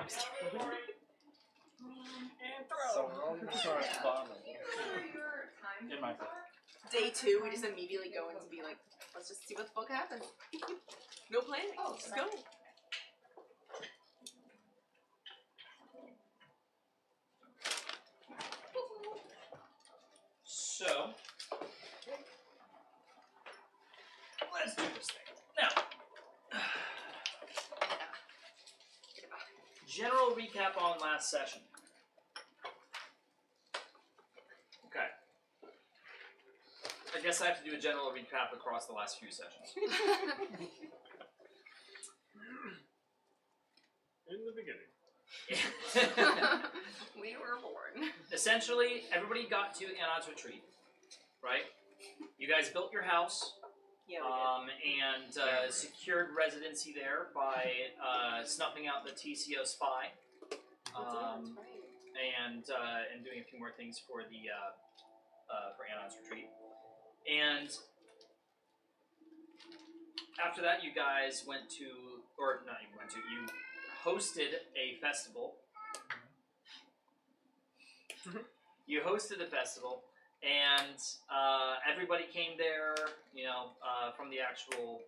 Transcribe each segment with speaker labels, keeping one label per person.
Speaker 1: And throw.
Speaker 2: So we're all gonna start at the bottom.
Speaker 1: In my
Speaker 3: Day 2, we just immediately go into be like, let's just see what the fuck happens. No planning. Just go.
Speaker 1: So, let's do this thing. Now, general recap on last session. Okay. I guess I have to do a general recap across the last few sessions.
Speaker 2: In the beginning.
Speaker 3: We were born.
Speaker 1: Essentially, everybody got to Anod's retreat, right? You guys built your house,
Speaker 3: Yeah,
Speaker 1: and secured residency there by snuffing out the TCO spy, and doing a few more things for the for Anod's retreat. And after that, you guys went to, or not you went to, you hosted a festival. You hosted a festival, and everybody came there, you know, from the actual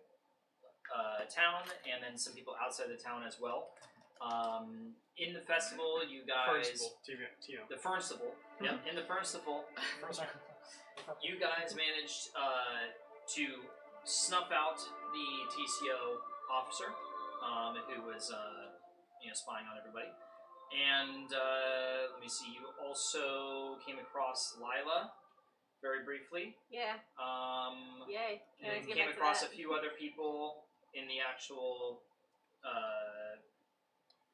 Speaker 1: town, and then some people outside the town as well. In the festival, you guys... The Fernstival. Yep, in the Fernstival, you guys managed to snuff out the TCO officer, who was, you know, spying on everybody. And let me see, you also came across Lila very briefly.
Speaker 3: Yeah. Yay.
Speaker 1: And then came across a few other people in the actual,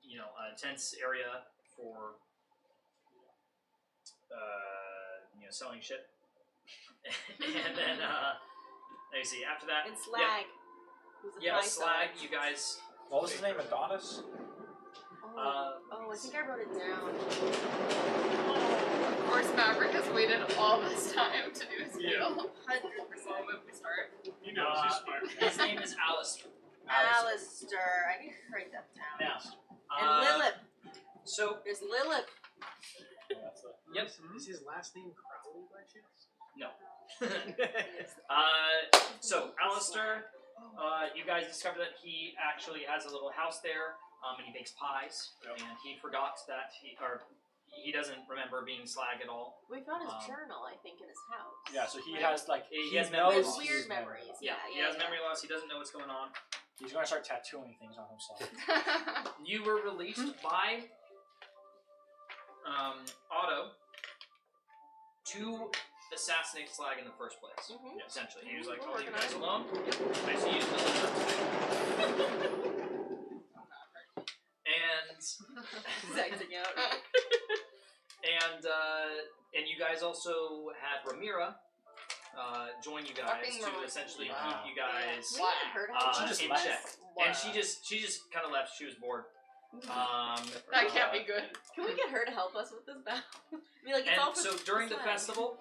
Speaker 1: you know, tents area for, you know, selling shit. And then, let me see, after that...
Speaker 3: And Slag.
Speaker 1: Yeah, Slag, you guys...
Speaker 4: What was his name? Adonis?
Speaker 3: I think I wrote it down.
Speaker 5: Of course, Maverick has waited all this time to do his deal. 100% when we start.
Speaker 2: He knows, he's smart.
Speaker 1: His name is Alistair.
Speaker 3: Alistair. I didn't write that down.
Speaker 1: Now,
Speaker 3: And Lilith.
Speaker 1: So,
Speaker 3: There's Lilith.
Speaker 1: yep.
Speaker 2: Is his last name Crowley by chance?
Speaker 1: No. So, Alistair, you guys discovered that he actually has a little house there, and he makes pies, and he forgot that he doesn't remember being Slag at all.
Speaker 3: We found his journal, I think, in his house.
Speaker 4: Yeah, so he has, like,
Speaker 1: he has
Speaker 4: knows
Speaker 3: weird memories.
Speaker 1: Yeah, he has memory loss, he doesn't know what's going on.
Speaker 4: He's going to start tattooing things on himself.
Speaker 1: You were released by Otto to assassinate Slag in the first place. Essentially, he was like, "Oh, you guys alone? I see you." And
Speaker 3: He's acting out.
Speaker 1: and you guys also had Ramira join you guys to essentially keep you guys in check. And she just kind of left. She was bored.
Speaker 5: That can't be good.
Speaker 3: Can we get her to help us with this battle? I mean, like, it's
Speaker 1: And
Speaker 3: all for
Speaker 1: so during the
Speaker 3: Slag.
Speaker 1: festival,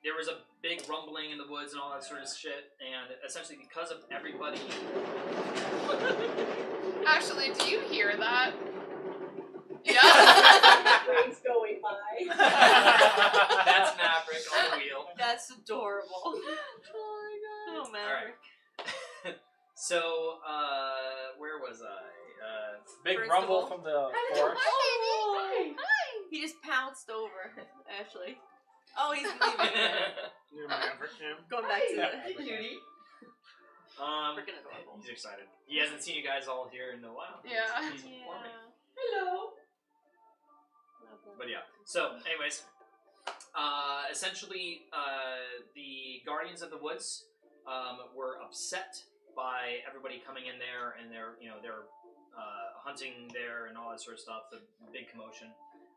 Speaker 1: there was a big rumbling in the woods and all that sort of shit, and essentially because of everybody...
Speaker 5: Actually, do you hear that? Yeah.
Speaker 3: Trains going by.
Speaker 1: That's Maverick on the wheel.
Speaker 3: That's adorable. Oh my god. Oh, Maverick.
Speaker 1: Alright. So, where was I?
Speaker 4: Big
Speaker 3: First
Speaker 4: rumble
Speaker 3: of all-
Speaker 4: from the forest.
Speaker 3: Oh, he just pounced over, Ashley. Oh, he's leaving.
Speaker 2: You're Maverick, yeah.
Speaker 3: Going back to the
Speaker 1: Cutie.
Speaker 3: freaking adorable.
Speaker 1: He's excited. He hasn't seen you guys all here in a while.
Speaker 5: Yeah.
Speaker 1: He's performing.
Speaker 3: Hello.
Speaker 1: But yeah. So, anyways, essentially, the Guardians of the Woods were upset by everybody coming in there, and they're hunting there and all that sort of stuff. The big commotion,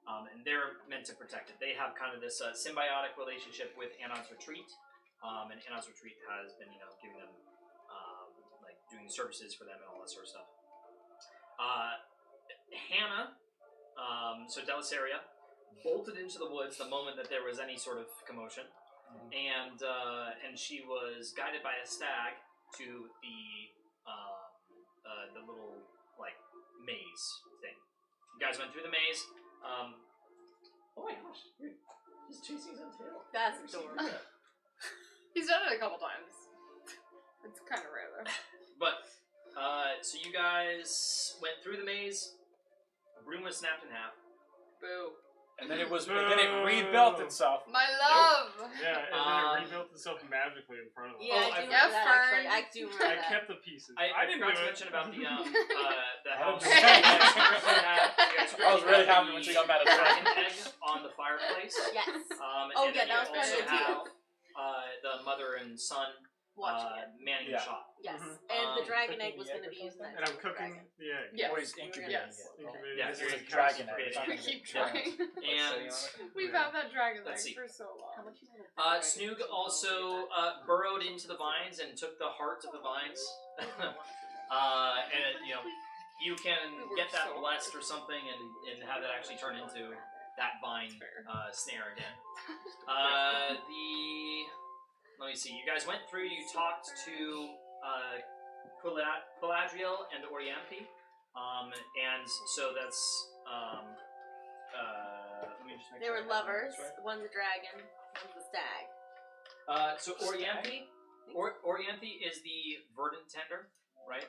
Speaker 1: and they're meant to protect it. They have kind of this symbiotic relationship with Anod's Retreat, and Anod's Retreat has been, giving them like doing services for them and all that sort of stuff. Hannah, so Delisaria, bolted into the woods the moment that there was any sort of commotion, and she was guided by a stag to the maze thing. You guys went through the maze. Oh my gosh, he's chasing his own tail.
Speaker 3: That's
Speaker 1: I've never seen
Speaker 3: adorable.
Speaker 1: that.
Speaker 5: He's done it a couple times. It's kind of rare though.
Speaker 1: But so you guys went through the maze. A broom was snapped in half.
Speaker 5: Boo.
Speaker 4: And then it rebuilt itself.
Speaker 5: My love.
Speaker 2: Yeah, and then it rebuilt itself magically in front of us.
Speaker 3: Yeah,
Speaker 1: Oh,
Speaker 3: I do
Speaker 5: yeah,
Speaker 3: remember that
Speaker 5: Fern.
Speaker 3: actually. I do remember
Speaker 2: I
Speaker 3: that.
Speaker 2: kept the pieces.
Speaker 1: I
Speaker 2: didn't
Speaker 1: forgot
Speaker 2: do
Speaker 1: to
Speaker 2: it.
Speaker 1: mention about the house.
Speaker 4: I was really happy when she got mad at
Speaker 1: dragon
Speaker 4: that.
Speaker 1: egg on the fireplace.
Speaker 3: Yes.
Speaker 1: And
Speaker 3: Oh, yeah,
Speaker 1: then
Speaker 3: that was
Speaker 1: you
Speaker 3: pretty
Speaker 1: also
Speaker 3: good too.
Speaker 1: have the mother and son
Speaker 3: Watching it.
Speaker 1: manning
Speaker 4: Yeah.
Speaker 1: the shop.
Speaker 3: Yes.
Speaker 2: Mhm.
Speaker 3: And the dragon
Speaker 4: Cooking
Speaker 3: egg was
Speaker 4: the
Speaker 3: going to
Speaker 4: egg
Speaker 3: be
Speaker 4: or
Speaker 3: used in that.
Speaker 2: And I'm
Speaker 3: too,
Speaker 2: cooking
Speaker 3: dragon.
Speaker 2: the egg.
Speaker 5: Yes.
Speaker 4: Always incubating
Speaker 5: Yes.
Speaker 4: it.
Speaker 2: Incubating
Speaker 1: Yeah,
Speaker 2: it.
Speaker 1: so
Speaker 4: It's
Speaker 1: it's
Speaker 4: a dragon egg.
Speaker 1: creating
Speaker 4: It's not
Speaker 5: We
Speaker 4: gonna
Speaker 5: keep
Speaker 4: get drowned.
Speaker 5: trying.
Speaker 1: And
Speaker 5: We've had that dragon
Speaker 1: Let's
Speaker 5: egg
Speaker 1: see.
Speaker 5: for so
Speaker 3: How
Speaker 5: long.
Speaker 3: much you want to bet
Speaker 1: Snoog
Speaker 3: dragon eggs?
Speaker 1: also burrowed into the vines and took the hearts of the vines. And you can get that blessed or something and have that actually turn into that vine snare again. Let me see. You guys went through. You talked to Galadriel and Orianthe, and so that's let me just make
Speaker 3: They
Speaker 1: sure I
Speaker 3: were
Speaker 1: have my
Speaker 3: lovers.
Speaker 1: notes right.
Speaker 3: One's a dragon, one's the stag.
Speaker 1: So Orianthe is the verdant tender, right?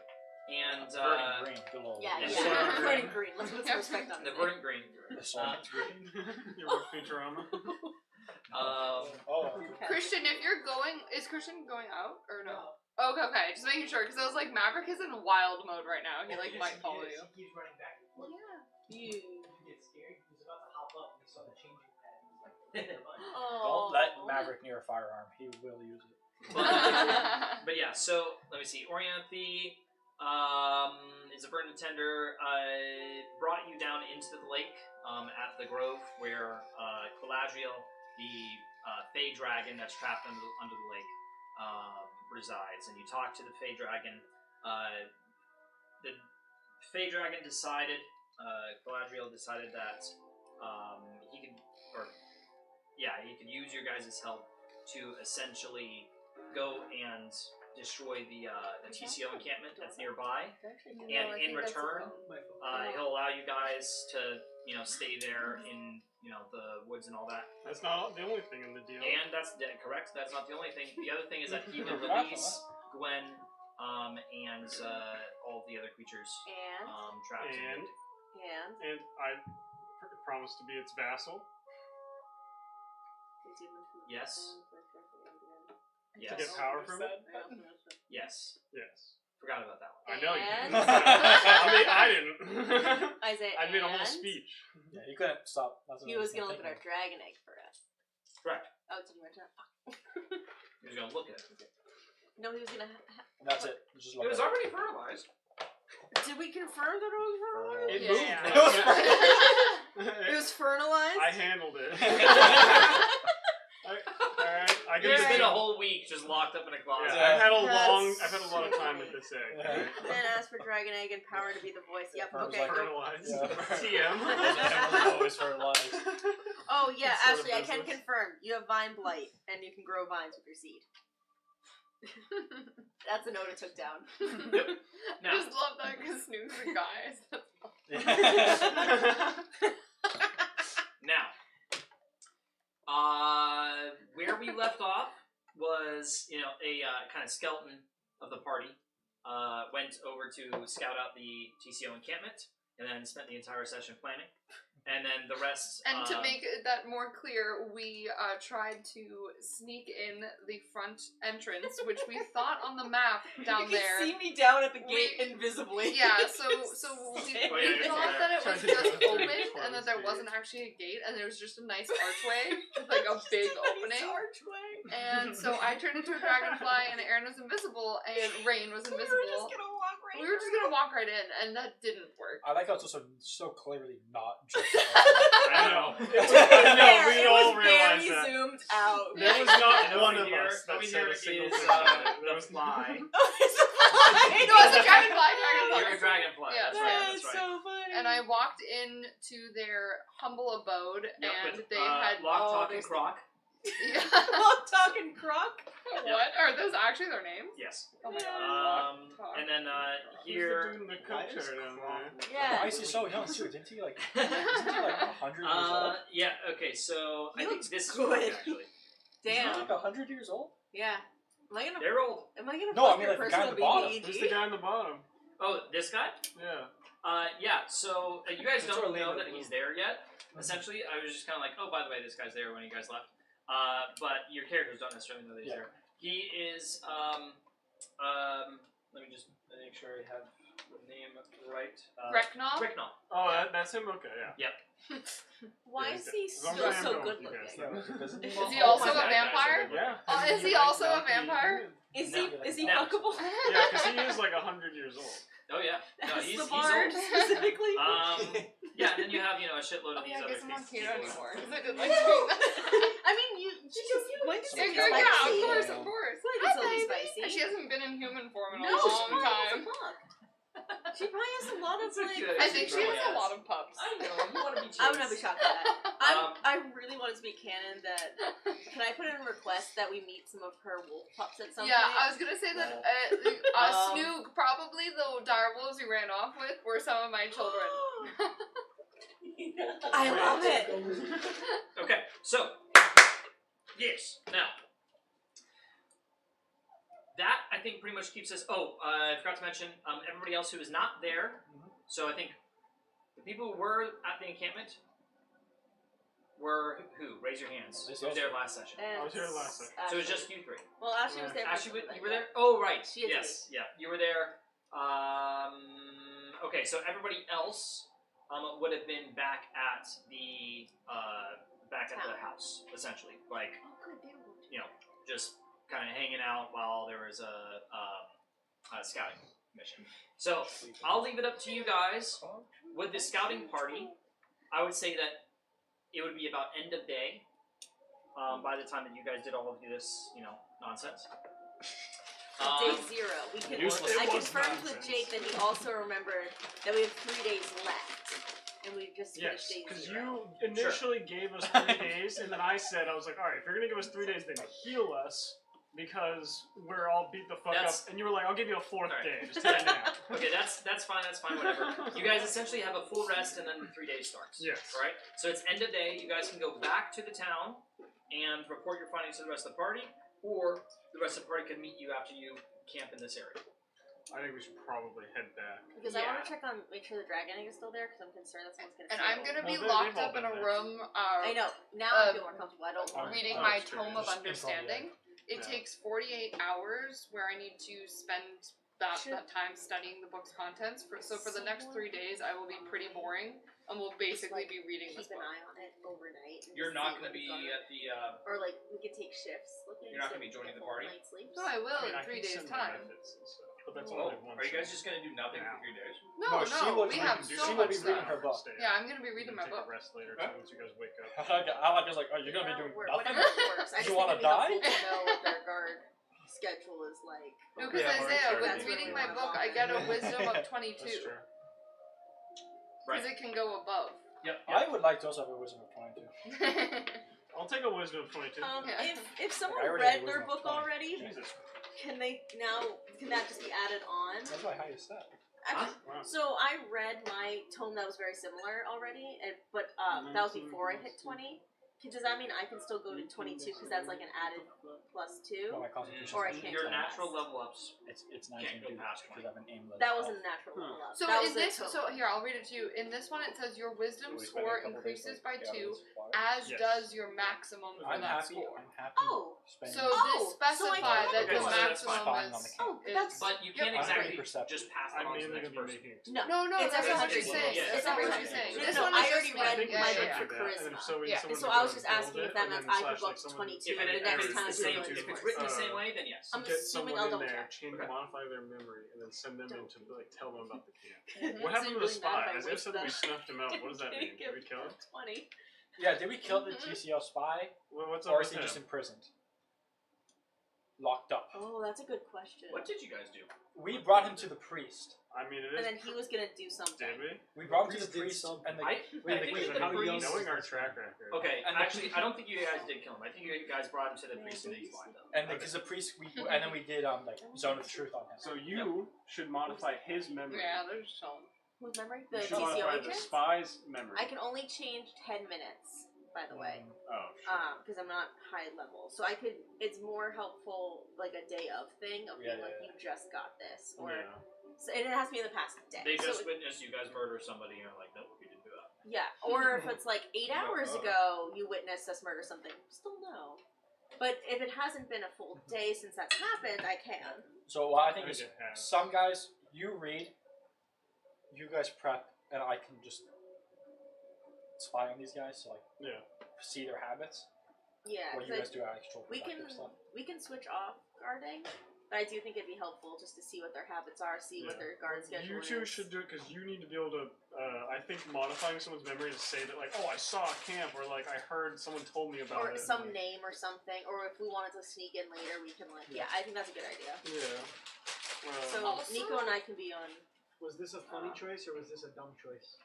Speaker 1: And
Speaker 4: Verdant green. Good old.
Speaker 3: Yeah,
Speaker 1: And
Speaker 3: yeah.
Speaker 1: so-
Speaker 3: Verdant green. Let's put some respect on
Speaker 1: the
Speaker 3: it.
Speaker 1: verdant green.
Speaker 4: The salt green.
Speaker 2: You wrote Futurama.
Speaker 4: Oh.
Speaker 5: Christian, if you're going, is Christian going out or no? Okay, okay, just making sure because I was like, Maverick is in wild mode right now. He like might follow you.
Speaker 6: He keeps running back.
Speaker 5: Well, yeah.
Speaker 3: You.
Speaker 6: You get scared. He was about to hop up and he saw the changing pad. He was like,
Speaker 3: Oh.
Speaker 4: Don't let Maverick near a firearm. He will use it.
Speaker 1: But yeah, so let me see. Orianthe is a verdant tender. Brought you down into the lake at the grove where Galadriel, the Fey dragon that's trapped under the lake, resides. And you talk to the Fey dragon. The Fey dragon decided, Galadriel decided that he could use your guys' help to essentially go and destroy the TCO encampment that's nearby. And in return, he'll allow you guys to stay there in the woods and all that.
Speaker 2: That's not the only thing in the deal.
Speaker 1: And that's correct. That's not the only thing. The other thing is that he will release Gwen and all the other creatures
Speaker 3: And
Speaker 1: trapped.
Speaker 2: And-
Speaker 3: and
Speaker 2: And I promised to be its vassal.
Speaker 1: Yes.
Speaker 2: To
Speaker 1: Yes.
Speaker 2: get power from it?
Speaker 1: Yes.
Speaker 2: Yes.
Speaker 1: Forgot about that one.
Speaker 2: I know you
Speaker 3: And-
Speaker 2: didn't. I didn't.
Speaker 3: Isaiah.
Speaker 2: I made a whole
Speaker 3: and
Speaker 2: speech.
Speaker 4: Yeah, you couldn't stop. That's what
Speaker 3: He
Speaker 4: I
Speaker 3: was gonna look at our
Speaker 4: thinking.
Speaker 3: dragon egg for us.
Speaker 1: Correct.
Speaker 3: Oh, did you mention that?
Speaker 1: He was gonna look at it.
Speaker 3: No, he was gonna.
Speaker 4: And that's it. Just
Speaker 1: It was already fertilized.
Speaker 3: Did we confirm that it was fertilized?
Speaker 2: It
Speaker 5: Yeah.
Speaker 2: moved.
Speaker 3: It was fertilized.
Speaker 2: I handled it. I
Speaker 1: He's
Speaker 2: can
Speaker 1: been a whole week just locked up in a closet.
Speaker 2: Yeah, I've had a
Speaker 3: That's
Speaker 2: lot of
Speaker 3: so
Speaker 2: time
Speaker 3: funny.
Speaker 2: with this egg.
Speaker 4: Yeah.
Speaker 3: Then ask for dragon egg and power to be the voice. Yep.
Speaker 4: Fert's
Speaker 3: Okay.
Speaker 4: like-
Speaker 3: Go.
Speaker 2: Fertilized.
Speaker 4: Yeah.
Speaker 2: TM.
Speaker 4: It was always fertilized.
Speaker 3: Oh yeah,
Speaker 2: It's sort of
Speaker 3: Ashley, I can
Speaker 2: business.
Speaker 3: confirm. You have vine blight, and you can grow vines with your seed. That's a note I took down.
Speaker 5: I
Speaker 1: Now,
Speaker 5: just love that because Snoop's a guy.
Speaker 1: now, where we left off was, a kind of skeleton of the party went over to scout out the TCO encampment, and then spent the entire session planning. And then the rest.
Speaker 5: And to make that more clear, we tried to sneak in the front entrance, which we thought on the map down
Speaker 3: you
Speaker 5: there.
Speaker 3: can see me down at the gate
Speaker 5: We-
Speaker 3: invisibly.
Speaker 5: Yeah, so we
Speaker 1: Oh, yeah, you're
Speaker 5: thought
Speaker 1: there.
Speaker 5: that it was
Speaker 2: Trying to
Speaker 5: just
Speaker 2: get
Speaker 5: open
Speaker 2: close
Speaker 5: and that there
Speaker 2: to
Speaker 5: wasn't actually a gate and there was just a nice archway with like a big opening.
Speaker 3: Archway.
Speaker 5: And so I turned into a dragonfly and Aaron was invisible and Rain was
Speaker 3: We were
Speaker 5: invisible.
Speaker 3: just gonna walk right.
Speaker 5: We were just gonna walk right in and that didn't work.
Speaker 4: I like how it's also so clearly not just.
Speaker 2: I know.
Speaker 3: It
Speaker 2: I
Speaker 3: was
Speaker 2: know,
Speaker 3: very-
Speaker 2: we
Speaker 3: it
Speaker 2: all
Speaker 3: was
Speaker 2: realized
Speaker 3: very
Speaker 2: that.
Speaker 3: zoomed out.
Speaker 2: There was not
Speaker 1: And
Speaker 2: one
Speaker 1: over
Speaker 2: of
Speaker 1: here-
Speaker 2: us that
Speaker 1: over
Speaker 2: said
Speaker 1: here
Speaker 2: a single
Speaker 1: is,
Speaker 2: thing about it. There
Speaker 1: the
Speaker 2: was
Speaker 1: fly.
Speaker 3: Oh, it's a fly.
Speaker 5: No, it's a dragonfly,
Speaker 1: You're a dragonfly.
Speaker 5: Yeah,
Speaker 1: that's right.
Speaker 3: That's
Speaker 1: That's right.
Speaker 3: so funny.
Speaker 5: And I walked into their humble abode
Speaker 1: Yeah,
Speaker 5: and
Speaker 1: with,
Speaker 5: they had
Speaker 1: Lock,
Speaker 3: oh,
Speaker 1: Talk, and
Speaker 3: there's-
Speaker 1: Croc.
Speaker 5: Yeah.
Speaker 3: Walk and Croc.
Speaker 5: What? Are those actually their names?
Speaker 1: Yes.
Speaker 5: Oh my god. Talk.
Speaker 1: And then
Speaker 2: Who's the
Speaker 1: here.
Speaker 2: dude in the
Speaker 4: Why
Speaker 2: coat
Speaker 4: is
Speaker 2: chair down there?
Speaker 3: Yeah.
Speaker 4: Why is he so young too? Didn't he like? Isn't he like 100 years old?
Speaker 1: Yeah. Okay. So
Speaker 3: He
Speaker 1: I think
Speaker 3: looks
Speaker 1: this is
Speaker 3: good.
Speaker 1: correct, actually.
Speaker 4: Isn't he
Speaker 3: Damn.
Speaker 4: like 100 years old?
Speaker 3: Yeah. Am I gonna?
Speaker 1: They're old.
Speaker 3: Am I gonna?
Speaker 4: No, I
Speaker 3: fuck
Speaker 4: mean,
Speaker 3: your
Speaker 4: like, the guy
Speaker 3: personal
Speaker 4: at the bottom.
Speaker 3: BBEG?
Speaker 2: Who's the guy in the bottom?
Speaker 1: Oh, this guy?
Speaker 2: Yeah.
Speaker 1: Yeah. So you guys
Speaker 4: It's
Speaker 1: don't
Speaker 4: Orlando
Speaker 1: know that
Speaker 4: Bloom.
Speaker 1: he's there yet. Essentially, I was just kind of like, oh, by the way, this guy's there when you guys left. But your characters don't necessarily know that he's
Speaker 4: Yeah.
Speaker 1: there. He is. Let me just make sure I have the name right.
Speaker 5: Reknov?
Speaker 1: Ricknall.
Speaker 2: Oh, that's him? Okay, yeah.
Speaker 3: Why
Speaker 2: Yeah,
Speaker 3: is he
Speaker 2: as long
Speaker 3: still
Speaker 2: as I am
Speaker 3: so
Speaker 2: going
Speaker 3: good
Speaker 2: with you guys,
Speaker 3: looking?
Speaker 2: then.
Speaker 4: Isn't he?
Speaker 5: Is
Speaker 1: Well,
Speaker 5: he
Speaker 1: all
Speaker 5: also
Speaker 1: my
Speaker 5: a
Speaker 1: bad guys are
Speaker 5: vampire?
Speaker 1: good.
Speaker 2: Yeah.
Speaker 5: Oh, is he also a vampire?
Speaker 3: Is
Speaker 1: No.
Speaker 3: he
Speaker 1: No.
Speaker 3: fuckable?
Speaker 2: Yeah, because he is like 100 years old.
Speaker 1: Oh yeah. No,
Speaker 3: That's
Speaker 1: he's
Speaker 3: the
Speaker 1: old.
Speaker 3: bard specifically.
Speaker 1: Yeah, and then you have a shitload
Speaker 5: Oh
Speaker 1: of these
Speaker 5: yeah, I
Speaker 1: other
Speaker 5: guess I'm on
Speaker 1: people.
Speaker 5: keto anymore. 'Cause I did like
Speaker 3: No.
Speaker 5: doing that.
Speaker 3: I mean, she's going to
Speaker 5: Yeah,
Speaker 3: be
Speaker 5: yeah,
Speaker 3: spicy.
Speaker 5: of course,
Speaker 4: Yeah.
Speaker 5: of course.
Speaker 3: Like,
Speaker 5: Hi,
Speaker 3: it's a little
Speaker 5: baby.
Speaker 3: spicy.
Speaker 5: She hasn't been in human form in a
Speaker 3: No, she
Speaker 5: long
Speaker 3: probably has a
Speaker 5: time.
Speaker 3: pup. She probably has a lot of
Speaker 1: That's a
Speaker 3: like.
Speaker 1: good-
Speaker 5: I think she
Speaker 1: Really
Speaker 5: has a
Speaker 1: has.
Speaker 5: lot of pups.
Speaker 6: I know, you want to be
Speaker 3: I would not be shocked by that.
Speaker 1: Um,
Speaker 3: I really want it to be canon that. Can I put in a request that we meet some of her wolf pups at some
Speaker 5: Yeah,
Speaker 3: point?
Speaker 5: I was gonna say that
Speaker 3: Um,
Speaker 5: Snoog, probably the direwolves you ran off with, were some of my children.
Speaker 3: I love it.
Speaker 1: Okay, so yes. Now that I think pretty much keeps us. Oh, I forgot to mention everybody else who is not there. So I think the people who were at the encampment were who? Raise your hands.
Speaker 4: This
Speaker 1: Who was
Speaker 4: is-
Speaker 1: there last session?
Speaker 2: I was here last time.
Speaker 1: So it was just you three.
Speaker 3: Well, Ashley was there. for
Speaker 1: Ashley,
Speaker 3: something
Speaker 1: you were
Speaker 3: like
Speaker 1: there? Oh, right.
Speaker 3: She is
Speaker 1: Yes, yeah, you were there. Okay, so everybody else would have been back at the
Speaker 3: Town.
Speaker 1: house, essentially, like
Speaker 3: Oh, good. They were.
Speaker 1: you know, just kind of hanging out while there was a scouting mission. So I'll leave it up to you guys. With the scouting party, I would say that it would be about end of day by the time that you guys did all of this, nonsense.
Speaker 3: Day 0. We can.
Speaker 4: Useless.
Speaker 3: I
Speaker 2: It was
Speaker 3: confirmed with
Speaker 2: nonsense.
Speaker 3: Jake that he also remembered that we have 3 days left, and we just
Speaker 2: Yes,
Speaker 3: finished day
Speaker 2: because
Speaker 3: 0.
Speaker 2: you initially gave us 3 days, and then I said, I was like, alright, if you're gonna give us 3 days, then heal us, because we're all beat the fuck
Speaker 1: That's-
Speaker 2: up. And you were like, I'll give you a 4th
Speaker 1: Alright.
Speaker 2: day, just hang out.
Speaker 1: Okay, that's fine, whatever. You guys essentially have a full rest and then the 3 days starts.
Speaker 2: Yes.
Speaker 1: Alright? So it's end of day, you guys can go back to the town and report your findings to the rest of the party, or the rest of the party can meet you after you camp in this area.
Speaker 2: I think we should probably head back.
Speaker 3: Because I want to check on, make sure the dragon egg is still there, because I'm concerned that someone's gonna.
Speaker 5: And
Speaker 3: steal
Speaker 5: I'm
Speaker 3: it.
Speaker 5: gonna be
Speaker 2: No, they've
Speaker 5: locked
Speaker 2: all
Speaker 5: up in a
Speaker 2: been there.
Speaker 5: room
Speaker 3: I know. Now I
Speaker 5: um,
Speaker 3: feel more comfortable. I don't want.
Speaker 5: reading
Speaker 2: Oh,
Speaker 5: my
Speaker 2: it's true.
Speaker 5: Tome of
Speaker 4: Just
Speaker 5: Understanding. It
Speaker 2: Yeah.
Speaker 5: takes 48 hours where I need to spend that time studying the book's contents. So for the next 3 days, I will be pretty boring and will basically be reading this
Speaker 3: Keep an
Speaker 5: book.
Speaker 3: eye on it overnight. and
Speaker 1: You're
Speaker 3: just
Speaker 1: not
Speaker 3: see
Speaker 1: going to
Speaker 3: what's
Speaker 1: be
Speaker 3: going on.
Speaker 1: at the.
Speaker 3: Or like we could take shifts. Looking
Speaker 1: You're not
Speaker 3: so
Speaker 1: gonna be
Speaker 3: we can
Speaker 1: joining
Speaker 3: get
Speaker 1: the party?
Speaker 3: full night's sleep.
Speaker 5: No, I will
Speaker 2: I mean,
Speaker 5: in
Speaker 2: I
Speaker 5: 3
Speaker 2: can
Speaker 5: days'
Speaker 2: send my
Speaker 5: time.
Speaker 2: methods and stuff, but that's
Speaker 1: Oh,
Speaker 2: only one
Speaker 1: are you guys
Speaker 2: session.
Speaker 1: just going to do nothing
Speaker 2: Yeah.
Speaker 1: for 3 days?
Speaker 5: No,
Speaker 4: she will-
Speaker 5: we
Speaker 4: she
Speaker 5: have
Speaker 2: can do
Speaker 5: so
Speaker 4: she will
Speaker 5: much
Speaker 4: be reading
Speaker 5: stuff.
Speaker 4: her book.
Speaker 2: Stay
Speaker 5: Yeah,
Speaker 2: up.
Speaker 5: I'm gonna be
Speaker 2: You
Speaker 5: reading
Speaker 2: can
Speaker 5: my
Speaker 2: take
Speaker 5: book.
Speaker 2: a rest later
Speaker 1: Okay.
Speaker 2: too, once you guys wake up.
Speaker 4: I like just like, oh, you're gonna be doing nothing.
Speaker 3: Whatever works. I just
Speaker 4: You
Speaker 3: think
Speaker 4: wanna
Speaker 3: it'd be helpful
Speaker 4: die?
Speaker 3: to know what their guard schedule is like.
Speaker 5: No, because
Speaker 2: Yeah,
Speaker 5: Isaiah,
Speaker 2: or
Speaker 5: with
Speaker 2: charity.
Speaker 5: reading my book, I get a wisdom of 22.
Speaker 2: That's true.
Speaker 5: Because it can go above.
Speaker 1: Yep.
Speaker 4: I would like to also have a wisdom of 22.
Speaker 2: I'll take a wisdom of 22.
Speaker 5: Yeah.
Speaker 3: If someone
Speaker 4: I already
Speaker 3: read
Speaker 4: have
Speaker 3: their
Speaker 4: wisdom
Speaker 3: book
Speaker 4: of 20.
Speaker 3: already,
Speaker 2: Jesus.
Speaker 3: can that just be added on?
Speaker 4: That's my highest stat.
Speaker 3: Actually,
Speaker 2: Wow.
Speaker 3: so I read my tome that was very similar already, but that was before I hit 20. Does that mean I can still go to 22 because that's like an added +2?
Speaker 4: Well, my constitution.
Speaker 3: Or I
Speaker 4: is
Speaker 3: can't
Speaker 1: Your
Speaker 3: go
Speaker 1: natural
Speaker 3: past.
Speaker 1: level ups.
Speaker 4: It's
Speaker 1: Can't
Speaker 4: 19
Speaker 1: go
Speaker 4: due
Speaker 1: past
Speaker 4: because I have an aim level.
Speaker 3: That wasn't a natural level up.
Speaker 5: So
Speaker 3: that
Speaker 5: in
Speaker 3: was a
Speaker 5: this,
Speaker 3: tome.
Speaker 5: so here I'll read it to you. In this one, it says your wisdom
Speaker 4: So we spend a
Speaker 5: score
Speaker 4: couple days,
Speaker 5: increases
Speaker 4: like,
Speaker 5: by
Speaker 4: yeah,
Speaker 5: 2,
Speaker 4: this water.
Speaker 5: as
Speaker 2: Yes.
Speaker 5: does your maximum for
Speaker 4: I'm
Speaker 5: that
Speaker 4: happy.
Speaker 5: score.
Speaker 4: I'm happy.
Speaker 3: Oh.
Speaker 4: spending
Speaker 5: So
Speaker 3: Oh,
Speaker 5: this
Speaker 3: so I
Speaker 5: specify
Speaker 3: can
Speaker 5: that
Speaker 1: Okay,
Speaker 5: your
Speaker 1: so that's
Speaker 5: maximum
Speaker 4: fine on the
Speaker 5: is.
Speaker 4: camp.
Speaker 3: Oh, that's
Speaker 1: But you can't
Speaker 5: Yep.
Speaker 1: exactly
Speaker 4: I'm pretty perceptive.
Speaker 1: just pass it
Speaker 2: I'm
Speaker 1: on to the
Speaker 2: mainly
Speaker 1: next
Speaker 2: going to be
Speaker 1: person.
Speaker 2: making.
Speaker 3: no.
Speaker 5: No,
Speaker 3: It's
Speaker 5: that's
Speaker 3: every
Speaker 5: not what
Speaker 3: 100
Speaker 5: she's saying.
Speaker 1: Yeah,
Speaker 5: That's not what she's saying.
Speaker 3: No,
Speaker 5: This
Speaker 3: no,
Speaker 5: one
Speaker 3: I
Speaker 5: is
Speaker 3: already
Speaker 5: just
Speaker 3: read
Speaker 2: I think we
Speaker 3: my
Speaker 2: should
Speaker 3: book
Speaker 2: do
Speaker 3: for
Speaker 2: that, and
Speaker 3: charisma.
Speaker 2: if so, we
Speaker 5: Yeah.
Speaker 2: someone
Speaker 3: So
Speaker 2: to
Speaker 3: I
Speaker 2: go
Speaker 3: was
Speaker 2: and
Speaker 3: just
Speaker 2: build
Speaker 3: asking
Speaker 2: it,
Speaker 3: if that
Speaker 2: and
Speaker 3: meant
Speaker 2: then
Speaker 3: I could
Speaker 2: slash,
Speaker 3: go up
Speaker 2: like,
Speaker 3: to
Speaker 2: someone
Speaker 3: 22
Speaker 1: If
Speaker 3: and the
Speaker 1: it,
Speaker 3: next
Speaker 1: if
Speaker 3: time
Speaker 1: it's
Speaker 3: I
Speaker 1: the same,
Speaker 3: go
Speaker 1: if
Speaker 3: to
Speaker 1: it's written the same way, then yes.
Speaker 3: I'm
Speaker 2: get
Speaker 3: assuming
Speaker 2: someone
Speaker 3: I'll
Speaker 2: in
Speaker 3: double
Speaker 2: there,
Speaker 3: check.
Speaker 2: change,
Speaker 1: Okay.
Speaker 2: modify their memory, and then send them in to like tell them about the camp.
Speaker 3: Mhm.
Speaker 2: What
Speaker 3: So
Speaker 2: happened
Speaker 3: it
Speaker 2: to the
Speaker 3: really matter
Speaker 2: spy?
Speaker 3: if I
Speaker 2: Isaiah
Speaker 3: waste
Speaker 2: said that we
Speaker 3: that.
Speaker 2: snuffed him out. What does that mean? Did we kill him?
Speaker 3: 20.
Speaker 4: Yeah, did we kill the
Speaker 3: Mhm.
Speaker 4: TCO spy,
Speaker 2: What's up
Speaker 4: or
Speaker 2: with
Speaker 4: is he
Speaker 2: him?
Speaker 4: just imprisoned? locked up.
Speaker 3: Oh, that's a good question.
Speaker 1: What did you guys do?
Speaker 4: We brought him to the priest.
Speaker 2: I mean, it
Speaker 3: And
Speaker 2: is.
Speaker 3: then he was gonna do something.
Speaker 2: Did we?
Speaker 4: We brought him to
Speaker 7: priest
Speaker 4: the
Speaker 7: did
Speaker 4: priest,
Speaker 7: something.
Speaker 4: and the
Speaker 1: I think
Speaker 7: wait,
Speaker 1: the
Speaker 7: how young
Speaker 1: priest.
Speaker 2: Knowing our track record.
Speaker 1: Okay,
Speaker 4: And the
Speaker 1: actually, I don't think you guys did kill him. I think you guys brought him to the priest and then you lined up.
Speaker 4: and because the priest, and then we did like zone of truth on him.
Speaker 2: So you should modify his memory.
Speaker 5: Yeah, they're just chilling.
Speaker 3: Whose memory?
Speaker 2: You
Speaker 3: The
Speaker 2: should
Speaker 3: TCO
Speaker 2: modify the
Speaker 3: agent?
Speaker 2: spy's memory.
Speaker 3: I can only change 10 minutes, by the way.
Speaker 2: Oh, sure.
Speaker 3: Because I'm not high level. So I could, it's more helpful, like a day of thing, of being like, you just got this. Or,
Speaker 2: Yeah.
Speaker 3: so, and it has to be in the past day.
Speaker 1: They just
Speaker 3: so
Speaker 1: witnessed you guys murder somebody and you're like, nope, we didn't do that.
Speaker 3: yeah, or if it's like 8 hours ago, you witnessed us murder something, still no. But if it hasn't been a full day since that's happened, I can.
Speaker 4: So what I think is,
Speaker 2: Okay, yeah.
Speaker 4: some guys you read, you guys prep, and I can just spy on these guys, so like
Speaker 2: Yeah.
Speaker 4: see their habits.
Speaker 3: Yeah,
Speaker 4: What you
Speaker 3: 'cause
Speaker 4: guys do actual
Speaker 3: we can
Speaker 4: productive stuff.
Speaker 3: we can switch off guarding, but I do think it'd be helpful just to see what their habits are, see what
Speaker 2: Yeah.
Speaker 3: their guard schedule
Speaker 2: You
Speaker 3: is.
Speaker 2: two should do it because you need to be able to. I think modifying someone's memory to say that, like, oh, I saw a camp, or like I heard someone told me about
Speaker 3: Or
Speaker 2: it.
Speaker 3: some name or something, or if we wanted to sneak in later, we can like. Yeah, I think that's a good idea.
Speaker 2: Yeah.
Speaker 3: So
Speaker 5: Also-
Speaker 3: Nico and I can be on.
Speaker 6: Was this a funny choice or was this a dumb choice?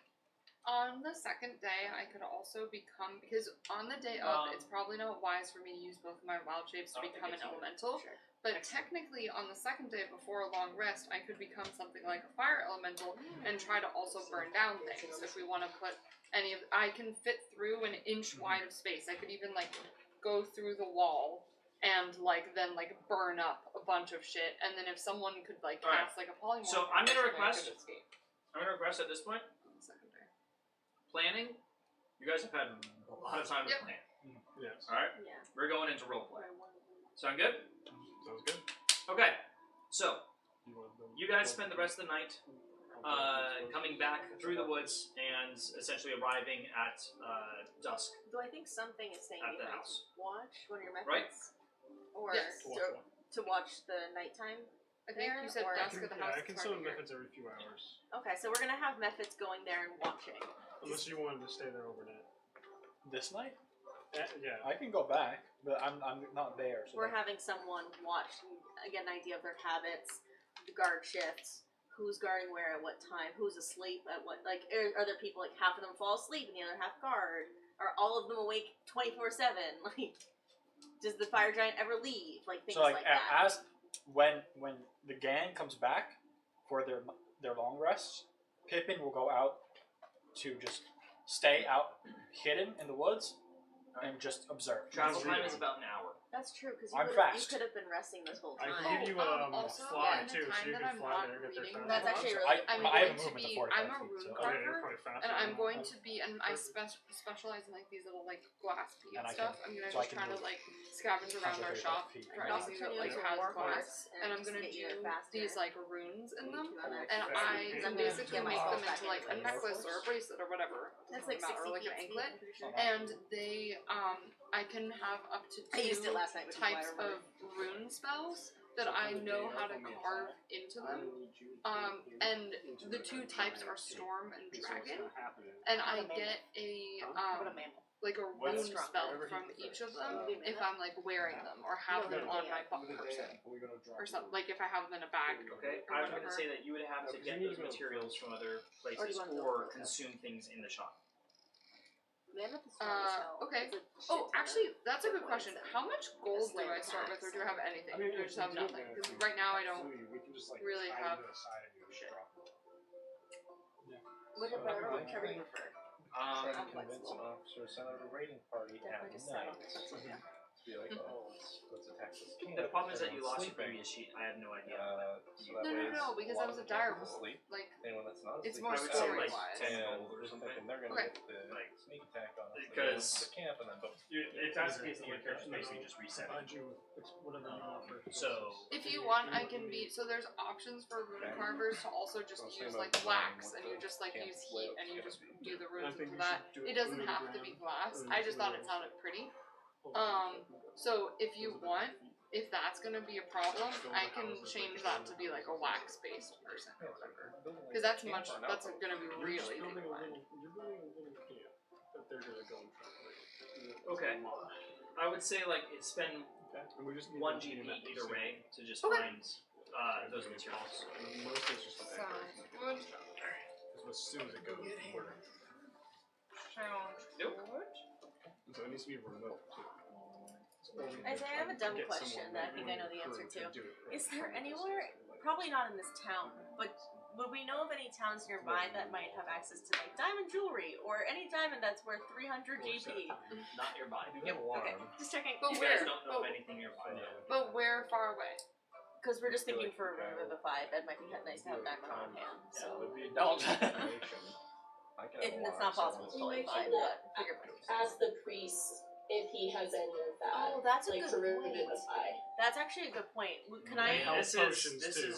Speaker 5: On the second day, I could also become, because on the day of, it's probably not wise for me to use both of my wild shapes to
Speaker 1: I don't
Speaker 5: become
Speaker 1: think
Speaker 5: an
Speaker 1: it's either.
Speaker 5: elemental.
Speaker 3: Sure.
Speaker 5: But technically, on the second day before a long rest, I could become something like a fire elemental and try to also burn down things. If we want to put any of, I can fit through an inch wide of space. I could even like go through the wall and like then like burn up a bunch of shit. And then if someone could like
Speaker 1: Alright.
Speaker 5: cast like a polymorph,
Speaker 1: So I'm gonna
Speaker 5: or something, I
Speaker 1: request-
Speaker 5: could escape
Speaker 1: I'm gonna request at this point,
Speaker 5: on the second day.
Speaker 1: planning. You guys have had a lot of time to
Speaker 5: Yep.
Speaker 1: plan.
Speaker 2: Yes.
Speaker 1: Alright?
Speaker 3: Yeah.
Speaker 1: We're going into roleplay. Sound good?
Speaker 2: Sounds good.
Speaker 1: Okay. So, you guys spend the rest of the night coming back through the woods and essentially arriving at dusk.
Speaker 3: Do I think something is saying
Speaker 1: At
Speaker 3: you
Speaker 1: the
Speaker 3: might
Speaker 1: house.
Speaker 3: watch one of your methods?
Speaker 1: Right.
Speaker 3: Or
Speaker 5: Yes.
Speaker 3: to watch the nighttime?
Speaker 5: I think
Speaker 3: There,
Speaker 5: you said
Speaker 3: or-
Speaker 2: I
Speaker 5: dusk
Speaker 2: can,
Speaker 5: of the
Speaker 2: yeah,
Speaker 5: house.
Speaker 2: I
Speaker 5: it's
Speaker 2: can
Speaker 5: hard
Speaker 2: summon
Speaker 5: to hear.
Speaker 2: methods every few hours.
Speaker 3: Okay, so we're gonna have methods going there and watching.
Speaker 2: Unless you wanted to stay there overnight.
Speaker 4: This night,
Speaker 2: Yeah.
Speaker 4: I can go back, but I'm not there. So
Speaker 3: We're having someone watch and get an idea of their habits, the guard shifts, who's guarding where at what time, who's asleep at what. Like, are there people like half of them fall asleep and the other half guard? Are all of them awake 24/7? Like, does the fire giant ever leave? Like things
Speaker 4: so like,
Speaker 3: that.
Speaker 4: as when the gang comes back for their long rests, Pippin will go out to just stay out hidden in the woods and just observe.
Speaker 1: Travel time
Speaker 2: reading.
Speaker 1: is about an hour.
Speaker 3: That's true because
Speaker 4: I'm
Speaker 3: you
Speaker 4: fast.
Speaker 3: could have been resting this whole
Speaker 2: I
Speaker 3: time.
Speaker 2: can give you
Speaker 5: also,
Speaker 2: fly
Speaker 5: in the
Speaker 2: too, so
Speaker 5: time
Speaker 2: you
Speaker 5: that
Speaker 2: can
Speaker 5: I'm
Speaker 2: fly
Speaker 5: not
Speaker 2: there and get there
Speaker 5: reading,
Speaker 2: fast.
Speaker 3: That's actually
Speaker 4: So
Speaker 3: really.
Speaker 5: I'm
Speaker 4: I have
Speaker 5: going
Speaker 4: a
Speaker 5: to
Speaker 4: movement of
Speaker 5: be.
Speaker 4: 45
Speaker 5: I'm a
Speaker 4: feet,
Speaker 5: rune
Speaker 4: so-
Speaker 2: Oh, yeah, you're
Speaker 5: carver,
Speaker 2: probably faster.
Speaker 5: and I'm
Speaker 2: than
Speaker 5: going
Speaker 2: that.
Speaker 5: to be, and I specialize in like these little like glass bead
Speaker 4: And I
Speaker 5: stuff.
Speaker 4: can-
Speaker 5: I'm gonna
Speaker 4: so I
Speaker 5: just
Speaker 4: can
Speaker 5: try to
Speaker 4: move
Speaker 5: like scavenge around our
Speaker 4: 135
Speaker 5: shop,
Speaker 4: feet.
Speaker 3: I
Speaker 5: for
Speaker 3: can also
Speaker 5: anything
Speaker 3: turn
Speaker 5: that
Speaker 3: you
Speaker 5: like
Speaker 3: into a
Speaker 5: has
Speaker 3: war
Speaker 5: glass,
Speaker 3: horse
Speaker 5: and I'm
Speaker 3: just
Speaker 5: gonna
Speaker 3: get you
Speaker 5: do
Speaker 3: there faster.
Speaker 5: these like runes in them,
Speaker 3: I'm
Speaker 5: and
Speaker 3: actually
Speaker 2: I
Speaker 3: because
Speaker 5: can
Speaker 3: I'm gonna
Speaker 5: basically
Speaker 3: get
Speaker 5: make
Speaker 3: myself
Speaker 5: them
Speaker 3: back
Speaker 5: into like a
Speaker 3: place.
Speaker 5: necklace or a bracelet or whatever.
Speaker 3: That's like
Speaker 5: doesn't matter,
Speaker 3: 60
Speaker 5: or like
Speaker 3: feet
Speaker 5: an
Speaker 3: speed,
Speaker 5: anklet,
Speaker 3: I'm pretty sure.
Speaker 5: and they I can have up to
Speaker 3: I used it
Speaker 5: 2
Speaker 3: last night with
Speaker 5: types
Speaker 3: the wire
Speaker 5: of rune spells that I know how to carve into them. And the 2 types are Storm and Dragon, and I get a
Speaker 3: What a mammal.
Speaker 5: like a rune
Speaker 2: What's
Speaker 5: spell from each of them if I'm like wearing them or have them on my butt person or something. Like if I have them in a bag.
Speaker 1: Okay,
Speaker 5: Or
Speaker 1: I was going
Speaker 5: whatever.
Speaker 1: to say that you would have to get those materials from other places
Speaker 3: wanna go
Speaker 1: or
Speaker 3: for it?
Speaker 1: consume things in the shop.
Speaker 3: We have the strongest hell.
Speaker 5: Okay.
Speaker 3: It's a shit
Speaker 5: Oh,
Speaker 3: ton of
Speaker 5: actually, that's a good
Speaker 3: points.
Speaker 5: question. How much gold do I start with, or do I have anything? Do I just have nothing? Because right now I don't really have shit.
Speaker 3: What about whichever you prefer.
Speaker 7: Try to
Speaker 3: I'm
Speaker 7: convince
Speaker 3: flexible.
Speaker 7: an officer to send out a raiding party
Speaker 3: Definitely
Speaker 7: at
Speaker 3: just settle.
Speaker 7: night.
Speaker 3: That's yeah.
Speaker 7: To be like, oh, let's attack this camp.
Speaker 1: The problem is that you
Speaker 7: Everyone's
Speaker 1: lost your
Speaker 7: sleeping.
Speaker 1: previous sheet. I have no idea.
Speaker 7: So that
Speaker 5: No,
Speaker 7: way
Speaker 5: because
Speaker 7: a lot
Speaker 5: that was
Speaker 7: of
Speaker 5: a
Speaker 7: the camp
Speaker 5: dire
Speaker 7: is
Speaker 5: wolf.
Speaker 7: asleep.
Speaker 5: Like,
Speaker 7: Anyone that's not
Speaker 5: it's
Speaker 7: asleep
Speaker 5: more
Speaker 1: I would say
Speaker 5: story
Speaker 1: like
Speaker 5: wise.
Speaker 1: 10
Speaker 7: and
Speaker 1: gold or
Speaker 7: they're
Speaker 1: something.
Speaker 7: thinking they're gonna
Speaker 5: Okay.
Speaker 7: get the
Speaker 1: Like,
Speaker 7: sneak attack on us. They go
Speaker 1: because-
Speaker 7: into the camp and then boom.
Speaker 1: If that's the case, then your character's basically just resetting.
Speaker 2: Provide you with whatever you offer.
Speaker 1: So,
Speaker 5: If you want, I can be. So there's options for rune carvers to also just
Speaker 7: So
Speaker 5: use
Speaker 7: same
Speaker 5: like
Speaker 7: as,
Speaker 5: wax,
Speaker 7: with
Speaker 5: and you
Speaker 7: the
Speaker 5: just like
Speaker 7: camp
Speaker 5: use heat,
Speaker 7: layout
Speaker 5: and you
Speaker 7: together.
Speaker 5: just do the
Speaker 2: I
Speaker 5: runes
Speaker 2: think
Speaker 5: for
Speaker 2: you
Speaker 5: that.
Speaker 2: should do
Speaker 5: It
Speaker 2: it
Speaker 5: doesn't
Speaker 2: under the
Speaker 5: have to be
Speaker 2: ground,
Speaker 5: glass.
Speaker 2: under
Speaker 5: I
Speaker 2: the
Speaker 5: just thought it
Speaker 2: ground.
Speaker 5: sounded pretty. So if you want, if that's gonna be a problem, I can change that to be like a wax-based person or whatever. Because that's much. That's gonna be
Speaker 2: You're
Speaker 5: real
Speaker 2: just
Speaker 5: easy to
Speaker 2: building a
Speaker 5: find.
Speaker 2: little, you're building a little camp that they're gonna go and try to raid.
Speaker 1: Okay. I would say like spend
Speaker 2: And we just need
Speaker 1: 1
Speaker 2: to be in
Speaker 1: GP
Speaker 2: that
Speaker 1: either
Speaker 2: PC.
Speaker 1: way to just
Speaker 5: Okay.
Speaker 1: find those materials.
Speaker 2: Mostly it's just like
Speaker 5: Sounds good.
Speaker 2: because as soon as it goes, we're
Speaker 5: Sounds
Speaker 1: Nope.
Speaker 5: good.
Speaker 2: so it needs to be remote too. So or we
Speaker 3: I
Speaker 2: could
Speaker 3: say I have a dumb
Speaker 2: get
Speaker 3: question
Speaker 2: someone,
Speaker 3: that I
Speaker 2: like,
Speaker 3: think I know the answer
Speaker 2: crew
Speaker 3: to.
Speaker 2: do it
Speaker 3: Is there
Speaker 2: from this
Speaker 3: anywhere,
Speaker 2: perspective.
Speaker 3: probably not in this town, but would we know of any towns nearby that might have access to like diamond jewelry or any diamond that's worth 300 GP?
Speaker 1: Not nearby.
Speaker 3: Yep. Okay. Just checking.
Speaker 5: But
Speaker 1: You
Speaker 5: where?
Speaker 1: guys don't know of
Speaker 5: But,
Speaker 1: anything nearby.
Speaker 5: but where far away?
Speaker 3: Because we're just
Speaker 7: I feel
Speaker 3: thinking
Speaker 7: like
Speaker 3: for
Speaker 7: you gotta-
Speaker 3: Revivify, that might be nice to have diamond on hand.
Speaker 7: Yeah,
Speaker 3: So
Speaker 7: would be
Speaker 4: Don't.
Speaker 7: I can
Speaker 3: if
Speaker 7: have a
Speaker 3: it's
Speaker 7: lot,
Speaker 3: not
Speaker 7: so
Speaker 3: possible, it's
Speaker 7: once-
Speaker 3: totally
Speaker 8: might
Speaker 3: fine.
Speaker 8: have
Speaker 3: But figure.
Speaker 8: Ask the priest if he has any of that.
Speaker 3: Oh, that's a
Speaker 8: like
Speaker 3: good
Speaker 8: to
Speaker 3: point.
Speaker 8: revivify.
Speaker 3: That's actually a good point. Can
Speaker 2: They
Speaker 3: I?
Speaker 2: help
Speaker 1: This
Speaker 2: potions,
Speaker 1: is
Speaker 2: too.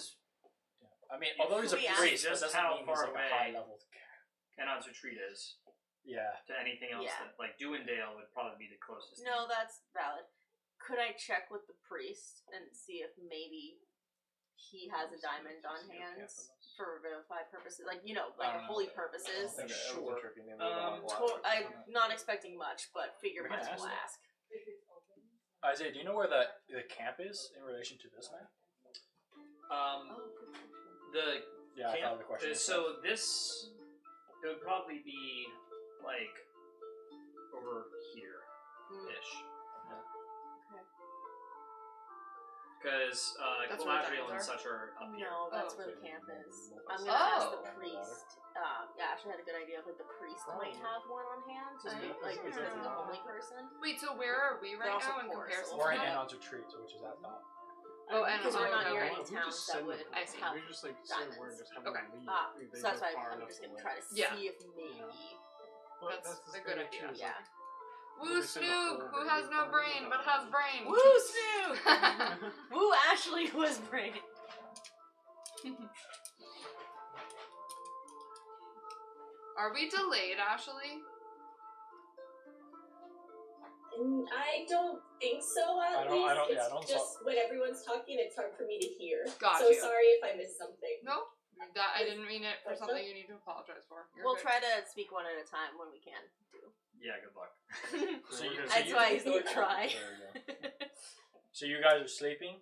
Speaker 4: I mean, although he's a
Speaker 3: Should we ask
Speaker 4: priest, that
Speaker 1: just
Speaker 4: doesn't
Speaker 1: how
Speaker 4: mean he's
Speaker 1: far
Speaker 4: like
Speaker 1: away?
Speaker 4: a high level.
Speaker 1: Cannon's Retreat is
Speaker 4: Yeah.
Speaker 1: to anything else
Speaker 3: Yeah.
Speaker 1: that like Dewendale would probably be the closest.
Speaker 3: No, that's valid. Could I check with the priest and see if maybe he has a diamond on hand for Revivify purposes, like like holy purposes?
Speaker 7: Okay, that was a
Speaker 1: Sure.
Speaker 7: tricky name. There's a lot of
Speaker 3: I'm not expecting much, but figure
Speaker 4: We
Speaker 3: might
Speaker 4: can
Speaker 3: as well
Speaker 4: ask.
Speaker 3: ask.
Speaker 4: Isaiah, do you know where the camp is in relation to this map?
Speaker 1: The
Speaker 4: Yeah, I
Speaker 1: camp.
Speaker 4: thought of the question.
Speaker 1: So this it would probably be like over here ish.
Speaker 3: Okay.
Speaker 1: Because
Speaker 5: That's where the
Speaker 1: Galadriel and
Speaker 5: diamonds
Speaker 1: such are up here.
Speaker 3: No, that's
Speaker 5: Oh.
Speaker 3: where the camp is. I'm gonna ask the
Speaker 5: Oh.
Speaker 3: priest. Yeah, Ashley had a good idea. Like the priest might have one on hand, just like because he's a holy person.
Speaker 5: Wait, so where are we
Speaker 3: They're
Speaker 5: right
Speaker 3: also
Speaker 5: now in
Speaker 3: poor,
Speaker 5: comparison
Speaker 3: so-
Speaker 4: We're
Speaker 5: to
Speaker 4: in
Speaker 5: that?
Speaker 4: Anon's Retreat, which is at top.
Speaker 5: Oh, and
Speaker 3: Because we're not
Speaker 5: okay.
Speaker 3: near
Speaker 2: Why
Speaker 3: any
Speaker 2: don't we
Speaker 3: towns
Speaker 2: just
Speaker 3: that
Speaker 2: send
Speaker 3: would
Speaker 2: them?
Speaker 3: have
Speaker 2: We just like say
Speaker 3: diamonds.
Speaker 2: where and just have
Speaker 5: Okay.
Speaker 2: them leave.
Speaker 3: So that's why
Speaker 2: far
Speaker 3: I'm
Speaker 2: enough
Speaker 3: just gonna
Speaker 2: away.
Speaker 3: try to
Speaker 5: Yeah.
Speaker 3: see if maybe.
Speaker 2: But
Speaker 5: That's
Speaker 2: the
Speaker 5: a good
Speaker 2: thing,
Speaker 5: idea.
Speaker 2: too, is,
Speaker 3: Yeah.
Speaker 2: like,
Speaker 5: Woo
Speaker 2: they send a
Speaker 5: Snoog,
Speaker 2: whole
Speaker 5: who has
Speaker 2: radio
Speaker 5: no
Speaker 2: call
Speaker 5: brain
Speaker 2: about
Speaker 5: but
Speaker 2: it.
Speaker 5: has brain.
Speaker 3: Woo Snoop! Woo Ashley was brain.
Speaker 5: Are we delayed, Ashley?
Speaker 8: I don't think so. At
Speaker 4: I don't-
Speaker 8: least
Speaker 4: I don't-
Speaker 8: it's
Speaker 4: yeah, I don't
Speaker 8: just when everyone's talking, it's hard for me to hear.
Speaker 5: Got
Speaker 8: so
Speaker 5: you.
Speaker 8: sorry if I missed something.
Speaker 5: No, that I didn't mean it for
Speaker 8: What's
Speaker 5: something
Speaker 8: up?
Speaker 5: you need to apologize for. You're
Speaker 3: We'll
Speaker 5: good.
Speaker 3: try to speak one at a time when we can.
Speaker 1: Yeah, good luck.
Speaker 4: So you,
Speaker 2: That's
Speaker 4: so
Speaker 3: That's
Speaker 4: you,
Speaker 3: why I used the word try.
Speaker 4: so you guys are sleeping,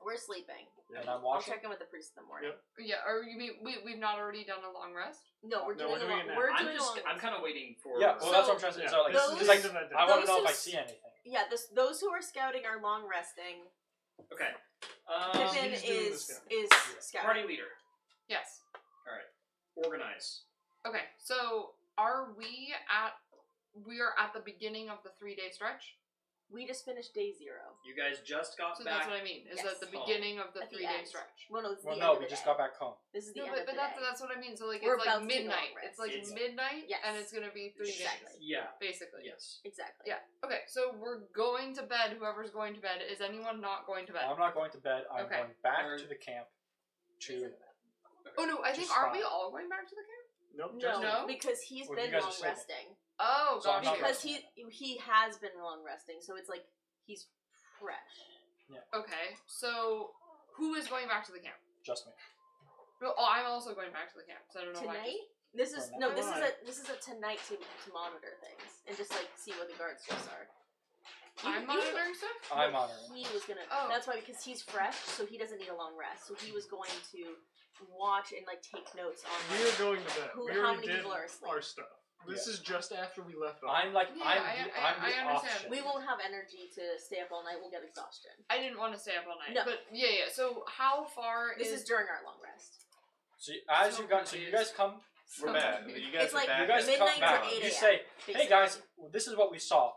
Speaker 3: We're sleeping.
Speaker 4: and I'm
Speaker 3: I'll
Speaker 4: watching.
Speaker 3: check in with the priest in the morning.
Speaker 2: Yep.
Speaker 5: Yeah, or you mean we've not already done a long rest?
Speaker 3: No, we're
Speaker 2: No,
Speaker 3: doing
Speaker 2: we're doing it now.
Speaker 3: We're
Speaker 1: I'm
Speaker 3: doing
Speaker 1: just
Speaker 3: a long
Speaker 1: I'm kind of waiting for
Speaker 4: Yeah, well, that's what I'm trying to say.
Speaker 2: Yeah,
Speaker 4: So, like,
Speaker 2: this
Speaker 3: those-
Speaker 2: is
Speaker 4: like,
Speaker 2: the end of that
Speaker 4: I want to
Speaker 3: those
Speaker 4: know if
Speaker 3: who
Speaker 4: I
Speaker 3: s-
Speaker 4: see anything.
Speaker 3: Yeah, those who are scouting are long resting.
Speaker 1: Okay.
Speaker 3: Pippin
Speaker 2: he's doing the
Speaker 3: is
Speaker 2: scouting.
Speaker 3: scouting.
Speaker 1: Party leader.
Speaker 5: Yes.
Speaker 1: Organize.
Speaker 5: Okay, so we are at the beginning of the 3-day stretch?
Speaker 3: We just finished day 0.
Speaker 1: You guys just got
Speaker 5: So
Speaker 1: back.
Speaker 5: that's what I mean. Is
Speaker 3: Yes.
Speaker 5: at the beginning of the
Speaker 3: At the
Speaker 5: 3-day
Speaker 3: end.
Speaker 5: stretch.
Speaker 3: Well, no, it's
Speaker 4: Well,
Speaker 3: the
Speaker 4: no,
Speaker 3: end of
Speaker 4: we
Speaker 3: the
Speaker 4: just
Speaker 3: day.
Speaker 4: got back home.
Speaker 3: This is the
Speaker 5: No,
Speaker 3: end
Speaker 5: but,
Speaker 3: of the
Speaker 5: but that's
Speaker 3: day.
Speaker 5: that's what I mean. So like
Speaker 3: We're
Speaker 5: it's
Speaker 3: about
Speaker 5: like
Speaker 3: to take a long
Speaker 5: midnight.
Speaker 3: rest.
Speaker 5: It's like
Speaker 1: It's-
Speaker 5: midnight,
Speaker 3: Yes.
Speaker 5: and it's gonna be 3 days
Speaker 3: Exactly.
Speaker 1: Yeah.
Speaker 5: basically.
Speaker 1: Yes.
Speaker 3: Exactly.
Speaker 5: Yeah. Okay, so we're going to bed. Whoever's going to bed. Is anyone not going to bed?
Speaker 4: I'm not going to bed. I'm
Speaker 5: Okay.
Speaker 4: going back
Speaker 1: Or-
Speaker 4: to the camp. To
Speaker 5: Oh no, I think
Speaker 4: Just
Speaker 5: aren't we
Speaker 4: fine.
Speaker 5: all going back to the camp?
Speaker 2: Nope.
Speaker 3: No,
Speaker 2: Just
Speaker 5: No?
Speaker 3: because he's
Speaker 4: Well,
Speaker 3: been
Speaker 4: you guys are
Speaker 3: long
Speaker 4: sleeping.
Speaker 3: resting.
Speaker 5: Oh
Speaker 4: So I'm
Speaker 5: gosh.
Speaker 4: not
Speaker 3: Because
Speaker 4: resting.
Speaker 3: he has been long resting, so it's like he's fresh.
Speaker 5: Okay, so who is going back to the camp?
Speaker 4: just me.
Speaker 5: No, oh, I'm also going back to the camp. So I don't know why.
Speaker 3: Tonight? This is
Speaker 4: Oh,
Speaker 3: no.
Speaker 2: no.
Speaker 3: This is a tonight to monitor things and just like see what the guard shifts are.
Speaker 5: I'm monitoring stuff.
Speaker 4: I'm honoring.
Speaker 3: He was gonna.
Speaker 5: Oh.
Speaker 3: That's why, because he's fresh, so he doesn't need a long rest. So he was going to watch and like take notes on.
Speaker 2: We are going to bed.
Speaker 3: Who-
Speaker 2: We
Speaker 3: how
Speaker 2: already
Speaker 3: many
Speaker 2: did
Speaker 3: people are asleep?
Speaker 2: our stuff. This is just after we left off.
Speaker 4: I'm like
Speaker 5: Yeah,
Speaker 4: I'm
Speaker 5: I
Speaker 4: the
Speaker 5: understand.
Speaker 4: option.
Speaker 3: We won't have energy to stay up all night. We'll get exhaustion.
Speaker 5: I didn't want to stay up all night.
Speaker 3: No.
Speaker 5: But yeah. So how far
Speaker 3: This is during our long rest.
Speaker 4: So as
Speaker 5: So
Speaker 4: you guys, so you guys come.
Speaker 7: We're back. You guys
Speaker 3: It's
Speaker 7: are
Speaker 3: like
Speaker 7: back.
Speaker 4: You guys
Speaker 3: midnight
Speaker 4: come
Speaker 3: to
Speaker 4: back.
Speaker 3: 8
Speaker 4: You
Speaker 3: a.m.
Speaker 4: say, "Hey
Speaker 3: basically.
Speaker 4: guys, this is what we saw.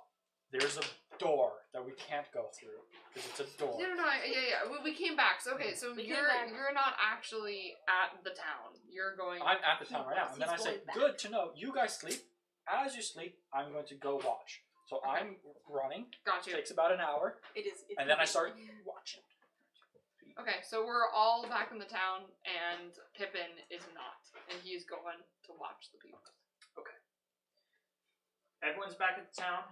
Speaker 4: There's a door that we can't go through because it's a door."
Speaker 5: No. Yeah. We came back. So okay. So
Speaker 3: We came
Speaker 5: you're
Speaker 3: back.
Speaker 5: you're not actually at the town. You're going.
Speaker 4: I'm at the town right now, and then I
Speaker 3: He's
Speaker 4: say,
Speaker 3: going back.
Speaker 4: "Good to know. You guys sleep. As you sleep, I'm going to go watch." So
Speaker 5: Okay.
Speaker 4: I'm running.
Speaker 5: Got you.
Speaker 4: Takes about an hour,
Speaker 3: It is. It's
Speaker 4: and then I
Speaker 3: confusing.
Speaker 4: start watching.
Speaker 5: Okay, so we're all back in the town, and Pippin is not, and he's going to watch the people.
Speaker 1: Everyone's back at the town.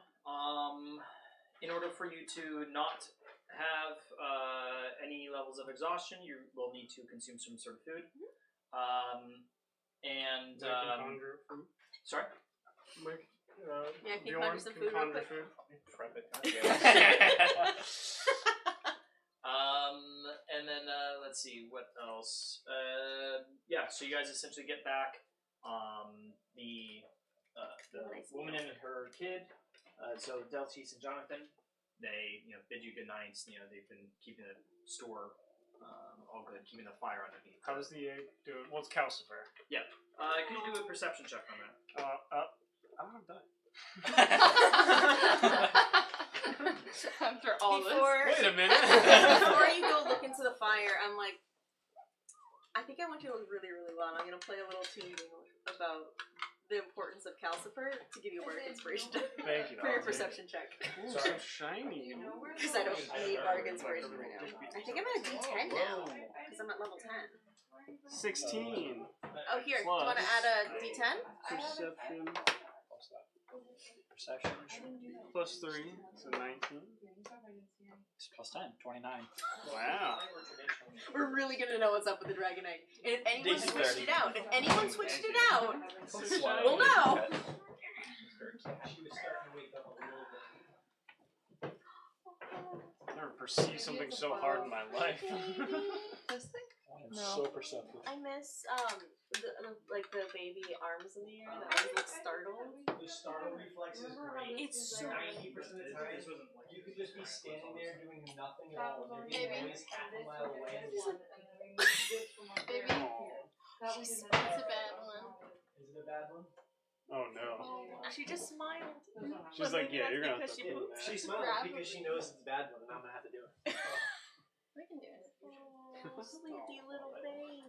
Speaker 1: In order for you to not have any levels of exhaustion, you will need to consume some sort of food. And
Speaker 2: I can conjure food.
Speaker 1: sorry.
Speaker 2: Mike,
Speaker 3: Yeah, can you
Speaker 2: Bjorn
Speaker 3: conjure some
Speaker 2: can
Speaker 3: food real
Speaker 2: conjure
Speaker 3: quick?
Speaker 2: food.
Speaker 7: Prep it.
Speaker 1: and then let's see what else. Yeah, so you guys essentially get back. The woman and her kid. So Deltis and Jonathan, they bid you good nights. They've been keeping the store all good, keeping the fire underneath.
Speaker 2: How does the egg do it? What's Calcifer?
Speaker 1: Can you do a perception check on that?
Speaker 2: I'm done.
Speaker 5: After all
Speaker 3: Before,
Speaker 2: Wait a minute.
Speaker 3: before you go look into the fire, I'm like, I think I want you to look really, really well. And I'm gonna play a little tune about the importance of Calcifer to give you a bardic inspiration
Speaker 2: Thank you.
Speaker 3: for your perception check.
Speaker 2: Ooh, so shiny.
Speaker 3: Because I don't need bardic inspiration right now. I think I'm at a D10 now because I'm at level 10.
Speaker 2: 16.
Speaker 3: Oh, here. Do you want to add a D10?
Speaker 2: Perception.
Speaker 4: What's that? Perception.
Speaker 2: Plus 3, so 19.
Speaker 4: It's plus 10, 29.
Speaker 2: Wow.
Speaker 3: We're really gonna know what's up with the dragon egg. And if anyone
Speaker 4: DC
Speaker 3: switched
Speaker 4: 30.
Speaker 3: it out, we'll know.
Speaker 6: She was starting to wake up a little bit.
Speaker 2: I've never perceived something so hard in my life.
Speaker 5: This thing?
Speaker 4: I am
Speaker 5: No.
Speaker 4: so perceptive.
Speaker 3: I miss the baby arms in the air that always look startled.
Speaker 6: The startle reflex is great.
Speaker 3: It's so
Speaker 6: 90% of the time, you could just be standing there doing nothing at all. And you're getting noise half a mile away.
Speaker 5: Baby. It's a bad one.
Speaker 6: Is it a bad one?
Speaker 2: Oh no.
Speaker 3: She just smiled.
Speaker 2: She's like, yeah, you're gonna have
Speaker 3: because
Speaker 2: to
Speaker 3: she
Speaker 2: put
Speaker 3: pooped.
Speaker 2: that.
Speaker 6: She smiles because she knows it's a bad one, and I'm gonna have to do it.
Speaker 5: We can do it.
Speaker 3: Oh, sleepy little baby.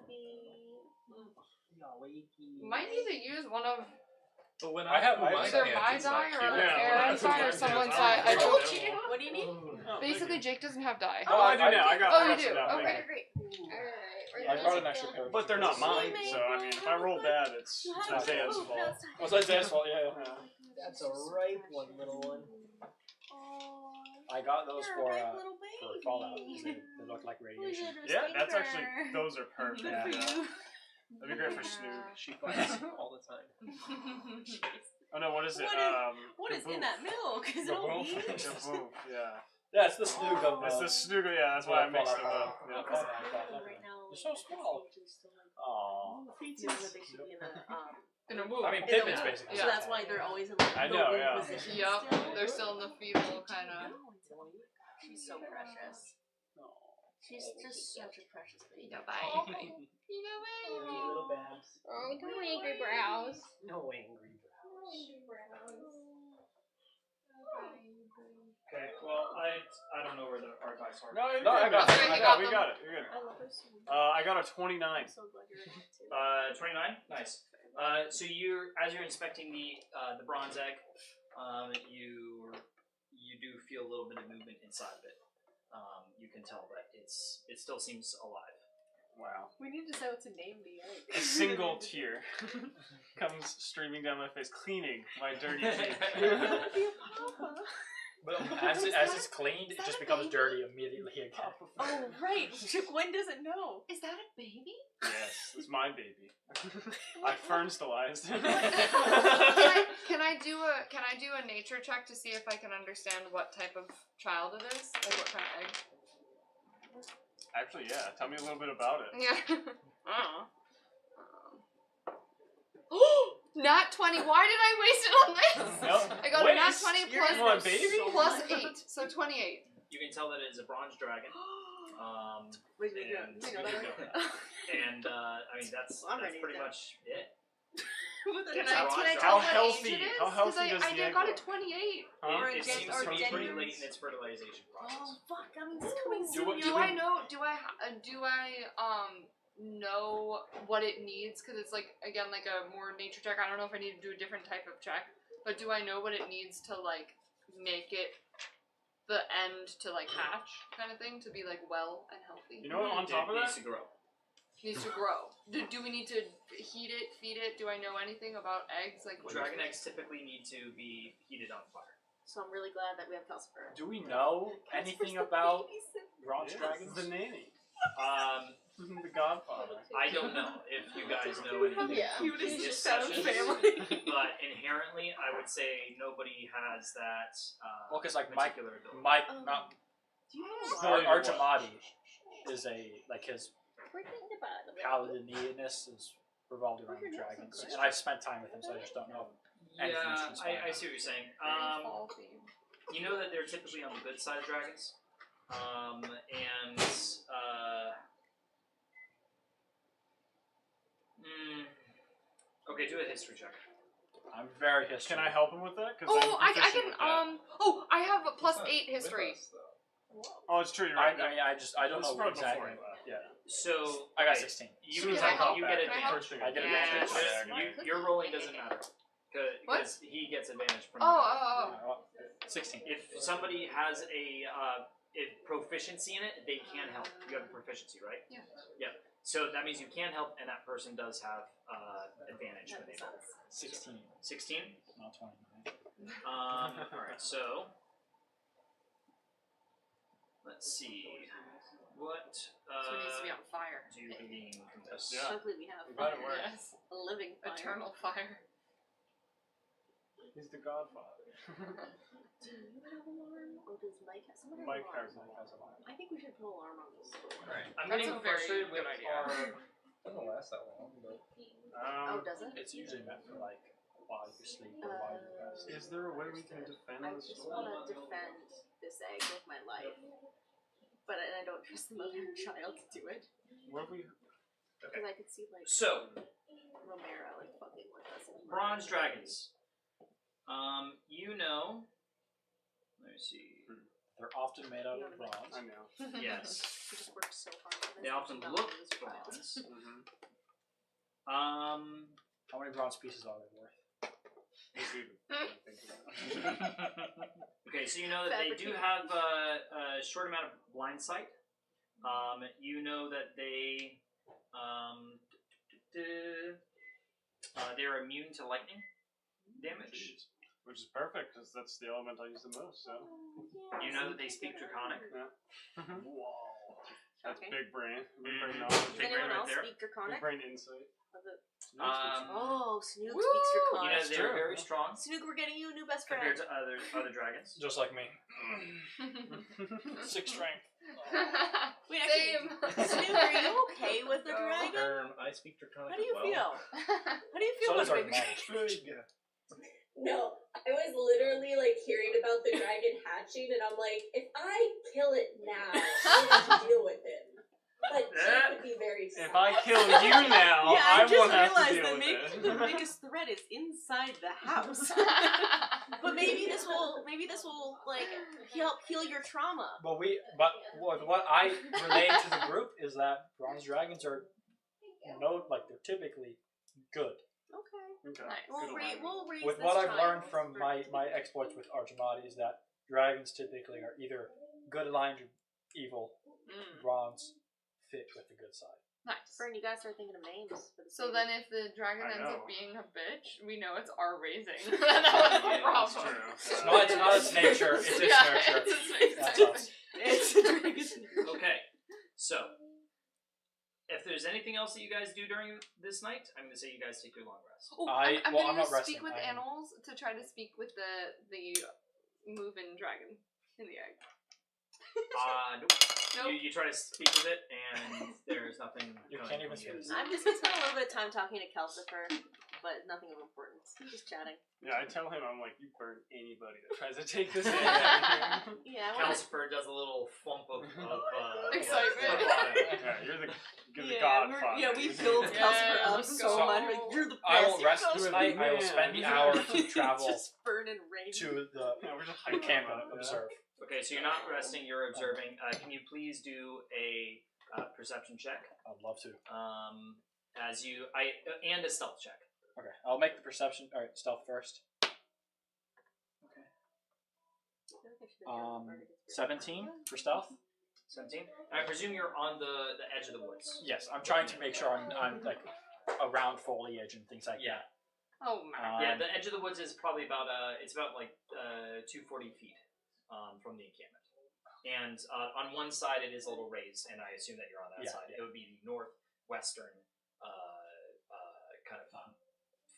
Speaker 5: Might need to use one of
Speaker 7: But when
Speaker 4: I have- I
Speaker 5: either
Speaker 4: have-
Speaker 5: my die or
Speaker 2: Yeah,
Speaker 5: Aaron's
Speaker 2: well,
Speaker 5: die or
Speaker 2: that's
Speaker 5: someone's
Speaker 2: fine.
Speaker 5: die. I told
Speaker 2: Oh.
Speaker 5: you.
Speaker 3: What do you need?
Speaker 2: Oh,
Speaker 5: Basically, Jake doesn't have die.
Speaker 2: Oh, I do now. I got
Speaker 5: Oh, you
Speaker 2: got
Speaker 5: do?
Speaker 2: some now.
Speaker 5: Okay.
Speaker 3: Great.
Speaker 4: I brought an extra pair.
Speaker 2: But they're not mine, so I mean, if I roll bad, it's
Speaker 3: You have
Speaker 2: Isaiah's
Speaker 3: to
Speaker 2: fault.
Speaker 3: move. That's
Speaker 4: Oh, so Isaiah's fault, yeah.
Speaker 6: That's a ripe one, little one.
Speaker 4: I got those
Speaker 3: You're
Speaker 4: for
Speaker 3: a ripe little
Speaker 4: for
Speaker 3: baby.
Speaker 4: Fallout. They look like radiation.
Speaker 2: Yeah, that's actually, those are perfect.
Speaker 3: Good
Speaker 2: Yeah.
Speaker 3: for you.
Speaker 2: That'd be great for Snoog.
Speaker 6: She fights all the time.
Speaker 2: Oh no, what is it?
Speaker 3: What is in that milk? Is it
Speaker 4: The
Speaker 3: all
Speaker 4: wolf.
Speaker 3: beans?
Speaker 2: Jaboo, yeah.
Speaker 4: Yeah, it's the Snoog of
Speaker 2: It's the Snoog, yeah, that's why I mixed them up. Yeah.
Speaker 3: Right now,
Speaker 4: They're so small. Aww.
Speaker 3: Feeds that they should be in a
Speaker 5: In a womb.
Speaker 4: I mean,
Speaker 3: in a
Speaker 4: Pippin's
Speaker 3: womb.
Speaker 4: basically.
Speaker 3: So that's why they're always in like
Speaker 2: I
Speaker 3: the
Speaker 2: know,
Speaker 3: womb
Speaker 2: yeah.
Speaker 3: position.
Speaker 5: Yup,
Speaker 3: still.
Speaker 5: they're still in the fetal kind of.
Speaker 3: She's so precious. She's just such a precious baby.
Speaker 5: Bye. You know
Speaker 6: Hey, little Babs.
Speaker 5: Oh, no angry brows.
Speaker 6: No angry brows.
Speaker 1: Okay. Well, I don't know where our dice are.
Speaker 2: No,
Speaker 4: No, I got it.
Speaker 5: Okay,
Speaker 2: I
Speaker 5: you
Speaker 2: got
Speaker 5: got
Speaker 2: we
Speaker 5: them.
Speaker 2: got it. You're good.
Speaker 3: I love her so much.
Speaker 2: I got a 29.
Speaker 3: I'm so glad you're in it too.
Speaker 1: 29. Nice. So as you're inspecting the bronze egg, you do feel a little bit of movement inside of it. You can tell that it still seems alive.
Speaker 2: Wow.
Speaker 3: We need to decide what to name the egg.
Speaker 2: A single tear comes streaming down my face, cleaning my dirty teeth.
Speaker 3: That'd be a papa.
Speaker 4: But as it's cleaned, it just becomes dirty immediately again.
Speaker 3: Oh right, Gwen doesn't know.
Speaker 5: Is that a baby?
Speaker 2: Yes, it's my baby. I fernstalized.
Speaker 5: Can I do a nature check to see if I can understand what type of child it is? Like what kind of egg?
Speaker 2: Actually, yeah. Tell me a little bit about it.
Speaker 5: Yeah. Nat 20. Why did I waste it on this?
Speaker 2: Nope.
Speaker 5: I got a nat
Speaker 2: Waste?
Speaker 5: 20
Speaker 2: You're
Speaker 5: plus,
Speaker 2: going baby?
Speaker 5: plus 8, so 28.
Speaker 1: You can tell that it is a bronze dragon.
Speaker 3: Wait,
Speaker 1: And,
Speaker 3: we know
Speaker 1: I mean that's
Speaker 3: I'm ready
Speaker 1: pretty
Speaker 3: to go.
Speaker 1: much it.
Speaker 5: Can
Speaker 1: It's
Speaker 5: I,
Speaker 1: a
Speaker 5: can I
Speaker 1: bronze
Speaker 5: tell
Speaker 2: How
Speaker 5: what
Speaker 2: healthy-
Speaker 5: age it is?
Speaker 2: how healthy
Speaker 5: 'Cause
Speaker 2: does
Speaker 5: I
Speaker 2: the egg
Speaker 5: got a
Speaker 2: look?
Speaker 5: 28.
Speaker 2: Huh?
Speaker 3: Or
Speaker 1: It
Speaker 3: gen-
Speaker 1: seems
Speaker 3: or
Speaker 1: to be pretty
Speaker 3: genders.
Speaker 1: late in its fertilization process.
Speaker 3: Oh fuck! I mean, it's coming
Speaker 4: Do
Speaker 3: soon.
Speaker 4: what-
Speaker 5: Do I know? Do I know what it needs? Because it's like again like a more nature check. I don't know if I need to do a different type of check, but do I know what it needs to like make it the end to like hatch kind of thing to be like well and healthy?
Speaker 2: You know what? On top of
Speaker 1: It
Speaker 2: that,
Speaker 1: needs to grow.
Speaker 5: Needs to grow. Do we need to heat it, feed it? Do I know anything about eggs? Like what
Speaker 1: Dragon eggs typically need to be heated on fire.
Speaker 3: So I'm really glad that we have Calcifer.
Speaker 4: Do we know anything about bronze
Speaker 2: yes,
Speaker 4: dragons?
Speaker 2: the nanny,
Speaker 1: The
Speaker 2: godfather.
Speaker 1: I don't know if you guys know anything
Speaker 3: Yeah.
Speaker 1: from
Speaker 3: Cutest
Speaker 1: previous
Speaker 3: child
Speaker 1: sessions,
Speaker 3: family.
Speaker 1: but inherently, I would say nobody has that
Speaker 4: Well, 'cause, like, my-
Speaker 1: particular ability.
Speaker 4: Mike,
Speaker 3: Um,
Speaker 4: not
Speaker 3: Do you know
Speaker 2: Billy
Speaker 3: why?
Speaker 2: the
Speaker 4: Archamadi. is his
Speaker 3: We're thinking about it.
Speaker 4: paladin-ness is revolved around the dragons, and I've spent time with him, so I just don't know. Anything
Speaker 1: Yeah,
Speaker 4: transpired.
Speaker 1: I see what you're saying.
Speaker 5: Very fall theme.
Speaker 1: You know that they're typically on the good side of dragons, and okay, do a history check.
Speaker 4: I'm very history.
Speaker 2: Can I help him with that? 'Cause
Speaker 5: Oh,
Speaker 2: I'm
Speaker 5: I
Speaker 2: proficient
Speaker 5: can.
Speaker 2: with that.
Speaker 5: Oh, I have a +8 history.
Speaker 2: Oh, it's true. You're
Speaker 4: I
Speaker 2: right.
Speaker 4: mean, I don't
Speaker 2: This
Speaker 4: know
Speaker 2: is probably
Speaker 4: exactly.
Speaker 2: before that.
Speaker 4: Yeah,
Speaker 1: So
Speaker 4: I got
Speaker 1: okay,
Speaker 4: 16.
Speaker 1: You,
Speaker 2: As soon as
Speaker 5: Can I
Speaker 2: I
Speaker 5: help?
Speaker 2: got
Speaker 1: you
Speaker 2: back,
Speaker 1: get
Speaker 5: Can I help?
Speaker 2: first thing
Speaker 4: I get
Speaker 5: Yes.
Speaker 4: advantage.
Speaker 1: your rolling doesn't matter because he gets advantage from you.
Speaker 5: Oh.
Speaker 4: 16.
Speaker 1: If somebody has a proficiency in it, they can help. You have a proficiency, right?
Speaker 5: Yeah.
Speaker 1: Yep. So that means you can help, and that person does have advantage when they roll.
Speaker 4: 16.
Speaker 1: 16.
Speaker 4: Not 29.
Speaker 1: All right. So let's see. What
Speaker 5: So it needs to be on fire.
Speaker 1: do being contest?
Speaker 2: Yeah.
Speaker 3: Luckily, we have
Speaker 2: I'm glad it worked.
Speaker 5: Yes.
Speaker 3: a living fire.
Speaker 5: Eternal fire.
Speaker 2: He's the godfather.
Speaker 3: Do you have alarm? Or does Mike have someone have
Speaker 2: Mike
Speaker 3: alarm?
Speaker 2: has a lot.
Speaker 3: I think we should put alarm on this door.
Speaker 1: I'm
Speaker 5: That's
Speaker 1: getting
Speaker 5: a very
Speaker 1: frustrated
Speaker 5: good
Speaker 1: with
Speaker 5: idea.
Speaker 1: our.
Speaker 7: Doesn't last that long, but
Speaker 3: Oh, does it?
Speaker 4: It's usually meant for like while you sleep or while you rest.
Speaker 2: Is there a way we can defend
Speaker 3: I
Speaker 2: this
Speaker 3: just
Speaker 2: door?
Speaker 3: want to defend this egg with my life. But I don't trust the mother and child to do it.
Speaker 2: What if we?
Speaker 3: Because I could see, like,
Speaker 1: So
Speaker 3: Romero, like, fucking with us.
Speaker 1: bronze dragons. You know. Let me see.
Speaker 4: They're often made out of
Speaker 2: I
Speaker 4: bronze.
Speaker 2: know.
Speaker 1: Yes.
Speaker 3: We just worked so hard for this.
Speaker 1: They often
Speaker 3: Not
Speaker 1: look
Speaker 3: lose child.
Speaker 1: bronze.
Speaker 2: Mm-hmm.
Speaker 4: How many bronze pieces are they worth?
Speaker 1: Okay, so you know that they do have a short amount of blind sight. You know that they they're immune to lightning damage.
Speaker 2: Which is perfect because that's the element I use the most. So.
Speaker 1: You know that they speak Draconic.
Speaker 2: Whoa. That's
Speaker 3: Okay.
Speaker 2: big brain. Big
Speaker 1: Mhm.
Speaker 2: brain
Speaker 3: Does
Speaker 2: knowledge.
Speaker 1: Big
Speaker 3: anyone
Speaker 1: brain right
Speaker 3: else
Speaker 1: there.
Speaker 3: speak
Speaker 2: Big
Speaker 3: Draconic?
Speaker 2: brain insight.
Speaker 3: Oh, Snook
Speaker 5: Woo!
Speaker 3: speaks
Speaker 1: You
Speaker 3: Draconic.
Speaker 1: know
Speaker 2: That's
Speaker 1: they're
Speaker 2: true.
Speaker 1: very strong
Speaker 3: Snook, we're getting you a new best friend.
Speaker 1: compared to other dragons.
Speaker 4: Just like me. 6 strength.
Speaker 3: Wait,
Speaker 5: Same.
Speaker 3: Snook, are you okay with the dragon?
Speaker 7: I speak Draconic
Speaker 3: How do you
Speaker 7: as
Speaker 3: feel?
Speaker 7: well.
Speaker 3: How do you feel
Speaker 4: So
Speaker 3: about
Speaker 4: does our
Speaker 3: big dragon?
Speaker 4: mage.
Speaker 8: No, I was literally like hearing about the dragon hatching, and I'm like, if I kill it now, I have to deal with it. But Jake would be very sad.
Speaker 2: If I kill you now,
Speaker 3: Yeah, I
Speaker 2: I will
Speaker 3: just
Speaker 2: have to
Speaker 3: realized
Speaker 2: deal
Speaker 3: that
Speaker 2: with
Speaker 3: maybe
Speaker 2: it.
Speaker 3: the biggest threat is inside the house. But maybe this will like help heal your trauma.
Speaker 4: But what I relate to the group is that bronze dragons are they're typically good.
Speaker 3: Okay.
Speaker 2: Okay.
Speaker 5: Nice.
Speaker 2: Good
Speaker 3: We'll raise
Speaker 4: With
Speaker 3: this
Speaker 4: what I've
Speaker 3: child
Speaker 4: learned from
Speaker 3: for-
Speaker 4: my exploits with Arjamati is that dragons typically are either good aligned or evil. Bronze fit with the good side.
Speaker 5: Nice.
Speaker 3: Fern, you gotta start thinking of names for the
Speaker 5: So
Speaker 3: baby.
Speaker 5: then if the dragon
Speaker 2: I
Speaker 5: ends
Speaker 2: know.
Speaker 5: up being a bitch, we know it's our raising. That was the
Speaker 2: Yeah,
Speaker 5: problem.
Speaker 2: that's true.
Speaker 4: It's not its nature, it's its
Speaker 5: Yeah,
Speaker 4: nurture.
Speaker 5: it's its
Speaker 4: That's
Speaker 5: nature.
Speaker 4: us.
Speaker 3: It's a dragon's
Speaker 1: Okay, so if there's anything else that you guys do during this night, I'm going to say you guys take your long rest.
Speaker 5: Oh,
Speaker 4: I'm
Speaker 5: I'm
Speaker 4: not
Speaker 5: gonna
Speaker 4: resting,
Speaker 5: speak with
Speaker 4: I'm-
Speaker 5: animals to try to speak with the moving dragon in the egg.
Speaker 1: Nope.
Speaker 5: Nope.
Speaker 1: You try to speak with it, and there's nothing.
Speaker 4: You
Speaker 1: coming
Speaker 4: can't even
Speaker 1: from
Speaker 4: speak.
Speaker 3: I'm just gonna spend a little bit of time talking to Kelsifer, but nothing of importance. Just chatting.
Speaker 2: Yeah, I tell him, I'm like, you burn anybody that tries to take this egg out of here.
Speaker 3: Yeah, I wanna-
Speaker 1: Calcifer does a little thump of
Speaker 5: Excitement.
Speaker 2: Yeah, you're the godfather.
Speaker 3: Yeah, we build
Speaker 5: Yeah,
Speaker 3: Kelsifer up
Speaker 5: let's
Speaker 3: so
Speaker 5: go.
Speaker 3: much. Like, you're the best.
Speaker 4: I will
Speaker 3: you're
Speaker 4: rest
Speaker 3: so
Speaker 4: this
Speaker 2: You're
Speaker 3: good.
Speaker 4: night. I will spend the hour to travel
Speaker 3: Just burn and rain.
Speaker 4: to the
Speaker 2: Yeah, we're just
Speaker 4: camp
Speaker 2: hyping
Speaker 4: and
Speaker 2: up,
Speaker 4: observe.
Speaker 1: Okay, so you're not resting, you're observing. Can you please do a perception check?
Speaker 4: I'd love to.
Speaker 1: And a stealth check.
Speaker 4: Okay, I'll make the perception. All right, stealth first.
Speaker 3: I feel like I should've done the target.
Speaker 4: 17 for stealth.
Speaker 1: 17. I presume you're on the edge of the woods.
Speaker 4: Yes, I'm trying to make sure I'm like around foliage and things like
Speaker 1: Yeah.
Speaker 4: that.
Speaker 5: Oh my.
Speaker 1: Yeah, the edge of the woods is probably about 240 feet from the encampment. And on one side it is a little raised, and I assume that you're on that
Speaker 4: Yeah,
Speaker 1: side.
Speaker 4: yeah.
Speaker 1: It would be the northwestern kind of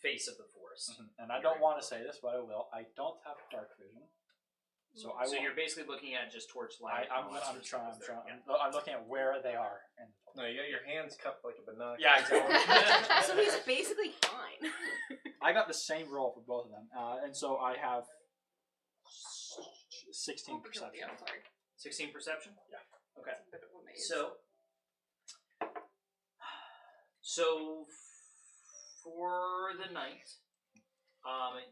Speaker 1: face of the forest.
Speaker 4: And I don't want to say this, but I will. I don't have dark vision. So I
Speaker 1: So
Speaker 4: will,
Speaker 1: you're basically looking at just torchlight.
Speaker 4: I'm looking at where they are. And
Speaker 7: No, you got your hands cupped like a binocular.
Speaker 4: yeah, exactly.
Speaker 3: So he's basically fine.
Speaker 4: I got the same roll for both of them, and so I have 16 perception.
Speaker 5: Yeah, I'm sorry.
Speaker 1: 16 perception.
Speaker 4: Yeah.
Speaker 1: Okay.
Speaker 5: It's a bit of a maze.
Speaker 1: So for the night,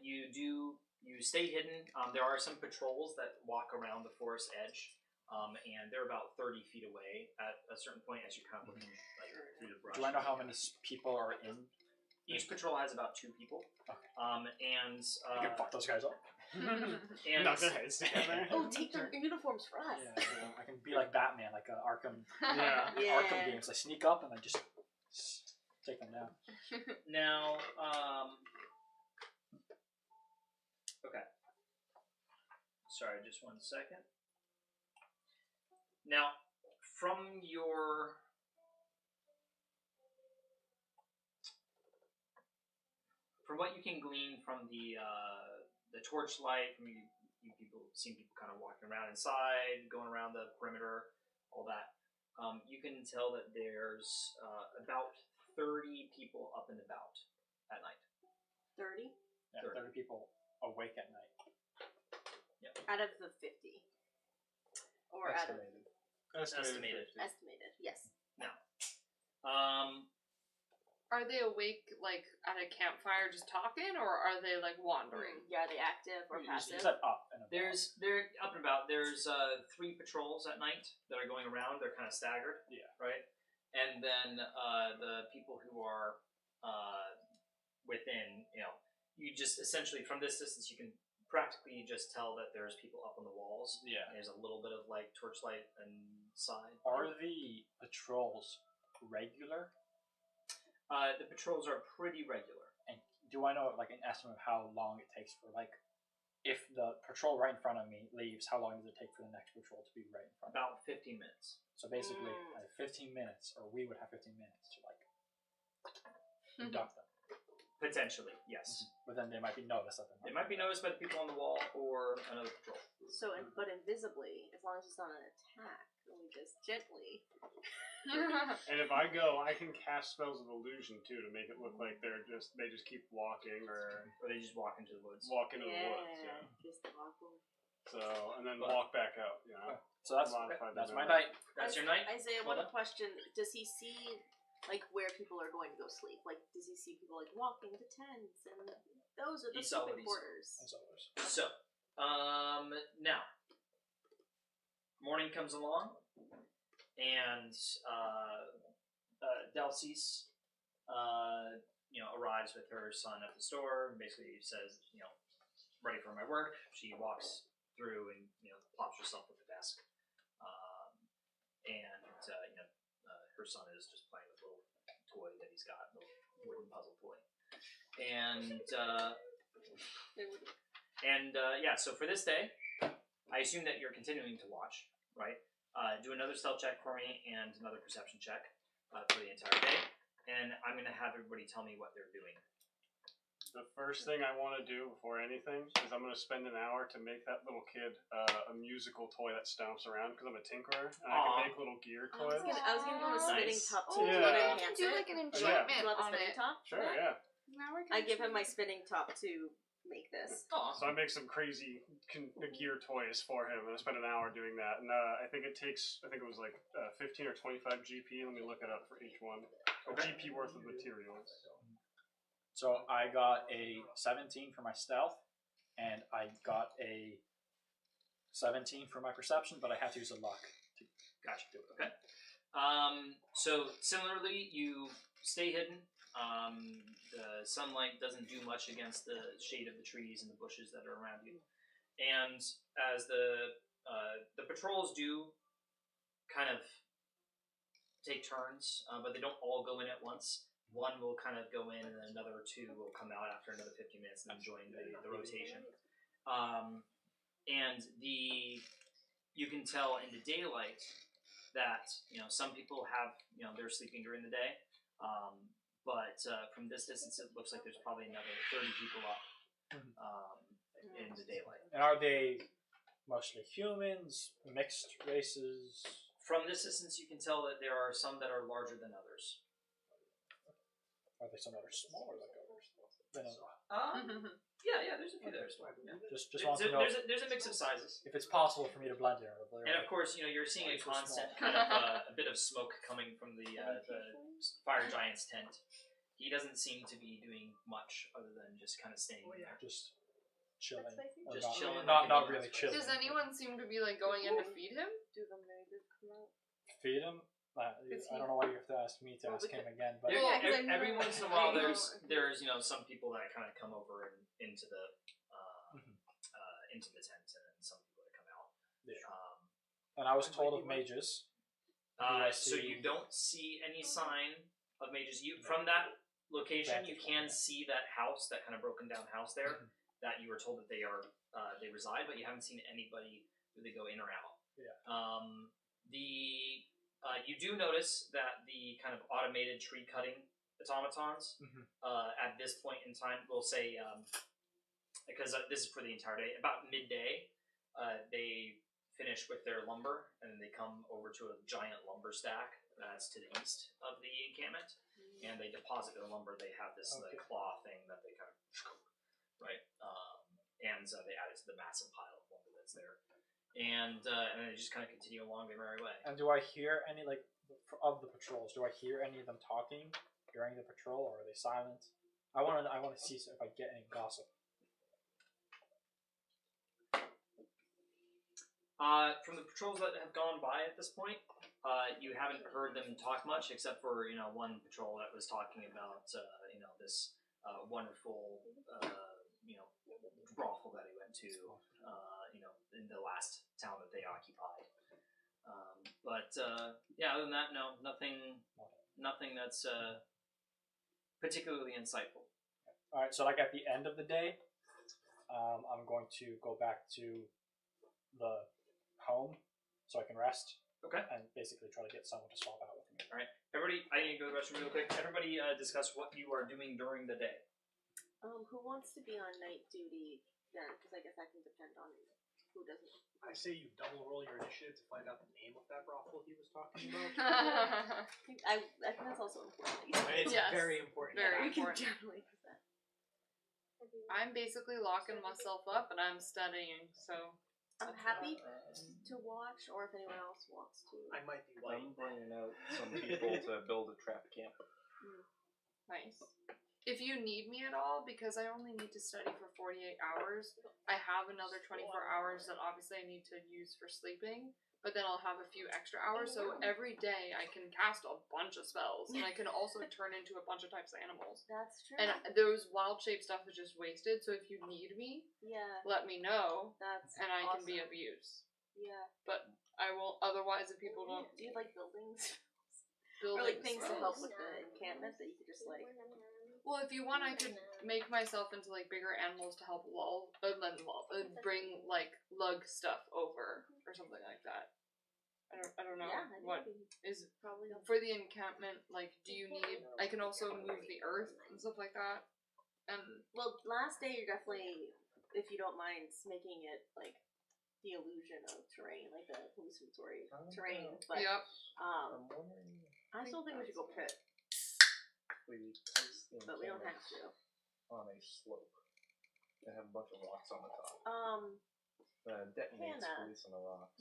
Speaker 1: you stay hidden. There are some patrols that walk around the forest edge, and they're about 30 feet away at a certain point as you're kind of looking like through the brush.
Speaker 4: Do I know how many people are in?
Speaker 1: Each patrol has about 2 people.
Speaker 4: Okay.
Speaker 1: And
Speaker 4: I can fuck those guys up.
Speaker 1: and
Speaker 2: Knock their heads down there.
Speaker 3: Oh, take their uniforms for us.
Speaker 4: Yeah, I can be like Batman, like Arkham
Speaker 2: Yeah.
Speaker 4: Arkham games. I sneak up and I just take them down.
Speaker 1: now, okay. Sorry, just 1 second. Now, from what you can glean from the torchlight, from you people seeing people kind of walking around inside, going around the perimeter, all that. You can tell that there's about 30 people up and about at night.
Speaker 3: 30
Speaker 4: Yeah, 30 people awake at night.
Speaker 3: out of the 50, or out of
Speaker 1: Estimated.
Speaker 3: estimated. Yes.
Speaker 5: Are they awake, like, at a campfire just talking, or are they, like, wandering?
Speaker 3: Yeah, are they active or
Speaker 4: You
Speaker 3: passive?
Speaker 4: said up and about.
Speaker 1: They're up and about. There's 3 patrols at night that are going around. They're kind of staggered.
Speaker 4: Yeah.
Speaker 1: Right. And then the people who are within, you just essentially from this distance you can practically just tell that there's people up on the walls.
Speaker 4: Yeah.
Speaker 1: There's a little bit of like torchlight inside.
Speaker 4: Are the patrols regular?
Speaker 1: The patrols are pretty regular.
Speaker 4: And do I know like an estimate of how long it takes for like if the patrol right in front of me leaves, how long does it take for the next patrol to be right in front of me?
Speaker 1: About 15 minutes.
Speaker 4: So basically, I have 15 minutes, or we would have 15 minutes to like induct them.
Speaker 1: Potentially, yes.
Speaker 4: But then they might be noticed at them.
Speaker 1: They might be noticed by the people on the wall or another patrol.
Speaker 3: So, but invisibly, as long as it's not an attack, only just gently.
Speaker 2: And if I go, I can cast spells of illusion too to make it look like they just keep walking or
Speaker 1: Or they just walk into the woods.
Speaker 2: walk into the woods. Yeah.
Speaker 3: Just walk over.
Speaker 2: So and then walk back out. You know.
Speaker 4: So that's
Speaker 2: Modify the
Speaker 4: my
Speaker 2: number.
Speaker 4: night.
Speaker 1: That's your night?
Speaker 3: Isaiah,
Speaker 1: Hold
Speaker 3: one
Speaker 1: on.
Speaker 3: question. Does he see, like, where people are going to go sleep? Like, does he see people, like, walking to tents? And those are the
Speaker 1: He saw what
Speaker 3: sleeping
Speaker 1: he saw.
Speaker 3: quarters.
Speaker 4: As always.
Speaker 1: So, now, morning comes along, and Delcies, arrives with her son at the store, and basically says, ready for my work. She walks through and, plops herself at the desk, and her son is just playing with a little toy that he's got, a little wooden puzzle toy, and. So for this day, I assume that you're continuing to watch, right? Do another stealth check for me and another perception check for the entire day, and I'm going to have everybody tell me what they're doing.
Speaker 2: The first thing I want to do before anything is I'm going to spend an hour to make that little kid a musical toy that stomps around because I'm a tinkerer and I can
Speaker 1: Aw.
Speaker 2: make little gear
Speaker 3: I was
Speaker 2: toys.
Speaker 3: gonna go to spinning
Speaker 1: Nice.
Speaker 3: top too. Do you
Speaker 2: Yeah.
Speaker 3: want to
Speaker 5: You can
Speaker 3: enhance
Speaker 5: do,
Speaker 3: it?
Speaker 5: like, an
Speaker 3: Do you want
Speaker 5: enchantment
Speaker 3: the
Speaker 5: on
Speaker 3: spinning
Speaker 5: it.
Speaker 3: top?
Speaker 2: Sure, yeah.
Speaker 5: Now we're
Speaker 3: I give him my
Speaker 5: getting
Speaker 3: spinning top to make this.
Speaker 2: So I make some crazy gear toys for him, and I spent an hour doing that. And I think it was like 15 or 25 GP. Let me look it up for each one. A
Speaker 1: Okay.
Speaker 2: GP worth of materials.
Speaker 4: So I got a 17 for my stealth, and I got a 17 for my perception, but I had to use a luck.
Speaker 1: Gotcha. Okay. So similarly, you stay hidden. The sunlight doesn't do much against the shade of the trees and the bushes that are around you. And as the patrols do kind of take turns, but they don't all go in at once. One will kind of go in, and then another 2 will come out after another 15 minutes and then join the rotation. And you can tell in the daylight that some people have they're sleeping during the day, but from this distance it looks like there's probably another 30 people up in the daylight.
Speaker 4: And are they mostly humans, mixed races.
Speaker 1: From this distance, you can tell that there are some that are larger than others.
Speaker 4: Are there some that are smaller than others? Than others?
Speaker 1: Yeah, there's a few that are small. Yeah.
Speaker 4: Just want to know
Speaker 1: There's a mix of sizes.
Speaker 4: if it's possible for me to blend in.
Speaker 1: And of course, you're seeing a
Speaker 4: It's so
Speaker 1: constant
Speaker 4: small.
Speaker 1: kind of a bit of smoke coming from the fire giant's tent. He doesn't seem to be doing much other than just kind of staying there.
Speaker 4: Just chilling. Or
Speaker 1: Just
Speaker 4: not,
Speaker 1: chilling
Speaker 4: Not,
Speaker 1: like
Speaker 4: not
Speaker 1: a
Speaker 4: really
Speaker 1: good
Speaker 4: chilling.
Speaker 5: Does anyone seem to be like going in to feed him?
Speaker 3: Do the natives come out?
Speaker 4: Feed him? I don't know why you have to ask me to ask him again, but
Speaker 1: There-
Speaker 3: Well, 'cause I
Speaker 1: every
Speaker 3: know-
Speaker 1: once in a while,
Speaker 5: I know.
Speaker 1: there's some people that kind of come over and into the tent, and then some people that come out.
Speaker 4: Yeah. And I was told of mages.
Speaker 1: So you don't see any sign of mages. You from that location, you can see that house, that kind of broken down house there, that you were told that they reside, but you haven't seen anybody really go in or out.
Speaker 4: Yeah.
Speaker 1: You do notice that the kind of automated tree cutting automatons at this point in time, we'll say, because this is for the entire day, about midday, they finish with their lumber, and then they come over to a giant lumber stack that's to the east of the encampment, and they deposit their lumber. They have this claw thing that they kind of, right, and they add it to the massive pile of lumber that's there. And then they just kind of continue along their merry way.
Speaker 4: And do I hear any, like, of the patrols, do I hear any of them talking during the patrol, or are they silent? I want to see if I get any gossip.
Speaker 1: From the patrols that have gone by at this point, you haven't heard them talk much, except for one patrol that was talking about this wonderful brothel that he went to in the last town that they occupied. Other than that, no, nothing that's particularly insightful.
Speaker 4: All right, so like at the end of the day, I'm going to go back to the home so I can rest.
Speaker 1: Okay.
Speaker 4: And basically try to get someone to swap out with me.
Speaker 1: All right, everybody. I need to go to the restroom real quick. Everybody, discuss what you are doing during the day.
Speaker 3: Who wants to be on night duty then? Because I guess I can depend on who doesn't.
Speaker 6: I say you double roll your initiative to find out the name of that brothel he was talking about.
Speaker 3: I think that's also important.
Speaker 6: It's
Speaker 5: Yes.
Speaker 6: very important.
Speaker 5: Very
Speaker 3: We can
Speaker 5: important.
Speaker 3: definitely do that.
Speaker 5: I'm basically locking myself up and I'm studying, so
Speaker 3: I'm happy to watch, or if anyone else wants to.
Speaker 6: I might be white.
Speaker 7: I'm bringing out some people to build a trap camp.
Speaker 5: nice. If you need me at all, because I only need to study for 48 hours, I have another 24 hours that obviously I need to use for sleeping, but then I'll have a few extra hours, so every day I can cast a bunch of spells, and I can also turn into a bunch of types of animals.
Speaker 3: That's true.
Speaker 5: And those wild shape stuff is just wasted, so if you need me,
Speaker 3: yeah,
Speaker 5: let me know,
Speaker 3: that's
Speaker 5: and I can
Speaker 3: awesome.
Speaker 5: be of use.
Speaker 3: Yeah.
Speaker 5: But I won't, otherwise if people don't
Speaker 3: Do you have like buildings?
Speaker 5: build
Speaker 3: Or like things to help with the encampment that you could just like.
Speaker 5: Well, if you want, I could make myself into like bigger animals to help bring like lug stuff over or something like that. I don't know
Speaker 3: Yeah, I think
Speaker 5: what
Speaker 3: that'd be
Speaker 5: is
Speaker 3: probably.
Speaker 5: for the encampment. Like, do you need? I can also move the earth and stuff like that. And
Speaker 3: Well, last day you're definitely, if you don't mind, making it like the illusion of terrain, like the hallucinatory terrain. But
Speaker 5: yep.
Speaker 7: I'm wondering
Speaker 3: I still think we should go pit,
Speaker 7: if we place the
Speaker 3: but we don't have
Speaker 7: encampment
Speaker 3: to.
Speaker 7: on a slope and have a bunch of rocks on the top. Detonates
Speaker 3: Hannah,
Speaker 7: releasing the rocks.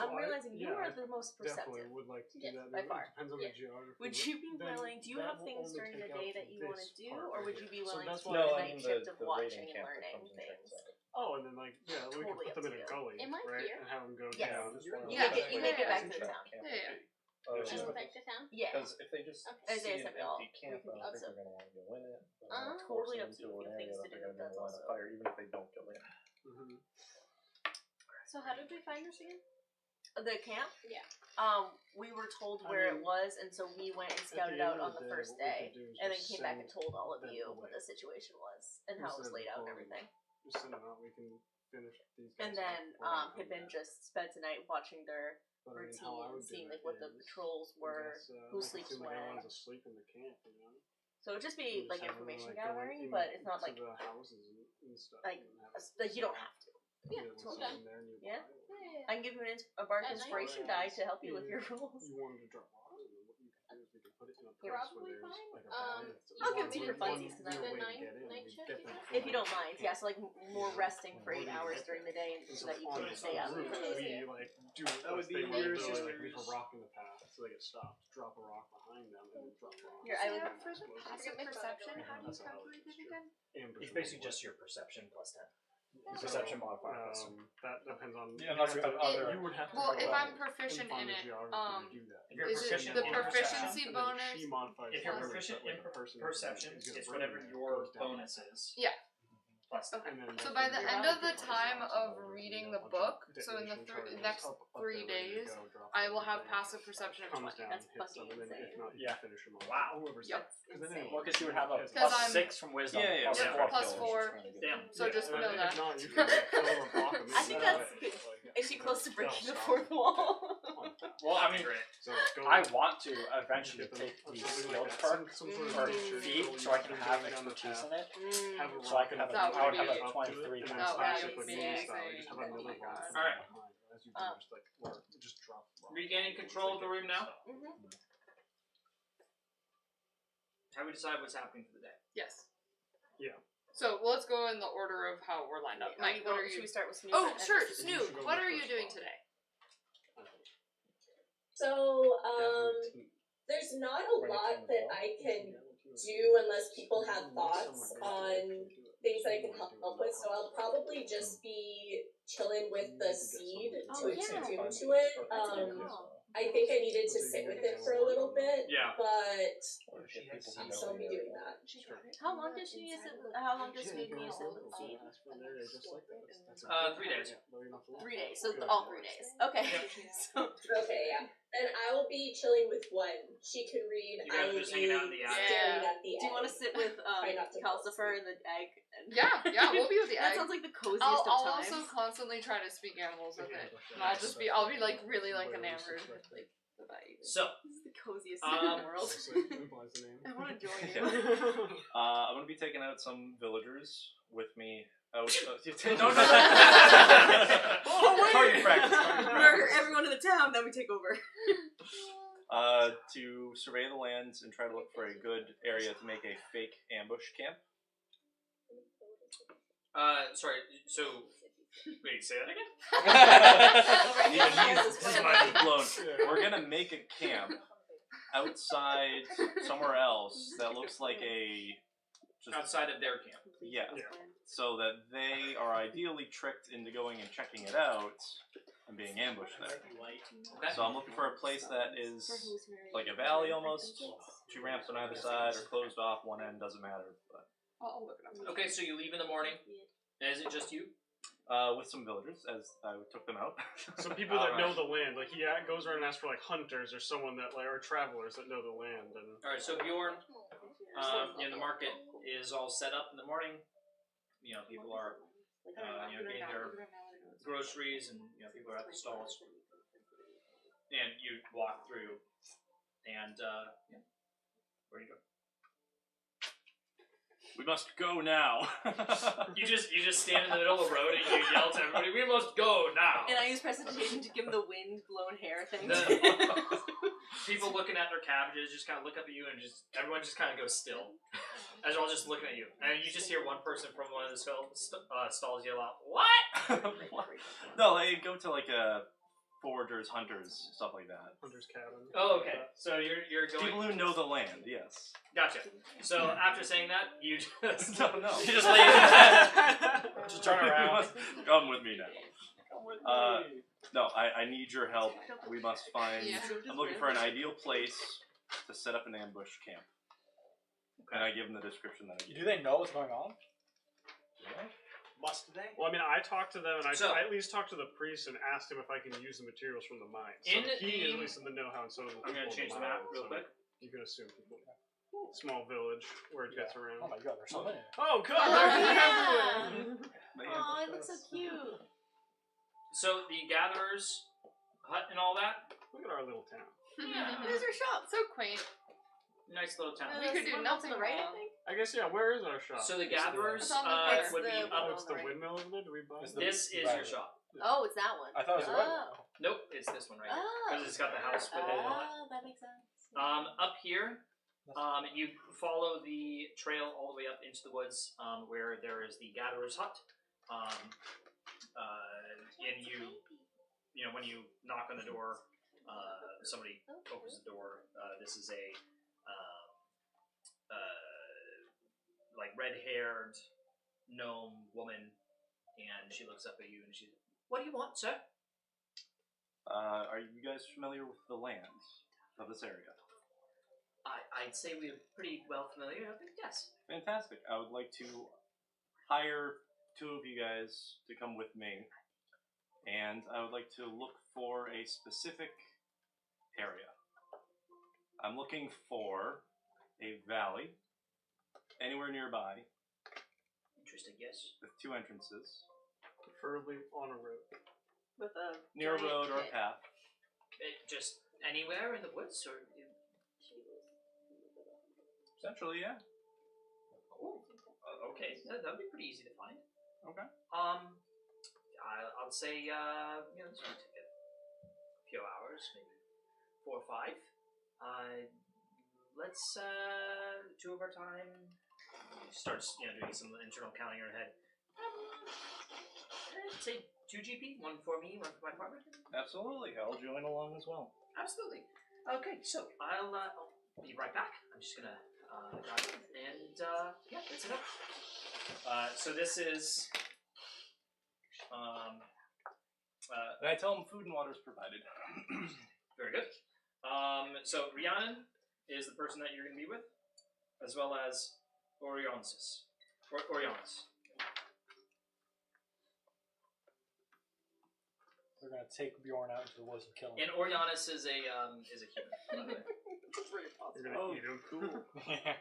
Speaker 3: I'm realizing you are the most
Speaker 2: Definitely
Speaker 3: perceptive.
Speaker 2: would like to do
Speaker 3: Yes,
Speaker 2: that.
Speaker 3: by
Speaker 2: It
Speaker 3: far.
Speaker 2: depends on the geography.
Speaker 3: Would
Speaker 2: but
Speaker 3: you be
Speaker 2: then
Speaker 3: willing? Do you
Speaker 2: that
Speaker 3: have
Speaker 2: will
Speaker 3: things
Speaker 2: only
Speaker 3: during the
Speaker 2: take
Speaker 3: day
Speaker 2: out
Speaker 3: that you want to
Speaker 2: this
Speaker 3: do,
Speaker 2: part
Speaker 3: or would
Speaker 2: right
Speaker 3: you be
Speaker 2: here. So
Speaker 3: willing
Speaker 2: that's
Speaker 3: to
Speaker 2: why
Speaker 3: do
Speaker 7: No,
Speaker 3: a
Speaker 7: I
Speaker 3: night
Speaker 7: mean
Speaker 3: shift
Speaker 7: the
Speaker 3: of watching
Speaker 7: raiding
Speaker 3: and
Speaker 7: camp that
Speaker 3: learning
Speaker 7: comes in
Speaker 3: things?
Speaker 7: outside.
Speaker 2: Oh, and then like we
Speaker 3: Totally
Speaker 2: could put
Speaker 3: up
Speaker 2: them
Speaker 3: to
Speaker 2: in a
Speaker 3: you.
Speaker 2: gully,
Speaker 8: Am I
Speaker 2: right,
Speaker 8: here?
Speaker 2: and have them go
Speaker 3: Yes.
Speaker 2: down.
Speaker 3: You make it back to the town.
Speaker 5: Yeah.
Speaker 8: She's back to town?
Speaker 3: Yeah.
Speaker 7: Because if they just
Speaker 3: Okay.
Speaker 7: see
Speaker 3: Isaiah
Speaker 7: an
Speaker 3: said we all-
Speaker 7: empty camp,
Speaker 3: we can
Speaker 7: I don't think
Speaker 3: also-
Speaker 7: they're going to want to go in it. They're
Speaker 3: Oh.
Speaker 7: gonna force
Speaker 3: Totally
Speaker 7: them
Speaker 3: up to you
Speaker 7: into
Speaker 3: if you
Speaker 7: an
Speaker 3: have
Speaker 7: area
Speaker 3: things
Speaker 7: that
Speaker 3: to
Speaker 7: they're
Speaker 3: do,
Speaker 7: going to
Speaker 3: that's
Speaker 7: line of
Speaker 3: also-
Speaker 7: fire, even if they don't go in.
Speaker 2: Mm-hmm.
Speaker 8: So how did we find this again?
Speaker 3: The camp?
Speaker 8: Yeah.
Speaker 3: We were told
Speaker 2: I
Speaker 3: where it
Speaker 2: mean,
Speaker 3: was, and so we went and
Speaker 2: At
Speaker 3: scouted
Speaker 2: the end
Speaker 3: out
Speaker 2: of
Speaker 3: on the
Speaker 2: day,
Speaker 3: first
Speaker 2: what we
Speaker 3: day,
Speaker 2: could do is
Speaker 3: and then
Speaker 2: just
Speaker 3: came back and
Speaker 2: send
Speaker 3: told all of
Speaker 2: them
Speaker 3: you
Speaker 2: away.
Speaker 3: what the situation was and how it was
Speaker 2: Instead of
Speaker 3: laid out and
Speaker 2: calling
Speaker 3: everything.
Speaker 2: Just send them out. We can finish these.
Speaker 3: And
Speaker 2: guys
Speaker 3: then
Speaker 2: off before they come
Speaker 3: Pippin
Speaker 2: back.
Speaker 3: just spent tonight watching their
Speaker 2: But I mean,
Speaker 3: routine
Speaker 2: how I
Speaker 3: and
Speaker 2: would do
Speaker 3: seeing
Speaker 2: it
Speaker 3: like what the
Speaker 2: is,
Speaker 3: patrols
Speaker 2: I
Speaker 3: were.
Speaker 2: guess,
Speaker 3: who
Speaker 2: make it
Speaker 3: sleeps
Speaker 2: seem like
Speaker 3: where.
Speaker 2: everyone's asleep in the camp, you know.
Speaker 3: So it'd just
Speaker 2: You
Speaker 3: be
Speaker 2: just
Speaker 3: like
Speaker 2: have them,
Speaker 3: information
Speaker 2: like, going
Speaker 3: gathering,
Speaker 2: in
Speaker 3: but it's not
Speaker 2: to
Speaker 3: like
Speaker 2: the houses and stuff.
Speaker 3: like
Speaker 2: and have it
Speaker 3: like you don't
Speaker 2: set
Speaker 3: have to. Yeah,
Speaker 2: You know,
Speaker 3: totally.
Speaker 2: something there and you
Speaker 3: Yeah.
Speaker 2: buy it.
Speaker 3: I can give you a bark
Speaker 8: Yeah,
Speaker 3: inspiration
Speaker 2: nice.
Speaker 3: die to help you with your rules.
Speaker 2: You wanted to drop off, and then what you can do is we can put it in a place
Speaker 8: Probably
Speaker 2: where there's
Speaker 8: fine.
Speaker 2: like a valley.
Speaker 3: I'll give it to you for
Speaker 2: one
Speaker 3: funsies, 'cause
Speaker 2: real
Speaker 3: I'm-
Speaker 2: way to
Speaker 8: The
Speaker 2: get in.
Speaker 8: night
Speaker 2: We
Speaker 8: shift,
Speaker 2: get
Speaker 8: you
Speaker 2: them
Speaker 8: said?
Speaker 3: If you don't
Speaker 2: before
Speaker 3: mind,
Speaker 2: they
Speaker 3: yeah,
Speaker 2: camp.
Speaker 3: so like more resting for 8 hours during the day, and
Speaker 2: And
Speaker 3: so that you
Speaker 2: on
Speaker 3: can
Speaker 2: the
Speaker 3: stay up
Speaker 2: route,
Speaker 3: for those.
Speaker 2: we like do
Speaker 6: That would
Speaker 2: they
Speaker 6: be
Speaker 2: want to
Speaker 6: your
Speaker 2: do, like leave a
Speaker 6: sisters.
Speaker 2: rock in the path so they get stopped. Drop a rock behind them and then drop a rock.
Speaker 3: Here, I would.
Speaker 5: For the passive perception, how do you calculate it again?
Speaker 1: It's basically just your perception plus 10.
Speaker 4: Perception modifier.
Speaker 2: That depends on.
Speaker 4: Yeah, unless you have other.
Speaker 2: You would have to
Speaker 5: Well,
Speaker 2: go
Speaker 5: if
Speaker 2: out
Speaker 5: I'm proficient
Speaker 2: and find
Speaker 5: in
Speaker 2: the
Speaker 5: it,
Speaker 2: geography to do that.
Speaker 1: If you're
Speaker 5: is it
Speaker 1: proficient
Speaker 5: the
Speaker 1: in
Speaker 5: proficiency
Speaker 2: And then
Speaker 5: bonus?
Speaker 2: she modifies
Speaker 1: If you're
Speaker 2: the
Speaker 1: proficient
Speaker 2: bonus,
Speaker 1: in
Speaker 2: like, the person
Speaker 1: perception,
Speaker 2: is gonna
Speaker 1: it's
Speaker 2: bring
Speaker 1: whatever
Speaker 2: it
Speaker 1: your
Speaker 2: goes down.
Speaker 1: bonus is.
Speaker 5: Yeah.
Speaker 1: Plus
Speaker 5: Okay.
Speaker 2: And then
Speaker 5: So
Speaker 2: that's
Speaker 5: by
Speaker 2: when
Speaker 5: the
Speaker 2: you
Speaker 5: end
Speaker 2: get
Speaker 5: of the
Speaker 2: the
Speaker 5: time
Speaker 2: rocks
Speaker 5: of
Speaker 2: and all
Speaker 5: reading
Speaker 2: those,
Speaker 5: the
Speaker 2: you know, a bunch
Speaker 5: book,
Speaker 2: of
Speaker 5: so in the
Speaker 2: detonation charges
Speaker 5: next
Speaker 2: up
Speaker 5: 3
Speaker 2: there ready to
Speaker 5: days,
Speaker 2: go, drop
Speaker 5: I will have
Speaker 2: everything.
Speaker 5: passive perception of
Speaker 2: Comes
Speaker 5: 20.
Speaker 2: down,
Speaker 3: That's
Speaker 2: hits
Speaker 3: fucking
Speaker 2: them, and then if
Speaker 3: insane.
Speaker 2: not, you
Speaker 4: Yeah.
Speaker 2: can finish them off.
Speaker 1: Wow.
Speaker 2: Whoever's
Speaker 5: Yep.
Speaker 2: next. 'Cause then
Speaker 3: Insane.
Speaker 4: Well, because you would have a
Speaker 2: Because
Speaker 4: plus
Speaker 5: I'm-
Speaker 4: 6 from wisdom,
Speaker 7: Yeah, yeah,
Speaker 4: plus
Speaker 1: yeah.
Speaker 4: 4
Speaker 5: Plus
Speaker 4: kills.
Speaker 5: 4.
Speaker 1: Damn.
Speaker 5: So just know
Speaker 2: If
Speaker 5: that.
Speaker 2: not, you can kill them or block them.
Speaker 3: I think that's good. Is she close to breaking the fourth wall?
Speaker 4: Well, I mean,
Speaker 2: So go
Speaker 4: I want to eventually
Speaker 2: get them
Speaker 4: take
Speaker 2: on
Speaker 4: the
Speaker 2: something
Speaker 4: skilled
Speaker 2: like that.
Speaker 4: perk
Speaker 2: Some sort of
Speaker 4: or
Speaker 2: nature
Speaker 4: feat
Speaker 2: skill
Speaker 4: so I
Speaker 2: you
Speaker 4: can
Speaker 2: can
Speaker 4: have
Speaker 2: bring down the
Speaker 4: expertise
Speaker 2: path.
Speaker 4: in it.
Speaker 2: Have a
Speaker 4: So I could have
Speaker 5: That
Speaker 4: I would
Speaker 5: would
Speaker 4: have
Speaker 5: be-
Speaker 4: a 23
Speaker 2: and
Speaker 4: times
Speaker 2: then
Speaker 5: That would
Speaker 2: slash
Speaker 5: be
Speaker 2: it with
Speaker 5: amazing.
Speaker 2: knee style. You just have
Speaker 5: Oh
Speaker 2: another
Speaker 5: my
Speaker 2: one
Speaker 5: God.
Speaker 2: from
Speaker 1: Alright.
Speaker 2: behind. As you do, just like or just drop rocks.
Speaker 1: Regaining control of the room now?
Speaker 3: Mm-hmm.
Speaker 1: How do we decide what's happening for the day?
Speaker 5: Yes.
Speaker 2: Yeah.
Speaker 5: So let's go in the order of how we're lined up. Mike, what are
Speaker 3: Should
Speaker 5: you?
Speaker 3: we start with Snooze?
Speaker 5: Oh,
Speaker 3: and-
Speaker 5: sure,
Speaker 2: You should
Speaker 5: Snoop.
Speaker 2: go
Speaker 5: What
Speaker 2: in the
Speaker 5: are you
Speaker 2: first
Speaker 5: doing
Speaker 2: spot.
Speaker 5: today?
Speaker 8: So, there's not a lot that I can do unless people have thoughts on things that I can help with. So I'll probably just be chilling with the seed
Speaker 3: Oh,
Speaker 8: to
Speaker 3: yeah.
Speaker 8: attune to it.
Speaker 3: That's a good call.
Speaker 8: I think I needed to sit with it for a little bit,
Speaker 1: Yeah.
Speaker 8: but
Speaker 6: She had
Speaker 8: I'll still be doing that.
Speaker 3: How long does she use it? How long does Snooze use it with the seed?
Speaker 1: 3 days.
Speaker 3: 3 days. So all 3 days. Okay. So
Speaker 8: Okay, yeah. And I will be chilling with one. She can read.
Speaker 1: You guys
Speaker 8: I
Speaker 1: are
Speaker 8: will
Speaker 1: just
Speaker 8: be
Speaker 1: hanging out in the attic.
Speaker 8: staring at the
Speaker 3: do you want to
Speaker 8: egg.
Speaker 3: sit with
Speaker 8: Try not to
Speaker 3: Calcifer and the egg? And
Speaker 5: Yeah, we'll be with the
Speaker 3: That
Speaker 5: egg.
Speaker 3: sounds like the coziest
Speaker 5: I'll
Speaker 3: of times.
Speaker 5: also constantly try to speak animals with it, and I'll be like really like enamored with like the vibe.
Speaker 1: So,
Speaker 3: This is the coziest thing in the world. I want to join you.
Speaker 7: I'm gonna be taking out some villagers with me. Out.
Speaker 1: No, no.
Speaker 7: Target practice.
Speaker 3: Murder everyone in the town, then we take over.
Speaker 7: To survey the lands and try to look for a good area to make a fake ambush camp.
Speaker 1: Sorry, so, wait, say that again?
Speaker 3: Yeah,
Speaker 7: His mind is blown. We're gonna make a camp outside somewhere else that looks like a just
Speaker 1: Outside of their camp.
Speaker 7: yeah, so that they are ideally tricked into going and checking it out and being ambushed there.
Speaker 1: Okay.
Speaker 7: So I'm looking for a place that is like a valley almost, 2 ramps on either side or closed off. One end doesn't matter, but
Speaker 5: I'll look it up.
Speaker 1: Okay, so you leave in the morning. Is it just you?
Speaker 7: with some villagers as I took them out.
Speaker 2: Some people that
Speaker 1: Alright.
Speaker 2: know the land, like he goes around and asks for like hunters or someone that like or travelers that know the land. And
Speaker 1: Alright, so Bjorn, the market is all set up in the morning. You know, people are getting their groceries and people are at the stalls. And you walk through and where do you go?
Speaker 7: We must go now.
Speaker 1: You just stand in the middle of the road and you yell to everybody, "We must go now!"
Speaker 3: And I use prestidigitation to give him the wind-blown hair thing.
Speaker 1: People looking at their cabbages just kind of look up at you and everyone just kind of goes still. As they're all just looking at you. And you just hear one person from one of the stalls yell out, "What?"
Speaker 7: No, they go to like foragers, hunters, stuff like that.
Speaker 2: hunter's cabin.
Speaker 1: Oh, okay. So you're going.
Speaker 7: People who know the land, yes.
Speaker 1: Gotcha. So after saying that, you just
Speaker 7: No.
Speaker 1: you just lay in
Speaker 4: Just turn around.
Speaker 7: Come with me now. No, I need your help. We must find.
Speaker 5: Yeah.
Speaker 7: I'm looking for an ideal place to set up an ambush camp. And I give them the description that I
Speaker 4: Do they know what's going on?
Speaker 6: Must they?
Speaker 2: Well, I mean, I talked to them, and I
Speaker 1: So-
Speaker 2: at least talked to the priest and asked him if I can use the materials from the mine. So
Speaker 1: In
Speaker 2: he is
Speaker 1: the-
Speaker 2: at least in the know-how, and so is the
Speaker 1: I'm gonna
Speaker 2: people
Speaker 1: change
Speaker 2: in
Speaker 1: the
Speaker 2: mine,
Speaker 1: map real
Speaker 2: so
Speaker 1: quick.
Speaker 2: You can assume people. Small village where it gets around.
Speaker 4: Oh my god, there's so many.
Speaker 2: Oh, God!
Speaker 3: Oh,
Speaker 2: They're
Speaker 3: yeah.
Speaker 2: everywhere!
Speaker 3: Aw, it looks so cute.
Speaker 1: So the gatherers hut and all that,
Speaker 2: Look at our little town.
Speaker 3: Yeah. There's our shop.
Speaker 5: So quaint.
Speaker 1: nice little town.
Speaker 5: We could do
Speaker 3: One off to
Speaker 5: nothing
Speaker 3: the right, I
Speaker 5: wrong.
Speaker 3: think.
Speaker 2: I guess, yeah, where is our shop?
Speaker 1: So the gatherers
Speaker 5: It's on the-
Speaker 3: It's
Speaker 1: would be
Speaker 3: the-
Speaker 2: Oh,
Speaker 1: up.
Speaker 2: it's the windmill over there? Do we buy
Speaker 4: It's
Speaker 2: it?
Speaker 4: the-
Speaker 1: This is your shop.
Speaker 3: Oh, it's that one.
Speaker 4: I thought it was a red
Speaker 3: Oh.
Speaker 4: one.
Speaker 1: Nope, it's this one right here.
Speaker 3: Oh.
Speaker 1: Because it's got the house with it and all that.
Speaker 3: Oh, that makes sense.
Speaker 1: Up here, you follow the trail all the way up into the woods, where there is the gatherer's hut. And you know, when you knock on the door, somebody opens the door. This is a like red-haired gnome woman, and she looks up at you and she, "What do you want, sir?"
Speaker 7: Are you guys familiar with the land of this area?
Speaker 1: I'd say we're pretty well familiar. I think yes.
Speaker 7: Fantastic. I would like to hire 2 of you guys to come with me, and I would like to look for a specific area. I'm looking for a valley, anywhere nearby,
Speaker 1: Interesting. Yes.
Speaker 7: with 2 entrances,
Speaker 2: Preferably on a road.
Speaker 3: With a
Speaker 7: near a
Speaker 3: giant
Speaker 7: road or a
Speaker 3: pit.
Speaker 7: path.
Speaker 1: Just anywhere in the woods, or
Speaker 7: Essentially, yeah.
Speaker 1: oh, okay, that'd be pretty easy to find.
Speaker 7: Okay.
Speaker 1: I'll say you know, this would take a few hours, maybe 4 or 5. Let's 2 of our time. Starts doing some internal counting in her head. I'd say 2 GP, 1 for me, 1 for my partner.
Speaker 7: Absolutely. I'll join along as well.
Speaker 1: Absolutely. Okay, so I'll be right back. I'm just gonna grab it and yeah, that's it up. So this is
Speaker 7: And I tell them food and water is provided.
Speaker 1: very good. So Rhiannon is the person that you're gonna be with, as well as Orionis. Orionis.
Speaker 4: They're gonna take Bjorn out into the woods and kill him.
Speaker 1: And Orionis is a human, by the way.
Speaker 3: It's really
Speaker 2: You're
Speaker 3: possible.
Speaker 2: gonna eat him. Cool.
Speaker 4: Yeah.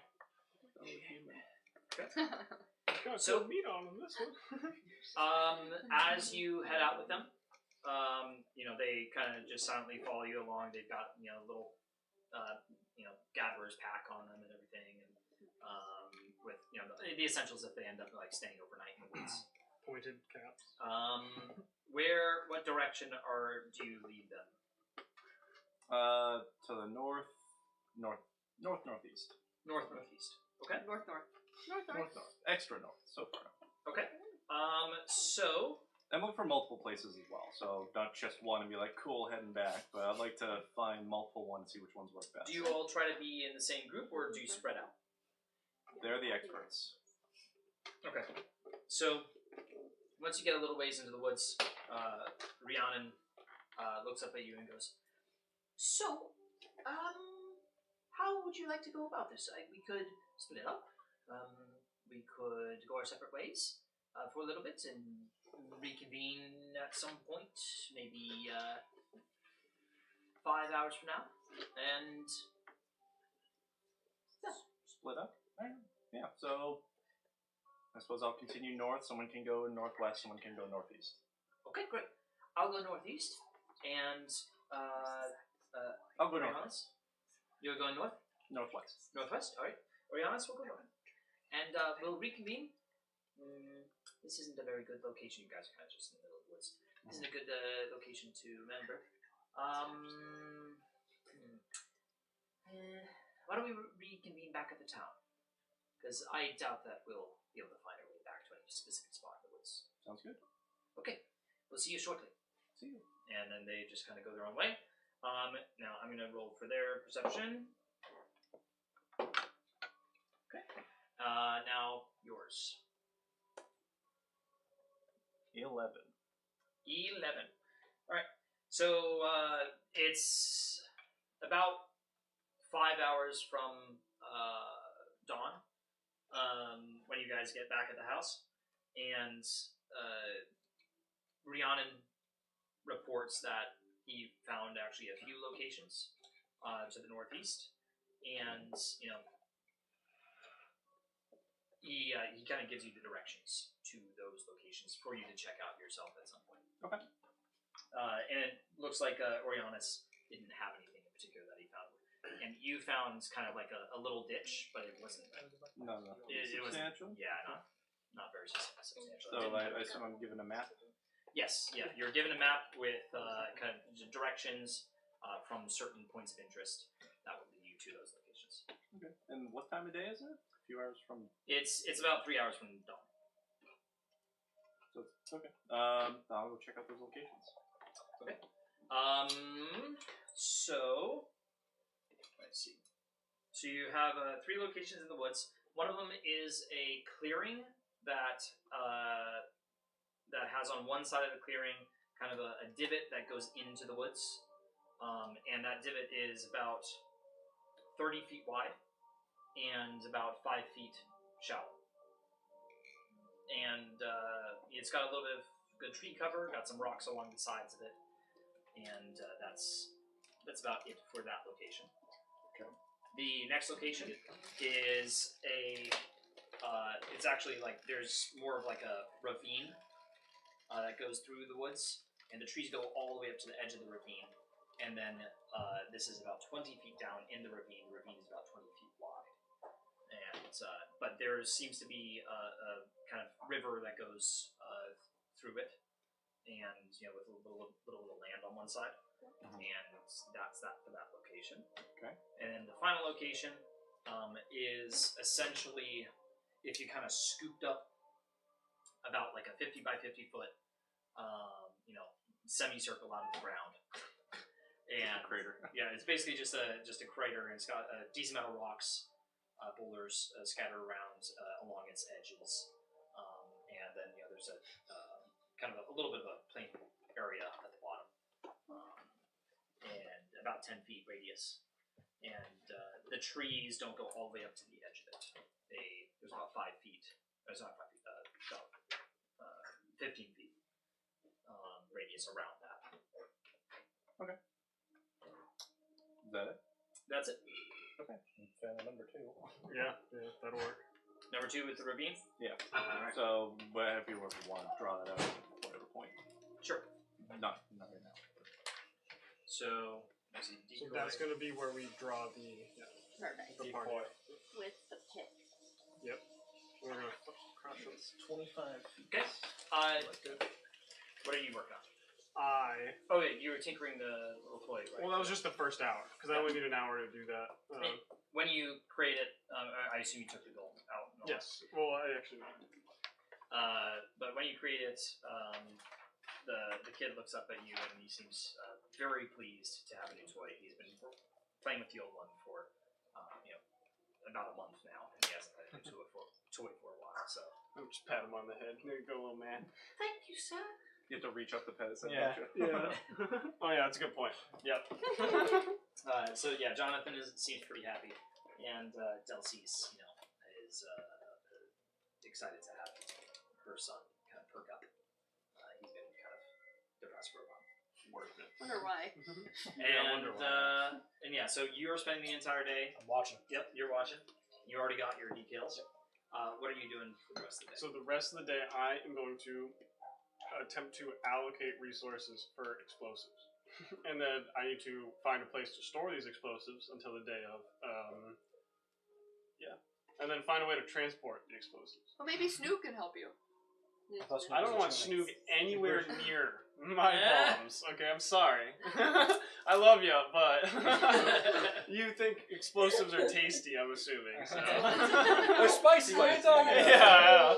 Speaker 2: Got
Speaker 1: So-
Speaker 2: some meat on him, this one.
Speaker 1: As you head out with them, they kind of just silently follow you along. They've got little gatherer's pack on them and everything, and with the essentials if they end up like staying overnight in the woods.
Speaker 2: Pointed caps.
Speaker 1: What direction do you lead them?
Speaker 7: To the northeast.
Speaker 1: Northeast. Okay.
Speaker 3: North.
Speaker 7: North. Extra north, so far.
Speaker 1: Okay. So
Speaker 7: I'm looking for multiple places as well, so not just one and be like, cool, heading back, but I'd like to find multiple ones, see which ones work best.
Speaker 1: do you all try to be in the same group, or do you spread out?
Speaker 7: They're the experts.
Speaker 1: Okay. So once you get a little ways into the woods, Rhiannon looks up at you and goes, "So, how would you like to go about this? We could split it up. We could go our separate ways for a little bit and reconvene at some point, maybe 5 hours from now, and
Speaker 7: Split up? Alright. Yeah, so I suppose I'll continue north. Someone can go northwest, someone can go northeast.
Speaker 1: okay, great. I'll go northeast, and
Speaker 7: I'll go
Speaker 1: Orianas?
Speaker 7: northwest.
Speaker 1: You're going north?
Speaker 7: Northwest.
Speaker 1: Northwest? Alright. Orianas will go north. And we'll reconvene. This isn't a very good location. You guys are kind of just in the middle of the woods. This isn't a good location to remember. Why don't we reconvene back at the town? Because I doubt that we'll be able to find our way back to any specific spot in the woods.
Speaker 7: Sounds good.
Speaker 1: Okay. We'll see you shortly.
Speaker 7: See you.
Speaker 1: And then they just kind of go their own way. Now I'm going to roll for their perception. Okay. Now yours.
Speaker 7: 11.
Speaker 1: 11. Alright. So it's about 5 hours from dawn when you guys get back at the house. And Rhiannon reports that he found actually a few locations to the northeast. And, he kind of gives you the directions to those locations for you to check out yourself at some point.
Speaker 7: Okay.
Speaker 1: And it looks like Orionis didn't have anything in particular that he found. and you found kind of like a little ditch, but it wasn't.
Speaker 7: No.
Speaker 1: It was
Speaker 7: Substantial?
Speaker 1: yeah, not very substantial.
Speaker 7: So I assume I'm given a map.
Speaker 1: Yes, yeah, you're given a map with kind of directions from certain points of interest that will lead you to those locations.
Speaker 7: Okay. And what time of day is it? A few hours from.
Speaker 1: It's about 3 hours from dawn.
Speaker 7: So it's okay. I'll go check out those locations.
Speaker 1: Okay. So let's see. So you have 3 locations in the woods. One of them is a clearing that that has on one side of the clearing kind of a divot that goes into the woods, and that divot is about 30 feet wide and about 5 feet shallow. And it's got a little bit of good tree cover, got some rocks along the sides of it, and that's about it for that location.
Speaker 7: Okay.
Speaker 1: The next location is it's actually like there's more of like a ravine that goes through the woods, and the trees go all the way up to the edge of the ravine, and then this is about 20 feet down in the ravine. The ravine is about 20 feet wide, and but there seems to be a kind of river that goes through it, and with a little land on one side, and that's that for that location.
Speaker 7: Okay.
Speaker 1: And then the final location is essentially if you kind of scooped up about like a 50 by 50 foot, semicircle out of the ground, and
Speaker 7: crater.
Speaker 1: Yeah, it's basically just a crater, and it's got a decent amount of rocks, boulders scattered around along its edges, and then there's a kind of a little bit of a plain area at the bottom, and about 10 feet radius, and the trees don't go all the way up to the edge of it. There's about 5 feet. There's not 5 feet. About 15 feet radius around that.
Speaker 7: Okay. Is that it?
Speaker 1: That's it.
Speaker 7: Okay.
Speaker 4: Family number 2.
Speaker 2: Yeah, that'll work.
Speaker 1: Number 2 with the ravine.
Speaker 7: Yeah.
Speaker 1: Alright.
Speaker 7: So, if you want to draw that out at whatever point.
Speaker 1: Sure.
Speaker 7: Not right now.
Speaker 1: So, let's see,
Speaker 2: So
Speaker 1: decoy.
Speaker 2: that's going to be where we draw the
Speaker 3: Perfect.
Speaker 2: the party.
Speaker 3: With the pit.
Speaker 2: Yep. We're going to crush it.
Speaker 6: 25.
Speaker 1: Okay.
Speaker 2: That's good.
Speaker 1: What are you working on?
Speaker 2: Oh,
Speaker 1: yeah, you were tinkering the little toy, right?
Speaker 2: well, that was just the first hour because I only need an hour to do that.
Speaker 1: When you create it, I assume you took the gold out. And all
Speaker 2: Yes. Well, I actually.
Speaker 1: but when you create it, the kid looks up at you and he seems very pleased to have a new toy. He's been playing with the old one for about a month now, and he hasn't had a new toy for a while. So
Speaker 2: I'll just pat him on the head. There you go, little man.
Speaker 3: Thank you, sir.
Speaker 7: You have to reach up the pedestal.
Speaker 4: Yeah.
Speaker 2: Yeah. Oh yeah, that's a good point.
Speaker 1: yep. So yeah, Jonathan seems pretty happy, and Delce's is excited to have her son kind of perk up. He's been kind of depressed for a while.
Speaker 3: Wonder why.
Speaker 2: Yeah, I wonder why.
Speaker 1: And yeah, so you're spending the entire day.
Speaker 4: I'm watching.
Speaker 1: Yep, you're watching. You already got your details. What are you doing for the rest of the day?
Speaker 2: So the rest of the day, I am going to attempt to allocate resources for explosives, and then I need to find a place to store these explosives until the day of. And then find a way to transport the explosives.
Speaker 5: Well, maybe Snoop can help you.
Speaker 2: I don't want Snoop anywhere near my bombs. Okay, I'm sorry. I love you, but you think explosives are tasty, I'm assuming. So.
Speaker 4: They're spicy. What are you talking about?
Speaker 2: Yeah.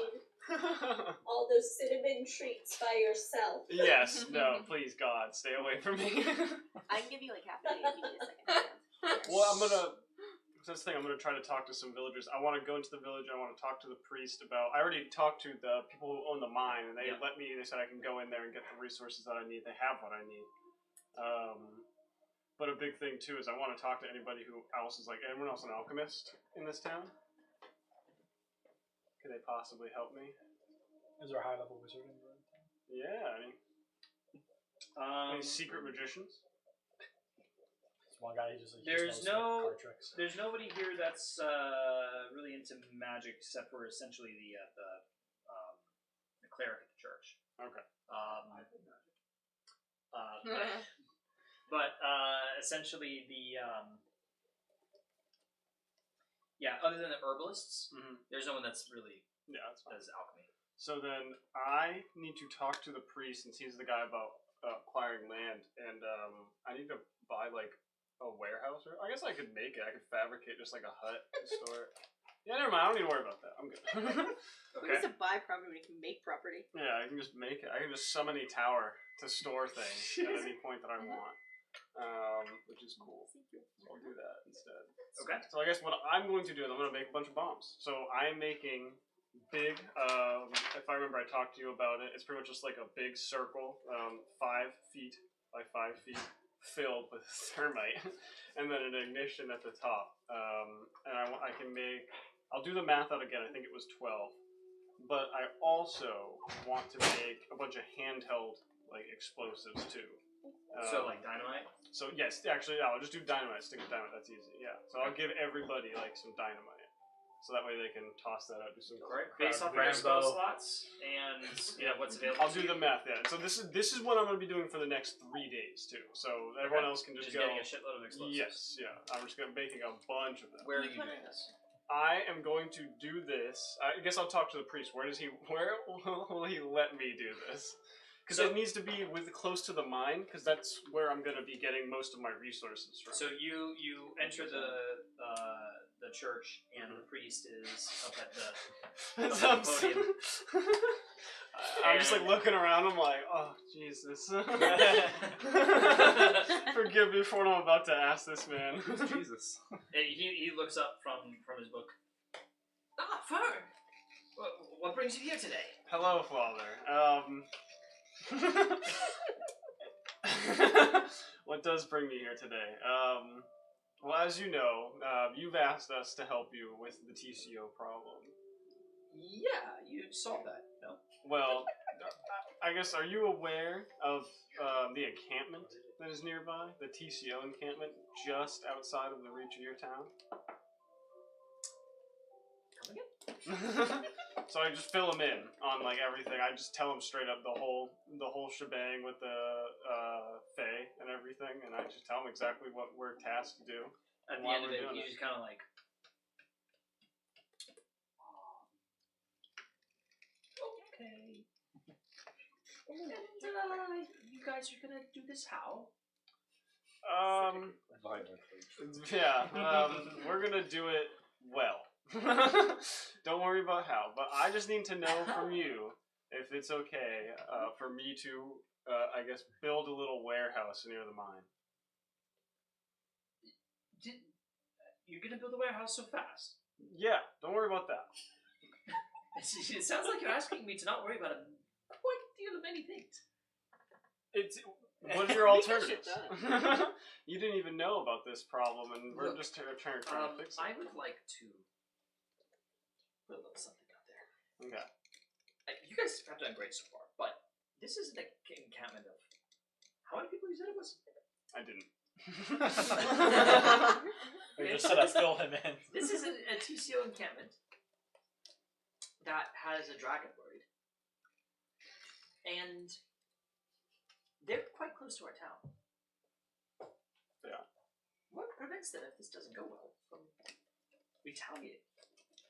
Speaker 8: All those cinnamon treats by yourself.
Speaker 2: Yes. No. Please, God, stay away from me.
Speaker 3: I can give you like half a day if you need a second chance.
Speaker 2: Well, I'm gonna. That's the thing. I'm gonna try to talk to some villagers. I want to go into the village. I want to talk to the priest about. I already talked to the people who own the mine, and they let me. They said I can go in there and get the resources that I need. They have what I need. But a big thing too is I want to talk to anybody who else is like anyone else an alchemist in this town. Could they possibly help me?
Speaker 4: Is there a high level wizard in the room?
Speaker 2: Yeah. Any secret magicians?
Speaker 4: One guy who just like
Speaker 1: There's
Speaker 4: knows,
Speaker 1: no-
Speaker 4: card tricks.
Speaker 1: There's nobody here that's really into magic except for essentially the cleric at the church.
Speaker 2: Okay.
Speaker 1: But essentially the Yeah, other than the herbalists,
Speaker 2: Mm-hmm.
Speaker 1: there's no one that's really
Speaker 2: Yeah, that's fine.
Speaker 1: does alchemy.
Speaker 2: So then I need to talk to the priest since he's the guy about acquiring land, and I need to buy like a warehouse. Or I guess I could make it. I could fabricate just like a hut to store it. Yeah, never mind. I don't need to worry about that. I'm good.
Speaker 3: Who needs to buy property when you can make property?
Speaker 2: Yeah, I can just make it. I can just summon a tower to store things at any point that I want, which is cool. So I'll do that instead.
Speaker 1: Okay.
Speaker 2: So I guess what I'm going to do is I'm going to make a bunch of bombs. So I'm making big, if I remember I talked to you about it, it's pretty much just like a big circle, 5 feet by 5 feet, filled with thermite, and then an ignition at the top. And I can make, I'll do the math out again, I think it was 12. But I also want to make a bunch of handheld like explosives too.
Speaker 1: So like dynamite?
Speaker 2: So yes, actually, I'll just do dynamite. Stick with dynamite. That's easy. Yeah. So I'll give everybody like some dynamite, so that way they can toss that out. Do some
Speaker 1: Based off of your spell slots and what's available.
Speaker 2: I'll do the math. Yeah. So this is what I'm going to be doing for the next 3 days too. So everyone else can just go.
Speaker 1: Getting a shitload of explosives.
Speaker 2: Yes. Yeah. I'm just going to making a bunch of them.
Speaker 1: Where are you doing this?
Speaker 2: I am going to do this. I guess I'll talk to the priest. Where will he let me do this? Because it needs to be close to the mine, because that's where I'm going to be getting most of my resources from.
Speaker 1: So you enter the church, and the priest is up at the podium.
Speaker 2: I'm just like looking around. I'm like, oh Jesus! Forgive me for what I'm about to ask this man.
Speaker 7: Jesus.
Speaker 1: He looks up from his book. Ah, Fern! What brings you here today?
Speaker 2: Hello, Father. What does bring me here today? Well, as you know, you've asked us to help you with the TCO problem.
Speaker 1: Yeah, you solved that. No.
Speaker 2: Well, I guess, are you aware of the encampment that is nearby? The TCO encampment, just outside of the reach of your town?
Speaker 1: Come again?
Speaker 2: So I just fill him in on like everything. I just tell him straight up the whole shebang with the Fae and everything, and I just tell him exactly what we're tasked to do.
Speaker 1: At the end of it, he's just kind of like, okay. And you guys are gonna do this how?
Speaker 2: Yeah, we're gonna do it well. Don't worry about how, but I just need to know from you if it's okay for me to, I guess, build a little warehouse near the mine.
Speaker 1: You're gonna build a warehouse so fast?
Speaker 2: Yeah, don't worry about that.
Speaker 1: It sounds like you're asking me to not worry about a quite deal of many things.
Speaker 2: What are your alternatives? You didn't even know about this problem, and we're just trying to fix it.
Speaker 1: I would like to put a little something out there.
Speaker 2: Okay.
Speaker 1: You guys have done great so far, but this is the encampment of how many people you said it was?
Speaker 2: I didn't.
Speaker 4: We just said I filled him in.
Speaker 1: This is a TCO encampment that has a dragon bird, and they're quite close to our town.
Speaker 2: Yeah.
Speaker 1: What prevents them, if this doesn't go well, from retaliating?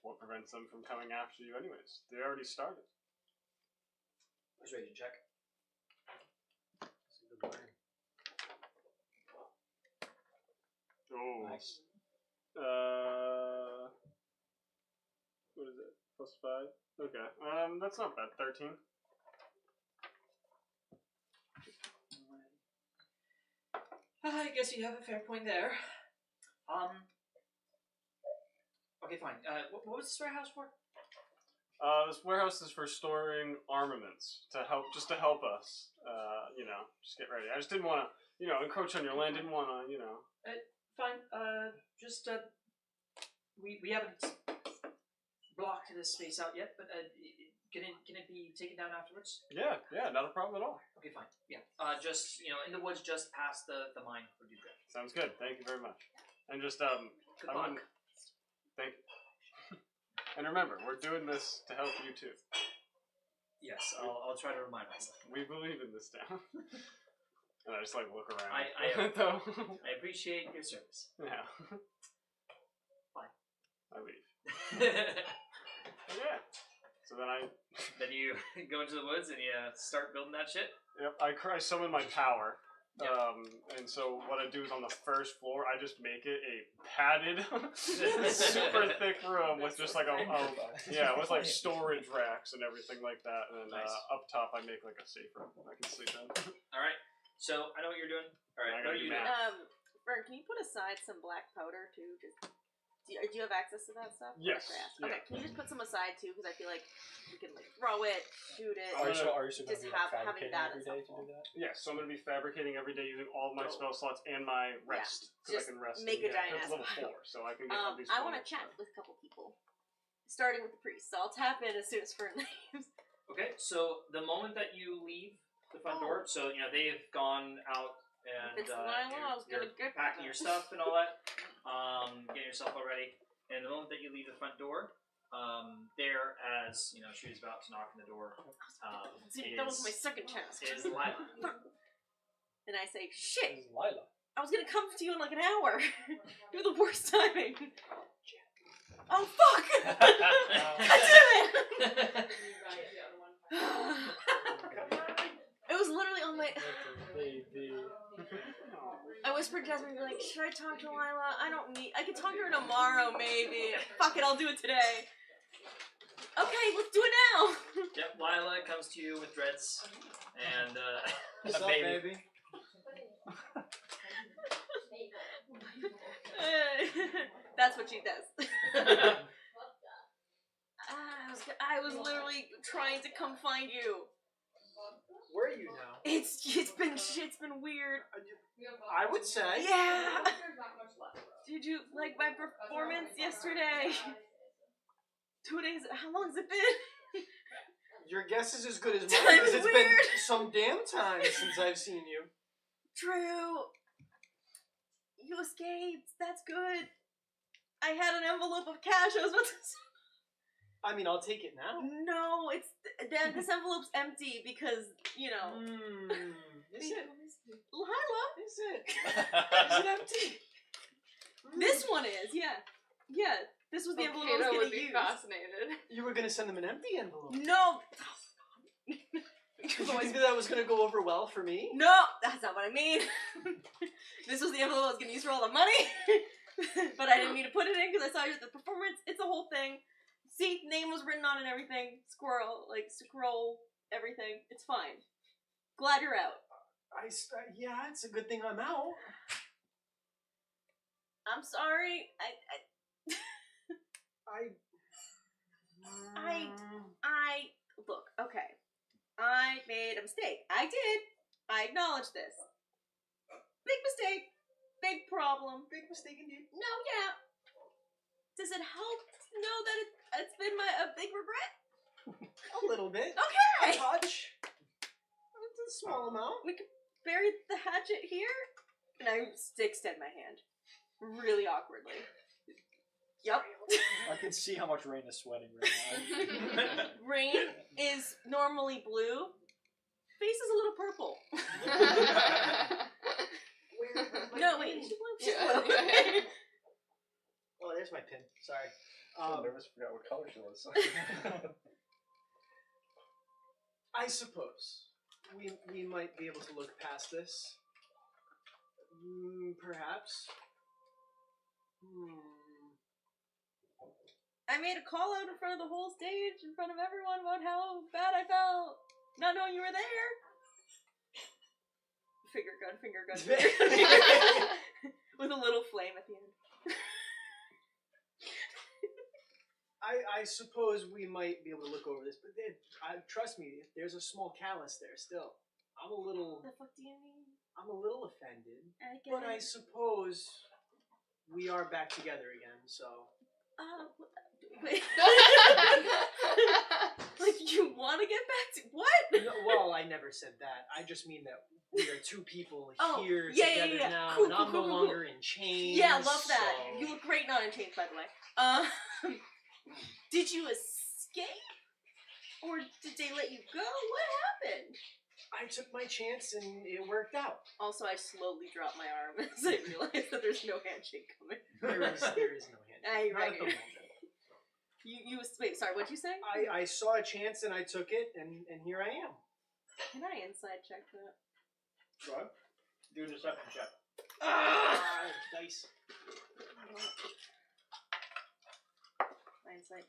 Speaker 2: What prevents them from coming after you anyways? They already started.
Speaker 1: Persuasion check.
Speaker 2: Oh.
Speaker 4: Nice.
Speaker 2: What is it? +5? Okay. That's not bad. 13.
Speaker 1: I guess you have a fair point there. Okay, fine. What was this warehouse for?
Speaker 2: This warehouse is for storing armaments to help us. Just get ready. I just didn't want to, encroach on your land. Didn't want to,
Speaker 1: Fine. We haven't blocked this space out yet, but can it be taken down afterwards?
Speaker 2: Yeah, not a problem at all.
Speaker 1: Okay, fine. Yeah. Just in the woods, just past the mine would be good.
Speaker 2: Sounds good. Thank you very much. And just
Speaker 1: Good luck.
Speaker 2: Thank you. And remember, we're doing this to help you too.
Speaker 1: Yes, I'll try to remind myself.
Speaker 2: We believe in this town. And I just like look around.
Speaker 1: I appreciate your service.
Speaker 2: Yeah.
Speaker 1: Fine.
Speaker 2: I leave. Yeah. So then
Speaker 1: Then you go into the woods and you start building that shit.
Speaker 2: Yep, I summon my power.
Speaker 1: Yep.
Speaker 2: And so what I do is on the first floor, I just make it a padded, super thick room with just like with like storage racks and everything like that. And then
Speaker 1: Nice.
Speaker 2: Up top, I make like a safe room I can sleep in.
Speaker 1: All right. So I know what you're doing. All right.
Speaker 2: I
Speaker 1: What
Speaker 2: gotta
Speaker 1: are
Speaker 2: do
Speaker 1: you doing?
Speaker 2: math.
Speaker 3: Fern, can you put aside some black powder too? Do you have access to that stuff?
Speaker 2: Yes,
Speaker 3: Okay,
Speaker 2: yeah.
Speaker 3: can you just put some aside too? Because I feel like we can like throw it, shoot it.
Speaker 4: Are you still going
Speaker 3: just
Speaker 4: to be
Speaker 3: having
Speaker 4: fabricating
Speaker 3: that
Speaker 4: every
Speaker 3: is
Speaker 4: day to
Speaker 3: helpful.
Speaker 4: do that?
Speaker 2: Yeah, so I'm gonna be fabricating every day using all of my spell slots and my rest. Because
Speaker 3: Just
Speaker 2: I can rest.
Speaker 3: make a giant
Speaker 2: it's
Speaker 3: ass
Speaker 2: level
Speaker 3: pile.
Speaker 2: 4, so I can get all these.
Speaker 3: I want to chat with a couple people, starting with the priest. So I'll tap in as soon as Fern leaves.
Speaker 1: Okay. So the moment that you leave the front door, so they've gone out and
Speaker 3: It's Lila, I was
Speaker 1: you're
Speaker 3: gonna get
Speaker 1: packing your stuff and all that, getting yourself all ready. And the moment that you leave the front door, there, as she was about to knock on the door,
Speaker 3: that was my second chance.
Speaker 1: is Lila.
Speaker 3: And I say, shit,
Speaker 4: This is Lila.
Speaker 3: I was gonna come to you in like an hour. You're the worst timing. Oh fuck! God damn it! It was literally on my. I whispered to Jasmine, like, should I talk to Lila? I can talk to her tomorrow, maybe. Fuck it, I'll do it today. Okay, let's do it now.
Speaker 1: Yep, Lila comes to you with dreads and
Speaker 6: What's
Speaker 1: a
Speaker 6: up,
Speaker 1: baby.
Speaker 6: baby?
Speaker 3: That's what she does. I was literally trying to come find you.
Speaker 6: Where are you now?
Speaker 3: It's been weird.
Speaker 6: I would say.
Speaker 3: Yeah. Did you like my performance yesterday? 2 days. How long's it been?
Speaker 6: Your guess is as good as mine
Speaker 3: Time's
Speaker 6: because it's been
Speaker 3: weird.
Speaker 6: some damn time since I've seen you.
Speaker 3: True. You escaped. That's good. I had an envelope of cash. I was about to say.
Speaker 6: I mean, I'll take it now.
Speaker 3: No, this envelope's empty because
Speaker 6: Is it?
Speaker 3: Lila.
Speaker 6: Is it? Is it empty?
Speaker 3: This one is, yeah. This was the envelope I was
Speaker 5: Kato
Speaker 3: gonna
Speaker 5: would be
Speaker 3: use.
Speaker 5: fascinated.
Speaker 6: You were gonna send them an empty envelope.
Speaker 3: No.
Speaker 6: Did you think that was gonna go over well for me?
Speaker 3: No, that's not what I mean. This was the envelope I was gonna use for all the money, but I didn't mean to put it in because I saw you at the performance. It's a whole thing. See, name was written on and everything. Scroll, everything. It's fine. Glad you're out.
Speaker 6: Yeah, it's a good thing I'm out.
Speaker 3: I'm sorry. Look, okay. I made a mistake. I did. I acknowledge this. Big mistake. Big problem.
Speaker 6: Big mistake indeed.
Speaker 3: No, yeah. Does it help to know that it's been a big regret?
Speaker 6: A little bit.
Speaker 3: Okay.
Speaker 6: A touch. It's a small amount.
Speaker 3: We could bury the hatchet here, and I extend my hand, really awkwardly. Yep.
Speaker 4: I can see how much Rain is sweating right now.
Speaker 3: Rain is normally blue. Face is a little purple. No, wait. She's blue. She's blue.
Speaker 6: Oh, there's my pin. Sorry.
Speaker 4: I never forgot what color she was.
Speaker 6: I suppose we might be able to look past this. Perhaps.
Speaker 3: I made a call out in front of the whole stage, in front of everyone, about how bad I felt, not knowing you were there. Finger gun. With a little flame at the end.
Speaker 6: I suppose we might be able to look over this, but trust me, there's a small callus there still. I'm a little.
Speaker 3: The fuck do you mean?
Speaker 6: I'm a little offended,
Speaker 3: I get
Speaker 6: but
Speaker 3: it.
Speaker 6: I suppose we are back together again. So.
Speaker 3: Wait. Like you want to get back to what?
Speaker 6: No, well, I never said that. I just mean that we are two people here
Speaker 3: yeah,
Speaker 6: together now,
Speaker 3: Cool,
Speaker 6: and I'm no
Speaker 3: cool.
Speaker 6: longer in chains.
Speaker 3: Yeah, love that.
Speaker 6: so-
Speaker 3: You look great not in chains, by the way. Did you escape? Or did they let you go? What happened?
Speaker 6: I took my chance and it worked out.
Speaker 3: Also, I slowly dropped my arm as I realized that there's no handshake coming.
Speaker 6: There is no hand.
Speaker 3: You're
Speaker 6: Not
Speaker 3: right.
Speaker 6: at the moment.
Speaker 3: Wait, sorry, what'd you say?
Speaker 6: I saw a chance and I took it, and here I am.
Speaker 3: Can I inside check that?
Speaker 4: Sure. Do a deception check.
Speaker 6: Dice.
Speaker 3: My insight.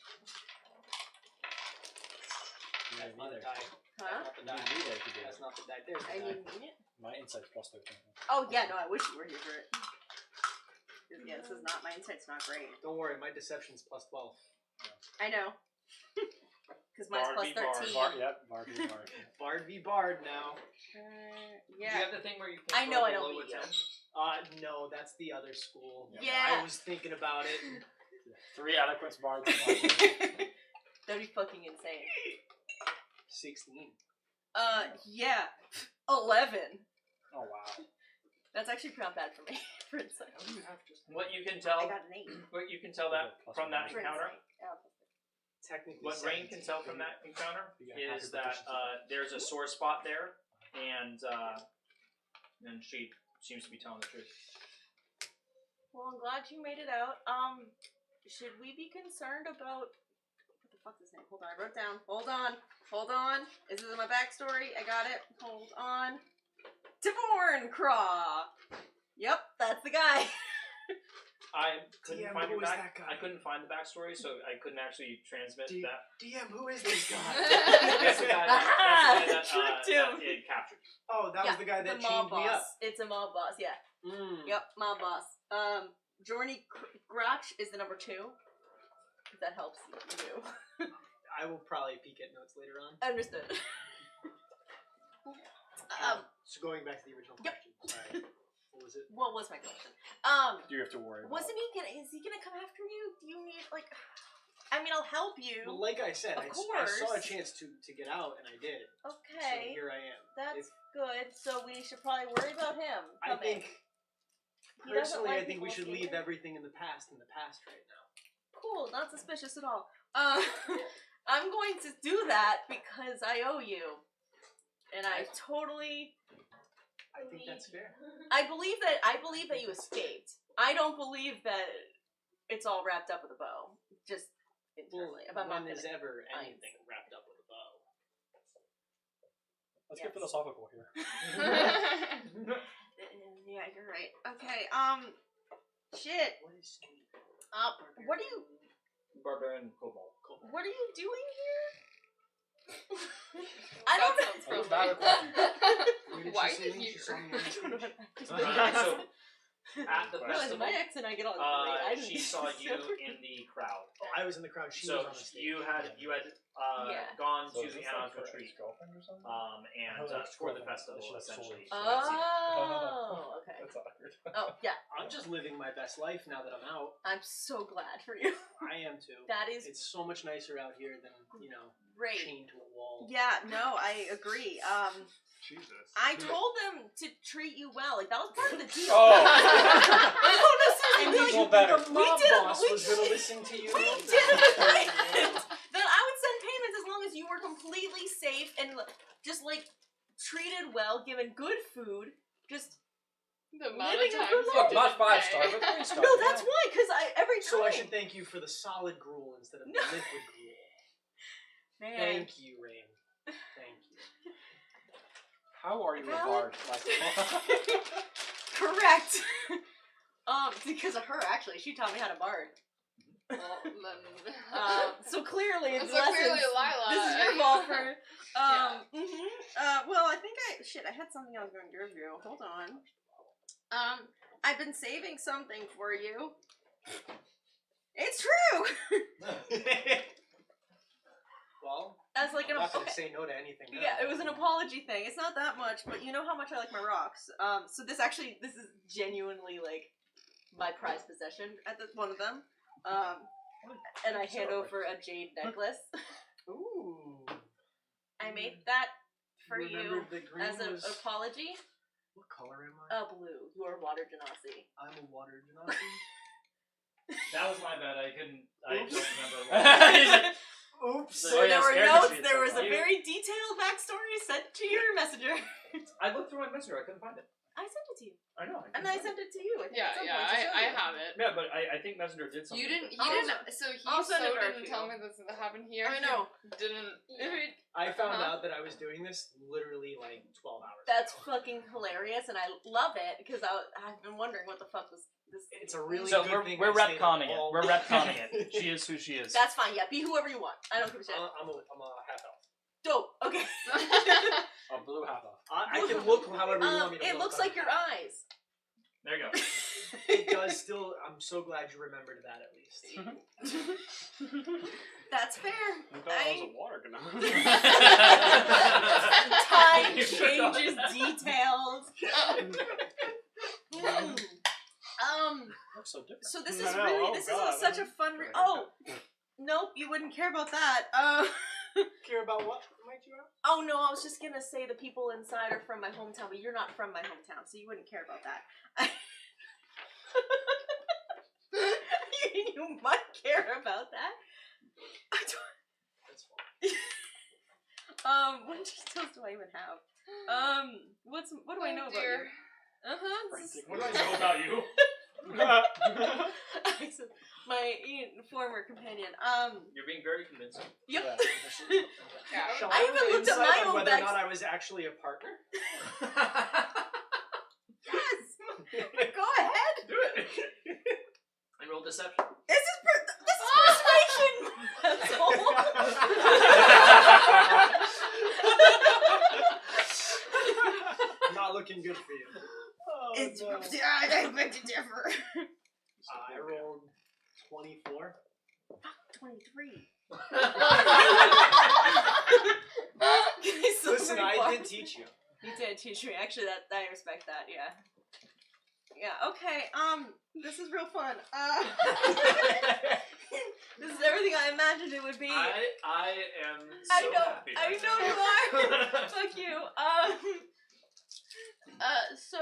Speaker 6: That's not the die.
Speaker 3: Huh?
Speaker 6: That's not the die. That's not the die. There's the
Speaker 3: I
Speaker 6: die.
Speaker 3: didn't mean it.
Speaker 4: My insight's plus 13.
Speaker 3: Oh yeah, no, I wish you were here for it. 'Cause, yeah, this is not my insight's not great.
Speaker 6: Don't worry, my deception's plus 12.
Speaker 3: I know. Because mine's plus 13.
Speaker 4: Bard v. Bard.
Speaker 6: Bard v. Bard now.
Speaker 1: Do you
Speaker 3: Yeah.
Speaker 1: have the thing where you can
Speaker 3: I know I
Speaker 1: below
Speaker 3: don't
Speaker 1: a
Speaker 3: beat you.
Speaker 1: 10?
Speaker 6: No, that's the other school.
Speaker 3: Yeah.
Speaker 6: I was thinking about it.
Speaker 4: 3 eloquence bards.
Speaker 3: That'd be fucking insane.
Speaker 6: 16.
Speaker 3: Yeah. 11.
Speaker 4: Oh wow.
Speaker 3: That's actually not bad for me. For insight.
Speaker 1: What you can
Speaker 3: I
Speaker 1: tell,
Speaker 3: got an 8.
Speaker 1: what you can tell that from that
Speaker 3: For
Speaker 1: encounter,
Speaker 3: insight. Oh.
Speaker 6: Technically,
Speaker 1: what Rain can
Speaker 6: 17.
Speaker 1: tell from that encounter
Speaker 4: You got
Speaker 1: is
Speaker 4: hacker
Speaker 1: that there's a sore spot there, and she seems to be telling the truth.
Speaker 3: Well, I'm glad you made it out. Should we be concerned about what the fuck is his name? Hold on, I wrote it down. Hold on. This is my backstory. I got it. Hold on. Tivorn Craw. Yep, that's the guy.
Speaker 1: I couldn't
Speaker 6: DM,
Speaker 1: find
Speaker 6: who
Speaker 1: your
Speaker 6: is
Speaker 1: back.
Speaker 6: that guy?
Speaker 1: I couldn't find the backstory, so I couldn't actually transmit that.
Speaker 6: DM, who is this guy?
Speaker 1: That's the guy that
Speaker 3: Tricked him.
Speaker 1: it captured.
Speaker 6: Oh, that was the guy that
Speaker 3: the mob
Speaker 6: chained me
Speaker 3: boss.
Speaker 6: up.
Speaker 3: It's a mob boss, yeah. Yep, mob boss. Jorny Grotch is the number 2. If that helps you.
Speaker 6: I will probably peek at notes later on.
Speaker 3: Understood.
Speaker 6: So going back to the original
Speaker 3: Yep.
Speaker 6: question. Sorry. What was it?
Speaker 3: What was my question?
Speaker 4: Do you have to worry about
Speaker 3: Wasn't he gonna? Is he gonna come after you? Do you need like? I mean, I'll help you.
Speaker 6: Well, like I said,
Speaker 3: Of
Speaker 6: I
Speaker 3: course.
Speaker 6: saw a chance to get out, and I did.
Speaker 3: Okay,
Speaker 6: So here I am.
Speaker 3: that's good. So we should probably worry about him.
Speaker 6: I
Speaker 3: coming.
Speaker 6: think,
Speaker 3: He doesn't
Speaker 6: personally,
Speaker 3: like
Speaker 6: I think we
Speaker 3: people
Speaker 6: should leave
Speaker 3: escaping?
Speaker 6: everything in the past right now.
Speaker 3: Cool, not suspicious at all. I'm going to do that because I owe you, and I totally.
Speaker 6: I think that's fair.
Speaker 3: I believe that you escaped. I don't believe that it's all wrapped up with a bow. Just internally. If I'm not
Speaker 6: When is
Speaker 3: gonna-
Speaker 6: ever anything wrapped up with a bow?
Speaker 4: Let's
Speaker 3: Yes.
Speaker 4: get philosophical here.
Speaker 3: Yeah, you're right. Okay, shit.
Speaker 6: What is Steve?
Speaker 3: What are you
Speaker 1: Barbarian Kobold.
Speaker 3: What are you doing here? I don't know.
Speaker 5: That sounds
Speaker 4: That was
Speaker 5: familiar. Why
Speaker 6: she
Speaker 5: did
Speaker 6: say
Speaker 5: you?
Speaker 6: she saw me on the street?
Speaker 1: So at the
Speaker 3: Realize
Speaker 1: festival,
Speaker 3: my accent, I get all I didn't
Speaker 1: she saw you in the crowd.
Speaker 6: Oh, I was in the crowd. She
Speaker 1: So
Speaker 6: was on the stage.
Speaker 1: you had
Speaker 3: Yeah.
Speaker 1: gone
Speaker 4: So
Speaker 1: to
Speaker 4: is
Speaker 1: the
Speaker 4: this
Speaker 1: Anon's
Speaker 4: like
Speaker 1: retreat,
Speaker 4: girlfriend or something?
Speaker 1: and
Speaker 4: Oh, that's
Speaker 1: for the
Speaker 4: cool.
Speaker 1: festival
Speaker 4: She has
Speaker 1: essentially.
Speaker 4: souls.
Speaker 3: Oh, okay.
Speaker 4: That's awkward.
Speaker 3: Oh, yeah.
Speaker 6: I'm just living my best life now that I'm out.
Speaker 3: I'm so glad for you.
Speaker 6: I am too.
Speaker 3: That is
Speaker 6: It's so much nicer out here than,
Speaker 3: great.
Speaker 6: chained to a wall.
Speaker 3: Yeah, no, I agree.
Speaker 2: Jesus.
Speaker 3: I told them to treat you well. Like, that was part of the deal.
Speaker 4: Oh.
Speaker 3: No, seriously,
Speaker 6: And
Speaker 3: we,
Speaker 6: you
Speaker 4: feel
Speaker 6: think
Speaker 4: better.
Speaker 6: the mob
Speaker 3: We did-
Speaker 6: boss
Speaker 3: we
Speaker 6: was going to listen to you?
Speaker 3: we did an agreement that I would send payments as long as you were completely safe and just, like, treated well, given good food, just...
Speaker 5: The amount
Speaker 3: Living
Speaker 5: of
Speaker 3: a
Speaker 5: times
Speaker 3: good
Speaker 5: you
Speaker 3: life.
Speaker 5: didn't
Speaker 4: Not 5
Speaker 5: pay.
Speaker 4: star, but 3 star.
Speaker 3: No, that's why, because every time...
Speaker 6: So I should thank you for the solid gruel instead of the
Speaker 3: No.
Speaker 6: liquid gruel.
Speaker 3: Man.
Speaker 6: Thank you, Rain. Thank you.
Speaker 4: How are you a
Speaker 3: Valid.
Speaker 4: bard? Like,
Speaker 3: Correct. Because of her, actually, she taught me how to bard.
Speaker 5: Well, then,
Speaker 3: So clearly, it's
Speaker 5: so clearly, Lila.
Speaker 3: This is your fault for. Well, I think I had something I was going to give you. Hold on. I've been saving something for you. It's true.
Speaker 6: Well,
Speaker 3: As like
Speaker 6: I'm
Speaker 3: an
Speaker 6: not going to
Speaker 3: okay.
Speaker 6: say no to anything. now.
Speaker 3: Yeah, it was an apology thing. It's not that much, but you know how much I like my rocks. So this is genuinely like my prized possession at one of them. And I hand over a jade necklace.
Speaker 6: Ooh.
Speaker 3: I made that for you
Speaker 6: Remember the green
Speaker 3: as an
Speaker 6: was...
Speaker 3: apology.
Speaker 6: What color am I?
Speaker 3: Blue. You are water genasi.
Speaker 6: I'm a water genasi.
Speaker 1: That was my bad. I don't remember.
Speaker 4: He's like,
Speaker 6: Oops.
Speaker 3: So
Speaker 4: Oh,
Speaker 3: there
Speaker 4: yeah,
Speaker 3: were
Speaker 4: scared
Speaker 3: notes.
Speaker 4: me.
Speaker 3: There was a
Speaker 1: You-
Speaker 3: very detailed backstory sent to your messenger.
Speaker 1: I looked through my messenger. I couldn't find it.
Speaker 3: I sent it to you.
Speaker 9: I know.
Speaker 3: And I sent it to you. I think,
Speaker 5: Yeah,
Speaker 3: at some
Speaker 5: yeah,
Speaker 3: point to show
Speaker 5: I
Speaker 3: you.
Speaker 5: have it.
Speaker 9: Yeah, but I think Messenger did something.
Speaker 5: You didn't. He
Speaker 3: I'll
Speaker 5: didn't.
Speaker 3: send-
Speaker 5: So he
Speaker 3: I'll send it to
Speaker 5: didn't
Speaker 3: you.
Speaker 5: tell me this happened here.
Speaker 3: I know.
Speaker 5: Didn't.
Speaker 6: I found
Speaker 5: Uh-huh.
Speaker 6: out that I was doing this literally like 12 hours
Speaker 3: That's
Speaker 6: ago.
Speaker 3: fucking hilarious, and I love it because I've been wondering what the fuck was this.
Speaker 6: It's a really
Speaker 1: So
Speaker 6: good thing.
Speaker 1: we're
Speaker 6: I stayed up
Speaker 1: retconning it.
Speaker 6: all
Speaker 1: We're
Speaker 6: night.
Speaker 1: retconning it. She is who she is.
Speaker 3: That's fine. Yeah, be whoever you want. I don't give a shit.
Speaker 6: I'm a half elf.
Speaker 3: Dope. Okay.
Speaker 4: A blue half elf.
Speaker 6: I can look however you want me to
Speaker 3: It
Speaker 6: look.
Speaker 3: looks
Speaker 6: but
Speaker 3: like your
Speaker 6: I'm half.
Speaker 3: eyes.
Speaker 1: There you go.
Speaker 6: It does still. I'm so glad you remembered that at least.
Speaker 3: That's fair.
Speaker 2: I thought I was a water canal.
Speaker 3: Time
Speaker 1: You forgot
Speaker 3: changes
Speaker 1: that.
Speaker 3: details.
Speaker 4: Looks so different.
Speaker 3: So this
Speaker 2: No,
Speaker 3: is
Speaker 2: no,
Speaker 3: really
Speaker 2: oh
Speaker 3: this
Speaker 2: God.
Speaker 3: is such a fun. Nope, you wouldn't care about that.
Speaker 6: Care about what? Might you ask?
Speaker 3: Oh no, I was just gonna say the people inside are from my hometown, but you're not from my hometown, so you wouldn't care about that. you might care about that. I don't.
Speaker 6: That's fine.
Speaker 3: What details do I even have? What do I know about you?
Speaker 1: What do I know about you?
Speaker 3: My former companion.
Speaker 1: You're being very convincing.
Speaker 3: Yep.
Speaker 5: Yeah.
Speaker 6: Shall
Speaker 3: I
Speaker 6: have
Speaker 3: even
Speaker 6: an
Speaker 3: looked at
Speaker 6: insight
Speaker 3: my
Speaker 6: on
Speaker 3: own
Speaker 6: whether or
Speaker 3: bags.
Speaker 6: not I was actually a partner.
Speaker 3: Yes. Go ahead.
Speaker 1: Do it. I roll deception.
Speaker 3: This is persuasion. That's all.
Speaker 6: Not looking good for you. Oh,
Speaker 3: It's
Speaker 6: no.
Speaker 3: I beg to differ.
Speaker 6: I rolled 24.
Speaker 3: 23.
Speaker 6: Listen, I did teach you.
Speaker 3: You did teach me. Actually, that I respect that. Yeah. Yeah. Okay. This is real fun. This is everything I imagined it would be.
Speaker 1: I am so
Speaker 3: I know.
Speaker 1: happy.
Speaker 3: I
Speaker 1: right
Speaker 3: know
Speaker 1: now.
Speaker 3: you are. Fuck you. So,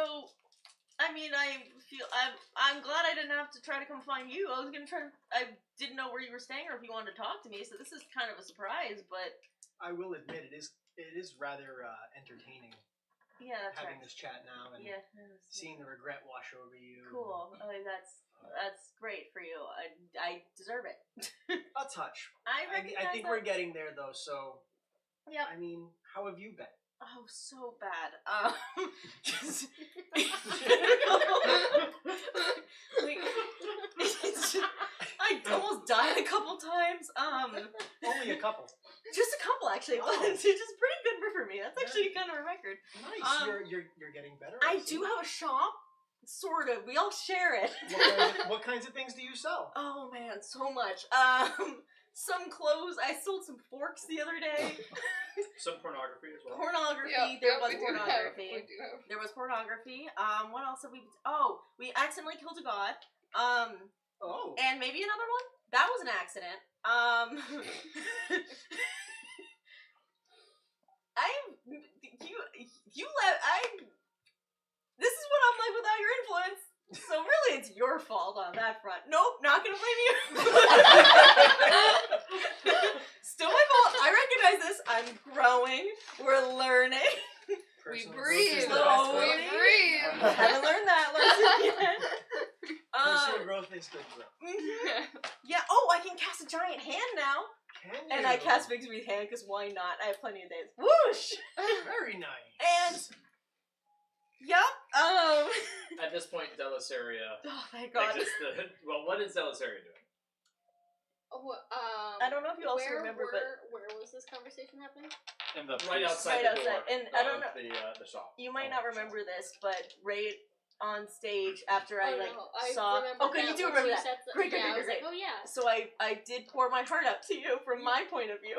Speaker 3: I mean, I'm glad I didn't have to try to come find you. I was gonna try to. I didn't know where you were staying or if you wanted to talk to me. So this is kind of a surprise, but
Speaker 6: I will admit it is rather entertaining
Speaker 3: yeah, that's
Speaker 6: having
Speaker 3: right.
Speaker 6: this chat now and
Speaker 3: Yeah.
Speaker 6: seeing the regret wash over you.
Speaker 3: Cool. I mean, that's great for you. I deserve it.
Speaker 6: A touch.
Speaker 3: I recognize
Speaker 6: I think
Speaker 3: that.
Speaker 6: we're getting there though. So
Speaker 3: Yep.
Speaker 6: I mean, how have you been?
Speaker 3: Oh, so bad. Just, like, it's just, I almost died a couple times.
Speaker 6: Only a couple.
Speaker 3: Just a couple actually.
Speaker 6: Oh.
Speaker 3: Which is pretty good for me. That's actually kind of a record.
Speaker 6: Nice. You're getting better.
Speaker 3: I
Speaker 6: see.
Speaker 3: do have a shop, sort of. We all share it.
Speaker 6: What kinds of things do you sell?
Speaker 3: Oh man, so much. Some clothes. I sold some forks the other day.
Speaker 1: Some pornography as well.
Speaker 3: Pornography.
Speaker 5: Yeah,
Speaker 3: There was
Speaker 5: we do have-
Speaker 3: pornography.
Speaker 5: we do have.
Speaker 3: There was pornography. What else have we? Oh, we accidentally killed a god.
Speaker 6: Oh.
Speaker 3: And maybe another one. That was an accident. This is what I'm like without your influence. So really, it's your fault on that front. Nope, not gonna blame you. Still my fault. I recognize this. I'm growing. We're learning.
Speaker 5: We
Speaker 6: Personal
Speaker 5: breathe.
Speaker 6: growth is the best
Speaker 3: Slowly.
Speaker 5: We
Speaker 6: growth.
Speaker 5: breathe.
Speaker 3: Haven't learned that lesson yet.
Speaker 6: Personal growth is good growth.
Speaker 3: Yeah. Oh, I can cast a giant hand now.
Speaker 6: Can you?
Speaker 3: And I cast Bigsby's hand because why not? I have plenty of days. Whoosh!
Speaker 6: Very nice.
Speaker 3: And yep.
Speaker 1: At this point, Delasaria
Speaker 3: Oh thank God.
Speaker 1: exits the. Well, what is Delasaria doing?
Speaker 3: I don't know if you also
Speaker 10: where
Speaker 3: remember, but
Speaker 10: where was this conversation happening?
Speaker 4: In the
Speaker 1: Right outside
Speaker 3: Right
Speaker 1: the
Speaker 3: outside.
Speaker 1: door
Speaker 3: And I don't
Speaker 1: of
Speaker 3: know-
Speaker 1: the shop.
Speaker 3: you might not remember this, but right on stage after I like
Speaker 10: no, I
Speaker 3: saw.
Speaker 10: remember
Speaker 3: Okay, you
Speaker 10: that
Speaker 3: do
Speaker 10: when
Speaker 3: remember
Speaker 10: you
Speaker 3: that.
Speaker 10: said that.
Speaker 3: Great, great,
Speaker 10: yeah, I
Speaker 3: great,
Speaker 10: was like,
Speaker 3: great.
Speaker 10: oh yeah.
Speaker 3: So I did pour my heart out to you from my point of view.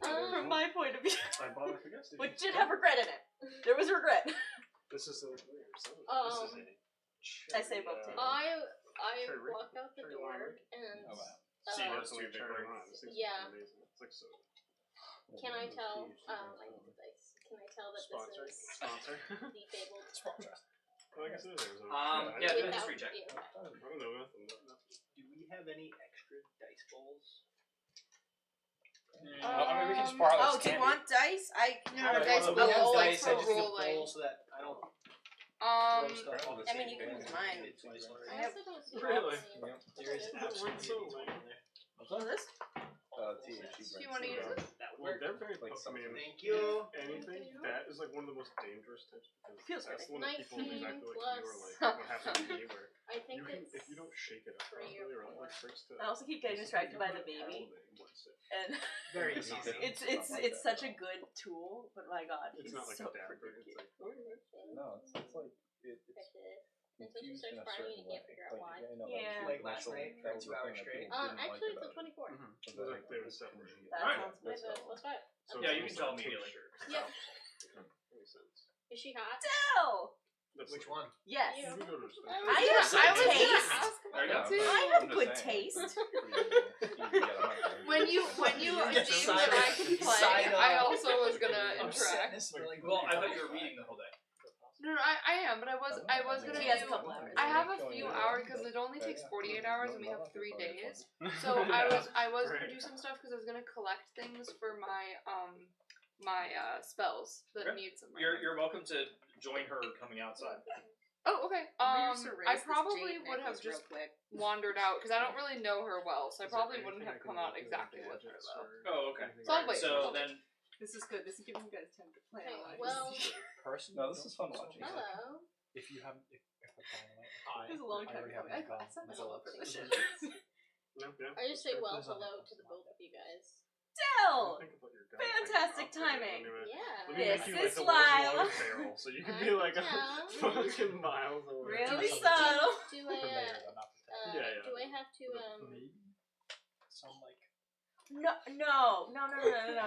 Speaker 3: From my point of view,
Speaker 2: I bought it for gas station.
Speaker 3: which did have regret in it. There was regret.
Speaker 2: This is the this is
Speaker 3: I say both too.
Speaker 10: I
Speaker 2: Cherry-
Speaker 10: walked out the
Speaker 2: cherry
Speaker 10: door
Speaker 2: limeade?
Speaker 10: and
Speaker 1: Oh, wow.
Speaker 2: See,
Speaker 10: uh,
Speaker 2: that's too big for mine. This thing's
Speaker 10: Yeah.
Speaker 2: amazing. It's like so.
Speaker 10: can I tell? I need the dice. Can I tell that
Speaker 2: Sponsor.
Speaker 10: this is
Speaker 2: Sponsor.
Speaker 10: the fabled?
Speaker 2: Well, I guess it is Arizona.
Speaker 1: Yeah, do a
Speaker 10: Without
Speaker 1: history check.
Speaker 10: you.
Speaker 2: I don't know nothing.
Speaker 6: Do we have any extra dice bowls?
Speaker 4: I mean, we can just borrow
Speaker 3: Oh,
Speaker 4: this
Speaker 3: do you
Speaker 4: candy.
Speaker 3: want dice? I
Speaker 5: No,
Speaker 3: have
Speaker 5: dice
Speaker 6: One of
Speaker 5: bowl,
Speaker 6: those
Speaker 5: like
Speaker 6: dice,
Speaker 5: for
Speaker 6: I just need a
Speaker 5: rolling.
Speaker 6: bowl so that I don't
Speaker 3: I mean, you can use mine.
Speaker 10: I also don't see
Speaker 2: Really?
Speaker 10: that.
Speaker 6: There is
Speaker 2: Went so
Speaker 6: absolutely
Speaker 2: late.
Speaker 6: there.
Speaker 3: What's this?
Speaker 5: Do you want to use it?
Speaker 2: Well, they're very like. I mean,
Speaker 6: Thank you.
Speaker 2: anything that is like one of the most dangerous types because
Speaker 3: Feels
Speaker 2: that's
Speaker 3: good.
Speaker 2: the one that people
Speaker 10: 19
Speaker 2: exactly like you or like
Speaker 10: plus-
Speaker 2: what happened to me where
Speaker 10: I think
Speaker 2: you can
Speaker 10: it's
Speaker 2: if you don't shake it up
Speaker 10: 3
Speaker 2: properly
Speaker 10: or
Speaker 2: or it like starts to.
Speaker 3: I also keep getting distracted by the baby, and
Speaker 6: Very
Speaker 2: It's
Speaker 6: easy.
Speaker 2: not-
Speaker 3: it's such a good tool. But my God,
Speaker 2: It's
Speaker 3: he's
Speaker 2: not like
Speaker 3: so
Speaker 2: a dab, but
Speaker 3: freaking
Speaker 2: it's
Speaker 3: cute.
Speaker 2: like
Speaker 7: No, it's like it's
Speaker 10: Until she
Speaker 7: infused
Speaker 10: starts
Speaker 7: in a
Speaker 10: crying,
Speaker 7: certain
Speaker 10: you
Speaker 7: way.
Speaker 10: can't figure out why.
Speaker 7: I know,
Speaker 3: Yeah.
Speaker 7: that was
Speaker 6: Like
Speaker 7: the
Speaker 6: last
Speaker 7: initial-
Speaker 6: night
Speaker 7: that
Speaker 6: for
Speaker 7: was
Speaker 6: 2
Speaker 7: the
Speaker 6: hours
Speaker 7: thing that
Speaker 6: straight.
Speaker 7: people didn't like
Speaker 10: Actually, it's
Speaker 7: about
Speaker 10: a 24.
Speaker 2: Mhm.
Speaker 7: it, was
Speaker 2: Like
Speaker 7: that
Speaker 2: they
Speaker 7: it
Speaker 2: would
Speaker 7: was
Speaker 2: set
Speaker 7: cringy.
Speaker 3: That
Speaker 1: Alright.
Speaker 3: sounds
Speaker 10: We
Speaker 3: good.
Speaker 10: have a plus 5.
Speaker 2: So
Speaker 1: Yeah,
Speaker 2: it's
Speaker 1: you can
Speaker 2: almost
Speaker 1: tell
Speaker 2: like
Speaker 1: immediately.
Speaker 2: tincture.
Speaker 10: Yep.
Speaker 2: Makes sense.
Speaker 10: Is she hot?
Speaker 3: Still,
Speaker 2: That's
Speaker 6: Which
Speaker 2: like-
Speaker 6: one?
Speaker 3: yes.
Speaker 10: You.
Speaker 2: You can go to a
Speaker 3: I
Speaker 2: special-
Speaker 3: have
Speaker 1: was
Speaker 3: some
Speaker 1: gonna
Speaker 3: taste.
Speaker 5: ask
Speaker 1: There you go.
Speaker 5: about it, too.
Speaker 3: I
Speaker 7: I'm
Speaker 3: have
Speaker 7: just
Speaker 3: good
Speaker 7: saying,
Speaker 3: taste.
Speaker 7: it's pretty easy to get a microwave.
Speaker 5: When you
Speaker 6: You get
Speaker 5: assumed
Speaker 6: side-
Speaker 5: that I could play,
Speaker 6: side
Speaker 5: I
Speaker 6: eye.
Speaker 5: also was gonna interact.
Speaker 6: Upsetness, but like,
Speaker 1: Well, I thought you were reading the whole day.
Speaker 5: No, I am, but I was gonna
Speaker 3: He has a
Speaker 5: do.
Speaker 3: couple hours.
Speaker 5: I have a few hours because it only takes 48 hours and we have 3 days. So I was gonna do some stuff because I was gonna collect things for my spells that
Speaker 1: Okay.
Speaker 5: need some.
Speaker 1: You're welcome to join her coming outside.
Speaker 5: Oh, okay.
Speaker 3: Can we just erase
Speaker 5: I
Speaker 3: this
Speaker 5: probably
Speaker 3: jade
Speaker 5: would have
Speaker 3: necklace real
Speaker 5: just
Speaker 3: quick?
Speaker 5: wandered out because I don't really know her well, so I
Speaker 2: Is there
Speaker 5: probably
Speaker 2: anything
Speaker 5: wouldn't
Speaker 2: I
Speaker 5: have
Speaker 2: can
Speaker 5: come out
Speaker 2: do with
Speaker 5: exactly with her
Speaker 2: gadgets
Speaker 5: though.
Speaker 2: or
Speaker 1: Oh, okay.
Speaker 2: anything
Speaker 5: So I'll
Speaker 2: like
Speaker 5: wait.
Speaker 2: that?
Speaker 1: So then,
Speaker 3: This is good. This is giving you guys time to plan.
Speaker 10: Okay, well,
Speaker 4: Person.
Speaker 7: No, this is fun watching.
Speaker 10: hello.
Speaker 4: If you haven't, if dynamite,
Speaker 3: It was a long
Speaker 4: I
Speaker 3: time
Speaker 4: already
Speaker 3: ago.
Speaker 4: have my
Speaker 3: I set myself up for this shit.
Speaker 2: No, yeah.
Speaker 10: I just say
Speaker 2: That's
Speaker 10: well
Speaker 2: good.
Speaker 10: hello to the both of you guys.
Speaker 3: Still,
Speaker 2: Think about your gun.
Speaker 3: fantastic
Speaker 2: I can upgrade it
Speaker 3: timing.
Speaker 2: anyway.
Speaker 10: Yeah.
Speaker 2: Let me
Speaker 3: This
Speaker 2: make you like
Speaker 3: is
Speaker 2: the world's
Speaker 3: Lyle.
Speaker 2: longest barrel, so you can be like a
Speaker 10: Yeah.
Speaker 2: fucking miles away.
Speaker 3: really
Speaker 4: Something
Speaker 3: subtle.
Speaker 10: Do
Speaker 4: for
Speaker 10: I,
Speaker 4: mayor, though, not for town.
Speaker 2: Yeah, yeah.
Speaker 10: do I have to,
Speaker 4: Some like
Speaker 3: No.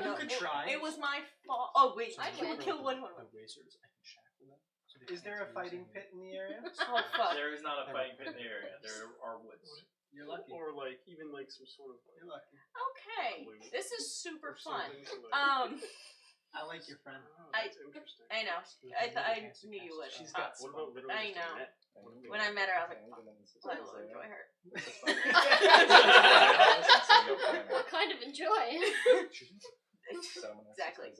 Speaker 6: You could try.
Speaker 3: It was my fault. Oh wait,
Speaker 10: I
Speaker 3: you
Speaker 10: win.
Speaker 3: kill one.
Speaker 4: the wizards. I can shackle them. So they
Speaker 6: Is there a
Speaker 4: can't use
Speaker 6: fighting
Speaker 4: any-
Speaker 6: pit in the area?
Speaker 3: Oh fuck.
Speaker 1: there is not a fighting pit in the area. There are woods.
Speaker 6: You're lucky.
Speaker 2: Or like even like some sort of
Speaker 6: You're lucky.
Speaker 3: Okay, this is super fun.
Speaker 2: something to, like,
Speaker 6: I like your friend.
Speaker 2: oh, that's interesting.
Speaker 3: I know. I knew you would.
Speaker 6: She's got
Speaker 2: What about literally
Speaker 3: I
Speaker 2: just a
Speaker 3: know.
Speaker 2: net?
Speaker 3: When I met her, I was like, I will enjoy her.
Speaker 10: what kind of enjoy?
Speaker 3: Exactly.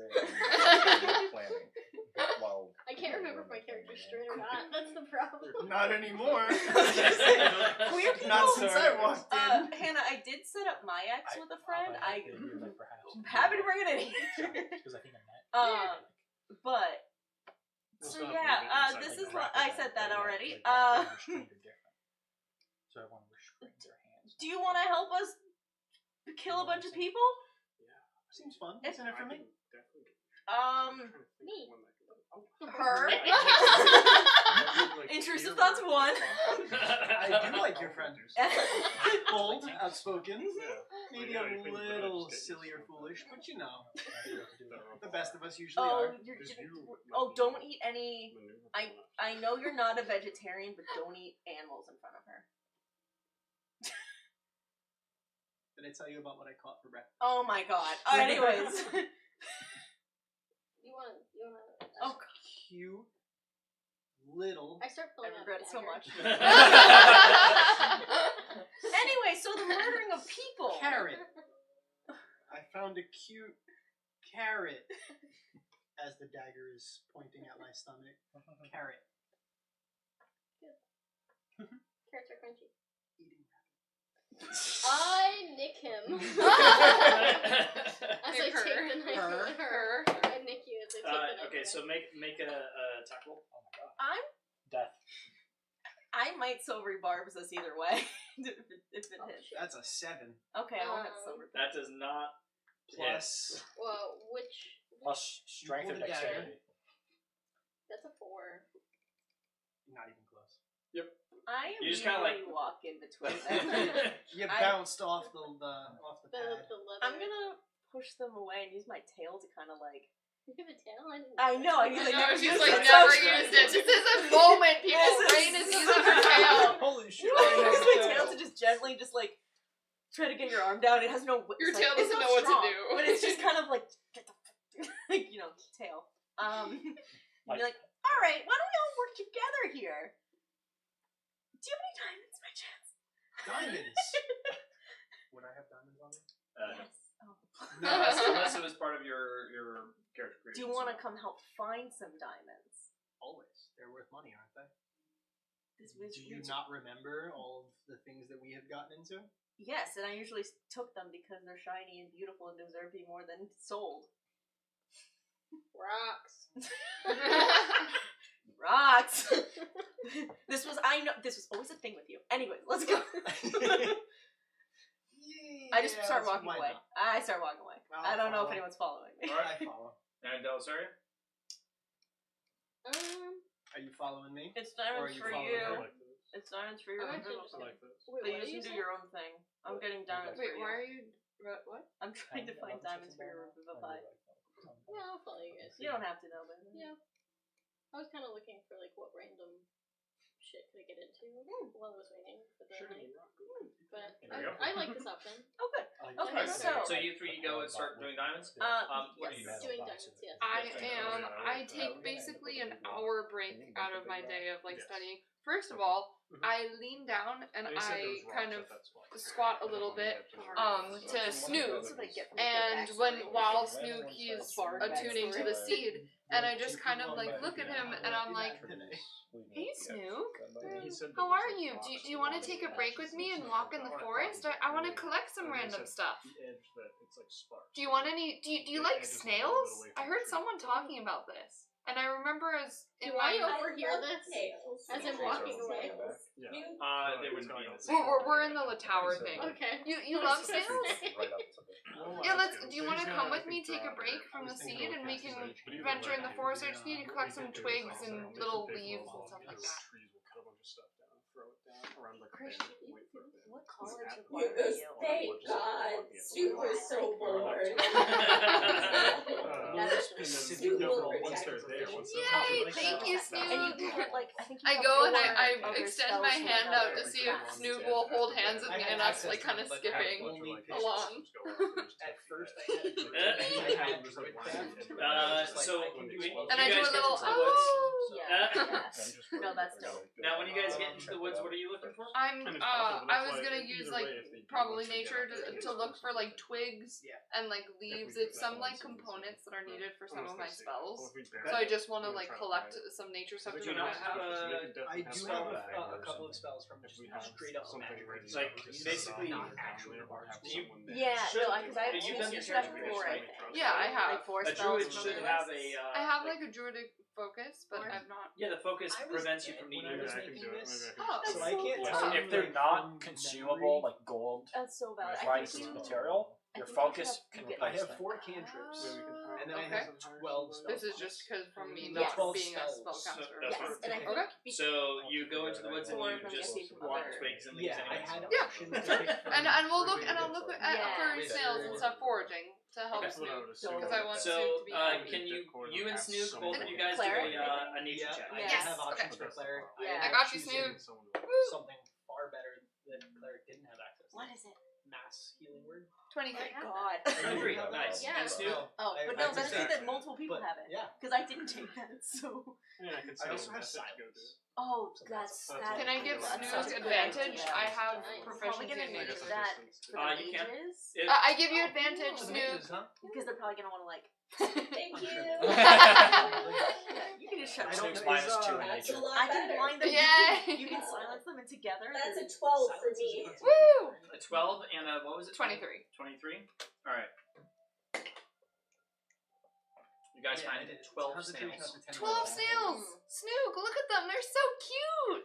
Speaker 10: I can't remember if my character's straight or not. That's the problem.
Speaker 6: Not anymore.
Speaker 3: Queer people.
Speaker 6: Not since I walked in.
Speaker 3: Hannah, I did set up my ex with a friend. I'm
Speaker 4: perhaps
Speaker 3: happy to bring it in here.
Speaker 4: because I think a net.
Speaker 3: But
Speaker 2: We'll
Speaker 3: so
Speaker 2: still have
Speaker 3: yeah,
Speaker 2: movement inside
Speaker 3: this
Speaker 2: the
Speaker 3: is
Speaker 2: net.
Speaker 3: what I said that already.
Speaker 4: So I want to restrain their hands.
Speaker 3: Do you want to help us kill a bunch of people?
Speaker 6: Seems fun. Isn't it for me?
Speaker 10: Me.
Speaker 3: Her. Intrusive thoughts one.
Speaker 6: I do like your friend. Bold, outspoken,
Speaker 2: Yeah.
Speaker 6: maybe
Speaker 2: Yeah,
Speaker 6: a
Speaker 2: you think that I
Speaker 6: little
Speaker 2: just get
Speaker 6: silly or
Speaker 2: used to it.
Speaker 6: foolish, but you know,
Speaker 2: The
Speaker 6: the best of us usually
Speaker 3: Oh,
Speaker 6: are.
Speaker 3: you're
Speaker 2: Because
Speaker 3: gonna,
Speaker 2: you
Speaker 3: oh,
Speaker 2: might
Speaker 3: don't
Speaker 2: be
Speaker 3: eat any.
Speaker 2: maneuverable enough.
Speaker 3: I know you're not a vegetarian, but don't eat animals in front of her.
Speaker 6: Did I tell you about what I caught for breakfast?
Speaker 3: Oh my god. Anyways.
Speaker 10: You want
Speaker 3: Oh,
Speaker 6: Cute little.
Speaker 10: I start
Speaker 3: I
Speaker 10: pulling out
Speaker 3: regret it so
Speaker 10: dagger.
Speaker 3: much. Anyway, so the murdering of people.
Speaker 6: Carrot. I found a cute carrot. As the dagger is pointing at my stomach. Carrot.
Speaker 10: Carrots are crunchy.
Speaker 6: Eating
Speaker 10: I nick him. As I
Speaker 5: Nick her.
Speaker 10: take the knife
Speaker 3: Her.
Speaker 10: from her. I nick you as I take the knife
Speaker 1: Okay,
Speaker 10: away.
Speaker 1: so make a attack roll.
Speaker 4: Oh my god.
Speaker 3: I'm.
Speaker 4: Death.
Speaker 3: I might silvery barbs us either way. if it
Speaker 10: Oh,
Speaker 3: hits.
Speaker 10: shit.
Speaker 6: That's a 7.
Speaker 3: Okay, I won't have silver.
Speaker 1: That does not
Speaker 6: Plus.
Speaker 10: Well, which
Speaker 4: Plus strength
Speaker 6: pull
Speaker 4: or
Speaker 6: the dagger.
Speaker 4: dexterity.
Speaker 10: that's a 4.
Speaker 6: Not even close.
Speaker 3: I
Speaker 1: You just kinda, like-
Speaker 3: immediately walk in between them.
Speaker 6: You
Speaker 3: I-
Speaker 6: bounced off the pad.
Speaker 10: The leather.
Speaker 3: I'm gonna push them away and use my tail to kind of like.
Speaker 10: You have a tail? I didn't
Speaker 3: I know. I
Speaker 10: that.
Speaker 3: usually
Speaker 5: No,
Speaker 3: never
Speaker 5: she's
Speaker 3: use
Speaker 5: like
Speaker 3: it.
Speaker 5: never
Speaker 3: So-
Speaker 5: used it. This is a moment, people.
Speaker 3: This is
Speaker 5: Rain is
Speaker 3: so
Speaker 5: using her tail.
Speaker 6: Holy shit.
Speaker 3: I use my tail to just gently just like try to get your arm down. It has no.
Speaker 5: Your
Speaker 3: it's
Speaker 5: tail
Speaker 3: like, it's
Speaker 5: doesn't
Speaker 3: not
Speaker 5: know what to
Speaker 3: strong,
Speaker 5: do.
Speaker 3: But it's just kind of like get the like tail. And be like, all right, why don't we all work together here? Do you have any diamonds by chance?
Speaker 6: Diamonds. Would I have diamonds on me?
Speaker 3: Yes. Oh.
Speaker 1: Unless it was part of your character creation.
Speaker 3: Do you want to come help find some diamonds?
Speaker 6: Always. They're worth money, aren't they?
Speaker 3: This
Speaker 6: Do you not remember all of the things that we have gotten into?
Speaker 3: Yes, and I usually took them because they're shiny and beautiful and deserve to be more than sold.
Speaker 10: Rocks.
Speaker 3: Rocks. This was always a thing with you. Anyways, let's go. I just start walking away. I start walking away. I don't know if anyone's following me.
Speaker 6: Alright, I follow.
Speaker 1: And Delisaria?
Speaker 6: Are you following me?
Speaker 3: It's
Speaker 6: Or are
Speaker 3: diamonds
Speaker 6: you
Speaker 3: for
Speaker 6: following
Speaker 3: you.
Speaker 6: her?
Speaker 3: It's diamonds for your
Speaker 10: I'm
Speaker 3: own
Speaker 10: actually
Speaker 3: thing.
Speaker 10: just
Speaker 2: I like this.
Speaker 10: Wait,
Speaker 3: But
Speaker 10: what
Speaker 3: you
Speaker 10: did
Speaker 3: can
Speaker 10: you
Speaker 3: do
Speaker 10: say?
Speaker 3: your own thing. I'm getting diamonds
Speaker 5: Wait,
Speaker 3: for you.
Speaker 5: why are you? What?
Speaker 3: I'm trying to find diamonds for your Revivify.
Speaker 10: Yeah, I'll follow you guys.
Speaker 3: You don't have to know, but
Speaker 10: Yeah. I was kind of looking for like what random shit could I get into while I was waiting for the night. But
Speaker 1: There you go.
Speaker 10: I like this option.
Speaker 3: Oh, good. Okay,
Speaker 1: Alright,
Speaker 3: so
Speaker 1: so you three go and start doing diamonds? What are you
Speaker 10: Yes,
Speaker 1: doing?
Speaker 10: doing diamonds, yes.
Speaker 5: I take basically an hour break out of my day of like studying. First of all, I lean down and I kind of squat a little bit to snooze.
Speaker 3: that's what I get from a good
Speaker 5: And
Speaker 3: backstory.
Speaker 5: while Snook, he is attuning to the seed, and I just kind of like look at him and I'm like, hey Snook, how are you? Do you want to take a break with me and walk in the forest? I want to collect some random stuff. Do you want any, do you like snails? I heard someone talking about this. And I remember as in
Speaker 10: Do I
Speaker 5: my
Speaker 10: overhear
Speaker 8: love
Speaker 10: this
Speaker 8: snails.
Speaker 10: as I'm walking away?
Speaker 8: You
Speaker 1: They wouldn't be in the same.
Speaker 5: we're in the tower thing.
Speaker 10: Okay.
Speaker 5: You love snails?
Speaker 2: Oh,
Speaker 5: Yeah, do you want to come with me, take a break from the seed, and we can venture in the forest? I just need to collect some twigs and little leaves and stuff like that.
Speaker 3: What college of
Speaker 8: You
Speaker 3: art are
Speaker 8: go,
Speaker 3: you?
Speaker 8: thank God. Stu was so bored.
Speaker 6: Specific
Speaker 8: will
Speaker 6: once
Speaker 8: protect
Speaker 6: they're there.
Speaker 8: me.
Speaker 5: Yay! Thank you,
Speaker 3: And you
Speaker 5: Snook.
Speaker 3: get like I think you
Speaker 5: I
Speaker 3: have
Speaker 5: go and
Speaker 3: four
Speaker 5: I
Speaker 3: other
Speaker 5: extend
Speaker 3: spells
Speaker 5: my
Speaker 3: from
Speaker 5: hand
Speaker 3: another
Speaker 5: out to see if
Speaker 3: class.
Speaker 5: Snook will hold hands with
Speaker 6: I
Speaker 5: me,
Speaker 6: had
Speaker 5: and us
Speaker 6: access
Speaker 5: like
Speaker 6: to
Speaker 5: kind of
Speaker 6: them, but I
Speaker 5: skipping
Speaker 6: only picked
Speaker 5: along.
Speaker 6: At first, I had a druid craft.
Speaker 1: So
Speaker 5: And I do a little
Speaker 3: Yeah. No, that's dope.
Speaker 1: Now, when you guys get into the woods, what are you looking for?
Speaker 5: I was gonna use like probably nature to look for like twigs and like leaves. It's some like components that are needed for some of my spells. So I just want to like collect some nature stuff.
Speaker 1: But
Speaker 5: to
Speaker 1: you
Speaker 5: go
Speaker 1: don't
Speaker 5: back.
Speaker 1: have
Speaker 6: I do have a couple of spells from just straight up magic.
Speaker 1: It's like basically
Speaker 6: not actually bars.
Speaker 3: Yeah, no, because I have
Speaker 1: You've done your
Speaker 3: stuff
Speaker 1: character
Speaker 3: before, I
Speaker 1: creation,
Speaker 3: think.
Speaker 5: Yeah, I have.
Speaker 3: Like 4
Speaker 1: a
Speaker 3: spells
Speaker 1: druid
Speaker 3: from
Speaker 1: should
Speaker 3: the
Speaker 1: have
Speaker 3: list.
Speaker 1: a.
Speaker 5: I have like a druidic focus, but I've not.
Speaker 1: Yeah, the focus
Speaker 6: I was
Speaker 1: prevents you
Speaker 6: dead
Speaker 1: from
Speaker 6: when
Speaker 1: needing
Speaker 6: I was
Speaker 1: to.
Speaker 6: making this.
Speaker 5: Oh,
Speaker 6: So I can't
Speaker 1: Yeah.
Speaker 6: tell
Speaker 1: So
Speaker 6: you,
Speaker 4: If they're
Speaker 6: like,
Speaker 4: not
Speaker 6: from
Speaker 4: consumable,
Speaker 6: memory.
Speaker 4: like gold,
Speaker 3: That's so valid. I
Speaker 4: price
Speaker 3: think you,
Speaker 4: material,
Speaker 3: I
Speaker 4: your
Speaker 3: think you
Speaker 4: focus
Speaker 3: have-
Speaker 4: can
Speaker 3: you get-
Speaker 6: I
Speaker 4: replace
Speaker 6: have
Speaker 4: them.
Speaker 6: 4 cantrips, and then I
Speaker 5: Okay.
Speaker 6: have 12 spells.
Speaker 5: This is just because from me
Speaker 6: Yeah.
Speaker 5: not
Speaker 6: 12
Speaker 5: being a
Speaker 6: spells.
Speaker 5: spellcaster.
Speaker 1: That's
Speaker 3: yes,
Speaker 1: fine.
Speaker 3: and I think
Speaker 5: Okay.
Speaker 1: So you go into the woods and
Speaker 3: Or
Speaker 1: you
Speaker 3: from
Speaker 1: just
Speaker 3: getting from
Speaker 1: walk
Speaker 3: other-
Speaker 1: twigs and leaves.
Speaker 6: Yeah, I
Speaker 1: anyways.
Speaker 6: had
Speaker 5: Yeah.
Speaker 6: options to pick from.
Speaker 5: And we'll look for
Speaker 3: Yeah.
Speaker 5: snails and stuff foraging to help
Speaker 1: Okay.
Speaker 5: Snoop.
Speaker 6: Because
Speaker 5: I want
Speaker 1: So
Speaker 5: Snoop to be happy.
Speaker 1: can you and Snook, both of you guys,
Speaker 3: Cleric,
Speaker 1: do a nature
Speaker 6: Yeah,
Speaker 1: check?
Speaker 6: I
Speaker 3: Yes.
Speaker 6: have options
Speaker 5: Okay.
Speaker 6: for cleric.
Speaker 3: Yeah.
Speaker 5: I got you,
Speaker 6: choosing
Speaker 5: Snoop.
Speaker 6: something far better that cleric didn't have access to.
Speaker 3: What is it?
Speaker 6: Mass healing word.
Speaker 5: 23.
Speaker 3: Oh God.
Speaker 1: 23, nice.
Speaker 10: Yeah.
Speaker 1: And Snoop?
Speaker 3: Oh,
Speaker 6: I-
Speaker 3: but
Speaker 6: I
Speaker 3: no,
Speaker 6: did
Speaker 3: that's
Speaker 6: say-
Speaker 3: that multiple people
Speaker 6: but,
Speaker 3: have it.
Speaker 6: Yeah.
Speaker 3: Because I didn't take that, so.
Speaker 6: I also have silence.
Speaker 3: Oh, that's that.
Speaker 5: Can I give
Speaker 3: that's
Speaker 5: Snook
Speaker 3: such a good
Speaker 5: advantage?
Speaker 3: idea.
Speaker 5: I have
Speaker 10: Nice.
Speaker 3: Probably
Speaker 5: proficiency
Speaker 3: gonna
Speaker 5: in
Speaker 3: need
Speaker 5: nature.
Speaker 3: that for the
Speaker 1: You can.
Speaker 3: mages.
Speaker 5: I give you advantage,
Speaker 6: The
Speaker 5: Snoop.
Speaker 6: mages, huh?
Speaker 3: Because they're probably gonna want to like.
Speaker 8: Thank you.
Speaker 3: You can just shut
Speaker 6: I
Speaker 3: up.
Speaker 6: don't
Speaker 4: Snoop's
Speaker 6: know,
Speaker 4: minus
Speaker 6: is,
Speaker 4: 2 in
Speaker 8: That's a
Speaker 4: nature.
Speaker 8: lot
Speaker 3: I can
Speaker 8: better.
Speaker 3: blind them.
Speaker 5: Yay!
Speaker 3: You can silence them, and together.
Speaker 8: That's a
Speaker 3: they're-
Speaker 8: 12 for me.
Speaker 5: Woo!
Speaker 1: A 12 and a, what was it?
Speaker 5: 23.
Speaker 1: 23? Alright. You guys
Speaker 6: Yeah,
Speaker 1: find
Speaker 6: it is.
Speaker 1: 12
Speaker 6: Concentration
Speaker 1: snails.
Speaker 6: up to 10.
Speaker 5: 12 snails! Snook, look at them, they're so cute!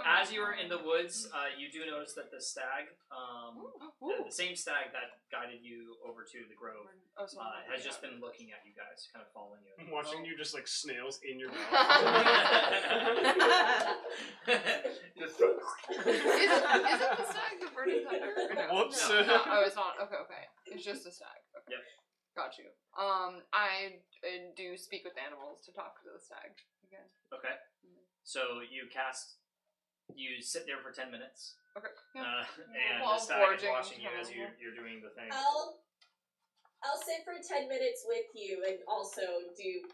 Speaker 1: As you are in the woods, you do notice that the stag, the same stag that guided you over to the grove, has just been looking at you guys, kind of following you.
Speaker 2: I'm watching you just like snails in your mouth.
Speaker 1: Just
Speaker 5: Isn't the stag the burning thunder? Or no?
Speaker 2: Whoops.
Speaker 5: No, oh, it's not. Okay. It's just a stag. Okay.
Speaker 1: Yep.
Speaker 5: Got you. I do speak with animals to talk to the stag again.
Speaker 1: Okay. So you sit there for 10 minutes,
Speaker 5: Okay.
Speaker 1: and
Speaker 5: While
Speaker 1: the stag is
Speaker 5: foraging
Speaker 1: watching you as
Speaker 5: animal.
Speaker 1: you're doing the thing.
Speaker 8: I'll sit for 10 minutes with you and also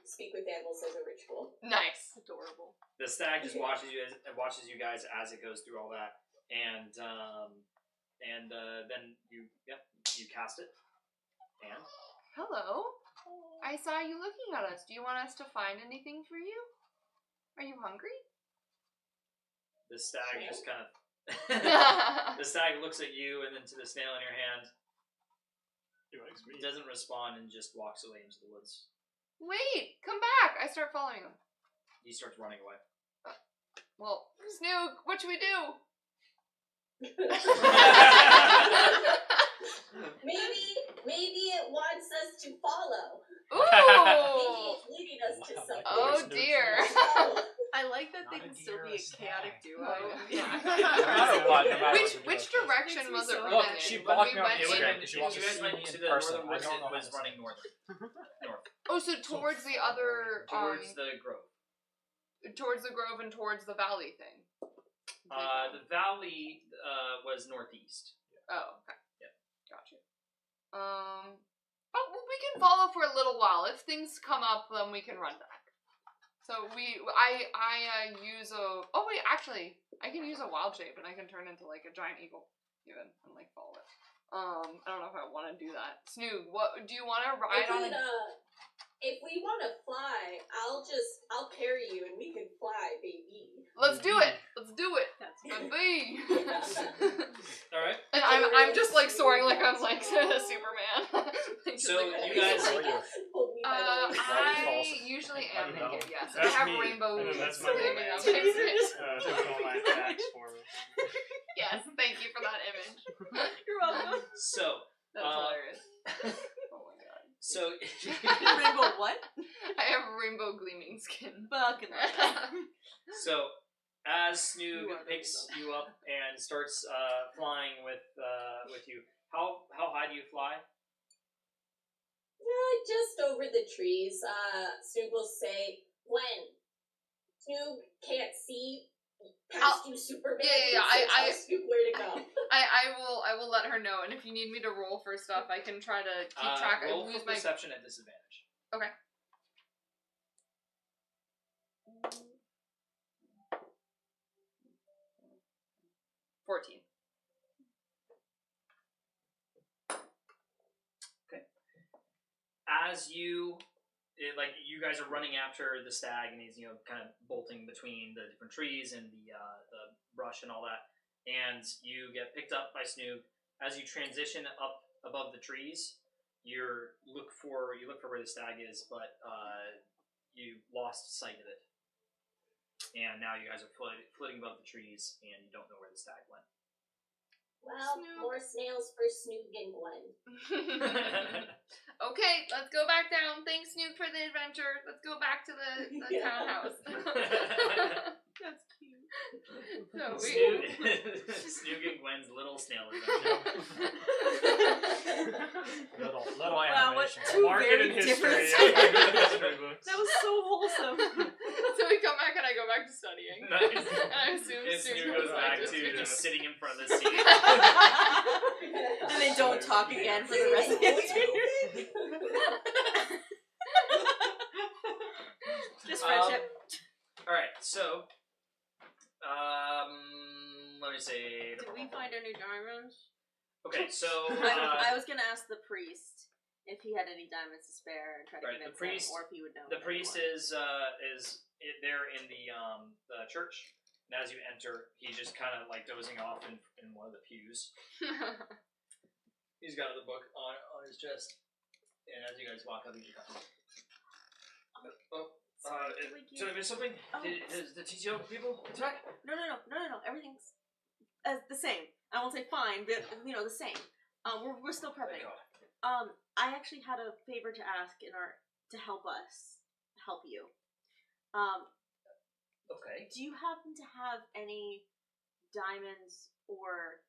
Speaker 8: speak with animals as a ritual.
Speaker 5: Nice.
Speaker 3: adorable.
Speaker 1: The stag just watches you guys as it goes through all that, and then you cast it, and
Speaker 5: Hello. I saw you looking at us. Do you want us to find anything for you? Are you hungry?
Speaker 1: The stag just kind of... the stag looks at you and then to the snail in your hand.
Speaker 2: He likes me.
Speaker 1: Doesn't respond and just walks away into the woods.
Speaker 5: Wait, come back. I start following him.
Speaker 1: He starts running away.
Speaker 5: Well, Snoog, what should we do?
Speaker 8: Maybe it wants us to follow.
Speaker 5: Ooh!
Speaker 8: Maybe it's leading us to something.
Speaker 5: Oh dear.
Speaker 3: I like that they
Speaker 4: Not a
Speaker 3: can still
Speaker 4: deer,
Speaker 3: be a
Speaker 4: a
Speaker 3: chaotic
Speaker 4: stag.
Speaker 3: duo.
Speaker 5: Which direction was it
Speaker 4: Look,
Speaker 5: running
Speaker 4: she
Speaker 5: in?
Speaker 4: blocked
Speaker 5: When
Speaker 4: me on
Speaker 5: we
Speaker 1: It
Speaker 5: went
Speaker 1: would
Speaker 5: in-
Speaker 1: have been,
Speaker 4: She
Speaker 1: if
Speaker 4: wants
Speaker 1: you
Speaker 4: to
Speaker 1: guys
Speaker 4: see
Speaker 1: went
Speaker 4: me
Speaker 1: to
Speaker 4: in
Speaker 1: the
Speaker 4: person.
Speaker 1: northern
Speaker 4: I
Speaker 1: woods,
Speaker 4: don't
Speaker 1: it
Speaker 4: know how
Speaker 1: was
Speaker 4: to
Speaker 1: running
Speaker 4: see.
Speaker 1: northern. North.
Speaker 5: Oh, so towards the other
Speaker 1: Towards the grove.
Speaker 5: towards the grove and towards the valley thing.
Speaker 1: The valley was northeast.
Speaker 5: Oh, okay.
Speaker 1: Yeah.
Speaker 5: Gotcha. Oh, well, we can follow for a little while. If things come up, then we can run back. So I use a. Oh wait, actually, I can use a wild shape and I can turn into like a giant eagle, even and like follow it. I don't know if I want to do that. Snoog, what do you want to ride on?
Speaker 8: If we want to fly, I'll carry you and we can fly, baby.
Speaker 5: Let's do it. Let's do it.
Speaker 3: That's
Speaker 5: Baby.
Speaker 1: All right.
Speaker 5: And I'm just like soaring like I'm like Superman. Like,
Speaker 1: So
Speaker 5: just, like,
Speaker 1: you guys.
Speaker 8: Hold me by the waist.
Speaker 5: I usually am naked, yes. I
Speaker 2: That's
Speaker 5: have
Speaker 2: me.
Speaker 5: rainbow
Speaker 2: And then that's my
Speaker 5: gleaming
Speaker 2: romance.
Speaker 5: on my face.
Speaker 2: Taking all my attacks for me.
Speaker 5: Yes, thank you for that image.
Speaker 3: You're welcome.
Speaker 1: So.
Speaker 5: That's hilarious. Oh my god.
Speaker 1: So.
Speaker 3: Rainbow what?
Speaker 5: I have rainbow gleaming skin.
Speaker 3: Fucking love that.
Speaker 1: So, as Snoog
Speaker 3: You are the
Speaker 1: picks
Speaker 3: rainbow.
Speaker 1: you up and starts flying with you, how high do you fly?
Speaker 8: Just over the trees. Snoog will say, "When Snoog can't see past you, Superman."
Speaker 5: Yeah.
Speaker 8: so tell Snoog where to go.
Speaker 5: I will let her know, and if you need me to roll for stuff, I can try to keep track.
Speaker 1: Roll
Speaker 5: I lose
Speaker 1: for
Speaker 5: my
Speaker 1: perception at disadvantage.
Speaker 5: Okay. $14.
Speaker 1: As you guys are running after the stag, and he's kind of bolting between the different trees and the brush and all that, and you get picked up by Snoog. As you transition up above the trees, you look for where the stag is, but you lost sight of it, and now you guys are floating above the trees, and you don't know where the stag went.
Speaker 8: Well,
Speaker 5: Snoog.
Speaker 8: more snails for Snoog and Gwen.
Speaker 5: Okay, let's go back down. Thanks, Snoog, for the adventure. Let's go back to the
Speaker 8: Yeah.
Speaker 5: townhouse.
Speaker 3: That's cute.
Speaker 5: So
Speaker 1: Snoog and Gwen's little snail adventure.
Speaker 4: Little
Speaker 3: Wow, what
Speaker 4: animation.
Speaker 3: two
Speaker 2: Mark it
Speaker 3: very
Speaker 2: in history.
Speaker 3: different
Speaker 2: Yeah, mark it in history books.
Speaker 3: That was so wholesome.
Speaker 5: So we come back and I go back to studying.
Speaker 1: Nice.
Speaker 5: And I assume
Speaker 1: And
Speaker 5: Snoog
Speaker 1: Snoog goes
Speaker 5: was
Speaker 1: back
Speaker 5: like,
Speaker 1: to
Speaker 5: just-
Speaker 1: just sitting in front of the seat.
Speaker 3: And they don't talk again for the rest of the afternoon. Just friendship.
Speaker 1: Alright, so let me see.
Speaker 3: Did we find any diamonds?
Speaker 1: Okay, so
Speaker 3: I was gonna ask the priest if he had any diamonds to spare and try to
Speaker 1: Right, the
Speaker 3: convince
Speaker 1: priest-
Speaker 3: him, or if he would know.
Speaker 1: the priest
Speaker 3: anyone.
Speaker 1: is there in the church, and as you enter, he's just kind of like dozing off in one of the pews. He's got the book on his chest, and as you guys walk up, he's just did I miss something?
Speaker 3: Oh.
Speaker 1: Is the TCO people attack?
Speaker 3: No. Everything's the same. I won't say fine, but the same. We're still prepping.
Speaker 1: Thank God.
Speaker 3: I actually had a favor to ask to help you.
Speaker 1: Okay.
Speaker 3: Do you happen to have any diamonds or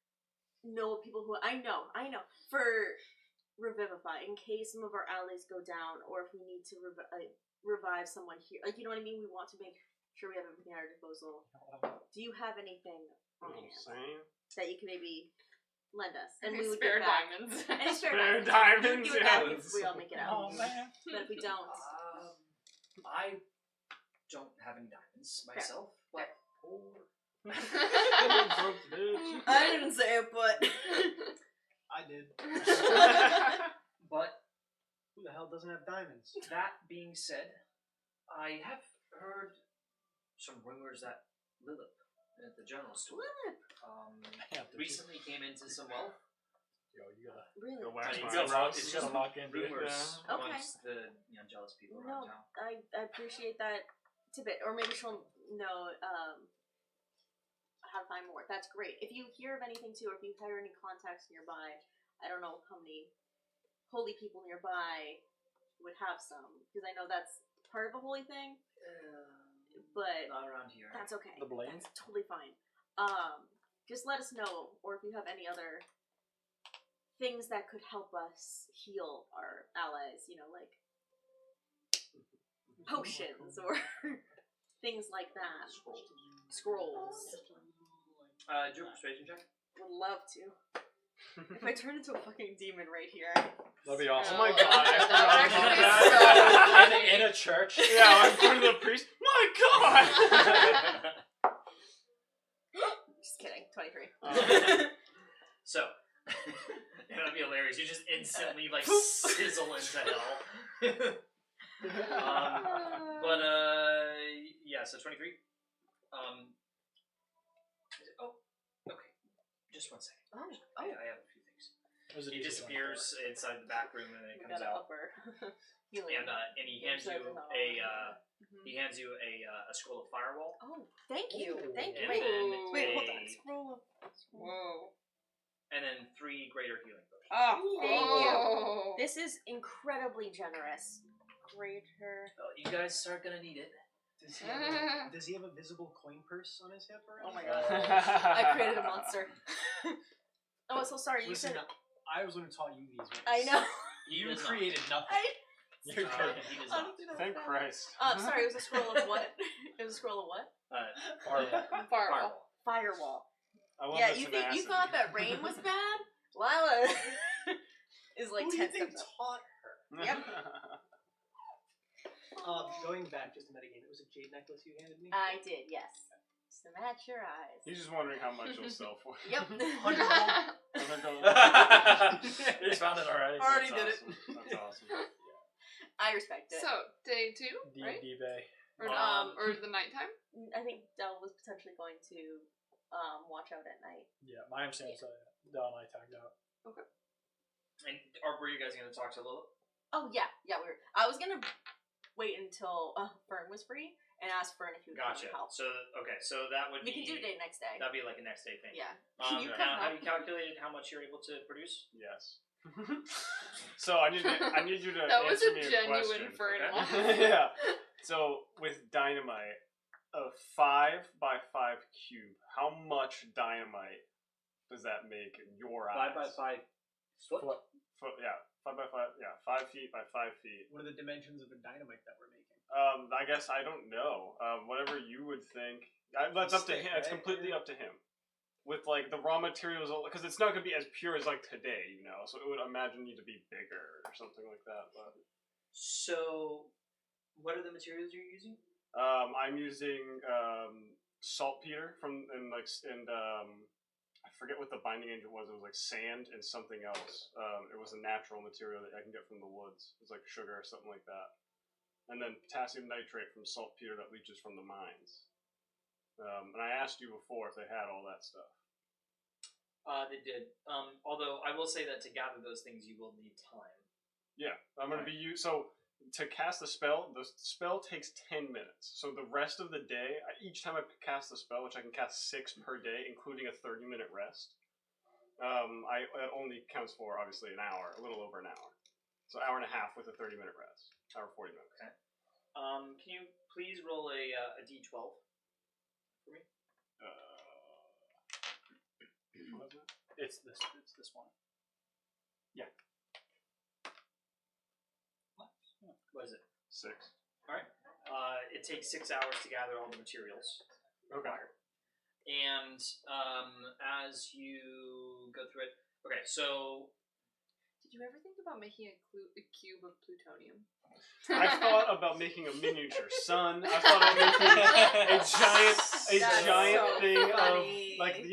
Speaker 3: know people who I know for Revivify in case some of our allies go down, or if we need to revive someone here? Like, you know what I mean? We want to make sure we have everything at our disposal. Do you have anything on hand that you can maybe lend us, and we would
Speaker 5: spare
Speaker 3: get back?
Speaker 5: diamonds.
Speaker 3: Any spare
Speaker 2: Spare
Speaker 3: diamonds?
Speaker 2: diamonds,
Speaker 3: Give it back
Speaker 2: yeah.
Speaker 3: if we all make it out.
Speaker 4: Oh man.
Speaker 3: But if we don't,
Speaker 1: I don't have any diamonds myself, but
Speaker 3: I didn't say it, but
Speaker 6: I did.
Speaker 1: but
Speaker 6: diamonds.
Speaker 1: That being said, I have heard some rumors that Lilith at the general store recently came into some wealth.
Speaker 4: Yo, you gotta.
Speaker 3: Really?
Speaker 2: The
Speaker 1: I
Speaker 2: wax
Speaker 1: mean,
Speaker 2: box.
Speaker 1: it's
Speaker 4: lock-
Speaker 1: it's
Speaker 4: you gotta
Speaker 1: just
Speaker 4: lock in, dude.
Speaker 1: rumors
Speaker 3: Yeah. Okay.
Speaker 1: amongst the jealous people around
Speaker 3: No,
Speaker 1: town.
Speaker 3: I appreciate that tidbit, or maybe she'll know how to find more. That's great. If you hear of anything too, or if you hear any contacts nearby, I don't know how many holy people nearby would have some, because I know that's part of the holy thing. But
Speaker 1: Not around here.
Speaker 3: that's okay.
Speaker 4: The blade?
Speaker 3: That's totally fine. Just let us know, or if you have any other things that could help us heal our allies, you know, like potions or things like that. Scrolls.
Speaker 1: Do a persuasion check.
Speaker 3: Would love to. If I turn into a fucking demon right here.
Speaker 4: That'd be awesome.
Speaker 2: Oh my god, I
Speaker 5: That
Speaker 2: forgot
Speaker 5: would
Speaker 2: about
Speaker 5: actually
Speaker 2: that.
Speaker 5: be so
Speaker 4: in a church.
Speaker 2: Yeah, I'm going to the priest. My god!
Speaker 3: Just kidding. 23.
Speaker 1: So, it would be hilarious. You just instantly like sizzle into hell. But yeah. So 23. Oh, okay. Just one second. I have a few things. He disappears inside the back room and then
Speaker 3: We
Speaker 1: comes
Speaker 3: got an
Speaker 1: out.
Speaker 3: upper.
Speaker 1: And he hands you a scroll of firewall.
Speaker 3: Oh, thank you. Thank you.
Speaker 1: And
Speaker 3: Wait,
Speaker 1: then
Speaker 3: wait, hold on.
Speaker 1: a-
Speaker 3: Scroll of.
Speaker 5: Whoa.
Speaker 1: And then 3 greater healing potions.
Speaker 5: Oh.
Speaker 3: Thank you.
Speaker 5: Oh.
Speaker 3: This is incredibly generous. Greater.
Speaker 1: Oh, you guys are gonna need it.
Speaker 6: Does he have a visible coin purse on his hip?
Speaker 3: Oh my
Speaker 6: god.
Speaker 3: god. I created a monster. Oh, so sorry. You
Speaker 6: Listen,
Speaker 3: said.
Speaker 6: I was the one who taught you these words.
Speaker 3: I know.
Speaker 6: You
Speaker 1: does not.
Speaker 6: created nothing.
Speaker 1: He does not.
Speaker 3: Honestly, that was
Speaker 2: Thank
Speaker 3: bad.
Speaker 2: Christ.
Speaker 3: Sorry, it was a scroll of what? It was a scroll of what?
Speaker 4: Firewall.
Speaker 5: Firewall.
Speaker 3: Firewall.
Speaker 2: I love
Speaker 3: Yeah,
Speaker 2: the
Speaker 3: you think you
Speaker 2: tenacity.
Speaker 3: thought that rain was bad? Lila is like
Speaker 6: Who do you
Speaker 3: 10
Speaker 6: think
Speaker 3: steps up.
Speaker 6: taught her?
Speaker 3: Yep.
Speaker 6: Going back just a minute again, it was a jade necklace you handed me?
Speaker 3: I did, yes. Just to match your eyes.
Speaker 2: He's just wondering how much it'll sell for.
Speaker 3: Yep.
Speaker 4: He's found it already.
Speaker 3: Already
Speaker 2: That's
Speaker 3: did it.
Speaker 2: awesome. That's awesome.
Speaker 3: I respect it.
Speaker 5: So, day 2, right?
Speaker 4: D Bay.
Speaker 5: Or the nighttime?
Speaker 3: I think Del was potentially going to watch out at night.
Speaker 4: Yeah, my understanding is Del and I tagged out.
Speaker 1: And were you guys gonna talk to Lilith?
Speaker 3: Oh yeah, I was gonna wait until Fern was free and ask Fern if he would come
Speaker 1: Gotcha.
Speaker 3: and help.
Speaker 1: So that would
Speaker 3: We
Speaker 1: be.
Speaker 3: can do it next day.
Speaker 1: That'd be like a next day thing.
Speaker 3: Yeah. Can you come
Speaker 1: Now, have
Speaker 3: help?
Speaker 1: you calculated how much you're able to produce?
Speaker 2: Yes. So I need you to
Speaker 5: That was
Speaker 2: answer
Speaker 5: a
Speaker 2: me
Speaker 5: genuine
Speaker 2: question.
Speaker 5: Fern
Speaker 1: okay?
Speaker 5: moment.
Speaker 2: Yeah. So with dynamite, a 5 by 5 cube, how much dynamite does that make in your
Speaker 1: 5
Speaker 2: eyes?
Speaker 1: by 5 foot.
Speaker 2: Yeah, 5 by 5. Yeah, 5 feet by 5 feet.
Speaker 6: What are the dimensions of the dynamite that we're making?
Speaker 2: I guess I don't know. Whatever you would think. That's up to him. It's completely up to him. With like the raw materials, because it's not going to be as pure as like today, you know. So it would imagine need to be bigger or something like that. But
Speaker 1: So, what are the materials you're using?
Speaker 2: I'm using saltpeter I forget what the binding agent was. It was like sand and something else. It was a natural material that I can get from the woods. It's like sugar or something like that. And then potassium nitrate from saltpeter that leaches from the mines. And I asked you before if they had all that stuff.
Speaker 1: They did. Although I will say that to gather those things, you will need time.
Speaker 2: Yeah, I'm going to be so to cast the spell takes 10 minutes. So the rest of the day, each time I cast the spell, which I can cast 6 per day, including a 30-minute rest, it only counts for obviously an hour, a little over an hour. So hour and a half with a 30-minute rest, hour 40 minutes.
Speaker 1: Okay. Can you please roll a d12 for me?
Speaker 2: What is it?
Speaker 4: It's this one.
Speaker 2: Yeah.
Speaker 1: What is it?
Speaker 2: 6.
Speaker 1: Alright. It takes 6 hours to gather all the materials required. And as you go through it, okay, so
Speaker 5: Did you ever think about making a cube of plutonium?
Speaker 2: I thought about making a miniature sun. I thought about making a giant
Speaker 5: so
Speaker 2: thing
Speaker 5: funny.
Speaker 2: of like the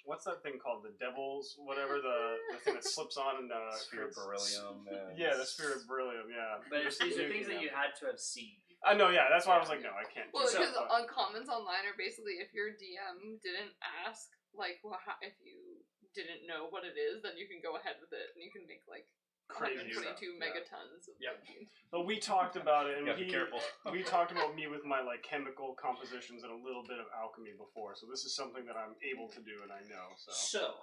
Speaker 2: what's that thing called? The devil's whatever the thing that slips on and
Speaker 7: Sphere of beryllium. And
Speaker 2: yeah, the sphere of beryllium. Yeah,
Speaker 1: But
Speaker 2: Just
Speaker 1: these are
Speaker 2: nuking
Speaker 1: things that
Speaker 2: them.
Speaker 1: you had to have seen.
Speaker 2: I know. Yeah, that's why I was like, no, I can't.
Speaker 5: Well,
Speaker 2: do
Speaker 5: because
Speaker 2: that,
Speaker 5: on comments online are basically if your DM didn't ask, like, well, if you didn't know what it is, then you can go ahead with it and you can make like
Speaker 2: Crazy
Speaker 5: 122 megatons of protein.
Speaker 2: But we talked about it, and
Speaker 7: You gotta be careful.
Speaker 2: we talked about me with my like chemical compositions and a little bit of alchemy before. So this is something that I'm able to do, and I know. So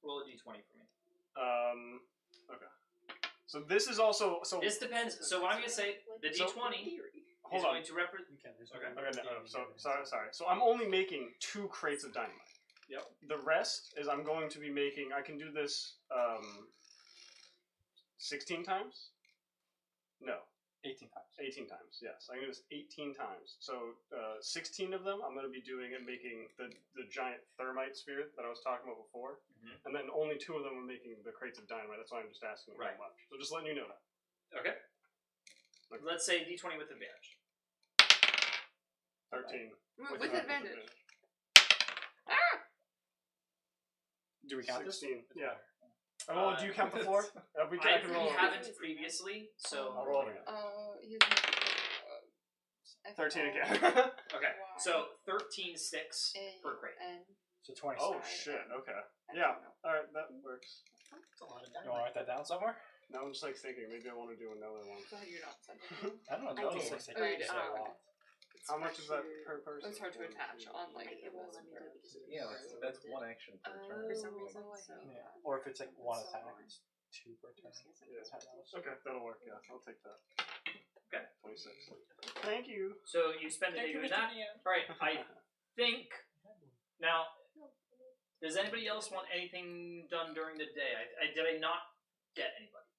Speaker 1: Roll a d20 for me.
Speaker 2: okay. So this is also
Speaker 1: This depends. So what I'm going to say, the
Speaker 2: So-
Speaker 1: d20
Speaker 2: hold
Speaker 1: is
Speaker 2: on.
Speaker 1: going to represent.
Speaker 2: Okay, no, so sorry. So I'm only making 2 crates of dynamite.
Speaker 1: Yep.
Speaker 2: The rest is I'm going to be making. I can do this 16 times. No,
Speaker 4: 18 times.
Speaker 2: 18 times. Yes, I can do this 18 times. So 16 of them I'm going to be doing and making the giant thermite sphere that I was talking about before, and then only 2 of them are making the crates of dynamite. That's why I'm just asking how
Speaker 1: Right.
Speaker 2: much. So just letting you know that.
Speaker 1: Okay. Let's say d20 with advantage.
Speaker 2: 13
Speaker 5: With advantage.
Speaker 4: Do we count this?
Speaker 2: 16. Yeah. Oh, do you count the floor? We
Speaker 1: I
Speaker 2: can roll.
Speaker 1: haven't previously, so.
Speaker 2: I'll roll it again.
Speaker 5: He's
Speaker 2: 13 again.
Speaker 1: Okay, so 13 sticks per crate.
Speaker 4: So 26.
Speaker 2: Oh shit. Okay. Yeah. All right, that works.
Speaker 4: You want to write that down somewhere?
Speaker 2: Now I'm just like thinking maybe I want to do another one.
Speaker 5: So you're not sending.
Speaker 4: I don't know.
Speaker 3: I did.
Speaker 4: 26.
Speaker 5: Oh, you did.
Speaker 4: Say a
Speaker 5: Oh,
Speaker 4: lot.
Speaker 2: How much is that per person?
Speaker 5: It's hard to attach on like.
Speaker 3: It won't let me do it because of
Speaker 7: Yeah,
Speaker 3: the
Speaker 7: that's one action per turn.
Speaker 3: For some reason,
Speaker 4: Yeah. Or if it's like one attack, it's 2 per turn.
Speaker 2: Yeah. Okay, that'll work. Yeah, I'll take that.
Speaker 1: Okay.
Speaker 2: 26. Thank you.
Speaker 1: So you spend the day doing that. Alright, I think. Now, does anybody else want anything done during the day? Did I not get anybody?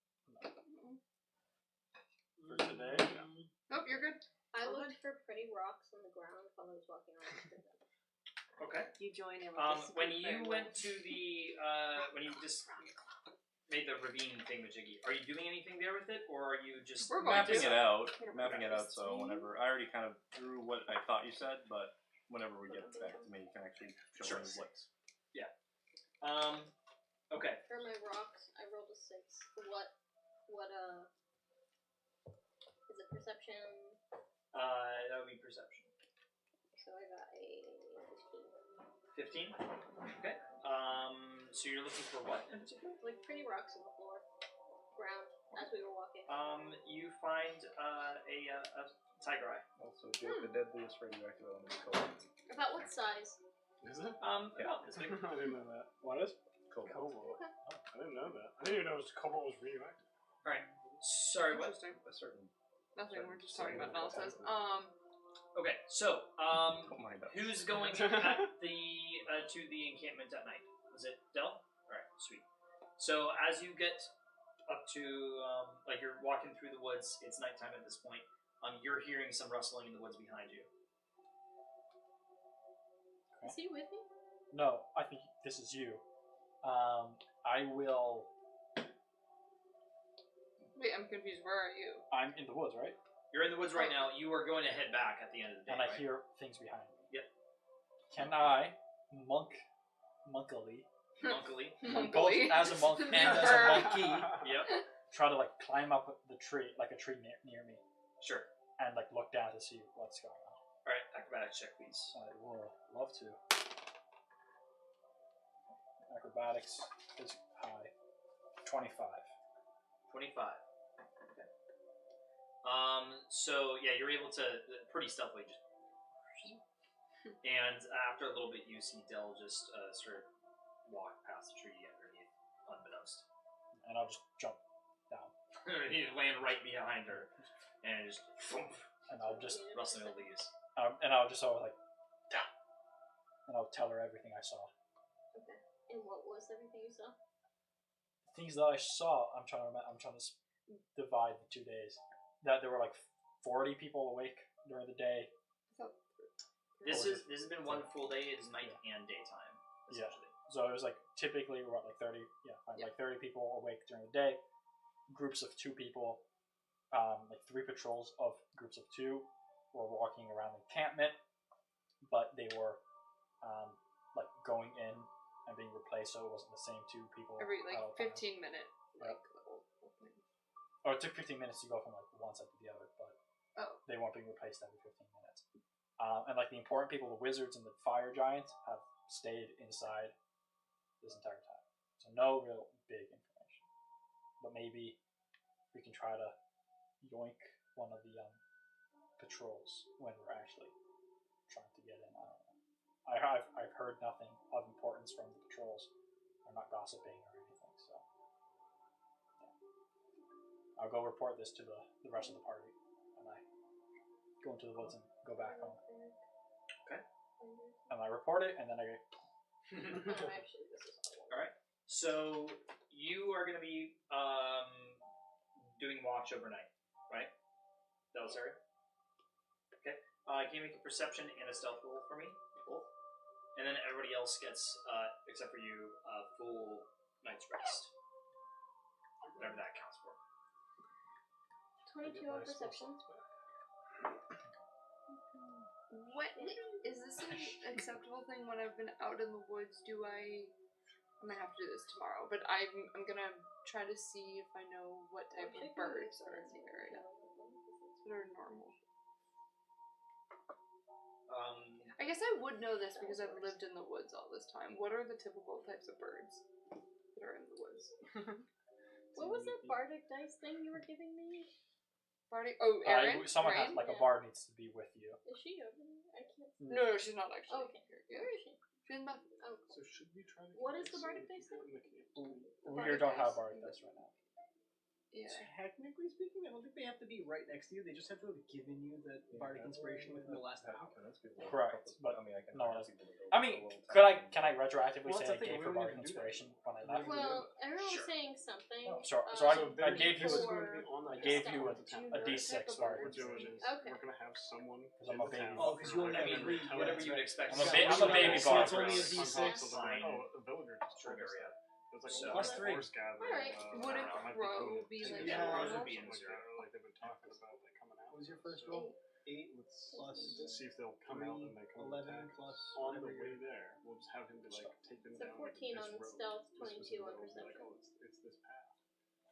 Speaker 2: For today.
Speaker 5: Nope, you're good.
Speaker 10: I looked for pretty rocks on the ground while I was walking around.
Speaker 1: Okay.
Speaker 3: You join in with this
Speaker 1: When
Speaker 3: group
Speaker 1: you
Speaker 3: very
Speaker 1: went to the when you just made the ravine thingamajiggy, are you doing anything there with it, or are you just
Speaker 5: We're going
Speaker 7: Mapping
Speaker 5: to.
Speaker 7: it out. Mapping it out. So whenever I already kind of drew what I thought you said, but whenever we get it back to me, you can actually show
Speaker 1: Sure.
Speaker 7: me what's.
Speaker 1: Okay.
Speaker 10: For my rocks, I rolled a 6. What is it perception?
Speaker 1: That would be perception.
Speaker 10: So I got a
Speaker 1: 15. Okay. So you're looking for what in particular?
Speaker 10: 15. Like pretty rocks on the floor, ground, as we were walking.
Speaker 1: You find a tiger eye.
Speaker 7: Also, the deadliest radioactive element is cobalt.
Speaker 10: About what size?
Speaker 2: Is it?
Speaker 1: About this big.
Speaker 2: I didn't know that. What is?
Speaker 7: Cobalt.
Speaker 2: Cobalt. I didn't know that. I didn't even know cobalt was radioactive.
Speaker 1: Alright. Sorry, what?
Speaker 5: Interesting.
Speaker 7: A certain.
Speaker 5: Nothing. We're just talking about analysis.
Speaker 1: Okay, so,
Speaker 7: Don't mind us.
Speaker 1: who's going at the to the encampment at night? Was it Del? Alright, sweet. So as you get up to like you're walking through the woods, it's nighttime at this point. You're hearing some rustling in the woods behind you.
Speaker 10: Is he with me?
Speaker 4: No, I think this is you. I will.
Speaker 5: Wait, I'm confused. Where are you?
Speaker 4: I'm in the woods, right?
Speaker 1: You're in the woods right now. You are going to head back at the end of the day.
Speaker 4: And I
Speaker 1: right?
Speaker 4: hear things behind me.
Speaker 1: Yep.
Speaker 4: Can I, monkily, both
Speaker 5: Monkily.
Speaker 4: as a monk and as a monkey,
Speaker 1: Yep.
Speaker 4: try to like climb up the tree, like a tree near me,
Speaker 1: Sure.
Speaker 4: and like look down to see what's going on?
Speaker 1: Alright, acrobatics check, please.
Speaker 4: I would love to. Acrobatics is high. 25.
Speaker 1: 25. Okay. So yeah, you're able to pretty stealthily just. And after a little bit, you see Del just sort of walk past the tree underneath, unbeknownst.
Speaker 4: And I'll just jump down.
Speaker 1: He's laying right behind her, and just
Speaker 4: And I'll just
Speaker 1: rustling the leaves.
Speaker 4: and I'll just always like down. And I'll tell her everything I saw.
Speaker 10: Okay. And what was everything you saw?
Speaker 4: Things that I saw, I'm trying to divide the 2 days. That there were like 40 people awake during the day.
Speaker 1: This has been one full day. It's night and daytime, essentially.
Speaker 4: So it was like typically like 30, like 30 people awake during the day. Groups of 2 people, like 3 patrols of groups of 2 were walking around the encampment, but they were like going in and being replaced, so it wasn't the same 2 people.
Speaker 5: Every like
Speaker 4: all the time.
Speaker 5: 15 minute like opening.
Speaker 4: Or it took 15 minutes to go from like one side to the other, but they weren't being replaced every 15 minutes. And like the important people, the wizards and the fire giants, have stayed inside this entire time. So no real big information. But maybe we can try to yoink one of the patrols when we're actually trying to get in. I don't know. I've heard nothing of importance from the patrols. They're not gossiping or anything, so yeah. I'll go report this to the rest of the party, and I go into the woods and go back home.
Speaker 1: Okay.
Speaker 4: And I report it, and then I go.
Speaker 10: Actually, this is
Speaker 1: All right. So you are going to be doing watch overnight, right? Delisary? Okay. Can you make a perception and a stealth roll for me? Both. And then everybody else gets, except for you, full night's rest. Whatever that counts for.
Speaker 10: 22 on perception.
Speaker 5: What is this an acceptable thing when I've been out in the woods? I'm gonna have to do this tomorrow, but I'm gonna try to see if I know what type of birds are in the area that are normal. I guess I would know this because I've lived in the woods all this time. What are the typical types of birds that are in the woods?
Speaker 10: What was that bardic dice thing you were giving me?
Speaker 5: Bardic? Oh, Erin?
Speaker 4: Someone has,
Speaker 5: Rain?
Speaker 4: like, a bard needs to be with you.
Speaker 10: Is she over there? I can't see.
Speaker 5: No, she's not actually.
Speaker 10: Oh, okay.
Speaker 5: Here.
Speaker 10: Where is she?
Speaker 5: She's in the...
Speaker 10: Oh.
Speaker 2: So should we try to?
Speaker 10: What is the bardic dice thing?
Speaker 4: We don't have bardic dice right now.
Speaker 5: Yeah.
Speaker 6: Technically speaking, I don't think they have to be right next to you. They just have to have given you the bardic inspiration within the last hour.
Speaker 4: Correct, but
Speaker 7: I mean,
Speaker 4: no.
Speaker 7: I
Speaker 4: Can I retroactively
Speaker 2: Well, that's
Speaker 4: say I
Speaker 2: the thing,
Speaker 4: gave
Speaker 2: we
Speaker 4: her
Speaker 2: don't
Speaker 4: bardic
Speaker 2: even do
Speaker 4: inspiration
Speaker 2: that.
Speaker 4: when I left?
Speaker 10: Well, everyone was
Speaker 1: Sure.
Speaker 10: saying something.
Speaker 4: So I gave you
Speaker 10: for-
Speaker 4: I gave you a D6 bardic inspiration.
Speaker 10: Okay.
Speaker 2: We're gonna have someone.
Speaker 4: Because I'm a baby.
Speaker 6: Oh, because you only
Speaker 1: I
Speaker 6: have
Speaker 1: mean,
Speaker 6: 3.
Speaker 1: whatever you would expect.
Speaker 4: I'm a baby
Speaker 6: So
Speaker 4: bard.
Speaker 6: it's only a
Speaker 1: Fine.
Speaker 6: D6.
Speaker 2: Oh, a villager just told us
Speaker 1: Area.
Speaker 2: that. It's like
Speaker 1: So-
Speaker 2: a
Speaker 6: Plus 3.
Speaker 2: force gathering.
Speaker 10: Alright.
Speaker 5: Would a
Speaker 2: might
Speaker 5: crow
Speaker 2: good.
Speaker 5: be
Speaker 2: So
Speaker 5: like
Speaker 6: Yeah.
Speaker 5: normal?
Speaker 1: Crows would be in
Speaker 2: Like,
Speaker 1: there.
Speaker 2: like they've been talking about like coming out.
Speaker 6: What was your first roll? 8 plus
Speaker 2: See if they'll come out and they come
Speaker 6: 11
Speaker 2: attack.
Speaker 6: plus
Speaker 2: On the
Speaker 6: whatever
Speaker 2: way
Speaker 6: your-
Speaker 2: there, we'll just have him to like take them
Speaker 10: So
Speaker 2: down.
Speaker 10: 14
Speaker 2: like,
Speaker 10: on
Speaker 2: this road.
Speaker 10: stealth,
Speaker 2: This
Speaker 10: 22 on
Speaker 2: road, like,
Speaker 10: perception.
Speaker 2: oh, it's this path.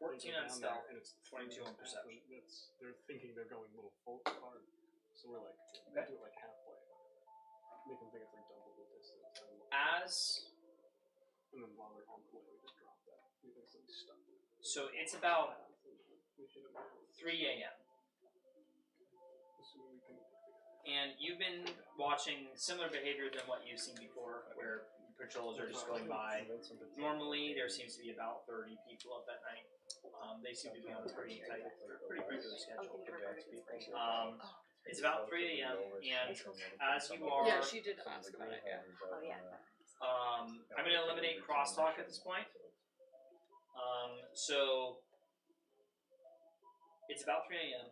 Speaker 1: 14
Speaker 2: They go
Speaker 1: on
Speaker 2: down
Speaker 1: stealth,
Speaker 2: there, and it's
Speaker 1: 22 on
Speaker 2: path,
Speaker 1: perception.
Speaker 2: and they're thinking they're going a little far. So we're like, we'll do it like halfway. Make them think it's like double the distance. And then while we're on the way, we just drop that. We basically stop it.
Speaker 1: So it's about
Speaker 2: We hit them.
Speaker 1: 3 a.m.
Speaker 2: Assuming we can pick the guy.
Speaker 1: And you've been watching similar behavior than what you've seen before, where patrols are just going by. Normally, there seems to be about 30 people up that night. They seem to be on a pretty tight, pretty regular schedule. It's about 3 a.m. and as you are,
Speaker 5: Yeah, she did ask about it, yeah.
Speaker 3: Oh, yeah.
Speaker 1: I'm going to eliminate crosstalk at this point. So it's about 3 a.m.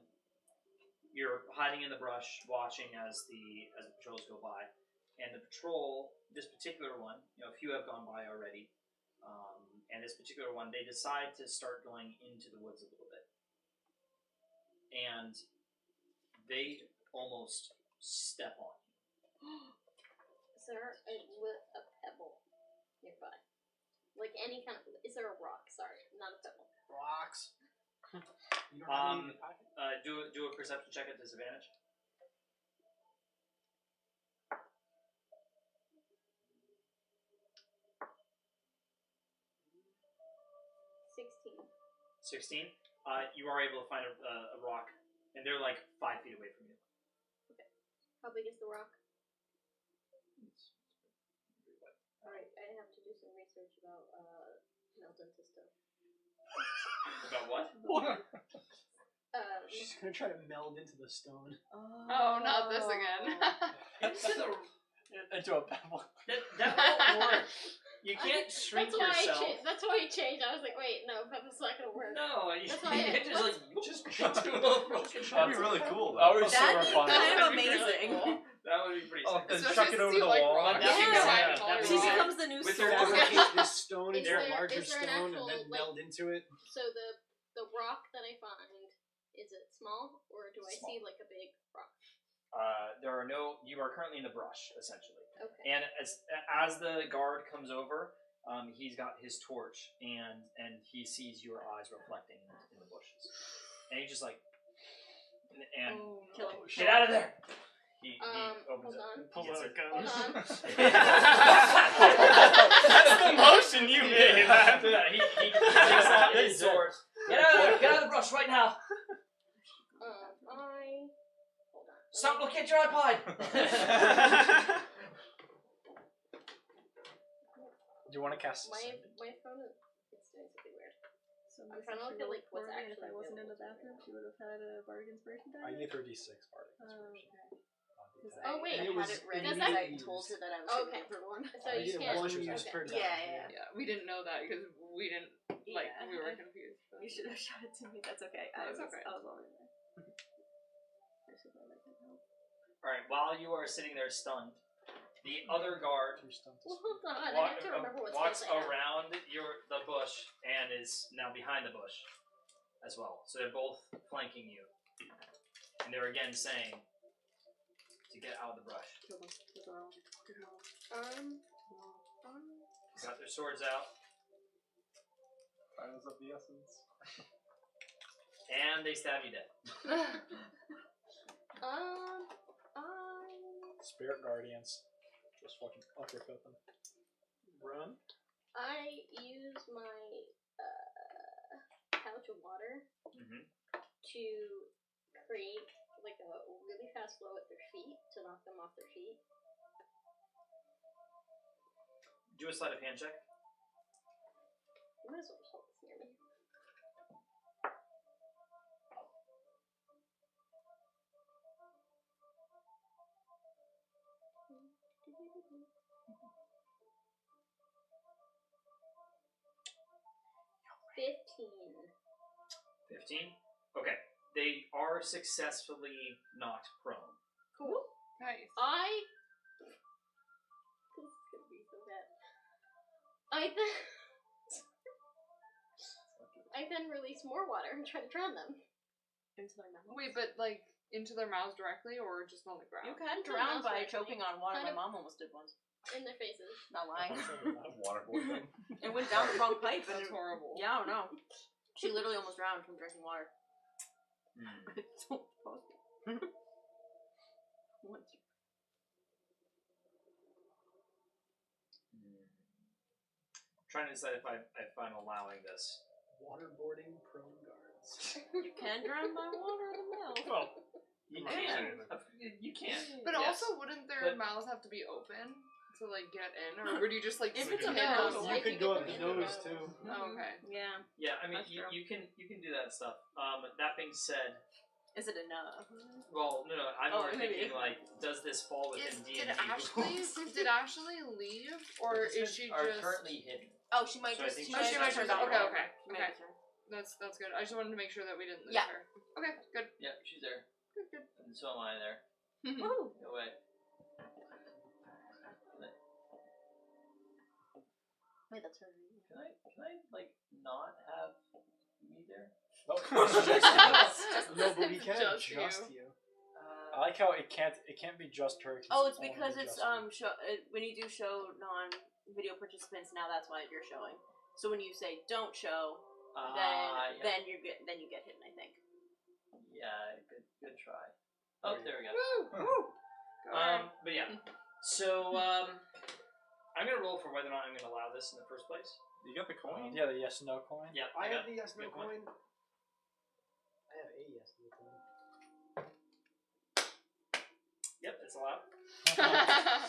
Speaker 1: You're hiding in the brush, watching as the patrols go by, and the patrol, this particular one, a few have gone by already, and this particular one, they decide to start going into the woods a little bit, and they almost step on you.
Speaker 10: Is there a pebble nearby? Like any kind of. Is there a rock? Sorry, not a pebble.
Speaker 6: Rocks. You don't have any in your pocket?
Speaker 1: Do a perception check at disadvantage. 16. You are able to find a rock, and they're like 5 feet away from you.
Speaker 10: How big is the rock? Alright, I have to do some research about melt into stone.
Speaker 1: About what?
Speaker 6: She's gonna try to meld into the stone.
Speaker 5: Oh, not this again.
Speaker 4: Into a pebble.
Speaker 1: That won't work. You can't shrink yourself.
Speaker 10: That's why I changed. I was like, wait, no, pebble's not gonna work.
Speaker 1: No, you
Speaker 10: That's why
Speaker 1: can't just
Speaker 10: let's-
Speaker 1: into a broken
Speaker 7: That'd be really cool, though.
Speaker 4: That would be
Speaker 3: That'd
Speaker 4: super
Speaker 3: be
Speaker 4: fun.
Speaker 3: kind of
Speaker 1: That'd be
Speaker 3: amazing.
Speaker 1: really cool. That would be pretty sick.
Speaker 7: Then
Speaker 5: Especially
Speaker 7: chuck it
Speaker 5: since
Speaker 7: over
Speaker 5: you
Speaker 7: the
Speaker 5: like
Speaker 7: wall.
Speaker 5: rocks.
Speaker 1: That'd be
Speaker 3: Yeah.
Speaker 1: sick.
Speaker 5: Yeah.
Speaker 1: That'd be
Speaker 3: She
Speaker 1: sick.
Speaker 3: becomes the new
Speaker 1: With
Speaker 3: sword.
Speaker 1: your
Speaker 6: Fabricate this stone
Speaker 10: Is
Speaker 6: into a
Speaker 10: there-
Speaker 6: larger
Speaker 10: is there an
Speaker 6: stone
Speaker 10: actual,
Speaker 6: and then
Speaker 10: like-
Speaker 6: meld into it.
Speaker 10: So the rock that I find, is it small or do I
Speaker 1: Small.
Speaker 10: see like a big rock?
Speaker 1: There are no. You are currently in the brush, essentially.
Speaker 10: Okay.
Speaker 1: And as the guard comes over, he's got his torch, and he sees your eyes reflecting in the bushes, and he just like, and
Speaker 3: Kill him.
Speaker 1: get out of there. He opens
Speaker 10: Hold
Speaker 1: it.
Speaker 10: on.
Speaker 2: Pull
Speaker 1: Gets
Speaker 2: out a
Speaker 1: it.
Speaker 2: gun.
Speaker 10: Hold on.
Speaker 2: That's the motion you made.
Speaker 1: After that, he takes out his sword. Get out of the brush right now.
Speaker 10: Hold on.
Speaker 1: Stop looking at your iPod.
Speaker 4: Do you want to cast?
Speaker 10: My phone is it's doing something weird.
Speaker 9: So
Speaker 10: I'm trying to look at like what's
Speaker 9: if
Speaker 10: actually
Speaker 9: I wasn't in the
Speaker 10: available to me.
Speaker 9: bathroom, she would have had a bardic inspiration die.
Speaker 4: I give her D6 bardic
Speaker 9: Oh,
Speaker 4: inspiration.
Speaker 9: okay.
Speaker 10: Oh wait,
Speaker 3: I
Speaker 6: It was
Speaker 3: had it ready
Speaker 10: does
Speaker 3: because
Speaker 10: that-
Speaker 3: I told her that I was
Speaker 10: Okay.
Speaker 3: going to give her one.
Speaker 10: So
Speaker 6: I
Speaker 10: you
Speaker 6: get
Speaker 10: can't.
Speaker 6: one
Speaker 4: Okay.
Speaker 6: use per die.
Speaker 3: Yeah.
Speaker 5: Yeah, we didn't know that because we didn't like
Speaker 10: Yeah,
Speaker 5: we were
Speaker 10: I-
Speaker 5: confused. So.
Speaker 10: You should have shot it to me. That's okay.
Speaker 5: That's okay.
Speaker 10: I was already there.
Speaker 1: All right. While you are sitting there stunned, the other guard
Speaker 10: Well, hold on. I
Speaker 1: walk,
Speaker 10: have to remember what
Speaker 1: walks
Speaker 10: spells I have.
Speaker 1: around the bush and is now behind the bush as well. So they're both flanking you, and they're again saying to get out of the brush. Got their swords out,
Speaker 7: Time is of the essence.
Speaker 1: and they stab you dead.
Speaker 4: Spirit guardians. Just fucking uppercut them.
Speaker 2: Run.
Speaker 10: I use my pouch of water
Speaker 1: Mm-hmm.
Speaker 10: to create like a really fast flow at their feet to knock them off their feet.
Speaker 1: Do a sleight of hand check.
Speaker 10: You might as well just hold this near me. $15.
Speaker 1: 15. Okay. They are successfully knocked prone.
Speaker 10: Cool.
Speaker 5: Nice.
Speaker 10: This is gonna be so bad. I then release more water and try to drown them into their mouth.
Speaker 5: Wait, but like into their mouths directly or just on the ground?
Speaker 3: You can
Speaker 10: Into
Speaker 3: drown
Speaker 10: their
Speaker 3: by
Speaker 10: mouth
Speaker 3: choking on water.
Speaker 10: Kind
Speaker 3: My
Speaker 10: of-
Speaker 3: mom almost did once.
Speaker 10: In their faces.
Speaker 3: Not lying.
Speaker 7: Waterboard them.
Speaker 3: It went down the wrong pipe. And
Speaker 5: That's horrible.
Speaker 3: yeah, I don't know. She literally almost drowned from drinking water.
Speaker 1: Hmm.
Speaker 3: It's so supposed to. Once.
Speaker 1: Trying to decide if I'm allowing this.
Speaker 6: Waterboarding prone guards.
Speaker 3: You can drown by water in the mouth.
Speaker 2: Well,
Speaker 1: You
Speaker 2: Might
Speaker 1: can.
Speaker 2: be.
Speaker 1: You can.
Speaker 5: But
Speaker 1: Yes.
Speaker 5: also, wouldn't their
Speaker 1: But-
Speaker 5: mouths have to be open to like get in, or would you just like?
Speaker 3: If
Speaker 5: stick
Speaker 3: it's a
Speaker 5: it
Speaker 3: nose,
Speaker 5: in?
Speaker 3: I
Speaker 6: You
Speaker 3: can
Speaker 6: could go
Speaker 3: get
Speaker 6: up the
Speaker 3: them in
Speaker 6: nose
Speaker 3: the
Speaker 6: too.
Speaker 5: Oh, okay.
Speaker 3: Yeah.
Speaker 1: Yeah, I mean,
Speaker 3: That's true.
Speaker 1: you can do that stuff. That being said,
Speaker 3: Is it enough?
Speaker 1: well, no, I'm
Speaker 3: Oh,
Speaker 1: more
Speaker 3: maybe.
Speaker 1: thinking like, does this fall within D&D
Speaker 5: Did Ashley leave, or is she
Speaker 1: are
Speaker 5: just?
Speaker 1: currently hidden?
Speaker 3: Oh, she might
Speaker 1: So I
Speaker 3: just.
Speaker 1: think
Speaker 3: She
Speaker 1: she
Speaker 3: might
Speaker 1: just
Speaker 3: have
Speaker 1: turned
Speaker 3: turned
Speaker 1: off.
Speaker 3: off.
Speaker 5: Okay,
Speaker 3: She might
Speaker 5: okay.
Speaker 3: have turned.
Speaker 5: That's good. I just wanted to make sure that we didn't lose
Speaker 3: Yeah.
Speaker 5: her. Okay, good.
Speaker 1: Yeah, she's there,
Speaker 5: Good, good.
Speaker 1: and so am I there.
Speaker 3: Woohoo!
Speaker 1: No way.
Speaker 3: Wait, that's her.
Speaker 1: Can I like not have me there?
Speaker 6: No, but we can
Speaker 5: Just
Speaker 6: adjust
Speaker 5: you.
Speaker 6: you.
Speaker 4: I like how it can't be just her.
Speaker 3: Oh, it's
Speaker 4: only
Speaker 3: because it's
Speaker 4: just her.
Speaker 3: when you do show non-video participants. Now that's why you're showing. So when you say don't show,
Speaker 1: Yeah.
Speaker 3: then you get hidden. I think.
Speaker 1: Yeah, good try. Oh, there we go.
Speaker 5: Woo!
Speaker 1: But yeah, so I'm gonna roll for whether or not I'm gonna allow this in the first place.
Speaker 7: You got the coin?
Speaker 4: Yeah, the yes no coin.
Speaker 1: Yeah,
Speaker 6: I
Speaker 1: got
Speaker 6: have the yes no
Speaker 1: good one.
Speaker 6: coin. I have a yes no coin.
Speaker 1: Yep, it's allowed.
Speaker 5: Now,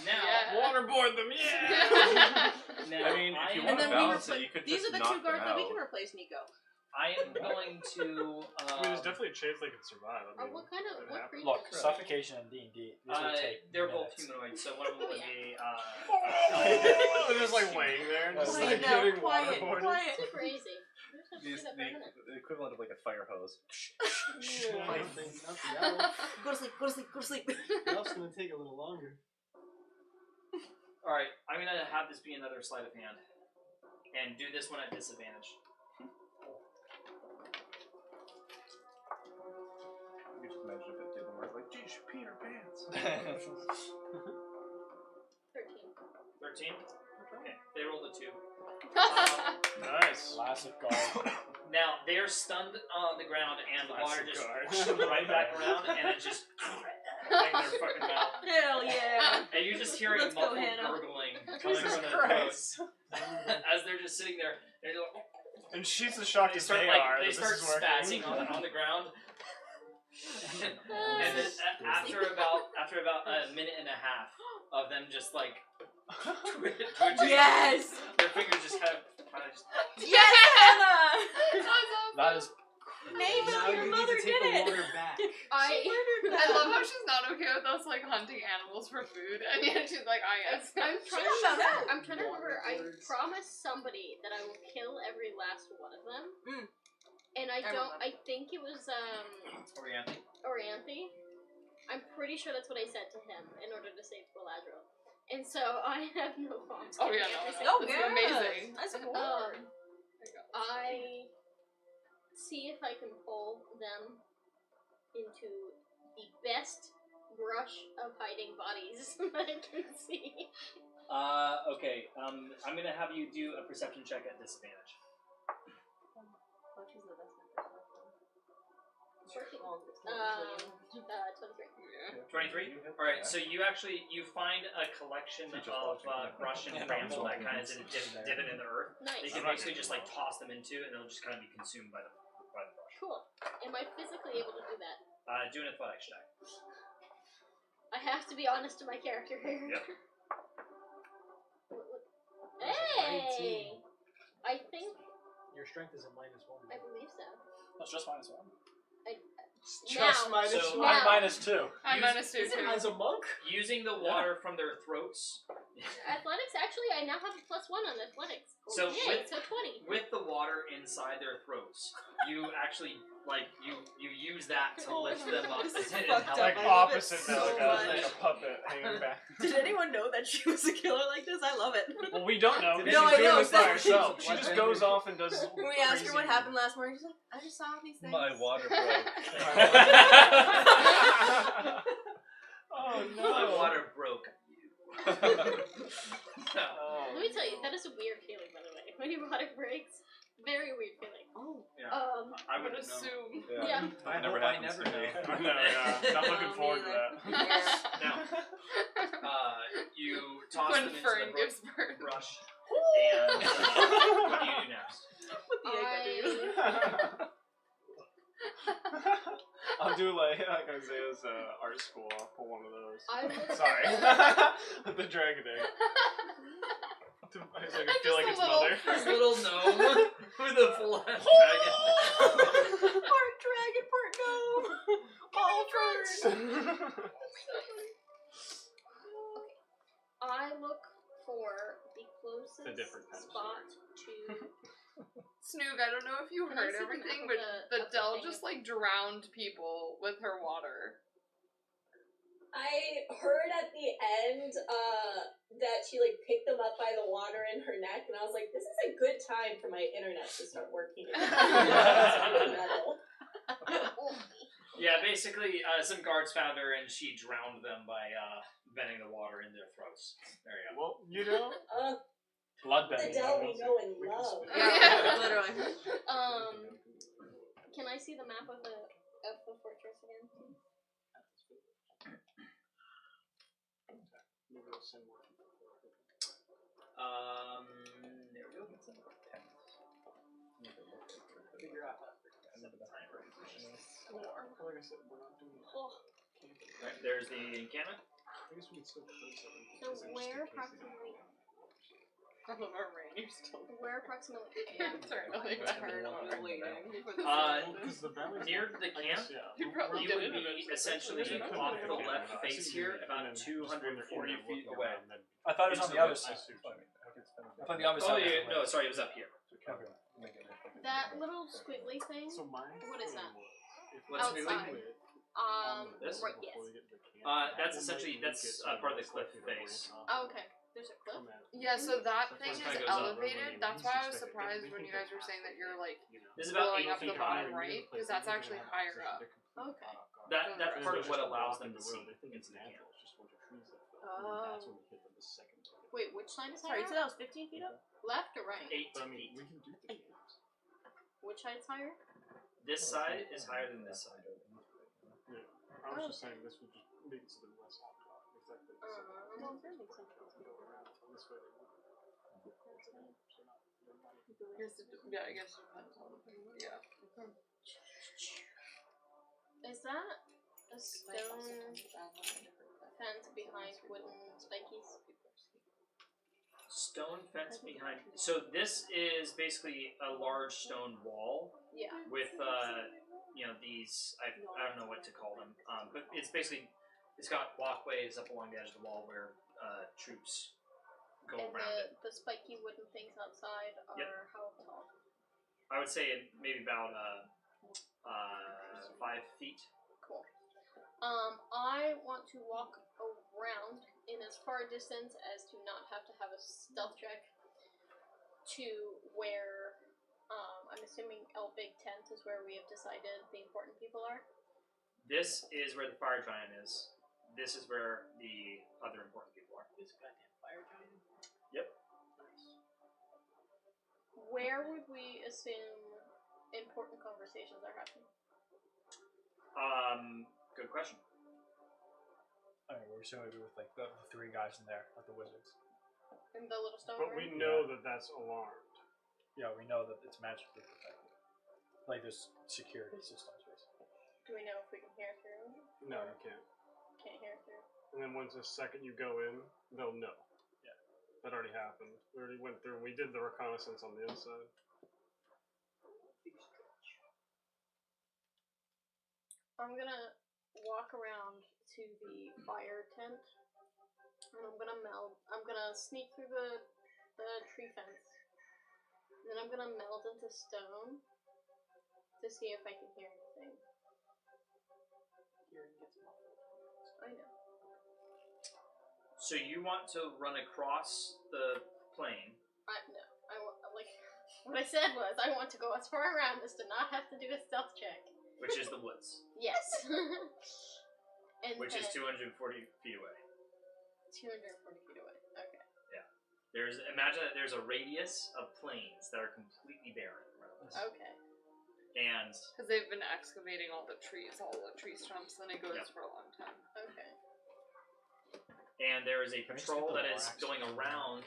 Speaker 1: Now,
Speaker 2: Waterboard them, yeah!
Speaker 1: Now,
Speaker 7: I mean, if you
Speaker 1: am-
Speaker 7: want
Speaker 3: And
Speaker 7: to
Speaker 3: then we
Speaker 7: balance it,
Speaker 3: repla-
Speaker 7: you could
Speaker 3: These
Speaker 7: just
Speaker 3: are the
Speaker 7: knock
Speaker 3: two guards
Speaker 7: them
Speaker 3: that we
Speaker 7: out.
Speaker 3: can replace Nico.
Speaker 1: I am going to.
Speaker 2: I mean, there's definitely a chance they could survive. I mean,
Speaker 10: What kind of
Speaker 2: it
Speaker 10: what
Speaker 2: happens.
Speaker 10: creature?
Speaker 4: Look, suffocation and D&D. These would take
Speaker 1: they're both
Speaker 4: minutes.
Speaker 1: humanoid, so one of them would be.
Speaker 2: They're just like laying there and just
Speaker 4: Quiet
Speaker 2: like
Speaker 3: now,
Speaker 2: getting
Speaker 3: quiet,
Speaker 2: waterboarded.
Speaker 3: quiet.
Speaker 10: Super easy. We just have
Speaker 7: the equivalent of like a fire hose.
Speaker 6: Not the elf.
Speaker 3: Go to sleep. Go to sleep. Go to sleep.
Speaker 6: The elf's gonna take a little longer.
Speaker 1: Alright, I'm gonna have this be another sleight of hand. And do this one at disadvantage.
Speaker 7: You just imagine if it didn't work, like, geez, Peter Pants.
Speaker 1: 13? Okay, they rolled a 2.
Speaker 2: Nice.
Speaker 4: Classic guard.
Speaker 1: Now, they're stunned on the ground, and the water
Speaker 2: Classic
Speaker 1: just
Speaker 2: guard.
Speaker 1: right back around, and it just like their fucking mouth.
Speaker 3: Hell yeah.
Speaker 1: And you're just hearing
Speaker 3: Let's go,
Speaker 1: muffled
Speaker 3: Hannah.
Speaker 1: gurgling coming
Speaker 2: Jesus
Speaker 1: from their
Speaker 2: Christ.
Speaker 1: throats. As they're just sitting there, they're just like,
Speaker 2: And she's as shocked
Speaker 1: they
Speaker 2: as
Speaker 1: start
Speaker 2: they
Speaker 1: like
Speaker 2: are.
Speaker 1: they
Speaker 2: that
Speaker 1: start
Speaker 2: this is working.
Speaker 1: spazzing on the ground. And then after about a minute and a half of them just like twitching,
Speaker 3: Yes.
Speaker 1: their fingers just kind of just
Speaker 3: Yes, Hannah.
Speaker 4: That is
Speaker 3: Name
Speaker 6: Now
Speaker 3: it. Your
Speaker 6: you
Speaker 3: mother
Speaker 6: need to take
Speaker 3: did
Speaker 6: the
Speaker 3: it.
Speaker 6: water back.
Speaker 3: She murdered
Speaker 5: I
Speaker 3: them.
Speaker 5: love how she's not okay with us like hunting animals for food, and yet she's like, yes.
Speaker 10: I'm trying
Speaker 3: Shut
Speaker 10: to
Speaker 3: up.
Speaker 10: I'm trying to remember. I
Speaker 6: Water birds.
Speaker 10: promised somebody that I will kill every last one of them. And I
Speaker 3: I
Speaker 10: don't.
Speaker 3: remember.
Speaker 10: I think it was
Speaker 1: Orianthi.
Speaker 10: Orianthi. I'm pretty sure that's what I said to him in order to save Galadriel. And so I have no qualms.
Speaker 5: Oh yeah,
Speaker 10: killing
Speaker 5: no,
Speaker 10: every
Speaker 5: it's
Speaker 10: single
Speaker 5: amazing.
Speaker 3: That's
Speaker 10: one. I see if I can pull them into the best brush of hiding bodies that I can see.
Speaker 1: Okay. I'm gonna have you do a perception check at disadvantage.
Speaker 10: Uh, 23.
Speaker 1: 23? Alright, so you find a collection of brush and bramble that kind of is divot in the earth. That
Speaker 10: Nice.
Speaker 1: you can basically just like toss them into, and they'll just kind of be consumed by the brush.
Speaker 10: Cool. Am I physically able to do that?
Speaker 1: Do an athletics check.
Speaker 10: I have to be honest to my character here.
Speaker 1: Yep.
Speaker 10: Hey! I think
Speaker 6: Your strength is a -1.
Speaker 10: I believe so.
Speaker 4: that's just -1.
Speaker 6: Just
Speaker 10: now,
Speaker 6: -2.
Speaker 1: So-
Speaker 10: now,
Speaker 4: I'm -2.
Speaker 5: I'm minus 2 too.
Speaker 6: As a monk?
Speaker 1: Using the water from their throats,
Speaker 10: athletics. Actually, I now have a +1 on athletics.
Speaker 1: So
Speaker 10: Yay,
Speaker 1: with-
Speaker 10: so 20.
Speaker 1: with the water inside their throats, you actually you use that to lift them up.
Speaker 3: This is
Speaker 1: and
Speaker 3: fucked
Speaker 1: help
Speaker 3: up.
Speaker 2: Like
Speaker 3: I love it
Speaker 2: opposite,
Speaker 3: so
Speaker 2: though,
Speaker 3: much.
Speaker 2: like a puppet hanging back.
Speaker 3: Did anyone know that she was a killer like this? I love it.
Speaker 2: Well, we don't know.
Speaker 6: No,
Speaker 2: She's
Speaker 3: I
Speaker 2: doing
Speaker 3: know,
Speaker 2: this by
Speaker 3: exactly.
Speaker 2: herself. She just goes off and does.
Speaker 3: When we asked her what
Speaker 2: crazy-
Speaker 3: happened last morning, she's like, I just saw these things.
Speaker 7: My water broke.
Speaker 2: Oh no!
Speaker 1: My water broke.
Speaker 2: Oh.
Speaker 10: Let me tell you, that is a weird feeling, by the way. When your water breaks, very weird feeling.
Speaker 3: Oh.
Speaker 1: Yeah.
Speaker 5: I
Speaker 1: I
Speaker 5: would
Speaker 1: wouldn't know.
Speaker 5: assume.
Speaker 10: Yeah.
Speaker 7: That never
Speaker 6: hope I
Speaker 7: happens
Speaker 6: never
Speaker 7: to me.
Speaker 2: I know, yeah. Not looking
Speaker 3: No,
Speaker 2: forward to
Speaker 3: me
Speaker 2: that.
Speaker 1: Now, you toss
Speaker 5: When
Speaker 1: them into
Speaker 5: Fern
Speaker 1: the
Speaker 5: gives birth.
Speaker 1: brush, and what do you do next?
Speaker 3: What the heck I do?
Speaker 2: I'll do like Isaiah's art school. I'll pull one of those.
Speaker 10: I would-
Speaker 2: Sorry. The dragon egg. I feel like
Speaker 5: Just
Speaker 2: it's
Speaker 5: a little-
Speaker 2: mother.
Speaker 1: This little gnome with a full-on dragon.
Speaker 3: Part dragon, part gnome. All birds.
Speaker 10: I look for the closest
Speaker 2: different kind of
Speaker 10: spot to.
Speaker 5: Snoog, I don't know if you
Speaker 10: Can I
Speaker 5: heard
Speaker 10: see the
Speaker 5: everything,
Speaker 10: map
Speaker 5: but
Speaker 10: of
Speaker 5: the
Speaker 10: the
Speaker 5: Dell
Speaker 10: thing?
Speaker 5: just like drowned people with her water.
Speaker 8: I heard at the end that she like picked them up by the water in her neck, and I was like, this is a good time for my internet to start working.
Speaker 1: Yeah, basically, some guards found her and she drowned them by bending the water in their throats. There you go.
Speaker 2: Well, you know.
Speaker 4: Bloodbending.
Speaker 8: The Dell we know and love.
Speaker 3: Yeah, literally.
Speaker 10: Can I see the map of the fortress again?
Speaker 1: There we go.
Speaker 6: Figure out. Like I said, we're not doing
Speaker 1: Right, there's the encampment.
Speaker 6: I guess we could still close it.
Speaker 10: So where approximately?
Speaker 5: I love our rain. You're still
Speaker 10: Where approximately?
Speaker 5: eternally
Speaker 6: Because the valley's
Speaker 1: Near
Speaker 6: not-
Speaker 1: the
Speaker 6: I
Speaker 1: camp,
Speaker 6: guess, yeah.
Speaker 5: You probably
Speaker 1: you
Speaker 5: get
Speaker 1: would
Speaker 5: it
Speaker 1: be
Speaker 5: eventually.
Speaker 1: essentially off the left face here, about 240 feet away.
Speaker 4: I thought it was on
Speaker 1: Into
Speaker 4: the
Speaker 1: the
Speaker 4: other
Speaker 1: west.
Speaker 4: side. I thought the other
Speaker 1: Oh,
Speaker 4: side.
Speaker 1: yeah, no, sorry, it was up here.
Speaker 4: Okay.
Speaker 10: That little squiggly thing.
Speaker 2: So mine.
Speaker 10: What is that?
Speaker 1: What's
Speaker 10: Outside.
Speaker 1: This?
Speaker 10: Right, yes.
Speaker 1: That's essentially part of the cliff face.
Speaker 10: Oh, okay. There's a cliff.
Speaker 5: Yeah, so that thing
Speaker 1: Kinda
Speaker 5: is
Speaker 1: goes up.
Speaker 5: elevated. That's why I was surprised when you guys were saying that you're like
Speaker 1: This is about
Speaker 5: going
Speaker 1: 8
Speaker 5: up the
Speaker 1: feet high.
Speaker 5: bottom right, because that's actually higher up.
Speaker 10: Okay.
Speaker 1: That's part of what allows them to see into the camp.
Speaker 10: Oh. Wait, which side is
Speaker 3: Sorry,
Speaker 10: higher?
Speaker 3: so that was 15 feet up?
Speaker 10: Left or right?
Speaker 1: 8
Speaker 2: But I mean,
Speaker 1: feet.
Speaker 2: we can do the camps.
Speaker 10: Which side's higher?
Speaker 1: This side is higher than this side.
Speaker 2: Yeah. I was just saying this would just make it so they're less hot. Exactly.
Speaker 10: Well, that makes sense.
Speaker 2: This way they
Speaker 5: Yeah, I guess it depends on. Yeah.
Speaker 10: Is that a stone fence behind wooden spikies?
Speaker 1: Stone fence behind. So this is basically a large stone wall
Speaker 10: Yeah.
Speaker 1: with these. I don't know what to call them. But it's basically it's got walkways up along the edge of the wall where troops go
Speaker 10: And
Speaker 1: around it.
Speaker 10: the spiky wooden things outside are
Speaker 1: Yep.
Speaker 10: how tall?
Speaker 1: I would say maybe about 5 feet.
Speaker 10: Cool. I want to walk around in as far a distance as to not have to have a stealth check to where I'm assuming El Big Tent is where we have decided the important people are.
Speaker 1: This is where the fire giant is. This is where the other important people are.
Speaker 6: This goddamn fire giant.
Speaker 1: Yep.
Speaker 10: Where would we assume important conversations are happening?
Speaker 1: Good question.
Speaker 4: I mean, we're assuming it'd be with like the 3 guys in there, like the wizards.
Speaker 10: In the little stone
Speaker 2: But
Speaker 10: room?
Speaker 2: we know that that's alarmed.
Speaker 4: Yeah, we know that it's magically protected. Like there's security systems, basically.
Speaker 10: Do we know if we can hear through?
Speaker 2: No, you can't.
Speaker 10: Can't hear through.
Speaker 2: And then once the second you go in, they'll know.
Speaker 4: Yeah.
Speaker 2: That already happened. We already went through. We did the reconnaissance on the inside.
Speaker 10: I'm gonna walk around to the fire tent, and I'm gonna sneak through the tree fence, and then I'm gonna meld into stone to see if I can hear anything.
Speaker 6: Hearing gets muffled.
Speaker 10: I know.
Speaker 1: So you want to run across the plain?
Speaker 10: Like what I said was I want to go as far around as to not have to do a stealth check.
Speaker 1: Which is the woods.
Speaker 10: Yes. And
Speaker 1: Which is 240 feet away.
Speaker 10: 240 feet away. Okay.
Speaker 1: Imagine that there's a radius of plains that are completely barren around this.
Speaker 10: Okay.
Speaker 1: And
Speaker 5: Because they've been excavating all the tree stumps, and it goes
Speaker 1: Yep.
Speaker 5: for a long time.
Speaker 10: Okay.
Speaker 1: and there is a
Speaker 4: Can we
Speaker 1: patrol
Speaker 4: skip the
Speaker 1: that is
Speaker 4: wax?
Speaker 1: going around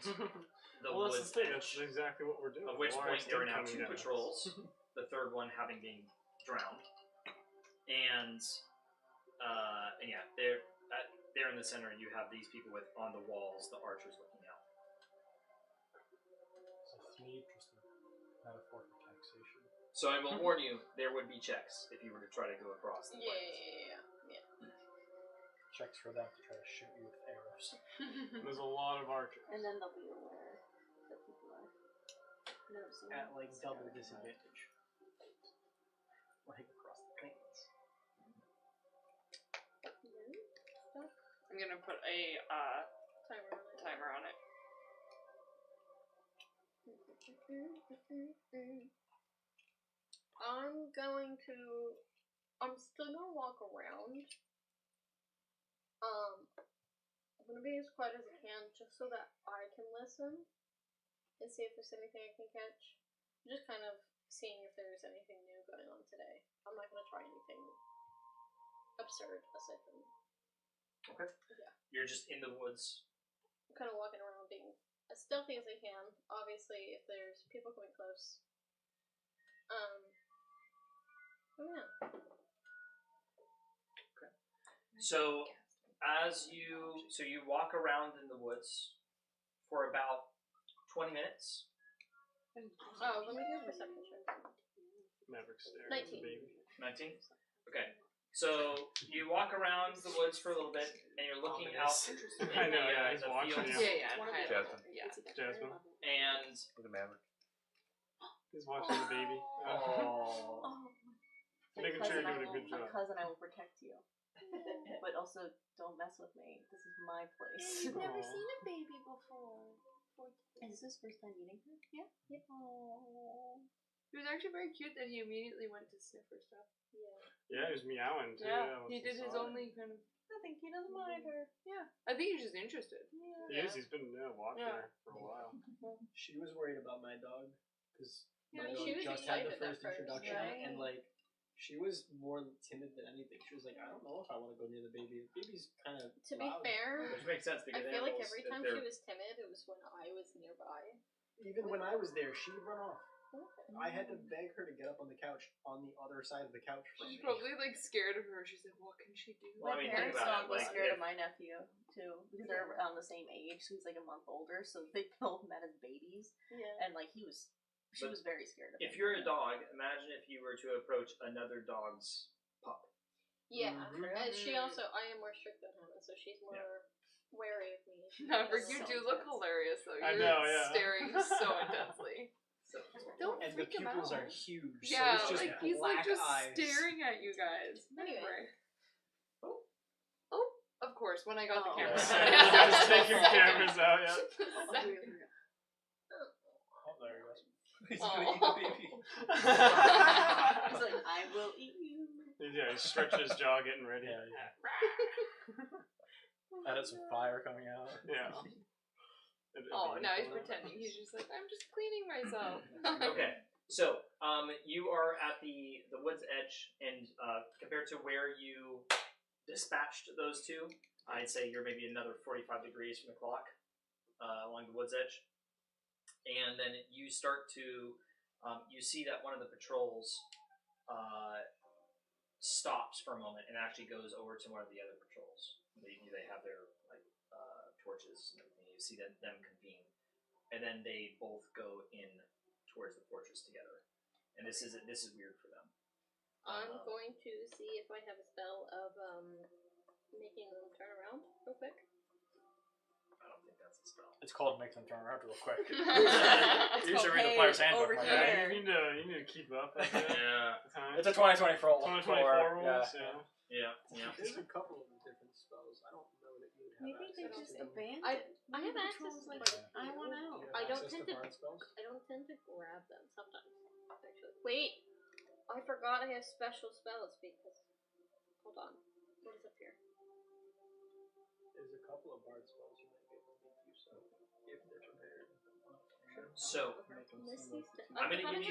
Speaker 1: the
Speaker 2: Well,
Speaker 1: woods
Speaker 2: that's the thing.
Speaker 1: edge.
Speaker 2: That's exactly what we're doing.
Speaker 1: Of which
Speaker 2: Why
Speaker 1: point there are now
Speaker 2: coming
Speaker 1: 2
Speaker 2: down.
Speaker 1: patrols, the third one having been drowned. And yeah, there in the center you have these people with on the walls, the archers looking out.
Speaker 4: So 3 plus the metaphor for taxation.
Speaker 1: So I will warn you, there would be checks if you were to try to go across the plains.
Speaker 10: Yeah.
Speaker 4: Checks for them to try to shoot you with arrows.
Speaker 2: There's a lot of archers.
Speaker 3: And then they'll be aware that people are noticing.
Speaker 6: At like double disadvantage. Like across the plains.
Speaker 5: I'm gonna put a timer on it.
Speaker 10: I'm still gonna walk around. I'm gonna be as quiet as I can just so that I can listen and see if there's anything I can catch. I'm just kind of seeing if there's anything new going on today. I'm not gonna try anything absurd aside from
Speaker 1: Okay.
Speaker 10: Yeah.
Speaker 1: You're just in the woods.
Speaker 10: I'm kind of walking around being as stealthy as I can. Obviously, if there's people coming close. Yeah.
Speaker 1: So you walk around in the woods for about 20 minutes.
Speaker 10: Oh, let me do a perception check.
Speaker 2: Maverick staring
Speaker 10: 19.
Speaker 2: at the baby.
Speaker 1: 19? Okay. So you walk around the woods for a little bit, and you're looking out in
Speaker 2: I know, yeah, he's
Speaker 1: the
Speaker 2: watching
Speaker 1: fields,
Speaker 2: you.
Speaker 5: Yeah,
Speaker 8: One of
Speaker 5: high
Speaker 8: the-
Speaker 5: level, yeah.
Speaker 2: Jasmine.
Speaker 1: and
Speaker 7: Look at Maverick.
Speaker 2: He's watching the baby.
Speaker 1: Oh.
Speaker 2: Making sure you're doing a good job.
Speaker 3: Cousin, I will protect you. But also, don't mess with me. This is my place.
Speaker 10: You've never seen a baby before.
Speaker 3: Is this his first time meeting her?
Speaker 10: Yeah. Yep.
Speaker 3: Oh.
Speaker 5: It was actually very cute that he immediately went to sniff her stuff.
Speaker 10: Yeah.
Speaker 2: Yeah, he was meowing too.
Speaker 5: Yeah,
Speaker 2: once
Speaker 5: he did his
Speaker 2: saw it.
Speaker 5: only kind of.
Speaker 3: I think he doesn't mind her.
Speaker 5: Yeah, I think he's just interested.
Speaker 3: Yeah.
Speaker 2: He is. He's been watching
Speaker 5: Yeah.
Speaker 2: her for a while.
Speaker 6: She was worried about my dog because
Speaker 5: Yeah,
Speaker 6: my
Speaker 10: she
Speaker 6: dog
Speaker 10: was
Speaker 6: just had the
Speaker 10: excited at
Speaker 6: first
Speaker 10: first,
Speaker 6: introduction,
Speaker 3: right?
Speaker 6: and like she was more timid than anything. She was like, I don't know if I want to go near the baby. The baby's kind of
Speaker 10: To be fair,
Speaker 1: Which makes sense
Speaker 10: I
Speaker 1: because
Speaker 10: feel like
Speaker 1: animals,
Speaker 10: every
Speaker 1: if
Speaker 10: time
Speaker 1: they're-
Speaker 10: she was timid, it was when I was nearby.
Speaker 6: Even when I was there, she would run off. I had to beg her to get up on the couch on the other side of the couch from
Speaker 5: She's
Speaker 6: me.
Speaker 5: probably like scared of her. She's like, what can she do?
Speaker 1: Well, I
Speaker 3: My
Speaker 1: mean, think
Speaker 3: parents'
Speaker 1: about it,
Speaker 3: dog was
Speaker 1: like,
Speaker 3: scared
Speaker 1: if-
Speaker 3: of my nephew too because they're around the same age. So he's like a month older, so they both met as babies,
Speaker 10: Yeah.
Speaker 3: and like she was very scared of him.
Speaker 1: If you're a dog, imagine if you were to approach another dog's pup.
Speaker 10: Yeah.
Speaker 6: Mhm.
Speaker 10: She also, I am more strict than him, and so she's more wary of me.
Speaker 5: Maverick, you
Speaker 3: So
Speaker 5: do look
Speaker 3: intense.
Speaker 5: hilarious though.
Speaker 2: I
Speaker 5: You're
Speaker 2: know, yeah.
Speaker 5: staring so intensely.
Speaker 1: So
Speaker 5: Don't
Speaker 6: And the
Speaker 5: freak him
Speaker 6: pupils
Speaker 5: out.
Speaker 6: are huge.
Speaker 5: Yeah,
Speaker 6: so it's just
Speaker 5: like he's like
Speaker 6: black
Speaker 5: just
Speaker 6: eyes.
Speaker 5: staring at you guys.
Speaker 10: Anyway.
Speaker 5: Maverick. Oh, of course. When I got the
Speaker 3: Oh.
Speaker 5: camera.
Speaker 2: You guys taking cameras out yet?
Speaker 6: Oh, there he goes.
Speaker 7: He's
Speaker 5: Aw.
Speaker 7: gonna eat the baby.
Speaker 3: He's like, I will eat you.
Speaker 2: Yeah, he's stretching his jaw, getting ready.
Speaker 4: Yeah, That is some fire coming out.
Speaker 2: Yeah.
Speaker 5: Oh, now he's pretending. He's just like, I'm just cleaning myself.
Speaker 1: okay, so you are at the wood's edge, and compared to where you dispatched those two, I'd say you're maybe another 45 degrees from the clock along the wood's edge, and then you start to you see that one of the patrols stops for a moment and actually goes over to one of the other patrols. They have their torches and everything. You see them convene, and then they both go in towards the fortress together. And this is weird for them.
Speaker 10: I'm going to see if I have a spell of making them turn around real quick.
Speaker 1: I don't think that's a spell.
Speaker 4: It's called Make Them Turn Around Real Quick.
Speaker 3: It's
Speaker 4: You should
Speaker 3: called,
Speaker 4: read the
Speaker 3: "Hey,
Speaker 4: player's handbook.
Speaker 3: over
Speaker 4: my
Speaker 3: here."
Speaker 4: guy.
Speaker 2: You need to keep up. With it.
Speaker 1: Yeah,
Speaker 4: It's a 2024
Speaker 2: 2024 rules.
Speaker 1: yeah.
Speaker 6: There's a couple of different spells. I don't know that you would have
Speaker 3: Maybe they
Speaker 6: access
Speaker 3: just
Speaker 6: to them.
Speaker 3: abandoned.
Speaker 10: I have access to
Speaker 3: Like, I want out.
Speaker 6: Do you have
Speaker 10: I don't
Speaker 6: access
Speaker 10: tend
Speaker 6: to
Speaker 10: to-
Speaker 6: bard spells?
Speaker 10: I don't tend to grab them sometimes. Actually, wait. I forgot I have special spells because. Hold on. What is up here?
Speaker 6: There's a couple of bard spells you might be able to make use of if they're prepared.
Speaker 1: So
Speaker 10: Misty
Speaker 1: I'm gonna give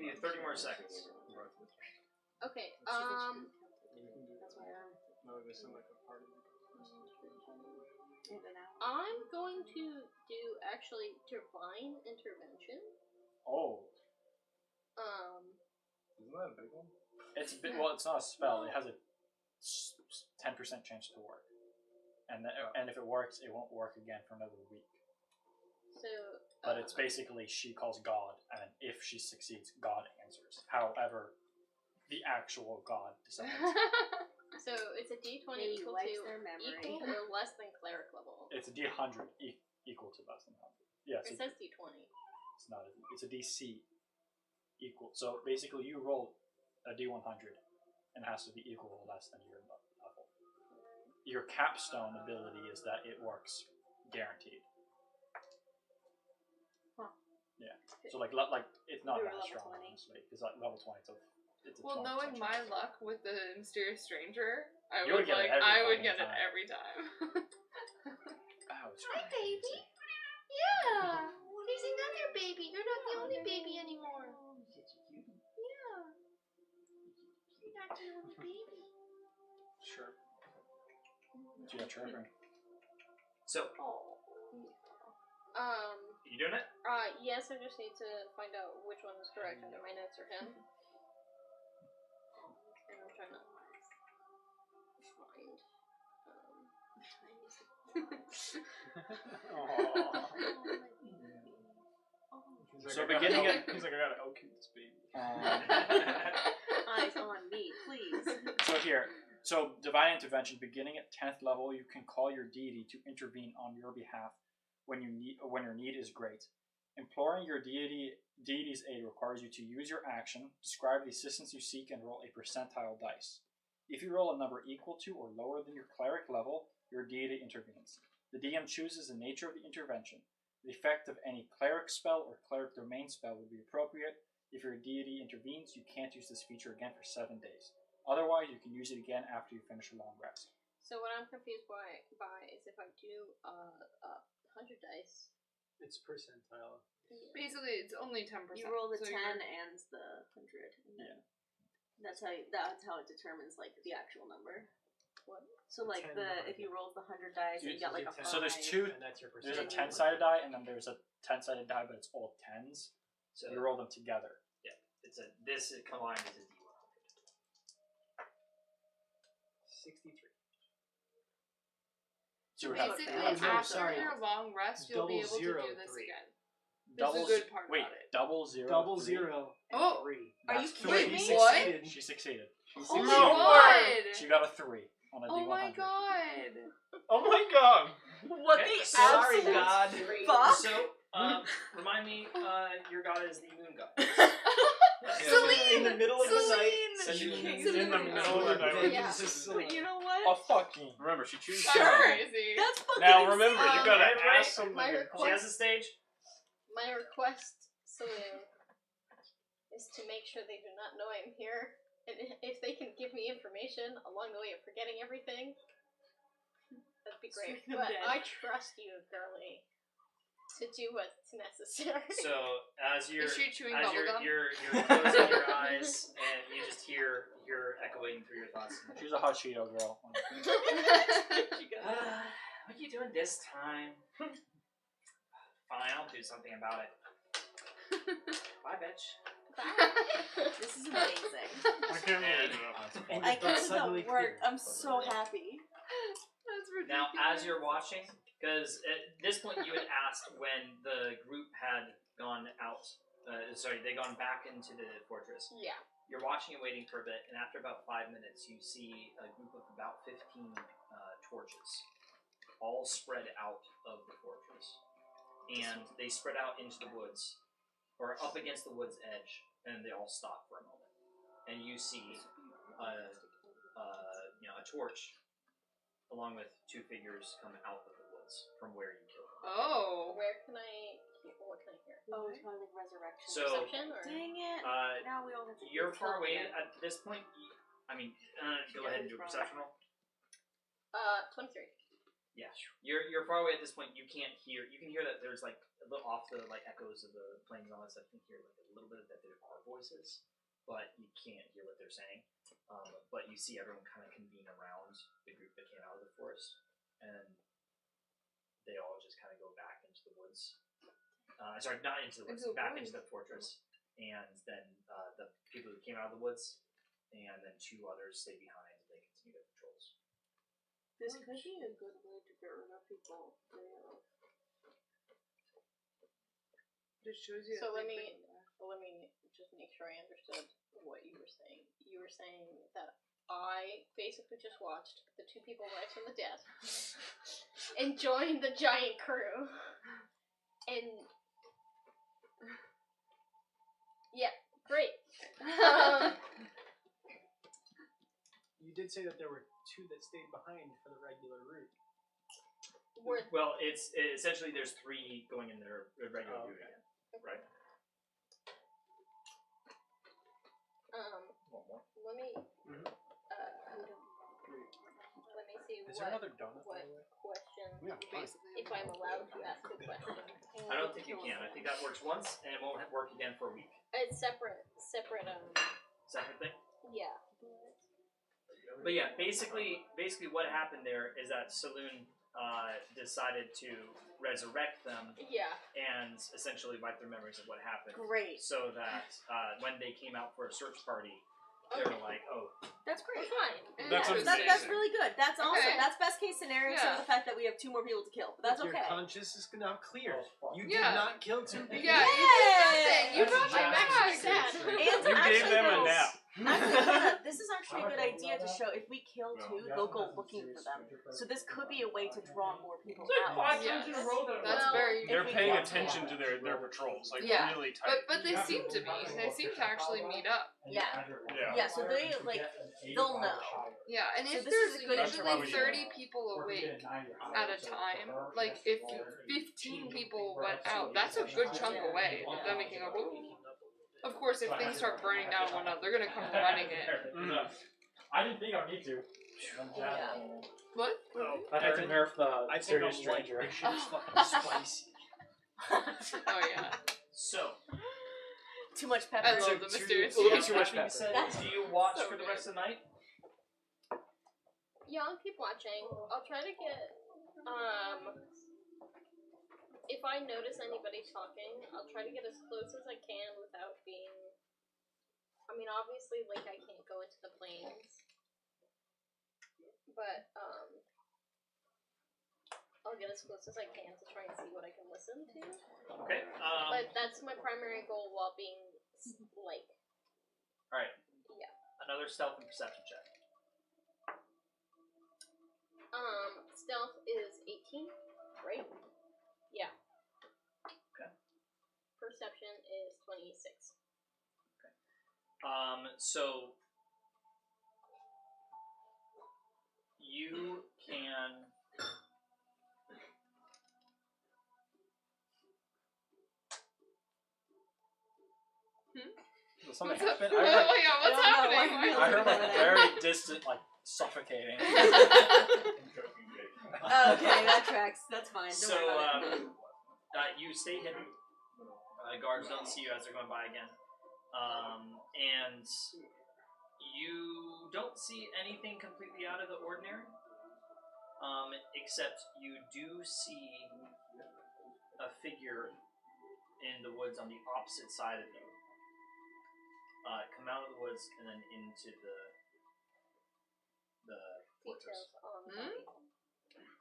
Speaker 1: you 30 more seconds.
Speaker 10: Okay.
Speaker 6: You can do
Speaker 3: That's why I'm
Speaker 2: No, they sound like a party.
Speaker 3: in and out.
Speaker 10: I'm going to do actually divine intervention.
Speaker 4: Oh,
Speaker 2: Isn't that a big one?
Speaker 4: it's a bit, well, it's not a spell. It has a 10% chance to work, and if it works, it won't work again for another week.
Speaker 10: So.
Speaker 4: But it's basically she calls God, and if she succeeds, God answers. However, the actual God decides.
Speaker 10: So it's a D20
Speaker 3: He
Speaker 10: equal
Speaker 3: wipes
Speaker 10: to
Speaker 3: their memory.
Speaker 10: equal or less than cleric level.
Speaker 4: It's a D100 equal to less than 100. Yes,
Speaker 10: It says D20.
Speaker 4: it's not. It's a DC equal. So basically, you roll a D100, and it has to be equal or less than your level. Your capstone ability is that it works guaranteed.
Speaker 3: Huh.
Speaker 4: Yeah. So like it's not
Speaker 3: We were
Speaker 4: that
Speaker 3: level
Speaker 4: strong
Speaker 3: 20.
Speaker 4: honestly, because like level 20, so it's a
Speaker 5: Well,
Speaker 4: 20%
Speaker 5: knowing my
Speaker 4: chance.
Speaker 5: luck with the mysterious stranger, I
Speaker 4: You
Speaker 5: would
Speaker 4: would get it every
Speaker 5: I would
Speaker 4: fucking
Speaker 5: get it
Speaker 4: time.
Speaker 5: every time.
Speaker 4: Ow, it's
Speaker 10: Hi,
Speaker 4: crazy.
Speaker 10: baby. Yeah. There's another baby. You're not the only baby anymore. Yeah. You're not the only baby.
Speaker 4: Sure. So yeah, chirping.
Speaker 1: So
Speaker 10: Oh.
Speaker 1: you doing it?
Speaker 10: Yes, I just need to find out which one is correct under my notes or him. And I'm trying to find.
Speaker 4: So beginning at
Speaker 2: He's like, I gotta outcute this baby.
Speaker 3: Eyes on me, please.
Speaker 4: So here, so divine intervention. Beginning at 10th level, you can call your deity to intervene on your behalf when your need is great, Imploring your deity's aid requires you to use your action, describe the assistance you seek, and roll a percentile dice. If you roll a number equal to or lower than your cleric level, your deity intervenes. The DM chooses the nature of the intervention. The effect of any cleric spell or cleric domain spell would be appropriate. If your deity intervenes, you can't use this feature again for 7 days. Otherwise, you can use it again after you finish a long rest.
Speaker 10: So what I'm confused by is if I do 100 dice.
Speaker 6: It's percentile.
Speaker 5: Basically, it's only 10%.
Speaker 3: You roll the
Speaker 5: so
Speaker 3: 10
Speaker 5: you're-
Speaker 3: and the 100. And then that's how it determines like the actual number.
Speaker 10: What?
Speaker 3: So like
Speaker 6: 10
Speaker 3: the
Speaker 6: and
Speaker 3: if you roll the 100 dice and you got like a 5.
Speaker 4: So there's two.
Speaker 6: And that's your
Speaker 4: There's a
Speaker 6: percentile.
Speaker 4: 10-sided die, and then there's a 10-sided die, but it's all 10s.
Speaker 1: So
Speaker 4: You roll them together.
Speaker 1: this is combined is a D100.
Speaker 6: 63.
Speaker 4: So you would have
Speaker 5: Basically,
Speaker 6: Oh, no,
Speaker 5: after
Speaker 6: sorry.
Speaker 5: your long rest, you'll be able
Speaker 6: Double
Speaker 5: to do this
Speaker 6: 0, 3.
Speaker 5: again.
Speaker 4: double.
Speaker 5: This is the good part
Speaker 4: Wait,
Speaker 5: about it.
Speaker 4: double zero.
Speaker 6: Double
Speaker 4: 3?
Speaker 6: 0 and
Speaker 5: Oh.
Speaker 6: 3.
Speaker 3: Are you
Speaker 4: That's
Speaker 3: kidding
Speaker 4: three.
Speaker 3: me?
Speaker 5: What?
Speaker 4: She succeeded.
Speaker 5: Oh my
Speaker 2: No
Speaker 5: god!
Speaker 4: She got a 3 on a
Speaker 5: Oh
Speaker 4: D100.
Speaker 5: my god!
Speaker 2: Oh my god!
Speaker 3: What
Speaker 1: Okay,
Speaker 3: the
Speaker 1: sorry,
Speaker 3: absolute
Speaker 1: God.
Speaker 3: fuck?
Speaker 1: So, remind me, your god is the moon god.
Speaker 5: Celine!
Speaker 6: In the middle of the night.
Speaker 5: Celine!
Speaker 2: In the middle of the night.
Speaker 10: Yeah.
Speaker 3: But you know what?
Speaker 4: A fucking.
Speaker 7: Remember, she chooses.
Speaker 5: That's
Speaker 2: Sure.
Speaker 5: crazy.
Speaker 3: That's fucking
Speaker 2: Now
Speaker 3: insane.
Speaker 2: remember, you gotta
Speaker 1: Everybody,
Speaker 2: ask something.
Speaker 10: my
Speaker 1: She has the stage.
Speaker 10: My request, Celine, is to make sure they do not know I'm here, and if they can give me information along the way of forgetting everything, that'd be great.
Speaker 3: Stricken
Speaker 10: But
Speaker 3: dead.
Speaker 10: I trust you, girlie, to do what's necessary.
Speaker 1: So as you're
Speaker 5: Is she chewing
Speaker 1: as
Speaker 5: bubblegum?
Speaker 1: you're closing your eyes and you just hear echoing through your thoughts.
Speaker 4: She's a hot Cheeto girl.
Speaker 1: What are you doing this time? Fine, I'll do something about it. Bye, bitch.
Speaker 3: This is amazing.
Speaker 2: I can't believe it.
Speaker 6: And
Speaker 3: I
Speaker 6: your thoughts
Speaker 3: guess it
Speaker 6: suddenly
Speaker 3: worked.
Speaker 6: clear.
Speaker 3: I'm so happy.
Speaker 5: That's ridiculous.
Speaker 1: Now, as you're watching, because at this point you had asked when the group had gone out. They'd gone back into the fortress.
Speaker 10: Yeah.
Speaker 1: You're watching and waiting for a bit, and after about 5 minutes, you see a group of about 15 torches, all spread out of the fortress, and they spread out into the woods, or up against the wood's edge, and they all stop for a moment, and you see a torch, along with 2 figures come out of the woods from where you killed them.
Speaker 5: Oh.
Speaker 10: What can I hear?
Speaker 3: Oh, it's probably like resurrection.
Speaker 1: So,
Speaker 10: Perception or?
Speaker 3: Dang it. Now we all have to
Speaker 1: You're
Speaker 3: kill
Speaker 1: far away
Speaker 3: again.
Speaker 1: at this point. Go ahead and do a perception roll.
Speaker 10: 23.
Speaker 1: Yeah, you're far away at this point. You can't hear. You can hear that there's like a little off the like echoes of the planes and all that stuff. You can hear like a little bit that there are voices, but you can't hear what they're saying. But you see everyone kind of convene around the group that came out of the forest, and they all just kind of go back into the woods. Sorry, not into the woods, back into the fortress. And then the people who came out of the woods, and then 2 others stay behind. And they continue their patrols.
Speaker 3: This could be a good way to get rid of people.
Speaker 5: Just shows you.
Speaker 10: So
Speaker 5: that
Speaker 10: let
Speaker 5: they
Speaker 10: me
Speaker 5: bring it back.
Speaker 10: just make sure I understood what you were saying. You were saying that I basically just watched the 2 people rise from the dead and joined the giant crew. And yeah, great.
Speaker 6: You did say that there were 2 that stayed behind for the regular route.
Speaker 1: Well, it's essentially there's 3 going in their regular route again, right?
Speaker 10: Let me
Speaker 6: Mhm.
Speaker 10: let me see
Speaker 4: Is there another donut?
Speaker 10: what
Speaker 4: by the way?
Speaker 10: question
Speaker 4: Yeah, fine.
Speaker 5: Basically.
Speaker 10: if I'm allowed to ask a question.
Speaker 1: I don't think you can. I think that works once, and it won't work again for a week.
Speaker 10: It's separate
Speaker 1: Separate thing.
Speaker 10: yeah.
Speaker 1: But yeah, basically what happened there is that Saloon decided to resurrect them
Speaker 10: Yeah.
Speaker 1: and essentially wipe their memories of what happened.
Speaker 3: Great.
Speaker 1: So that when they came out for a search party, they were like, "Oh,
Speaker 3: That's great.
Speaker 10: Fine.
Speaker 2: That's
Speaker 5: Interesting.
Speaker 3: That's really good. That's awesome.
Speaker 5: Okay.
Speaker 3: That's best case scenario, except
Speaker 5: Yeah.
Speaker 3: for the fact that we have 2 more people to kill. But that's
Speaker 6: Your
Speaker 3: okay.
Speaker 6: conscience is now clear. You did
Speaker 5: Yeah.
Speaker 6: not kill 2 people.
Speaker 5: Yeah, you did nothing. You
Speaker 1: That's
Speaker 5: got my
Speaker 1: exactly
Speaker 5: back.
Speaker 6: sad.
Speaker 3: And to
Speaker 2: You gave
Speaker 3: actually
Speaker 2: them a
Speaker 3: go,
Speaker 2: nap.
Speaker 3: Actually, this is actually a good idea to show. If we kill two, they'll go looking for them. So this could be a way to draw more people out.
Speaker 5: Yeah,
Speaker 3: Yes.
Speaker 5: that's
Speaker 3: Well,
Speaker 5: very.
Speaker 2: They're
Speaker 3: if we
Speaker 2: paying
Speaker 3: want
Speaker 2: attention to their patrols, like
Speaker 5: Yeah.
Speaker 2: really tight.
Speaker 5: But they seem to be. They seem to actually meet up.
Speaker 3: Yeah.
Speaker 2: Yeah.
Speaker 3: Yeah, so they, like, they'll know.
Speaker 5: Yeah, and
Speaker 3: So
Speaker 5: if
Speaker 3: this
Speaker 5: there's
Speaker 3: is a good
Speaker 5: usually
Speaker 2: interaction.
Speaker 5: 30 people awake at a time, like if 15 people went out, that's a good chunk away of them making a whoop. Of course, if things start burning down one another, they're gonna come running in.
Speaker 4: I didn't think I'd need to.
Speaker 3: Yeah.
Speaker 5: What?
Speaker 4: I had to nerf the
Speaker 6: I think
Speaker 4: serious
Speaker 6: I'm like,
Speaker 4: stranger.
Speaker 6: this shit is fucking spicy.
Speaker 5: Oh yeah.
Speaker 1: So,
Speaker 3: Too much pepper.
Speaker 5: I love the mysterious.
Speaker 4: A little bit
Speaker 1: that
Speaker 4: too much
Speaker 1: being
Speaker 4: pepper.
Speaker 1: said,
Speaker 3: That's
Speaker 1: do you watch
Speaker 5: so
Speaker 1: for the
Speaker 5: good.
Speaker 1: rest of the night?
Speaker 10: Yeah, I'll keep watching. I'll try to get, if I notice anybody talking, I'll try to get as close as I can without being, I mean, obviously, like, I can't go into the plains, but, I'll get as close as I can to try and see what I can listen to.
Speaker 1: Okay.
Speaker 10: But that's my primary goal while being, like,
Speaker 1: Alright.
Speaker 10: Yeah.
Speaker 1: Another stealth and perception check.
Speaker 10: Stealth is 18, right? Yeah.
Speaker 1: Okay.
Speaker 10: Perception is 26.
Speaker 1: So you can
Speaker 4: Did something
Speaker 5: What's up?
Speaker 4: happen?
Speaker 5: Oh yeah, what's
Speaker 3: I don't know,
Speaker 5: happening?
Speaker 3: I'm really
Speaker 4: I heard like
Speaker 3: over
Speaker 4: a
Speaker 3: there.
Speaker 4: very distant, like suffocating.
Speaker 3: Okay, that tracks. That's fine. Don't
Speaker 1: so
Speaker 3: worry about it.
Speaker 1: you stay hidden. Guards don't see you as they're going by again. And you don't see anything completely out of the ordinary. Except you do see a figure in the woods on the opposite side of you. Come out of the woods and then into the fortress.
Speaker 10: Details on the
Speaker 5: Hmm?
Speaker 10: body.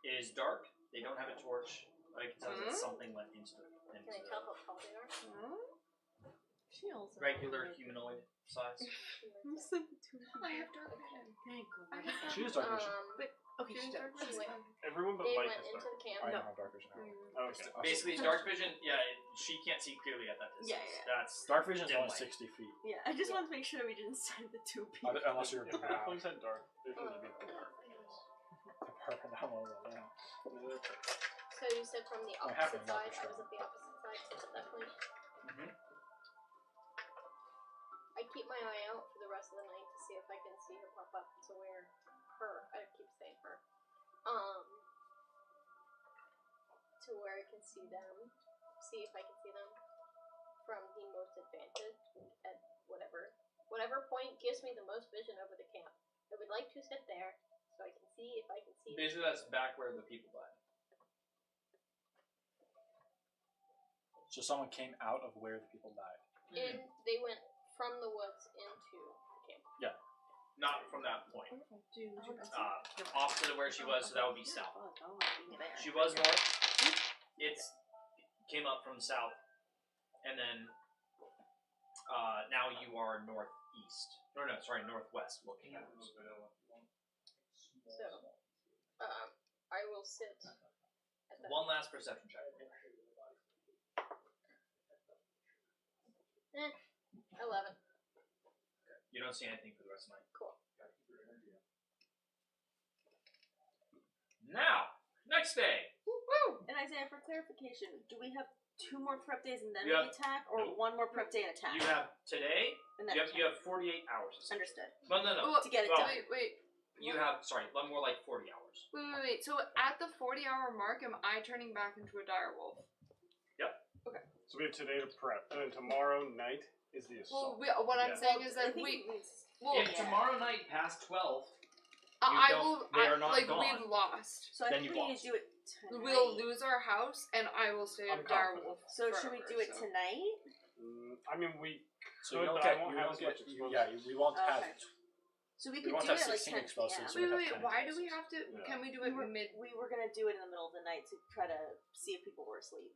Speaker 1: It is dark. They don't have a torch. But I can tell that
Speaker 5: Hmm?
Speaker 1: something went into
Speaker 10: Can I tell how tall they are?
Speaker 3: Shields.
Speaker 1: regular humanoid size.
Speaker 5: I have dark vision.
Speaker 3: Thank God.
Speaker 4: She is dark vision.
Speaker 3: Okay,
Speaker 5: She
Speaker 3: she's
Speaker 5: has
Speaker 3: dark.
Speaker 5: dark vision.
Speaker 2: Everyone but
Speaker 10: They
Speaker 2: Mike
Speaker 10: went
Speaker 2: is
Speaker 10: into
Speaker 2: dark.
Speaker 10: the camp.
Speaker 4: I
Speaker 3: No.
Speaker 4: don't have dark vision.
Speaker 2: Okay.
Speaker 1: Basically, dark vision. Yeah, she can't see clearly at that distance.
Speaker 3: Yeah, yeah.
Speaker 1: That's
Speaker 4: Dark vision is
Speaker 1: dim
Speaker 4: only
Speaker 1: light.
Speaker 4: 60 feet.
Speaker 3: Yeah, I just wanted to make sure we didn't send the two people.
Speaker 4: Unless you're
Speaker 2: Yeah, but Halflings had dark. They're supposed to be dark.
Speaker 10: So you said from the
Speaker 4: I
Speaker 10: opposite
Speaker 4: have them,
Speaker 10: side.
Speaker 4: not
Speaker 10: I
Speaker 4: for
Speaker 10: was at the opposite side at that point.
Speaker 1: Mhm.
Speaker 10: I keep my eye out for the rest of the night to see if I can see her pop up to where her. I keep saying her. To where I can see them. See if I can see them from the most advantage at whatever point gives me the most vision over the camp. I would like to sit there so I can see if I can see.
Speaker 1: Basically, that's back where the people died.
Speaker 4: So someone came out of where the people died.
Speaker 10: And they went from the woods into the camp.
Speaker 1: Not from that point. Opposite of where she was, so that would be south. She was north. It's came up from south, and then now you are northeast. Northwest looking at it.
Speaker 10: So, I will sit at that.
Speaker 1: One last perception check.
Speaker 10: 11.
Speaker 1: You don't see anything for the rest of the night.
Speaker 10: Cool.
Speaker 1: Now, next day.
Speaker 5: Woo!
Speaker 3: And Isaiah, for clarification, do we have 2 more prep days and then
Speaker 1: You
Speaker 3: we
Speaker 1: have-
Speaker 3: attack, or
Speaker 1: nope.
Speaker 3: 1 more prep day and attack?
Speaker 1: You have today.
Speaker 3: and then
Speaker 1: You have 48 hours. essentially.
Speaker 3: Understood.
Speaker 1: Well, no.
Speaker 5: Oh,
Speaker 3: To get it
Speaker 1: Well,
Speaker 3: done.
Speaker 5: wait.
Speaker 1: You have more like 40 hours.
Speaker 5: Wait. So at the 40-hour mark, am I turning back into a direwolf?
Speaker 2: So we have today to prep, and then tomorrow night is the
Speaker 5: Well,
Speaker 2: assault.
Speaker 5: what I'm
Speaker 2: Yeah.
Speaker 5: saying is
Speaker 3: I
Speaker 5: that
Speaker 3: think
Speaker 5: we.
Speaker 3: it's-
Speaker 5: Well,
Speaker 1: If tomorrow night past 12,
Speaker 5: I
Speaker 1: don't-
Speaker 5: will.
Speaker 1: they are not
Speaker 5: like
Speaker 1: gone.
Speaker 5: we've lost.
Speaker 3: So I
Speaker 1: Then
Speaker 3: think
Speaker 1: you
Speaker 3: we need
Speaker 1: lost.
Speaker 3: to do it tonight.
Speaker 5: We'll lose our house, and I will stay a
Speaker 4: I'm confident.
Speaker 5: direwolf.
Speaker 3: So should we
Speaker 5: forever,
Speaker 3: do it
Speaker 5: so.
Speaker 3: tonight?
Speaker 2: I mean, we
Speaker 4: So
Speaker 2: could,
Speaker 4: you don't
Speaker 2: but
Speaker 4: get,
Speaker 2: I won't
Speaker 4: you
Speaker 2: have
Speaker 4: don't
Speaker 2: as
Speaker 4: get,
Speaker 2: much exposure.
Speaker 4: yeah, we won't have.
Speaker 3: Okay. So we
Speaker 4: We
Speaker 3: could
Speaker 4: won't
Speaker 3: do
Speaker 4: have
Speaker 3: it like
Speaker 4: 16
Speaker 3: 10
Speaker 4: explosives,
Speaker 3: p.m.
Speaker 4: so we have
Speaker 5: Wait.
Speaker 4: 10
Speaker 5: Why do we
Speaker 4: explosives.
Speaker 5: have to?
Speaker 2: Yeah.
Speaker 5: Can we do it mid?
Speaker 3: We were gonna do it in the middle of the night to try to see if people were asleep.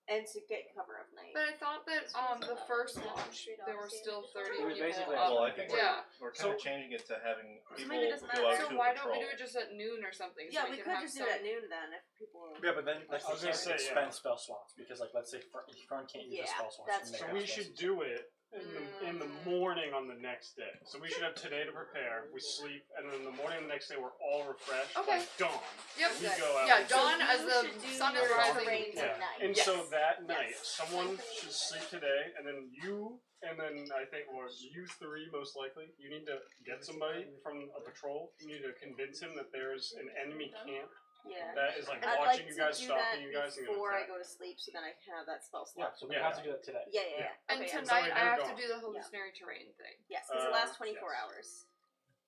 Speaker 3: and to get cover of night.
Speaker 5: But I thought that the first launch there were still 30
Speaker 4: It was
Speaker 5: people
Speaker 4: basically
Speaker 5: up.
Speaker 7: Well, I think
Speaker 5: Yeah.
Speaker 7: we're kind of changing it to having people
Speaker 3: maybe it doesn't
Speaker 7: go
Speaker 3: matter.
Speaker 7: out
Speaker 5: So
Speaker 7: to
Speaker 5: why
Speaker 7: patrol.
Speaker 5: don't we do it just at noon or something?
Speaker 3: Yeah,
Speaker 5: so
Speaker 3: we
Speaker 5: can
Speaker 3: could
Speaker 5: have
Speaker 3: just do
Speaker 5: some...
Speaker 3: it at noon then if people.
Speaker 4: Yeah, but then like
Speaker 2: I was
Speaker 4: you
Speaker 2: gonna
Speaker 4: can't
Speaker 2: say,
Speaker 4: expend
Speaker 2: yeah.
Speaker 4: spell slots because like let's say Fern can't use the
Speaker 3: Yeah,
Speaker 4: spell slots.
Speaker 3: that's
Speaker 4: to make
Speaker 2: So
Speaker 4: up
Speaker 2: we
Speaker 4: space.
Speaker 2: should do it in the morning on the next day. So we should have today to prepare. We sleep, and then in the morning of the next day we're all refreshed.
Speaker 5: Okay.
Speaker 2: Like dawn.
Speaker 5: Yep.
Speaker 2: We go out.
Speaker 5: Yeah,
Speaker 2: and
Speaker 5: dawn
Speaker 3: So
Speaker 5: as
Speaker 3: you
Speaker 5: the
Speaker 3: should do
Speaker 5: sun is
Speaker 3: your
Speaker 5: rising.
Speaker 3: terrain
Speaker 2: Yeah.
Speaker 3: tonight.
Speaker 2: And
Speaker 5: Yes.
Speaker 2: so that night,
Speaker 3: Yes.
Speaker 2: someone should sleep today, and then you, and then I think, or you three most likely, you need to get somebody from a patrol. You need to convince him that there's an enemy camp
Speaker 3: Yeah.
Speaker 2: that is like
Speaker 3: And I'd
Speaker 2: watching
Speaker 3: like
Speaker 2: you guys,
Speaker 3: to do that
Speaker 2: stalking you guys, and gonna
Speaker 3: before I
Speaker 2: attack.
Speaker 3: go to sleep, so then I can have that spell
Speaker 4: Yeah,
Speaker 3: slot.
Speaker 4: so we
Speaker 2: Yeah.
Speaker 4: have to do that today.
Speaker 3: Yeah.
Speaker 5: And
Speaker 3: Okay,
Speaker 5: tonight
Speaker 2: sorry,
Speaker 5: I
Speaker 2: you're
Speaker 5: have
Speaker 2: gone.
Speaker 5: to do the hallucinatory terrain thing.
Speaker 3: yes, because it lasts
Speaker 2: Yes.
Speaker 3: 24 hours.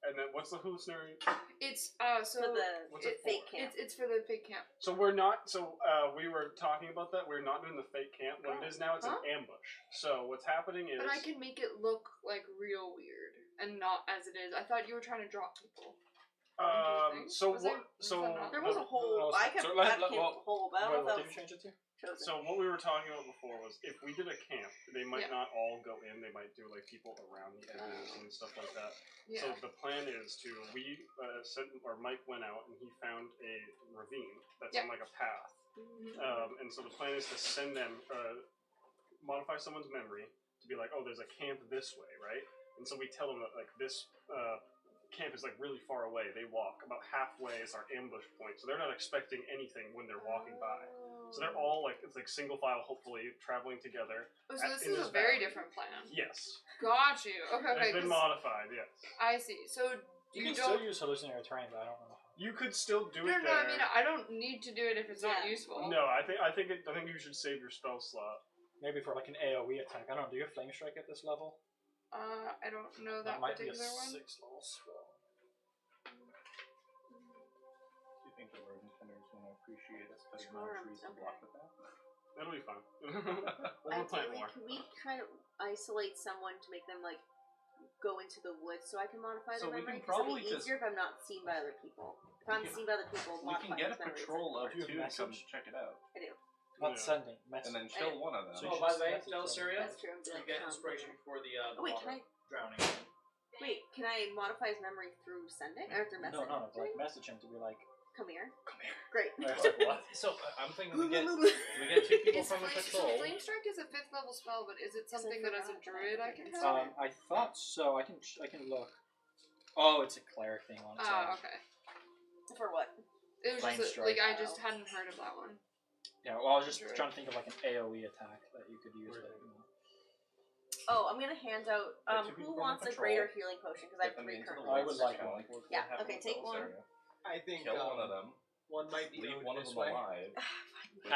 Speaker 2: And then what's the hallucinatory?
Speaker 5: It's
Speaker 3: So
Speaker 5: so
Speaker 3: the
Speaker 2: What's it
Speaker 3: fake
Speaker 2: for?
Speaker 3: camp.
Speaker 5: it's for the fake camp.
Speaker 2: So we're not. So we were talking about that. We're not doing the fake camp. What it is now, it's
Speaker 5: Huh?
Speaker 2: an ambush. So what's happening is.
Speaker 5: But I can make it look like real weird and not as it is. I thought you were trying to drop people.
Speaker 2: So
Speaker 5: Was
Speaker 2: what?
Speaker 5: it- was
Speaker 2: So
Speaker 5: that not-
Speaker 3: There was a whole.
Speaker 4: So
Speaker 3: I kept
Speaker 4: let-
Speaker 3: that
Speaker 4: let-
Speaker 3: camp
Speaker 4: well,
Speaker 3: whole, but I don't know
Speaker 4: what
Speaker 3: if
Speaker 4: did
Speaker 3: that
Speaker 4: you change it to?
Speaker 3: was chosen.
Speaker 2: So what we were talking about before was if we did a camp, they might
Speaker 5: Yeah.
Speaker 2: not all go in. They might do like people around the edges and stuff like that.
Speaker 5: Yeah.
Speaker 2: So the plan is to Mike went out and he found a ravine that's on like a path.
Speaker 5: Mhm.
Speaker 2: And so the plan is to send them, modify someone's memory to be like, oh, there's a camp this way, right? And so we tell them that like this camp is like really far away. They walk about halfway is our ambush point, so they're not expecting anything when they're walking by. So they're all like it's like single file, hopefully traveling together.
Speaker 5: Oh, so this
Speaker 2: in
Speaker 5: is
Speaker 2: this
Speaker 5: a very
Speaker 2: valley.
Speaker 5: different plan.
Speaker 2: Yes,
Speaker 5: Got you. Okay,
Speaker 2: it's
Speaker 5: okay.
Speaker 2: been
Speaker 5: 'cause
Speaker 2: modified. Yes,
Speaker 5: I see. So
Speaker 4: You
Speaker 5: you
Speaker 4: can still
Speaker 5: don't.
Speaker 4: use hallucinatory terrain, but I don't know.
Speaker 2: you could still do
Speaker 5: No,
Speaker 2: it
Speaker 5: no.
Speaker 2: there.
Speaker 5: I mean, I don't need to do it if it's not
Speaker 3: Yeah.
Speaker 5: useful.
Speaker 2: No, I think you should save your spell slot.
Speaker 4: Maybe for like an AoE attack. I don't know. Do you have flame strike at this level?
Speaker 5: I don't know that
Speaker 4: might be a
Speaker 5: particular one.
Speaker 4: 6th level spell.
Speaker 7: Do you think the rodent tender is going to appreciate us putting down
Speaker 3: Charmed,
Speaker 7: trees to
Speaker 3: okay.
Speaker 7: block the path?
Speaker 2: That'll be fun. We'll plant
Speaker 3: Ideally,
Speaker 2: more.
Speaker 3: can we kind of isolate someone to make them like go into the woods so I can modify
Speaker 7: So
Speaker 3: their
Speaker 7: we
Speaker 3: memory?
Speaker 7: can
Speaker 3: 'Cause it'd
Speaker 7: probably
Speaker 3: be
Speaker 7: just-
Speaker 3: easier if I'm not seen by other people. If I'm
Speaker 7: We can-
Speaker 3: seen by other people,
Speaker 7: We can
Speaker 3: modifying
Speaker 7: get a
Speaker 3: his memory is
Speaker 7: patrol of
Speaker 3: important.
Speaker 4: Do you
Speaker 7: two
Speaker 4: have
Speaker 7: to come
Speaker 4: message?
Speaker 7: check it out,
Speaker 3: I do.
Speaker 4: Not
Speaker 2: Yeah.
Speaker 4: sending. Message.
Speaker 7: and then kill one of them.
Speaker 4: So
Speaker 1: Oh,
Speaker 4: you
Speaker 1: by
Speaker 4: should
Speaker 1: the way,
Speaker 4: message them.
Speaker 1: Deliceria,
Speaker 3: That's true. I'm
Speaker 1: you
Speaker 3: doing
Speaker 1: get
Speaker 3: it.
Speaker 1: inspiration for the
Speaker 3: Oh, wait,
Speaker 1: water
Speaker 3: can I?
Speaker 1: drowning.
Speaker 3: Wait, can I modify his memory through sending or through
Speaker 4: No,
Speaker 3: messaging?
Speaker 4: no, no. Like message him to be like,
Speaker 3: Come here.
Speaker 7: Come here.
Speaker 3: Great.
Speaker 4: what?
Speaker 7: So I'm thinking we get two people
Speaker 5: Is
Speaker 7: from the
Speaker 5: flame,
Speaker 7: patrol.
Speaker 5: so flame strike is a 5th level spell, but is it something that as a
Speaker 3: forgot that.
Speaker 5: druid I can have?
Speaker 4: I thought so. I can look. Oh, it's a cleric thing on its own.
Speaker 5: Okay.
Speaker 3: For what?
Speaker 5: It was
Speaker 4: Flame
Speaker 5: just
Speaker 4: strike.
Speaker 5: like I just hadn't heard of that one.
Speaker 4: Yeah, well, I was just
Speaker 5: Druid.
Speaker 4: trying to think of like an AoE attack that you could use.
Speaker 2: Where-
Speaker 4: That,
Speaker 3: Oh, I'm gonna hand out.
Speaker 7: Yeah, two
Speaker 3: Who
Speaker 7: people from
Speaker 3: wants
Speaker 7: the
Speaker 3: a greater
Speaker 7: patrol.
Speaker 3: healing potion? Because I
Speaker 7: Get
Speaker 3: have
Speaker 7: them
Speaker 3: 3
Speaker 7: into the
Speaker 3: currently.
Speaker 4: I would
Speaker 7: woods,
Speaker 4: like
Speaker 7: kinda
Speaker 4: one.
Speaker 7: what
Speaker 3: Yeah,
Speaker 7: happened
Speaker 3: okay,
Speaker 7: with
Speaker 3: take one.
Speaker 7: Deliceria.
Speaker 6: I think
Speaker 7: Kill one of them.
Speaker 6: one might be
Speaker 7: Leave
Speaker 6: owed
Speaker 7: one of
Speaker 6: this
Speaker 7: them
Speaker 6: way.
Speaker 7: alive.
Speaker 3: Oh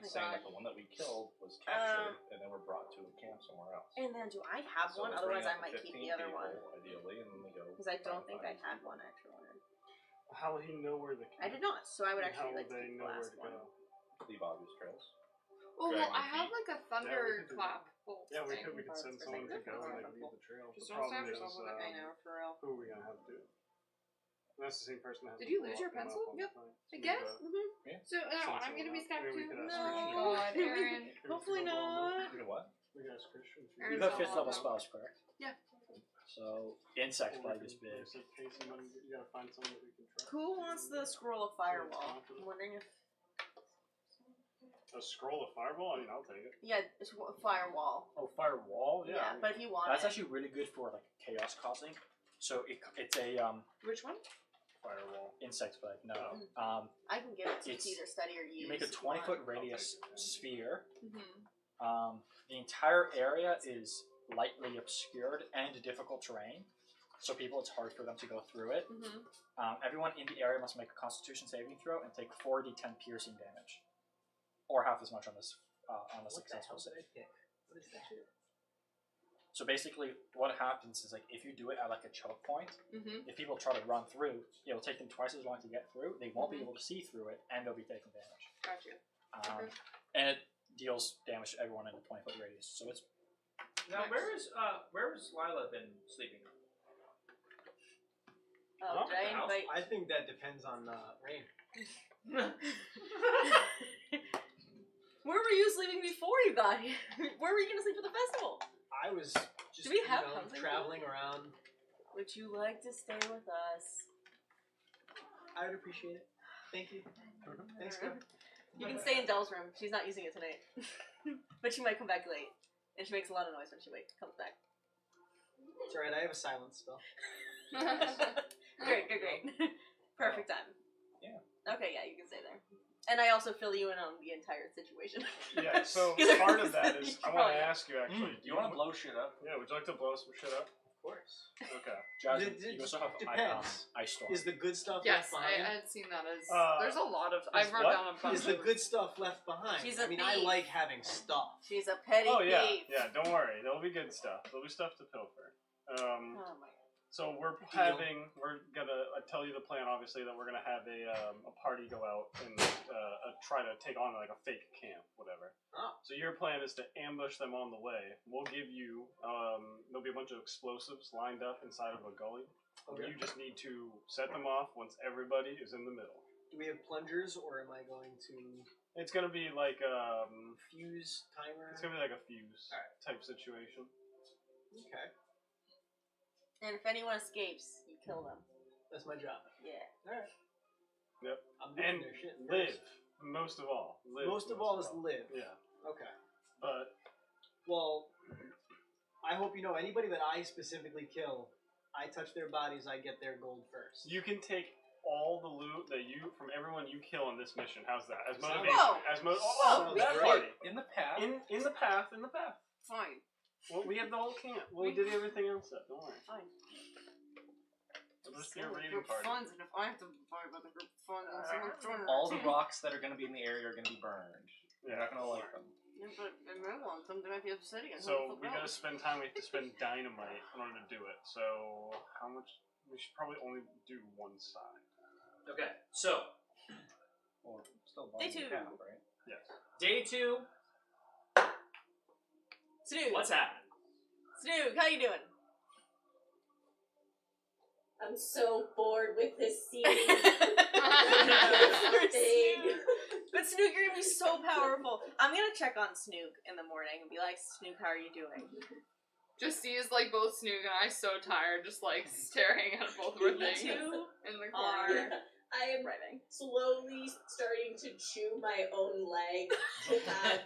Speaker 7: Saying
Speaker 3: my
Speaker 7: that the one that we killed was captured and then were brought to a camp somewhere else.
Speaker 3: And then do I have
Speaker 7: So
Speaker 3: one?
Speaker 7: we'll
Speaker 3: Otherwise,
Speaker 7: bring
Speaker 3: I
Speaker 7: out
Speaker 3: might
Speaker 7: the
Speaker 3: keep
Speaker 7: 15
Speaker 3: the other
Speaker 7: people,
Speaker 3: one.
Speaker 7: Ideally, and then we go.
Speaker 3: Because I don't think I
Speaker 7: find
Speaker 3: had one actually.
Speaker 2: How will he know where the camp
Speaker 3: I did not, so I would
Speaker 2: and how
Speaker 3: actually
Speaker 2: will
Speaker 3: like to
Speaker 2: they
Speaker 3: keep the
Speaker 2: know where
Speaker 3: last
Speaker 2: to
Speaker 3: one.
Speaker 2: go?
Speaker 7: Leave obvious trails.
Speaker 5: Oh, well,
Speaker 7: Dragon
Speaker 5: I have
Speaker 7: feet.
Speaker 5: like a
Speaker 2: Yeah, we
Speaker 5: thunder
Speaker 2: could do
Speaker 5: clap bolt
Speaker 2: Yeah, we
Speaker 5: thing.
Speaker 2: could send someone to go and like lead the trail.
Speaker 5: Just
Speaker 2: The
Speaker 5: don't stab
Speaker 2: problem is,
Speaker 5: yourself with it.
Speaker 3: I know, for real.
Speaker 2: who are we gonna have do? That's the same person that has
Speaker 5: Did
Speaker 2: to
Speaker 5: you lose
Speaker 2: block
Speaker 5: your
Speaker 2: them up
Speaker 5: pencil?
Speaker 2: on the
Speaker 5: Yep.
Speaker 2: thing. So we
Speaker 5: Again?
Speaker 2: gotta
Speaker 5: So now
Speaker 2: send
Speaker 5: I'm gonna be
Speaker 2: someone
Speaker 5: stabbed
Speaker 2: out.
Speaker 5: too.
Speaker 2: Maybe we could ask
Speaker 3: No.
Speaker 2: Christian.
Speaker 5: God, Aaron.
Speaker 2: Maybe we
Speaker 3: Hopefully
Speaker 2: could go along.
Speaker 3: not.
Speaker 7: You know what?
Speaker 2: We could ask Christian. if he
Speaker 5: Aaron's
Speaker 4: you
Speaker 2: would-
Speaker 4: have 5th level
Speaker 5: all
Speaker 4: spells, correct?
Speaker 5: Yeah.
Speaker 4: So insect
Speaker 2: Or we
Speaker 4: bite
Speaker 2: could-
Speaker 4: is big.
Speaker 2: we could pay somebody- You gotta find someone that we can trust.
Speaker 3: Who wants the scroll of firewall? I'm wondering if.
Speaker 2: A scroll of fireball? I mean, I'll take it.
Speaker 3: Yeah, it's firewall.
Speaker 4: Oh, firewall.
Speaker 3: Yeah, but if you want
Speaker 4: That's
Speaker 3: it.
Speaker 4: actually really good for like chaos causing. So it's a
Speaker 5: Which one?
Speaker 2: Firewall.
Speaker 4: insect bite. No.
Speaker 3: Mm. I can give it to you
Speaker 4: It's-
Speaker 3: to either study or use.
Speaker 4: You make a
Speaker 3: if you want.
Speaker 4: 20-foot radius
Speaker 2: take it.
Speaker 4: sphere.
Speaker 5: Mm-hmm.
Speaker 4: The entire area is lightly obscured and difficult terrain, so it's hard for them to go through it.
Speaker 5: Mm-hmm.
Speaker 4: Everyone in the area must make a Constitution saving throw and take 4d10 piercing damage, or half as much on this on a successful save.
Speaker 6: What is that?
Speaker 4: So basically, what happens is like if you do it at like a choke point,
Speaker 5: Mm-hmm.
Speaker 4: if people try to run through, it will take them twice as long to get through. They won't be able to see through it, and they'll be taking damage.
Speaker 5: Got you. Okay.
Speaker 4: And it deals damage to everyone in a 20-foot radius. So it's
Speaker 1: Now, where is Lila been sleeping?
Speaker 3: Oh, did I
Speaker 1: the house?
Speaker 3: invite?
Speaker 6: I think that depends on rain.
Speaker 3: Where were you sleeping before you got here? Where were you gonna sleep at the festival?
Speaker 6: I was just
Speaker 3: Do we have housing
Speaker 6: traveling around.
Speaker 3: Would you like to stay with us?
Speaker 6: I would appreciate it. Thank you. Thanks, girl.
Speaker 3: You can stay in Dell's room. She's not using it tonight. But she might come back late. And she makes a lot of noise when she comes back.
Speaker 6: It's alright, I have a silence spell.
Speaker 3: Great. Perfect time.
Speaker 4: Yeah.
Speaker 3: Okay, yeah, you can stay there. And I also fill you in on the entire situation.
Speaker 2: Yeah, so part of that is, I want to ask you actually.
Speaker 11: Do you want to blow shit up?
Speaker 2: Yeah, would you like to blow some shit up?
Speaker 6: Of course.
Speaker 2: Okay.
Speaker 4: Jasmine,
Speaker 6: It
Speaker 4: you also have
Speaker 6: depends.
Speaker 4: ice storm.
Speaker 6: Is the good stuff
Speaker 5: Yes,
Speaker 6: left
Speaker 5: I
Speaker 6: behind?
Speaker 5: had seen that as.
Speaker 2: Is
Speaker 5: There's a lot of. I wrote
Speaker 2: what?
Speaker 5: down a bunch
Speaker 6: Is the
Speaker 5: of.
Speaker 6: good stuff left behind?
Speaker 3: She's a
Speaker 6: I
Speaker 3: thief.
Speaker 6: like having stuff.
Speaker 3: She's a petty
Speaker 2: Oh yeah,
Speaker 3: thief.
Speaker 2: yeah. Don't worry, there'll be good stuff. There'll be stuff to pilfer.
Speaker 3: Oh my god.
Speaker 2: So we're gonna tell you the plan. Obviously, that we're gonna have a party go out and try to take on like a fake camp, whatever.
Speaker 6: Oh.
Speaker 2: So your plan is to ambush them on the way. We'll give you there'll be a bunch of explosives lined up inside of a gully.
Speaker 6: Okay.
Speaker 2: You just need to set them off once everybody is in the middle.
Speaker 6: Do we have plungers, or am I going to
Speaker 2: It's gonna be like
Speaker 6: fuse timer?
Speaker 2: it's gonna be like a fuse
Speaker 6: Alright.
Speaker 2: type situation.
Speaker 6: Okay,
Speaker 3: And if anyone escapes, you kill them.
Speaker 6: that's my job.
Speaker 3: Yeah.
Speaker 6: All right.
Speaker 2: Yep.
Speaker 6: I'm doing
Speaker 2: And
Speaker 6: their shit
Speaker 2: live
Speaker 6: first.
Speaker 2: most of all. Live
Speaker 6: Most of all is live.
Speaker 2: Yeah,
Speaker 6: Okay.
Speaker 2: but
Speaker 6: Well, I hope you know anybody that I specifically kill, I touch their bodies, I get their gold first.
Speaker 2: you can take all the loot that you from everyone you kill in this mission. How's that? As
Speaker 6: Sounds-
Speaker 2: motivation.
Speaker 3: Whoa!
Speaker 2: As
Speaker 6: Whoa!
Speaker 2: that
Speaker 6: Great.
Speaker 2: party.
Speaker 11: In the past.
Speaker 2: In the path.
Speaker 3: Fine.
Speaker 2: Well, we had the whole camp. We did everything else up. Don't worry.
Speaker 3: Fine.
Speaker 2: It'll just be a reading party.
Speaker 3: funds, and if I have to fight about the group funds, then someone's joining
Speaker 11: All the rocks that are going to be in the area are going to be burned. You're
Speaker 2: Yeah.
Speaker 11: not going to like them.
Speaker 3: Yeah, but I might want them to make the obsidian.
Speaker 2: So we gotta spend time. We have to spend dynamite in order to do it. So how much? We should probably only do one side.
Speaker 1: Okay, so
Speaker 11: Or still
Speaker 3: Day
Speaker 11: bombing
Speaker 3: two.
Speaker 11: the camp, right?
Speaker 2: Yes.
Speaker 1: day 2.
Speaker 3: Snoog,
Speaker 1: What's happening?
Speaker 3: Snoog, how you doing?
Speaker 8: I'm so bored with this scene.
Speaker 3: Poor
Speaker 8: Thing.
Speaker 3: Snoog. But Snoog, you're gonna be so powerful. I'm gonna check on Snoog in the morning and be like, Snoog, how are you doing?
Speaker 5: Just sees like both Snoog and I so tired, just like staring at both of our things
Speaker 3: You
Speaker 5: in the
Speaker 3: are
Speaker 5: corner.
Speaker 8: I am
Speaker 3: writing.
Speaker 8: slowly starting to chew my own leg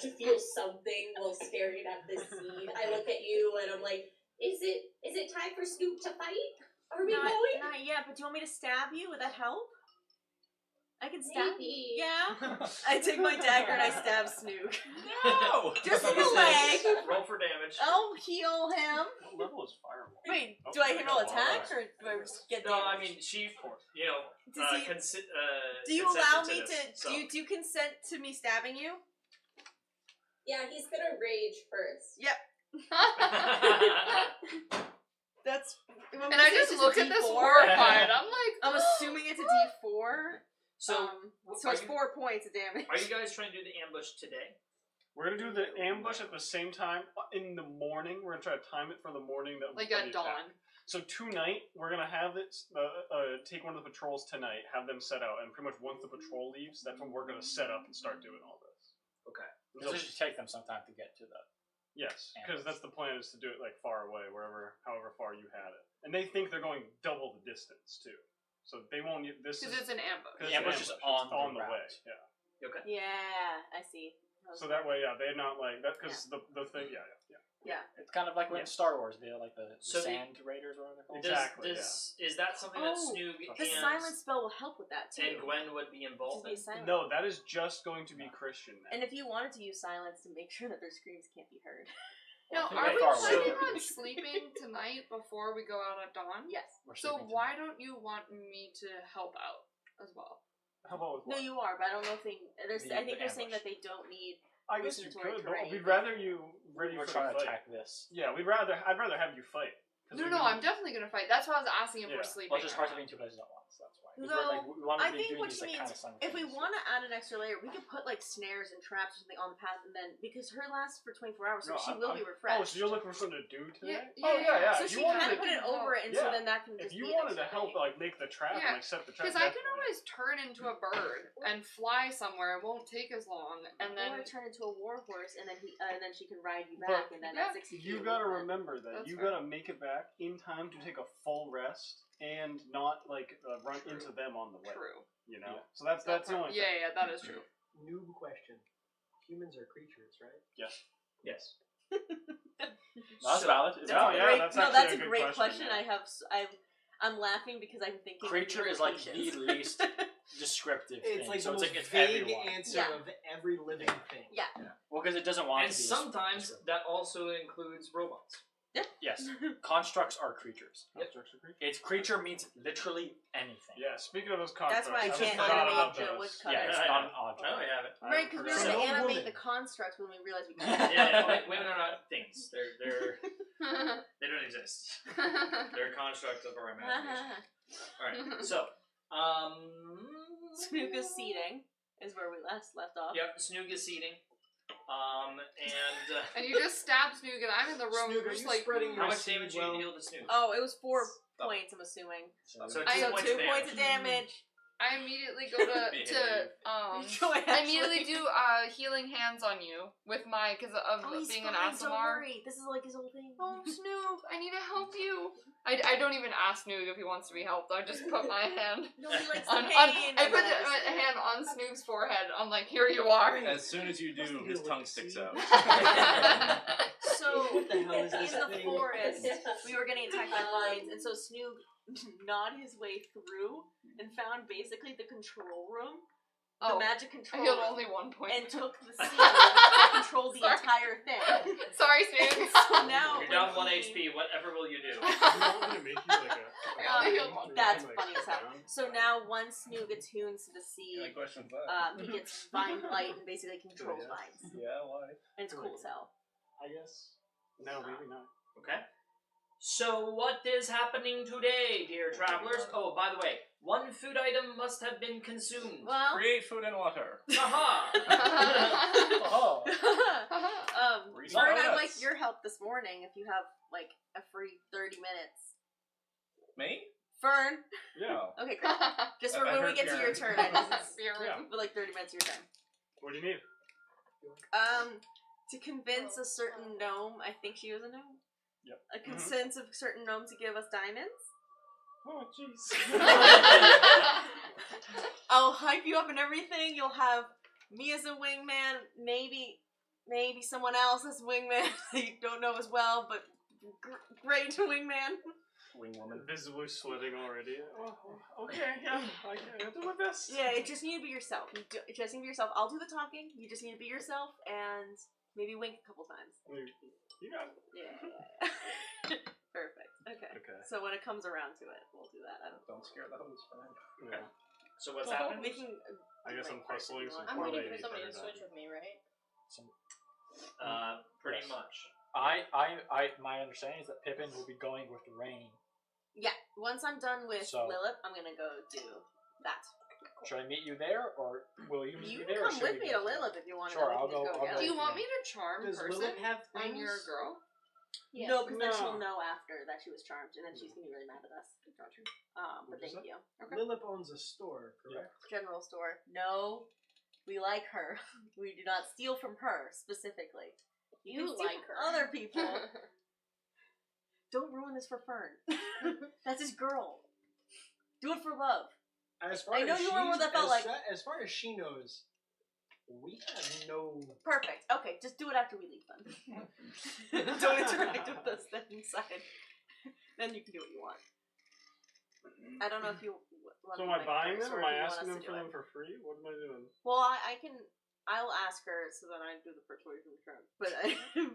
Speaker 8: to feel something while staring at this scene. I look at you and I'm like, is it time for Snoop to fight? Are we going?
Speaker 3: Not yet, but do you want me to stab you? Would that help? I can stab
Speaker 8: Maybe.
Speaker 3: you. Yeah? I take my dagger and I stab Snoog.
Speaker 11: No!
Speaker 3: Just in the leg.
Speaker 1: Roll for damage.
Speaker 3: I'll heal him.
Speaker 2: What level is fireball?
Speaker 3: Wait,
Speaker 2: Oh,
Speaker 3: do I
Speaker 2: we
Speaker 3: hit
Speaker 2: got
Speaker 3: roll
Speaker 2: one.
Speaker 3: attacks or do I just get
Speaker 1: No,
Speaker 3: damage?
Speaker 1: I mean she, you know,
Speaker 3: Does he- do you
Speaker 1: consented
Speaker 3: allow me
Speaker 1: this,
Speaker 3: to? Do you consent to me stabbing you?
Speaker 8: Yeah, he's gonna rage first.
Speaker 3: Yep. That's.
Speaker 5: And I just look at this horrified. I'm like,
Speaker 3: I'm assuming it's a D4.
Speaker 1: So,
Speaker 3: So it's 4 points of damage.
Speaker 1: are you guys trying to do the ambush today?
Speaker 2: We're gonna do the ambush at the same time in the morning. We're gonna try to time it for the morning that
Speaker 5: like
Speaker 2: we
Speaker 5: at dawn.
Speaker 2: So tonight we're gonna have it. Take one of the patrols tonight. Have them set out, and pretty much once the patrol leaves, that's when we're gonna set up and start doing all this.
Speaker 1: Okay.
Speaker 4: It'll just take them some time to get to the.
Speaker 2: Yes, because that's the plan is to do it like far away, however far you had it, and they think they're going double the distance too, so they won't. This
Speaker 5: Because
Speaker 2: is
Speaker 5: it's an ambush.
Speaker 2: because
Speaker 4: The ambush is on the
Speaker 2: the way.
Speaker 4: route.
Speaker 2: Yeah.
Speaker 1: Okay.
Speaker 3: Yeah, I see.
Speaker 2: So that way, yeah, they're not like that because the thing, yeah.
Speaker 3: Yeah.
Speaker 4: It's kind of like when
Speaker 2: Yeah.
Speaker 4: Star Wars, they're like the
Speaker 1: So the-
Speaker 4: Sand Raiders or whatever they're called.
Speaker 2: Exactly,
Speaker 1: Is that something that
Speaker 3: Oh,
Speaker 1: Snoog
Speaker 3: The
Speaker 1: and,
Speaker 3: silent spell will help with that too.
Speaker 1: and Gwen would be involved in?
Speaker 3: Just be silent.
Speaker 2: No, that is just going to be Christian. Now.
Speaker 3: And if you wanted to use silence to make sure that their screams can't be heard.
Speaker 5: Now,
Speaker 4: Well,
Speaker 5: are
Speaker 4: they're
Speaker 5: we
Speaker 4: far away.
Speaker 5: planning on sleeping tonight before we go out at dawn?
Speaker 3: Yes.
Speaker 4: We're
Speaker 5: So
Speaker 4: sleeping
Speaker 5: why don't you want me to help out as well?
Speaker 2: How about with
Speaker 3: No,
Speaker 2: what?
Speaker 3: you are, but I don't know if they. I think
Speaker 4: The
Speaker 3: they're saying
Speaker 4: ambush.
Speaker 3: that they don't need.
Speaker 2: I guess you
Speaker 3: Inventory
Speaker 2: could,
Speaker 3: terrain.
Speaker 2: but we'd rather you ready
Speaker 4: We're
Speaker 2: for
Speaker 4: trying
Speaker 2: the
Speaker 4: to
Speaker 2: fight.
Speaker 4: attack this.
Speaker 2: Yeah, I'd rather have you fight. 'Cause
Speaker 5: No,
Speaker 2: we
Speaker 5: no,
Speaker 2: can-
Speaker 5: I'm definitely gonna fight. That's why I was asking if
Speaker 2: Yeah.
Speaker 5: we're sleeping.
Speaker 4: Well, it's just
Speaker 5: or
Speaker 4: hard to
Speaker 5: not.
Speaker 4: be in two places at once. That's why. 'Cause we're, like, we want to
Speaker 3: I
Speaker 4: be
Speaker 3: think
Speaker 4: doing
Speaker 3: what
Speaker 4: these,
Speaker 3: she
Speaker 4: like,
Speaker 3: means,
Speaker 4: kind of
Speaker 3: if we want to add an extra layer, we could put like snares and traps or something on the path, and then because her lasts for 24 hours, so
Speaker 2: No,
Speaker 3: she
Speaker 2: I'm-
Speaker 3: will be
Speaker 2: Oh,
Speaker 3: refreshed.
Speaker 2: so you're looking for something to do today?
Speaker 5: Yeah,
Speaker 2: Oh yeah.
Speaker 3: So
Speaker 2: if
Speaker 3: she
Speaker 2: you wanted
Speaker 3: can
Speaker 2: to-
Speaker 3: put it over it, and so
Speaker 2: yeah.
Speaker 3: then that can
Speaker 2: If
Speaker 3: just
Speaker 2: you
Speaker 3: be
Speaker 2: wanted to
Speaker 3: extra
Speaker 2: help,
Speaker 3: thing.
Speaker 2: like make the trap
Speaker 5: Yeah,
Speaker 2: and like set the trap,
Speaker 5: Because I can
Speaker 2: definitely.
Speaker 5: always turn into a bird and fly somewhere. It won't take as long, and then
Speaker 3: Or turn into a war horse, and then then she can ride you
Speaker 2: But
Speaker 3: back, and then
Speaker 5: yeah,
Speaker 3: that's 60 feet
Speaker 2: You
Speaker 3: of
Speaker 2: gotta
Speaker 3: movement.
Speaker 2: remember that
Speaker 5: That's
Speaker 2: you
Speaker 5: fair.
Speaker 2: gotta make it back in time to take a full rest and not like run into them on the way.
Speaker 5: true.
Speaker 2: You know, so that's the only thing.
Speaker 5: Yeah, that is true.
Speaker 6: Noob question. Humans are creatures, right?
Speaker 2: Yes.
Speaker 1: Yes.
Speaker 4: That's
Speaker 1: So-
Speaker 4: valid.
Speaker 3: That's
Speaker 2: No,
Speaker 3: a
Speaker 2: yeah,
Speaker 3: great,
Speaker 2: that's
Speaker 3: no,
Speaker 2: actually
Speaker 3: that's
Speaker 2: a
Speaker 3: a
Speaker 2: good
Speaker 3: great
Speaker 2: question, yeah.
Speaker 3: I'm laughing because I'm thinking. of
Speaker 4: Creature is like the
Speaker 3: limitations.
Speaker 4: least descriptive
Speaker 6: It's
Speaker 4: thing.
Speaker 6: like
Speaker 4: So
Speaker 6: the
Speaker 4: it's
Speaker 6: most
Speaker 4: like it's
Speaker 6: vague
Speaker 4: everyone.
Speaker 6: answer
Speaker 3: Yeah.
Speaker 6: of every living thing.
Speaker 3: Yeah.
Speaker 4: Well, because it doesn't want
Speaker 1: And
Speaker 4: to be.
Speaker 1: sometimes that also includes robots.
Speaker 4: Yes, constructs are creatures.
Speaker 2: Constructs are creatures.
Speaker 4: Its creature means literally anything.
Speaker 2: Yeah. Speaking of those
Speaker 3: That's
Speaker 2: constructs,
Speaker 3: why I
Speaker 2: just
Speaker 3: can't
Speaker 2: forgot
Speaker 3: animate
Speaker 2: about
Speaker 3: the
Speaker 2: those.
Speaker 3: woodcutter.
Speaker 4: Yeah, it's
Speaker 1: Yeah,
Speaker 4: not
Speaker 1: yeah.
Speaker 4: an object.
Speaker 1: Oh, yeah. But,
Speaker 3: Right, because we were
Speaker 6: So
Speaker 3: going to
Speaker 6: no
Speaker 3: animate
Speaker 6: woman.
Speaker 3: the constructs when we realized we
Speaker 1: yeah,
Speaker 3: couldn't.
Speaker 1: yeah, women are not things. They don't exist. They're a construct of our imagination. Alright, so,
Speaker 3: Snooka's seating is where we last left off.
Speaker 1: yep, Snoog is seating.
Speaker 5: And you just stab Snoog, and I'm in the room
Speaker 6: Snoog, are
Speaker 5: just
Speaker 6: you
Speaker 5: like.
Speaker 6: spreading
Speaker 1: How
Speaker 6: your
Speaker 1: much
Speaker 6: seed
Speaker 1: damage do
Speaker 6: well?
Speaker 1: you deal to Snoog?
Speaker 3: Oh, it was 4 points, I'm assuming.
Speaker 1: So
Speaker 3: So
Speaker 1: 2
Speaker 5: I-
Speaker 1: points
Speaker 3: 2
Speaker 1: of damage.
Speaker 3: points of damage.
Speaker 5: I immediately go to
Speaker 3: Joy,
Speaker 5: I immediately
Speaker 3: actually.
Speaker 5: do healing hands on you with my because of
Speaker 3: Oh, he's
Speaker 5: being
Speaker 3: fine,
Speaker 5: an
Speaker 3: don't
Speaker 5: Asimar.
Speaker 3: worry. This is like his whole thing.
Speaker 5: Oh, Snoog, I need to help you. I don't even ask Snoog if he wants to be helped. I just put my hand
Speaker 3: No, he likes
Speaker 5: on,
Speaker 3: the
Speaker 5: on
Speaker 3: pain.
Speaker 5: I
Speaker 3: and
Speaker 5: put
Speaker 3: then I just
Speaker 5: a
Speaker 3: do it.
Speaker 5: hand on Snoog's forehead. I'm like, here you are.
Speaker 7: As soon as you do, his tongue sticks out.
Speaker 3: So,
Speaker 6: What the hell is
Speaker 3: in
Speaker 6: this
Speaker 3: the
Speaker 6: thing?
Speaker 3: forest, we were getting attacked by lions, and so Snoog gnawed his way through and found basically the control room, the magic
Speaker 5: I
Speaker 3: control
Speaker 5: healed
Speaker 3: room,
Speaker 5: only 1 point.
Speaker 3: and took the seed and controlled the
Speaker 5: Sorry.
Speaker 3: entire thing.
Speaker 5: Sorry, Snoog.
Speaker 3: So now,
Speaker 1: You're down 1 HP, whatever will you do?
Speaker 2: You want me to make you like a
Speaker 5: I only healed 1.
Speaker 3: That's
Speaker 2: like,
Speaker 3: funny as hell.
Speaker 2: down?
Speaker 3: So now, once Snoog attunes to the seed,
Speaker 7: Any questions that?
Speaker 3: he gets vine light and basically controls
Speaker 2: yeah.
Speaker 3: vines.
Speaker 7: Yeah, why?
Speaker 3: And it's cool as hell.
Speaker 2: I guess. No, maybe not.
Speaker 1: Okay. So, what is happening today, dear travelers? Oh, by the way, 1 food item must have been consumed.
Speaker 3: Well,
Speaker 7: Create food and water.
Speaker 1: Aha!
Speaker 4: Oh.
Speaker 7: Reese
Speaker 3: Vern, I'd
Speaker 7: donuts.
Speaker 3: like your help this morning if you have like a free 30 minutes.
Speaker 7: Me?
Speaker 3: Fern.
Speaker 7: Yeah.
Speaker 3: Okay, great. Just for
Speaker 7: I
Speaker 3: when we
Speaker 7: heard
Speaker 3: get to your
Speaker 7: Bjorn.
Speaker 3: turn, I just
Speaker 2: Yeah.
Speaker 3: for like 30 minutes of your turn.
Speaker 2: What do you need?
Speaker 3: To convince a certain gnome, I think she was a gnome.
Speaker 2: Yep.
Speaker 3: A convince a certain gnome to give us diamonds.
Speaker 2: Oh, jeez.
Speaker 3: I'll hype you up and everything. You'll have me as a wingman, maybe someone else as wingman that you don't know as well, but great wingman.
Speaker 7: Wing woman.
Speaker 2: Visibly sweating already. Oh, okay, yeah. I'll do my best.
Speaker 3: Yeah, you just need to be yourself. You just need to be yourself. I'll do the talking. You just need to be yourself and maybe wink a couple times.
Speaker 2: You got it.
Speaker 3: Yeah. Perfect. Okay.
Speaker 2: Okay.
Speaker 3: So when it comes around to it, we'll do that.
Speaker 7: Don't scare the hose, Fern.
Speaker 2: Yeah.
Speaker 1: So, what's
Speaker 3: We
Speaker 1: happening?
Speaker 3: can.
Speaker 2: I guess I'm hustling some
Speaker 10: I'm
Speaker 2: poor
Speaker 10: waiting
Speaker 2: lady
Speaker 10: for somebody to
Speaker 2: for her
Speaker 10: switch
Speaker 2: dad.
Speaker 10: with me, right?
Speaker 1: Pretty
Speaker 4: Yes.
Speaker 1: much.
Speaker 4: My understanding is that Pippin will be going with Rain.
Speaker 3: Yeah. Once I'm done with
Speaker 4: So-
Speaker 3: Lilith, I'm gonna go do that.
Speaker 4: Should I meet you there, or will you meet
Speaker 3: You
Speaker 4: me
Speaker 3: can
Speaker 4: there? or
Speaker 3: come
Speaker 4: should
Speaker 3: with
Speaker 4: we
Speaker 3: me
Speaker 4: go
Speaker 3: to
Speaker 4: together?
Speaker 3: Lilith if you want.
Speaker 4: Sure,
Speaker 3: to.
Speaker 4: I'll go- I'll
Speaker 5: Do
Speaker 4: go.
Speaker 5: you want me to charm
Speaker 6: Does
Speaker 5: person
Speaker 6: Lilith have things?
Speaker 5: on your girl?
Speaker 10: Yes.
Speaker 3: No, because then
Speaker 2: No.
Speaker 3: she'll know after that she was charmed, and then she's gonna be really mad at us. But
Speaker 6: What'd you
Speaker 3: thank
Speaker 6: say?
Speaker 3: you.
Speaker 6: Lilith owns a store, correct?
Speaker 3: General store. No, we like her. We do not steal from her specifically.
Speaker 10: You
Speaker 3: can steal
Speaker 10: like
Speaker 3: from
Speaker 10: her.
Speaker 3: other people. Don't ruin this for Fern. That's his girl. Do it for love.
Speaker 6: As far
Speaker 3: I know
Speaker 6: as
Speaker 3: you remember what that felt like.
Speaker 6: As far as she knows, we have no.
Speaker 3: Perfect. Okay, just do it after we leave then. Don't interact with us then inside. Then you can do what you want. I don't know if you want
Speaker 2: So
Speaker 3: to
Speaker 2: am I
Speaker 3: make
Speaker 2: buying
Speaker 3: first
Speaker 2: them?
Speaker 3: or
Speaker 2: Am I
Speaker 3: if you want
Speaker 2: asking
Speaker 3: us
Speaker 2: them
Speaker 3: to
Speaker 2: for
Speaker 3: do
Speaker 2: them
Speaker 3: it.
Speaker 2: for free? What am I doing?
Speaker 3: Well, I'll ask her so then I do the persuasion term. But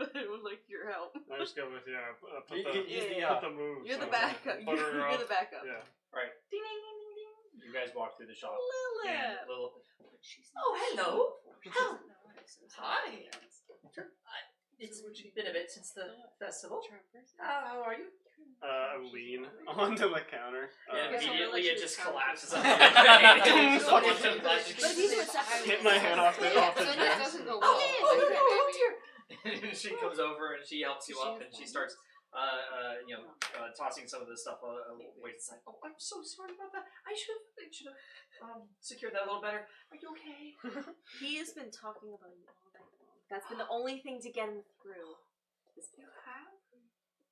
Speaker 3: but it would like your help.
Speaker 2: I just go with put
Speaker 4: He-
Speaker 2: the
Speaker 4: he's the,
Speaker 2: put the moves.
Speaker 3: You're the
Speaker 2: on
Speaker 3: backup.
Speaker 2: it. Butter her
Speaker 3: You're
Speaker 2: up.
Speaker 3: the backup.
Speaker 2: Yeah.
Speaker 1: Right.
Speaker 3: Ding ding ding ding ding.
Speaker 1: You guys walk through the shop.
Speaker 3: Lilith.
Speaker 1: And Lilith.
Speaker 3: She's
Speaker 1: Oh, hello.
Speaker 3: She doesn't know us.
Speaker 1: Hi. It's been a bit since the festival. How are you?
Speaker 2: I lean onto the counter.
Speaker 1: And
Speaker 3: Yeah, so
Speaker 1: immediately
Speaker 3: really
Speaker 1: it
Speaker 3: she
Speaker 1: just
Speaker 3: was
Speaker 1: collapses on
Speaker 3: counting.
Speaker 1: the
Speaker 3: But if you do it separately,
Speaker 2: Hit my head off the
Speaker 5: So
Speaker 2: chair.
Speaker 5: this doesn't go
Speaker 1: Oh,
Speaker 5: well.
Speaker 1: oh dear. And she comes over and she helps you up and she starts, tossing some of the stuff away to the side. Oh, I'm so sorry about that. I should have secured that a little better. Are you okay?
Speaker 3: he has been talking about you all night long. That's been the only thing to get him through.
Speaker 1: You have?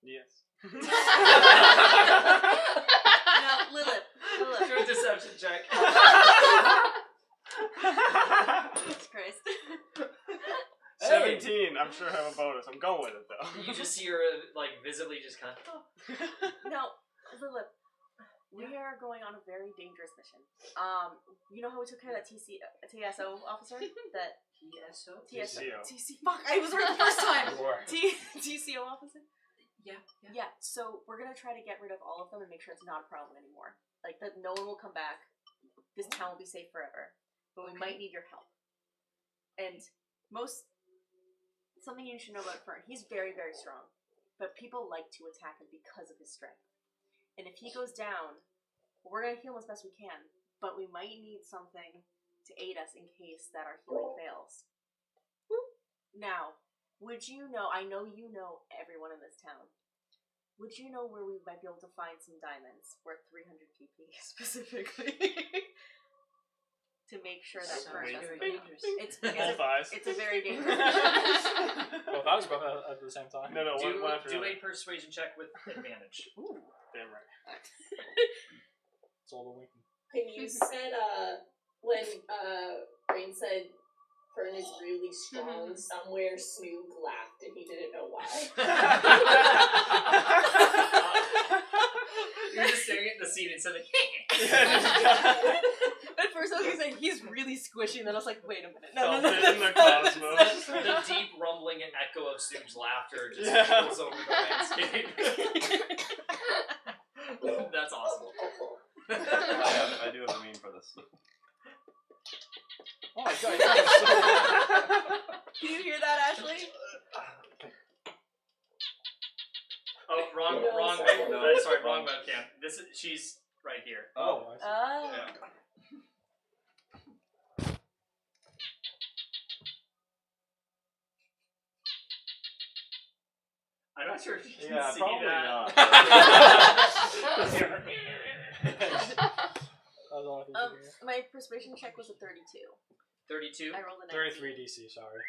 Speaker 2: Yes.
Speaker 3: Now, Lilith.
Speaker 1: Do a deception check.
Speaker 3: Jesus Christ.
Speaker 2: 17. I'm sure I have a bonus. I'm going with it though.
Speaker 1: You just see her visibly just kind of.
Speaker 3: Now, Lilith, we are going on a very dangerous mission. You know how we took care of that TSO officer? That
Speaker 2: TCO.
Speaker 3: Fuck, I was right the first time.
Speaker 4: You were.
Speaker 3: TCO officer.
Speaker 1: Yeah.
Speaker 3: Yeah. So we're gonna try to get rid of all of them and make sure it's not a problem anymore. Like that, no one will come back. This town will be safe forever. But we might need your help. And something you should know about Fern. He's very, very strong, but people like to attack him because of his strength. And if he goes down, we're gonna heal him as best we can. But we might need something to aid us in case that our healing fails. Now, would you know, I know you know everyone in this town. Would you know where we might be able to find some diamonds worth 300 GP specifically? To make sure that Fern doesn't go down.
Speaker 2: Both eyes.
Speaker 3: It's a very dangerous
Speaker 4: Well, that was both at the same time.
Speaker 2: No, one after
Speaker 1: Do
Speaker 2: another.
Speaker 1: a persuasion check with advantage.
Speaker 2: Damn right.
Speaker 4: It's all the winking.
Speaker 8: When you said, when Rain said Fern is really strong, somewhere Snoog laughed and he didn't know why.
Speaker 1: You're just staring at the scene and said,
Speaker 3: At first I was saying he's really squishy, and then I was like, wait a minute. No.
Speaker 2: Felt it in the cosmos.
Speaker 1: the deep rumbling and echo of Snoop's laughter just
Speaker 2: Yeah.
Speaker 1: rolls over the landscape. That's awesome.
Speaker 7: I do have a meme for this.
Speaker 4: Oh my god,
Speaker 3: Can you hear that, Ashley?
Speaker 1: Oh, wrong
Speaker 8: No,
Speaker 1: webcam.
Speaker 7: no.
Speaker 1: Sorry, wrong webcam. She's right here.
Speaker 4: Oh, I see.
Speaker 1: Yeah. I'm not sure if you can
Speaker 7: Yeah,
Speaker 1: see
Speaker 7: probably
Speaker 1: that.
Speaker 7: not.
Speaker 4: That was all I could hear.
Speaker 3: My persuasion check was a 32.
Speaker 1: 32.
Speaker 3: I rolled a 19.
Speaker 4: 33 DC, sorry.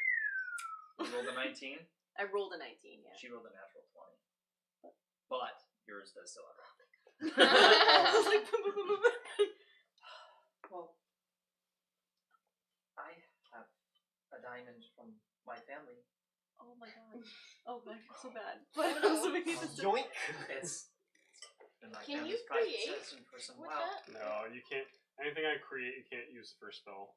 Speaker 1: You rolled a 19.
Speaker 3: I rolled a 19, yeah.
Speaker 1: She rolled a natural 20. But yours does still have
Speaker 3: I was like,
Speaker 1: Well, I have a diamond from my family.
Speaker 3: oh my god. Oh my, I feel so bad. But also making this
Speaker 11: Yoink.
Speaker 1: It's been my
Speaker 10: Can
Speaker 1: family's
Speaker 10: you
Speaker 1: private
Speaker 10: create
Speaker 1: possession for some
Speaker 10: with
Speaker 1: while.
Speaker 10: that?
Speaker 2: No, you can't. Anything I create, you can't use for spell.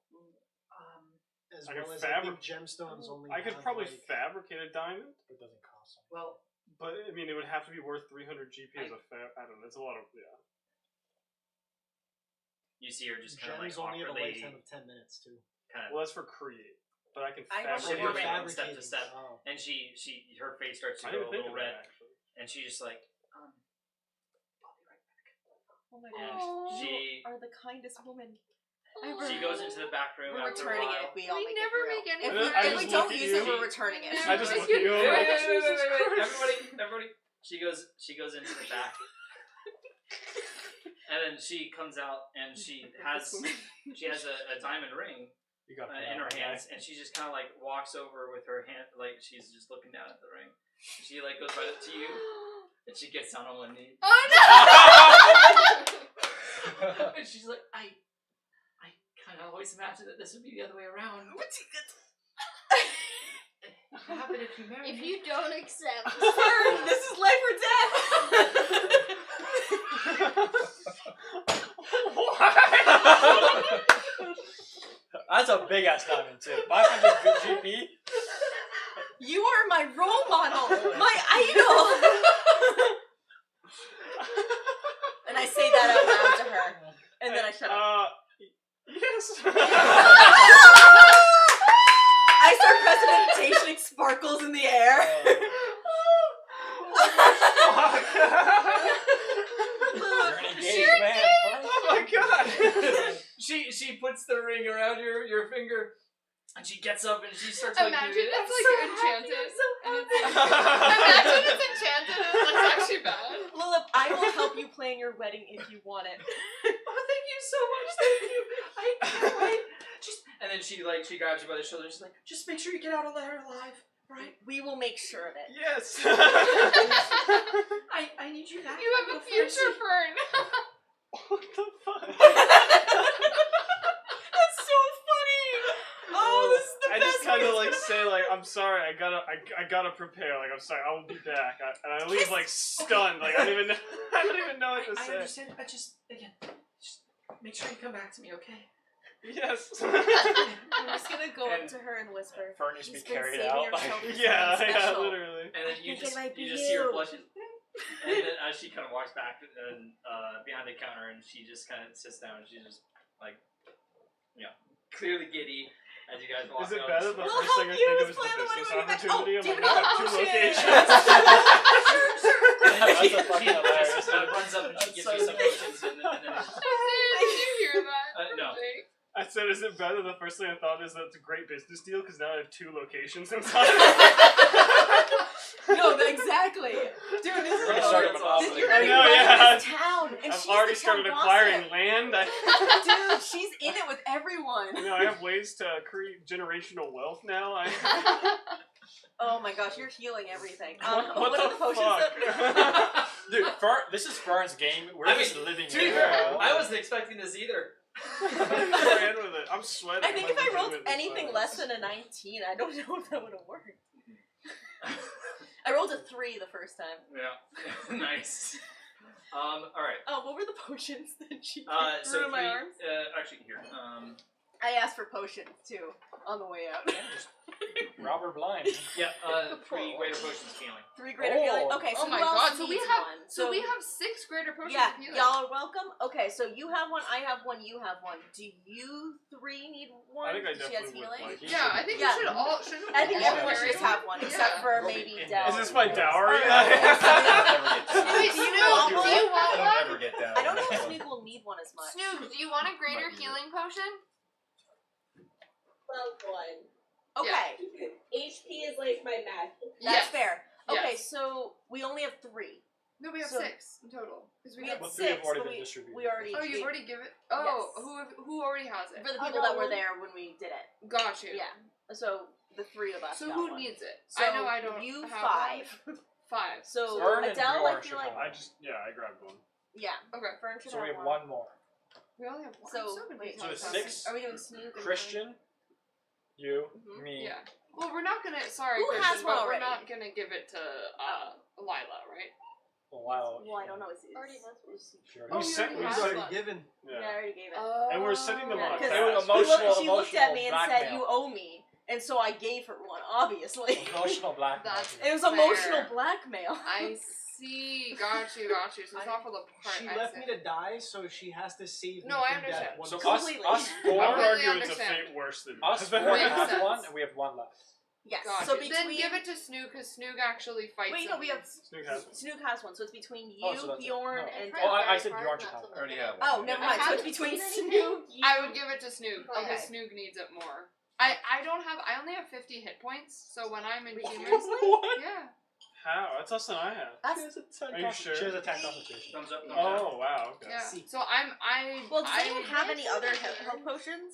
Speaker 6: As
Speaker 2: I could
Speaker 6: well as I think
Speaker 2: fabric-
Speaker 6: gemstones only.
Speaker 2: I could
Speaker 6: have,
Speaker 2: probably
Speaker 6: like,
Speaker 2: fabricate a diamond,
Speaker 4: It doesn't cost something.
Speaker 1: Well,
Speaker 2: but I mean, it would have to be worth 300 GP as a I don't know. It's a lot of
Speaker 1: you see her just kind of like
Speaker 6: gems only have a
Speaker 1: awkwardly
Speaker 6: lifetime of 10 minutes too.
Speaker 1: kind
Speaker 2: Well, that's for create, but I can
Speaker 3: I know
Speaker 1: She'll
Speaker 2: fabricate.
Speaker 1: be
Speaker 2: a
Speaker 1: right step to step.
Speaker 6: Oh.
Speaker 1: and she her face starts to
Speaker 2: I
Speaker 1: go a
Speaker 2: didn't think
Speaker 1: little
Speaker 2: of
Speaker 1: red,
Speaker 2: that actually.
Speaker 1: and she just like, I'll be right back.
Speaker 3: Oh my
Speaker 1: And
Speaker 3: gosh.
Speaker 1: she
Speaker 3: You are the kindest woman.
Speaker 1: she goes into the back room
Speaker 3: We're
Speaker 1: after a
Speaker 3: returning
Speaker 1: while.
Speaker 3: it if we all
Speaker 5: We
Speaker 3: make
Speaker 5: never
Speaker 3: it through.
Speaker 5: make any
Speaker 3: If
Speaker 5: friends.
Speaker 3: we,
Speaker 2: I
Speaker 3: if
Speaker 2: just
Speaker 3: we
Speaker 2: look
Speaker 3: don't
Speaker 2: at
Speaker 3: use
Speaker 2: you.
Speaker 3: it, we're returning it.
Speaker 2: I just look at you.
Speaker 1: Wait, everybody. She goes into the back, and then she comes out and she has a diamond ring
Speaker 4: You got
Speaker 1: in her hands, and she just kind of like walks over with her hand, like she's just looking down at the ring. She like goes right up to you, and she gets down on one knee,
Speaker 5: Oh no!
Speaker 1: and she's like, I kind of always imagined that this would be the other way around. What happened if you marry
Speaker 10: If
Speaker 1: me?
Speaker 10: you don't accept,
Speaker 3: This is life or death!
Speaker 4: That's a big ass diamond too. 500 GP?
Speaker 3: You are my role model! My idol! And I say that out loud to her. And then I shut up.
Speaker 2: Yes.
Speaker 3: I start prestidigitationing sparkles in the air.
Speaker 4: You're an engaged man.
Speaker 2: Oh my god!
Speaker 1: she puts the ring around your finger, and she gets up and she starts like
Speaker 5: Imagine
Speaker 1: doing it.
Speaker 5: it's like enchanted. And imagine it's enchanted and it looks actually bad.
Speaker 3: Lilith, I will help you plan your wedding if you want it.
Speaker 1: Oh, thank you so much. Thank you. I can't wait. And then she grabs you by the shoulder. And she's like, just make sure you get out of there alive, right?
Speaker 3: We will make sure of it.
Speaker 2: Yes!
Speaker 1: I need you back.
Speaker 5: You have a future fern.
Speaker 2: What the fuck?
Speaker 3: That's so funny! Oh, this is the
Speaker 2: I
Speaker 3: best
Speaker 2: just kind of
Speaker 3: way
Speaker 2: like
Speaker 3: to-
Speaker 2: say like, I'm sorry, I gotta prepare. Like, I'm sorry, I will be back. And I leave like stunned. Like I don't even know what to
Speaker 1: I
Speaker 2: say.
Speaker 1: understand, but just make sure you come back to me, okay?
Speaker 2: Yes.
Speaker 3: I'm just gonna go up
Speaker 1: And-
Speaker 3: to her and whisper.
Speaker 4: Fern needs to
Speaker 3: She's
Speaker 4: be
Speaker 3: been
Speaker 4: carried
Speaker 3: saving
Speaker 4: out.
Speaker 3: herself for
Speaker 2: yeah,
Speaker 3: something
Speaker 2: yeah,
Speaker 3: special.
Speaker 2: literally.
Speaker 1: And then
Speaker 3: I
Speaker 1: you
Speaker 3: think it might be
Speaker 1: just see her
Speaker 3: you.
Speaker 1: blushes. And then as she kind of walks back and behind the counter, and she just kind of sits down, and she's just like, clearly giddy as you guys walk.
Speaker 2: Is it
Speaker 1: out.
Speaker 2: better? The
Speaker 3: We'll
Speaker 2: first thing I
Speaker 3: help you
Speaker 2: think of is the
Speaker 3: plan the
Speaker 2: business
Speaker 3: wedding.
Speaker 2: opportunity.
Speaker 3: Oh,
Speaker 2: I'm
Speaker 3: do
Speaker 2: like,
Speaker 3: you
Speaker 2: now I have
Speaker 3: have
Speaker 2: two
Speaker 3: potions?
Speaker 2: locations.
Speaker 4: That's a fucking hilarious.
Speaker 1: She runs up and she gives you some potions, and then
Speaker 5: Did you hear that?
Speaker 1: no.
Speaker 5: Jake?
Speaker 2: I said, is it better? The first thing I thought is that's a great business deal because now I have two locations inside.
Speaker 3: No, exactly. Dude, this is
Speaker 4: You're
Speaker 1: Oh,
Speaker 4: starting
Speaker 1: that's
Speaker 4: with
Speaker 1: awesome.
Speaker 3: You're
Speaker 2: I
Speaker 3: gonna
Speaker 2: know,
Speaker 3: run
Speaker 2: yeah.
Speaker 3: this town, and
Speaker 2: I've
Speaker 3: she's
Speaker 2: already
Speaker 3: the town
Speaker 2: started
Speaker 3: gossip.
Speaker 2: acquiring land.
Speaker 3: Dude, she's in it with everyone.
Speaker 2: I have ways to create generational wealth now.
Speaker 3: Oh my gosh, you're healing everything.
Speaker 2: What
Speaker 3: are
Speaker 2: the
Speaker 3: the potions
Speaker 2: fuck?
Speaker 3: that-
Speaker 4: Dude, this is Fern's game. We're
Speaker 1: I
Speaker 4: just
Speaker 1: mean,
Speaker 4: living
Speaker 1: To be
Speaker 4: in
Speaker 1: fair,
Speaker 4: it.
Speaker 1: I wasn't expecting this either.
Speaker 2: Go ahead with it. I'm sweating.
Speaker 3: I think if I rolled
Speaker 2: legitimately
Speaker 3: anything
Speaker 2: sweating.
Speaker 3: less than a 19, I don't know if that would have worked. I rolled a 3 the first time.
Speaker 1: Yeah. Nice. All right.
Speaker 3: Oh, what were the potions that she
Speaker 1: So
Speaker 3: threw in my arms?
Speaker 1: actually here.
Speaker 3: I asked for potions too on the way out.
Speaker 4: Rob her blind.
Speaker 1: Yeah. 3 greater potions healing.
Speaker 3: 3 greater
Speaker 4: Oh.
Speaker 3: healing. Okay, so
Speaker 5: Oh my
Speaker 3: who else
Speaker 5: god, so we
Speaker 3: needs
Speaker 5: have
Speaker 3: one?
Speaker 5: so we have 6 greater potions
Speaker 3: Yeah,
Speaker 5: of healing.
Speaker 3: y'all are welcome. Okay, so you have one, I have one, you have one. Do you 3 need one?
Speaker 2: I think I
Speaker 3: She has
Speaker 2: definitely would
Speaker 3: healing.
Speaker 2: like it.
Speaker 5: Yeah, I think
Speaker 3: Yeah.
Speaker 5: we should all shouldn't
Speaker 3: I think
Speaker 5: all
Speaker 3: everyone
Speaker 5: carry
Speaker 3: should just have one, except
Speaker 5: Yeah.
Speaker 3: for maybe Del.
Speaker 2: Is this my dowry?
Speaker 5: Wait,
Speaker 3: Do you want
Speaker 5: do
Speaker 3: one?
Speaker 5: you want
Speaker 11: I
Speaker 5: one?
Speaker 11: don't ever get down.
Speaker 3: I don't know if Snoop will need one as much.
Speaker 5: Snoop, do you want a greater
Speaker 11: Might be
Speaker 5: healing potion?
Speaker 8: Well, one.
Speaker 3: Okay,
Speaker 8: HP is like my max.
Speaker 3: that's
Speaker 5: Yes.
Speaker 3: fair. Okay,
Speaker 5: Yes.
Speaker 3: so we only have 3.
Speaker 5: No, we have
Speaker 3: So-
Speaker 5: 6 in total. Because
Speaker 3: We have
Speaker 4: Well, 3 have
Speaker 3: 6,
Speaker 4: already
Speaker 3: but
Speaker 4: been
Speaker 3: we,
Speaker 4: distributed.
Speaker 3: we already
Speaker 5: Oh, you've
Speaker 3: gave-
Speaker 5: already given it. Oh,
Speaker 3: Yes.
Speaker 5: who already has it?
Speaker 3: for the people that were there when we did it.
Speaker 5: Got you.
Speaker 3: Yeah. So the 3 of us.
Speaker 5: So
Speaker 3: got
Speaker 5: who
Speaker 3: one.
Speaker 5: needs it?
Speaker 3: So
Speaker 5: I know I don't.
Speaker 3: You
Speaker 5: have
Speaker 3: 5.
Speaker 5: One. 5.
Speaker 3: So
Speaker 4: Fern and
Speaker 3: Adele, I
Speaker 4: Bjorn
Speaker 3: feel
Speaker 4: should
Speaker 3: like
Speaker 4: have
Speaker 2: I grabbed one.
Speaker 3: yeah.
Speaker 5: Okay.
Speaker 3: Fern should
Speaker 4: So we
Speaker 3: have
Speaker 4: have one more.
Speaker 5: We only have one.
Speaker 3: So,
Speaker 5: I'm so
Speaker 3: wait,
Speaker 5: confused
Speaker 4: so
Speaker 5: how
Speaker 4: it's
Speaker 5: this
Speaker 4: 6?
Speaker 3: Are we doing Snoop? and
Speaker 4: Christian, you,
Speaker 3: Mhm.
Speaker 4: me.
Speaker 5: Yeah. Well, we're not gonna. Sorry,
Speaker 3: Who has
Speaker 5: Christian,
Speaker 3: one
Speaker 5: but
Speaker 3: already?
Speaker 5: we're not gonna give it to Lila, right?
Speaker 4: Wow.
Speaker 3: Well, I don't know. It's
Speaker 10: Already has one.
Speaker 4: Sure.
Speaker 5: Oh,
Speaker 2: We
Speaker 5: we
Speaker 2: set-
Speaker 5: already
Speaker 2: we
Speaker 5: have
Speaker 2: set-
Speaker 5: one.
Speaker 6: given.
Speaker 3: Yeah, I already gave it.
Speaker 2: And we're setting them
Speaker 3: Yeah,
Speaker 2: on a
Speaker 3: 'cause
Speaker 4: They were
Speaker 2: fast.
Speaker 4: emotional-
Speaker 3: she looked at me and said,
Speaker 4: blackmail.
Speaker 3: "You owe me," and so I gave her one. Obviously,
Speaker 4: Emotional blackmail.
Speaker 5: That's-
Speaker 3: it was
Speaker 5: Fair.
Speaker 3: emotional blackmail.
Speaker 5: I see. Got you. So it's not for the part.
Speaker 6: She
Speaker 5: I
Speaker 6: left
Speaker 5: see.
Speaker 6: me to die, so she has to save me
Speaker 5: No, I
Speaker 6: from death.
Speaker 5: understand.
Speaker 6: One
Speaker 4: So
Speaker 6: time.
Speaker 4: us
Speaker 3: Completely.
Speaker 2: I would
Speaker 4: four,
Speaker 2: argue it's a
Speaker 5: understand.
Speaker 2: fate worse than
Speaker 4: us four
Speaker 5: Makes
Speaker 4: have
Speaker 5: sense.
Speaker 4: one, and we have one left.
Speaker 3: Yes.
Speaker 5: Got
Speaker 3: So
Speaker 5: you.
Speaker 3: between
Speaker 5: Then give it to Snook, because Snook actually fights.
Speaker 3: wait, no, we have
Speaker 2: Snook has one.
Speaker 3: Snook has one, so it's between you,
Speaker 4: Oh, so that's it.
Speaker 3: Bjorn,
Speaker 4: No.
Speaker 3: and
Speaker 4: Oh,
Speaker 3: Del.
Speaker 4: I said Bjorn should have
Speaker 11: I already have one.
Speaker 3: Oh, never mind. So
Speaker 10: I
Speaker 3: it's
Speaker 10: haven't
Speaker 3: between
Speaker 10: seen
Speaker 3: Snook. You,
Speaker 5: I would give it to Snook
Speaker 3: Okay.
Speaker 5: because Snook needs it more. I don't have. I only have 50 hit points, so when I'm in humans,
Speaker 2: What?
Speaker 5: yeah.
Speaker 2: How? That's less than I have.
Speaker 3: That's,
Speaker 2: Are you sure?
Speaker 4: She has a 10 concentration.
Speaker 1: Thumbs up. Thumbs up.
Speaker 2: Oh, wow. Okay.
Speaker 5: Yeah.
Speaker 6: See.
Speaker 5: So I.
Speaker 3: well, does
Speaker 5: I,
Speaker 3: anyone have any other health potions?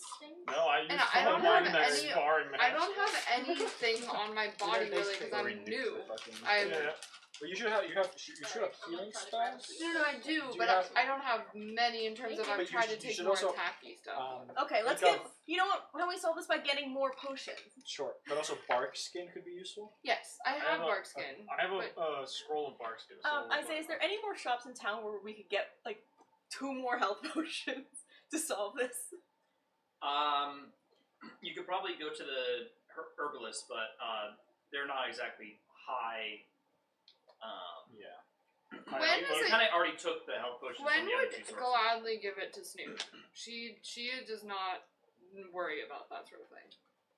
Speaker 2: No, I used
Speaker 5: And I
Speaker 2: all
Speaker 5: don't
Speaker 2: mine
Speaker 5: have
Speaker 2: in that
Speaker 5: any-
Speaker 2: sparring match.
Speaker 5: I don't have anything on my body really because I'm new. I'm
Speaker 2: Yeah.
Speaker 4: But you should have healing spells.
Speaker 5: No, I do,
Speaker 4: you
Speaker 5: but
Speaker 4: have-
Speaker 5: I don't have many in terms of
Speaker 4: But
Speaker 5: I've
Speaker 4: you
Speaker 5: tried to
Speaker 4: should- you
Speaker 5: take
Speaker 4: should
Speaker 5: more
Speaker 4: also,
Speaker 5: attacky stuff.
Speaker 3: Okay, let's
Speaker 4: think
Speaker 3: get.
Speaker 4: of-
Speaker 3: You know what? Why don't we solve this by getting more potions?
Speaker 4: Sure, but also bark skin could be useful.
Speaker 5: Yes, I have
Speaker 2: a-
Speaker 5: bark skin.
Speaker 2: I have
Speaker 5: but-
Speaker 2: a scroll of bark skin.
Speaker 3: Isaiah, is there any more shops in town where we could get like 2 more health potions to solve this?
Speaker 1: You could probably go to the herbalist, but they're not exactly high.
Speaker 4: Yeah.
Speaker 5: When
Speaker 1: You
Speaker 5: is it?
Speaker 1: kind of already took the health potions
Speaker 5: Gwen
Speaker 1: from the other
Speaker 5: would
Speaker 1: 2 sources.
Speaker 5: gladly give it to Snoop. She does not worry about that sort of thing.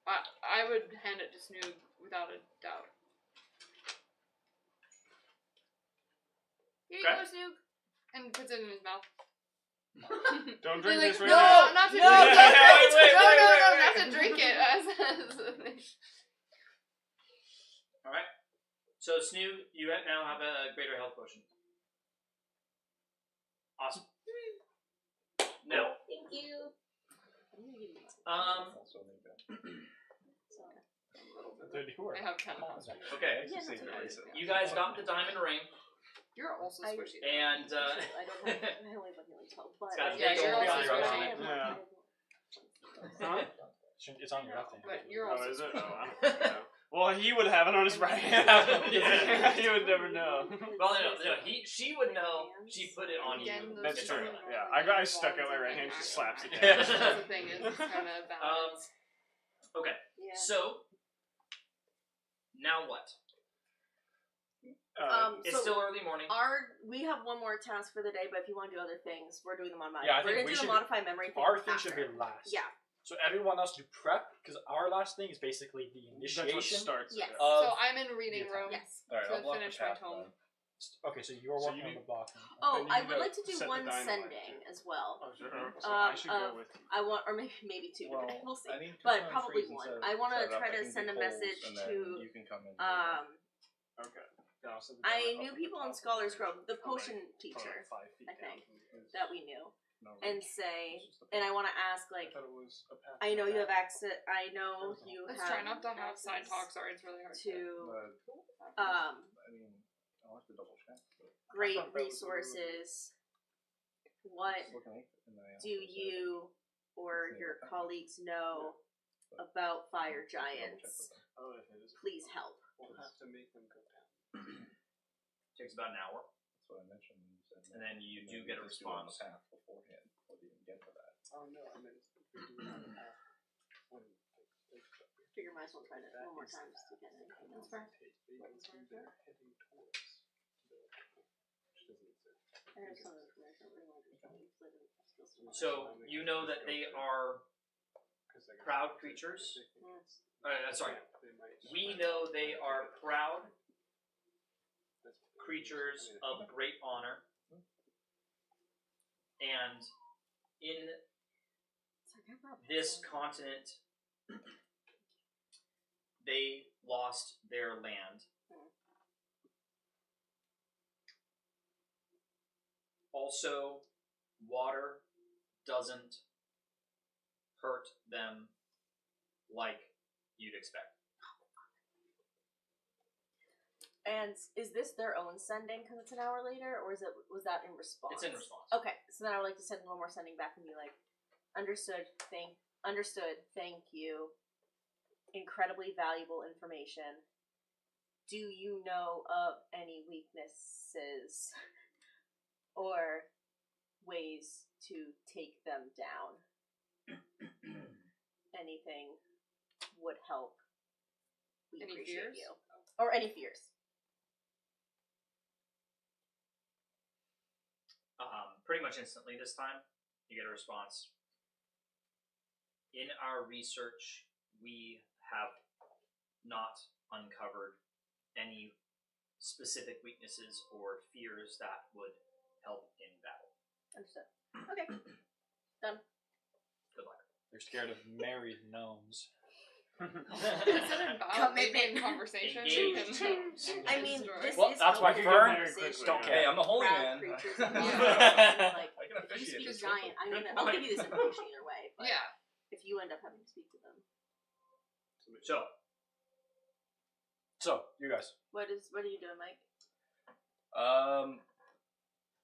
Speaker 5: I would hand it to Snoop without a doubt. Here you
Speaker 1: Okay.
Speaker 5: go, Snoop. And puts it in his mouth.
Speaker 2: Don't
Speaker 5: And
Speaker 2: drink
Speaker 5: like,
Speaker 2: this right
Speaker 5: no,
Speaker 2: now.
Speaker 5: not to
Speaker 3: No,
Speaker 5: drink
Speaker 3: don't
Speaker 5: it.
Speaker 3: drink it.
Speaker 5: No, not to drink it.
Speaker 1: Alright. So, Snoop, you now have a greater health potion. Awesome. Now,
Speaker 8: Thank you.
Speaker 5: I have 10.
Speaker 1: okay.
Speaker 3: Yeah, that's okay.
Speaker 1: You guys got the diamond ring,
Speaker 5: You're also squishy.
Speaker 1: and
Speaker 3: I don't have. I only have like 12, but
Speaker 1: It's got a
Speaker 5: Yeah,
Speaker 1: big
Speaker 5: you're
Speaker 1: old
Speaker 5: also
Speaker 1: fire on
Speaker 5: squishy.
Speaker 1: it.
Speaker 2: Yeah. Huh?
Speaker 4: It's on your left hand.
Speaker 5: But you're
Speaker 2: Oh,
Speaker 5: also
Speaker 2: is it?
Speaker 5: squishy.
Speaker 2: Oh, I don't know. Well, he would have it on his right hand.
Speaker 1: Yeah.
Speaker 2: He would never know.
Speaker 1: Well, no. She would know. She put it on
Speaker 5: Again,
Speaker 1: you.
Speaker 5: those
Speaker 2: That's
Speaker 1: It's
Speaker 2: true.
Speaker 1: alright.
Speaker 2: Yeah, I stuck out my right hand. She slaps it down.
Speaker 1: Yeah.
Speaker 5: That's the thing, is it's kind of balance.
Speaker 1: Okay.
Speaker 3: Yeah.
Speaker 1: So, now what? It's
Speaker 3: So
Speaker 1: still early morning.
Speaker 3: we have one more task for the day, but if you want to do other things, we're doing them on mine.
Speaker 4: Yeah, I
Speaker 3: we're
Speaker 4: think
Speaker 3: gonna
Speaker 4: we
Speaker 3: do
Speaker 4: should-
Speaker 3: the modify memory thing.
Speaker 4: Our thing should be
Speaker 3: after.
Speaker 4: last.
Speaker 3: Yeah.
Speaker 4: So everyone else do prep, because our last thing is basically the
Speaker 2: That's what
Speaker 4: initiation.
Speaker 2: starts.
Speaker 3: Yes.
Speaker 2: it.
Speaker 4: Of,
Speaker 5: So I'm in reading room
Speaker 3: Yes.
Speaker 11: Alright, I'll
Speaker 5: to
Speaker 11: block
Speaker 5: finish
Speaker 11: the
Speaker 5: my
Speaker 11: path
Speaker 5: tome.
Speaker 11: then.
Speaker 4: okay, so you're
Speaker 2: So
Speaker 4: working
Speaker 2: you
Speaker 4: on the blocking.
Speaker 3: Oh,
Speaker 2: Then you
Speaker 3: I
Speaker 2: need
Speaker 3: would
Speaker 2: to
Speaker 3: like to do
Speaker 2: set the
Speaker 3: one
Speaker 2: dynamite,
Speaker 3: sending
Speaker 2: too.
Speaker 3: as well.
Speaker 2: Oh, sure. So I should go with you.
Speaker 3: I want, or maybe two.
Speaker 11: Well,
Speaker 3: we'll see.
Speaker 11: I need to
Speaker 3: But
Speaker 11: climb
Speaker 3: probably
Speaker 11: trees and
Speaker 3: one.
Speaker 11: set-
Speaker 3: I want to
Speaker 11: set it up.
Speaker 3: try
Speaker 11: I
Speaker 3: to
Speaker 11: can
Speaker 3: send a
Speaker 11: dig holes,
Speaker 3: message
Speaker 11: and then
Speaker 3: to.
Speaker 11: you can come in.
Speaker 2: Okay. Then I'll set the
Speaker 3: I
Speaker 2: dynamite
Speaker 3: knew
Speaker 2: up at
Speaker 3: people
Speaker 2: the
Speaker 3: in
Speaker 2: top of
Speaker 3: Scholars
Speaker 2: the
Speaker 3: Grove,
Speaker 2: ridge.
Speaker 3: the
Speaker 2: Or
Speaker 3: potion
Speaker 2: like,
Speaker 3: teacher
Speaker 2: 5 feet
Speaker 3: I
Speaker 2: down
Speaker 3: think,
Speaker 2: from the-
Speaker 3: that we knew,
Speaker 11: No
Speaker 3: and
Speaker 11: ridge.
Speaker 3: say,
Speaker 11: It's just a
Speaker 3: and I
Speaker 11: path.
Speaker 3: want to ask
Speaker 2: I
Speaker 3: like,
Speaker 2: thought it was a path
Speaker 3: I know
Speaker 2: going
Speaker 3: you have
Speaker 2: back.
Speaker 3: access. I know you
Speaker 5: Let's
Speaker 3: have
Speaker 5: try not to have side
Speaker 3: access
Speaker 5: talk. Sorry, it's really hard
Speaker 3: to
Speaker 11: But,
Speaker 3: um
Speaker 11: I mean, I'll have to double check. But
Speaker 3: great
Speaker 2: thought that was the
Speaker 3: resources.
Speaker 11: I'm
Speaker 3: What
Speaker 11: just looking at it, and I
Speaker 3: do
Speaker 11: also said-
Speaker 3: you or your colleagues know about fire giants?
Speaker 2: Oh, if it is.
Speaker 3: Please help.
Speaker 2: We'll have to make them go down.
Speaker 1: Takes about an hour,
Speaker 11: That's what I mentioned. And you said,
Speaker 1: and then you
Speaker 11: no,
Speaker 1: do get a
Speaker 11: just do it on the
Speaker 1: response.
Speaker 11: path beforehand. What do you even get for that?
Speaker 2: Oh no, I meant if we do it on the path.
Speaker 3: Figure might as well try it one more time just to get it.
Speaker 5: That's fair.
Speaker 2: They're heading towards the which doesn't say.
Speaker 3: I have some information. I really want to try because I didn't feel so much.
Speaker 1: So, you know that they are
Speaker 2: 'Cause they got-
Speaker 1: proud creatures.
Speaker 3: Yes.
Speaker 1: Sorry.
Speaker 2: They might-
Speaker 1: We know they are proud
Speaker 2: That's-
Speaker 1: creatures of great honor. And in
Speaker 3: Sorry, can I borrow a
Speaker 1: this
Speaker 3: pencil?
Speaker 1: continent, they lost their land. Also, water doesn't hurt them like you'd expect.
Speaker 3: And is this their own sending because it's an hour later, or was that in response?
Speaker 1: It's in response.
Speaker 3: Okay, so then I would like to send one more sending back and be like, understood, thank you. Incredibly valuable information. Do you know of any weaknesses or ways to take them down? Anything would help. We
Speaker 5: Any
Speaker 3: appreciate
Speaker 5: fears?
Speaker 3: you. Or any fears.
Speaker 1: Pretty much instantly this time, you get a response. In our research, we have not uncovered any specific weaknesses or fears that would help in battle.
Speaker 3: Understood. Okay. Done.
Speaker 1: Good luck.
Speaker 4: They're scared of married gnomes.
Speaker 5: Considered about maybe in conversation.
Speaker 1: Engaged.
Speaker 3: I mean, this
Speaker 4: Well,
Speaker 3: is
Speaker 4: that's why
Speaker 3: helpful
Speaker 4: Fern
Speaker 3: conversation.
Speaker 4: don't
Speaker 11: Hey,
Speaker 4: care.
Speaker 11: I'm the holy
Speaker 3: Proud
Speaker 11: man.
Speaker 3: creatures.
Speaker 5: Yeah.
Speaker 3: Like,
Speaker 11: I can
Speaker 3: if you
Speaker 11: officiate
Speaker 3: speak
Speaker 11: this
Speaker 3: giant,
Speaker 11: quickly.
Speaker 3: I'll give you this information either way. But
Speaker 5: Yeah.
Speaker 3: if you end up having to speak to them,
Speaker 1: So,
Speaker 4: You guys.
Speaker 3: what are you doing, Mike?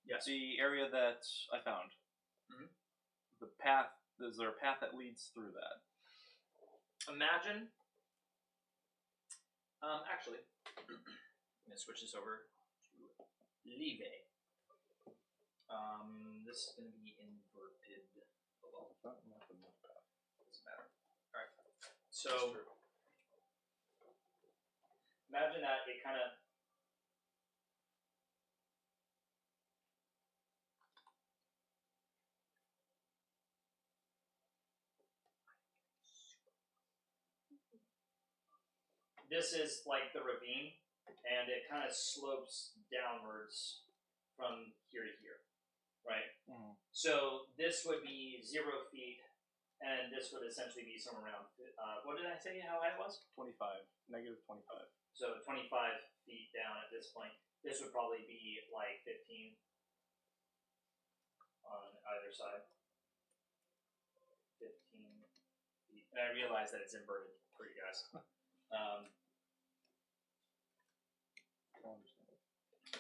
Speaker 1: yes.
Speaker 7: The area that I found.
Speaker 1: Mhm.
Speaker 7: The path. Is there a path that leads through that?
Speaker 1: Imagine. Actually, I'm gonna switch this over to Live. This is gonna be inverted. Oh well,
Speaker 11: Not the most path.
Speaker 1: doesn't matter. All right. So imagine that it kind of. This is like the ravine, and it kind of slopes downwards from here to here, right?
Speaker 7: Mhm.
Speaker 1: So this would be 0 feet, and this would essentially be somewhere around. What did I say? How high it was?
Speaker 7: 25. Negative 25.
Speaker 1: So 25 feet down at this point. This would probably be like 15 on either side. 15 feet. And I realize that it's inverted for you guys.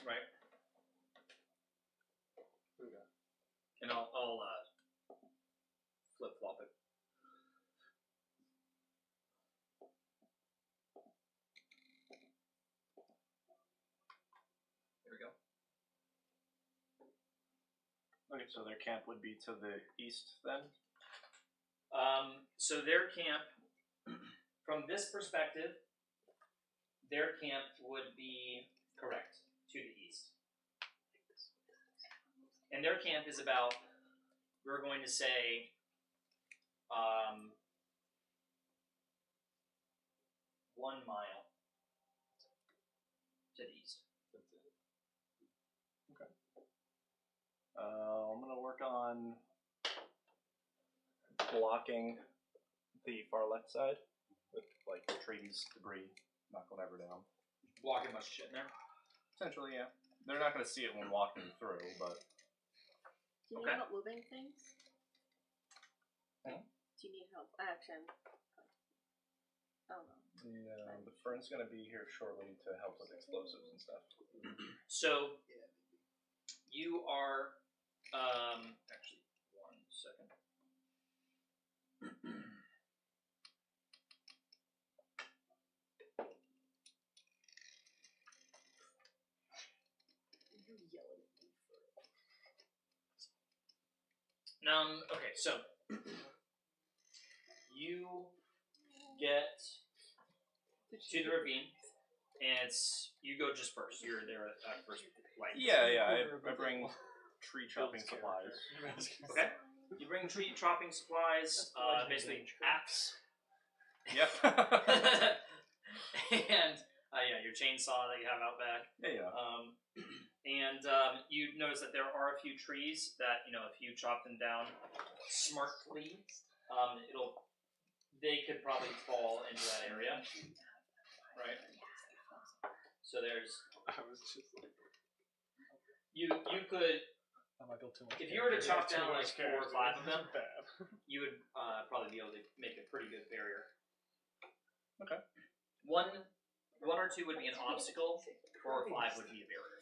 Speaker 1: Right.
Speaker 2: Okay.
Speaker 1: And I'll flip flop it. There we go.
Speaker 7: Okay, so their camp would be to the east then?
Speaker 1: So their camp, from this perspective, their camp would be correct to the east. And their camp is about, we're going to say, 1 mile to the east.
Speaker 7: I'm going to work on blocking the far left side with like trees, debris, not going ever down.
Speaker 1: Blocking much shit in there.
Speaker 7: Essentially, yeah. They're not going to see it when walking through, but
Speaker 3: Do you
Speaker 1: Okay.
Speaker 3: need help moving things?
Speaker 7: Hmm?
Speaker 3: Do you need help? Actually, I don't know.
Speaker 7: no, the Fern's going to be here shortly to help with explosives and stuff.
Speaker 1: So you are actually 1 second. Okay, so you get to the ravine, and you go just first. You're there at first light.
Speaker 7: Yeah, I bring tree chopping supplies.
Speaker 1: Okay. You bring tree chopping supplies, basically axe,
Speaker 7: Yep.
Speaker 1: and your chainsaw that you have out back.
Speaker 7: Yeah.
Speaker 1: And you notice that there are a few trees that, if you chop them down smartly, they could probably fall into that area, right? So there's
Speaker 2: I was just like,
Speaker 1: you could,
Speaker 4: I might build too much.
Speaker 1: if you were to chop
Speaker 2: too
Speaker 1: down like
Speaker 2: much
Speaker 1: 4 or 5 of them,
Speaker 2: bad.
Speaker 1: you would probably be able to make a pretty good barrier.
Speaker 7: Okay.
Speaker 1: One or two would be an obstacle. 4 or 5 would be a barrier.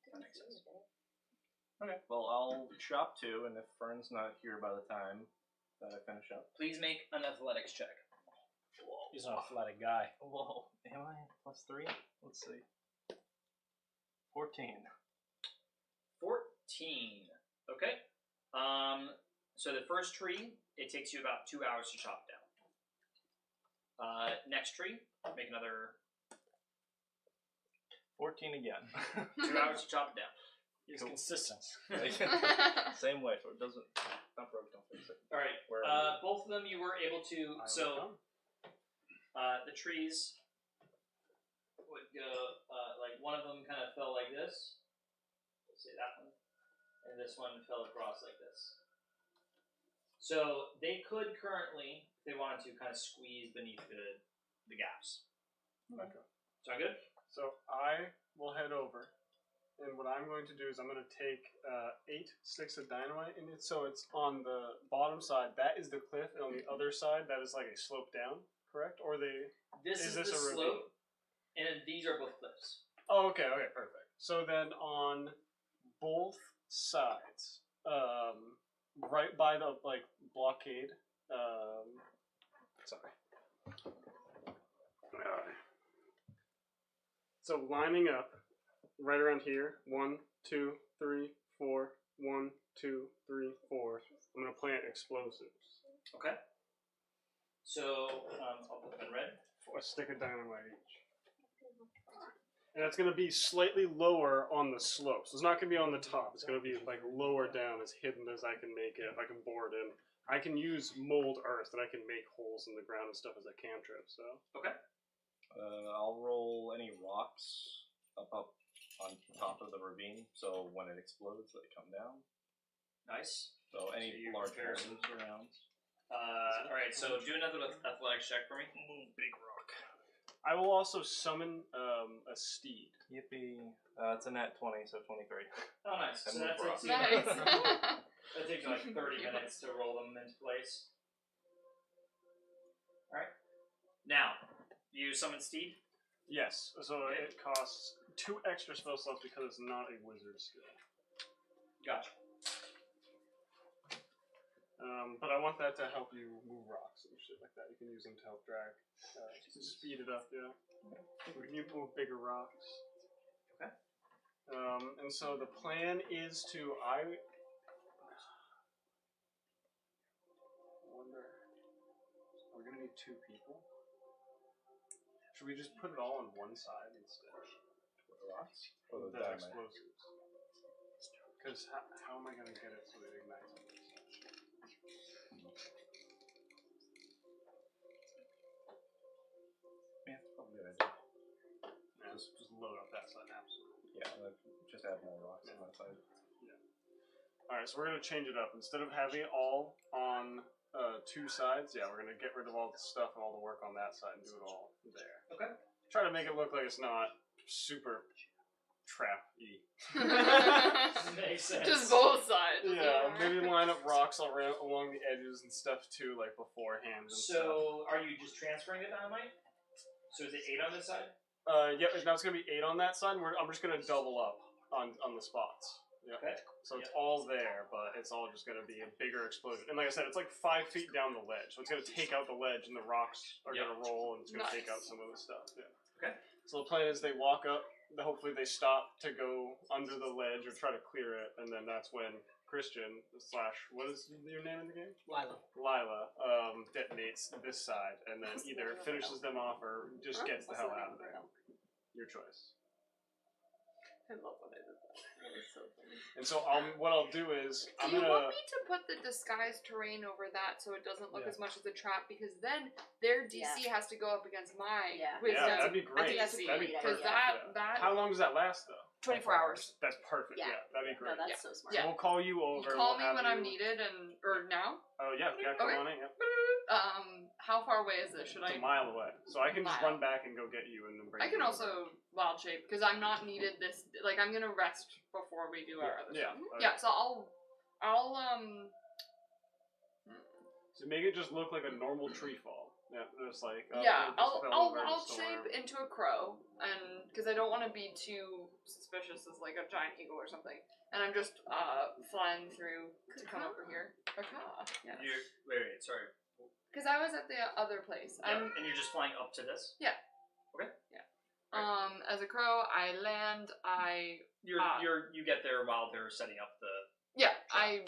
Speaker 1: That makes sense.
Speaker 7: Okay. Well, I'll chop 2, and if Fern's not here by the time that I finish up.
Speaker 1: Please make an athletics check.
Speaker 4: He's an athletic guy.
Speaker 7: Whoa. Am I +3? Let's see. 14.
Speaker 1: 14. Okay. So the first tree, it takes you about 2 hours to chop down. Next tree, make another
Speaker 7: 14 again.
Speaker 1: 2 hours to chop it down.
Speaker 4: He's consistent.
Speaker 7: Same way, so it doesn't. Not broke, don't fix it.
Speaker 1: All right.
Speaker 7: Where are
Speaker 1: Both of them you were able to. So the trees would go like one of them kind of fell like this. Let's say that one, and this one fell across like this. So they could currently, if they wanted to, kind of squeeze beneath the gaps.
Speaker 2: Okay.
Speaker 1: Sound good?
Speaker 2: So I will head over, and what I'm going to do is I'm going to take 8 sticks of dynamite, and so it's on the bottom side. That is the cliff, and on the other side, that is like a slope down. Correct? Or
Speaker 1: This is
Speaker 2: this
Speaker 1: the
Speaker 2: a ravine?
Speaker 1: slope, and these are both cliffs.
Speaker 2: Oh, okay, perfect. So then on both sides, right by the blockade. Sorry. So lining up right around here, 1, 2, 3, 4, 1, 2, 3, 4. I'm gonna plant explosives.
Speaker 1: Okay. So I'll put them in red.
Speaker 2: A stick of dynamite each. And it's going to be slightly lower on the slopes. It's not going to be on the top. It's going to be like lower down, as hidden as I can make it. If I can bore it in, I can use mold earth, and I can make holes in the ground and stuff as a cantrip. So
Speaker 7: I'll roll any rocks up on top of the beam, so when it explodes, they come down.
Speaker 1: Nice.
Speaker 7: So any
Speaker 2: So you
Speaker 7: large
Speaker 2: prepare
Speaker 7: holes around.
Speaker 1: Alright, so do another athletics check for me.
Speaker 2: Big rock. I will also summon a steed.
Speaker 7: Yippee. It's a nat 20, so 23.
Speaker 1: Oh, nice. So
Speaker 7: And
Speaker 1: that
Speaker 7: move
Speaker 1: takes you
Speaker 5: Nice.
Speaker 1: that takes you like 30 minutes to roll them into place. Alright. Now, you summon Steed?
Speaker 2: Yes, so it costs 2 extra spell slots because it's not a wizard skill.
Speaker 1: Gotcha.
Speaker 2: But I want that to help you move rocks and shit like that. You can use them to help drag, to speed it up, yeah. When you move bigger rocks.
Speaker 1: Okay.
Speaker 2: And so the plan is to, I wonder, are we gonna need 2 people? Should we just put it all on one side instead?
Speaker 11: With the rocks? Or the
Speaker 2: The
Speaker 11: dynamite?
Speaker 2: explosives. Because how am I gonna get it so it ignites on this side?
Speaker 11: Yeah, probably a good idea.
Speaker 2: Yeah, just load up that side, absolutely.
Speaker 11: Yeah, like, just add more rocks on that side.
Speaker 2: Alright, so we're going to change it up. Instead of having it all on 2 sides, yeah, we're going to get rid of all the stuff and all the work on that side and do it all there.
Speaker 1: Okay.
Speaker 2: Try to make it look like it's not super trap-y.
Speaker 1: Makes sense.
Speaker 5: Just both sides.
Speaker 2: Yeah, maybe line up rocks along the edges and stuff too, like beforehand and stuff.
Speaker 1: So, are you just transferring the dynamite? So is it 8 on this side?
Speaker 2: Yep, now it's going to be 8 on that side. I'm just going to double up on the spots. Yep.
Speaker 1: Okay.
Speaker 2: So it's all there, but it's all just going to be a bigger explosion. And like I said, it's like 5 feet down the ledge. So it's going to take out the ledge, and the rocks are going to roll, and it's going to take out some of the stuff. Yeah.
Speaker 1: Okay.
Speaker 2: So the plan is they walk up, hopefully they stop to go under the ledge or try to clear it, and then that's when Christian / what is your name in the game? Lila detonates this side, and then either finishes them off or just gets the hell out of there. Your choice.
Speaker 5: I love when I did that. That was so funny.
Speaker 2: And so what I'll do is
Speaker 5: Do you want me to put the disguised terrain over that so it doesn't look as much as a trap? Because then their DC has to go up against my wisdom.
Speaker 2: Yeah, that'd be great.
Speaker 5: I think
Speaker 2: That'd be
Speaker 5: because
Speaker 2: perfect.
Speaker 5: that
Speaker 2: How long does that last though?
Speaker 5: 24 hours.
Speaker 2: That's perfect. Yeah, that'd be great.
Speaker 3: No, that's so smart.
Speaker 5: Yeah.
Speaker 2: We'll call you over.
Speaker 5: You call
Speaker 2: we'll
Speaker 5: me
Speaker 2: have
Speaker 5: when I'm
Speaker 2: you-
Speaker 5: needed or now.
Speaker 2: Oh yeah, come
Speaker 5: Okay.
Speaker 2: on in. Yep.
Speaker 5: How far away is this? Should
Speaker 2: It's
Speaker 5: I?
Speaker 2: a mile away, so I can just
Speaker 5: Mile.
Speaker 2: run back and go get you and then bring.
Speaker 5: I can
Speaker 2: you
Speaker 5: also wild shape because I'm not needed this. Like I'm gonna rest before we do our other
Speaker 2: Yeah,
Speaker 5: stuff.
Speaker 2: okay.
Speaker 5: Yeah. So I'll
Speaker 2: So make it just look like a normal tree fall. Yeah, just like it just
Speaker 5: I'll
Speaker 2: fell over in a storm.
Speaker 5: shape into a crow, and because I don't want to be too suspicious as like a giant eagle or something, and I'm just flying through to come over here. Yeah.
Speaker 1: Wait, sorry.
Speaker 5: Because I was at the other place.
Speaker 1: Yeah, and you're just flying up to this?
Speaker 5: Yeah.
Speaker 1: Okay.
Speaker 5: Yeah. As a crow, I land.
Speaker 1: You get there while they're setting up the.
Speaker 5: Yeah, I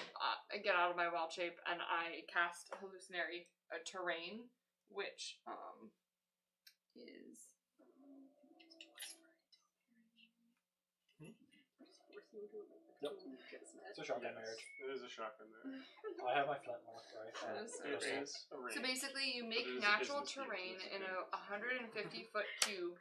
Speaker 5: get out of my wild shape and I cast hallucinatory terrain, which is.
Speaker 4: It's a shotgun marriage.
Speaker 2: It is a shotgun marriage.
Speaker 4: I have my flintlock, right?
Speaker 2: It is a range.
Speaker 5: So basically, you make
Speaker 2: It is a
Speaker 5: natural
Speaker 2: business deal,
Speaker 5: terrain
Speaker 2: that's
Speaker 5: in
Speaker 2: okay.
Speaker 5: a 150-foot cube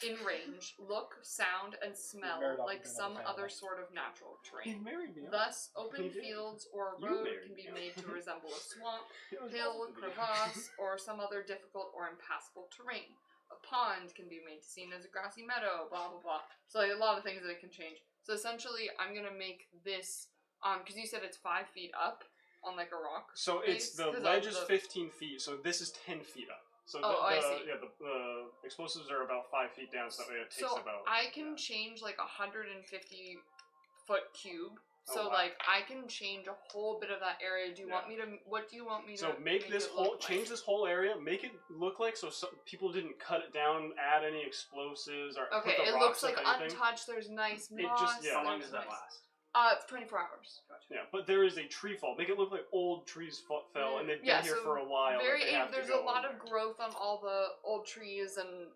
Speaker 5: in range, look, sound, and smell
Speaker 4: married off
Speaker 5: like
Speaker 4: into
Speaker 5: some
Speaker 4: another
Speaker 5: other
Speaker 4: family.
Speaker 5: sort of natural terrain.
Speaker 2: married me.
Speaker 5: Thus, open
Speaker 2: He did.
Speaker 5: fields or a
Speaker 2: You
Speaker 5: road
Speaker 2: married
Speaker 5: can be
Speaker 2: me.
Speaker 5: made to resemble a swamp,
Speaker 2: It was
Speaker 5: hill,
Speaker 2: awesome.
Speaker 5: crevasse, or some other difficult or impassable terrain. A pond can be made to seem as a grassy meadow, blah blah blah. So like, a lot of things that it can change. So essentially, I'm gonna make this, because you said it's 5 feet up on like a rock.
Speaker 2: So it's
Speaker 5: base,
Speaker 2: the
Speaker 5: 'cause
Speaker 2: ledge
Speaker 5: of
Speaker 2: is
Speaker 5: the-
Speaker 2: 15 feet, so this is 10 feet up. So
Speaker 5: I see.
Speaker 2: Yeah, the explosives are about 5 feet down, so that way it takes
Speaker 5: So
Speaker 2: about.
Speaker 5: I can change like 150-foot cube. So
Speaker 2: Oh, wow.
Speaker 5: like I can change a whole bit of that area. Do you want me to? What do you want me
Speaker 2: So
Speaker 5: to?
Speaker 2: make this
Speaker 5: it
Speaker 2: whole
Speaker 5: look
Speaker 2: change
Speaker 5: like?
Speaker 2: this whole area, make it look like so people didn't cut it down, add any explosives or
Speaker 5: Okay,
Speaker 2: put the
Speaker 5: it
Speaker 2: rocks
Speaker 5: looks like
Speaker 2: up anything.
Speaker 5: untouched. There's nice
Speaker 2: It
Speaker 5: moss.
Speaker 2: just- yeah.
Speaker 1: How long
Speaker 5: there's
Speaker 1: does that
Speaker 5: nice-
Speaker 1: last?
Speaker 5: 24 hours.
Speaker 2: Yeah, but there is a tree fall. Make it look like old trees fell, and they've been
Speaker 5: Yeah,
Speaker 2: here
Speaker 5: so
Speaker 2: for a while. but
Speaker 5: Very.
Speaker 2: they have to
Speaker 5: There's
Speaker 2: go
Speaker 5: a lot
Speaker 2: in
Speaker 5: of
Speaker 2: there.
Speaker 5: growth on all the old trees and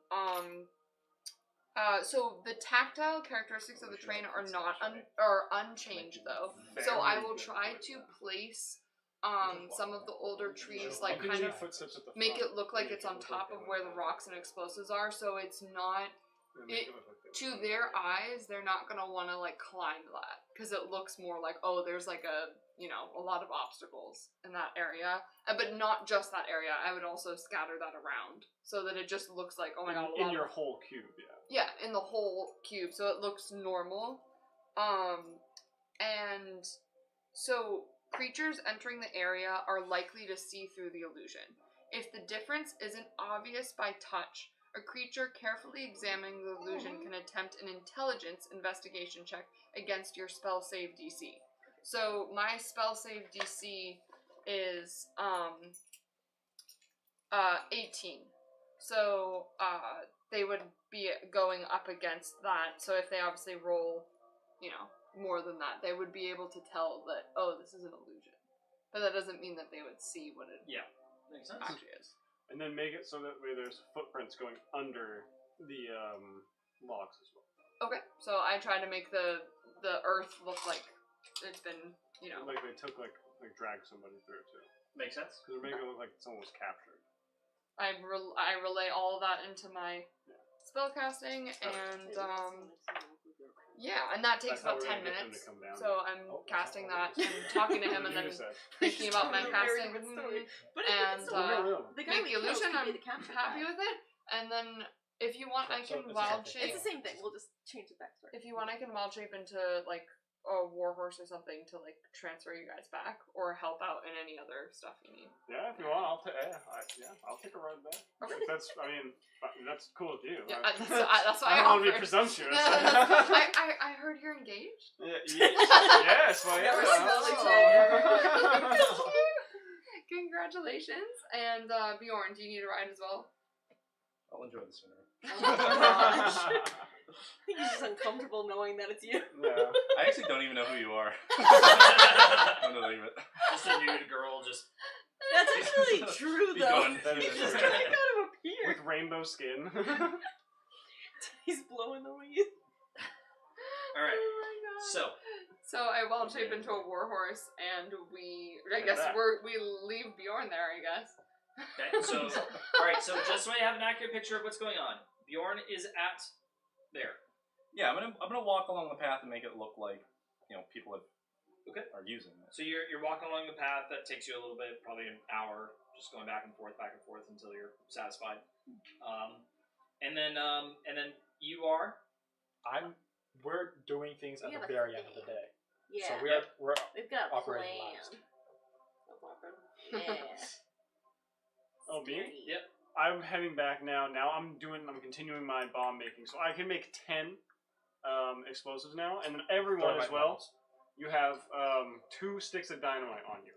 Speaker 5: So the tactile characteristics of the terrain are not unchanged though. So I will try to place some of the older trees like
Speaker 2: You can
Speaker 5: kind
Speaker 2: leave
Speaker 5: of
Speaker 2: footsteps at the
Speaker 5: make
Speaker 2: front.
Speaker 5: it look like it's on top of where the rocks and explosives are, so it's not.
Speaker 2: And make it look like they
Speaker 5: to their eyes, they're not gonna want to like climb that because it looks more like, oh, there's like a lot of obstacles in that area, but not just that area. I would also scatter that around so that it just looks like, oh my god,
Speaker 2: in your whole cube,
Speaker 5: yeah, in the whole cube, so it looks normal. And so creatures entering the area are likely to see through the illusion. If the difference isn't obvious by touch, a creature carefully examining the illusion can attempt an intelligence investigation check against your spell save DC. So my spell save DC is 18. So they would be going up against that. So if they obviously roll, more than that, they would be able to tell that, oh, this is an illusion. But that doesn't mean that they would see what it
Speaker 1: Makes sense.
Speaker 5: actually is.
Speaker 2: And then make it so that way there's footprints going under the logs as well.
Speaker 5: Okay, so I try to make the earth look like it's been,
Speaker 2: Like they took like dragged somebody through it too.
Speaker 1: Makes sense.
Speaker 2: Because they're making it look like someone was captured.
Speaker 5: I relay all of that into my spellcasting, and and that takes about 10 minutes. So I'm casting that and talking to him, and then thinking about my casting, and make the illusion. I'm happy with it, and then if you want, I can wild shape.
Speaker 3: It's the same thing. We'll just change the backstory.
Speaker 5: If you want, I can wild shape into like a warhorse or something to like transfer you guys back or help out in any other stuff you need.
Speaker 2: Yeah, if you want, I'll take a ride back.
Speaker 5: Okay.
Speaker 2: That's cool with you.
Speaker 5: Yeah, that's why
Speaker 2: I don't want to be presumptuous.
Speaker 5: I heard you're engaged.
Speaker 2: Yes, well,
Speaker 5: Congratulations. And Bjorn, do you need a ride as well?
Speaker 11: I'll enjoy the scenery.
Speaker 3: Oh my gosh. I think he's just uncomfortable knowing that it's you.
Speaker 2: Yeah.
Speaker 11: I actually don't even know who you are. I'm gonna leave it.
Speaker 1: Just a nude girl, just.
Speaker 3: That's actually true, though.
Speaker 2: He's
Speaker 3: just kind of appear.
Speaker 2: With rainbow skin.
Speaker 3: He's blowing the weed.
Speaker 1: Alright.
Speaker 5: Oh my god. So I wild shape into a warhorse, and we leave Bjorn there, I guess.
Speaker 1: Okay, so, alright, so just so I have an accurate picture of what's going on, Bjorn is at there.
Speaker 11: Yeah, I'm gonna walk along the path and make it look like people are using it.
Speaker 1: So you're walking along the path that takes you a little bit, probably an hour, just going back and forth until you're satisfied. And then you are.
Speaker 4: We're doing things at the very end of the day.
Speaker 3: Yeah.
Speaker 4: So
Speaker 3: we've got a
Speaker 4: operating
Speaker 3: plan.
Speaker 4: last.
Speaker 3: Yeah.
Speaker 2: Oh, me?
Speaker 1: Yep.
Speaker 2: I'm heading back now. Now I'm continuing my bomb making, so I can make 10 explosives now, and then everyone as well. You have 2 sticks of dynamite on you.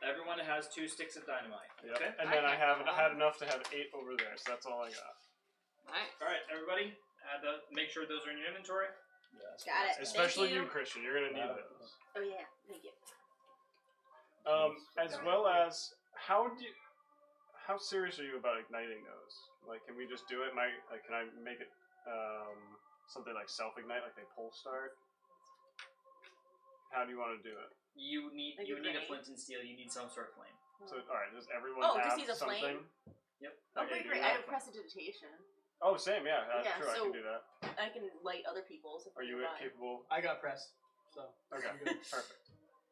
Speaker 1: Everyone has 2 sticks of dynamite.
Speaker 2: Yep.
Speaker 1: Okay.
Speaker 2: And then I had enough to have 8 over there, so that's all I got.
Speaker 5: Nice.
Speaker 1: All right, everybody, make sure those are in your inventory.
Speaker 4: Yes.
Speaker 3: Got it.
Speaker 2: Especially
Speaker 3: Thank
Speaker 2: you, Christian. You're gonna need those.
Speaker 3: Oh yeah, thank you.
Speaker 2: As well as how serious are you about igniting those? Like, can we just do it? Can I make it something like self-ignite, like they pulse start? How do you want to do it?
Speaker 1: You need a flint and steel. You need some sort of flame.
Speaker 2: So, all right, does everyone have
Speaker 3: just needs a
Speaker 2: something?
Speaker 3: flame?
Speaker 1: Yep.
Speaker 3: Oh,
Speaker 2: Okay,
Speaker 3: great! I have prestidigitation.
Speaker 2: Oh, same, yeah.
Speaker 3: Yeah,
Speaker 2: Sure, I
Speaker 3: so-
Speaker 2: can do that.
Speaker 3: I can light other people's. If
Speaker 2: Are you
Speaker 3: nearby.
Speaker 2: capable?
Speaker 6: I got press, so
Speaker 2: Okay,
Speaker 6: I'm good.
Speaker 2: perfect.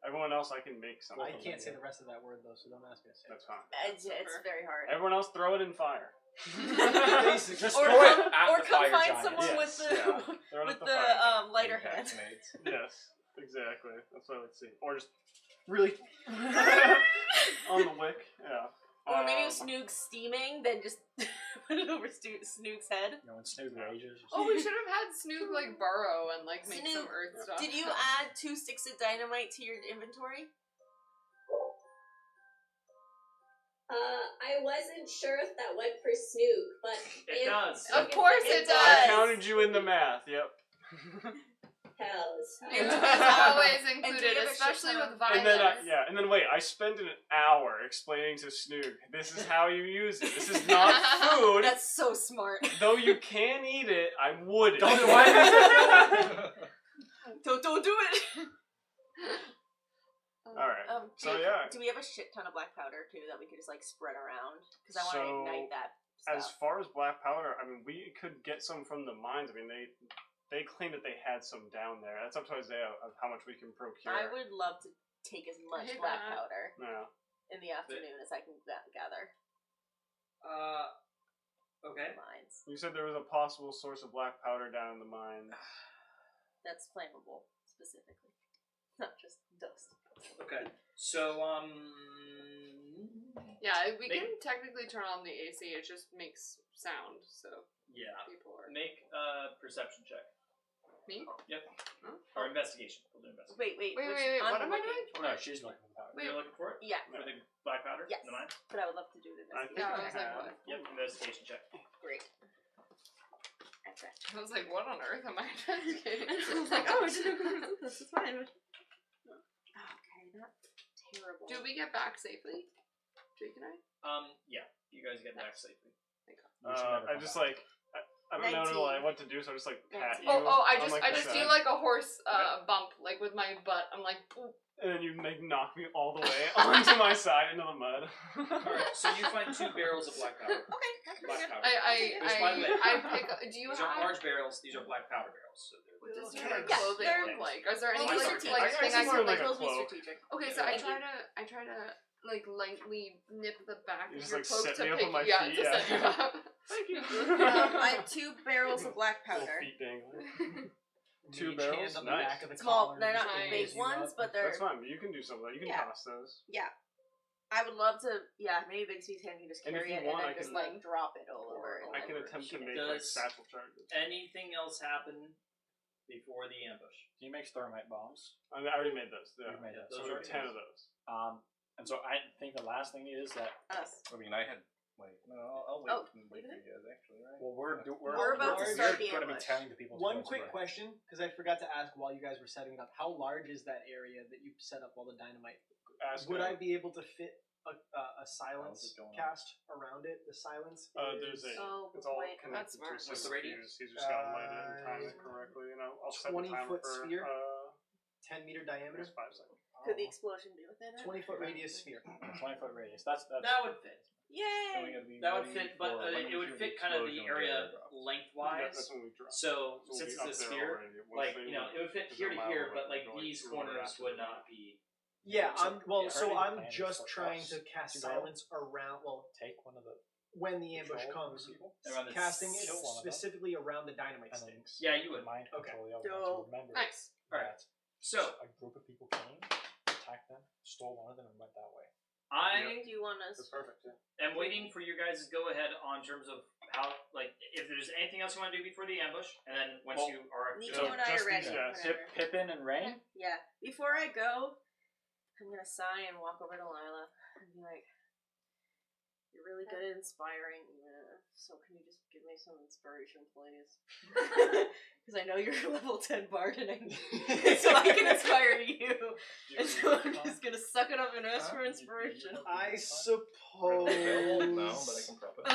Speaker 2: Everyone else, I can make something.
Speaker 6: I can't say the rest of that word though, so don't ask me to say it.
Speaker 2: That's fine.
Speaker 3: It's very hard.
Speaker 2: Everyone else, throw it in fire.
Speaker 4: Just
Speaker 3: Or
Speaker 4: throw it
Speaker 3: come,
Speaker 4: at
Speaker 3: or
Speaker 4: the
Speaker 3: come
Speaker 4: fire
Speaker 3: find
Speaker 4: giant.
Speaker 3: someone
Speaker 2: Yes,
Speaker 3: with the
Speaker 2: Throw it
Speaker 3: with
Speaker 2: at
Speaker 3: the
Speaker 2: fire.
Speaker 3: lighter hand.
Speaker 2: Yes, exactly. That's what I would see. Or just really on the wick. Yeah.
Speaker 3: Or maybe if Snoog's steaming, then just put it over Snoog's head.
Speaker 4: When Snoog rages.
Speaker 5: Oh, we should have had Snoog like burrow and like make some
Speaker 3: Snoog,
Speaker 5: earth stuff.
Speaker 3: Did you add 2 sticks of dynamite to your inventory?
Speaker 8: I wasn't sure if that went for Snook, but
Speaker 1: It does.
Speaker 5: Of course it does.
Speaker 2: I counted you in the math. Yep.
Speaker 8: hells.
Speaker 5: It's always
Speaker 3: And do
Speaker 5: included,
Speaker 3: you have a
Speaker 5: especially
Speaker 3: shit ton
Speaker 5: with
Speaker 3: of-
Speaker 5: violence.
Speaker 2: And then wait. I spent an hour explaining to Snoog, this is how you use it. This is not food.
Speaker 3: That's so smart.
Speaker 2: Though you can eat it, I wouldn't.
Speaker 4: Don't do it.
Speaker 3: Don't do it.
Speaker 2: All right. So
Speaker 3: Jake,
Speaker 2: yeah.
Speaker 3: do we have a shit ton of black powder too that we could just like spread around? Because I want to
Speaker 2: So-
Speaker 3: ignite that
Speaker 2: As
Speaker 3: stuff.
Speaker 2: far as black powder, I mean, we could get some from the mines. I mean, they claim that they had some down there. That's up to Isaiah of how much we can procure.
Speaker 3: I would love to take as much
Speaker 5: Hey,
Speaker 3: black
Speaker 5: Matt.
Speaker 3: powder
Speaker 2: Yeah.
Speaker 3: in the afternoon as I can gather.
Speaker 1: Okay.
Speaker 3: Mines.
Speaker 2: You said there was a possible source of black powder down in the mines.
Speaker 3: That's flammable, specifically. Not just dust.
Speaker 1: Okay. So,
Speaker 5: Yeah, we
Speaker 1: Make-
Speaker 5: can technically turn on the AC. It just makes sound, so
Speaker 1: yeah.
Speaker 5: people are.
Speaker 1: Make a perception check.
Speaker 5: Me?
Speaker 1: Yep.
Speaker 5: Huh?
Speaker 1: Or investigation. We'll do investigation.
Speaker 3: Wait.
Speaker 5: Wait.
Speaker 3: I'm
Speaker 5: What am I
Speaker 3: looking
Speaker 5: doing?
Speaker 3: for
Speaker 4: No,
Speaker 3: it.
Speaker 4: she's looking for powder.
Speaker 5: Wait.
Speaker 1: You're looking for it?
Speaker 3: Yeah,
Speaker 1: For the black powder?
Speaker 3: Yes.
Speaker 1: In the mine?
Speaker 3: but I would love to do the
Speaker 2: I think
Speaker 5: Yeah, I
Speaker 3: investigation.
Speaker 5: was like,
Speaker 2: have-
Speaker 5: what?
Speaker 1: Yep. Investigation check.
Speaker 3: Great. Okay.
Speaker 5: I was like, what on earth am I investigating?
Speaker 3: I was like, oh, I didn't know this. It's fine. Okay, not terrible.
Speaker 5: Do we get back safely? Jake and I?
Speaker 1: Yeah. You guys get back safely.
Speaker 4: You should never
Speaker 2: I
Speaker 4: come
Speaker 2: just
Speaker 4: back.
Speaker 2: I don't know
Speaker 3: 19.
Speaker 2: like, what to do, so I just like pat you.
Speaker 5: I
Speaker 2: on,
Speaker 5: just
Speaker 2: like,
Speaker 5: I
Speaker 2: the
Speaker 5: just
Speaker 2: side.
Speaker 5: do like a horse bump, like with my butt. I'm like, ooh.
Speaker 2: And then you like knock me all the way onto my side into the mud.
Speaker 1: Alright, so you find 2 barrels of black powder.
Speaker 3: Okay, that's
Speaker 1: Black
Speaker 3: pretty good.
Speaker 1: powder. Which, by the way,
Speaker 5: I pick. Do you
Speaker 1: These are
Speaker 5: have?
Speaker 1: large barrels. These are black powder barrels. So
Speaker 5: What does your
Speaker 3: Yeah,
Speaker 5: clothing
Speaker 3: they're-
Speaker 5: look like? Is there any
Speaker 3: Well,
Speaker 1: Like,
Speaker 3: be
Speaker 5: like
Speaker 3: strategic.
Speaker 5: thing I
Speaker 2: wear,
Speaker 5: can
Speaker 2: like, a
Speaker 3: Let's be
Speaker 2: cloak.
Speaker 3: strategic.
Speaker 5: Okay, so I
Speaker 3: Thank
Speaker 5: try to like lightly nip the back
Speaker 2: You
Speaker 5: of
Speaker 2: just,
Speaker 5: your
Speaker 2: like,
Speaker 5: cloak
Speaker 2: set
Speaker 5: to
Speaker 2: me up
Speaker 5: pick
Speaker 2: on my
Speaker 5: you,
Speaker 2: feet,
Speaker 5: to
Speaker 2: yeah.
Speaker 5: set you up.
Speaker 2: Thank you.
Speaker 3: I have 2 barrels of black
Speaker 2: Little
Speaker 3: powder.
Speaker 2: feet dangling.
Speaker 6: Mage
Speaker 2: 2 barrels?
Speaker 6: hand on the
Speaker 2: Nice.
Speaker 6: back of the
Speaker 3: Small,
Speaker 6: collar,
Speaker 3: they're
Speaker 6: just
Speaker 3: not
Speaker 5: Nice.
Speaker 3: big
Speaker 6: raise you
Speaker 3: ones,
Speaker 6: up.
Speaker 3: but they're
Speaker 2: That's fine, but you can do something. You can
Speaker 3: Yeah.
Speaker 2: toss those.
Speaker 3: yeah. I would love to. Yeah, maybe Bixby's hand can just
Speaker 2: And if
Speaker 3: carry
Speaker 2: you
Speaker 3: it
Speaker 2: want,
Speaker 3: and
Speaker 2: I
Speaker 3: then just
Speaker 2: can-
Speaker 3: like drop it all over. And
Speaker 2: I
Speaker 3: then
Speaker 2: can attempt to
Speaker 3: shoot it.
Speaker 2: make like
Speaker 1: Does-
Speaker 2: satchel charges.
Speaker 1: anything else happen before the ambush?
Speaker 4: He makes thermite bombs.
Speaker 2: I already made those. Yeah.
Speaker 4: You've made
Speaker 1: Yeah,
Speaker 4: it.
Speaker 1: those
Speaker 2: So
Speaker 1: are
Speaker 2: we
Speaker 1: already
Speaker 2: have 10
Speaker 1: made.
Speaker 2: of those.
Speaker 4: And so I think the last thing is that
Speaker 3: Us.
Speaker 11: I mean, I had. Wait, no, I'll wait,
Speaker 3: Oh,
Speaker 11: wait for you guys, actually, right?
Speaker 4: well we're
Speaker 3: about to start the
Speaker 4: going to be
Speaker 3: ambush.
Speaker 4: telling the people. to
Speaker 6: One
Speaker 4: go to
Speaker 6: quick
Speaker 4: the-
Speaker 6: question, because I forgot to ask while you guys were setting it up. How large is that area that you set up all the dynamite?
Speaker 2: Ask
Speaker 6: Would
Speaker 2: him.
Speaker 6: I be able to fit a silence
Speaker 11: How's it going?
Speaker 6: cast around it? The silence.
Speaker 2: There's
Speaker 6: is
Speaker 2: a.
Speaker 3: Oh,
Speaker 2: It's all
Speaker 3: wait.
Speaker 2: connected
Speaker 5: That's
Speaker 2: to
Speaker 5: smart.
Speaker 2: a
Speaker 1: What's the
Speaker 2: system
Speaker 1: radius?
Speaker 2: fuse. He's just gotta light it and time it correctly. You know, I'll set the timer
Speaker 6: 20-foot
Speaker 2: for
Speaker 6: sphere? 10-meter diameter.
Speaker 2: 5 seconds.
Speaker 3: Could the explosion be within it?
Speaker 6: 20-foot radius sphere.
Speaker 4: 20-foot radius. That's
Speaker 1: That would fit.
Speaker 11: And we
Speaker 3: Yay!
Speaker 11: gotta be
Speaker 1: That would
Speaker 11: ready
Speaker 1: fit, but
Speaker 11: for when we
Speaker 1: it would
Speaker 11: hear
Speaker 1: fit kind of the
Speaker 11: explosion, we get
Speaker 1: area
Speaker 11: airdrops.
Speaker 2: Yeah,
Speaker 1: lengthwise.
Speaker 2: that's when we drop.
Speaker 1: So
Speaker 2: We'll
Speaker 1: since
Speaker 2: be
Speaker 1: it's a
Speaker 2: up there
Speaker 1: sphere,
Speaker 2: already. Once
Speaker 1: like
Speaker 2: they
Speaker 1: you know,
Speaker 2: look,
Speaker 1: it would fit
Speaker 2: 'cause
Speaker 1: here
Speaker 2: they're
Speaker 1: to
Speaker 2: mile
Speaker 1: here,
Speaker 2: away,
Speaker 1: but like
Speaker 2: they're going
Speaker 1: these
Speaker 2: through order
Speaker 1: corners
Speaker 2: after
Speaker 1: would
Speaker 2: the-
Speaker 1: not be.
Speaker 6: Yeah,
Speaker 4: So,
Speaker 6: well,
Speaker 4: yeah,
Speaker 6: so
Speaker 4: already
Speaker 6: I'm
Speaker 4: planned
Speaker 6: just
Speaker 4: for
Speaker 6: trying
Speaker 4: us
Speaker 6: to cast
Speaker 4: to go
Speaker 6: silence around. Well,
Speaker 4: take one of the
Speaker 6: when the ambush
Speaker 4: patrol
Speaker 6: comes,
Speaker 4: people
Speaker 1: Around the
Speaker 6: casting it
Speaker 4: kill one of them.
Speaker 6: specifically around the dynamite
Speaker 4: and then
Speaker 6: sticks.
Speaker 1: Yeah, you would.
Speaker 4: mind
Speaker 6: Okay.
Speaker 4: control the other
Speaker 3: Dope.
Speaker 4: ones. Remember
Speaker 5: Nice.
Speaker 1: Alright.
Speaker 4: that
Speaker 1: So
Speaker 4: a group of people came, attacked them, stole one of them, and went that way.
Speaker 1: I
Speaker 3: Do you want us?
Speaker 2: That's perfect. Yeah.
Speaker 1: am waiting for you guys to go ahead on terms of how, like, if there's anything else you want to do before the ambush, and then once
Speaker 4: Well,
Speaker 1: you are.
Speaker 3: Nico
Speaker 2: So
Speaker 3: and I
Speaker 2: just
Speaker 3: are ready.
Speaker 2: these guys.
Speaker 3: Whatever.
Speaker 4: Pippin and Rain.
Speaker 3: Yeah. Before I go, I'm gonna sigh and walk over to Lila and be like, "You're really good at inspiring. So can you just give me some inspiration, please? Because I know you're a level 10 bard, and so I can inspire you. And so I'm just gonna suck it up and ask for inspiration.
Speaker 6: I
Speaker 11: No,
Speaker 6: suppose
Speaker 11: but I can prep it.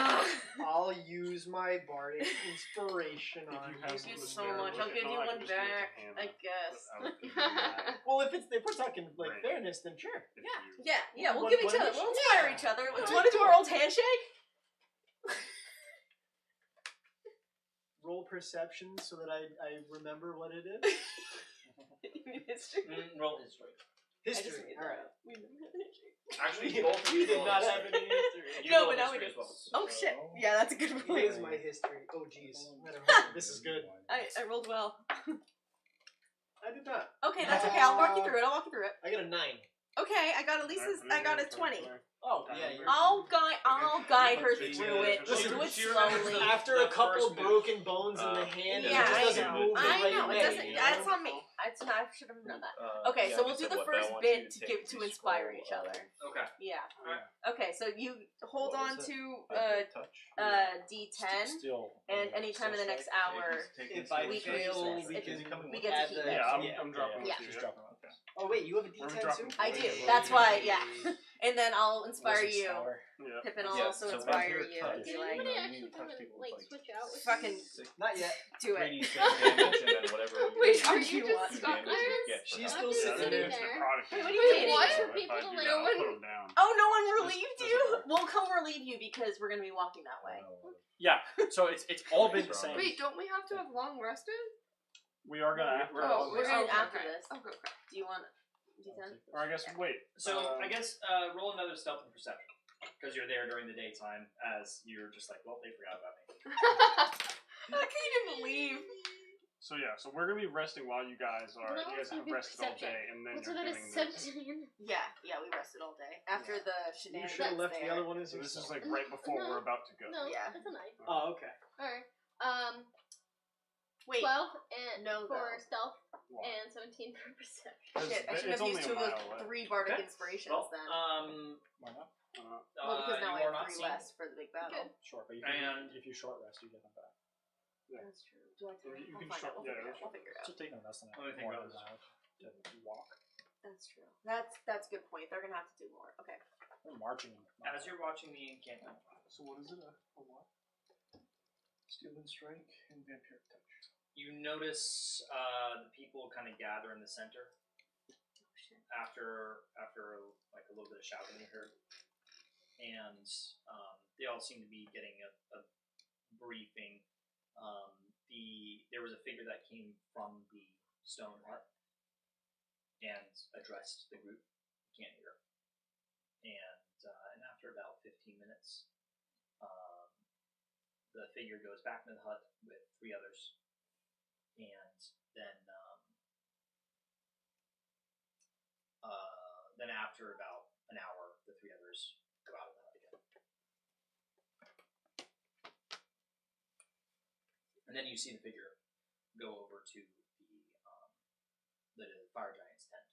Speaker 6: I'll use my bardic inspiration on
Speaker 2: you have
Speaker 6: you.
Speaker 3: Thank you
Speaker 2: some
Speaker 3: so
Speaker 2: spare,
Speaker 3: much.
Speaker 2: look,
Speaker 3: I'll
Speaker 2: if
Speaker 3: give
Speaker 2: not,
Speaker 3: you
Speaker 2: I can
Speaker 3: one
Speaker 2: just use a
Speaker 3: back,
Speaker 2: hammer.
Speaker 3: I guess.
Speaker 2: I would give you mine.
Speaker 6: Well, if we're talking like
Speaker 2: Right.
Speaker 6: fairness, then sure.
Speaker 2: If
Speaker 3: Yeah,
Speaker 2: you-
Speaker 3: yeah, we'll
Speaker 6: What-
Speaker 3: give each
Speaker 6: what
Speaker 3: other.
Speaker 6: is-
Speaker 3: We'll inspire
Speaker 6: yeah.
Speaker 3: each other.
Speaker 6: Let's
Speaker 3: Want to do
Speaker 6: do
Speaker 3: our
Speaker 6: it.
Speaker 3: old handshake?
Speaker 6: Roll perception so that I remember what it is.
Speaker 3: You mean history?
Speaker 1: Roll history.
Speaker 3: I just
Speaker 6: History.
Speaker 3: made
Speaker 6: All
Speaker 3: that
Speaker 6: right.
Speaker 3: up. We never had a handshake.
Speaker 1: Actually, both of
Speaker 6: We
Speaker 1: you
Speaker 6: did
Speaker 1: roll
Speaker 6: not
Speaker 1: history.
Speaker 6: have any history.
Speaker 1: You
Speaker 3: No,
Speaker 1: roll
Speaker 3: but now we
Speaker 1: history
Speaker 3: do.
Speaker 1: as well.
Speaker 3: Oh shit! Yeah, that's a good
Speaker 6: It
Speaker 3: point.
Speaker 6: is my history. Oh jeez. This is good.
Speaker 3: I rolled well.
Speaker 6: I did not.
Speaker 3: Okay, that's okay. I'll walk you through it. I'll walk you through it.
Speaker 6: I got a 9.
Speaker 3: Okay, I got Elisa's. I got a 20.
Speaker 6: Oh yeah. You're,
Speaker 3: I'll guide her
Speaker 2: Okay.
Speaker 3: through it. We'll
Speaker 2: Listen,
Speaker 3: do it
Speaker 1: she remembers
Speaker 3: slowly.
Speaker 6: after
Speaker 1: The
Speaker 6: a couple
Speaker 1: first move.
Speaker 6: broken bones in the hand,
Speaker 3: Yeah,
Speaker 6: it just
Speaker 3: I
Speaker 6: doesn't
Speaker 3: know.
Speaker 6: move the
Speaker 3: I
Speaker 6: right
Speaker 3: know.
Speaker 6: way.
Speaker 3: It doesn't.
Speaker 6: you
Speaker 3: That's
Speaker 6: know?
Speaker 3: on me. I should have known that.
Speaker 11: Uh,
Speaker 3: Okay,
Speaker 11: yeah,
Speaker 3: so
Speaker 11: you
Speaker 3: we'll do
Speaker 11: said
Speaker 3: the
Speaker 11: what, but I
Speaker 3: first
Speaker 11: want you
Speaker 3: bit to
Speaker 11: take
Speaker 3: give
Speaker 11: the
Speaker 3: to inspire
Speaker 11: scroll,
Speaker 3: each other.
Speaker 1: Okay.
Speaker 3: Yeah.
Speaker 1: Alright.
Speaker 3: Okay, so you hold
Speaker 11: What
Speaker 3: on
Speaker 11: was it?
Speaker 3: to
Speaker 11: touch.
Speaker 3: D10,
Speaker 4: Still.
Speaker 3: and anytime in the next hour,
Speaker 6: If I
Speaker 3: We can
Speaker 6: fail,
Speaker 3: use
Speaker 6: we
Speaker 3: this.
Speaker 6: can
Speaker 3: we get to
Speaker 6: add
Speaker 3: keep
Speaker 6: the-
Speaker 3: it.
Speaker 2: Yeah, I'm dropping
Speaker 3: Yeah.
Speaker 2: with you.
Speaker 4: She's dropping on this.
Speaker 6: Oh wait, you have a
Speaker 2: We're
Speaker 6: D10
Speaker 2: dropping
Speaker 6: too?
Speaker 3: I do.
Speaker 2: points.
Speaker 3: That's why, yeah. And then I'll inspire
Speaker 4: Lizard
Speaker 3: you.
Speaker 4: sour.
Speaker 2: Yeah.
Speaker 3: Pippin will
Speaker 11: Yeah,
Speaker 3: also
Speaker 11: so
Speaker 3: inspire
Speaker 11: when
Speaker 3: you.
Speaker 11: you're
Speaker 3: And be
Speaker 10: Did
Speaker 3: like,
Speaker 10: anybody
Speaker 11: you
Speaker 10: actually
Speaker 11: need to
Speaker 10: come
Speaker 11: touch
Speaker 10: and
Speaker 11: people
Speaker 10: like
Speaker 11: with, like,
Speaker 10: switch out with
Speaker 3: fucking
Speaker 6: Not yet.
Speaker 3: do it.
Speaker 11: 3d6 damage and then whatever you
Speaker 5: Wait,
Speaker 11: do
Speaker 5: are
Speaker 3: you
Speaker 5: you
Speaker 11: do
Speaker 5: just
Speaker 3: want.
Speaker 5: stuck
Speaker 11: damage, you
Speaker 5: there?
Speaker 11: get
Speaker 6: She's
Speaker 5: Nothing
Speaker 6: still
Speaker 2: Yeah,
Speaker 6: sitting
Speaker 2: they're
Speaker 6: there.
Speaker 2: necrotic
Speaker 3: Wait, what are
Speaker 2: ants.
Speaker 3: you doing?
Speaker 5: What?
Speaker 2: So
Speaker 10: For
Speaker 2: if
Speaker 10: people
Speaker 2: I
Speaker 10: to,
Speaker 2: do
Speaker 10: like-
Speaker 2: that,
Speaker 5: No
Speaker 2: I'll
Speaker 5: one-
Speaker 2: put them down.
Speaker 3: Oh, no one
Speaker 2: There's-
Speaker 3: relieved
Speaker 2: there's
Speaker 3: you?
Speaker 2: a-
Speaker 3: We'll come relieve you because we're gonna be walking that way.
Speaker 4: Yeah. So it's all been the same.
Speaker 5: Wait, don't we have to have long rested?
Speaker 2: We are gonna have to.
Speaker 5: Oh,
Speaker 3: We're gonna
Speaker 5: okay.
Speaker 3: after this.
Speaker 5: Okay, okay.
Speaker 3: Do you want D10?
Speaker 2: Or I guess wait.
Speaker 1: So I guess roll another stealth and perception because you're there during the daytime. As you're just like, well, they forgot about me.
Speaker 3: Okay, you didn't leave.
Speaker 2: So yeah, so we're gonna be resting while you guys are.
Speaker 10: Well,
Speaker 2: You guys
Speaker 10: that
Speaker 2: have
Speaker 10: would be
Speaker 2: rested all
Speaker 10: perception.
Speaker 2: day, and then
Speaker 10: What's
Speaker 2: you're
Speaker 10: that
Speaker 2: getting
Speaker 10: is
Speaker 2: this.
Speaker 10: 17?
Speaker 3: Yeah, we rested all day after the
Speaker 6: You
Speaker 3: shenanigans.
Speaker 6: should have left
Speaker 3: there.
Speaker 6: the other one as
Speaker 2: So
Speaker 6: your
Speaker 2: this is
Speaker 6: stealth.
Speaker 2: like right before
Speaker 10: No.
Speaker 2: we're about to go.
Speaker 10: No,
Speaker 3: Yeah.
Speaker 10: that's a 9.
Speaker 6: Oh, okay.
Speaker 10: Alright.
Speaker 3: Wait,
Speaker 10: 12 and
Speaker 3: No,
Speaker 10: for
Speaker 3: though.
Speaker 10: stealth
Speaker 2: Wow.
Speaker 10: and 17 for perception.
Speaker 3: shit, I should
Speaker 2: It's
Speaker 3: have
Speaker 2: only
Speaker 3: used
Speaker 2: a
Speaker 3: 2 of
Speaker 2: mile
Speaker 3: those
Speaker 2: away.
Speaker 3: 3 bardic
Speaker 1: Okay.
Speaker 3: inspirations
Speaker 1: Well,
Speaker 3: then.
Speaker 4: Why not?
Speaker 3: Well, because now
Speaker 1: you
Speaker 3: I
Speaker 1: are
Speaker 3: have
Speaker 1: not
Speaker 3: 3
Speaker 1: seeing.
Speaker 3: less for the big battle.
Speaker 10: Good.
Speaker 4: Sure, but
Speaker 1: And-
Speaker 4: if you short rest, you get them back.
Speaker 3: That's true. Do I
Speaker 2: You
Speaker 3: take it?
Speaker 2: can
Speaker 3: We'll find
Speaker 2: short-
Speaker 3: out. We'll
Speaker 2: yeah,
Speaker 3: figure it out.
Speaker 2: sure.
Speaker 3: We'll figure it out.
Speaker 4: Just taking less than
Speaker 1: Let me think
Speaker 4: more
Speaker 1: about
Speaker 4: than that to walk.
Speaker 3: That's true. That's a good point. They're gonna have to do more. Okay.
Speaker 4: We're marching.
Speaker 1: As you're watching the encampment,
Speaker 2: So what is it? A what? Steel and strike and vampiric touch.
Speaker 1: you notice the people kind of gather in the center after like a little bit of shouting you heard, and they all seem to be getting a briefing. There was a figure that came from the stone hut and addressed the group. You can't hear. And after about 15 minutes, the figure goes back into the hut with 3 others, and then after about an hour, the 3 others go out of the hut again. And then you see the figure go over to the fire giant's tent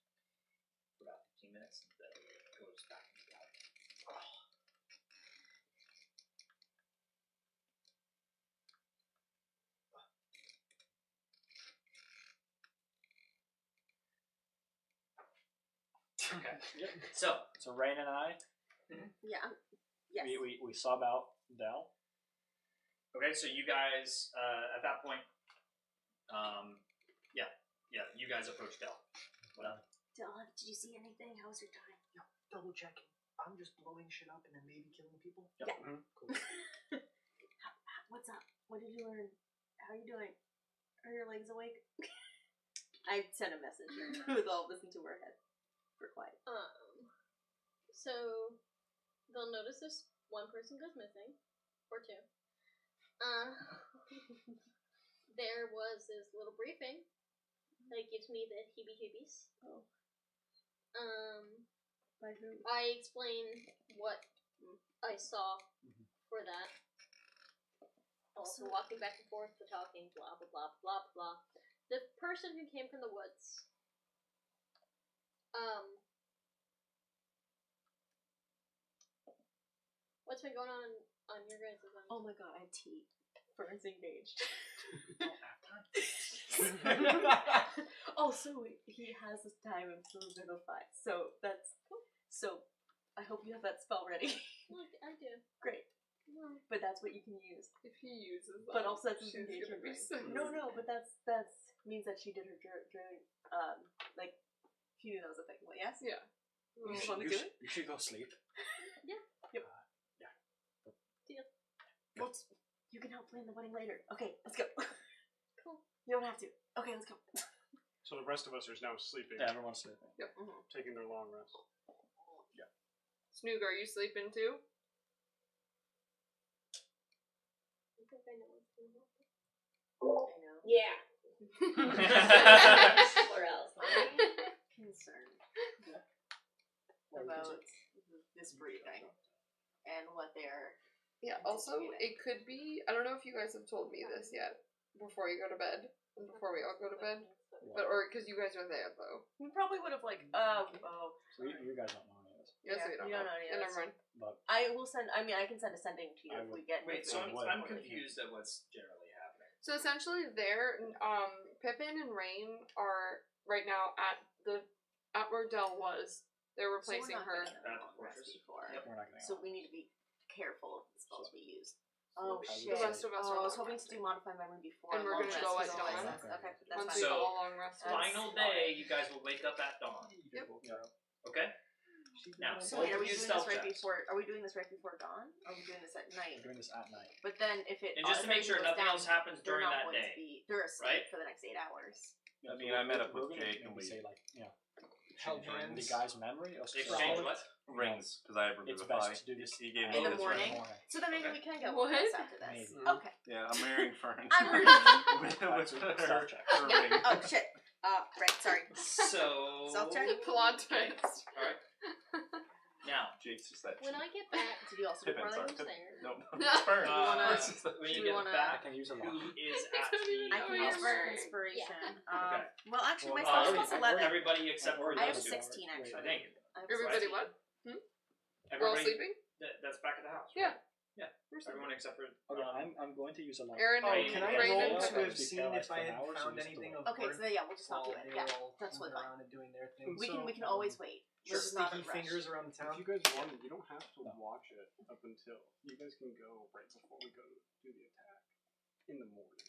Speaker 1: for about 15 minutes, and then it goes back into the hut. Okay. So,
Speaker 4: Rain and I,
Speaker 3: Yeah. Yes.
Speaker 4: we sub out Dell.
Speaker 1: okay, so you guys, at that point, you guys approach Del. What up?
Speaker 3: Dylan, did you see anything? How was your time?
Speaker 6: Double checking. I'm just blowing shit up and then maybe killing people.
Speaker 1: Yep.
Speaker 3: Yeah.
Speaker 2: Mhm.
Speaker 6: Cool.
Speaker 3: What's up? What did you learn? How are you doing? Are your legs awake? I sent a message with all of this into her head. For quiet.
Speaker 10: So they'll notice this one person goes missing, or 2. There was this little briefing that gives me the heebie-jeebies.
Speaker 3: Oh. By who?
Speaker 10: I explain what I saw for that. Also walking back and forth, the talking, blah blah blah blah blah. The person who came from the woods. What's been going on your guys' end?
Speaker 3: Oh my god, I have tea. Fern's engaged. Also, he has his time until level 5. So that's cool. So I hope you have that spell ready.
Speaker 10: Look, I do.
Speaker 3: Great.
Speaker 10: No.
Speaker 3: But that's what you can use.
Speaker 5: If he uses that,
Speaker 3: But also that's his
Speaker 5: she's
Speaker 3: engagement
Speaker 5: gonna be
Speaker 3: ring.
Speaker 5: so
Speaker 3: No, but that's means that she did her journey. Like she knows it technically. Yes.
Speaker 5: Yeah.
Speaker 3: You just want to do it?
Speaker 4: You should go sleep.
Speaker 3: Yep. Deal. Well, you can help plan the wedding later. Okay, let's go.
Speaker 10: Cool.
Speaker 3: You don't have to. Okay, let's go.
Speaker 2: So the rest of us are now sleeping,
Speaker 4: Yeah, everyone's sleeping.
Speaker 2: taking their long rest.
Speaker 5: Snoog, are you sleeping too?
Speaker 10: I think I know what's going on.
Speaker 3: I know.
Speaker 8: Yeah. Or else.
Speaker 3: Concerned about this briefing and what they're.
Speaker 5: Yeah, also, it could be, I don't know if you guys have told me this yet, before you go to bed, and before we all go to bed, but, or, because you guys are there, though.
Speaker 3: We probably would have
Speaker 4: So you guys don't know any of this.
Speaker 5: Yes,
Speaker 3: Yeah,
Speaker 5: we don't
Speaker 3: you
Speaker 5: know.
Speaker 3: don't know any of
Speaker 5: Yeah,
Speaker 3: this.
Speaker 5: never mind.
Speaker 4: But
Speaker 3: I will send. I mean, I can send a sending to you
Speaker 4: I
Speaker 3: if
Speaker 4: would-
Speaker 3: we get.
Speaker 1: Wait, so
Speaker 4: What?
Speaker 1: I'm confused at what's generally happening.
Speaker 5: So essentially, Pippin and Rain are right now at where Dell was. They're
Speaker 3: So we're
Speaker 5: replacing
Speaker 3: not
Speaker 5: her.
Speaker 3: getting
Speaker 1: At
Speaker 3: a
Speaker 1: the
Speaker 3: long rest
Speaker 1: fortress.
Speaker 3: before.
Speaker 1: Yep.
Speaker 4: We're not gonna.
Speaker 3: So we need to be careful of the spells we use. Oh
Speaker 4: I would
Speaker 3: shit!
Speaker 5: The rest of us
Speaker 3: Oh,
Speaker 5: are
Speaker 3: I was
Speaker 5: long
Speaker 3: hoping to do modify memory before.
Speaker 5: And we're
Speaker 3: long
Speaker 5: gonna
Speaker 3: rest
Speaker 5: go
Speaker 3: because
Speaker 5: at
Speaker 3: all
Speaker 5: dawn.
Speaker 3: my sense- Okay, that's
Speaker 5: Once
Speaker 3: fine.
Speaker 5: we
Speaker 1: So,
Speaker 5: all long rest.
Speaker 1: Final day, you guys will wake up at dawn.
Speaker 5: Yep.
Speaker 1: Okay. Now,
Speaker 3: So
Speaker 1: both
Speaker 3: wait, are
Speaker 1: of
Speaker 3: we
Speaker 1: you
Speaker 3: doing
Speaker 1: stealth
Speaker 3: this right
Speaker 1: checks.
Speaker 3: before? Are we doing this right before dawn? Or are we doing this at night?
Speaker 4: We're doing this at night.
Speaker 3: But then if it
Speaker 1: And just to
Speaker 3: if
Speaker 1: make sure
Speaker 3: everything
Speaker 1: nothing
Speaker 3: goes
Speaker 1: else
Speaker 3: down,
Speaker 1: happens
Speaker 3: they're
Speaker 1: during
Speaker 3: not
Speaker 1: that
Speaker 3: going
Speaker 1: day.
Speaker 3: to be they're asleep
Speaker 1: right?
Speaker 3: for the next 8 hours.
Speaker 7: I mean, I met up
Speaker 4: We're
Speaker 7: with
Speaker 4: gonna
Speaker 7: Jake and
Speaker 4: maybe
Speaker 7: we
Speaker 4: say like, you know,
Speaker 6: Held
Speaker 7: exchanged
Speaker 6: hands.
Speaker 4: the guy's memory. Or
Speaker 1: Exchange what?
Speaker 7: rings because I have
Speaker 4: It's
Speaker 7: Revivify.
Speaker 4: best to do this
Speaker 7: He gave
Speaker 3: In
Speaker 7: me
Speaker 3: the
Speaker 7: this ring.
Speaker 3: morning? So then maybe we can get
Speaker 5: What?
Speaker 3: one class after this.
Speaker 4: Maybe.
Speaker 3: Okay.
Speaker 7: Yeah, I'm marrying Fern.
Speaker 3: I'm ready.
Speaker 7: with
Speaker 4: Alright, so stealth check.
Speaker 7: her ring.
Speaker 3: Oh shit. Right. Sorry.
Speaker 1: So.
Speaker 3: Self check.
Speaker 5: Plot twist.
Speaker 1: All right. Now,
Speaker 7: Jake's just that.
Speaker 10: When I get back,
Speaker 3: Did you also do
Speaker 7: Pippin,
Speaker 3: parlay?
Speaker 7: sorry.
Speaker 10: there.
Speaker 7: Nope. It's Fern.
Speaker 3: wanna-
Speaker 7: It's just that-
Speaker 1: when
Speaker 3: do
Speaker 1: you
Speaker 3: we
Speaker 1: get
Speaker 3: wanna-
Speaker 4: I
Speaker 1: back,
Speaker 4: can use a
Speaker 1: who
Speaker 4: lot.
Speaker 1: is
Speaker 5: I
Speaker 1: at
Speaker 5: don't
Speaker 1: the
Speaker 5: even
Speaker 3: I
Speaker 5: know
Speaker 3: can
Speaker 5: your
Speaker 3: use for
Speaker 5: word.
Speaker 3: inspiration.
Speaker 1: Okay.
Speaker 3: Well, actually, my
Speaker 4: Well,
Speaker 3: spell
Speaker 4: I already-
Speaker 3: slot's 11.
Speaker 1: Everybody except for
Speaker 3: I have
Speaker 1: those two.
Speaker 3: 16
Speaker 1: I
Speaker 3: actually.
Speaker 1: think.
Speaker 3: I have
Speaker 5: Everybody
Speaker 3: 16.
Speaker 5: what? While
Speaker 1: Everybody
Speaker 5: sleeping?
Speaker 1: that's back at the house.
Speaker 5: Yeah.
Speaker 1: Right? Yeah. Everyone except for.
Speaker 4: Okay, I'm going to use a lot.
Speaker 5: Aaron,
Speaker 6: Oh,
Speaker 1: Rain-
Speaker 6: can I
Speaker 1: Rain
Speaker 6: roll
Speaker 1: and
Speaker 6: to
Speaker 1: Pippin.
Speaker 6: have seen if I had found anything of
Speaker 3: Okay, so yeah, we'll just not do
Speaker 6: while
Speaker 3: it.
Speaker 6: they
Speaker 3: Yeah,
Speaker 6: were all
Speaker 3: that's
Speaker 6: moving
Speaker 3: totally fine.
Speaker 6: around and doing their thing?
Speaker 3: We can always wait. This is not a
Speaker 6: Sticky
Speaker 3: rush.
Speaker 6: fingers around the town.
Speaker 2: If you guys want, you don't have to watch it up until you guys can go right before we go do the attack in the morning.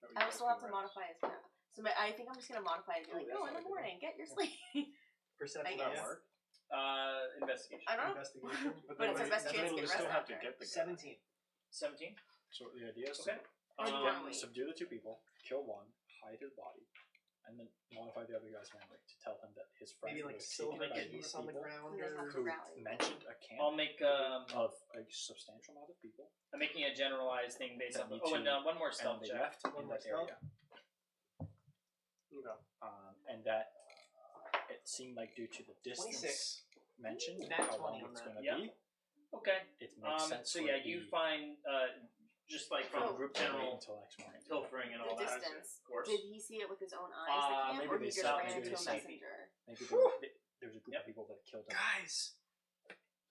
Speaker 2: That way you
Speaker 3: I
Speaker 2: guys
Speaker 3: will still have
Speaker 2: can
Speaker 3: to
Speaker 2: rest.
Speaker 3: modify his map. So I think I'm just gonna modify it and be like,
Speaker 2: that's
Speaker 3: no, in
Speaker 2: not
Speaker 3: the
Speaker 2: a good
Speaker 3: morning, get your sleep.
Speaker 6: Perception.
Speaker 3: I guess.
Speaker 6: yeah.
Speaker 1: Investigation.
Speaker 3: I don't know.
Speaker 6: Investigation.
Speaker 3: But it's our best chance to get
Speaker 2: you still
Speaker 3: rest
Speaker 2: have to
Speaker 3: after.
Speaker 2: get the guy.
Speaker 6: 17.
Speaker 1: 17.
Speaker 4: So the idea is
Speaker 1: Okay.
Speaker 3: Or do you wanna wait?
Speaker 4: subdue the two people, kill one, hide his body, and then modify the other guy's memory to tell him that his friend
Speaker 6: Maybe like a
Speaker 4: was taken
Speaker 6: silver
Speaker 4: by
Speaker 6: piece on the
Speaker 4: people
Speaker 6: ground.
Speaker 3: And they have to
Speaker 4: who
Speaker 3: rally.
Speaker 4: mentioned a camp
Speaker 1: I'll make.
Speaker 4: of a substantial amount of people,
Speaker 1: I'm making a generalized thing based
Speaker 4: That
Speaker 1: on.
Speaker 4: need
Speaker 1: Oh, and
Speaker 4: to-
Speaker 1: one more
Speaker 4: and
Speaker 1: stealth
Speaker 4: they
Speaker 1: check.
Speaker 4: left
Speaker 6: One
Speaker 4: in
Speaker 6: more
Speaker 4: that area.
Speaker 2: Okay.
Speaker 4: And that it seemed like due to the distance
Speaker 6: 26.
Speaker 4: mentioned,
Speaker 6: Nat
Speaker 4: how
Speaker 6: 20
Speaker 4: long
Speaker 6: on
Speaker 4: it's
Speaker 6: that.
Speaker 4: going to
Speaker 1: Yeah.
Speaker 4: be,
Speaker 1: Okay.
Speaker 4: it makes sense.
Speaker 1: So
Speaker 4: for
Speaker 1: yeah,
Speaker 4: it to
Speaker 1: you
Speaker 4: be
Speaker 1: find just like
Speaker 4: for
Speaker 1: from
Speaker 4: the group to
Speaker 1: general
Speaker 4: wait until next morning.
Speaker 1: pilfering and all
Speaker 3: The
Speaker 1: that.
Speaker 3: distance.
Speaker 1: Of course.
Speaker 3: Did he see it with his own eyes, the camp,
Speaker 4: maybe
Speaker 3: or
Speaker 4: they
Speaker 3: he just
Speaker 4: saw it,
Speaker 3: ran
Speaker 4: maybe
Speaker 3: into a
Speaker 4: they saw it.
Speaker 3: messenger?
Speaker 4: Maybe there's a group
Speaker 1: Yep.
Speaker 4: of people that killed him.
Speaker 6: Guys,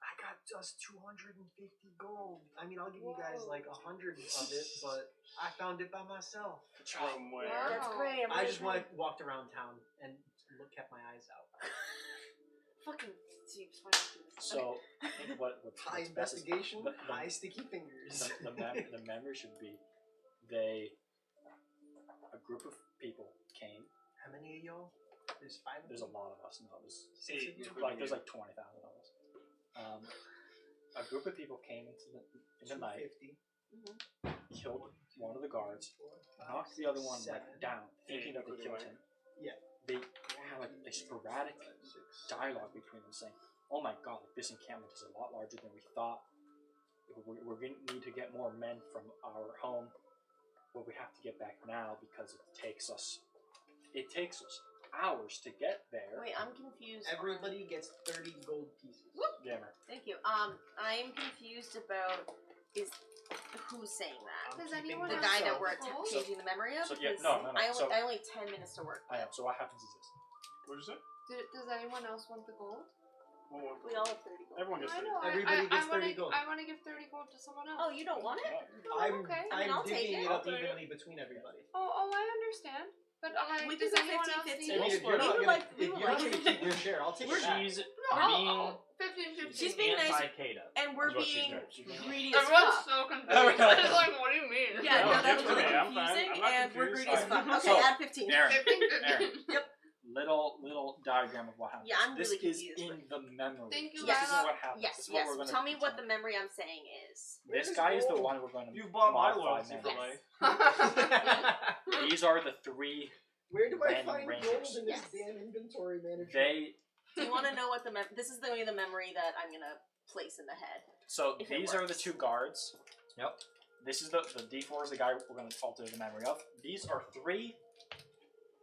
Speaker 6: I got just 250 gold. I mean, I'll give you guys like 100 of it, but I found it by myself.
Speaker 2: From where?
Speaker 5: Wow.
Speaker 3: That's great.
Speaker 6: I just walked around town and kept my eyes out.
Speaker 3: Fucking Steve's why don't you do this?
Speaker 4: So I think what's
Speaker 6: High
Speaker 4: best is
Speaker 6: investigation,
Speaker 4: the-
Speaker 6: high sticky fingers.
Speaker 4: the memory should be a group of people came.
Speaker 6: How many of y'all? There's 5 of
Speaker 4: There's a
Speaker 6: them?
Speaker 4: lot of us. No, there's
Speaker 2: Eight,
Speaker 4: there's like 20,000 of us. A group of people came in the night,
Speaker 6: 250.
Speaker 4: killed one of the guards, knocked the other one like down, thinking that they killed him.
Speaker 6: Yeah.
Speaker 4: They had like a sporadic dialogue between them, saying, "Oh my God, like, this encampment is a lot larger than we thought. We're going to need to get more men from our home, but we have to get back now because it takes us hours to get there."
Speaker 3: Wait, I'm confused.
Speaker 6: Everybody gets 30 gold pieces.
Speaker 4: Gamer.
Speaker 3: Thank you. I'm confused about who's saying that.
Speaker 10: Does
Speaker 6: keeping
Speaker 10: anyone
Speaker 3: The
Speaker 10: have
Speaker 3: guy that
Speaker 10: gold?
Speaker 3: we're changing the memory of?
Speaker 4: So, yeah,
Speaker 3: Because
Speaker 4: no.
Speaker 3: I
Speaker 4: So
Speaker 3: only have 10 minutes to work.
Speaker 4: I know. So what happens is this.
Speaker 2: What'd you say?
Speaker 5: Does anyone else want the gold?
Speaker 2: Well,
Speaker 3: We all have 30 gold.
Speaker 2: everyone gets
Speaker 5: I
Speaker 2: 30.
Speaker 5: know.
Speaker 6: Everybody gets 30 gold.
Speaker 5: I want to give 30 gold to someone else.
Speaker 3: Oh, you don't want it?
Speaker 6: I'm,
Speaker 5: okay.
Speaker 3: I mean,
Speaker 6: I'm
Speaker 3: I'll take
Speaker 6: divvying
Speaker 3: it.
Speaker 6: it up
Speaker 1: I'll take it.
Speaker 6: evenly between everybody.
Speaker 5: Oh, I understand. But
Speaker 3: We can
Speaker 5: does
Speaker 3: go
Speaker 5: anyone
Speaker 3: 50-50.
Speaker 5: else need
Speaker 6: I mean,
Speaker 5: it?
Speaker 6: if you're not
Speaker 3: would
Speaker 6: gonna,
Speaker 3: like- we
Speaker 6: if
Speaker 3: would
Speaker 6: you're not
Speaker 3: like-
Speaker 6: gonna keep your share, I'll take it back.
Speaker 1: She's
Speaker 5: No,
Speaker 1: being
Speaker 5: 15-15.
Speaker 3: She's being nice,
Speaker 1: anti-Kata.
Speaker 3: and we're
Speaker 1: is what she's
Speaker 3: being
Speaker 1: doing. She's being-
Speaker 3: greedy as
Speaker 5: Everyone's
Speaker 3: fuck.
Speaker 5: so confused. I was like, what do you mean?
Speaker 3: Yeah,
Speaker 2: No,
Speaker 3: no, that's
Speaker 2: give it to
Speaker 3: really
Speaker 2: me, I'm fine.
Speaker 3: confusing,
Speaker 2: I'm not
Speaker 3: and we're
Speaker 2: confused.
Speaker 3: greedy as fuck.
Speaker 4: Fine.
Speaker 3: Okay,
Speaker 4: So-
Speaker 3: add 15.
Speaker 4: Aaron,
Speaker 5: 15-15.
Speaker 4: little diagram of what happens.
Speaker 3: Yeah, I'm
Speaker 4: this
Speaker 3: really
Speaker 4: is
Speaker 3: confused,
Speaker 4: in the memory.
Speaker 5: Thank you,
Speaker 4: This
Speaker 3: Yes.
Speaker 4: isn't what happens.
Speaker 3: Yes,
Speaker 4: This is what
Speaker 3: yes.
Speaker 4: we're gonna
Speaker 3: Tell me what the
Speaker 4: determine.
Speaker 3: memory I'm saying is.
Speaker 4: This guy is the one we're going to
Speaker 2: You bought my
Speaker 4: modify
Speaker 2: loyalty for
Speaker 4: memory.
Speaker 2: life.
Speaker 4: These are the three.
Speaker 6: Where do I
Speaker 4: Random
Speaker 6: find
Speaker 4: rangers.
Speaker 6: gold in this
Speaker 3: Yes.
Speaker 6: damn inventory management?
Speaker 3: Do you want to know what this is only the memory that I'm gonna place in the head.
Speaker 4: So
Speaker 3: If it
Speaker 4: these are the
Speaker 3: works.
Speaker 4: two guards.
Speaker 1: Yep.
Speaker 4: This is the D4 is the guy we're going to alter the memory of. These are three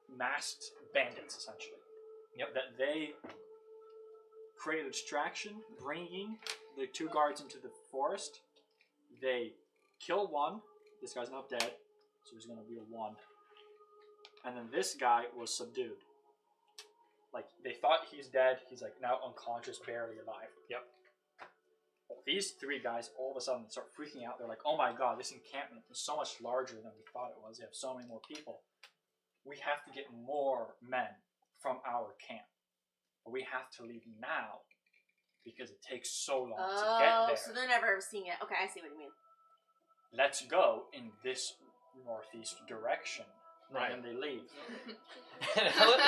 Speaker 4: masked bandits, essentially.
Speaker 1: Yep.
Speaker 4: That they create a distraction, bringing the two guards into the forest. They kill one. This guy's not dead, so he's going to be a 1. And then this guy was subdued. Like, they thought he's dead. He's, like, now unconscious, barely alive.
Speaker 1: Yep.
Speaker 4: These three guys all of a sudden start freaking out. They're like, oh my God, this encampment is so much larger than we thought it was. They have so many more people. We have to get more men from our camp. But we have to leave now because it takes so long to get
Speaker 3: Oh,
Speaker 4: there.
Speaker 3: so they're never seeing it. Okay, I see what you mean.
Speaker 4: let's go in this northeast direction.
Speaker 1: Right.
Speaker 4: And then they leave.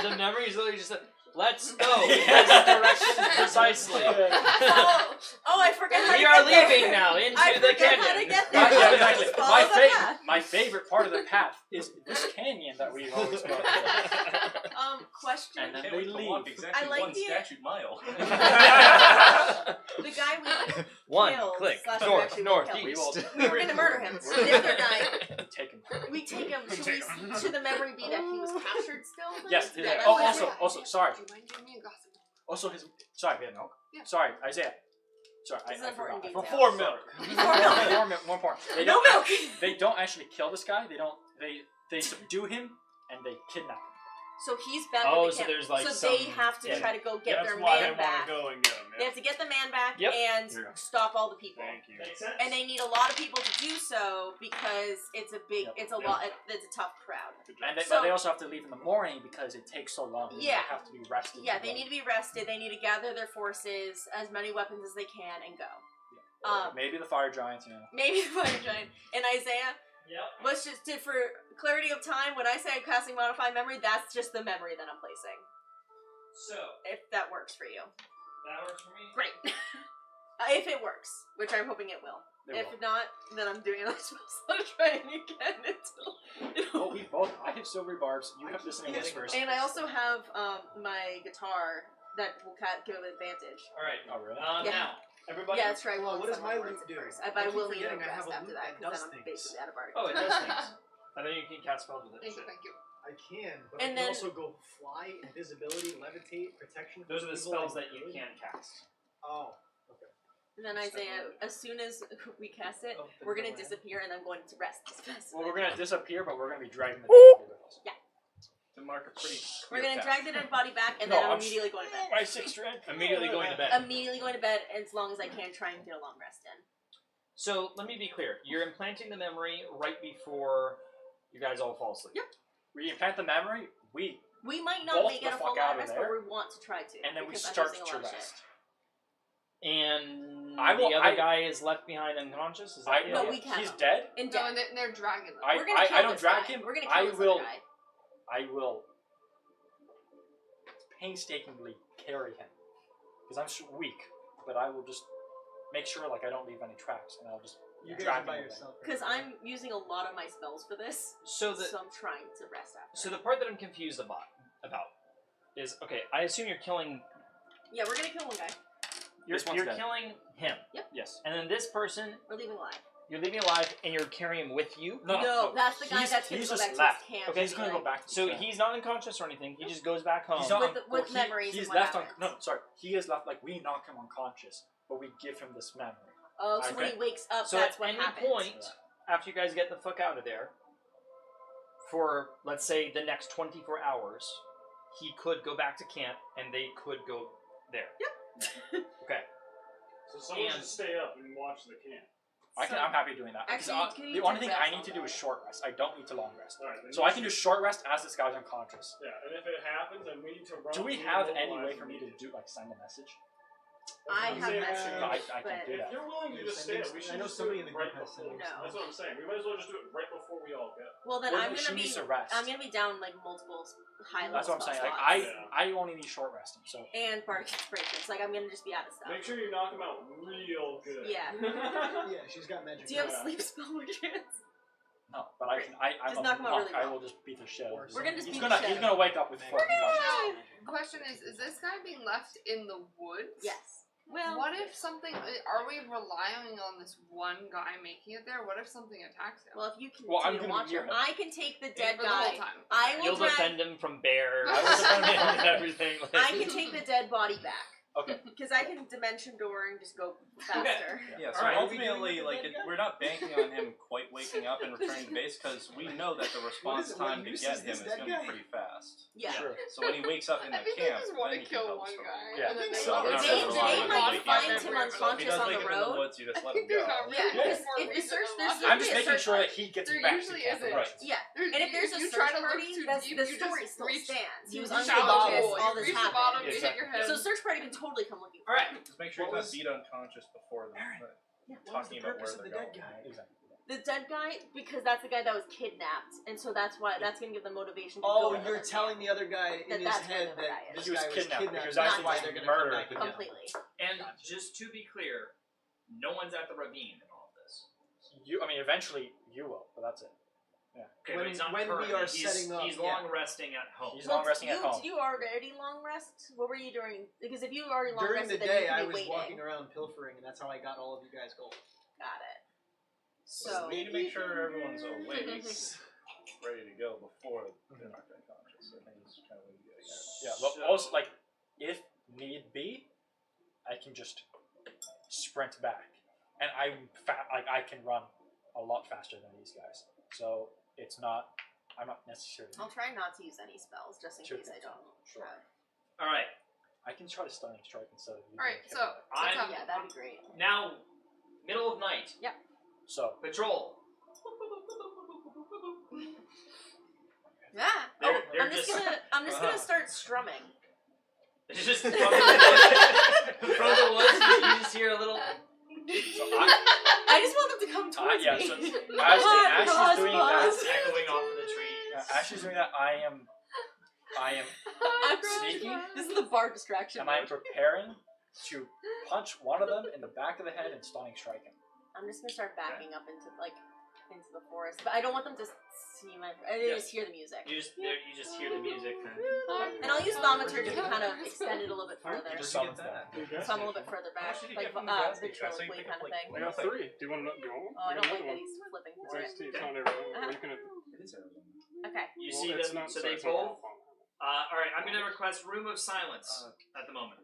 Speaker 1: The memory is literally just let's go in this direction precisely.
Speaker 3: Oh, I forgot how to
Speaker 1: We are
Speaker 3: get there.
Speaker 1: leaving now into
Speaker 3: I
Speaker 1: the
Speaker 3: forget
Speaker 1: canyon.
Speaker 3: how to get there.
Speaker 4: Yeah, exactly.
Speaker 3: Just follow the path.
Speaker 4: My favorite part of the path is this canyon that we always go through.
Speaker 3: Question.
Speaker 4: And then
Speaker 11: Can't
Speaker 4: they
Speaker 11: wait to
Speaker 4: leave.
Speaker 11: walk exactly
Speaker 3: I like
Speaker 11: one
Speaker 3: the-
Speaker 11: statute mile.
Speaker 3: The guy we
Speaker 1: One
Speaker 3: killed,
Speaker 1: click
Speaker 3: slash
Speaker 1: north,
Speaker 3: actually
Speaker 1: northeast.
Speaker 3: we were gonna murder him. So the other guy,
Speaker 4: Take him.
Speaker 3: we take him. Should the memory be that he was captured still? Then?
Speaker 4: Yes.
Speaker 3: Yeah,
Speaker 4: Yeah.
Speaker 3: that's
Speaker 4: Oh,
Speaker 3: what I
Speaker 4: also, sorry.
Speaker 5: Do you mind giving me a glass of milk?
Speaker 4: Also, his. Sorry, we have milk.
Speaker 5: Yeah.
Speaker 4: Sorry, Isaiah. Sorry,
Speaker 3: This is
Speaker 4: I
Speaker 3: important
Speaker 4: forgot.
Speaker 3: detail.
Speaker 2: For milk.
Speaker 4: More important. They
Speaker 3: No
Speaker 4: don't.
Speaker 3: milk.
Speaker 4: They don't actually kill this guy. They don't. They subdue him and they kidnap him.
Speaker 3: So he's back
Speaker 1: Oh,
Speaker 3: at the
Speaker 1: so
Speaker 3: camp.
Speaker 1: there's, like,
Speaker 3: so
Speaker 1: some-
Speaker 3: they have to
Speaker 1: yeah.
Speaker 3: try to go get
Speaker 2: That's
Speaker 3: their
Speaker 2: why
Speaker 3: man
Speaker 2: they
Speaker 3: back.
Speaker 2: want to go and get him.
Speaker 3: They have to get the man back
Speaker 1: Yep.
Speaker 3: and
Speaker 4: Here you go.
Speaker 3: stop all the people.
Speaker 2: Thank you.
Speaker 1: Makes sense.
Speaker 3: And they need a lot of people to do so because it's a big,
Speaker 4: Yep.
Speaker 3: it's a lot, it's a tough crowd.
Speaker 4: And they,
Speaker 3: So-
Speaker 4: but they also have to leave in the morning because it takes so long.
Speaker 3: Yeah.
Speaker 4: They have to be rested.
Speaker 3: Yeah, they need to be rested. They need to gather their forces, as many weapons as they can, and go.
Speaker 4: Maybe the fire giants. You know.
Speaker 3: Maybe the fire giant. And Isaiah,
Speaker 1: Yep.
Speaker 3: let's just do for clarity of time. When I say I'm casting modify memory, that's just the memory that I'm placing.
Speaker 1: So
Speaker 3: If that works for you,
Speaker 1: that works for me.
Speaker 3: great. If it works, which I'm hoping it will.
Speaker 4: They
Speaker 3: If
Speaker 4: will.
Speaker 3: not, then I'm doing another spell slot trying again until.
Speaker 4: Oh, we both. I have silvery barbs. You have this English first.
Speaker 3: And I also have my guitar that will give an advantage.
Speaker 1: All right.
Speaker 4: Oh, really?
Speaker 3: Yeah.
Speaker 1: Now, everybody.
Speaker 3: Yeah, that's right.
Speaker 6: Well,
Speaker 3: Well,
Speaker 6: what does my loot do?
Speaker 3: But
Speaker 6: I
Speaker 3: I
Speaker 6: keep
Speaker 3: will need a
Speaker 6: forgetting I have
Speaker 3: rest
Speaker 6: a
Speaker 3: after
Speaker 6: loot
Speaker 3: that
Speaker 6: that
Speaker 3: because
Speaker 6: does
Speaker 3: then I'm
Speaker 6: things.
Speaker 3: basically out of bardic.
Speaker 1: Oh, it does things. And then you can cast spells with it.
Speaker 5: Thank you,
Speaker 1: Shit.
Speaker 5: thank you.
Speaker 6: I can, but
Speaker 3: And
Speaker 6: I
Speaker 3: then-
Speaker 6: can also go fly, invisibility, levitate, protection.
Speaker 1: Those are the
Speaker 6: evil,
Speaker 1: spells
Speaker 6: and
Speaker 1: that you
Speaker 6: good.
Speaker 1: can cast.
Speaker 6: Oh, okay.
Speaker 3: And then Isaiah, as soon as we cast it,
Speaker 6: Oh,
Speaker 3: we're gonna
Speaker 6: then go ahead.
Speaker 3: disappear and I'm going to rest as fast.
Speaker 4: Well, we're gonna disappear, but we're gonna be dragging the dead body with us.
Speaker 11: To mark a pretty
Speaker 3: We're
Speaker 11: clear
Speaker 3: gonna
Speaker 11: path.
Speaker 3: drag the dead body back and
Speaker 4: No,
Speaker 3: then I'm
Speaker 4: I'm
Speaker 3: immediately going to bed.
Speaker 4: My sixth strength.
Speaker 1: Immediately going to bed.
Speaker 3: Immediately going to bed as long as I can, try and get a long rest in.
Speaker 1: So let me be clear. You're implanting the memory right before you guys all fall asleep.
Speaker 3: Yep.
Speaker 4: We implant the memory. We
Speaker 3: We might not
Speaker 4: Bolt
Speaker 3: make
Speaker 4: the
Speaker 3: it a
Speaker 4: fuck
Speaker 3: full
Speaker 4: out
Speaker 3: long
Speaker 4: of
Speaker 3: rest,
Speaker 4: there,
Speaker 3: but we want to try to.
Speaker 4: and then we
Speaker 3: because I'm
Speaker 4: start
Speaker 3: using a
Speaker 4: to
Speaker 3: lot of
Speaker 4: rest.
Speaker 3: shit.
Speaker 1: And
Speaker 4: I
Speaker 1: the other guy is left behind unconscious. Is that the
Speaker 3: No,
Speaker 1: idea?
Speaker 3: we can't.
Speaker 4: He's dead.
Speaker 3: And
Speaker 5: No,
Speaker 3: dead.
Speaker 5: and they're dragging them.
Speaker 3: We're gonna kill
Speaker 4: I don't
Speaker 3: this
Speaker 4: drag
Speaker 3: guy.
Speaker 4: him.
Speaker 3: We're gonna
Speaker 4: I
Speaker 3: kill this
Speaker 4: will.
Speaker 3: other guy.
Speaker 4: I will painstakingly carry him because I'm so weak. But I will just make sure like I don't leave any tracks, and I'll just
Speaker 6: You guys
Speaker 4: drag
Speaker 6: are
Speaker 4: him
Speaker 6: by
Speaker 4: away.
Speaker 6: yourself. right
Speaker 3: Because
Speaker 6: now.
Speaker 3: I'm using a lot of my spells for this,
Speaker 1: So
Speaker 3: so
Speaker 1: the
Speaker 3: I'm trying to rest after.
Speaker 1: so the part that I'm confused about is okay. I assume you're killing
Speaker 3: Yeah, we're gonna kill one guy.
Speaker 4: This one's
Speaker 1: you're
Speaker 4: dead.
Speaker 1: killing him,
Speaker 4: Yes.
Speaker 1: and then this person
Speaker 3: We're leaving alive.
Speaker 1: you're leaving alive, and you're carrying him with you.
Speaker 3: No, that's the guy
Speaker 4: He's-
Speaker 3: that's gonna
Speaker 4: he's
Speaker 3: go
Speaker 4: just
Speaker 3: back
Speaker 4: left.
Speaker 3: to his camp.
Speaker 1: Okay,
Speaker 4: He's gonna go back. To
Speaker 1: So
Speaker 4: the camp.
Speaker 1: he's not unconscious or anything. He just goes back home.
Speaker 4: He's not
Speaker 3: With memories
Speaker 4: He's
Speaker 3: and what
Speaker 4: left
Speaker 3: happens.
Speaker 4: no, sorry. He is left like we knock him unconscious, but we give him this memory.
Speaker 3: Oh, so when
Speaker 4: Okay.
Speaker 3: he wakes up,
Speaker 1: So
Speaker 3: that's
Speaker 1: at
Speaker 3: what
Speaker 1: any
Speaker 3: happens.
Speaker 1: point after you guys get the fuck out of there, for let's say the next 24 hours, he could go back to camp and they could go there.
Speaker 3: Yep.
Speaker 1: Okay.
Speaker 2: So someone
Speaker 1: And-
Speaker 2: should stay up and watch the camp.
Speaker 4: I'm happy doing that. Because
Speaker 3: Actually, can you
Speaker 4: the only
Speaker 3: take
Speaker 4: thing I
Speaker 3: rest
Speaker 4: need
Speaker 3: on
Speaker 4: to do
Speaker 3: that?
Speaker 4: is short rest. I don't need to long rest.
Speaker 2: Alright, then
Speaker 4: So
Speaker 2: you
Speaker 4: I can do short rest as this guy's unconscious.
Speaker 2: Yeah, and if it happens, then we need to run.
Speaker 4: Do we
Speaker 2: to
Speaker 4: have
Speaker 2: mobilize
Speaker 4: any way for me to
Speaker 2: immediately.
Speaker 4: do like send a message?
Speaker 3: I have
Speaker 2: Say,
Speaker 3: message,
Speaker 4: No, I
Speaker 3: but
Speaker 4: can do
Speaker 2: If
Speaker 4: that.
Speaker 2: you're willing to just stay up, we should
Speaker 6: I know
Speaker 2: just do
Speaker 6: somebody
Speaker 2: it
Speaker 6: in the
Speaker 2: right
Speaker 6: group has
Speaker 2: before.
Speaker 3: No.
Speaker 2: That's what I'm saying. We might as well just do it right before we all go.
Speaker 3: well then
Speaker 4: Well,
Speaker 3: I'm
Speaker 4: she
Speaker 3: gonna be
Speaker 4: needs to rest.
Speaker 3: I'm gonna be down like multiple high level
Speaker 4: That's what I'm saying. Like
Speaker 3: slots.
Speaker 4: I only need short resting. So
Speaker 3: And bardic inspirations. Like I'm gonna just be out of stuff.
Speaker 2: Make sure you knock them out real good.
Speaker 3: Yeah.
Speaker 6: Yeah, she's got magic.
Speaker 3: Do you have a
Speaker 2: Yeah.
Speaker 3: sleep spell by chance?
Speaker 4: no, but I can. I'm
Speaker 3: Just
Speaker 4: a
Speaker 3: knock him out
Speaker 4: monk.
Speaker 3: really
Speaker 4: I
Speaker 3: well.
Speaker 4: will just beat the shit. out of him.
Speaker 3: We're gonna just
Speaker 4: he's
Speaker 3: beat
Speaker 4: gonna
Speaker 3: the shit
Speaker 4: he's
Speaker 3: out
Speaker 4: gonna
Speaker 3: of
Speaker 4: wake up with 4 concussions.
Speaker 5: Question is this guy being left in the woods?
Speaker 3: Yes. Well,
Speaker 5: What if something? Are we relying on this one guy making it there? What if something attacks him?
Speaker 3: well, if you can
Speaker 4: Well, I'm
Speaker 3: continue to
Speaker 4: gonna
Speaker 3: watch
Speaker 4: be near
Speaker 3: him,
Speaker 4: him.
Speaker 3: I can take the dead
Speaker 5: For the whole
Speaker 3: guy.
Speaker 5: time.
Speaker 3: I will
Speaker 1: You'll
Speaker 3: drag.
Speaker 1: defend him from bears
Speaker 4: I will defend him
Speaker 1: and
Speaker 4: from-
Speaker 1: everything. Like.
Speaker 3: I can take the dead body back.
Speaker 4: Okay.
Speaker 3: Because I can dimension door and just go faster.
Speaker 11: Yeah, so
Speaker 1: Alright.
Speaker 11: ultimately, like, we're not banking on him quite waking up and returning to base because we know that the response
Speaker 6: What
Speaker 11: time to
Speaker 6: use
Speaker 11: get
Speaker 6: is
Speaker 11: him
Speaker 6: this
Speaker 11: is
Speaker 6: dead
Speaker 11: going to
Speaker 6: guy?
Speaker 11: be pretty fast.
Speaker 3: Yeah.
Speaker 4: Sure.
Speaker 11: So when he wakes up in
Speaker 5: I
Speaker 11: the
Speaker 5: think
Speaker 11: camp,
Speaker 5: they just want
Speaker 11: then
Speaker 5: to
Speaker 11: he can
Speaker 5: kill
Speaker 11: tell the
Speaker 5: one
Speaker 11: story.
Speaker 5: guy.
Speaker 4: Yeah.
Speaker 5: And then
Speaker 11: So we're not
Speaker 3: They,
Speaker 11: gonna rely
Speaker 3: they
Speaker 11: on
Speaker 3: might
Speaker 11: waking
Speaker 3: find
Speaker 11: up.
Speaker 3: him
Speaker 11: So if he
Speaker 3: unconscious
Speaker 11: does
Speaker 3: on
Speaker 11: wake
Speaker 3: the
Speaker 11: up in the
Speaker 3: road.
Speaker 11: woods, you just let
Speaker 5: I
Speaker 11: him
Speaker 5: think there's
Speaker 11: go.
Speaker 5: not
Speaker 3: Yeah,
Speaker 5: really
Speaker 3: because
Speaker 5: more
Speaker 3: if the
Speaker 5: reason
Speaker 3: search-
Speaker 5: to
Speaker 3: there's-
Speaker 5: lie.
Speaker 4: I'm just
Speaker 3: There
Speaker 4: making
Speaker 3: is
Speaker 4: sure
Speaker 3: a-
Speaker 4: that he gets
Speaker 5: there
Speaker 4: back
Speaker 5: usually
Speaker 4: to camp.
Speaker 5: isn't.
Speaker 11: Right.
Speaker 3: Yeah.
Speaker 5: There's-
Speaker 3: And if there's a
Speaker 5: you
Speaker 3: search
Speaker 5: try to look
Speaker 3: party,
Speaker 5: too
Speaker 3: that's,
Speaker 5: deep,
Speaker 3: the
Speaker 5: you
Speaker 3: story
Speaker 5: just
Speaker 3: still
Speaker 5: reach,
Speaker 3: stands. He
Speaker 5: you
Speaker 3: was
Speaker 5: reach
Speaker 3: unconscious,
Speaker 5: out,
Speaker 3: all
Speaker 5: you
Speaker 3: this
Speaker 5: reach the bottom,
Speaker 3: happened.
Speaker 5: you hit your head.
Speaker 3: So search party can totally come looking for
Speaker 1: Alright.
Speaker 3: him.
Speaker 11: Just make sure
Speaker 6: What
Speaker 11: he's not
Speaker 6: was-
Speaker 11: beat unconscious before the
Speaker 6: What was
Speaker 11: talking
Speaker 6: the
Speaker 11: about
Speaker 6: purpose
Speaker 11: where
Speaker 6: of
Speaker 11: they're
Speaker 6: the dead
Speaker 11: going.
Speaker 6: guy?
Speaker 4: Exactly.
Speaker 3: The dead guy, because that's the guy that was kidnapped, and so that's gonna give them motivation to
Speaker 6: Oh,
Speaker 3: go to
Speaker 6: you're
Speaker 3: the
Speaker 6: telling the other guy in his
Speaker 3: that's where
Speaker 6: head
Speaker 3: the
Speaker 6: that
Speaker 3: guy is.
Speaker 6: this
Speaker 4: He was
Speaker 6: guy was
Speaker 4: kidnapped,
Speaker 6: kidnapped.
Speaker 4: because
Speaker 6: That's
Speaker 3: that's
Speaker 6: why
Speaker 3: why
Speaker 6: they're gonna
Speaker 4: murdered.
Speaker 6: come back again.
Speaker 3: completely.
Speaker 1: And just to be clear, no one's at the ravine in all of this.
Speaker 4: Eventually you will, but that's it.
Speaker 1: Okay,
Speaker 6: When-
Speaker 1: but he's not
Speaker 6: when we
Speaker 1: currently.
Speaker 6: are
Speaker 1: he's,
Speaker 6: setting up,
Speaker 1: he's
Speaker 6: yeah.
Speaker 1: long resting at home.
Speaker 4: He's long resting at home.
Speaker 3: Did you already long rest? What were you doing? Because if you already long
Speaker 6: During the
Speaker 3: rested,
Speaker 6: day,
Speaker 3: then
Speaker 6: I
Speaker 3: you could
Speaker 6: was
Speaker 3: be waiting.
Speaker 6: walking around pilfering, and that's how I got all of you guys gold.
Speaker 3: Got it.
Speaker 11: So
Speaker 3: So
Speaker 11: we need to make sure everyone's awake, ready to go before they're knocked unconscious. I think it's kind of what you're getting at.
Speaker 4: Yeah, but also, like, if need be, I can just sprint back, and I can run a lot faster than these guys. So I'm not necessarily.
Speaker 3: I'll try not to use any spells just in
Speaker 4: Sure.
Speaker 3: case I don't.
Speaker 4: Sure.
Speaker 1: All right.
Speaker 4: I can try to stunning strike instead of.
Speaker 5: All right,
Speaker 4: using
Speaker 5: so
Speaker 1: I'm-
Speaker 5: what's up?
Speaker 3: Yeah, that'd be great.
Speaker 1: Now, middle of night.
Speaker 4: So
Speaker 1: Patrol.
Speaker 3: Yeah.
Speaker 1: They're
Speaker 3: I'm just gonna start strumming.
Speaker 1: It's just from the woods. You just hear a little.
Speaker 3: I just want them to come towards
Speaker 4: yeah,
Speaker 3: me.
Speaker 4: so as
Speaker 3: Pause,
Speaker 4: she's doing
Speaker 3: pause.
Speaker 4: that,
Speaker 1: Echoing off of the tree.
Speaker 4: as she's doing that, I am
Speaker 3: I'm
Speaker 4: sneaking.
Speaker 3: This is the bar distraction.
Speaker 4: and I'm preparing to punch one of them in the back of the head and stunning strike him.
Speaker 3: I'm just gonna start backing up into the forest, but I don't want them to see my. I just hear the music,
Speaker 1: You just hear the music.
Speaker 3: and I'll use thaumaturgy to kind of extend it a little bit further.
Speaker 4: Just
Speaker 3: So
Speaker 4: summons that.
Speaker 3: I'm a little bit further back,
Speaker 11: How much did you
Speaker 3: like
Speaker 11: get from the gas station? I saw you
Speaker 3: ventriloquy
Speaker 11: pick
Speaker 3: kind
Speaker 11: up,
Speaker 3: of thing.
Speaker 2: I got 3. Do you want one?
Speaker 3: Oh, I don't like that he's flipping
Speaker 2: It's
Speaker 3: through it.
Speaker 2: iced tea. It's not everyone.
Speaker 3: Uh-huh.
Speaker 2: You can.
Speaker 11: It is Arizona.
Speaker 3: Okay.
Speaker 1: You
Speaker 2: Well,
Speaker 1: see
Speaker 2: it's
Speaker 1: them,
Speaker 2: not,
Speaker 1: so
Speaker 2: so
Speaker 1: they
Speaker 2: it's not
Speaker 1: both.
Speaker 2: all
Speaker 1: All right, I'm gonna request room of silence at the moment.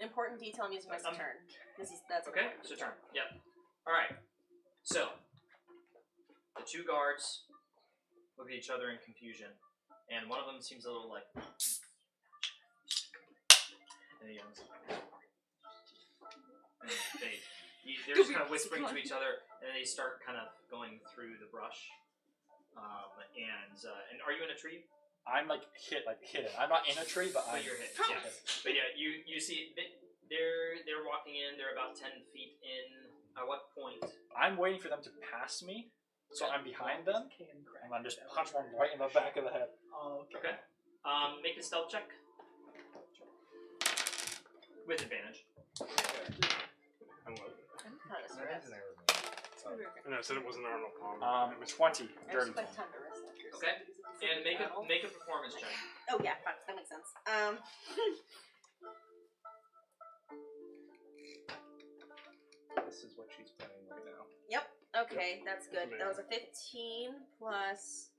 Speaker 3: Important detail. I'm using my turn. That's
Speaker 1: Okay,
Speaker 3: important
Speaker 1: so
Speaker 3: detail.
Speaker 1: turn. Yep. All right. So the two guards look at each other in confusion, and one of them seems a little like, and he yells. And they're just kind of whispering to each other, and then they start kind of going through the brush. And are you in a tree?
Speaker 4: I'm hidden. I'm not in a tree, but
Speaker 1: But
Speaker 4: I'm.
Speaker 1: you're hit. Yeah. But yeah, you see they're walking in. They're about 10 feet in. At what point?
Speaker 4: I'm waiting for them to pass me, so I'm behind them, and I'm just punch one right in the back of the head.
Speaker 1: Okay. Make a stealth check. With advantage.
Speaker 3: I'm kind of stressed.
Speaker 2: And I said it wasn't Arnold Palmer. It was
Speaker 4: 20,
Speaker 3: I
Speaker 4: dirty
Speaker 3: just like
Speaker 4: 20.
Speaker 3: time to rest after
Speaker 1: Okay.
Speaker 3: because it's
Speaker 1: And
Speaker 3: a battle.
Speaker 1: make a performance check.
Speaker 3: Oh yeah, fuck, that makes sense.
Speaker 11: This is what she's playing right now.
Speaker 3: Okay, that's good. That was a 15 plus.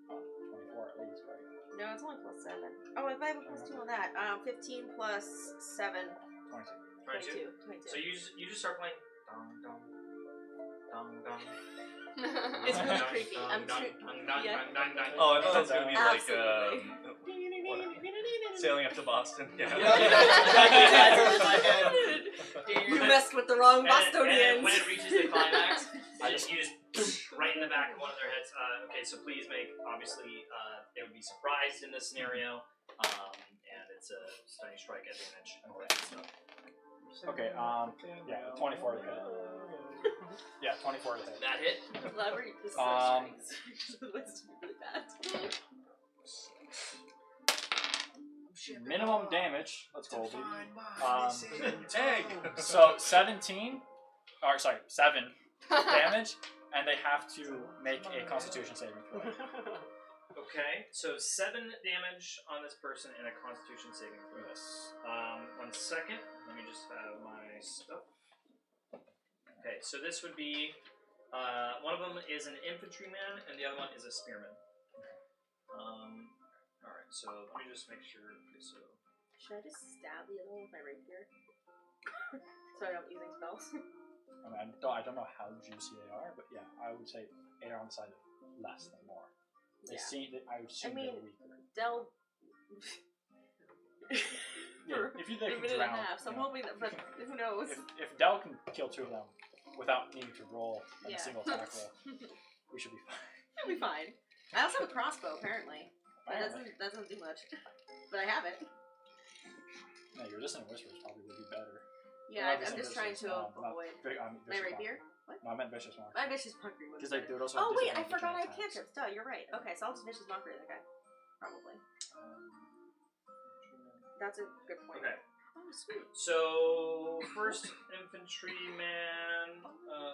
Speaker 4: 24 at least, right?
Speaker 3: No, it's only plus 7. Oh, if I have a plus 2 on that. 15 plus 7.
Speaker 4: 22.
Speaker 3: 22.
Speaker 1: So you just start playing. Dong dong. Dong dong.
Speaker 3: It's really creepy. I'm yeah.
Speaker 11: Oh, I thought it was gonna be like
Speaker 3: Absolutely.
Speaker 11: sailing up to Boston. Yeah.
Speaker 3: You messed with the wrong
Speaker 1: And then
Speaker 3: Bostonians.
Speaker 1: when it reaches the climax, you just right in the back of one of their heads. Okay, so please make obviously they would be surprised in this scenario, and it's a stunning strike advantage. And all that good stuff.
Speaker 4: Okay, yeah, 24 to hit. Yeah, 24 to hit.
Speaker 1: That hit.
Speaker 3: Elaborate this It's really bad.
Speaker 4: Minimum damage. Let's go.
Speaker 11: Egg.
Speaker 4: So 17, or sorry, 7 damage, and they have to make a Constitution saving throw.
Speaker 1: Okay, so 7 damage on this person and a Constitution saving throw.
Speaker 4: Yes.
Speaker 1: 1 second. Let me just have my stuff. Okay, so this would be one of them is an infantryman and the other one is a spearman. All right, so let me just make sure. Okay, so
Speaker 3: Should I just stab the other one with my rapier? So I don't using spells.
Speaker 4: I don't know how juicy they are, but yeah, I would say they're on the side of less than more. They
Speaker 3: Yeah.
Speaker 4: seem that I would assume
Speaker 3: mean,
Speaker 4: they're weaker.
Speaker 3: Del.
Speaker 4: Yeah, if you
Speaker 3: a
Speaker 4: they
Speaker 3: minute
Speaker 4: can drown,
Speaker 3: and a half, so I'm
Speaker 4: you know.
Speaker 3: hoping that, but who knows?
Speaker 4: If Del can kill 2 of them without needing to roll a
Speaker 3: Yeah.
Speaker 4: single attack roll, we should be fine.
Speaker 3: It'll be fine. I also have a crossbow, apparently. That doesn't do much. But I have it.
Speaker 4: Yeah, your Dissonant Whispers probably would be better.
Speaker 3: Yeah,
Speaker 4: Not
Speaker 3: I'm just trying to avoid.
Speaker 4: my
Speaker 3: My rapier?
Speaker 4: No, I meant vicious mockery.
Speaker 3: My vicious mockery was.
Speaker 4: Because they do also.
Speaker 3: Oh
Speaker 4: have
Speaker 3: wait, I
Speaker 4: disadvantage
Speaker 3: forgot
Speaker 4: on
Speaker 3: I have
Speaker 4: attacks.
Speaker 3: cantrips. Duh, you're right. Okay, so I'll just vicious mockery that guy. Probably. That's a good point.
Speaker 1: Okay.
Speaker 3: Oh, sweet.
Speaker 1: So first infantryman.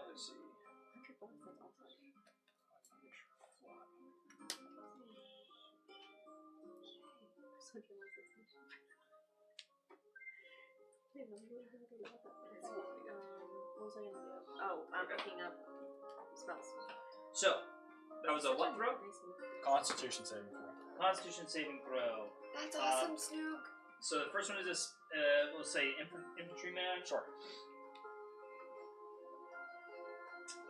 Speaker 1: Let's see.
Speaker 3: $100, that's awesome. What was I gonna do? Oh, I'm looking up spells.
Speaker 1: So that was a what throw?
Speaker 4: Constitution saving throw.
Speaker 1: Constitution saving throw.
Speaker 5: That's awesome, Snook.
Speaker 1: So the first one is this. We'll say infantryman.
Speaker 4: Sure.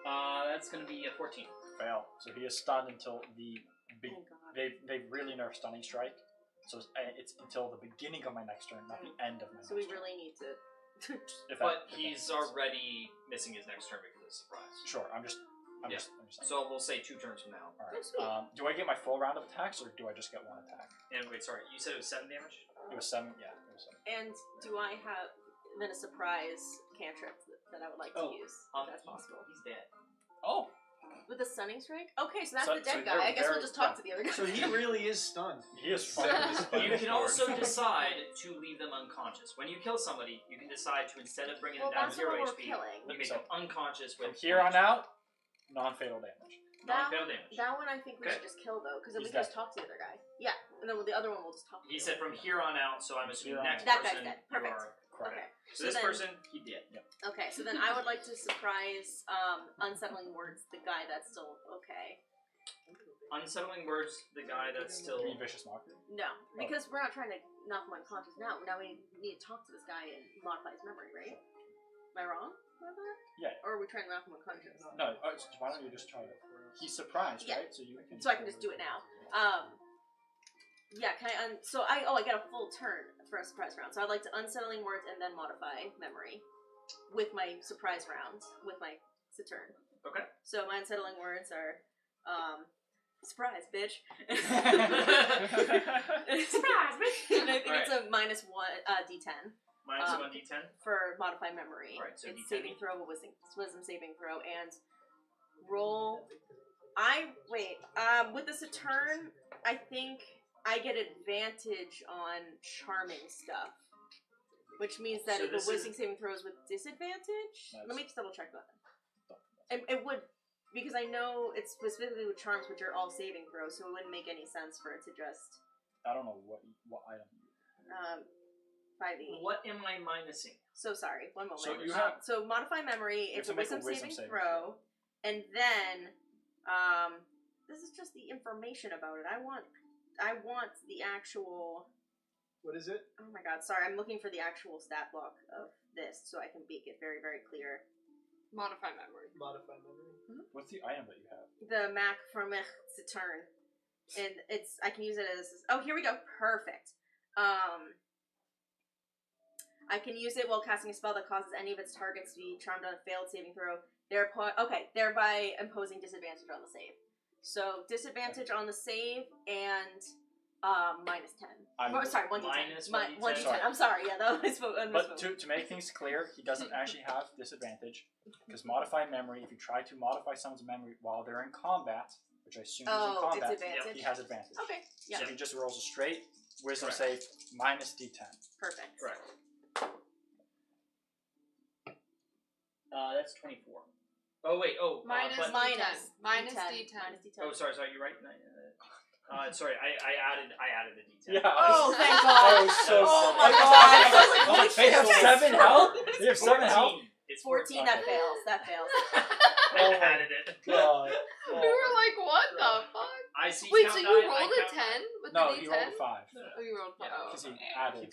Speaker 1: That's gonna be a 14.
Speaker 4: Fail. So he is stunned until the.
Speaker 3: Oh god.
Speaker 4: They've really nerfed stunning strike. So it's until the beginning of my next turn, not the end of my
Speaker 3: So
Speaker 4: next
Speaker 3: we really need to.
Speaker 1: But he's already missing his next turn because of the surprise.
Speaker 4: Sure, I'm just saying.
Speaker 1: So we'll say 2 turns from now.
Speaker 4: Alright.
Speaker 3: sweet.
Speaker 4: Do I get my full round of attacks, or do I just get one attack?
Speaker 1: And wait, sorry, you said it was 7 damage?
Speaker 4: It was 7, yeah, it was 7.
Speaker 3: And do I have then a surprise cantrip that I would like to use? If that's possible.
Speaker 1: He's dead.
Speaker 4: Oh!
Speaker 3: With a stunning strike? Okay, so that's
Speaker 4: So-
Speaker 3: the dead
Speaker 4: so
Speaker 3: guy. I guess we'll
Speaker 4: they're-
Speaker 3: just talk to the other guy.
Speaker 6: So he really is stunned.
Speaker 4: He is fucking
Speaker 1: You can also decide to leave them unconscious. When you kill somebody, you can decide to, instead of bringing
Speaker 3: Well,
Speaker 1: them down
Speaker 3: that's
Speaker 1: 0
Speaker 3: what we're
Speaker 1: HP,
Speaker 3: killing.
Speaker 1: you make them unconscious
Speaker 4: From
Speaker 1: with
Speaker 4: here on out, non-fatal damage.
Speaker 1: non-fatal damage.
Speaker 3: That one I think we
Speaker 1: Okay.
Speaker 3: should just kill though, because then we
Speaker 4: He's
Speaker 3: can just
Speaker 4: dead.
Speaker 3: talk to the other guy. Yeah, and then with the other one we'll just talk to
Speaker 1: He
Speaker 3: the
Speaker 1: said
Speaker 3: other
Speaker 1: from here on out, so I'm assuming
Speaker 4: Here on
Speaker 1: next
Speaker 3: out. That guy's
Speaker 1: person
Speaker 3: dead.
Speaker 1: you
Speaker 3: Perfect.
Speaker 1: are.
Speaker 4: Correct.
Speaker 3: Okay.
Speaker 1: So this
Speaker 3: then-
Speaker 1: person, he did.
Speaker 3: Okay, so then I would like to surprise Unsettling Words, the guy that's still okay.
Speaker 1: Unsettling words, the guy that's still.
Speaker 4: You mean vicious mockery?
Speaker 3: No, because we're not trying to knock him unconscious now. Now we need to talk to this guy and modify his memory, right? Am I wrong about that?
Speaker 4: Yeah.
Speaker 3: Or are we trying to knock him unconscious?
Speaker 4: No, why don't you just try it? He's surprised,
Speaker 3: Yeah.
Speaker 4: right? So you can.
Speaker 3: So I can just do it now. Yeah, can I so I get a full turn for a surprise round. So I'd like to Unsettling Words and then modify memory with my surprise round, with my turn.
Speaker 1: Okay.
Speaker 3: So my Unsettling Words are surprise, bitch.
Speaker 1: Surprise, bitch!
Speaker 3: And I think it's a -1 D10
Speaker 1: Minus 1 d10.
Speaker 3: for modify memory.
Speaker 1: Alright, so
Speaker 3: it's
Speaker 1: D10.
Speaker 3: saving throw, wisdom saving throw, and roll. With this a turn, I think I get advantage on charming stuff, which means that
Speaker 1: So
Speaker 3: if the
Speaker 1: this
Speaker 3: wisdom
Speaker 1: is-
Speaker 3: saving throw is with disadvantage,
Speaker 4: Nice.
Speaker 3: let me just double check that. It would, because I know it's specifically with charms, which are all saving throws, so it wouldn't make any sense for it to just
Speaker 4: I don't know what item.
Speaker 3: 5e.
Speaker 1: What am I minusing?
Speaker 3: So sorry, one moment.
Speaker 4: So you have-
Speaker 3: so modify memory.
Speaker 4: have
Speaker 3: It's
Speaker 4: to
Speaker 3: a
Speaker 4: make a
Speaker 3: wisdom
Speaker 4: wisdom
Speaker 3: saving
Speaker 4: saving
Speaker 3: throw, and then this is just the information about it. I want the actual.
Speaker 6: What is it?
Speaker 3: Oh my god, sorry. I'm looking for the actual stat block of this so I can make it very, very clear.
Speaker 5: Modify memory.
Speaker 6: Modify memory.
Speaker 4: What's the item that you have?
Speaker 3: The Mac from Saturn, and I can use it as. Oh, here we go. Perfect. I can use it while casting a spell that causes any of its targets to be charmed on a failed saving throw. Thereby imposing disadvantage on the save. So disadvantage on the save and -10. Sorry, 1d10.
Speaker 1: Minus 1d10.
Speaker 3: 1d10.
Speaker 4: Sorry.
Speaker 3: I'm sorry. Yeah, that was.
Speaker 4: But to make things clear, he doesn't actually have disadvantage because modify memory. If you try to modify someone's memory while they're in combat, which I assume is in combat,
Speaker 3: disadvantage.
Speaker 4: he has advantage.
Speaker 3: Okay. Yeah.
Speaker 4: So he just rolls a straight wisdom
Speaker 1: Correct.
Speaker 4: save minus D10.
Speaker 3: Perfect.
Speaker 1: Correct. That's 24. Oh wait. Oh.
Speaker 5: Minus
Speaker 1: but,
Speaker 3: Minus
Speaker 5: Minus
Speaker 3: D10.
Speaker 5: D10.
Speaker 3: Minus D10.
Speaker 1: oh, sorry. You're right. Sorry. I added the d10.
Speaker 4: Yeah.
Speaker 3: Oh, thank
Speaker 4: I
Speaker 3: God.
Speaker 4: was so
Speaker 3: Oh
Speaker 4: silly.
Speaker 3: my God.
Speaker 4: Oh, they have 7 health. They have 7 health.
Speaker 1: It's
Speaker 3: 14. That fails. That fails.
Speaker 1: I added it.
Speaker 4: God.
Speaker 5: We were like, what the fuck?
Speaker 1: I see.
Speaker 5: Wait,
Speaker 1: count
Speaker 5: so you
Speaker 1: die, I
Speaker 5: rolled a
Speaker 1: count-
Speaker 5: 10 with
Speaker 4: No,
Speaker 5: the
Speaker 4: he
Speaker 5: D10?
Speaker 4: rolled a 5
Speaker 5: Oh, you rolled 5.
Speaker 4: because he added.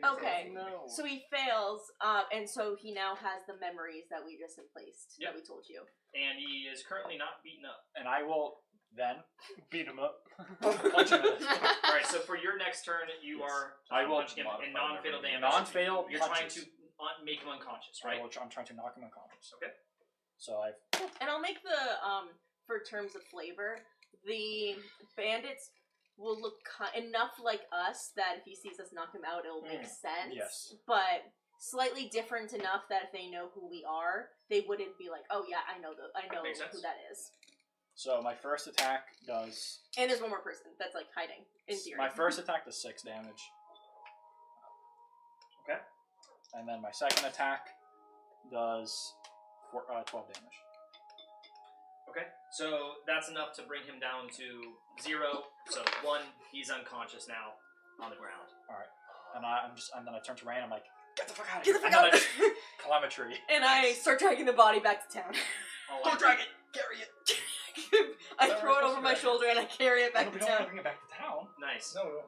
Speaker 3: Okay.
Speaker 6: No.
Speaker 3: So he fails, and so he now has the memories that we just emplaced that we told you.
Speaker 1: And he is currently not beaten up.
Speaker 4: And I will then
Speaker 11: Beat him up.
Speaker 4: punch him.
Speaker 1: All right. So for your next turn, you are
Speaker 4: I will
Speaker 1: punching him in
Speaker 11: modify
Speaker 1: non-fatal
Speaker 11: memory.
Speaker 1: damage.
Speaker 4: Non-fatal
Speaker 1: You're
Speaker 4: punches.
Speaker 1: trying to make him unconscious,
Speaker 4: I
Speaker 1: right?
Speaker 4: will I'm trying to knock him unconscious.
Speaker 1: Okay.
Speaker 4: So I've
Speaker 3: And I'll make the for terms of flavor, the bandits will look enough like us that if he sees us knock him out, it'll make sense.
Speaker 4: Yes.
Speaker 3: But slightly different enough that if they know who we are, they wouldn't be like, "Oh yeah, I know
Speaker 1: Makes
Speaker 3: who
Speaker 1: sense.
Speaker 3: that is."
Speaker 4: So my first attack does.
Speaker 3: And there's one more person that's like hiding in theory.
Speaker 4: My first attack does 6 damage.
Speaker 1: Okay.
Speaker 4: And then my second attack does 12 damage.
Speaker 1: Okay, so that's enough to bring him down to 0. So 1, he's unconscious now on the ground.
Speaker 4: All right. And then I turn to Rain. I'm like, get the fuck out of
Speaker 3: Get
Speaker 4: here!
Speaker 3: the fuck out!
Speaker 4: Telemetry.
Speaker 3: And I start dragging the body back to town.
Speaker 1: Oh,
Speaker 4: Don't drag it. Carry it.
Speaker 3: I throw it over my shoulder and I carry it back
Speaker 4: We
Speaker 3: to
Speaker 4: don't want to
Speaker 3: town.
Speaker 4: bring it back to town.
Speaker 1: Nice.
Speaker 11: No,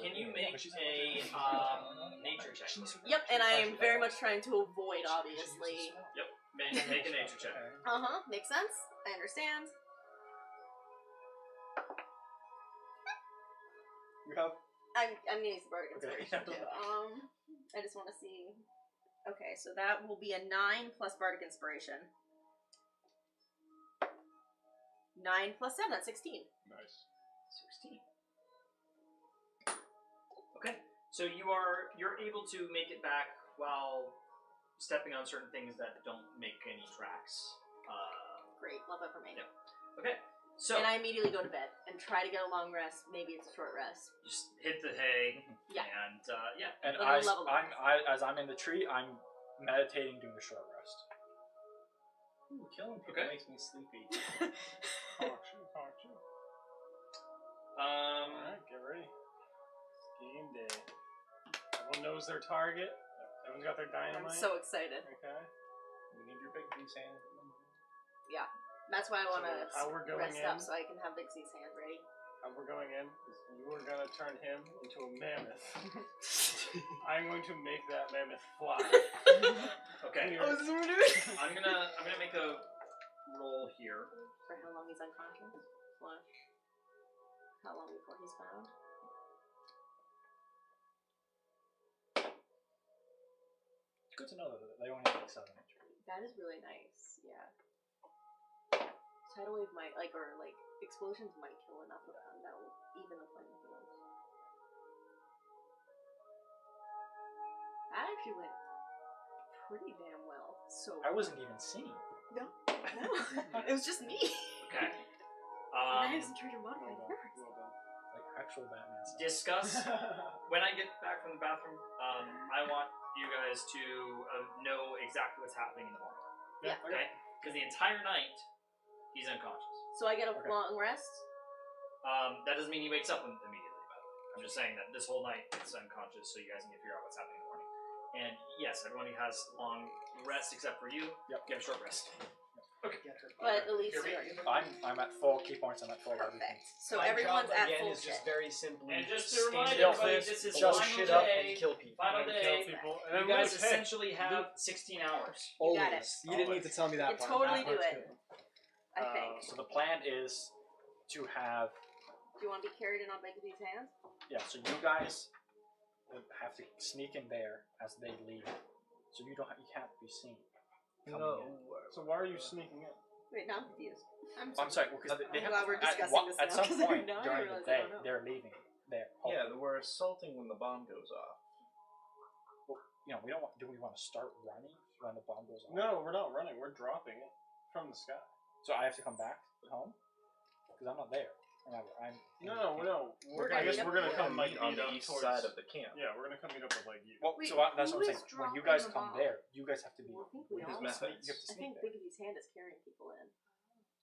Speaker 1: Can you make a nature check?
Speaker 3: Yep, and I am very much trying to avoid, obviously.
Speaker 1: Make a nature check.
Speaker 3: Makes sense. I understand.
Speaker 4: You have.
Speaker 3: I'm gonna use the bardic
Speaker 4: Okay.
Speaker 3: inspiration too. I just want to see. Okay, so that will be a 9 plus bardic inspiration. 9 plus 7, that's 16.
Speaker 11: Nice.
Speaker 1: 16. Okay, so you're able to make it back while stepping on certain things that don't make any tracks.
Speaker 3: Great, love that for me.
Speaker 1: Yeah. Okay, so
Speaker 3: And I immediately go to bed and try to get a long rest. Maybe it's a short rest.
Speaker 1: just hit the hay.
Speaker 3: Yeah.
Speaker 1: And yeah.
Speaker 4: And
Speaker 3: Little level up.
Speaker 4: as I'm in the tree, I'm meditating, doing a short rest.
Speaker 11: Ooh, killing people
Speaker 1: Okay.
Speaker 11: makes me sleepy.
Speaker 2: Alright, get ready. It's game day. Everyone knows their target. Everyone's got their
Speaker 3: I'm
Speaker 2: dynamite.
Speaker 3: so excited.
Speaker 2: Okay.
Speaker 11: We need your big piece hand.
Speaker 3: That's why I want to
Speaker 2: So how we're going
Speaker 3: rest
Speaker 2: in?
Speaker 3: up so I can have Big C's hand ready.
Speaker 2: How we're going in is you are going to turn him into a mammoth. I'm going to make that mammoth fly.
Speaker 1: Okay.
Speaker 2: Weird.
Speaker 3: this is what we're doing?
Speaker 1: I'm gonna make a roll here.
Speaker 3: For how long he's unconscious? Slash. How long before he's found?
Speaker 4: It's good to know that they only have like 7 HP.
Speaker 3: That is really nice, yeah. Tidal wave might, explosions might kill enough of them that will even the playing field. That actually went pretty damn well. So
Speaker 4: I wasn't even seen.
Speaker 3: No. It was just me.
Speaker 1: Okay.
Speaker 3: And I was in charge of modifying
Speaker 2: Well
Speaker 3: the
Speaker 2: done. Well done.
Speaker 4: Like actual Batman stuff.
Speaker 1: Discuss when I get back from the bathroom. I want you guys to know exactly what's happening in the morning.
Speaker 3: Yeah.
Speaker 1: Okay. Because the entire night he's unconscious.
Speaker 3: So I get a
Speaker 4: Okay.
Speaker 3: long rest.
Speaker 1: That doesn't mean he wakes up immediately. By the way, I'm just saying that this whole night it's unconscious, so you guys can figure out what's happening in the morning. And yes, everyone has long rest except for you.
Speaker 4: Yep.
Speaker 1: Get a short rest.
Speaker 3: But at least
Speaker 4: I'm at full key points. I'm at full everything.
Speaker 3: perfect. So
Speaker 6: My
Speaker 3: everyone's
Speaker 6: job,
Speaker 3: at
Speaker 6: again,
Speaker 3: full
Speaker 6: is
Speaker 3: shit.
Speaker 6: just very simply
Speaker 1: And just to
Speaker 6: stand
Speaker 1: remind
Speaker 6: in
Speaker 1: everybody,
Speaker 6: place,
Speaker 1: this is
Speaker 6: blow
Speaker 1: final
Speaker 6: shit up
Speaker 1: day.
Speaker 6: and kill people.
Speaker 1: Final
Speaker 2: And
Speaker 1: day.
Speaker 2: kill people. And
Speaker 1: You
Speaker 2: then
Speaker 1: guys
Speaker 2: leave. Hey,
Speaker 1: essentially have 16 hours.
Speaker 3: You got it.
Speaker 6: You didn't need to tell me that
Speaker 3: You
Speaker 6: part.
Speaker 3: totally
Speaker 6: That
Speaker 3: do
Speaker 6: part's
Speaker 3: it.
Speaker 6: good.
Speaker 3: I think.
Speaker 4: So the plan is to have
Speaker 3: Do you want to be carried in on Bigby's hands?
Speaker 4: so you guys have to sneak in there as they leave, so you can't be seen. coming
Speaker 6: No.
Speaker 4: in.
Speaker 2: So why are you sneaking in?
Speaker 3: Wait, now I'm confused.
Speaker 4: I'm sorry, because they
Speaker 3: I'm
Speaker 4: have
Speaker 3: glad we're
Speaker 4: at,
Speaker 3: discussing this
Speaker 4: at
Speaker 3: now,
Speaker 4: some
Speaker 3: 'cause
Speaker 4: point
Speaker 3: now I
Speaker 4: during the
Speaker 3: realize I
Speaker 4: day
Speaker 3: don't know.
Speaker 4: they're leaving. There.
Speaker 11: Yeah, we're assaulting when the bomb goes off.
Speaker 4: You know, we don't want. Do we want to start running when the bomb goes off?
Speaker 2: No, we're not running. We're dropping it from the sky.
Speaker 4: So I have to come back home because I'm not there. Remember, I'm.
Speaker 2: No.
Speaker 3: We're
Speaker 2: I
Speaker 3: gonna
Speaker 2: guess
Speaker 3: meet
Speaker 2: we're
Speaker 3: up
Speaker 2: gonna
Speaker 3: with
Speaker 2: come
Speaker 11: Meet
Speaker 2: like
Speaker 11: on
Speaker 2: meet
Speaker 11: the
Speaker 2: up
Speaker 11: east
Speaker 2: towards.
Speaker 11: side of the camp.
Speaker 2: Yeah, we're gonna come meet up with like you.
Speaker 4: Well,
Speaker 5: Wait,
Speaker 4: so that's what I'm
Speaker 5: who
Speaker 4: saying.
Speaker 5: is
Speaker 4: When you
Speaker 5: dropping
Speaker 4: guys
Speaker 5: the
Speaker 4: come
Speaker 5: bomb?
Speaker 4: there, you guys have to be.
Speaker 3: I think we
Speaker 11: His
Speaker 3: all.
Speaker 11: methods.
Speaker 4: You have to
Speaker 3: I
Speaker 4: sneak
Speaker 3: think
Speaker 4: there.
Speaker 3: Bigby's hand is carrying people in.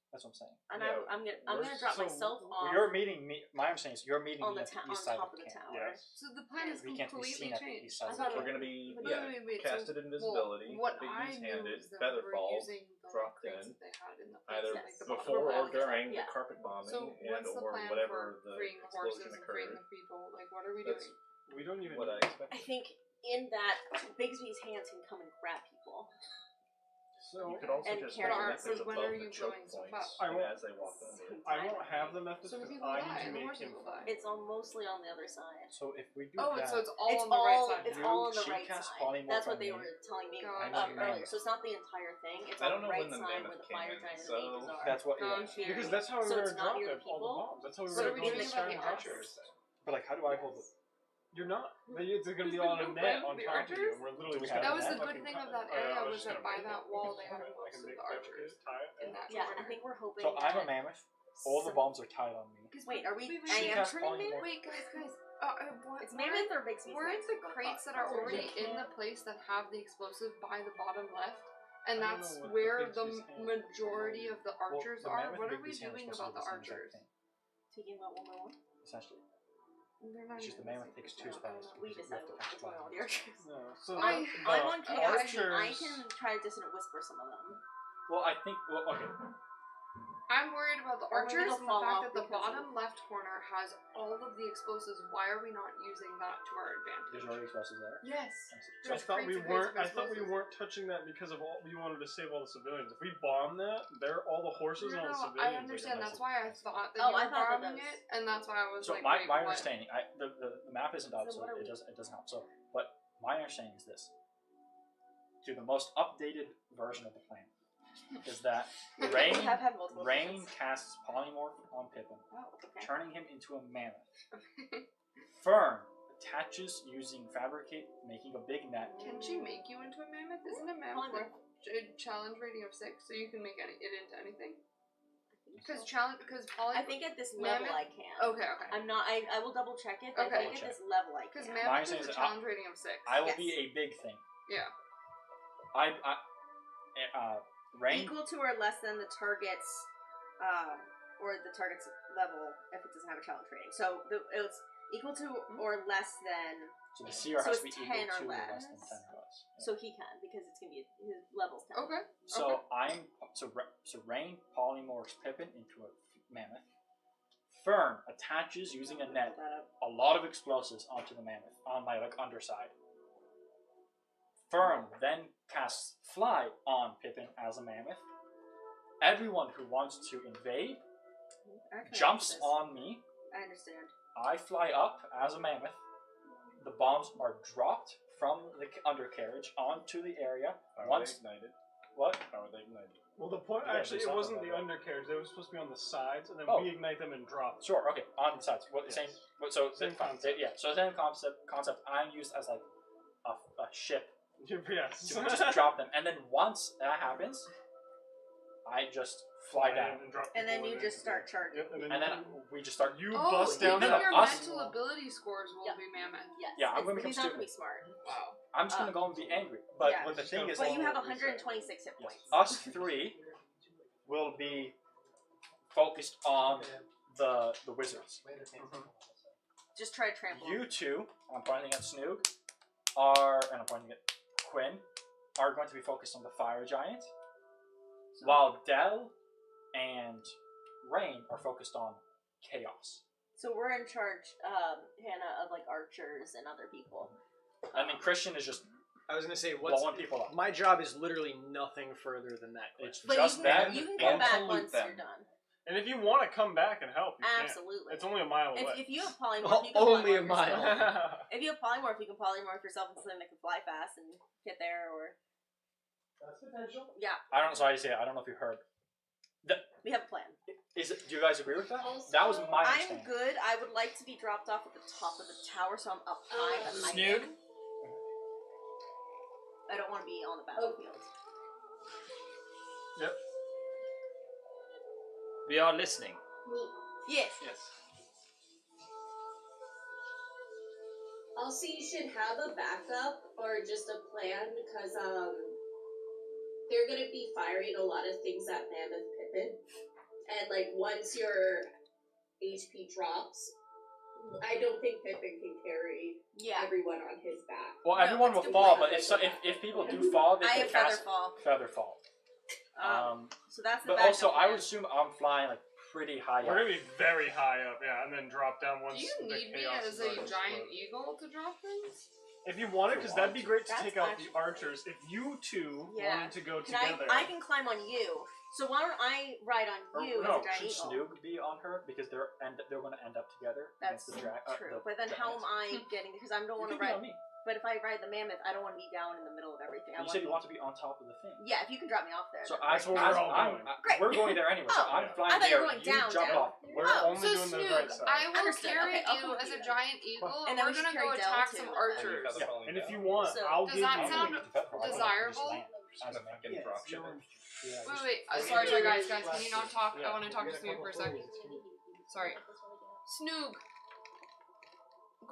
Speaker 4: That's what I'm saying.
Speaker 3: And
Speaker 11: Yeah,
Speaker 3: I'm gonna drop
Speaker 2: so
Speaker 3: myself
Speaker 4: Well,
Speaker 3: off
Speaker 4: you're meeting me. My understanding is you're meeting
Speaker 3: on
Speaker 4: me
Speaker 3: the
Speaker 4: at the
Speaker 3: on
Speaker 4: east side
Speaker 3: top
Speaker 4: of
Speaker 3: of
Speaker 4: the
Speaker 3: the
Speaker 4: camp.
Speaker 3: tower.
Speaker 2: Yes.
Speaker 5: So the plan is
Speaker 4: We can't be seen
Speaker 5: completely
Speaker 4: at the
Speaker 5: changed.
Speaker 4: east side
Speaker 3: I
Speaker 4: of
Speaker 3: thought
Speaker 4: the
Speaker 11: We're
Speaker 4: camp.
Speaker 11: gonna be
Speaker 5: Wait,
Speaker 11: casted
Speaker 5: so,
Speaker 11: invisibility,
Speaker 5: Well, what
Speaker 11: big
Speaker 5: I
Speaker 11: beast
Speaker 5: knew
Speaker 11: handed,
Speaker 5: was that
Speaker 11: feather
Speaker 5: we're
Speaker 11: falls,
Speaker 5: using the
Speaker 11: dropped
Speaker 5: crates
Speaker 11: in,
Speaker 5: that they had in the
Speaker 11: either
Speaker 5: place, like the
Speaker 11: before
Speaker 5: bottom
Speaker 11: or
Speaker 5: of the
Speaker 11: during
Speaker 5: yeah.
Speaker 11: the carpet bombing
Speaker 5: So
Speaker 11: and
Speaker 5: what's the
Speaker 11: or
Speaker 5: plan
Speaker 11: whatever
Speaker 5: for
Speaker 11: the
Speaker 5: freeing the horses
Speaker 11: explosion
Speaker 5: and freeing
Speaker 11: occurred.
Speaker 5: the people? Like, what are we
Speaker 11: That's
Speaker 5: doing?
Speaker 2: We don't even.
Speaker 11: what I
Speaker 3: I
Speaker 11: expected.
Speaker 3: think in that Bigsby's hands can come and grab people.
Speaker 2: So
Speaker 11: You could also
Speaker 3: And
Speaker 11: just
Speaker 3: carry
Speaker 11: have
Speaker 3: our-
Speaker 11: methods
Speaker 5: so when
Speaker 11: above
Speaker 5: are
Speaker 11: the
Speaker 5: you
Speaker 11: choke
Speaker 5: going so
Speaker 11: points
Speaker 5: fast?
Speaker 2: I won't-
Speaker 11: as they walk under.
Speaker 2: I won't have the methods
Speaker 5: So the
Speaker 2: because
Speaker 5: people
Speaker 2: I
Speaker 5: die
Speaker 2: need to
Speaker 5: and the
Speaker 2: make
Speaker 5: horses
Speaker 2: him
Speaker 5: will
Speaker 2: fly.
Speaker 5: die.
Speaker 3: It's all mostly on the other side.
Speaker 4: So if we do
Speaker 5: Oh,
Speaker 4: that,
Speaker 5: so it's all
Speaker 3: It's
Speaker 5: on the
Speaker 3: all
Speaker 5: right side.
Speaker 3: it's
Speaker 5: now.
Speaker 3: all on the
Speaker 4: she
Speaker 3: right
Speaker 4: casts
Speaker 3: side.
Speaker 4: polymorph
Speaker 3: That's what
Speaker 4: on
Speaker 3: they
Speaker 4: me.
Speaker 3: were telling me
Speaker 5: Gotcha.
Speaker 3: earlier. So it's not the entire thing. It's
Speaker 11: I
Speaker 3: on
Speaker 11: don't
Speaker 3: the
Speaker 11: know
Speaker 3: right
Speaker 11: when the
Speaker 3: side where
Speaker 11: mammoth
Speaker 3: the
Speaker 11: came
Speaker 3: fire
Speaker 11: in,
Speaker 3: giant and
Speaker 11: so-
Speaker 3: the mages are.
Speaker 4: that's what.
Speaker 5: Um,
Speaker 3: In theory.
Speaker 2: Because that's how we
Speaker 3: So
Speaker 2: were
Speaker 3: it's
Speaker 2: gonna
Speaker 3: not
Speaker 2: drop
Speaker 3: near the
Speaker 2: it, all the
Speaker 3: people.
Speaker 2: bombs. That's how we
Speaker 3: So
Speaker 2: were
Speaker 3: they're
Speaker 2: gonna go
Speaker 3: in the
Speaker 2: destroy the
Speaker 3: chaos.
Speaker 2: archers.
Speaker 4: But like, how do I hold it?
Speaker 2: You're not. It's going to be on a net on top of you. And we're literally just
Speaker 5: That
Speaker 2: gonna
Speaker 5: was the
Speaker 2: have
Speaker 5: good thing of that
Speaker 2: Oh, yeah,
Speaker 5: area
Speaker 2: I
Speaker 5: was that
Speaker 2: just
Speaker 5: by
Speaker 2: gonna
Speaker 5: that
Speaker 2: make
Speaker 5: wall
Speaker 2: it.
Speaker 5: they had
Speaker 2: I
Speaker 5: most
Speaker 2: can
Speaker 5: of
Speaker 2: make
Speaker 5: the
Speaker 2: that
Speaker 5: archers
Speaker 2: tie it.
Speaker 5: in that
Speaker 3: Yeah, I
Speaker 5: corner.
Speaker 3: think we're hoping.
Speaker 4: So I'm a
Speaker 3: that
Speaker 4: mammoth. All the
Speaker 3: some-
Speaker 4: bombs are tied on me.
Speaker 3: Wait, are we?
Speaker 5: Wait,
Speaker 3: I am
Speaker 4: Cast
Speaker 3: turning
Speaker 4: polymorph.
Speaker 3: mammoth.
Speaker 5: Wait, guys.
Speaker 3: It's mammoth or big speed.
Speaker 5: Weren't the crates that are already in the place that have the explosive by the bottom left? And
Speaker 2: I don't
Speaker 5: that's
Speaker 2: know what the
Speaker 5: where
Speaker 2: big
Speaker 5: the
Speaker 2: speed's hand-
Speaker 5: majority of the archers
Speaker 4: the
Speaker 5: are.
Speaker 4: mammoth
Speaker 5: What are
Speaker 4: big
Speaker 5: we
Speaker 4: beast hand is
Speaker 5: doing
Speaker 4: supposed
Speaker 5: about
Speaker 4: to
Speaker 5: the
Speaker 4: do same
Speaker 5: archers?
Speaker 4: thing.
Speaker 3: Taking about one by one.
Speaker 4: Essentially.
Speaker 5: They're not
Speaker 4: It's just the
Speaker 5: even
Speaker 4: mammoth
Speaker 5: same
Speaker 4: takes
Speaker 5: thing.
Speaker 4: 2 spells.
Speaker 3: We
Speaker 4: because you have
Speaker 3: decided
Speaker 4: to cast
Speaker 3: what's going on with the
Speaker 4: fire.
Speaker 3: archers.
Speaker 2: No, so
Speaker 3: I'm on
Speaker 2: the
Speaker 3: chaos.
Speaker 2: archers.
Speaker 3: I can try to dissonant whisper some of them.
Speaker 4: Well, I think. Well, okay.
Speaker 5: I'm worried about the
Speaker 3: Or maybe
Speaker 5: archers
Speaker 3: they'll
Speaker 5: and the
Speaker 3: fall
Speaker 5: fact
Speaker 3: off
Speaker 5: that the
Speaker 3: because
Speaker 5: bottom left corner has all of the explosives. Why are we not using that to our advantage?
Speaker 4: There's already explosives there.
Speaker 5: Yes.
Speaker 2: I
Speaker 5: There's
Speaker 2: thought we
Speaker 5: crates and
Speaker 2: weren't.
Speaker 5: crates
Speaker 2: I
Speaker 5: of
Speaker 2: thought we
Speaker 5: explosives.
Speaker 2: weren't touching that because of all. We wanted to save all the civilians. If we bomb that, they're all the horses and all the
Speaker 5: No,
Speaker 2: civilians.
Speaker 5: I understand.
Speaker 2: Are
Speaker 5: That's why I thought that
Speaker 3: Oh,
Speaker 5: you
Speaker 3: I
Speaker 5: were
Speaker 3: thought that
Speaker 5: bombing
Speaker 3: was-
Speaker 5: it, and that's why I was
Speaker 4: So
Speaker 5: like,
Speaker 4: my
Speaker 5: wait, what?
Speaker 4: understanding, the map isn't up,
Speaker 3: So
Speaker 4: so
Speaker 3: what are
Speaker 4: it
Speaker 3: we-
Speaker 4: doesn't help. So, but my understanding is this: to the most updated version of the plan is that
Speaker 3: We
Speaker 4: Rain
Speaker 3: have had multiple
Speaker 4: Rain
Speaker 3: versions.
Speaker 4: casts polymorph on Pippin,
Speaker 3: Oh, okay.
Speaker 4: turning him into a mammoth. Fern attaches using fabricate, making a big net.
Speaker 5: Can she make you into a mammoth? Isn't a mammoth
Speaker 3: Polymorph.
Speaker 5: a challenge rating of 6, so you can make it into anything? Because
Speaker 3: I think at this level
Speaker 5: mammoth?
Speaker 3: I can.
Speaker 5: Okay.
Speaker 3: I'm not. I will double check it. But
Speaker 5: Okay.
Speaker 3: I think at this level I
Speaker 5: Because
Speaker 3: can.
Speaker 4: My
Speaker 5: mammoth is
Speaker 4: understanding
Speaker 5: a
Speaker 4: is
Speaker 5: challenge rating of 6.
Speaker 4: I will
Speaker 3: Yes.
Speaker 4: be a big thing.
Speaker 5: Yeah.
Speaker 4: Rain.
Speaker 3: Equal to or less than the target's, or the target's level if it doesn't have a challenge rating. So it's equal to or less than.
Speaker 4: So the CR
Speaker 3: So
Speaker 4: has to
Speaker 3: it's
Speaker 4: be
Speaker 3: 10
Speaker 4: equal
Speaker 3: or
Speaker 4: to or less than
Speaker 3: less.
Speaker 4: 10 or less. Yeah.
Speaker 3: So he can because it's gonna be his level's 10.
Speaker 5: Okay.
Speaker 4: So so Rain polymorphs Pippin into a mammoth. Fern attaches using a net
Speaker 3: Pull that up.
Speaker 4: a lot of explosives onto the mammoth on my underside. Fern then casts Fly on Pippin as a mammoth. Everyone who wants to invade
Speaker 3: Actually,
Speaker 4: jumps
Speaker 3: this.
Speaker 4: on me.
Speaker 3: I understand.
Speaker 4: I fly up as a mammoth. The bombs are dropped from the undercarriage onto the area.
Speaker 11: Are
Speaker 4: Once
Speaker 11: they ignited?
Speaker 4: what?
Speaker 11: How are they ignited?
Speaker 2: Well, the point
Speaker 11: Yeah,
Speaker 2: actually
Speaker 11: there's
Speaker 2: it
Speaker 11: something
Speaker 2: wasn't
Speaker 11: about
Speaker 2: the
Speaker 11: that.
Speaker 2: undercarriage. They were supposed to be on the sides, and then
Speaker 4: Oh.
Speaker 2: we ignite them and drop.
Speaker 4: Sure. Okay. On the sides. What
Speaker 2: Yes.
Speaker 4: same? So
Speaker 2: Same
Speaker 4: fine.
Speaker 2: concept.
Speaker 4: Yeah. So same concept. I'm used as like a ship
Speaker 2: Yes.
Speaker 4: to just drop them, and then once that happens, I just fly down,
Speaker 2: and drop
Speaker 3: And then
Speaker 2: people
Speaker 3: you
Speaker 2: in
Speaker 3: just
Speaker 2: there.
Speaker 3: start charging.
Speaker 2: Yep,
Speaker 4: and then we just start.
Speaker 2: you
Speaker 5: Oh,
Speaker 2: bust down
Speaker 5: even
Speaker 4: No,
Speaker 5: your
Speaker 4: us-
Speaker 5: mental ability scores will
Speaker 3: Yep.
Speaker 5: be mammoth.
Speaker 3: Yes.
Speaker 4: Yeah, I'm
Speaker 3: it's-
Speaker 4: gonna become
Speaker 3: he's not gonna be
Speaker 4: stupid.
Speaker 3: smart.
Speaker 5: Wow.
Speaker 4: I'm just gonna go and be angry. But
Speaker 3: Yeah.
Speaker 4: the thing is,
Speaker 3: But you have
Speaker 2: What we said.
Speaker 3: 126 hit
Speaker 4: yes,
Speaker 3: points.
Speaker 4: us three will be focused on the wizards.
Speaker 3: Just try to trample.
Speaker 4: You two, I'm pointing at Snoog, and I'm pointing at Quinn, are going to be focused on the fire giant, while Del and Rain are focused on chaos.
Speaker 3: So we're in charge, Hannah, of like archers and other people.
Speaker 4: And then Christian is just
Speaker 6: I was gonna say, what's
Speaker 4: blowing people up.
Speaker 6: my job is literally nothing further than that.
Speaker 4: It's
Speaker 3: But
Speaker 4: just
Speaker 3: you
Speaker 4: that.
Speaker 3: can, you can come
Speaker 11: and
Speaker 3: back
Speaker 11: to loot
Speaker 3: once
Speaker 11: them.
Speaker 3: you're done.
Speaker 2: And if you want to come back and help, you
Speaker 3: Absolutely.
Speaker 2: can. It's only a mile away.
Speaker 3: If you have polymorph, you can
Speaker 6: Only a
Speaker 3: polymorph yourself.
Speaker 6: mile.
Speaker 3: If you have polymorph, you can polymorph yourself into something that can fly fast and get there, or
Speaker 6: That's potential.
Speaker 3: yeah,
Speaker 4: I don't know. Sorry to say it. I don't know if you heard.
Speaker 3: we have a plan.
Speaker 4: Is it? Do you guys agree with that?
Speaker 8: Also-
Speaker 4: That was my
Speaker 3: I'm
Speaker 4: understanding.
Speaker 3: good. I would like to be dropped off at the top of the tower, so I'm up high behind
Speaker 1: Snoog?
Speaker 3: him. I don't want to be on the battlefield.
Speaker 2: Yep.
Speaker 1: We are listening.
Speaker 3: Yes.
Speaker 2: Yes.
Speaker 8: Also, you should have a backup or just a plan because they're gonna be firing a lot of things at Mammoth Pippin, and like once your HP drops, I don't think Pippin can carry
Speaker 3: Yeah.
Speaker 8: everyone on his back.
Speaker 4: Well,
Speaker 3: No,
Speaker 4: everyone
Speaker 3: it's
Speaker 4: will fall, but
Speaker 8: completely
Speaker 4: if people do fall, they
Speaker 3: I
Speaker 4: can
Speaker 3: have
Speaker 4: cast
Speaker 3: Featherfall.
Speaker 4: Featherfall.
Speaker 3: So that's the
Speaker 4: But
Speaker 3: backup
Speaker 4: also, I
Speaker 3: plan.
Speaker 4: would assume I'm flying like pretty high
Speaker 2: We're
Speaker 4: up.
Speaker 2: gonna be very high up, yeah, and then drop down once
Speaker 5: Do you
Speaker 2: the
Speaker 5: need me
Speaker 2: chaos
Speaker 5: as
Speaker 2: is
Speaker 5: a
Speaker 2: already
Speaker 5: giant
Speaker 2: exploded.
Speaker 5: eagle to drop things?
Speaker 2: If you wanted, because that'd be great to
Speaker 3: That's
Speaker 2: take out
Speaker 3: actually-
Speaker 2: the archers. If you two
Speaker 3: Yeah.
Speaker 2: wanted to go
Speaker 3: Can
Speaker 2: together,
Speaker 3: I can climb on you. So why don't I ride on
Speaker 4: Or
Speaker 3: you
Speaker 4: no,
Speaker 3: as a giant
Speaker 4: should
Speaker 3: eagle?
Speaker 4: Snoog be on her because they're going to end up together
Speaker 3: That's
Speaker 4: against the
Speaker 3: true.
Speaker 4: the
Speaker 3: But then how am
Speaker 4: giants.
Speaker 3: I getting? Because I don't
Speaker 4: You
Speaker 3: want to
Speaker 4: can be
Speaker 3: ride.
Speaker 4: on me.
Speaker 3: But if I ride the mammoth, I don't want to be down in the middle of everything.
Speaker 4: You said you want to be on top of the thing.
Speaker 3: Yeah, if you can drop me off there.
Speaker 4: So
Speaker 2: That's where we're all going.
Speaker 3: Great.
Speaker 4: We're going there anyway. So
Speaker 3: Oh,
Speaker 4: I'm
Speaker 3: I
Speaker 4: flying
Speaker 3: thought you
Speaker 4: there.
Speaker 3: were going
Speaker 4: You
Speaker 3: down,
Speaker 4: jump
Speaker 3: down.
Speaker 4: off.
Speaker 2: We're
Speaker 3: Oh,
Speaker 2: only
Speaker 5: So
Speaker 2: doing the
Speaker 5: Snoog,
Speaker 2: right side.
Speaker 5: I will
Speaker 3: Understood.
Speaker 5: carry
Speaker 3: Okay, I'll
Speaker 5: you
Speaker 3: come
Speaker 5: as
Speaker 3: with
Speaker 5: a
Speaker 3: you.
Speaker 5: giant eagle,
Speaker 3: And
Speaker 5: and
Speaker 3: then
Speaker 5: we're
Speaker 3: we should
Speaker 5: gonna go
Speaker 3: carry Del,
Speaker 5: attack
Speaker 3: too.
Speaker 5: some
Speaker 3: Yeah.
Speaker 5: archers.
Speaker 2: And if you want,
Speaker 3: So-
Speaker 2: I'll
Speaker 5: Does
Speaker 2: give
Speaker 5: that
Speaker 2: you.
Speaker 5: sound desirable? Wait. Sorry, guys. Can you not talk? I want to talk to Snoog for a second. Sorry. Snoog.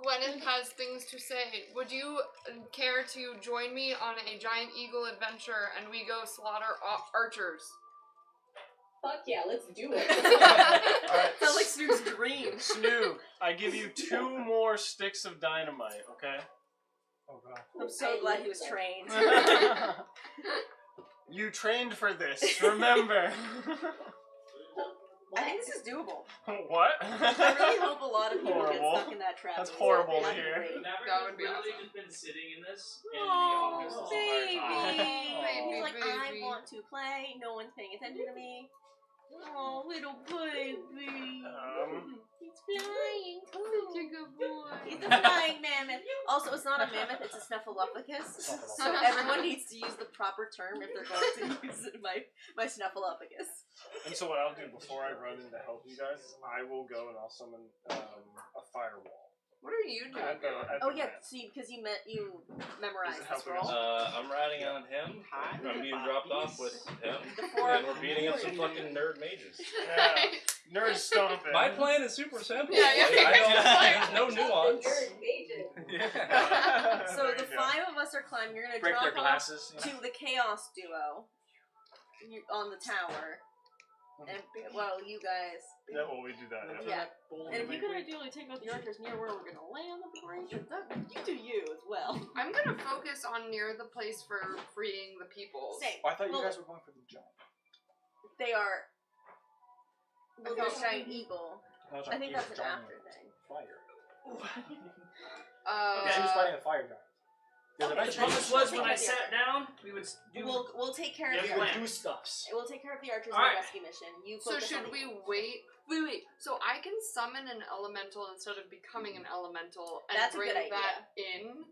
Speaker 5: Gwyneth has things to say. Would you care to join me on a giant eagle adventure and we go slaughter archers?
Speaker 8: Fuck yeah, let's do it.
Speaker 2: Alright.
Speaker 3: Sounds like Snoog's dream.
Speaker 2: Snoog, I give you 2 more sticks of dynamite, okay?
Speaker 4: Oh god.
Speaker 3: I'm so glad he was trained.
Speaker 2: You trained for this, remember.
Speaker 3: I think this is doable.
Speaker 2: What?
Speaker 3: I really hope a lot of people
Speaker 2: Horrible.
Speaker 3: get stuck in that trap.
Speaker 2: That's horrible to
Speaker 3: That'd be
Speaker 2: hear.
Speaker 3: great.
Speaker 1: Maverick
Speaker 5: That
Speaker 1: has
Speaker 5: would be
Speaker 1: literally
Speaker 5: awesome.
Speaker 1: just been sitting in this in
Speaker 3: Oh,
Speaker 1: the office this
Speaker 3: baby.
Speaker 1: entire time.
Speaker 3: He's like, I
Speaker 5: Baby.
Speaker 3: want to play. No one's paying attention to me. Oh, little baby. He's flying
Speaker 5: Such a
Speaker 3: too.
Speaker 5: good boy.
Speaker 3: He's a flying mammoth. Also, it's not a mammoth, it's a snuffleupagus. So everyone needs to use the proper term if they're going to use my snuffleupagus.
Speaker 2: And so what I'll do before I run in to help you guys, I will go and I'll summon a firewall.
Speaker 5: What are you doing?
Speaker 2: At the
Speaker 3: Oh yeah,
Speaker 2: ramp.
Speaker 3: see, because you memorized
Speaker 2: Is it
Speaker 3: this
Speaker 2: helping us?
Speaker 3: roll.
Speaker 11: I'm riding on him. I'm being dropped off with him.
Speaker 3: four-
Speaker 11: And we're beating up some fucking nerd mages.
Speaker 2: Yeah. Nerd stomping.
Speaker 11: My plan is super simple.
Speaker 5: Yeah.
Speaker 11: Like, there's no nuance.
Speaker 8: Nerd mages.
Speaker 11: Yeah.
Speaker 3: So
Speaker 2: There
Speaker 3: the
Speaker 2: you go.
Speaker 3: 5 of us are climbing. You're gonna
Speaker 4: Break their
Speaker 3: drop off
Speaker 4: glasses.
Speaker 3: to the chaos duo on the tower. And well, you guys.
Speaker 2: Yeah, well, we do that. Yeah.
Speaker 3: Yeah. And if you could ideally take out the archers near where we're gonna land, that'd be great. You do you as well.
Speaker 5: I'm gonna focus on near the place for freeing the people.
Speaker 3: Same.
Speaker 4: Oh, I thought you
Speaker 3: Well,
Speaker 4: guys were going for the giant.
Speaker 3: They are. Well,
Speaker 5: Okay.
Speaker 3: there's giant eagle. I think that's an after thing.
Speaker 4: Fire.
Speaker 1: Okay.
Speaker 4: She was fighting a fire giant. Yeah,
Speaker 3: Okay,
Speaker 1: The
Speaker 3: so
Speaker 1: promise was when I sat down, we would do.
Speaker 3: We'll take care of
Speaker 1: Yeah,
Speaker 3: the
Speaker 1: plan.
Speaker 3: archers.
Speaker 6: stuffs.
Speaker 3: We'll take care of the archers
Speaker 1: Alright.
Speaker 3: in the rescue mission. You
Speaker 5: So
Speaker 3: focus
Speaker 5: should
Speaker 3: on the
Speaker 5: we
Speaker 3: eagle.
Speaker 5: wait? Wait. So I can summon an elemental instead of becoming an elemental and
Speaker 3: That's a
Speaker 5: bring
Speaker 3: good idea.
Speaker 5: that in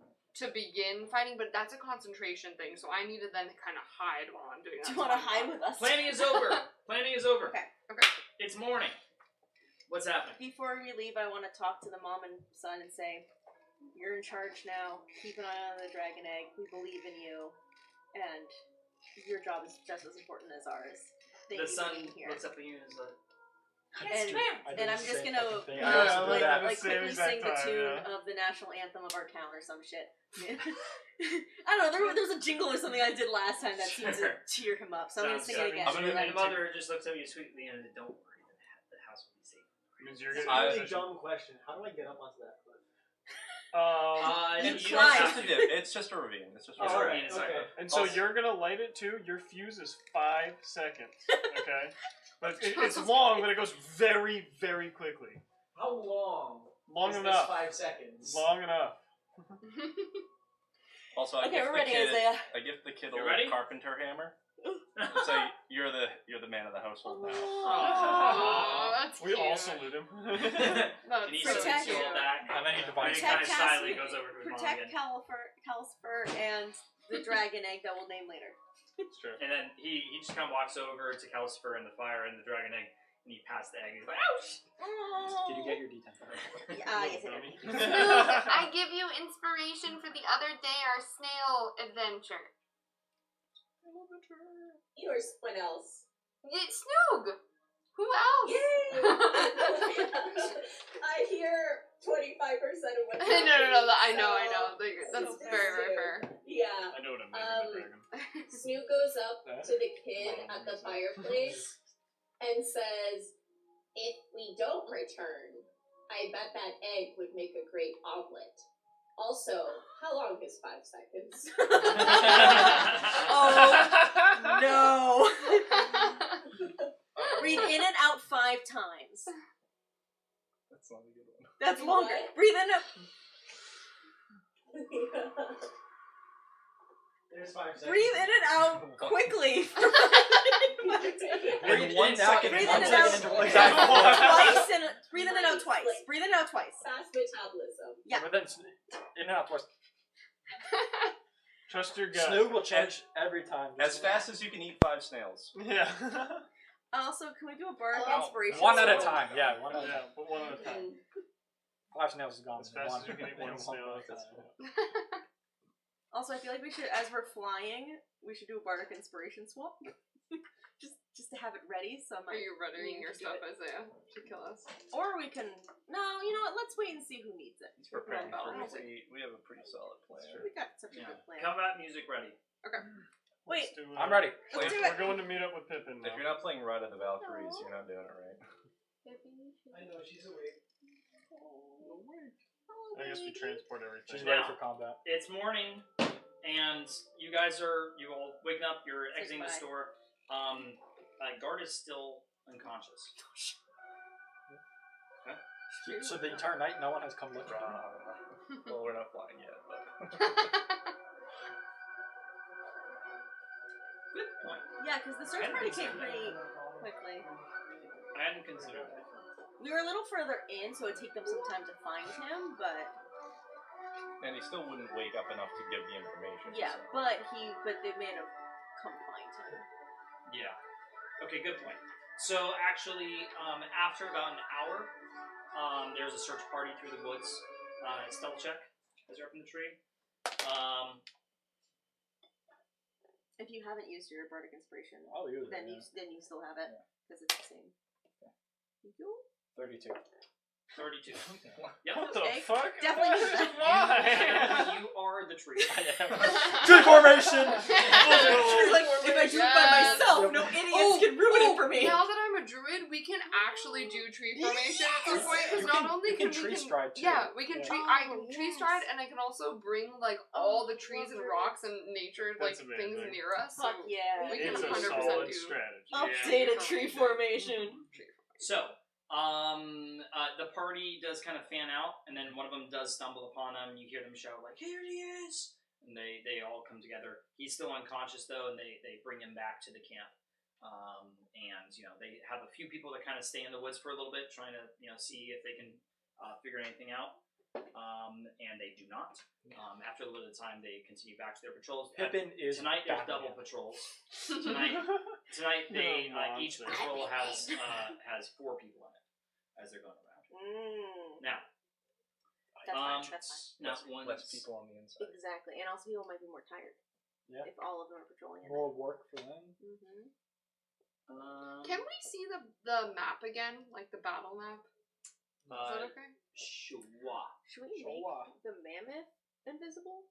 Speaker 5: to begin fighting, but that's a concentration thing, so I need to then kind of hide while I'm doing that.
Speaker 3: Do you want to hide with us?
Speaker 1: Planning is over. Planning is over.
Speaker 3: Okay.
Speaker 1: It's morning. What's happening?
Speaker 3: Before we leave, I want to talk to the mom and son and say, you're in charge now. Keep an eye on the dragon egg. We believe in you. And your job is just as important as ours. Thank
Speaker 1: The
Speaker 3: you
Speaker 1: son
Speaker 3: for being here.
Speaker 1: looks up at you and is like,
Speaker 3: And I'm just gonna
Speaker 2: Yeah,
Speaker 3: like,
Speaker 2: at the
Speaker 3: like
Speaker 2: same
Speaker 3: quickly
Speaker 2: exact
Speaker 3: sing the
Speaker 2: time,
Speaker 3: tune
Speaker 2: yeah.
Speaker 3: of the national anthem of our town or some shit. I don't know, there was a jingle or something I did last time that seemed to
Speaker 1: Sure.
Speaker 3: cheer him up, so I'm gonna
Speaker 1: Sounds
Speaker 3: sing
Speaker 1: good.
Speaker 3: it again.
Speaker 1: And the mother just looks at you sweetly and don't worry, the house will be safe.
Speaker 2: Means you're
Speaker 6: It's
Speaker 2: getting
Speaker 6: a really
Speaker 2: position.
Speaker 6: dumb question. How do I get up onto that cliff?
Speaker 3: You
Speaker 11: It's
Speaker 3: climb.
Speaker 11: just a dip. It's just a ravine. It's just a
Speaker 1: It's
Speaker 11: ravine.
Speaker 1: alright, it's alright.
Speaker 2: And so
Speaker 1: Also-
Speaker 2: you're gonna light it too. Your fuse is 5 seconds. Okay, but it's long, but it goes very, very quickly.
Speaker 6: How long?
Speaker 2: Long
Speaker 6: is
Speaker 2: enough.
Speaker 6: This 5 seconds.
Speaker 2: Long enough.
Speaker 11: Also, I
Speaker 3: Okay,
Speaker 11: gift
Speaker 3: we're
Speaker 11: the
Speaker 3: ready,
Speaker 11: kid.
Speaker 3: Isaiah.
Speaker 11: I gift the kid a
Speaker 1: You
Speaker 11: little
Speaker 1: ready?
Speaker 11: carpenter hammer. And say you're the man of the household now.
Speaker 5: Oh, that's
Speaker 2: We
Speaker 5: cute.
Speaker 2: all salute him.
Speaker 5: That's
Speaker 1: And he
Speaker 5: so
Speaker 3: Protect-
Speaker 1: salutes you all
Speaker 5: cute.
Speaker 1: back.
Speaker 4: And then he divides
Speaker 1: kind of
Speaker 3: Protect
Speaker 1: silently
Speaker 3: Cassie-
Speaker 1: goes over to his mom
Speaker 3: Protect
Speaker 1: again.
Speaker 3: Calcifer and the dragon egg that we'll name later.
Speaker 2: It's true.
Speaker 1: And then he just kind of walks over to Calcifer and the fire and the dragon egg, and he passed the egg. He's like, ouch!
Speaker 4: Did you get your D10?
Speaker 3: Yes, I did.
Speaker 5: I give you inspiration for the other day, our snail adventure.
Speaker 8: Yours, what else?
Speaker 5: It's Snoog! Who else?
Speaker 8: Yay! I hear 25% of what
Speaker 5: no, I know.
Speaker 8: so-
Speaker 5: That's
Speaker 8: so
Speaker 5: very, very
Speaker 8: soon.
Speaker 5: fair.
Speaker 8: Yeah.
Speaker 2: I know what I'm naming the dragon.
Speaker 8: Snoop goes up to the kid at the fireplace and says, if we don't return, I bet that egg would make a great omelet. Also, how long is 5 seconds?
Speaker 3: Oh, no. Breathe in and out 5 times.
Speaker 11: That's not a good one.
Speaker 3: That's longer.
Speaker 8: What?
Speaker 3: Breathe in and
Speaker 6: There's 5 seconds.
Speaker 3: breathe in and out quickly.
Speaker 4: In 1 second.
Speaker 3: Breathe in
Speaker 4: 1
Speaker 3: and
Speaker 4: second
Speaker 3: out.
Speaker 4: interval.
Speaker 3: Twice and breathe in and out twice. Breathe in and out twice.
Speaker 8: Fast metabolism.
Speaker 3: Yeah.
Speaker 4: But then in and out twice.
Speaker 2: Trust your gut.
Speaker 4: Snoog will change every time.
Speaker 7: As fast as you can eat 5 snails.
Speaker 2: Yeah.
Speaker 3: Also, can we do a bardic
Speaker 8: Oh,
Speaker 3: inspiration?
Speaker 4: One at a
Speaker 3: swap?
Speaker 4: time. Yeah, one at a time.
Speaker 2: Yeah, but one at a time.
Speaker 4: 5 snails is gone.
Speaker 2: As fast as you can eat one snail. That's
Speaker 3: Also, I feel like we should, as we're flying, we should do a bardic inspiration swap. just to have it ready. So I'm
Speaker 5: Are you readying
Speaker 3: needing
Speaker 5: your
Speaker 3: to do
Speaker 5: stuff,
Speaker 3: it.
Speaker 5: Isaiah, to kill us?
Speaker 3: Or we can. No, you know what? Let's wait and see who needs it.
Speaker 7: He's preparing
Speaker 5: Well,
Speaker 7: for
Speaker 5: music.
Speaker 7: We have a pretty solid plan.
Speaker 3: We got such a
Speaker 1: Yeah.
Speaker 3: good plan.
Speaker 1: Combat music ready.
Speaker 3: Wait,
Speaker 2: Let's do it.
Speaker 4: I'm ready.
Speaker 3: let's do
Speaker 2: We're
Speaker 3: it.
Speaker 2: going to meet up with Pippin
Speaker 7: If
Speaker 2: now.
Speaker 7: you're not playing Ride of the Valkyries, you're not doing it right.
Speaker 6: I know she's awake.
Speaker 2: I guess we transport everything.
Speaker 4: She's
Speaker 1: Now.
Speaker 4: ready for combat.
Speaker 1: It's morning, and you guys are all waking up. You're
Speaker 3: Say
Speaker 1: exiting the
Speaker 3: goodbye.
Speaker 1: store. Guard is still unconscious.
Speaker 4: So the entire night, no one has come look for him.
Speaker 7: Well, we're not flying yet, but.
Speaker 1: Good point.
Speaker 3: Yeah, because the search party came pretty quickly.
Speaker 1: I hadn't considered that.
Speaker 3: We were a little further in, so it'd take them some time to find him, but
Speaker 7: And he still wouldn't wake up enough to give the information.
Speaker 3: yeah,
Speaker 7: so.
Speaker 3: but they may have come find him.
Speaker 1: Yeah. Okay, good point. So actually, after about an hour, there's a search party through the woods. Stealth check as you're up in the tree.
Speaker 3: If you haven't used your bardic inspiration,
Speaker 4: I'll use it.
Speaker 3: then
Speaker 4: Yeah.
Speaker 3: you still have it because it's the same. Thank you.
Speaker 4: 32.
Speaker 1: 32.
Speaker 2: What
Speaker 1: Yep.
Speaker 2: the
Speaker 3: Okay.
Speaker 2: fuck?
Speaker 3: Definitely use that.
Speaker 2: Why?
Speaker 1: You are the tree.
Speaker 4: Tree formation!
Speaker 3: She's like, if I do it by myself, no idiots can ruin it for me.
Speaker 5: Now that I'm a druid, we can actually do tree formation at some point. Because
Speaker 4: You
Speaker 5: not
Speaker 4: can-
Speaker 5: only
Speaker 4: you can tree stride, too.
Speaker 5: Yeah, we can
Speaker 4: Yeah.
Speaker 5: tree. I can tree stride, and I can also bring like all the trees and rocks and nature like
Speaker 2: That's
Speaker 5: things
Speaker 2: amazing.
Speaker 5: near us.
Speaker 3: Fuck
Speaker 5: So
Speaker 3: yeah.
Speaker 5: we can
Speaker 2: It's a
Speaker 5: 100%
Speaker 2: solid
Speaker 5: do
Speaker 2: strategy.
Speaker 3: Updated tree formation.
Speaker 1: So, the party does kind of fan out, and then one of them does stumble upon them. You hear them shout like, "Here he is!" And they all come together. He's still unconscious though, and they bring him back to the camp. And they have a few people that kind of stay in the woods for a little bit, trying to see if they can figure anything out. And they do not. After a little bit of time, they continue back to their patrols.
Speaker 4: Pippin is
Speaker 1: Tonight there's
Speaker 4: Batman.
Speaker 1: double patrols. Tonight they each
Speaker 2: monster.
Speaker 1: patrol has 4 people in it as they're going around. Now,
Speaker 3: That's fine. That's fine.
Speaker 1: not one
Speaker 7: Less people on the inside.
Speaker 3: Exactly, and also people might be more tired.
Speaker 4: Yeah.
Speaker 3: If all of them are patrolling.
Speaker 4: More work for them.
Speaker 3: Mm-hmm.
Speaker 5: Can we see the map again, like the battle map? Is that okay?
Speaker 1: Sure.
Speaker 3: Should we make the mammoth invisible?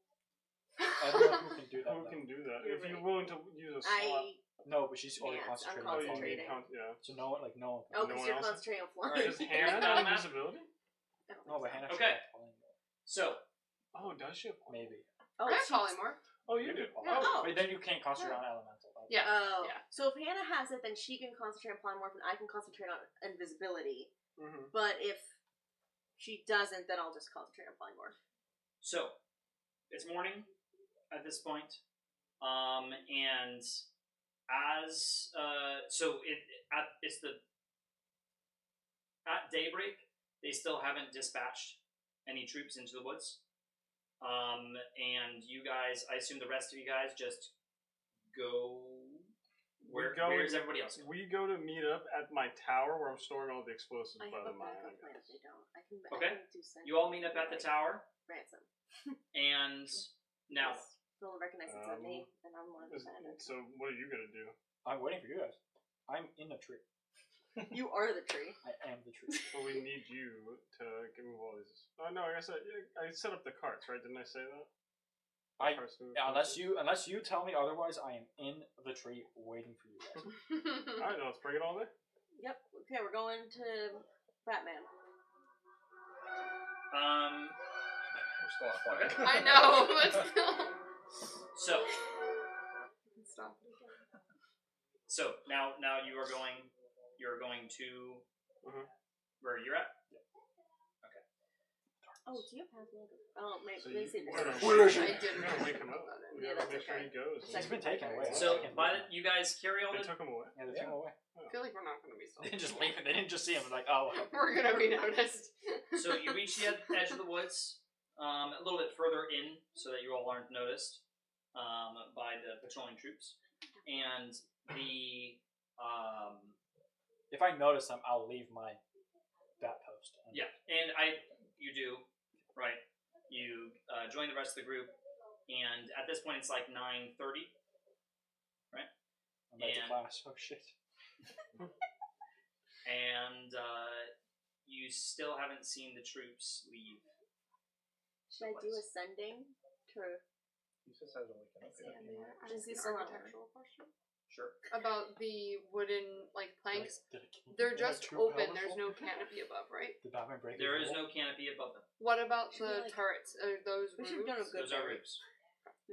Speaker 4: I don't know who can do that.
Speaker 2: Who
Speaker 4: though.
Speaker 2: can do that?
Speaker 3: You're
Speaker 2: if you're
Speaker 3: right.
Speaker 2: willing to use a slot.
Speaker 4: No, but she's already
Speaker 3: Can't,
Speaker 4: concentrating
Speaker 3: I'm
Speaker 2: Oh,
Speaker 4: on
Speaker 2: you
Speaker 4: flying.
Speaker 2: need
Speaker 3: concentrating.
Speaker 4: So no one, no one can.
Speaker 3: Oh,
Speaker 2: No
Speaker 3: because
Speaker 2: one
Speaker 3: you're
Speaker 2: else?
Speaker 3: concentrating on flying.
Speaker 2: Does Hannah have invisibility?
Speaker 4: No, but Hannah
Speaker 1: Okay.
Speaker 4: should have flying.
Speaker 1: So,
Speaker 2: Oh, does she?
Speaker 4: Maybe.
Speaker 3: Oh,
Speaker 5: I have
Speaker 3: she's-
Speaker 5: polymorph.
Speaker 2: Oh, you do.
Speaker 5: Yeah.
Speaker 3: Oh.
Speaker 4: Wait, then you can't concentrate on elemental.
Speaker 5: Yeah.
Speaker 3: Oh.
Speaker 5: Yeah.
Speaker 3: So if Hannah has it, then she can concentrate on polymorph, and I can concentrate on invisibility.
Speaker 2: Mm-hmm.
Speaker 3: But if she doesn't, then I'll just concentrate on polymorph.
Speaker 1: So, it's morning at this point, and as at daybreak, they still haven't dispatched any troops into the woods, and you guys, I assume the rest of you guys just go. Where's everybody else going?
Speaker 2: We go to meet up at my tower where I'm storing all the explosives
Speaker 3: I
Speaker 2: by
Speaker 3: have
Speaker 2: the
Speaker 3: a
Speaker 2: mine.
Speaker 3: backup plan if they don't. I can
Speaker 1: Okay.
Speaker 3: do second.
Speaker 1: You all meet up at the tower,
Speaker 3: Ransom.
Speaker 1: and now
Speaker 3: Yes. They'll recognize it's not me, and I'm one of the bandits.
Speaker 2: So what are you gonna do?
Speaker 4: I'm waiting for you guys. I'm in the tree.
Speaker 3: You are the tree.
Speaker 4: I am the tree.
Speaker 2: Well, we need you to move all these. Oh no, I guess I set up the carts, right? Didn't I say that? Carts to move
Speaker 4: Unless
Speaker 2: places?
Speaker 4: you tell me otherwise, I am in the tree waiting for you guys.
Speaker 2: All right, then let's bring it all there.
Speaker 3: Yep. Okay, we're going to Batman.
Speaker 7: We're still on fire.
Speaker 1: Okay.
Speaker 5: I know. Let's go.
Speaker 1: So
Speaker 5: Stop.
Speaker 1: now you're going to where you're at.
Speaker 3: Oh, do you have password? Oh, maybe
Speaker 2: So
Speaker 3: they say
Speaker 2: we're
Speaker 3: this.
Speaker 2: gonna
Speaker 4: is
Speaker 5: I
Speaker 2: wake-
Speaker 5: didn't
Speaker 2: we're gonna wake him up. We
Speaker 3: Yeah,
Speaker 2: gotta
Speaker 3: that's
Speaker 2: make sure
Speaker 3: okay.
Speaker 2: he goes.
Speaker 4: He's been taken away.
Speaker 1: So you guys carry all
Speaker 2: They
Speaker 1: the
Speaker 2: took him away.
Speaker 4: Yeah, they took him away.
Speaker 5: I feel like we're not going to be
Speaker 4: They
Speaker 5: stopped.
Speaker 4: didn't just leave him. They didn't just see him. Like, oh.
Speaker 5: We're going to be noticed.
Speaker 1: So you reach the edge of the woods. a little bit further in so that you all aren't noticed by the patrolling troops. And the
Speaker 4: If I notice them, I'll leave my that post.
Speaker 1: yeah, and you do, right? You join the rest of the group, and at this point it's like 9:30, right?
Speaker 4: I'm late to
Speaker 1: And-
Speaker 4: class. Oh shit.
Speaker 1: And you still haven't seen the troops leave.
Speaker 3: Should I do ascending to?
Speaker 11: He just has a weekend.
Speaker 5: I
Speaker 3: Is
Speaker 5: have an
Speaker 3: this allowed?
Speaker 5: architectural question
Speaker 1: Sure.
Speaker 5: about the wooden planks.
Speaker 4: Did it-
Speaker 5: They're
Speaker 4: am I
Speaker 5: just
Speaker 4: too
Speaker 5: open.
Speaker 4: powerful?
Speaker 5: There's no canopy above, right?
Speaker 4: Did Batman break
Speaker 1: There
Speaker 4: his
Speaker 1: is
Speaker 4: rule?
Speaker 1: no canopy above them.
Speaker 5: What about
Speaker 3: Should we,
Speaker 5: the
Speaker 3: like-
Speaker 5: turrets? Are those
Speaker 3: We should have done a
Speaker 5: roofs?
Speaker 3: good
Speaker 1: Those are
Speaker 3: job.
Speaker 1: roofs.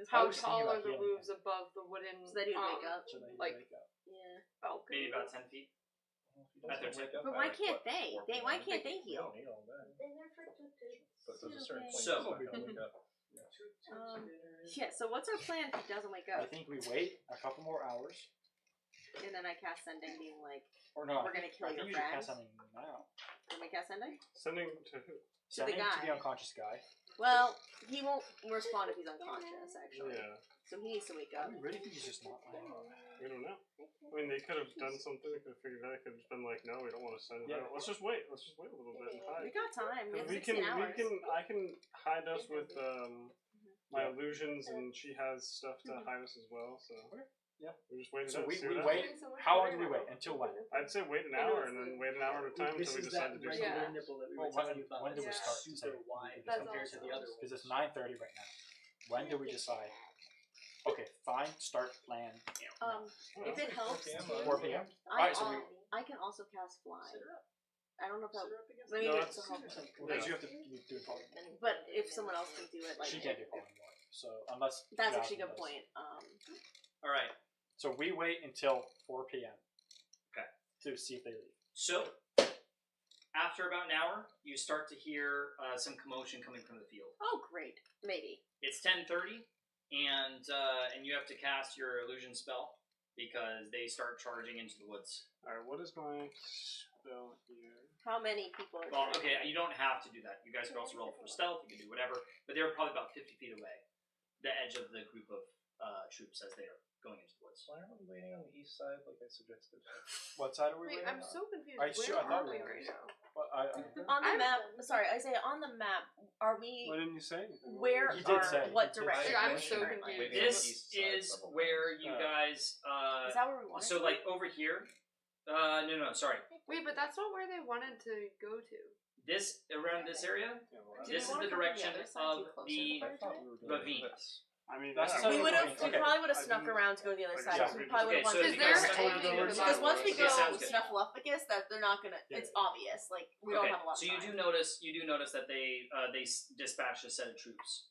Speaker 5: How
Speaker 4: I was thinking
Speaker 5: tall
Speaker 4: about
Speaker 5: are the
Speaker 4: healing
Speaker 5: roofs above the wooden?
Speaker 3: So that he'd wake up.
Speaker 4: So that you
Speaker 5: like-
Speaker 4: wake up.
Speaker 3: Yeah.
Speaker 5: balcony?
Speaker 1: Maybe about 10 feet. At their tip.
Speaker 3: But why can't they? Why can't they
Speaker 11: You don't
Speaker 3: heal?
Speaker 11: need all that. But there's a certain point
Speaker 1: So-
Speaker 11: you're not gonna wake up.
Speaker 3: Yeah. So what's our plan if he doesn't wake
Speaker 4: I
Speaker 3: up?
Speaker 4: think we wait a couple more hours.
Speaker 3: And then I cast sending, being like,
Speaker 4: Or no,
Speaker 3: We're gonna kill
Speaker 4: I
Speaker 3: your
Speaker 4: think you should
Speaker 3: friend.
Speaker 4: cast something now.
Speaker 3: "Can we cast sending?"
Speaker 2: Sending to who?
Speaker 4: Sending to
Speaker 3: guy.
Speaker 4: the unconscious guy.
Speaker 3: Well, he won't respond if he's unconscious. Actually,
Speaker 2: Yeah,
Speaker 3: so he needs to wake
Speaker 4: I
Speaker 3: up.
Speaker 4: really think he's just not. I don't know.
Speaker 2: we don't know. I mean, they could have done something. They could have figured it out. They could have just been like, "No, we don't want to send it
Speaker 4: Yeah.
Speaker 2: out. Let's just wait. Let's just wait a little bit and
Speaker 3: We
Speaker 2: hide."
Speaker 3: got time. We have
Speaker 2: We
Speaker 3: 16
Speaker 2: can,
Speaker 3: hours.
Speaker 2: I can hide us with my illusions, and she has stuff to hide us as well. So
Speaker 4: Yeah.
Speaker 2: we just wait it
Speaker 4: So
Speaker 2: out.
Speaker 4: we
Speaker 2: see what
Speaker 4: wait.
Speaker 2: happens.
Speaker 4: How long do we wait? Until when?
Speaker 2: I'd say wait an hour, and then wait an hour at a time
Speaker 6: This
Speaker 2: until we
Speaker 6: is
Speaker 2: decide
Speaker 6: that
Speaker 2: to do
Speaker 6: regular
Speaker 2: something.
Speaker 6: nipple that we
Speaker 4: Well,
Speaker 6: were telling you about.
Speaker 4: when do we
Speaker 6: It's
Speaker 4: start to
Speaker 6: super
Speaker 4: say-
Speaker 6: wide
Speaker 5: That's
Speaker 6: compared to the other ones.
Speaker 4: Because it's 9:30 right now. When do we decide? Okay, fine. Start plan.
Speaker 3: If it helps,
Speaker 4: 4 p.m.
Speaker 3: I,
Speaker 4: Alright, so
Speaker 3: I can also cast fly. I don't know if that.
Speaker 6: Sit her up against
Speaker 3: Maybe
Speaker 2: No,
Speaker 3: it's
Speaker 2: it's-
Speaker 3: a help.
Speaker 4: Because you have to do it all.
Speaker 3: But if someone else can do it, like
Speaker 4: She can't do all anymore. So unless
Speaker 3: that's actually a
Speaker 4: Jasmine
Speaker 3: good
Speaker 4: does.
Speaker 3: point.
Speaker 1: All right.
Speaker 4: So we wait until 4 p.m.
Speaker 1: Okay.
Speaker 4: To see if they leave.
Speaker 1: So, after about an hour, you start to hear some commotion coming from the field.
Speaker 3: Oh, great. Maybe.
Speaker 1: It's 10:30, and you have to cast your illusion spell because they start charging into the woods.
Speaker 2: All right, what is my spell here?
Speaker 3: How many people are
Speaker 1: Well,
Speaker 3: trying?
Speaker 1: okay, you don't have to do that. You guys could also roll for stealth. You can do whatever, but they're probably about 50 feet away, the edge of the group of troops as they are going into the woods.
Speaker 11: Why aren't we waiting on the east side like I suggested?
Speaker 4: What side are we
Speaker 5: Wait,
Speaker 4: waiting
Speaker 5: I'm
Speaker 4: on?
Speaker 5: so confused.
Speaker 4: I
Speaker 5: Where
Speaker 4: thought
Speaker 5: are
Speaker 4: we
Speaker 5: we
Speaker 4: were.
Speaker 5: right now?
Speaker 4: Well,
Speaker 3: On the
Speaker 5: I'm-
Speaker 3: map, sorry, Isaiah, on the map, are we,
Speaker 2: What didn't you say?
Speaker 3: where
Speaker 4: He did
Speaker 3: are,
Speaker 4: say-
Speaker 3: what
Speaker 4: he did
Speaker 3: direction?
Speaker 4: say-
Speaker 5: I'm
Speaker 3: are we
Speaker 5: so
Speaker 3: currently?
Speaker 5: confused.
Speaker 11: Waiting on the
Speaker 1: This
Speaker 11: east side
Speaker 1: is
Speaker 11: several
Speaker 1: where
Speaker 11: times.
Speaker 1: you guys.
Speaker 3: Is that where we want
Speaker 1: So,
Speaker 3: to
Speaker 1: like over here. No, sorry.
Speaker 5: Wait, but that's not where they wanted to go to.
Speaker 1: This around this area.
Speaker 2: Yeah, well,
Speaker 3: Do
Speaker 1: This
Speaker 3: we
Speaker 1: is
Speaker 3: wanna
Speaker 1: the
Speaker 3: come to the
Speaker 1: direction
Speaker 3: other side,
Speaker 1: of
Speaker 3: too closer
Speaker 1: the
Speaker 3: to
Speaker 11: I thought we were doing
Speaker 1: ravine.
Speaker 11: this.
Speaker 2: I mean,
Speaker 4: That's
Speaker 2: yeah.
Speaker 4: the
Speaker 3: We
Speaker 4: side
Speaker 3: would have.
Speaker 4: Okay.
Speaker 3: We probably would have
Speaker 2: I
Speaker 3: snuck
Speaker 2: didn't-
Speaker 3: around to go to the other
Speaker 2: I
Speaker 3: side.
Speaker 2: just
Speaker 3: So we
Speaker 2: figured-
Speaker 3: probably would
Speaker 1: Okay,
Speaker 3: have wanted
Speaker 1: so
Speaker 3: to
Speaker 1: is
Speaker 3: go.
Speaker 1: there
Speaker 3: Because
Speaker 1: any-
Speaker 3: once we go
Speaker 1: Yeah, sounds good.
Speaker 3: Snuffleupagus, that they're not gonna.
Speaker 4: Yeah.
Speaker 3: It's obvious. Like we
Speaker 1: Okay,
Speaker 3: don't have a lot.
Speaker 1: so
Speaker 3: of
Speaker 1: you
Speaker 3: time.
Speaker 1: do notice that they dispatched a set of troops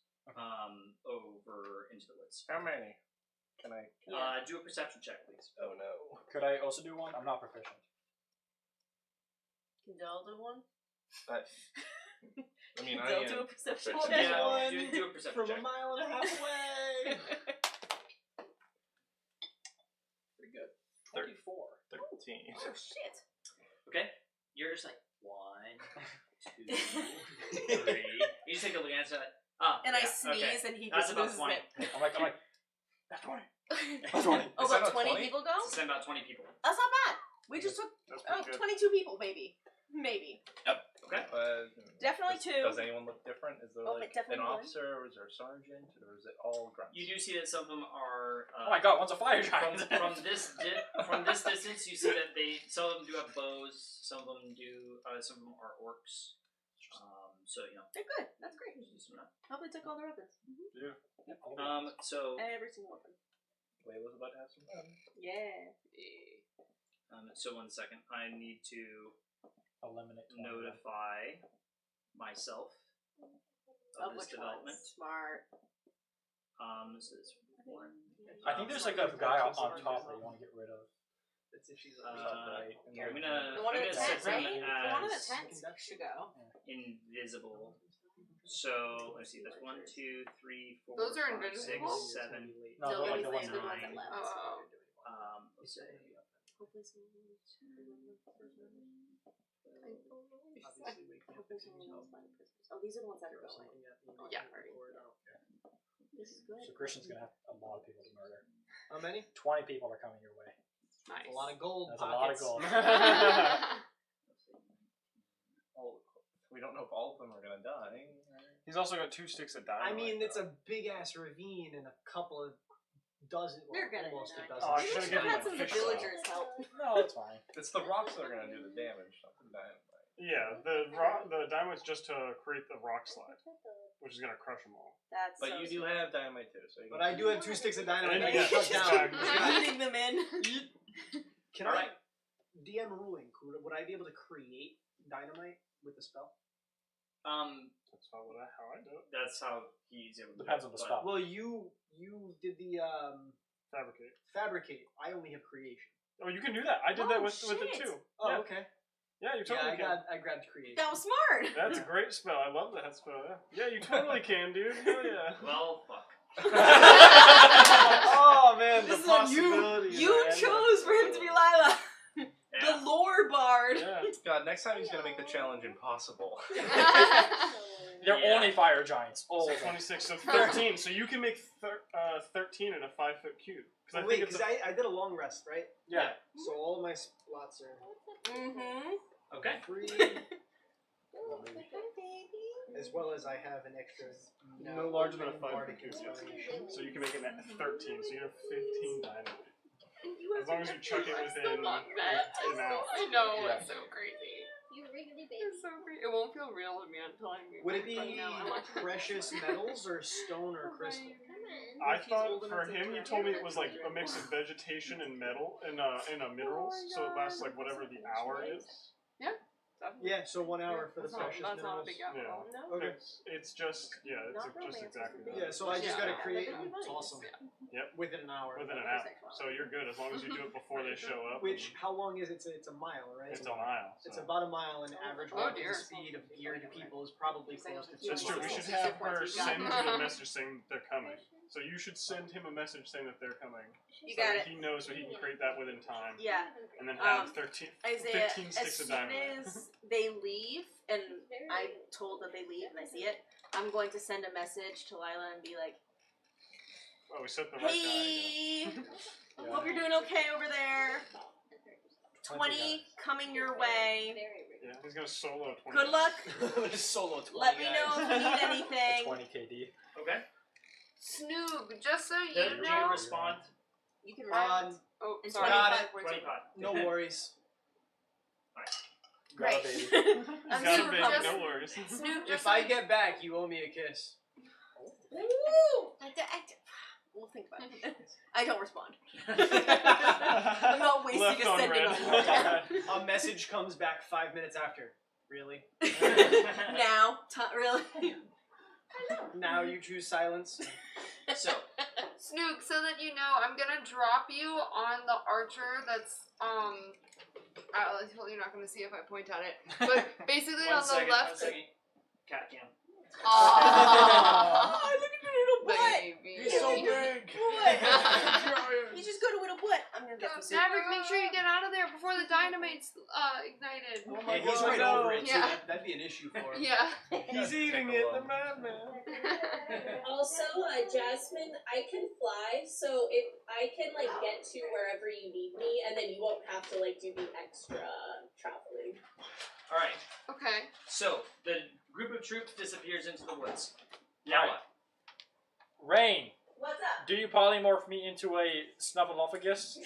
Speaker 1: over into the woods.
Speaker 11: How many? Can I?
Speaker 1: Do a perception check, please.
Speaker 11: Oh no.
Speaker 4: Could I also do one? I'm not proficient.
Speaker 3: Can Del do one?
Speaker 11: I mean, I
Speaker 3: Del
Speaker 11: am.
Speaker 3: do a perception
Speaker 11: proficient.
Speaker 3: check.
Speaker 1: Yeah,
Speaker 6: One
Speaker 1: do a perception
Speaker 6: from
Speaker 1: check.
Speaker 6: a mile and a half away.
Speaker 11: Pretty good.
Speaker 4: 34.
Speaker 11: 13.
Speaker 3: Oh shit!
Speaker 1: Okay, you're just like 1, 2, 3. You just take a look at it.
Speaker 3: And I
Speaker 1: yeah,
Speaker 3: sneeze,
Speaker 1: okay.
Speaker 3: and he
Speaker 1: That's
Speaker 3: just
Speaker 1: about
Speaker 3: loses
Speaker 1: 20.
Speaker 3: it.
Speaker 4: I'm like, that's 20.
Speaker 3: Oh,
Speaker 11: Is that
Speaker 3: about
Speaker 11: not
Speaker 3: 20
Speaker 11: 20?
Speaker 3: people go?
Speaker 1: It's about 20 people.
Speaker 3: That's not bad. We just took
Speaker 2: That's
Speaker 3: oh,
Speaker 2: pretty good.
Speaker 3: 22 people, maybe. Maybe.
Speaker 1: Okay.
Speaker 3: Definitely
Speaker 11: does,
Speaker 3: two.
Speaker 11: Does anyone look different? Is there
Speaker 3: Oh,
Speaker 11: like
Speaker 3: definitely
Speaker 11: an
Speaker 3: one.
Speaker 11: officer, or is there a sergeant, or is it all grunts?
Speaker 1: You do see that some of them are.
Speaker 4: Oh my god, one's a fire
Speaker 1: From,
Speaker 4: giant.
Speaker 1: from this distance, you see that some of them do have bows. Some of them do. Some of them are orcs. So you know.
Speaker 3: They're good. That's great.
Speaker 1: Just some of that.
Speaker 3: Hope they took all the weapons.
Speaker 1: So
Speaker 3: Every single weapon.
Speaker 11: Layla's about to have some fun.
Speaker 3: Yeah.
Speaker 1: so 1 second. I need to
Speaker 4: Eliminate 20.
Speaker 1: notify myself of this
Speaker 3: which
Speaker 1: development.
Speaker 3: one's smart.
Speaker 1: So this one.
Speaker 4: I think there's like a guy on top that you want to get rid of.
Speaker 6: That's if she's
Speaker 4: Right.
Speaker 1: I'm gonna
Speaker 3: The one in the tent,
Speaker 1: set him
Speaker 3: right? The one in the
Speaker 1: as
Speaker 3: tent should go.
Speaker 1: invisible. So let's see. That's 1, 2, 3, 4,
Speaker 5: Those are
Speaker 1: 5, 6,
Speaker 5: invisible?
Speaker 1: 7.
Speaker 4: No,
Speaker 3: No,
Speaker 4: they're like
Speaker 3: he's
Speaker 4: the ones
Speaker 3: the ones that
Speaker 1: nine.
Speaker 3: left.
Speaker 5: Oh.
Speaker 1: Let's say
Speaker 3: Hopefully someone will
Speaker 6: Obviously, we can't fix it ourselves.
Speaker 3: Oh, these are the ones that are
Speaker 6: Throw
Speaker 3: going.
Speaker 6: something at me.
Speaker 5: Yeah.
Speaker 6: Or I don't care.
Speaker 3: This is good.
Speaker 4: So Christian's gonna have a lot of people to murder.
Speaker 6: How many?
Speaker 4: 20 people are coming your way.
Speaker 5: Nice.
Speaker 6: A lot of gold.
Speaker 4: That's a lot of
Speaker 6: pockets.
Speaker 4: gold.
Speaker 11: Well, we don't know if all of them are gonna die.
Speaker 2: He's also got 2 sticks of dynamite.
Speaker 6: I mean, it's a big ass ravine and a couple of dozen. Well,
Speaker 3: They're gonna
Speaker 6: almost a
Speaker 3: die.
Speaker 6: dozen.
Speaker 2: Oh, I
Speaker 3: We
Speaker 2: should've
Speaker 3: should
Speaker 2: given
Speaker 3: have had
Speaker 2: him
Speaker 3: some
Speaker 2: a
Speaker 3: of the
Speaker 2: fish
Speaker 3: villagers help.
Speaker 4: No, it's fine.
Speaker 11: It's the rocks that are gonna do the damage, not the dynamite.
Speaker 2: Yeah, the dynamite's just to create the rock slide, which is gonna crush them all.
Speaker 3: That's
Speaker 11: But
Speaker 3: so
Speaker 11: you do
Speaker 3: sweet.
Speaker 11: have dynamite too, so you
Speaker 6: But I do have 2 sticks of dynamite.
Speaker 2: And
Speaker 6: I
Speaker 2: you
Speaker 6: get
Speaker 2: got
Speaker 6: shut down.
Speaker 2: exactly.
Speaker 3: Eating them in.
Speaker 6: Can
Speaker 1: Alright.
Speaker 6: I DM ruling? Would I be able to create dynamite with the spell?
Speaker 2: That's not how I do it.
Speaker 1: That's how he's able to
Speaker 4: Depends
Speaker 1: do
Speaker 4: on the
Speaker 1: it,
Speaker 4: spell.
Speaker 6: Well, you did the
Speaker 2: Fabricate.
Speaker 6: fabricate. I only have creation.
Speaker 2: Oh, you can do that. I did that with it
Speaker 3: shit.
Speaker 2: too.
Speaker 6: Oh,
Speaker 2: Yeah.
Speaker 6: okay.
Speaker 2: Yeah, you totally can.
Speaker 6: I grabbed creation.
Speaker 3: That was smart.
Speaker 2: That's a great spell. I love that spell. Yeah, you totally can, dude. Hell yeah.
Speaker 1: Well, fuck.
Speaker 2: Oh man,
Speaker 3: This
Speaker 2: the
Speaker 3: is on you.
Speaker 2: possibilities.
Speaker 3: You
Speaker 2: are endless.
Speaker 3: chose for him to be Lila.
Speaker 1: Yeah.
Speaker 3: The lore bard.
Speaker 2: Yeah.
Speaker 11: God, next time he's gonna make the challenge impossible.
Speaker 4: They're
Speaker 1: Yeah.
Speaker 4: only fire giants. All
Speaker 2: So
Speaker 4: of them.
Speaker 2: 26, so 13. So you can make 13 in a 5-foot cube. Because I
Speaker 6: Wait,
Speaker 2: think it's
Speaker 6: because I did a long rest, right?
Speaker 4: Yeah.
Speaker 6: So all of my slots are
Speaker 3: Mm-hmm.
Speaker 1: Okay.
Speaker 6: free, as well as I have an extra.
Speaker 2: no larger than a 5-foot
Speaker 6: bardic
Speaker 2: cube.
Speaker 6: inspiration.
Speaker 2: So you can make it at 13. So you have 15 dynamite.
Speaker 5: You
Speaker 2: As long as you chuck it
Speaker 5: I
Speaker 2: within
Speaker 5: still love that.
Speaker 2: an ounce.
Speaker 5: I know,
Speaker 4: Yeah.
Speaker 5: it's so crazy.
Speaker 10: You really
Speaker 5: It's so great. It won't feel real to me until I move.
Speaker 6: Would it
Speaker 5: but
Speaker 6: be
Speaker 5: now I'm watching it.
Speaker 6: precious metals or stone or crystal?
Speaker 2: I
Speaker 5: If he's
Speaker 2: thought
Speaker 5: old
Speaker 2: for
Speaker 5: enough to
Speaker 2: him, he
Speaker 5: do
Speaker 2: told me
Speaker 5: that.
Speaker 2: it was like a mix of vegetation and metal and minerals, so it lasts like whatever the hour is.
Speaker 5: Definitely.
Speaker 6: Yeah, so 1 hour for the
Speaker 5: That's not-
Speaker 6: precious
Speaker 5: that's not a
Speaker 6: minerals.
Speaker 5: big gap at all.
Speaker 3: No.
Speaker 6: Okay.
Speaker 2: It's just it's
Speaker 3: Not
Speaker 2: just
Speaker 3: romance,
Speaker 2: exactly
Speaker 3: it's
Speaker 2: that.
Speaker 6: Yeah, so I just
Speaker 5: Yeah.
Speaker 6: gotta create.
Speaker 3: Yeah.
Speaker 6: It's awesome.
Speaker 2: Yep.
Speaker 6: Within an hour.
Speaker 2: Within an hour, so you're good as long as you do it before they show up.
Speaker 6: Which, how long is it? It's a mile, right?
Speaker 2: It's a mile.
Speaker 6: It's
Speaker 2: So.
Speaker 6: about a mile, and average
Speaker 5: Oh,
Speaker 6: walking
Speaker 5: dear.
Speaker 6: speed of geared people is probably close to 2
Speaker 2: That's true. We
Speaker 6: miles.
Speaker 2: should have her send you a message saying they're coming. So you should send him a message saying that they're coming.
Speaker 3: You
Speaker 2: So
Speaker 3: got
Speaker 2: that
Speaker 3: it.
Speaker 2: he knows so he can create that within time.
Speaker 3: Yeah.
Speaker 2: And then have
Speaker 3: Um,
Speaker 2: 15
Speaker 3: Isaiah,
Speaker 2: 15
Speaker 3: as
Speaker 2: sticks of
Speaker 3: soon
Speaker 2: dynamite.
Speaker 3: as they leave, and I'm told that they leave and I see it, I'm going to send a message to Lila and be like,
Speaker 2: Oh, we set the right guy.
Speaker 3: hey,
Speaker 4: Yeah.
Speaker 3: hope you're doing okay over there. 20 coming your way.
Speaker 2: Yeah, he's gonna solo 20.
Speaker 3: Good luck.
Speaker 6: Solo 20
Speaker 3: Let me
Speaker 6: guys.
Speaker 3: know if you need anything.
Speaker 4: 20 KD.
Speaker 1: Okay.
Speaker 5: Snoop, just so you
Speaker 1: Do you
Speaker 5: know.
Speaker 1: respond?
Speaker 3: You can run.
Speaker 5: Oh,
Speaker 3: It's
Speaker 5: sorry.
Speaker 3: 25 words.
Speaker 1: 25.
Speaker 6: No worries.
Speaker 4: Got a
Speaker 3: Great.
Speaker 4: baby.
Speaker 3: I'm
Speaker 2: Got a
Speaker 3: super
Speaker 2: baby,
Speaker 3: pumped.
Speaker 2: no worries.
Speaker 5: Snoop, just
Speaker 6: If
Speaker 5: so
Speaker 6: I
Speaker 5: you-
Speaker 6: get back, you owe me a kiss.
Speaker 3: We'll think about it. I don't respond. I'm not wasting
Speaker 2: Left
Speaker 3: a
Speaker 2: on
Speaker 3: sending
Speaker 2: red.
Speaker 3: on
Speaker 6: A message comes back 5 minutes after. Really?
Speaker 3: Now, really?
Speaker 6: Now you choose silence.
Speaker 1: So,
Speaker 5: Snook, so that you know, I'm gonna drop you on the archer that's you're not gonna see if I point at it, but basically on the left.
Speaker 1: Cat cam.
Speaker 3: Oh, look at the little butt.
Speaker 5: Baby.
Speaker 6: He's so big.
Speaker 3: You just go to little butt. I'm gonna get some
Speaker 5: Maverick, make sure you get out of there before the dynamite's ignited.
Speaker 6: Oh my he's right over it, too.
Speaker 5: Yeah.
Speaker 6: That'd be an issue for him.
Speaker 5: Yeah.
Speaker 2: He's eating it, the madman.
Speaker 8: Also, Jasmine, I can fly, so if I can like get to wherever you need me, and then you won't have to like do the extra traveling.
Speaker 1: Alright,
Speaker 5: Okay.
Speaker 1: so the group of troops disappears into the woods.
Speaker 4: Yeah.
Speaker 1: Now what?
Speaker 4: Rain,
Speaker 3: What's up?
Speaker 4: do you polymorph me into a snuffleupagus?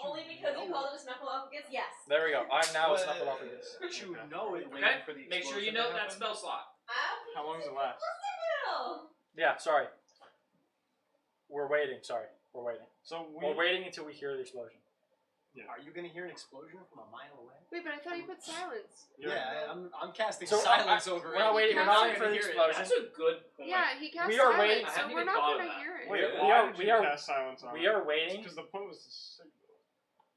Speaker 3: Only because you called it a snuffleupagus? Yes.
Speaker 4: There we go. I'm now a
Speaker 6: But-
Speaker 4: snuffleupagus.
Speaker 6: But you know it.
Speaker 1: Okay, make sure you know that spell slot.
Speaker 2: How long does it last?
Speaker 4: Yeah, sorry. We're waiting. Sorry, we're waiting.
Speaker 2: So
Speaker 4: We're waiting until we hear the explosion.
Speaker 6: Are you gonna hear an explosion from a mile away?
Speaker 5: Wait, but I thought you put silence.
Speaker 6: Yeah, I'm casting
Speaker 4: So,
Speaker 6: silence over
Speaker 4: we're not
Speaker 6: it.
Speaker 4: waiting.
Speaker 5: You're
Speaker 4: We're not
Speaker 5: not
Speaker 4: waiting for the
Speaker 6: gonna hear it.
Speaker 4: explosion.
Speaker 1: That's a good point.
Speaker 5: Yeah, he cast
Speaker 4: We are
Speaker 5: silence,
Speaker 4: waiting-
Speaker 1: I
Speaker 5: so
Speaker 1: hadn't
Speaker 5: we're
Speaker 1: even
Speaker 5: not
Speaker 1: thought of
Speaker 5: gonna
Speaker 1: that.
Speaker 5: hear it.
Speaker 4: Wait,
Speaker 2: Why
Speaker 4: we
Speaker 2: did you
Speaker 4: are
Speaker 2: cast silence on
Speaker 4: we
Speaker 2: it?
Speaker 4: are waiting.
Speaker 2: Because the point was to signal.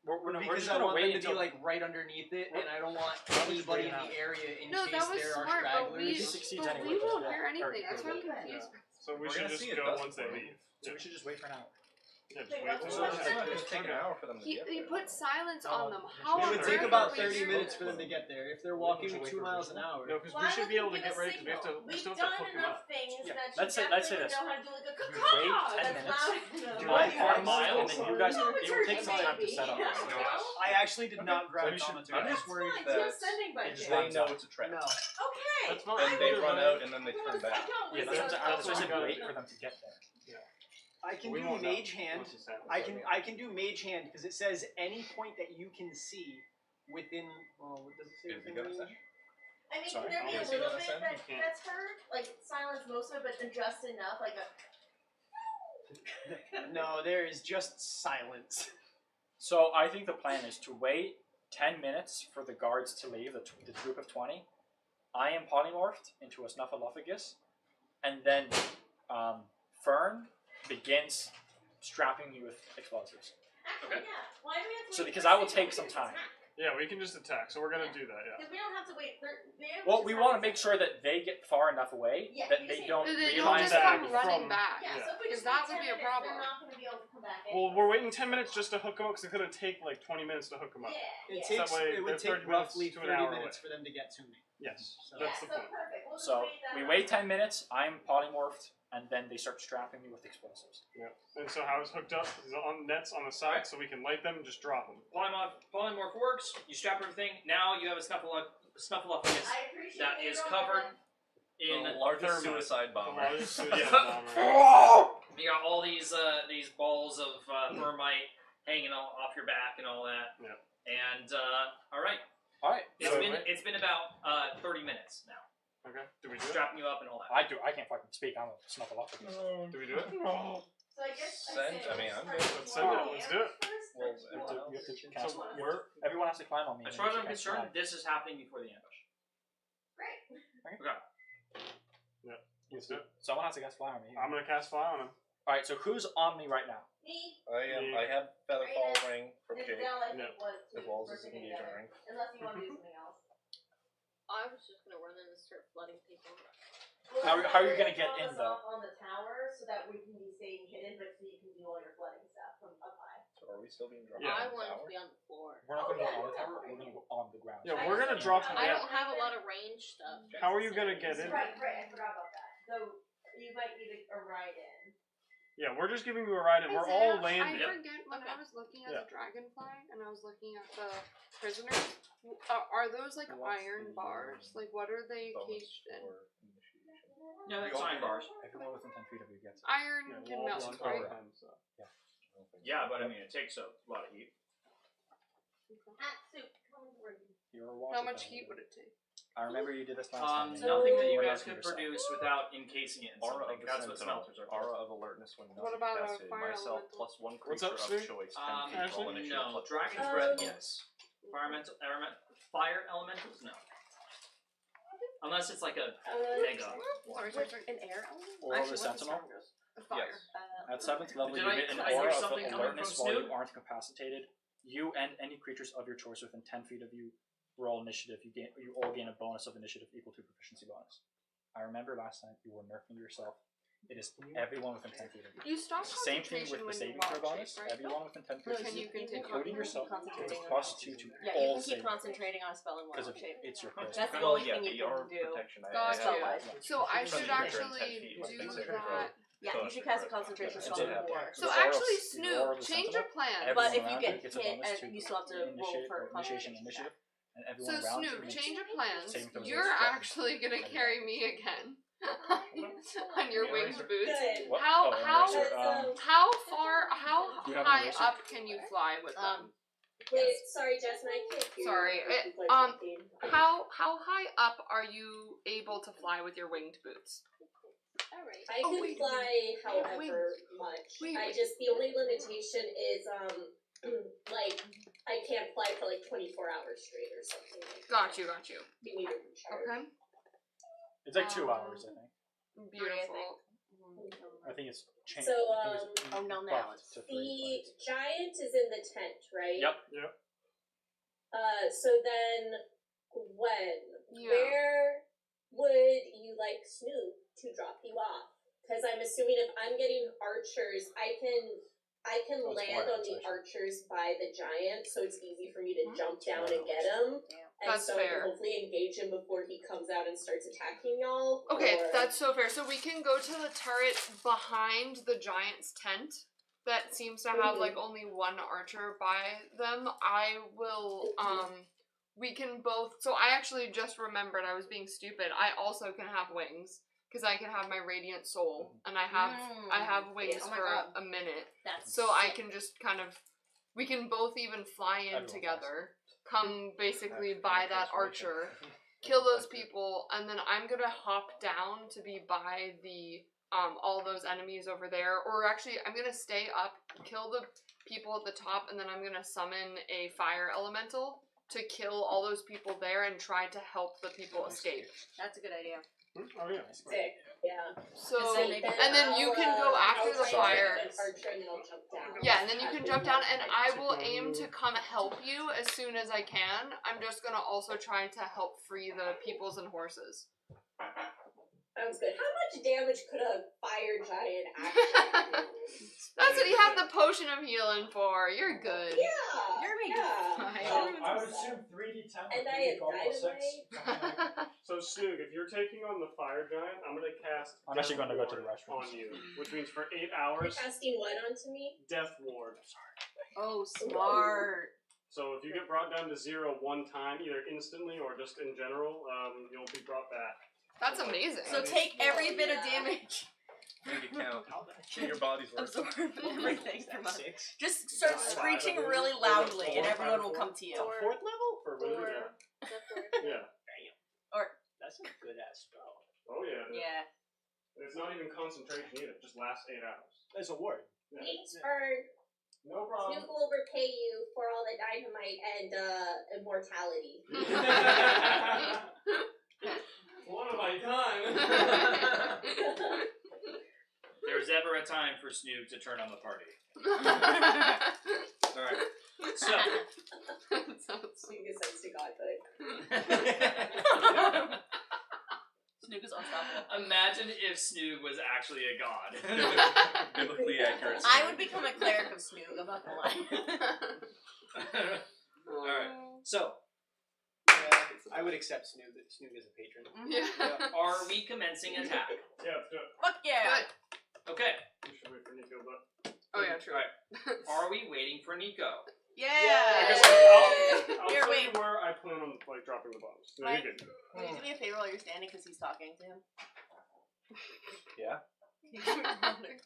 Speaker 4: We're
Speaker 6: Because
Speaker 4: just
Speaker 6: I
Speaker 4: gonna
Speaker 6: want
Speaker 4: wait
Speaker 6: them to
Speaker 4: until
Speaker 6: be like right underneath it, and I don't want
Speaker 4: just
Speaker 6: anybody in
Speaker 4: waiting
Speaker 6: the area in
Speaker 5: No,
Speaker 6: case
Speaker 5: that was
Speaker 6: there are
Speaker 5: smart, but we,
Speaker 6: stragglers.
Speaker 4: succeeds
Speaker 5: but
Speaker 4: anyway,
Speaker 5: we won't
Speaker 4: just
Speaker 5: hear
Speaker 4: walk.
Speaker 5: anything.
Speaker 4: Or-
Speaker 5: That's why I'm confused.
Speaker 2: So we
Speaker 11: We're
Speaker 2: should
Speaker 11: gonna
Speaker 2: just
Speaker 11: see it
Speaker 2: go
Speaker 11: dusk
Speaker 2: once they
Speaker 11: before.
Speaker 2: leave.
Speaker 4: So we should just wait for now.
Speaker 2: Yeah, just
Speaker 3: Wait,
Speaker 2: wait
Speaker 3: what's
Speaker 2: till
Speaker 3: the
Speaker 11: It's
Speaker 3: question?
Speaker 11: not going to take an hour for them to
Speaker 5: He,
Speaker 11: get
Speaker 5: he
Speaker 11: there.
Speaker 5: put silence on them. How
Speaker 6: It
Speaker 5: on
Speaker 6: would take
Speaker 5: earth
Speaker 6: about
Speaker 5: are we
Speaker 6: 30
Speaker 5: sure?
Speaker 6: minutes for them to get there if they're walking 2 miles an hour.
Speaker 2: No, because
Speaker 3: Why
Speaker 2: we should
Speaker 3: would
Speaker 2: be able
Speaker 3: you
Speaker 2: to
Speaker 3: give
Speaker 2: get
Speaker 3: a
Speaker 2: ready because
Speaker 3: signal?
Speaker 2: we
Speaker 3: We've
Speaker 2: still have to
Speaker 3: done
Speaker 2: hook him
Speaker 3: enough
Speaker 2: up.
Speaker 3: things
Speaker 4: Yeah,
Speaker 3: that
Speaker 4: let's
Speaker 3: you
Speaker 4: say- let's say
Speaker 3: definitely
Speaker 4: this.
Speaker 3: know how to do like a
Speaker 4: We
Speaker 3: caw
Speaker 4: wait 10
Speaker 3: that's
Speaker 4: minutes,
Speaker 3: loud enough.
Speaker 4: do
Speaker 6: Right.
Speaker 4: 5
Speaker 2: miles.
Speaker 4: and then you guys,
Speaker 3: No,
Speaker 4: it will take some time to
Speaker 3: maybe.
Speaker 4: set up.
Speaker 6: I actually did not grab
Speaker 11: we should-
Speaker 6: commentary.
Speaker 11: I'm just worried
Speaker 3: Fine,
Speaker 11: that
Speaker 3: it's sending by
Speaker 4: It's
Speaker 3: chance.
Speaker 11: they
Speaker 4: runs
Speaker 11: know
Speaker 4: out.
Speaker 11: it's a trap.
Speaker 6: No.
Speaker 3: Okay.
Speaker 2: That's fine.
Speaker 11: And they run out and then they
Speaker 3: Well,
Speaker 11: turn back.
Speaker 3: I don't
Speaker 4: Yeah,
Speaker 3: listen
Speaker 4: that's
Speaker 3: to
Speaker 4: why I
Speaker 3: all
Speaker 4: said
Speaker 3: the
Speaker 4: wait
Speaker 3: time.
Speaker 4: for them to get there.
Speaker 6: I can
Speaker 2: We
Speaker 6: do
Speaker 2: won't know
Speaker 6: mage hand.
Speaker 2: once it's out.
Speaker 6: I can do mage hand because it says any point that you can see within. What does it say?
Speaker 11: Is he
Speaker 6: within
Speaker 11: gonna
Speaker 6: range?
Speaker 11: send?
Speaker 3: I mean,
Speaker 4: Sorry?
Speaker 3: can there be
Speaker 11: Oh,
Speaker 3: a
Speaker 11: is he
Speaker 3: little
Speaker 11: gonna
Speaker 3: bit
Speaker 11: send?
Speaker 3: that,
Speaker 2: He can't.
Speaker 3: that's heard? Like, silence most of it, but then just enough? Like a.
Speaker 6: No, there is just silence.
Speaker 4: So I think the plan is to wait 10 minutes for the guards to leave, the troop of 20. I am polymorphed into a snuffleupagus, and then Fern begins strapping me with explosives.
Speaker 3: Actually, yeah. Why do we have to
Speaker 4: So
Speaker 3: wait
Speaker 4: because
Speaker 3: for
Speaker 4: I will
Speaker 3: a
Speaker 4: take
Speaker 3: signal?
Speaker 4: some time.
Speaker 2: Yeah, we can just attack, so we're gonna do that. Yeah.
Speaker 3: Because we don't have to wait.
Speaker 4: Well, we want to make sure that they get far enough away
Speaker 3: Yeah,
Speaker 4: that
Speaker 3: you
Speaker 4: they
Speaker 3: see-
Speaker 4: don't
Speaker 5: They don't
Speaker 4: realize
Speaker 5: just
Speaker 4: that.
Speaker 5: come running
Speaker 2: from-
Speaker 5: back.
Speaker 3: Yeah,
Speaker 2: Yeah.
Speaker 3: so if we
Speaker 5: Because
Speaker 3: just
Speaker 5: that
Speaker 3: wait
Speaker 5: would
Speaker 3: 10
Speaker 5: be a
Speaker 3: minutes,
Speaker 5: problem.
Speaker 3: They're not going to be able to come back in.
Speaker 2: Well, we're waiting 10 minutes just to hook them up because it's gonna take like 20 minutes to hook them up.
Speaker 3: Yeah,
Speaker 6: It
Speaker 3: yeah.
Speaker 6: takes.
Speaker 2: That way
Speaker 6: It would
Speaker 2: they're
Speaker 6: take
Speaker 2: 30 minutes
Speaker 6: roughly
Speaker 2: to an
Speaker 6: 30
Speaker 2: hour
Speaker 6: minutes
Speaker 2: away.
Speaker 6: for them to get to me.
Speaker 2: Yes,
Speaker 6: So-
Speaker 2: that's the
Speaker 3: so
Speaker 2: point.
Speaker 3: perfect. We'll just
Speaker 4: So
Speaker 3: wait that
Speaker 4: we
Speaker 3: amount
Speaker 4: wait
Speaker 3: of
Speaker 4: 10 minutes, I'm polymorphed, and then they start strapping me with explosives.
Speaker 2: Yeah. And so how it's hooked up is on nets on the side, so we can light them and just drop them.
Speaker 1: Polymorph works. You strap everything. Now you have a snuffleupagus
Speaker 3: I appreciate
Speaker 1: that
Speaker 3: they
Speaker 1: is
Speaker 3: don't
Speaker 1: covered
Speaker 3: have
Speaker 1: in.
Speaker 11: The largest
Speaker 2: Thermite.
Speaker 11: suicide bomber.
Speaker 2: The largest suicide
Speaker 1: Yeah.
Speaker 2: bomber.
Speaker 1: You got all these balls of thermite hanging off your back and all that.
Speaker 2: Yeah.
Speaker 1: And all right,
Speaker 4: Alright, so
Speaker 1: it's been about 30 minutes now.
Speaker 2: Okay. Do we do it?
Speaker 1: Strapping you up and all that.
Speaker 4: I can't fucking speak, I'm a snuffleupagus.
Speaker 2: Do we do it?
Speaker 3: So I guess
Speaker 11: Send- I mean, I'm good.
Speaker 2: Let's send it. Let's do it.
Speaker 11: Well,
Speaker 4: You have to, you have to cast,
Speaker 2: So we're
Speaker 4: everyone has to climb on me.
Speaker 1: As
Speaker 4: and
Speaker 1: far as
Speaker 4: you
Speaker 1: I'm
Speaker 4: cast
Speaker 1: concerned,
Speaker 4: fly.
Speaker 1: this is happening before the ambush.
Speaker 3: Great.
Speaker 2: let's do it.
Speaker 4: Someone has to cast fly on me.
Speaker 2: I'm gonna cast fly on him.
Speaker 4: Alright, so who's on me right now?
Speaker 3: Me
Speaker 11: I have Featherfall ring from
Speaker 3: and
Speaker 11: Jake,
Speaker 3: Dell, I
Speaker 2: Yeah.
Speaker 3: think, was
Speaker 11: as well as
Speaker 3: working
Speaker 11: his engagement
Speaker 3: together.
Speaker 11: ring.
Speaker 3: Unless you want to do something else.
Speaker 10: I was just gonna run in and start flooding people.
Speaker 4: How are you gonna get
Speaker 3: Drop
Speaker 4: in,
Speaker 3: us
Speaker 4: though?
Speaker 3: off on the tower so that we can be staying hidden, but so you can do all your flooding stuff from up high.
Speaker 11: So are we still being dropped
Speaker 2: Yeah.
Speaker 10: I
Speaker 11: on the
Speaker 10: wanted
Speaker 11: tower?
Speaker 10: to be on the floor.
Speaker 4: We're not going to
Speaker 3: Okay.
Speaker 4: go on the tower, we're going to go on the ground.
Speaker 2: Yeah, we're gonna drop him
Speaker 10: I
Speaker 2: down.
Speaker 10: don't have a lot of range stuff.
Speaker 2: How are you gonna get in?
Speaker 3: Right, I forgot about that. So you might need a ride in.
Speaker 2: Yeah, we're just giving you a ride, and we're all
Speaker 5: I
Speaker 2: landing.
Speaker 5: forget when I
Speaker 10: Okay.
Speaker 5: was looking at
Speaker 2: Yeah.
Speaker 5: the dragonfly and I was looking at the prisoners. Are those like iron bars? Like what are they
Speaker 11: Bonus
Speaker 5: caged in?
Speaker 11: for initiation.
Speaker 1: Yeah, that's iron bars.
Speaker 4: Everyone within 10 feet of you gets it.
Speaker 5: Iron
Speaker 2: Yeah,
Speaker 5: can
Speaker 2: we'll
Speaker 5: melt,
Speaker 2: all be
Speaker 5: right?
Speaker 2: on him, so.
Speaker 11: I don't think
Speaker 1: Yeah,
Speaker 11: so.
Speaker 1: but I mean, it takes a lot of heat.
Speaker 3: Soup, come over.
Speaker 4: You're a water
Speaker 5: How much
Speaker 4: thing.
Speaker 5: heat would it take?
Speaker 4: I remember you did this last time. and you
Speaker 1: Nothing that you
Speaker 4: were
Speaker 1: guys
Speaker 4: asking
Speaker 1: could
Speaker 4: yourself.
Speaker 1: produce without encasing it in
Speaker 11: Aura
Speaker 1: something.
Speaker 11: of the
Speaker 1: That's what
Speaker 11: Sentinel.
Speaker 1: smelters are
Speaker 11: Aura
Speaker 1: called.
Speaker 11: of alertness when not
Speaker 5: What about a
Speaker 11: incapacitated.
Speaker 5: fire
Speaker 11: Myself
Speaker 5: elemental?
Speaker 11: plus one
Speaker 2: What's
Speaker 11: creature
Speaker 2: up,
Speaker 11: of
Speaker 2: Snoop?
Speaker 11: choice. 10 feet
Speaker 2: Ashley?
Speaker 11: roll initiative
Speaker 1: No.
Speaker 11: plus
Speaker 1: Dragon's
Speaker 8: Um,
Speaker 1: breath, yes. Fire elementals, no. Unless it's like a mega.
Speaker 5: Sorry.
Speaker 10: An air element?
Speaker 4: Aura of
Speaker 10: Actually,
Speaker 4: the
Speaker 10: what's the
Speaker 4: Sentinel.
Speaker 10: strongest?
Speaker 5: A fire.
Speaker 11: Yes.
Speaker 4: At 7th level,
Speaker 1: Did
Speaker 4: you
Speaker 1: I-
Speaker 4: get an
Speaker 1: did I hear
Speaker 4: aura of
Speaker 1: something coming
Speaker 4: alertness
Speaker 1: from
Speaker 4: while you
Speaker 1: Snoop?
Speaker 4: aren't incapacitated. You and any creatures of your choice within 10 feet of you roll initiative. You all gain a bonus of initiative equal to proficiency bonus. I remember last night you were nerfing yourself. It is everyone within 10 feet of you.
Speaker 5: You stop
Speaker 4: Same thing
Speaker 5: concentration
Speaker 4: with the
Speaker 5: when you
Speaker 4: saving throw
Speaker 5: walk
Speaker 4: bonus.
Speaker 5: shape, right?
Speaker 4: Everyone within 10 feet
Speaker 10: No,
Speaker 4: of
Speaker 5: Can
Speaker 4: you,
Speaker 5: you continue?
Speaker 4: including yourself, it's
Speaker 3: concentrating on
Speaker 4: +2 to
Speaker 3: Yeah,
Speaker 4: all
Speaker 3: you can keep
Speaker 4: saving
Speaker 3: concentrating on a spell and
Speaker 4: because
Speaker 3: wild shape.
Speaker 4: it's your
Speaker 5: Okay.
Speaker 4: charisma.
Speaker 3: That's the
Speaker 11: Well,
Speaker 3: only
Speaker 11: yeah,
Speaker 3: thing you
Speaker 11: the
Speaker 3: can
Speaker 11: aura of
Speaker 3: do.
Speaker 11: protection.
Speaker 5: Gotcha.
Speaker 3: Spell-wise.
Speaker 5: So I
Speaker 11: From
Speaker 5: should
Speaker 11: the creature in 10
Speaker 5: actually
Speaker 11: feet, like
Speaker 5: do
Speaker 11: saving
Speaker 5: that.
Speaker 11: throw.
Speaker 3: Yeah, you should cast a concentration
Speaker 11: It's
Speaker 3: spell
Speaker 11: in that
Speaker 3: before.
Speaker 5: So
Speaker 4: The aura of-
Speaker 5: actually,
Speaker 4: the aura of the
Speaker 5: Snoop, change your
Speaker 4: Sentinel,
Speaker 5: plan.
Speaker 4: everyone
Speaker 3: But if you
Speaker 4: around
Speaker 3: get
Speaker 4: gets a
Speaker 3: hit,
Speaker 4: bonus to
Speaker 3: you still have to roll
Speaker 4: initiate
Speaker 3: for
Speaker 4: or initiation
Speaker 3: concentration.
Speaker 4: initiative, and
Speaker 5: So
Speaker 4: everyone around
Speaker 5: Snoop,
Speaker 4: you
Speaker 5: change your
Speaker 4: Same
Speaker 5: plans.
Speaker 4: thing
Speaker 5: You're
Speaker 4: with
Speaker 5: actually gonna carry me again on your winged boots.
Speaker 8: Good.
Speaker 4: What?
Speaker 5: How
Speaker 4: Oh,
Speaker 5: how
Speaker 4: eraser,
Speaker 5: how far how
Speaker 4: Do you have an
Speaker 5: high
Speaker 4: eraser?
Speaker 5: up can you fly with them?
Speaker 8: Wait, sorry, Jasmine, I can't hear
Speaker 5: Sorry,
Speaker 8: you.
Speaker 5: it-
Speaker 8: People are talking.
Speaker 5: How high up are you able to fly with your winged boots?
Speaker 10: Alright.
Speaker 8: I
Speaker 5: Oh,
Speaker 8: can
Speaker 5: wait,
Speaker 8: fly
Speaker 5: I have
Speaker 8: however much.
Speaker 5: Wait,
Speaker 8: I
Speaker 5: wait.
Speaker 8: just, the only limitation is, like, I can't fly for like 24 hours straight or something like
Speaker 5: Got you.
Speaker 8: You need to recharge.
Speaker 5: Okay.
Speaker 4: It's like 2 hours, I think.
Speaker 5: Beautiful.
Speaker 4: I think it's changed.
Speaker 8: So,
Speaker 4: I think it's
Speaker 3: oh, no, now
Speaker 4: buffed
Speaker 3: it's-
Speaker 4: to
Speaker 8: The
Speaker 4: 3.
Speaker 8: giant is in the tent, right?
Speaker 4: Yep.
Speaker 8: So then, Gwen,
Speaker 5: Yeah.
Speaker 8: where would you like Snoop to drop you off? Because I'm assuming if I'm getting archers, I can I can
Speaker 4: Oh, it's
Speaker 8: land
Speaker 4: 4
Speaker 8: on the
Speaker 4: rounds,
Speaker 8: archers by the giant, so it's easy for me to jump down and get him. And
Speaker 5: That's
Speaker 8: so I
Speaker 5: fair.
Speaker 8: can hopefully engage him before he comes out and starts attacking y'all.
Speaker 5: Okay,
Speaker 8: or...
Speaker 5: that's so fair. So we can go to the turret behind the giant's tent that seems to have like only one archer by them. I will we can both, so I actually just remembered I was being stupid. I also can have wings because I can have my radiant soul and I have wings
Speaker 3: Oh my
Speaker 5: for
Speaker 3: God.
Speaker 5: a minute.
Speaker 3: That's
Speaker 5: So I can just kind of, we can both even fly in
Speaker 4: Everyone
Speaker 5: together, come basically by that archer, kill those people, and then I'm gonna hop down to be by the all those enemies over there. Or actually, I'm gonna stay up, kill the people at the top, and then I'm gonna summon a fire elemental to kill all those people there and try to help the people escape.
Speaker 3: That's a good idea.
Speaker 2: Oh yeah.
Speaker 8: Sick. Yeah.
Speaker 5: So,
Speaker 3: Then
Speaker 5: and then you can go after
Speaker 8: I'll
Speaker 5: the
Speaker 8: try
Speaker 5: fire.
Speaker 8: an archer and then I'll jump down.
Speaker 5: Yeah, and then you can jump down, and I will aim to come help you as soon as I can. I'm just gonna also try to help free the peoples and horses.
Speaker 8: Sounds good. How much damage could a fire giant actually do?
Speaker 5: That's what you have the potion of healing for. You're good.
Speaker 8: Yeah.
Speaker 3: You're making
Speaker 8: yeah.
Speaker 3: fire.
Speaker 4: I would assume 3d10
Speaker 8: And
Speaker 4: or
Speaker 8: I
Speaker 4: 3d12
Speaker 8: have
Speaker 4: plus 6.
Speaker 8: dynamite.
Speaker 2: So Snoog, if you're taking on the fire giant, I'm gonna cast.
Speaker 4: I'm actually
Speaker 2: Death
Speaker 4: gonna go to the
Speaker 2: Ward
Speaker 4: restroom.
Speaker 2: on you, which means for 8
Speaker 8: You're
Speaker 2: hours,
Speaker 8: casting what onto me?
Speaker 2: Death Ward.
Speaker 3: Oh, smart.
Speaker 2: So if you get brought down to 0 one time, either instantly or just in general, you'll be brought back.
Speaker 5: That's amazing.
Speaker 3: So take every bit of damage.
Speaker 11: Make it count. Get your body's worth.
Speaker 3: Absorb everything from us.
Speaker 6: 6.
Speaker 3: Just start screeching really loudly, and everyone will come to you.
Speaker 2: 4th level for wizard. Yeah. Yeah.
Speaker 6: That's a good ass spell.
Speaker 2: Oh yeah. it is.
Speaker 3: Yeah.
Speaker 2: And it's not even concentration either. It just lasts 8 hours.
Speaker 6: That's a ward.
Speaker 2: Yeah.
Speaker 8: Thanks for
Speaker 2: No
Speaker 8: Snoop
Speaker 2: problem.
Speaker 8: will repay you for all the dynamite and immortality.
Speaker 2: One of my time.
Speaker 1: There's ever a time for Snoop to turn on the party. Alright. So
Speaker 8: Snoop is sense to godhood.
Speaker 3: Snoop is unstoppable.
Speaker 1: imagine if Snoop was actually a god.
Speaker 11: Biblically accurate.
Speaker 3: I would become a cleric of Snoop, I'm not gonna lie.
Speaker 1: Alright. So,
Speaker 6: I would accept Snoop as a patron.
Speaker 5: Yeah.
Speaker 1: are we commencing attack?
Speaker 2: Yeah, let's do it.
Speaker 3: Fuck yeah!
Speaker 5: Good.
Speaker 1: Okay.
Speaker 2: We should wait for Nico, but
Speaker 5: Oh yeah, true.
Speaker 1: Alright. Are we waiting for Nico?
Speaker 2: I
Speaker 3: Yeah!
Speaker 2: guess I'll
Speaker 3: Here,
Speaker 2: tell
Speaker 3: wait.
Speaker 2: you where I plan on like dropping the bombs. No,
Speaker 3: Mike,
Speaker 2: you're good.
Speaker 3: Will you do me a favor while you're standing because he's talking to him?
Speaker 4: Yeah?
Speaker 3: Can you give me a water?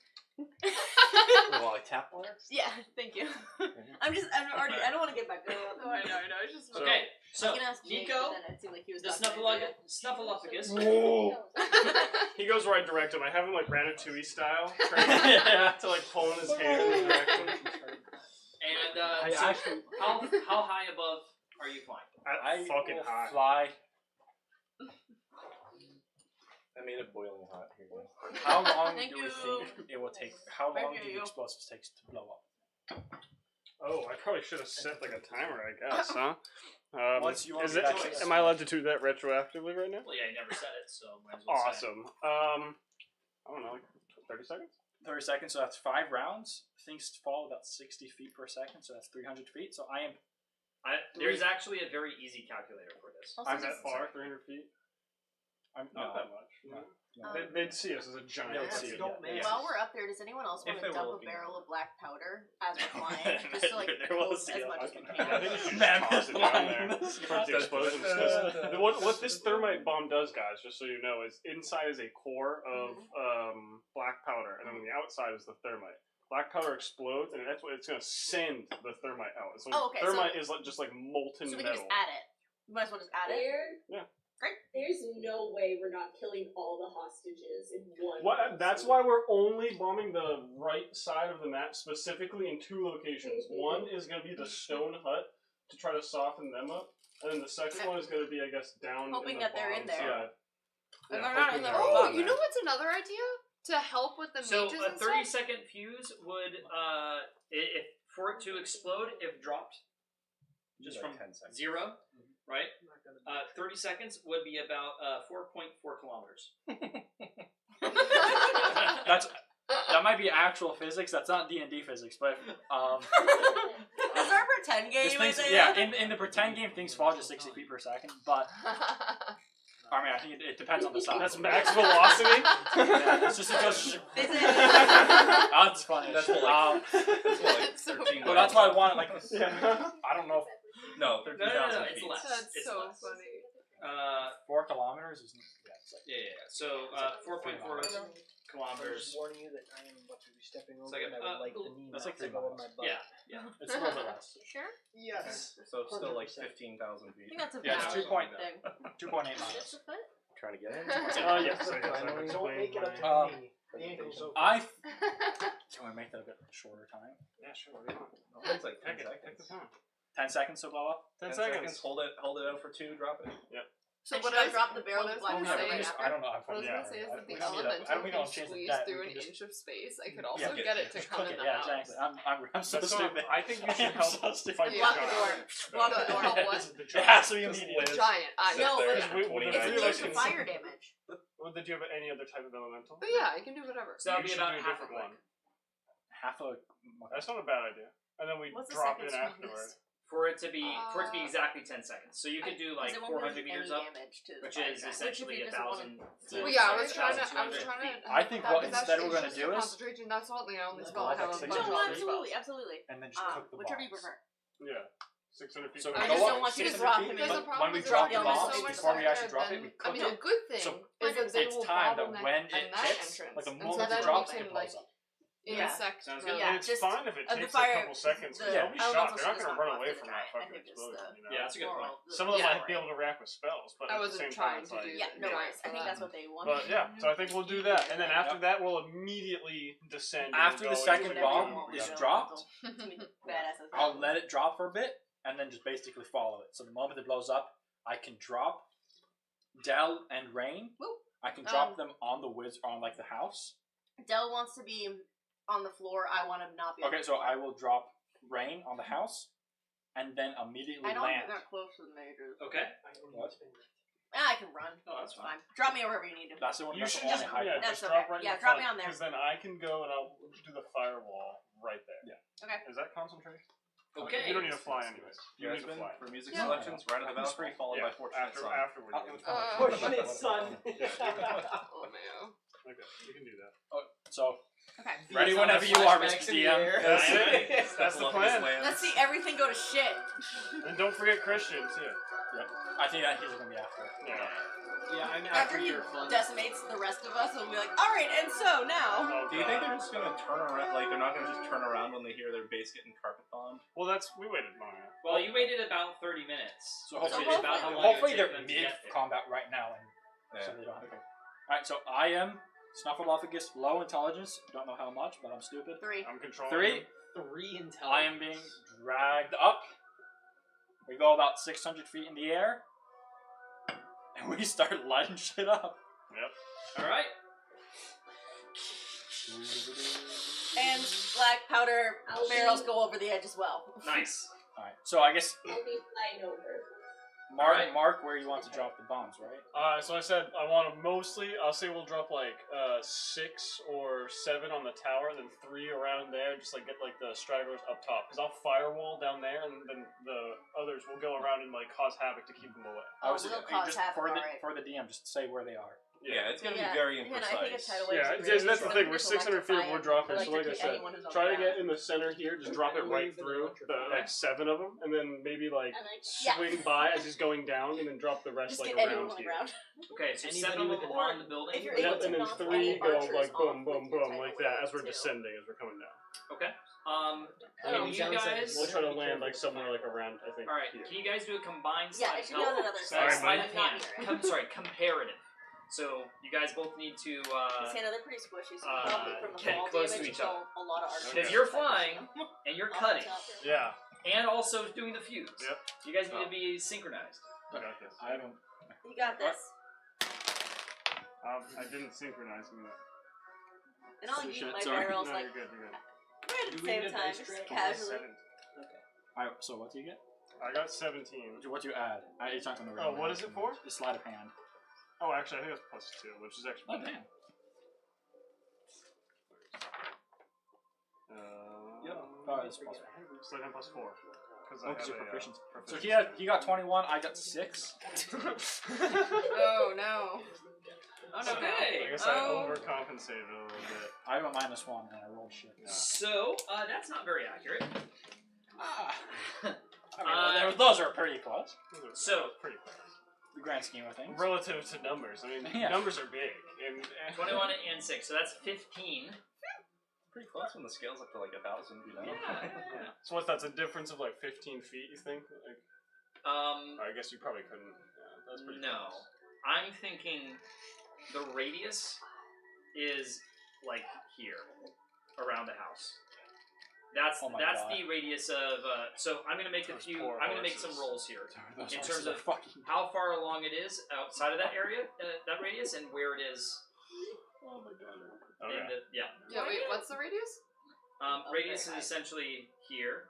Speaker 4: Well, like tap water?
Speaker 3: Yeah, thank you. I'm already, I don't want to get back up.
Speaker 5: No, I know. It's just
Speaker 1: Okay. So,
Speaker 3: I can ask Jake,
Speaker 1: Nico,
Speaker 3: but then it seemed like he was
Speaker 1: the
Speaker 3: talking to
Speaker 1: Snuffleupagus.
Speaker 2: He goes right direct him. I have him like Ratatouille style, to like pull in his hair in the direction.
Speaker 1: And
Speaker 4: I
Speaker 1: so
Speaker 4: actually,
Speaker 1: how high above are you flying?
Speaker 2: I fucking
Speaker 4: will
Speaker 2: hot.
Speaker 4: fly.
Speaker 11: I made it boiling hot. Here you go.
Speaker 4: How long
Speaker 3: Thank
Speaker 4: do we
Speaker 3: you.
Speaker 4: think it will take? How long
Speaker 3: Thank
Speaker 4: do the
Speaker 3: you.
Speaker 4: explosives take to blow up?
Speaker 2: Oh, I probably should have set like a timer, I guess, huh?
Speaker 4: Once you
Speaker 2: is
Speaker 4: are
Speaker 2: it?
Speaker 4: back
Speaker 1: to
Speaker 2: Am I allowed to do that retroactively right now?
Speaker 1: Well, yeah, I never said it, so might as well say it.
Speaker 2: Awesome. I don't know, like 30 seconds?
Speaker 4: 30 seconds, so that's 5 rounds. Things fall about 60 feet per second, so that's 300 feet. So I am.
Speaker 1: There's actually a very easy calculator for this.
Speaker 3: Also,
Speaker 2: I'm
Speaker 3: just-
Speaker 2: that far, 300 feet?
Speaker 4: I'm
Speaker 2: Not
Speaker 4: no,
Speaker 2: that much.
Speaker 4: no.
Speaker 2: They'd see us as a giant.
Speaker 4: They'd see it,
Speaker 6: Don't
Speaker 4: yeah.
Speaker 6: miss.
Speaker 3: While we're up there, does anyone else want
Speaker 11: If
Speaker 3: to
Speaker 11: they were
Speaker 3: dump a
Speaker 11: looking
Speaker 3: barrel
Speaker 11: at
Speaker 3: of black powder as we're flying? Just to like
Speaker 11: They will
Speaker 3: close
Speaker 11: see
Speaker 3: as
Speaker 11: it.
Speaker 3: much as we
Speaker 2: I think you should
Speaker 3: can.
Speaker 2: just toss it down there for the explosions. 'Cause what this thermite bomb does, guys, just so you know, is inside is a core of black powder, and then on the outside is the thermite. Black powder explodes, and that's what it's going to send the thermite out. So
Speaker 3: Oh, okay,
Speaker 2: thermite is like, just like molten
Speaker 3: So we can
Speaker 2: metal.
Speaker 3: just add it. We might as well just add it.
Speaker 2: Yeah.
Speaker 3: Great.
Speaker 8: There's no way we're not killing all the hostages in one.
Speaker 2: What? That's why we're only bombing the right side of the map, specifically in 2 locations. One is going to be the stone hut to try to soften them up, and then the second one is going to be, I guess, down.
Speaker 3: Hoping
Speaker 2: in the
Speaker 3: that they're in
Speaker 2: bottom
Speaker 3: there.
Speaker 2: side.
Speaker 3: And
Speaker 2: Yeah,
Speaker 3: they're not
Speaker 2: hoping
Speaker 3: in the
Speaker 2: they're
Speaker 3: wrong
Speaker 2: all
Speaker 5: Oh,
Speaker 2: in
Speaker 5: you
Speaker 2: there.
Speaker 5: know what's another idea to help with the
Speaker 1: So
Speaker 5: mages
Speaker 1: a
Speaker 5: and
Speaker 1: 30-second fuse would, if for it to explode, if dropped, just
Speaker 11: Like
Speaker 1: from
Speaker 11: 10 seconds.
Speaker 1: 0, right? 30 seconds would be about 4.4 kilometers.
Speaker 4: That's that might be actual physics. That's not D&D physics, but
Speaker 3: Is there a pretend game?
Speaker 4: things, yeah, in the pretend game, things fall just 60 feet per second. But I mean, I think it depends on the size.
Speaker 2: That's max velocity.
Speaker 4: Yeah, it's just it goes.
Speaker 3: Physics.
Speaker 4: That's funny.
Speaker 7: That's more like, that's more like
Speaker 5: That's so
Speaker 7: 13.
Speaker 4: Well, that's why I want like.
Speaker 2: Yeah.
Speaker 4: I don't know.
Speaker 7: No,
Speaker 1: No,
Speaker 7: 13,000
Speaker 1: it's
Speaker 7: feet.
Speaker 1: less.
Speaker 5: That's
Speaker 1: It's
Speaker 5: so
Speaker 1: less.
Speaker 5: funny.
Speaker 4: 4 kilometers is. Yeah, it's like,
Speaker 1: Yeah. So 4.4 kilometers.
Speaker 6: warning you that I am about to be stepping over,
Speaker 1: like a-
Speaker 6: and I would like the knee
Speaker 4: that's like
Speaker 6: not to
Speaker 4: 3
Speaker 6: go on
Speaker 4: miles.
Speaker 6: my butt.
Speaker 1: Yeah.
Speaker 4: it's a little bit less.
Speaker 3: You sure?
Speaker 6: Yes.
Speaker 7: So it's still like
Speaker 6: 100%.
Speaker 7: 15,000
Speaker 3: I
Speaker 7: feet.
Speaker 3: think that's a
Speaker 4: Yeah, it's
Speaker 3: valid
Speaker 4: 2.8
Speaker 3: thing.
Speaker 4: 2.8
Speaker 10: Just
Speaker 4: miles.
Speaker 10: a foot?
Speaker 11: Trying to get in?
Speaker 2: Yes.
Speaker 6: I know you don't make it up to
Speaker 4: Um,
Speaker 6: the knee. The ankle's open.
Speaker 4: Can we make that a bit shorter time?
Speaker 2: Yeah, sure. What do you want?
Speaker 7: It's like 10
Speaker 2: Pick it. Pick the
Speaker 7: seconds.
Speaker 2: time.
Speaker 4: 10 seconds to blow up.
Speaker 2: 10
Speaker 7: seconds. Hold it out for 2. Drop it.
Speaker 5: So
Speaker 3: And
Speaker 5: what
Speaker 3: should I
Speaker 5: was-
Speaker 3: drop the barrel
Speaker 5: what I
Speaker 3: of
Speaker 5: was
Speaker 3: black
Speaker 5: gonna
Speaker 3: pepper
Speaker 5: say-
Speaker 3: right
Speaker 4: I don't know.
Speaker 5: What I was gonna say is that the
Speaker 4: I don't
Speaker 5: elemental
Speaker 4: need
Speaker 5: can
Speaker 4: to change the
Speaker 5: squeeze
Speaker 4: debt.
Speaker 5: through
Speaker 4: We
Speaker 5: an
Speaker 4: can just-
Speaker 5: inch of space. I could also
Speaker 7: Yeah,
Speaker 5: get it to
Speaker 4: Just
Speaker 5: come
Speaker 4: cook
Speaker 5: in
Speaker 4: it.
Speaker 5: the
Speaker 4: Yeah,
Speaker 5: house.
Speaker 4: exactly. I'm so
Speaker 2: So
Speaker 4: stupid.
Speaker 2: I think you should
Speaker 4: I'm
Speaker 2: help
Speaker 4: so stupid.
Speaker 2: fight
Speaker 3: Block
Speaker 2: the
Speaker 3: the door.
Speaker 2: giant.
Speaker 3: Block the door.
Speaker 5: Help what?
Speaker 2: This is the
Speaker 4: It
Speaker 2: giant.
Speaker 4: has to be
Speaker 2: Just
Speaker 4: immediate.
Speaker 2: live.
Speaker 5: Giant. I
Speaker 7: Sit
Speaker 3: No,
Speaker 7: there
Speaker 3: but
Speaker 7: for
Speaker 2: we-
Speaker 7: 29
Speaker 3: It's
Speaker 2: Maybe
Speaker 3: immune
Speaker 2: like
Speaker 3: to
Speaker 2: in
Speaker 3: fire damage.
Speaker 2: Well, did you have any other type of elemental?
Speaker 5: But yeah, I can do whatever.
Speaker 1: So that'll
Speaker 2: You
Speaker 1: be
Speaker 2: should
Speaker 1: about
Speaker 2: do a
Speaker 1: half a
Speaker 2: different
Speaker 1: click.
Speaker 2: one.
Speaker 4: Half a.
Speaker 2: That's not a bad idea. And then we
Speaker 3: What's the
Speaker 2: drop
Speaker 3: second
Speaker 2: in afterward.
Speaker 3: smallest?
Speaker 1: For it to be exactly 10 seconds. So you could do like
Speaker 3: 'Cause it won't
Speaker 1: 400
Speaker 3: do
Speaker 1: meters
Speaker 3: any
Speaker 1: up,
Speaker 3: damage to the
Speaker 1: which
Speaker 3: fire
Speaker 1: is
Speaker 3: giant.
Speaker 1: essentially
Speaker 3: Which if
Speaker 1: 1,000.
Speaker 3: he doesn't
Speaker 5: Well,
Speaker 3: want
Speaker 5: yeah, I
Speaker 3: to-
Speaker 5: was trying to.
Speaker 1: 1,200 feet.
Speaker 4: I think
Speaker 5: that,
Speaker 4: what
Speaker 5: because
Speaker 4: instead
Speaker 5: that's
Speaker 4: we're gonna
Speaker 5: just
Speaker 4: do
Speaker 5: for
Speaker 4: is.
Speaker 5: concentration. That's not the only
Speaker 4: Let's
Speaker 5: spell
Speaker 4: go
Speaker 5: I
Speaker 4: like
Speaker 5: have. A
Speaker 4: 600
Speaker 5: bunch
Speaker 3: No,
Speaker 5: of other
Speaker 3: absolutely,
Speaker 5: spells.
Speaker 3: absolutely.
Speaker 4: And then just cook the
Speaker 3: Whichever you
Speaker 4: bombs.
Speaker 3: prefer.
Speaker 2: Yeah. 600 feet.
Speaker 4: So
Speaker 3: I
Speaker 4: go
Speaker 3: just
Speaker 4: up
Speaker 3: don't want you to
Speaker 4: 600
Speaker 3: drop
Speaker 4: feet,
Speaker 3: him.
Speaker 5: Because the
Speaker 4: but
Speaker 5: problem
Speaker 4: when we
Speaker 5: is
Speaker 4: drop
Speaker 5: that
Speaker 4: the
Speaker 5: the
Speaker 4: bombs,
Speaker 5: so much
Speaker 4: before we actually
Speaker 5: better
Speaker 4: drop it,
Speaker 5: than-
Speaker 4: we
Speaker 5: I
Speaker 4: cook
Speaker 5: mean,
Speaker 4: them.
Speaker 5: a good thing
Speaker 4: So
Speaker 5: is that they
Speaker 4: it's
Speaker 5: will
Speaker 4: time that
Speaker 5: bottleneck
Speaker 4: when
Speaker 5: a
Speaker 4: it
Speaker 5: night
Speaker 4: hits,
Speaker 5: entrance,
Speaker 4: like the
Speaker 5: and so
Speaker 4: moment
Speaker 5: then
Speaker 4: it drops,
Speaker 5: we
Speaker 4: it
Speaker 5: can
Speaker 4: blows
Speaker 5: like
Speaker 4: up.
Speaker 5: intersect.
Speaker 1: Sounds
Speaker 5: the-
Speaker 1: good.
Speaker 3: Yeah,
Speaker 2: And it's
Speaker 3: just
Speaker 2: fine if it
Speaker 3: the
Speaker 2: takes
Speaker 3: fire-
Speaker 2: a couple seconds.
Speaker 3: the
Speaker 2: They'll be
Speaker 3: elemental
Speaker 2: shocked. They're not
Speaker 3: shit's
Speaker 2: going to
Speaker 3: not
Speaker 2: run
Speaker 3: worth
Speaker 2: away
Speaker 3: the
Speaker 2: from
Speaker 3: attack.
Speaker 2: that
Speaker 3: I
Speaker 2: fucking
Speaker 3: think it's
Speaker 2: explosion.
Speaker 3: the
Speaker 2: You know?
Speaker 1: Yeah, that's a good point.
Speaker 3: moral-
Speaker 2: Some of them
Speaker 3: yeah.
Speaker 2: might be able to react with spells, but
Speaker 5: I
Speaker 2: at the
Speaker 5: wasn't
Speaker 2: same time,
Speaker 5: trying
Speaker 2: it's
Speaker 5: to
Speaker 2: like,
Speaker 5: do
Speaker 3: Yeah, no
Speaker 5: giant
Speaker 3: worries. I think
Speaker 5: for
Speaker 3: that's
Speaker 5: that.
Speaker 3: what they want.
Speaker 2: But yeah, so I think we'll do that, and then after that, we'll immediately descend.
Speaker 4: After
Speaker 2: and
Speaker 4: the
Speaker 2: go
Speaker 4: second
Speaker 2: into
Speaker 4: bomb
Speaker 2: the-
Speaker 4: is
Speaker 3: Yeah.
Speaker 4: dropped,
Speaker 3: Badass as
Speaker 4: I'll
Speaker 3: hell.
Speaker 4: let it drop for a bit, and then just basically follow it. So the moment it blows up, I can drop Dell and Rain.
Speaker 3: Woo.
Speaker 4: I can drop them on the on like the house.
Speaker 3: Dell wants to be on the floor. I want to not be on
Speaker 4: Okay,
Speaker 3: the
Speaker 4: so
Speaker 3: floor.
Speaker 4: I will drop Rain on the house, and then immediately
Speaker 3: I don't
Speaker 4: land.
Speaker 3: think that close to the majors.
Speaker 1: Okay.
Speaker 4: What?
Speaker 3: I can run.
Speaker 1: Oh, that's fine.
Speaker 3: Drop me wherever you need to.
Speaker 4: That's the one.
Speaker 2: You
Speaker 4: that's
Speaker 2: should
Speaker 4: the
Speaker 2: just,
Speaker 4: only high point.
Speaker 3: That's
Speaker 2: just drop
Speaker 3: okay.
Speaker 2: right
Speaker 3: Yeah,
Speaker 2: in
Speaker 3: drop
Speaker 2: front,
Speaker 3: me on there.
Speaker 2: Because then I can go and I'll do the firewall right there.
Speaker 4: Yeah.
Speaker 3: Okay.
Speaker 2: Is that concentration?
Speaker 1: Okay.
Speaker 2: You don't need to fly anyways. You need to
Speaker 7: Jasmine,
Speaker 2: fly.
Speaker 7: for music
Speaker 3: Yeah.
Speaker 7: selections, Ride of the Valkyrie, followed by Fortunate Son.
Speaker 2: Afterward.
Speaker 6: Fortunate son.
Speaker 5: Oh no.
Speaker 2: Okay, you can do that.
Speaker 4: So
Speaker 3: Okay.
Speaker 4: ready whenever you are, Mr. DM.
Speaker 2: That's it. That's the plan.
Speaker 3: Let's see everything go to shit.
Speaker 2: And don't forget Christian too.
Speaker 4: I think that he's gonna be after.
Speaker 2: Yeah.
Speaker 1: Yeah, I'm
Speaker 3: After he decimates the rest of us, we'll be like, all right, and so now.
Speaker 2: Oh,
Speaker 7: Do you think
Speaker 2: God.
Speaker 7: they're just gonna turn around? Like they're not gonna just turn around when they hear their base getting carpet bombed?
Speaker 2: Well, we waited long enough.
Speaker 1: Well, you waited about 30 minutes.
Speaker 4: So hopefully,
Speaker 1: Which is about how long
Speaker 4: hopefully
Speaker 1: it would
Speaker 4: they're
Speaker 1: take them to
Speaker 4: mid
Speaker 1: get there.
Speaker 4: combat right now, and so
Speaker 7: Yeah.
Speaker 4: they don't have to. All right, so I am Snuffleupagus, low intelligence. Don't know how much, but I'm stupid.
Speaker 3: 3.
Speaker 2: I'm controlling.
Speaker 4: 3.
Speaker 2: them.
Speaker 6: 3 intelligence.
Speaker 4: I am being dragged up. We go about 600 feet in the air, and we start lighting shit up.
Speaker 2: Yep.
Speaker 1: All right.
Speaker 3: And black powder barrels go over the edge as well.
Speaker 1: Nice.
Speaker 4: All right, so I guess
Speaker 8: I'll be flying over.
Speaker 4: Mark, where you want to drop the bombs, right?
Speaker 2: So I said I want to mostly. I'll say we'll drop like 6 or 7 on the tower, then 3 around there, just like get like the stragglers up top. Because I'll firewall down there, and then the others will go around and like cause havoc to keep them away.
Speaker 3: Oh,
Speaker 4: was
Speaker 3: we'll cause
Speaker 4: just
Speaker 3: havoc,
Speaker 4: for the DM, just say where they are.
Speaker 7: Yeah, it's gonna
Speaker 3: Yeah.
Speaker 7: be very
Speaker 3: And I think it's
Speaker 7: imprecise.
Speaker 3: tidal waves.
Speaker 2: Yeah,
Speaker 3: are
Speaker 2: that's the
Speaker 3: really
Speaker 2: thing. We're
Speaker 3: just
Speaker 2: 600 feet.
Speaker 3: electrify
Speaker 2: We're dropping. So like I
Speaker 3: electrocute
Speaker 2: said,
Speaker 3: anyone who's on
Speaker 2: try
Speaker 3: the
Speaker 2: to
Speaker 3: ground.
Speaker 2: get in the center here. Just drop it right through the like 7 of them, and then maybe like
Speaker 3: Yeah.
Speaker 2: swing by as he's going down, and then drop the rest
Speaker 3: Just
Speaker 2: like
Speaker 3: get anyone
Speaker 2: around
Speaker 3: on the
Speaker 2: here.
Speaker 3: ground.
Speaker 1: Okay, so
Speaker 6: Anybody
Speaker 1: 7 of
Speaker 6: with
Speaker 1: them
Speaker 6: an
Speaker 1: on the building.
Speaker 3: If you're
Speaker 2: Yep,
Speaker 3: able to
Speaker 2: and then
Speaker 3: knock
Speaker 2: 3
Speaker 3: any
Speaker 2: go
Speaker 3: archers
Speaker 2: like
Speaker 3: off
Speaker 2: boom,
Speaker 3: with
Speaker 2: boom,
Speaker 3: your
Speaker 2: boom,
Speaker 3: tidal
Speaker 2: like that as we're
Speaker 3: waves, too.
Speaker 2: descending, as we're coming down.
Speaker 1: Okay.
Speaker 6: Oh,
Speaker 1: Can you
Speaker 6: sounds like
Speaker 1: guys?
Speaker 2: We'll try to land like somewhere like around, I think.
Speaker 1: All right.
Speaker 2: Here.
Speaker 1: Can you guys do a combined
Speaker 3: Yeah,
Speaker 1: sleight
Speaker 3: it
Speaker 1: of
Speaker 3: should be on
Speaker 1: hand?
Speaker 3: another
Speaker 2: Sorry,
Speaker 3: side.
Speaker 2: buddy.
Speaker 3: I'm not here.
Speaker 1: Comparative. So you guys both need to.
Speaker 3: Santa, they're pretty squishy, so
Speaker 1: uh,
Speaker 3: probably from the
Speaker 1: get
Speaker 3: fall
Speaker 1: close to
Speaker 3: damage,
Speaker 1: each other.
Speaker 3: a lot of archers.
Speaker 1: Because
Speaker 2: Okay.
Speaker 1: you're flying and you're
Speaker 3: Off
Speaker 1: cutting,
Speaker 3: the top.
Speaker 2: Yeah.
Speaker 1: and also doing the fuse.
Speaker 2: Yep.
Speaker 1: You guys need to be synchronized.
Speaker 2: I got this.
Speaker 4: I haven't.
Speaker 3: You got this.
Speaker 2: I didn't synchronize them.
Speaker 3: And I'll
Speaker 4: Oh,
Speaker 3: use
Speaker 4: shit,
Speaker 3: my
Speaker 4: sorry.
Speaker 3: barrels
Speaker 2: No,
Speaker 3: like
Speaker 2: you're good. You're good.
Speaker 3: right at the same time, just casually.
Speaker 2: 7.
Speaker 4: Alright, so what do you get?
Speaker 2: I got 17.
Speaker 4: What do you add? It's not going to.
Speaker 2: Oh, what is it for?
Speaker 4: The sleight of hand.
Speaker 2: Oh, actually, I think that's +2, which is actually.
Speaker 4: Oh damn.
Speaker 7: Yep.
Speaker 4: Oh, it's possible.
Speaker 2: So then plus 4. Because
Speaker 4: Oh,
Speaker 2: I
Speaker 4: 'cause
Speaker 2: have
Speaker 4: your
Speaker 2: a,
Speaker 4: proficiency. So
Speaker 2: proficiency.
Speaker 4: he got 21. I got 6.
Speaker 5: Oh no. Oh no.
Speaker 1: Okay.
Speaker 2: I guess I overcompensated a little bit.
Speaker 4: I got -1 and I rolled shit.
Speaker 2: Yeah.
Speaker 1: So that's not very accurate.
Speaker 4: I mean, those are pretty close.
Speaker 1: So
Speaker 2: Pretty close.
Speaker 4: The grand scheme of things.
Speaker 2: Relative to numbers. I mean,
Speaker 4: Yeah.
Speaker 2: numbers are big. And
Speaker 1: 21 and 6, so that's 15.
Speaker 7: Pretty close when the scale's up to like 1,000, you know?
Speaker 1: Yeah.
Speaker 2: So what? That's a difference of like 15 feet. You think? Like, I guess you probably couldn't. Yeah, that's pretty.
Speaker 1: No.
Speaker 2: Close.
Speaker 1: I'm thinking the radius is like here, around the house. That's
Speaker 4: Oh my
Speaker 1: that's
Speaker 4: God.
Speaker 1: the radius of. So I'm gonna make
Speaker 2: Those poor
Speaker 1: I'm gonna make some
Speaker 2: horses.
Speaker 1: rolls here
Speaker 4: Those
Speaker 1: in
Speaker 4: horses
Speaker 1: terms
Speaker 4: are
Speaker 1: of
Speaker 4: fucking.
Speaker 1: how far along it is outside of that area, that radius, and where it is.
Speaker 2: Oh my god.
Speaker 1: In
Speaker 2: Okay.
Speaker 1: the, yeah.
Speaker 5: Yeah, wait, what's the radius?
Speaker 1: Radius is
Speaker 3: very high.
Speaker 1: essentially here,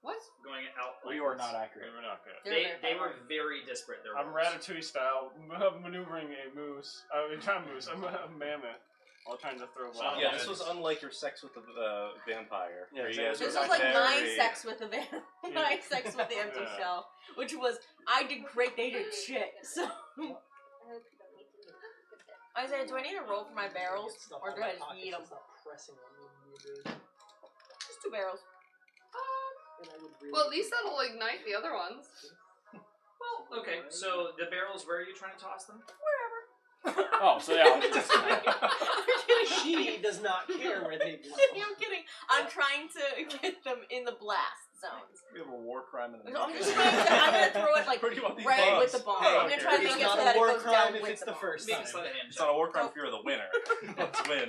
Speaker 5: What?
Speaker 1: going out.
Speaker 4: We are
Speaker 1: like
Speaker 4: not
Speaker 2: We
Speaker 4: accurate.
Speaker 2: were not good.
Speaker 1: They were very disparate. Their
Speaker 2: I'm
Speaker 1: rolls.
Speaker 2: Ratatouille style maneuvering a moose. I mean, not a moose. I'm a mammoth. While trying to throw balls.
Speaker 7: Yeah, this was unlike your sex with the vampire.
Speaker 4: Yeah,
Speaker 7: where you
Speaker 4: exactly.
Speaker 7: guys
Speaker 3: This
Speaker 7: were
Speaker 3: was like my
Speaker 7: very-
Speaker 3: sex with the van, my sex with the empty
Speaker 2: Yeah.
Speaker 3: shell, which was I did great, they did shit. So Isaiah, do I need to roll for my barrels, or do I just eat them? Just 2 barrels.
Speaker 5: Well, at least that'll ignite the other ones.
Speaker 1: Well, okay. So the barrels, where are you trying to toss them?
Speaker 4: Oh, so yeah.
Speaker 6: She does not care where they go.
Speaker 3: I'm kidding. I'm trying to get them in the blast zones.
Speaker 7: We have a war crime in the
Speaker 3: I'm just trying to. I'm gonna throw it like
Speaker 7: Where do you want these
Speaker 3: right
Speaker 7: bombs?
Speaker 3: with the bomb.
Speaker 6: Hey,
Speaker 3: I'm gonna try to
Speaker 6: it's
Speaker 3: make it
Speaker 6: not
Speaker 3: so
Speaker 6: a
Speaker 3: that it
Speaker 6: war
Speaker 3: goes
Speaker 6: crime
Speaker 3: down
Speaker 6: if
Speaker 3: with
Speaker 6: it's
Speaker 3: the
Speaker 6: the
Speaker 3: bomb.
Speaker 6: first
Speaker 1: Maybe
Speaker 6: time.
Speaker 1: sleight of hand
Speaker 7: It's
Speaker 1: check.
Speaker 7: not a war crime if you're the winner. Let's win.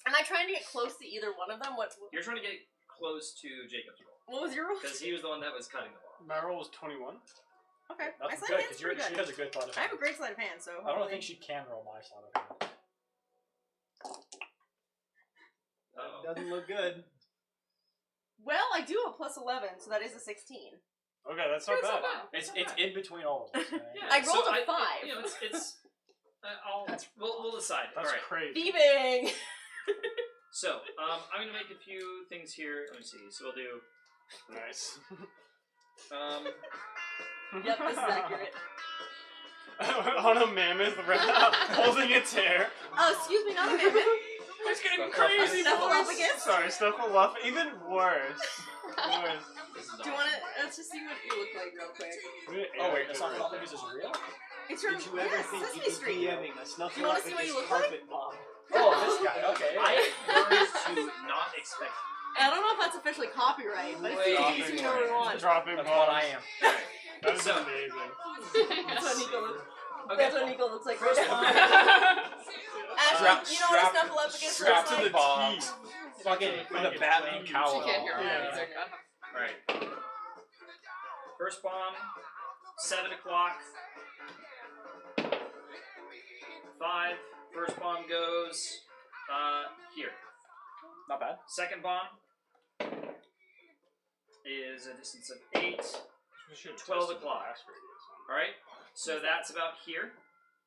Speaker 3: Am I trying to get close to either one of them? What
Speaker 1: You're trying to get close to Jacob's roll
Speaker 3: was your roll?
Speaker 1: because he was the one that was cutting the ball.
Speaker 2: My roll was 21.
Speaker 3: Okay, my
Speaker 4: That's
Speaker 3: sleight
Speaker 4: good
Speaker 3: of hand's
Speaker 4: because
Speaker 3: pretty
Speaker 4: she
Speaker 3: good.
Speaker 4: has a good thought of
Speaker 3: I have a
Speaker 4: hand.
Speaker 3: great sleight of hand, so
Speaker 4: I don't
Speaker 3: hopefully-
Speaker 4: think she can roll my sleight of hand.
Speaker 1: Oh.
Speaker 6: Doesn't look good.
Speaker 3: Well, I do have a plus 11, so that is a 16.
Speaker 2: Okay, that's not
Speaker 5: It's
Speaker 2: bad.
Speaker 5: not bad.
Speaker 4: It's in between all of us. Right?
Speaker 1: Yeah,
Speaker 3: I
Speaker 1: so
Speaker 3: rolled a 5.
Speaker 1: You know, it's. We'll decide.
Speaker 2: That's
Speaker 1: All right.
Speaker 2: crazy.
Speaker 3: Thieving!
Speaker 1: So I'm gonna make a few things here. Let me see. So we'll do.
Speaker 2: Nice.
Speaker 3: Yep, this is accurate.
Speaker 2: On a mammoth, holding its hair.
Speaker 3: Oh, excuse me, not a mammoth.
Speaker 2: It's getting crazy.
Speaker 3: Snuffleupagus?
Speaker 2: Sorry, Snuffleupagus. Even worse. Worse.
Speaker 3: Do you want to? Let's just see what you look like real quick.
Speaker 4: Oh wait, that's not Snuffleupagus is real.
Speaker 3: It's from
Speaker 6: Did you ever think
Speaker 3: Sesame
Speaker 6: you'd be
Speaker 3: Street.
Speaker 6: DMing a
Speaker 3: Do you wanna see what you
Speaker 6: Snuffleupagus
Speaker 3: look like?
Speaker 6: carpet bomb?
Speaker 4: Oh, this guy. Okay.
Speaker 1: I learned to not expect.
Speaker 3: I don't know if that's officially copyright, but it's
Speaker 1: Wait.
Speaker 3: easy to know everyone.
Speaker 2: Dropping
Speaker 4: That's
Speaker 2: bombs.
Speaker 4: what I am.
Speaker 2: That is
Speaker 1: So-
Speaker 2: amazing.
Speaker 3: That's what Nico looks.
Speaker 1: Okay.
Speaker 3: That's what Nico looks like right
Speaker 1: First
Speaker 3: now.
Speaker 1: one.
Speaker 3: Actually, you know what a Snuffleupagus
Speaker 4: Strap
Speaker 3: looks
Speaker 4: to the
Speaker 3: like?
Speaker 4: bombs. Fucking with a Batman
Speaker 5: She
Speaker 4: cowl.
Speaker 5: can't hear
Speaker 2: Yeah.
Speaker 5: music.
Speaker 1: All right. First bomb. 7 o'clock. 5. First bomb goes here.
Speaker 4: Not bad.
Speaker 1: Second bomb is a distance of 8. 12 o'clock. All right. So that's about here.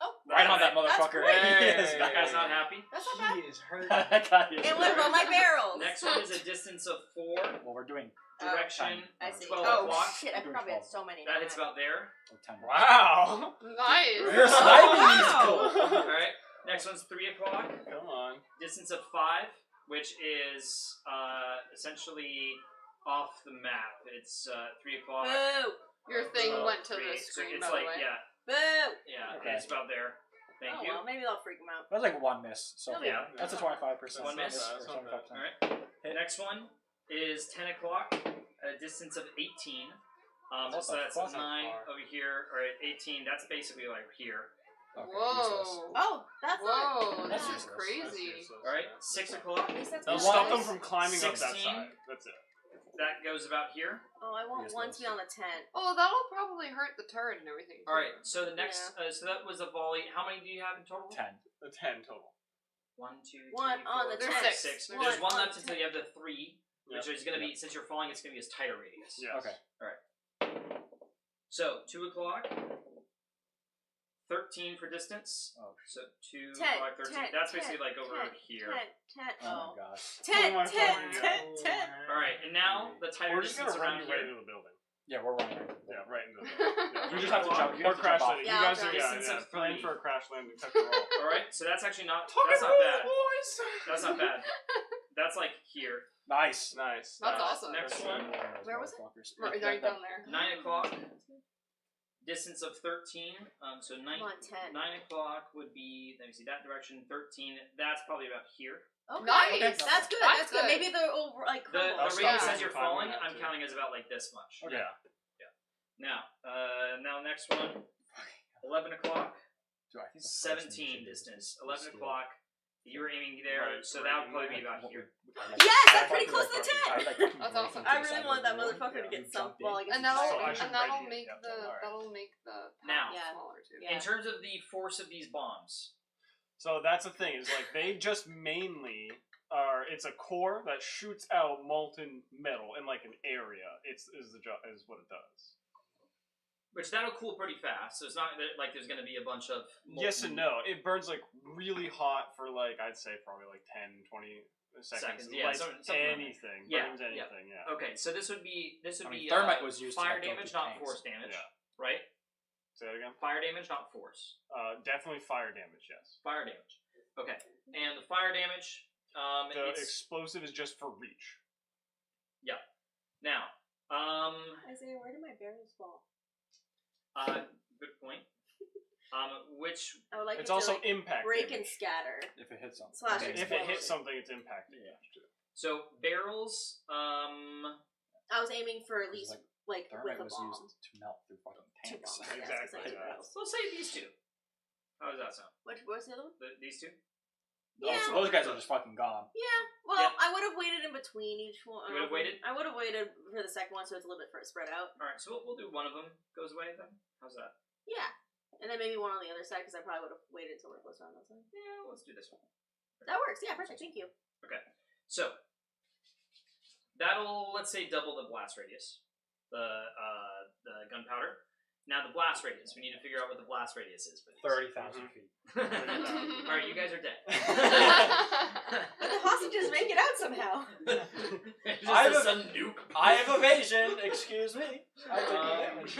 Speaker 3: Oh,
Speaker 4: Right on that
Speaker 3: That's
Speaker 4: motherfucker.
Speaker 3: great.
Speaker 4: Yes,
Speaker 1: That guy's not happy.
Speaker 3: that's not bad.
Speaker 6: He is hurt.
Speaker 4: That guy is
Speaker 3: And what about my barrels?
Speaker 1: Next one is a distance of 4.
Speaker 4: Well, we're doing
Speaker 1: Direction.
Speaker 3: I see.
Speaker 1: 12
Speaker 3: Oh
Speaker 1: o'clock.
Speaker 3: shit! I
Speaker 4: Doing
Speaker 3: probably had
Speaker 4: 12.
Speaker 3: so many.
Speaker 1: That hits about there.
Speaker 4: 10.
Speaker 2: Wow.
Speaker 5: Nice.
Speaker 4: Your sniping is
Speaker 3: Wow.
Speaker 4: cool.
Speaker 1: All right. Next one's 3 o'clock.
Speaker 2: Come on.
Speaker 1: Distance of 5, which is essentially off the map. It's 3 o'clock.
Speaker 3: Boo!
Speaker 5: Your thing
Speaker 1: 12,
Speaker 5: went to
Speaker 1: 3,
Speaker 5: the
Speaker 1: so
Speaker 5: screen,
Speaker 1: it's
Speaker 5: by
Speaker 1: like,
Speaker 5: the way.
Speaker 1: yeah,
Speaker 3: Boo!
Speaker 1: yeah,
Speaker 4: Okay.
Speaker 1: it's about there. Thank
Speaker 3: Oh
Speaker 1: you.
Speaker 3: well, maybe that'll freak him out.
Speaker 4: That's like one miss. So
Speaker 3: He'll be
Speaker 1: Yeah.
Speaker 4: that's a 25%.
Speaker 1: One miss?
Speaker 2: That's not bad.
Speaker 1: All right. The next one is 10 o'clock at a distance of 18.
Speaker 4: What
Speaker 1: So
Speaker 4: the
Speaker 1: that's
Speaker 4: fuck?
Speaker 1: 9 over here, or at 18. That's basically like here.
Speaker 4: Okay,
Speaker 5: Whoa.
Speaker 3: Oh, that's
Speaker 5: Whoa,
Speaker 3: That's
Speaker 5: this is
Speaker 4: useless.
Speaker 5: crazy.
Speaker 1: All right. 6 o'clock.
Speaker 3: At least that's
Speaker 2: That'll
Speaker 3: good.
Speaker 2: stop them from climbing up that
Speaker 1: 16.
Speaker 2: side. That's it.
Speaker 1: That goes about here.
Speaker 3: Oh, I want
Speaker 4: Yes,
Speaker 3: one
Speaker 4: yes.
Speaker 3: to be on the tent.
Speaker 5: Oh, that'll probably hurt the turret and everything.
Speaker 1: All right. So the next, so that was a volley. How many do you have in total?
Speaker 4: 10.
Speaker 2: The 10 total.
Speaker 1: 1, 2, 3,
Speaker 3: One on the
Speaker 1: 4,
Speaker 5: tent.
Speaker 1: 5, 6.
Speaker 3: One
Speaker 1: There's one
Speaker 3: on
Speaker 1: left
Speaker 3: the
Speaker 1: until you have the 3, which is going to be, since you're falling, it's going to be a tighter radius.
Speaker 2: Yes.
Speaker 4: Okay.
Speaker 1: So 2 o'clock, 13 for distance.
Speaker 11: Oh,
Speaker 1: So 2,
Speaker 3: 10,
Speaker 1: 5, 13.
Speaker 3: 10,
Speaker 1: That's basically
Speaker 3: 10,
Speaker 1: like over
Speaker 3: 10,
Speaker 1: here.
Speaker 3: 10.
Speaker 4: Oh my gosh.
Speaker 3: 10,
Speaker 2: Oh my
Speaker 3: 10,
Speaker 2: fucking
Speaker 3: 10, 10.
Speaker 1: All right, and now the tighter
Speaker 2: We're just
Speaker 1: distance
Speaker 2: gonna run
Speaker 1: around
Speaker 2: you right
Speaker 1: here.
Speaker 2: into the building.
Speaker 4: Yeah, we're running.
Speaker 2: Yeah, right into the building. Yeah.
Speaker 4: You just have to jump. You
Speaker 2: Or
Speaker 4: have to
Speaker 2: crash
Speaker 4: jump off.
Speaker 2: landing.
Speaker 3: Yeah,
Speaker 2: You
Speaker 3: I'll
Speaker 2: guys are
Speaker 3: jump.
Speaker 1: Distance of
Speaker 2: playing
Speaker 1: 3.
Speaker 2: for a crash landing. Tuck and roll.
Speaker 1: All right, so that's actually not.
Speaker 2: Tuck
Speaker 1: That's
Speaker 2: and
Speaker 1: not
Speaker 2: roll,
Speaker 1: bad.
Speaker 2: boys.
Speaker 1: That's not bad. That's like here.
Speaker 4: Nice.
Speaker 2: Nice.
Speaker 5: That's awesome.
Speaker 1: Next one.
Speaker 3: Where was it?
Speaker 5: Right down there.
Speaker 1: 9 o'clock. Distance of 13. So 9.
Speaker 3: Come on, 10.
Speaker 1: 9 o'clock would be. Let me see that direction. 13. That's probably about here.
Speaker 3: Okay.
Speaker 5: Nice.
Speaker 3: That's good.
Speaker 5: That's
Speaker 3: That's good.
Speaker 5: good.
Speaker 3: Maybe they're over like
Speaker 1: The
Speaker 3: crumble.
Speaker 1: radius
Speaker 5: Yeah.
Speaker 1: as you're
Speaker 2: Fine with
Speaker 1: falling,
Speaker 2: that,
Speaker 1: I'm
Speaker 2: too.
Speaker 1: counting as about like this much.
Speaker 2: Okay.
Speaker 1: Now, now next one. 11 o'clock.
Speaker 4: Dude, I think the first thing you
Speaker 1: 17
Speaker 4: should do is
Speaker 1: distance.
Speaker 4: just
Speaker 1: 11
Speaker 4: steal.
Speaker 1: o'clock. You were aiming there,
Speaker 2: Right,
Speaker 1: so
Speaker 2: right
Speaker 1: that would
Speaker 2: in
Speaker 1: probably
Speaker 2: there.
Speaker 1: be about here.
Speaker 3: Yes, that's pretty close to the 10.
Speaker 5: That's awesome.
Speaker 3: I really want that motherfucker to get some. Well, I guess
Speaker 5: And
Speaker 3: it's
Speaker 5: that'll
Speaker 2: So I
Speaker 3: fine.
Speaker 2: should
Speaker 5: and that'll
Speaker 2: radiate.
Speaker 5: make
Speaker 2: Yep,
Speaker 5: the
Speaker 2: alright.
Speaker 5: that'll make the
Speaker 1: Now.
Speaker 5: path
Speaker 3: Yeah.
Speaker 5: smaller too.
Speaker 3: Yeah.
Speaker 1: In terms of the force of these bombs,
Speaker 2: So that's the thing, is like they just mainly are. It's a core that shoots out molten metal in like an area. Is what it does.
Speaker 1: which that'll cool pretty fast, so it's not that, like there's going to be a bunch of
Speaker 2: Yes and no. It burns like really hot for like I'd say probably like 10, 20 seconds.
Speaker 1: Yeah,
Speaker 2: Like
Speaker 1: something like that.
Speaker 2: anything.
Speaker 1: Yeah,
Speaker 2: Burns
Speaker 1: yeah.
Speaker 2: anything. Yeah.
Speaker 1: Okay, so this would be
Speaker 4: thermite was used to,
Speaker 1: fire
Speaker 4: like, go
Speaker 1: damage,
Speaker 4: through
Speaker 1: not
Speaker 4: tanks.
Speaker 1: force damage,
Speaker 2: Yeah.
Speaker 1: right?
Speaker 2: Say that again.
Speaker 1: Fire damage, not force.
Speaker 2: Definitely fire damage. Yes.
Speaker 1: Fire damage. Okay, and the fire damage,
Speaker 2: The
Speaker 1: it's
Speaker 2: explosive is just for reach.
Speaker 1: now.
Speaker 3: Isaiah, where did my bearings fall?
Speaker 1: Good point. Which
Speaker 3: I would like
Speaker 2: It's
Speaker 3: it to
Speaker 2: also
Speaker 3: like,
Speaker 2: impact
Speaker 3: break
Speaker 2: damage.
Speaker 3: and scatter.
Speaker 4: If it hits something.
Speaker 3: Slash
Speaker 2: If it
Speaker 3: explode.
Speaker 2: hits something, it's impacting.
Speaker 4: Yeah.
Speaker 1: so barrels.
Speaker 3: I was aiming for at least like with
Speaker 4: Thermite
Speaker 3: a
Speaker 4: was
Speaker 3: bomb.
Speaker 4: used to melt through fucking
Speaker 3: Two
Speaker 4: tanks.
Speaker 3: bombs. I guess, 'cause I
Speaker 2: Exactly,
Speaker 3: did
Speaker 2: yeah.
Speaker 3: barrels.
Speaker 1: Let's say these two. How does that sound?
Speaker 3: What's the other one?
Speaker 1: These two.
Speaker 3: Yeah.
Speaker 4: So those guys are just fucking gone.
Speaker 3: Yeah. Well,
Speaker 1: Yeah.
Speaker 3: I would have waited in between each one.
Speaker 1: You would've waited?
Speaker 3: I would have waited for the second one, so it's a little bit spread out.
Speaker 1: All right, so we'll do one of them goes away then. How's that?
Speaker 3: Yeah. And then maybe one on the other side, because I probably would have waited until we're closer on that side.
Speaker 1: Yeah, let's do this one.
Speaker 3: That works. Yeah, perfect. Thank you.
Speaker 1: Okay, so that'll let's say double the blast radius, the gunpowder. Now the blast radius. We need to figure out what the blast radius is for these.
Speaker 4: 30,000 feet.
Speaker 1: All right, you guys are dead.
Speaker 3: But the hostages make it out somehow.
Speaker 1: Just
Speaker 4: I have
Speaker 1: some nuke.
Speaker 4: I have evasion. Excuse me. I took damage.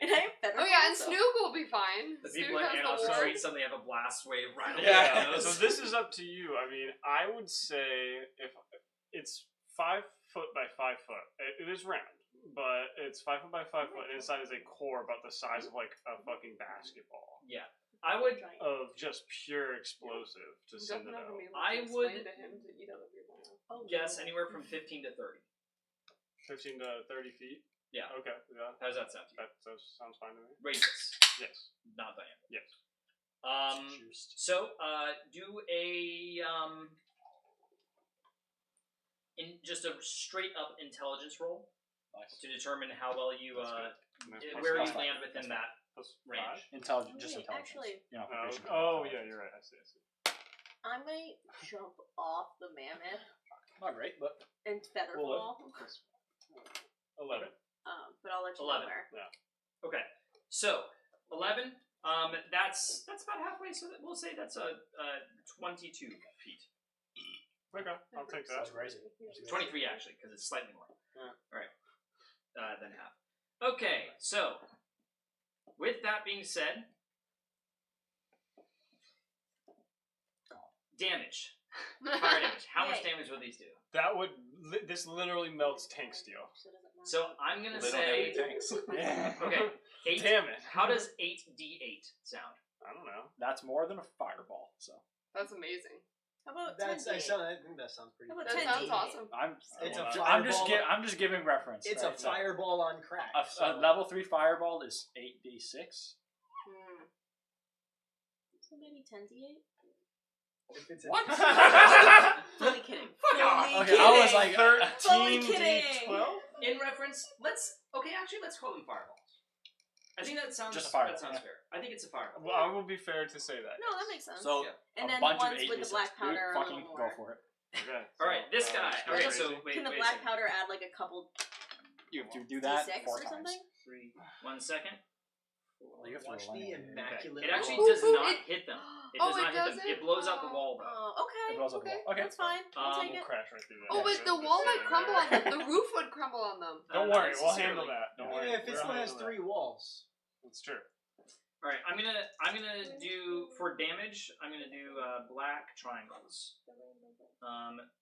Speaker 3: And I have better
Speaker 5: Oh yeah, and
Speaker 3: also.
Speaker 5: Snook will be fine.
Speaker 1: The
Speaker 5: Snook
Speaker 1: people in
Speaker 5: has the
Speaker 1: Anos
Speaker 5: ward.
Speaker 1: Street suddenly have a blast wave right over
Speaker 4: Yeah.
Speaker 1: their nose.
Speaker 2: So this is up to you. I mean, I would say if it's 5 foot by 5 foot, it is round, but it's 5 foot by 5 foot. And inside is a core about the size of like a fucking basketball
Speaker 1: Yeah, I would.
Speaker 2: of just pure explosive to
Speaker 5: I'm
Speaker 2: send it
Speaker 5: definitely not
Speaker 2: out.
Speaker 5: gonna be able
Speaker 1: I
Speaker 5: to
Speaker 1: would-
Speaker 5: explain to him to eat other people.
Speaker 3: Oh,
Speaker 1: Guess
Speaker 3: no.
Speaker 1: anywhere from 15 to 30.
Speaker 2: 15 to 30 feet.
Speaker 1: Yeah.
Speaker 2: Okay. Yeah.
Speaker 1: How does that sound to you?
Speaker 2: That sounds fine to me.
Speaker 1: Radius,
Speaker 2: Yes.
Speaker 1: not diameter.
Speaker 2: Yes.
Speaker 4: Juiced.
Speaker 1: So do a in just a straight up intelligence roll
Speaker 4: Nice.
Speaker 1: to determine how well you
Speaker 2: And that's plus
Speaker 1: where you
Speaker 2: five.
Speaker 1: land within that
Speaker 2: Plus
Speaker 1: range.
Speaker 2: 5.
Speaker 4: Intelligent, just
Speaker 3: Wait,
Speaker 4: intelligence.
Speaker 3: actually-
Speaker 4: you know,
Speaker 2: Oh,
Speaker 4: proficient in
Speaker 2: oh
Speaker 4: intelligence.
Speaker 2: yeah, you're right. I see.
Speaker 3: I might jump off the mammoth
Speaker 4: Not great, but
Speaker 3: and feather
Speaker 4: We'll
Speaker 3: fall.
Speaker 2: 11.
Speaker 3: But I'll let you
Speaker 1: 11.
Speaker 3: know where.
Speaker 1: Okay, so 11. That's about halfway. So we'll say that's a 22 feet.
Speaker 2: Okay, I'll take that.
Speaker 4: that's crazy.
Speaker 1: 23 actually, because it's slightly more.
Speaker 2: Yeah.
Speaker 1: All right, then half. Okay, so with that being said, damage, fire damage. How much
Speaker 3: Yay.
Speaker 1: damage will these do?
Speaker 2: That would. This literally melts tank steel.
Speaker 3: So it doesn't matter.
Speaker 1: So I'm gonna
Speaker 11: They don't have any
Speaker 1: say,
Speaker 11: tanks.
Speaker 4: Yeah.
Speaker 1: okay, 8.
Speaker 2: Damn it.
Speaker 1: How does 8d8 sound?
Speaker 2: I don't know.
Speaker 4: That's more than a fireball. So
Speaker 5: That's amazing.
Speaker 3: How about
Speaker 6: That's
Speaker 3: 10
Speaker 6: I think that sounds pretty.
Speaker 3: How about
Speaker 5: That
Speaker 3: 10
Speaker 5: sounds
Speaker 3: D8?
Speaker 5: awesome.
Speaker 6: It's a
Speaker 4: I'm just giving reference.
Speaker 6: It's
Speaker 4: right?
Speaker 6: a fireball on crack.
Speaker 4: A
Speaker 6: so-
Speaker 4: level 3 fireball is 8d6.
Speaker 3: So maybe 10d8?
Speaker 6: If it's
Speaker 1: What?
Speaker 3: Fully kidding.
Speaker 1: Fuck off.
Speaker 3: Fully
Speaker 4: Okay,
Speaker 3: kidding.
Speaker 4: I was like,
Speaker 3: Fully
Speaker 2: 13
Speaker 3: kidding.
Speaker 2: D12?
Speaker 1: In reference, let's call them fireballs. I think that sounds
Speaker 4: Just a fireball,
Speaker 1: that sounds
Speaker 4: yeah.
Speaker 1: fair. I think it's a fireball.
Speaker 2: Well, I will be fair to say that.
Speaker 3: No, that makes sense.
Speaker 4: So
Speaker 1: Yeah.
Speaker 3: And
Speaker 4: a
Speaker 3: then
Speaker 4: bunch
Speaker 3: ones
Speaker 4: of 8d6.
Speaker 3: with the black powder
Speaker 4: Dude,
Speaker 3: are a
Speaker 4: fucking
Speaker 3: little
Speaker 4: go
Speaker 3: more.
Speaker 4: for it.
Speaker 2: Okay.
Speaker 1: All right, this guy. Okay,
Speaker 3: Can
Speaker 1: so wait,
Speaker 3: Can the
Speaker 1: wait a
Speaker 3: black
Speaker 1: second.
Speaker 3: powder add like a couple
Speaker 4: You do that
Speaker 3: D6
Speaker 4: 4
Speaker 3: or
Speaker 4: times.
Speaker 3: something?
Speaker 1: 3. 1 second.
Speaker 4: Well, you have to
Speaker 6: Watch
Speaker 4: roll
Speaker 6: the
Speaker 4: anyway.
Speaker 6: immaculate.
Speaker 1: It actually
Speaker 5: Ooh,
Speaker 1: does
Speaker 5: ooh,
Speaker 1: not
Speaker 5: it-
Speaker 1: hit them. It
Speaker 5: Oh,
Speaker 1: does
Speaker 5: it
Speaker 1: not hit them.
Speaker 5: doesn't?
Speaker 1: It blows out the
Speaker 5: Oh.
Speaker 1: wall though.
Speaker 3: Oh, okay.
Speaker 4: It blows up the wall. Okay.
Speaker 3: That's fine. I'll take
Speaker 2: We'll
Speaker 3: it.
Speaker 2: crash right through that.
Speaker 5: Oh, but the
Speaker 2: Just
Speaker 5: wall might
Speaker 2: sitting
Speaker 5: crumble
Speaker 2: there.
Speaker 5: on them. The roof would crumble on them.
Speaker 2: Don't
Speaker 1: Not
Speaker 2: worry, we'll handle
Speaker 1: necessarily.
Speaker 2: that. Don't
Speaker 6: Yeah,
Speaker 2: worry.
Speaker 6: if it
Speaker 2: we'll
Speaker 6: still has
Speaker 2: handle that.
Speaker 6: 3 walls.
Speaker 2: It's true.
Speaker 1: All right, I'm gonna do for damage. I'm gonna do black triangles.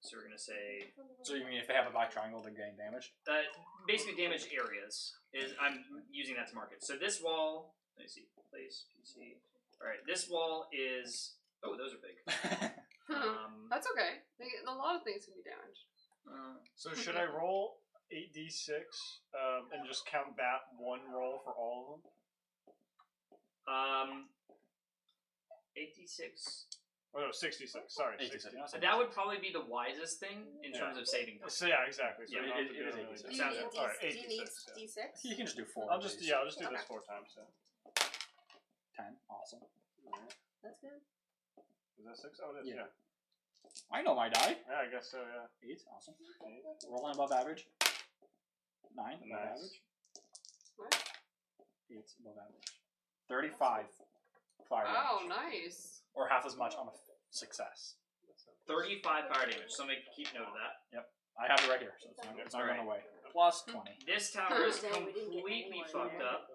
Speaker 1: So we're gonna say
Speaker 4: So you mean if they have a black triangle, they're getting damaged?
Speaker 1: basically damage areas is I'm using that to mark it. So this wall, let me see, place PC. All right, this wall is those are big.
Speaker 5: That's okay. A lot of things can be damaged.
Speaker 2: So should I roll 8d6 and just count that one roll for all of them?
Speaker 1: 86.
Speaker 2: Oh no, 66. Sorry,
Speaker 4: 86.
Speaker 2: 60.
Speaker 1: That would probably be the wisest thing in terms of saving them.
Speaker 2: So yeah, exactly. So
Speaker 1: Yeah,
Speaker 2: you don't have to
Speaker 4: it
Speaker 2: do
Speaker 4: is
Speaker 2: it
Speaker 4: 86.
Speaker 2: really.
Speaker 1: Sounds
Speaker 3: do
Speaker 1: good.
Speaker 3: you
Speaker 2: Alright,
Speaker 3: need, do you need
Speaker 2: 86,
Speaker 3: D6?
Speaker 4: You can just do 4.
Speaker 2: I'll just
Speaker 4: of these.
Speaker 2: I'll just do
Speaker 3: Okay.
Speaker 2: this 4 times. Yeah.
Speaker 4: 10. Awesome.
Speaker 3: That's good.
Speaker 2: Is that 6? Oh, it is.
Speaker 4: Yeah.
Speaker 2: Yeah.
Speaker 4: I know my die.
Speaker 2: Yeah, I guess so. Yeah.
Speaker 4: 8. Awesome. Rolling above average. 9. Above
Speaker 2: Nice.
Speaker 4: average. 8 above average. 35 fire
Speaker 5: Oh,
Speaker 4: damage.
Speaker 5: nice.
Speaker 4: Or half as much on a success.
Speaker 1: 35 fire damage. Somebody keep note of that.
Speaker 4: I have it right here, so it's not going away. Plus 20.
Speaker 1: This tower is
Speaker 3: Dang, we didn't get
Speaker 1: completely
Speaker 3: anyone
Speaker 1: fucked
Speaker 3: there.
Speaker 1: up.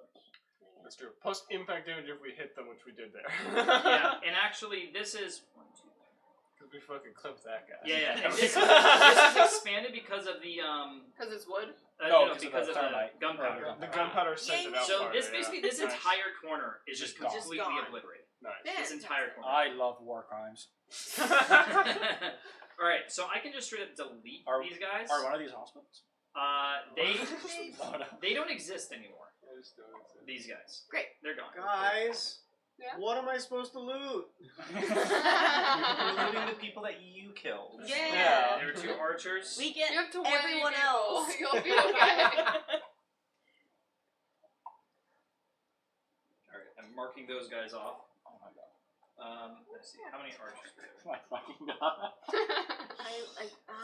Speaker 2: That's true. Plus impact damage if we hit them, which we did there.
Speaker 1: Yeah, and actually, this is
Speaker 2: Because we fucking clipped that guy.
Speaker 1: yeah. And this is expanded because of the
Speaker 5: Because it's wood.
Speaker 4: No,
Speaker 1: because of the
Speaker 4: thermite.
Speaker 1: gunpowder.
Speaker 2: The gunpowder sent it out.
Speaker 1: So
Speaker 2: farther,
Speaker 1: this
Speaker 2: yeah.
Speaker 1: basically this
Speaker 2: Nice.
Speaker 1: entire corner is just
Speaker 4: Just gone.
Speaker 1: completely
Speaker 3: Just gone.
Speaker 1: obliterated.
Speaker 2: Nice.
Speaker 1: This entire corner.
Speaker 4: I love war crimes.
Speaker 1: All right, so I can just straight up delete
Speaker 4: Are-
Speaker 1: these guys.
Speaker 4: Are one of these hospitals?
Speaker 1: They don't exist anymore. These guys.
Speaker 3: Great.
Speaker 1: They're gone.
Speaker 6: Guys,
Speaker 5: Yeah.
Speaker 6: what am I supposed to loot?
Speaker 7: Including the people that you killed.
Speaker 3: Yeah.
Speaker 1: There were 2 archers.
Speaker 3: We get
Speaker 5: You have 20
Speaker 3: everyone
Speaker 5: people.
Speaker 3: else.
Speaker 5: You'll be okay.
Speaker 1: All right, I'm marking those guys off.
Speaker 4: Oh my god.
Speaker 1: Let's see, how many archers? do we have?
Speaker 4: My fucking god.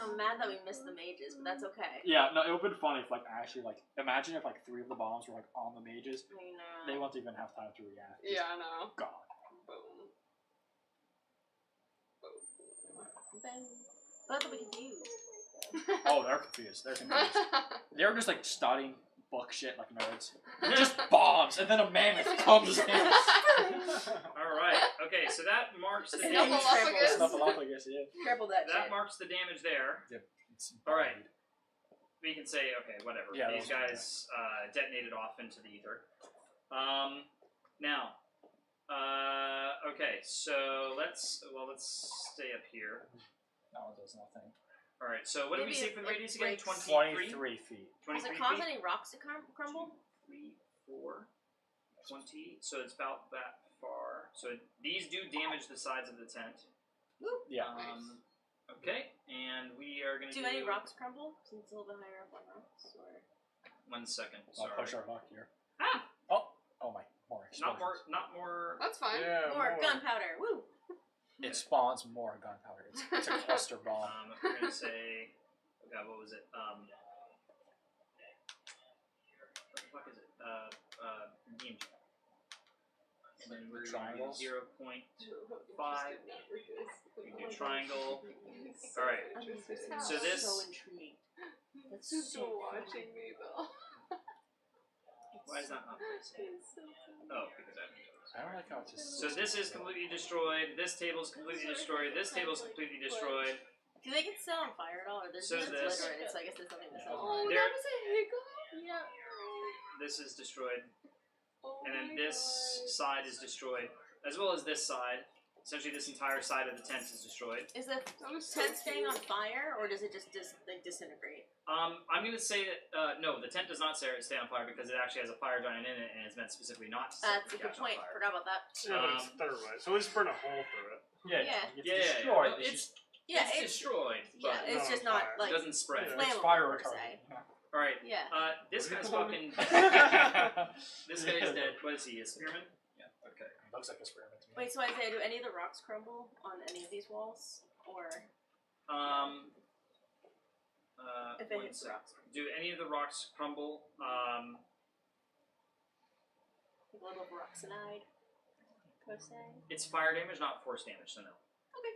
Speaker 3: I'm mad that we missed the mages, but that's okay.
Speaker 4: Yeah, no, it would have been funny if, like, actually, like, imagine if, like, 3 of the bombs were, like, on the mages.
Speaker 3: I know.
Speaker 4: They won't even have time to react.
Speaker 5: Yeah, I know.
Speaker 4: God.
Speaker 5: Boom.
Speaker 3: But they'll be confused.
Speaker 4: Oh, they're confused. They're confused. They're just, like, studying book shit like nerds. Just bombs, and then a mammoth comes in.
Speaker 1: Alright, okay, so that marks the
Speaker 3: And
Speaker 1: damage.
Speaker 5: Snuffleupagus.
Speaker 4: Snuffleupagus, yeah.
Speaker 3: Triple that
Speaker 1: That
Speaker 3: shit.
Speaker 1: marks the damage there.
Speaker 4: It's
Speaker 1: Alright. We can say, okay, whatever.
Speaker 4: Yeah,
Speaker 1: These
Speaker 4: those are
Speaker 1: guys detonated off into the ether. Now, okay, so let's stay up here.
Speaker 4: No, it does nothing.
Speaker 1: Alright, so what did we
Speaker 3: Maybe
Speaker 1: say for the
Speaker 3: it
Speaker 1: radius again?
Speaker 3: breaks-
Speaker 1: 23?
Speaker 4: 23 feet.
Speaker 3: Does
Speaker 1: 23
Speaker 3: it cause
Speaker 1: feet?
Speaker 3: any rocks to crumble?
Speaker 1: 3, 4, 20. So it's about that far. So these do damage the sides of the tent.
Speaker 4: Yeah.
Speaker 1: Okay, and we are going to
Speaker 3: Do any rocks crumble? Since it's a little bit higher up on rocks, or
Speaker 1: 1 second.
Speaker 4: I'll
Speaker 1: Sorry.
Speaker 4: push our luck here.
Speaker 1: Ah!
Speaker 4: Oh my. More
Speaker 1: Not
Speaker 4: explosions.
Speaker 1: more.
Speaker 5: That's fine.
Speaker 2: Yeah,
Speaker 3: more gunpowder? Woo!
Speaker 4: It spawns more gunpowder. It's a cluster bomb.
Speaker 1: We're gonna say, oh god, what was it? What the fuck is it? DMG. And then we're
Speaker 4: Triangles?
Speaker 1: 0.5. We do triangle. All right. So this.
Speaker 3: So intrigued. That's
Speaker 5: She's
Speaker 3: so
Speaker 5: still watching me though.
Speaker 1: Why is that not placing? Oh, because I haven't.
Speaker 4: I don't like how it's just.
Speaker 1: So this is completely destroyed. This table is completely destroyed. This table is completely destroyed.
Speaker 3: Do they get set on fire at all, or there's
Speaker 1: So
Speaker 3: just
Speaker 1: this-
Speaker 3: obliterated? So I guess there's nothing to set on
Speaker 5: Oh,
Speaker 3: fire.
Speaker 1: There-
Speaker 5: that was a hiccup.
Speaker 3: Yeah.
Speaker 1: This is destroyed.
Speaker 5: Oh
Speaker 1: And then
Speaker 5: my
Speaker 1: this
Speaker 5: God.
Speaker 1: side is destroyed, as well as this side. Essentially, this entire side of the tent is destroyed.
Speaker 3: Is the
Speaker 5: That was so
Speaker 3: tent staying on
Speaker 5: cute.
Speaker 3: fire, or does it just disintegrate?
Speaker 1: I'm gonna say that no, the tent does not stay on fire because it actually has a fire giant in it, and it's meant specifically not to
Speaker 3: That's a
Speaker 1: catch
Speaker 3: good point.
Speaker 1: on fire.
Speaker 3: Forgot about that.
Speaker 2: Yeah, but it's thermite, so we just burn a hole through it.
Speaker 4: Yeah.
Speaker 3: Yeah.
Speaker 4: It's
Speaker 1: Yeah,
Speaker 4: destroyed.
Speaker 1: No, it's
Speaker 3: Yeah,
Speaker 1: it's destroyed,
Speaker 3: yeah,
Speaker 1: but
Speaker 3: it's
Speaker 2: No,
Speaker 3: just not
Speaker 2: fire.
Speaker 3: like
Speaker 1: it doesn't spread.
Speaker 2: Yeah.
Speaker 3: flammable
Speaker 4: It's fire
Speaker 3: per
Speaker 4: retardant.
Speaker 3: se.
Speaker 1: All right,
Speaker 3: Yeah.
Speaker 1: this
Speaker 2: What do you
Speaker 1: guy's
Speaker 2: call
Speaker 1: fucking.
Speaker 4: Yeah.
Speaker 1: This guy's dead. What is he? A spearman? Yeah. Okay.
Speaker 4: Looks like a experiment to me.
Speaker 3: Wait, so Isaiah, do any of the rocks crumble on any of these walls, or if it
Speaker 1: one
Speaker 3: hits
Speaker 1: sec.
Speaker 3: rocks?
Speaker 1: Do any of the rocks crumble?
Speaker 3: A little Roxanide, per se.
Speaker 1: It's fire damage, not force damage, so no.
Speaker 3: Okay.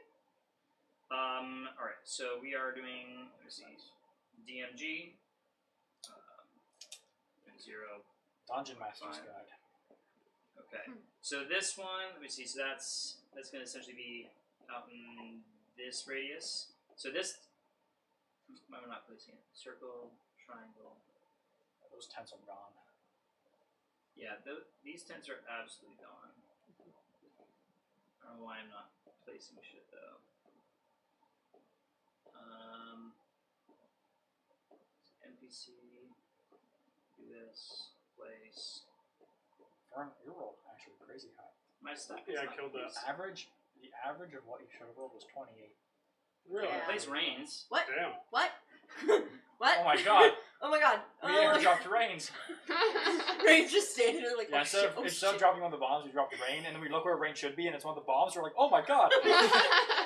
Speaker 1: Alright, so we are doing, let me see, DMG. 0.
Speaker 4: Dungeon Master's
Speaker 1: Fine.
Speaker 4: Guide.
Speaker 1: Okay. So this one, let me see, so that's going to essentially be out in this radius. So this, why am I not placing it? Circle, triangle.
Speaker 4: Those tents are gone.
Speaker 1: Yeah, these tents are absolutely gone. I don't know why I'm not placing shit though. NPC, do this, place.
Speaker 4: Vern, you rolled actually crazy high.
Speaker 1: My stuff is
Speaker 2: Yeah, I
Speaker 1: not
Speaker 2: killed that.
Speaker 4: The average of what you should have rolled was 28.
Speaker 2: Really?
Speaker 3: Yeah.
Speaker 1: Place rains.
Speaker 3: What?
Speaker 2: Damn.
Speaker 3: What? What?
Speaker 4: Oh my god!
Speaker 3: Oh my god.
Speaker 4: We
Speaker 3: Oh my
Speaker 4: airdropped rains.
Speaker 3: Rain's just standing there like,
Speaker 4: Yeah, instead of dropping one of the bombs, we dropped the rain, and then we look where rain should be, and it's one of the bombs. We're like, oh my god!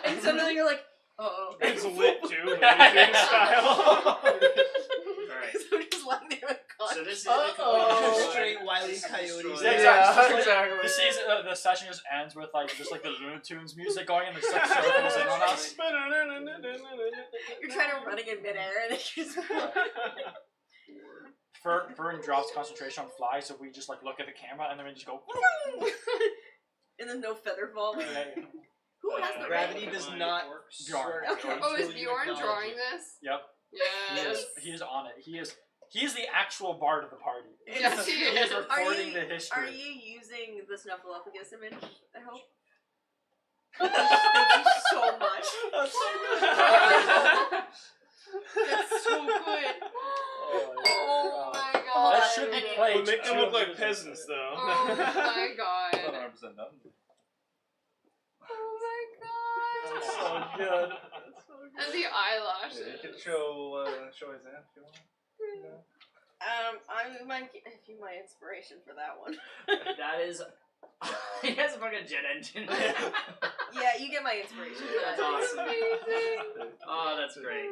Speaker 3: And so then you're like, oh.
Speaker 2: It's lit too, Lazy style.
Speaker 1: Alright.
Speaker 3: So I'm just lying there with God.
Speaker 1: So this is
Speaker 3: Uh-oh.
Speaker 6: Straight Wile E. Coyotes.
Speaker 4: Yeah,
Speaker 2: Yeah,
Speaker 4: exactly. The season, the session just ends with like just like the Looney Tunes music going, and there's like circles in on us.
Speaker 3: You're trying to running in midair and it's just
Speaker 4: Fern drops concentration on fly, so we just like look at the camera and then we just go.
Speaker 3: and then no feather fall. Who has the
Speaker 6: Gravity
Speaker 3: rain?
Speaker 6: does not
Speaker 4: Bjorn.
Speaker 6: work
Speaker 3: Okay.
Speaker 5: Oh, is
Speaker 6: until you
Speaker 5: Bjorn
Speaker 6: acknowledge
Speaker 5: drawing
Speaker 6: it.
Speaker 5: this?
Speaker 4: Yep.
Speaker 5: Yes.
Speaker 4: He is on it. He is the actual bard of the party.
Speaker 5: Yes, he
Speaker 4: He is
Speaker 5: is.
Speaker 4: recording the history.
Speaker 3: Are you using the Snuffleupagus image? I hope. Thank you so much.
Speaker 4: That's so good.
Speaker 3: That's so good.
Speaker 5: Oh my god.
Speaker 3: Oh,
Speaker 4: That should be played.
Speaker 2: We'll make them look like peasants, though.
Speaker 5: Oh my god.
Speaker 11: 100% done.
Speaker 5: Oh my god.
Speaker 4: That's so good.
Speaker 5: And the eyelashes.
Speaker 11: Yeah, you can show his hand if you want.
Speaker 3: I might give you my inspiration for that one.
Speaker 1: That is. He has a fucking jet engine.
Speaker 3: Yeah, you get my inspiration for that.
Speaker 1: That's awesome. Oh, that's great.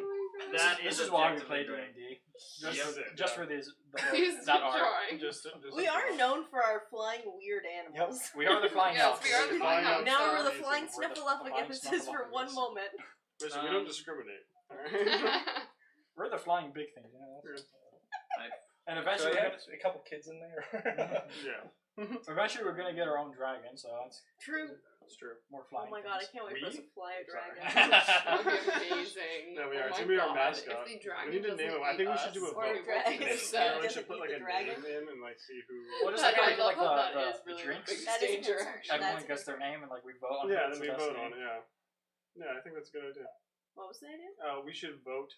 Speaker 1: That
Speaker 4: This
Speaker 1: is
Speaker 4: is why we
Speaker 1: objectively
Speaker 4: play
Speaker 1: great.
Speaker 4: D&D.
Speaker 2: Yep.
Speaker 4: Just for these.
Speaker 5: He's
Speaker 4: That art.
Speaker 5: drawing.
Speaker 2: Just
Speaker 3: We are known for our flying weird
Speaker 4: Yep.
Speaker 3: animals.
Speaker 4: We are the flying
Speaker 5: Yes,
Speaker 4: elves.
Speaker 5: we are the flying elves.
Speaker 3: Now we're the
Speaker 2: Amazing.
Speaker 3: flying
Speaker 4: We're the
Speaker 3: Snuffleupaguses for one
Speaker 4: Snuffleupagus.
Speaker 3: moment.
Speaker 2: Listen, we don't discriminate. Alright?
Speaker 4: We're the flying big things. You know? And
Speaker 11: So
Speaker 4: eventually,
Speaker 11: you have a couple kids in there.
Speaker 2: Yeah.
Speaker 4: we're gonna get our own dragon, so that's
Speaker 3: True.
Speaker 2: It's true.
Speaker 4: more
Speaker 3: Oh
Speaker 4: flying.
Speaker 3: my god, I
Speaker 4: things.
Speaker 3: can't wait for us
Speaker 2: We?
Speaker 3: to fly a
Speaker 2: Sorry.
Speaker 3: dragon.
Speaker 5: That would be amazing.
Speaker 2: Yeah, we are.
Speaker 5: Oh
Speaker 2: It's
Speaker 5: my
Speaker 2: gonna be our
Speaker 5: god.
Speaker 2: mascot.
Speaker 5: If the dragon
Speaker 2: We need to name
Speaker 5: doesn't
Speaker 2: him. I think we
Speaker 5: eat
Speaker 2: should do a
Speaker 5: us,
Speaker 3: Or
Speaker 2: vote.
Speaker 3: a dragon.
Speaker 2: Name.
Speaker 3: Doesn't
Speaker 2: Everyone should put
Speaker 3: eat
Speaker 2: like
Speaker 3: the
Speaker 2: a
Speaker 3: dragon.
Speaker 2: name in and like see who.
Speaker 4: What is
Speaker 5: That-
Speaker 4: like,
Speaker 5: I
Speaker 4: like
Speaker 5: love how that
Speaker 4: the
Speaker 5: is really
Speaker 4: drinks?
Speaker 5: big
Speaker 3: That is a
Speaker 5: danger.
Speaker 3: concern.
Speaker 4: Everyone
Speaker 3: That's a
Speaker 4: gets their
Speaker 3: concern.
Speaker 4: name and like we vote on.
Speaker 2: Yeah,
Speaker 4: who's
Speaker 2: then
Speaker 4: the
Speaker 2: we
Speaker 4: best
Speaker 2: vote
Speaker 4: name.
Speaker 2: on it. Yeah. Yeah, I think that's a good idea.
Speaker 3: What was the idea?
Speaker 2: We should vote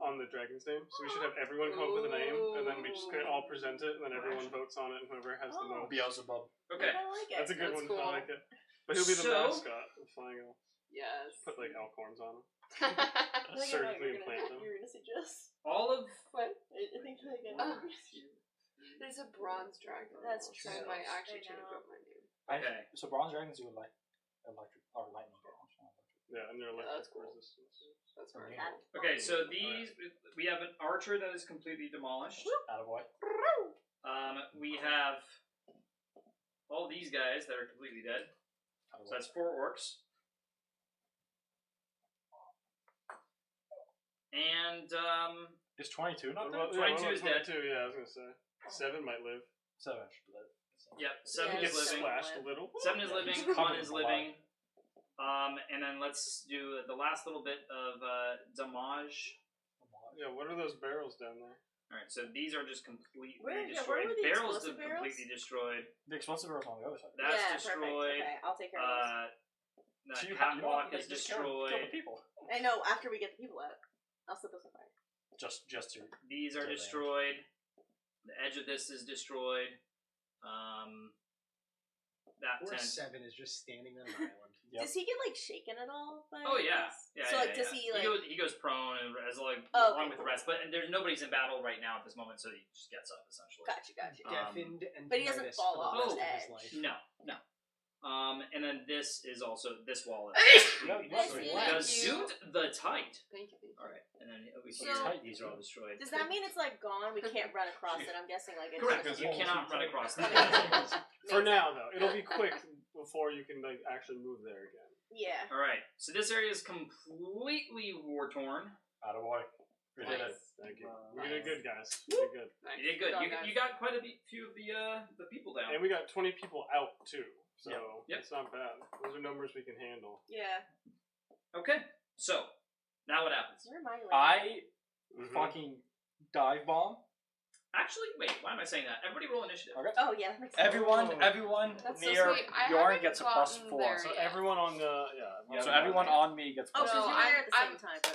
Speaker 2: on the dragon's name. So we should have everyone come up with a name, and then we just all present it, and then everyone votes on it, and whoever has the most.
Speaker 4: Beelzebub.
Speaker 1: Okay.
Speaker 3: I like it.
Speaker 2: That's a good
Speaker 5: That's
Speaker 2: one.
Speaker 5: cool.
Speaker 2: I like it. But he'll be the
Speaker 1: So-
Speaker 2: mascot of flying elf.
Speaker 5: Yes.
Speaker 2: Put like elk horns on him.
Speaker 3: I think I know
Speaker 2: Surgically
Speaker 3: what
Speaker 2: implant them.
Speaker 3: you're gonna suggest.
Speaker 1: All of
Speaker 3: What? I think I know.
Speaker 5: There's a bronze dragon.
Speaker 3: That's
Speaker 5: I
Speaker 3: true.
Speaker 5: might actually
Speaker 3: I
Speaker 5: change
Speaker 3: know.
Speaker 5: up my name.
Speaker 1: Okay.
Speaker 4: So bronze dragons do like electric or lightning damage. not electric.
Speaker 2: Yeah, and they're
Speaker 5: That's
Speaker 2: electric
Speaker 5: cool.
Speaker 2: resistance.
Speaker 5: That's very
Speaker 3: That-
Speaker 5: cool.
Speaker 1: Okay, so these we have an archer that is completely demolished.
Speaker 4: Attaboy.
Speaker 1: We have all these guys that are completely dead. So that's 4 orcs. And
Speaker 4: Is 22 not
Speaker 2: What
Speaker 4: there?
Speaker 2: about-
Speaker 1: 22 is dead.
Speaker 2: 22, yeah, I was gonna say. 7 might live.
Speaker 4: 7 should live.
Speaker 1: yep, 7
Speaker 3: Yeah,
Speaker 2: He
Speaker 1: is
Speaker 2: gets
Speaker 1: living.
Speaker 2: splashed a little.
Speaker 1: 7 is living.
Speaker 4: He's
Speaker 1: 1
Speaker 4: covered
Speaker 1: is
Speaker 4: in
Speaker 1: living. And then let's do the last little bit of damage.
Speaker 2: Yeah, what are those barrels down there?
Speaker 1: Alright, so these are just completely
Speaker 3: Where
Speaker 1: destroyed.
Speaker 3: were the
Speaker 1: Barrels
Speaker 3: explosive
Speaker 1: are
Speaker 3: barrels?
Speaker 1: completely destroyed.
Speaker 4: The explosive barrels on the other side.
Speaker 1: That's
Speaker 3: yeah,
Speaker 1: destroyed.
Speaker 3: Perfect. Okay, I'll take care of
Speaker 1: The
Speaker 4: So you have
Speaker 1: catwalk
Speaker 4: you
Speaker 1: is
Speaker 4: just kill the
Speaker 1: destroyed.
Speaker 4: people.
Speaker 3: those. I know. After we get the people out, I'll set those on fire.
Speaker 4: Just to.
Speaker 1: These are
Speaker 4: Kill damage.
Speaker 1: destroyed. The edge of this is destroyed. That
Speaker 6: Or
Speaker 1: tent.
Speaker 6: 7 is just standing on an island.
Speaker 4: Yep.
Speaker 3: Does he get like shaken at all? By
Speaker 1: Oh yeah,
Speaker 3: this?
Speaker 1: yeah.
Speaker 3: So
Speaker 1: yeah,
Speaker 3: like, does
Speaker 1: yeah.
Speaker 3: he like?
Speaker 1: He goes prone and as like
Speaker 3: Oh,
Speaker 1: along
Speaker 3: okay,
Speaker 1: with the
Speaker 3: cool.
Speaker 1: rest, but there's nobody's in battle right now at this moment, so he just gets up essentially.
Speaker 3: Gotcha.
Speaker 1: Um,
Speaker 6: Deafened and
Speaker 3: But he doesn't
Speaker 6: tinnitus
Speaker 3: fall
Speaker 6: for the
Speaker 3: off
Speaker 6: rest
Speaker 3: the
Speaker 6: of his
Speaker 3: edge.
Speaker 6: life.
Speaker 1: No, no. And then this is also this wall. Gazoot the Tight.
Speaker 5: Thank you.
Speaker 1: All right, and then we
Speaker 3: So-
Speaker 1: hear these are all destroyed.
Speaker 3: Does that mean it's like gone? We can't run across it. I'm guessing like it's
Speaker 1: Correct.
Speaker 3: just-
Speaker 1: You cannot run across that.
Speaker 2: For now, though, it'll be quick before you can like actually move there again.
Speaker 3: Yeah.
Speaker 1: All right, so this area is completely war torn.
Speaker 4: Attaboy.
Speaker 2: We did it. Thank you. We did good, guys. We did good.
Speaker 1: You did good. You got quite a few of the people down.
Speaker 2: And we got 20 people out too, so
Speaker 1: Yep.
Speaker 2: it's not bad. Those are numbers we can handle.
Speaker 3: Yeah.
Speaker 1: Okay, so now what happens?
Speaker 3: Where am I?
Speaker 4: I fucking dive bomb.
Speaker 1: Actually, wait. Why am I saying that? Everybody roll initiative.
Speaker 4: Okay.
Speaker 3: Oh yeah, that makes sense.
Speaker 4: Everyone
Speaker 5: That's so
Speaker 4: near
Speaker 5: sweet. I
Speaker 4: Bjorn
Speaker 5: haven't
Speaker 4: gets a
Speaker 5: gotten
Speaker 4: +4.
Speaker 5: there
Speaker 2: So
Speaker 5: yet.
Speaker 2: everyone on the
Speaker 4: So everyone on me gets
Speaker 3: Oh,
Speaker 4: +4.
Speaker 3: so
Speaker 5: No,
Speaker 3: you were there at the
Speaker 5: I'm-
Speaker 3: same time, but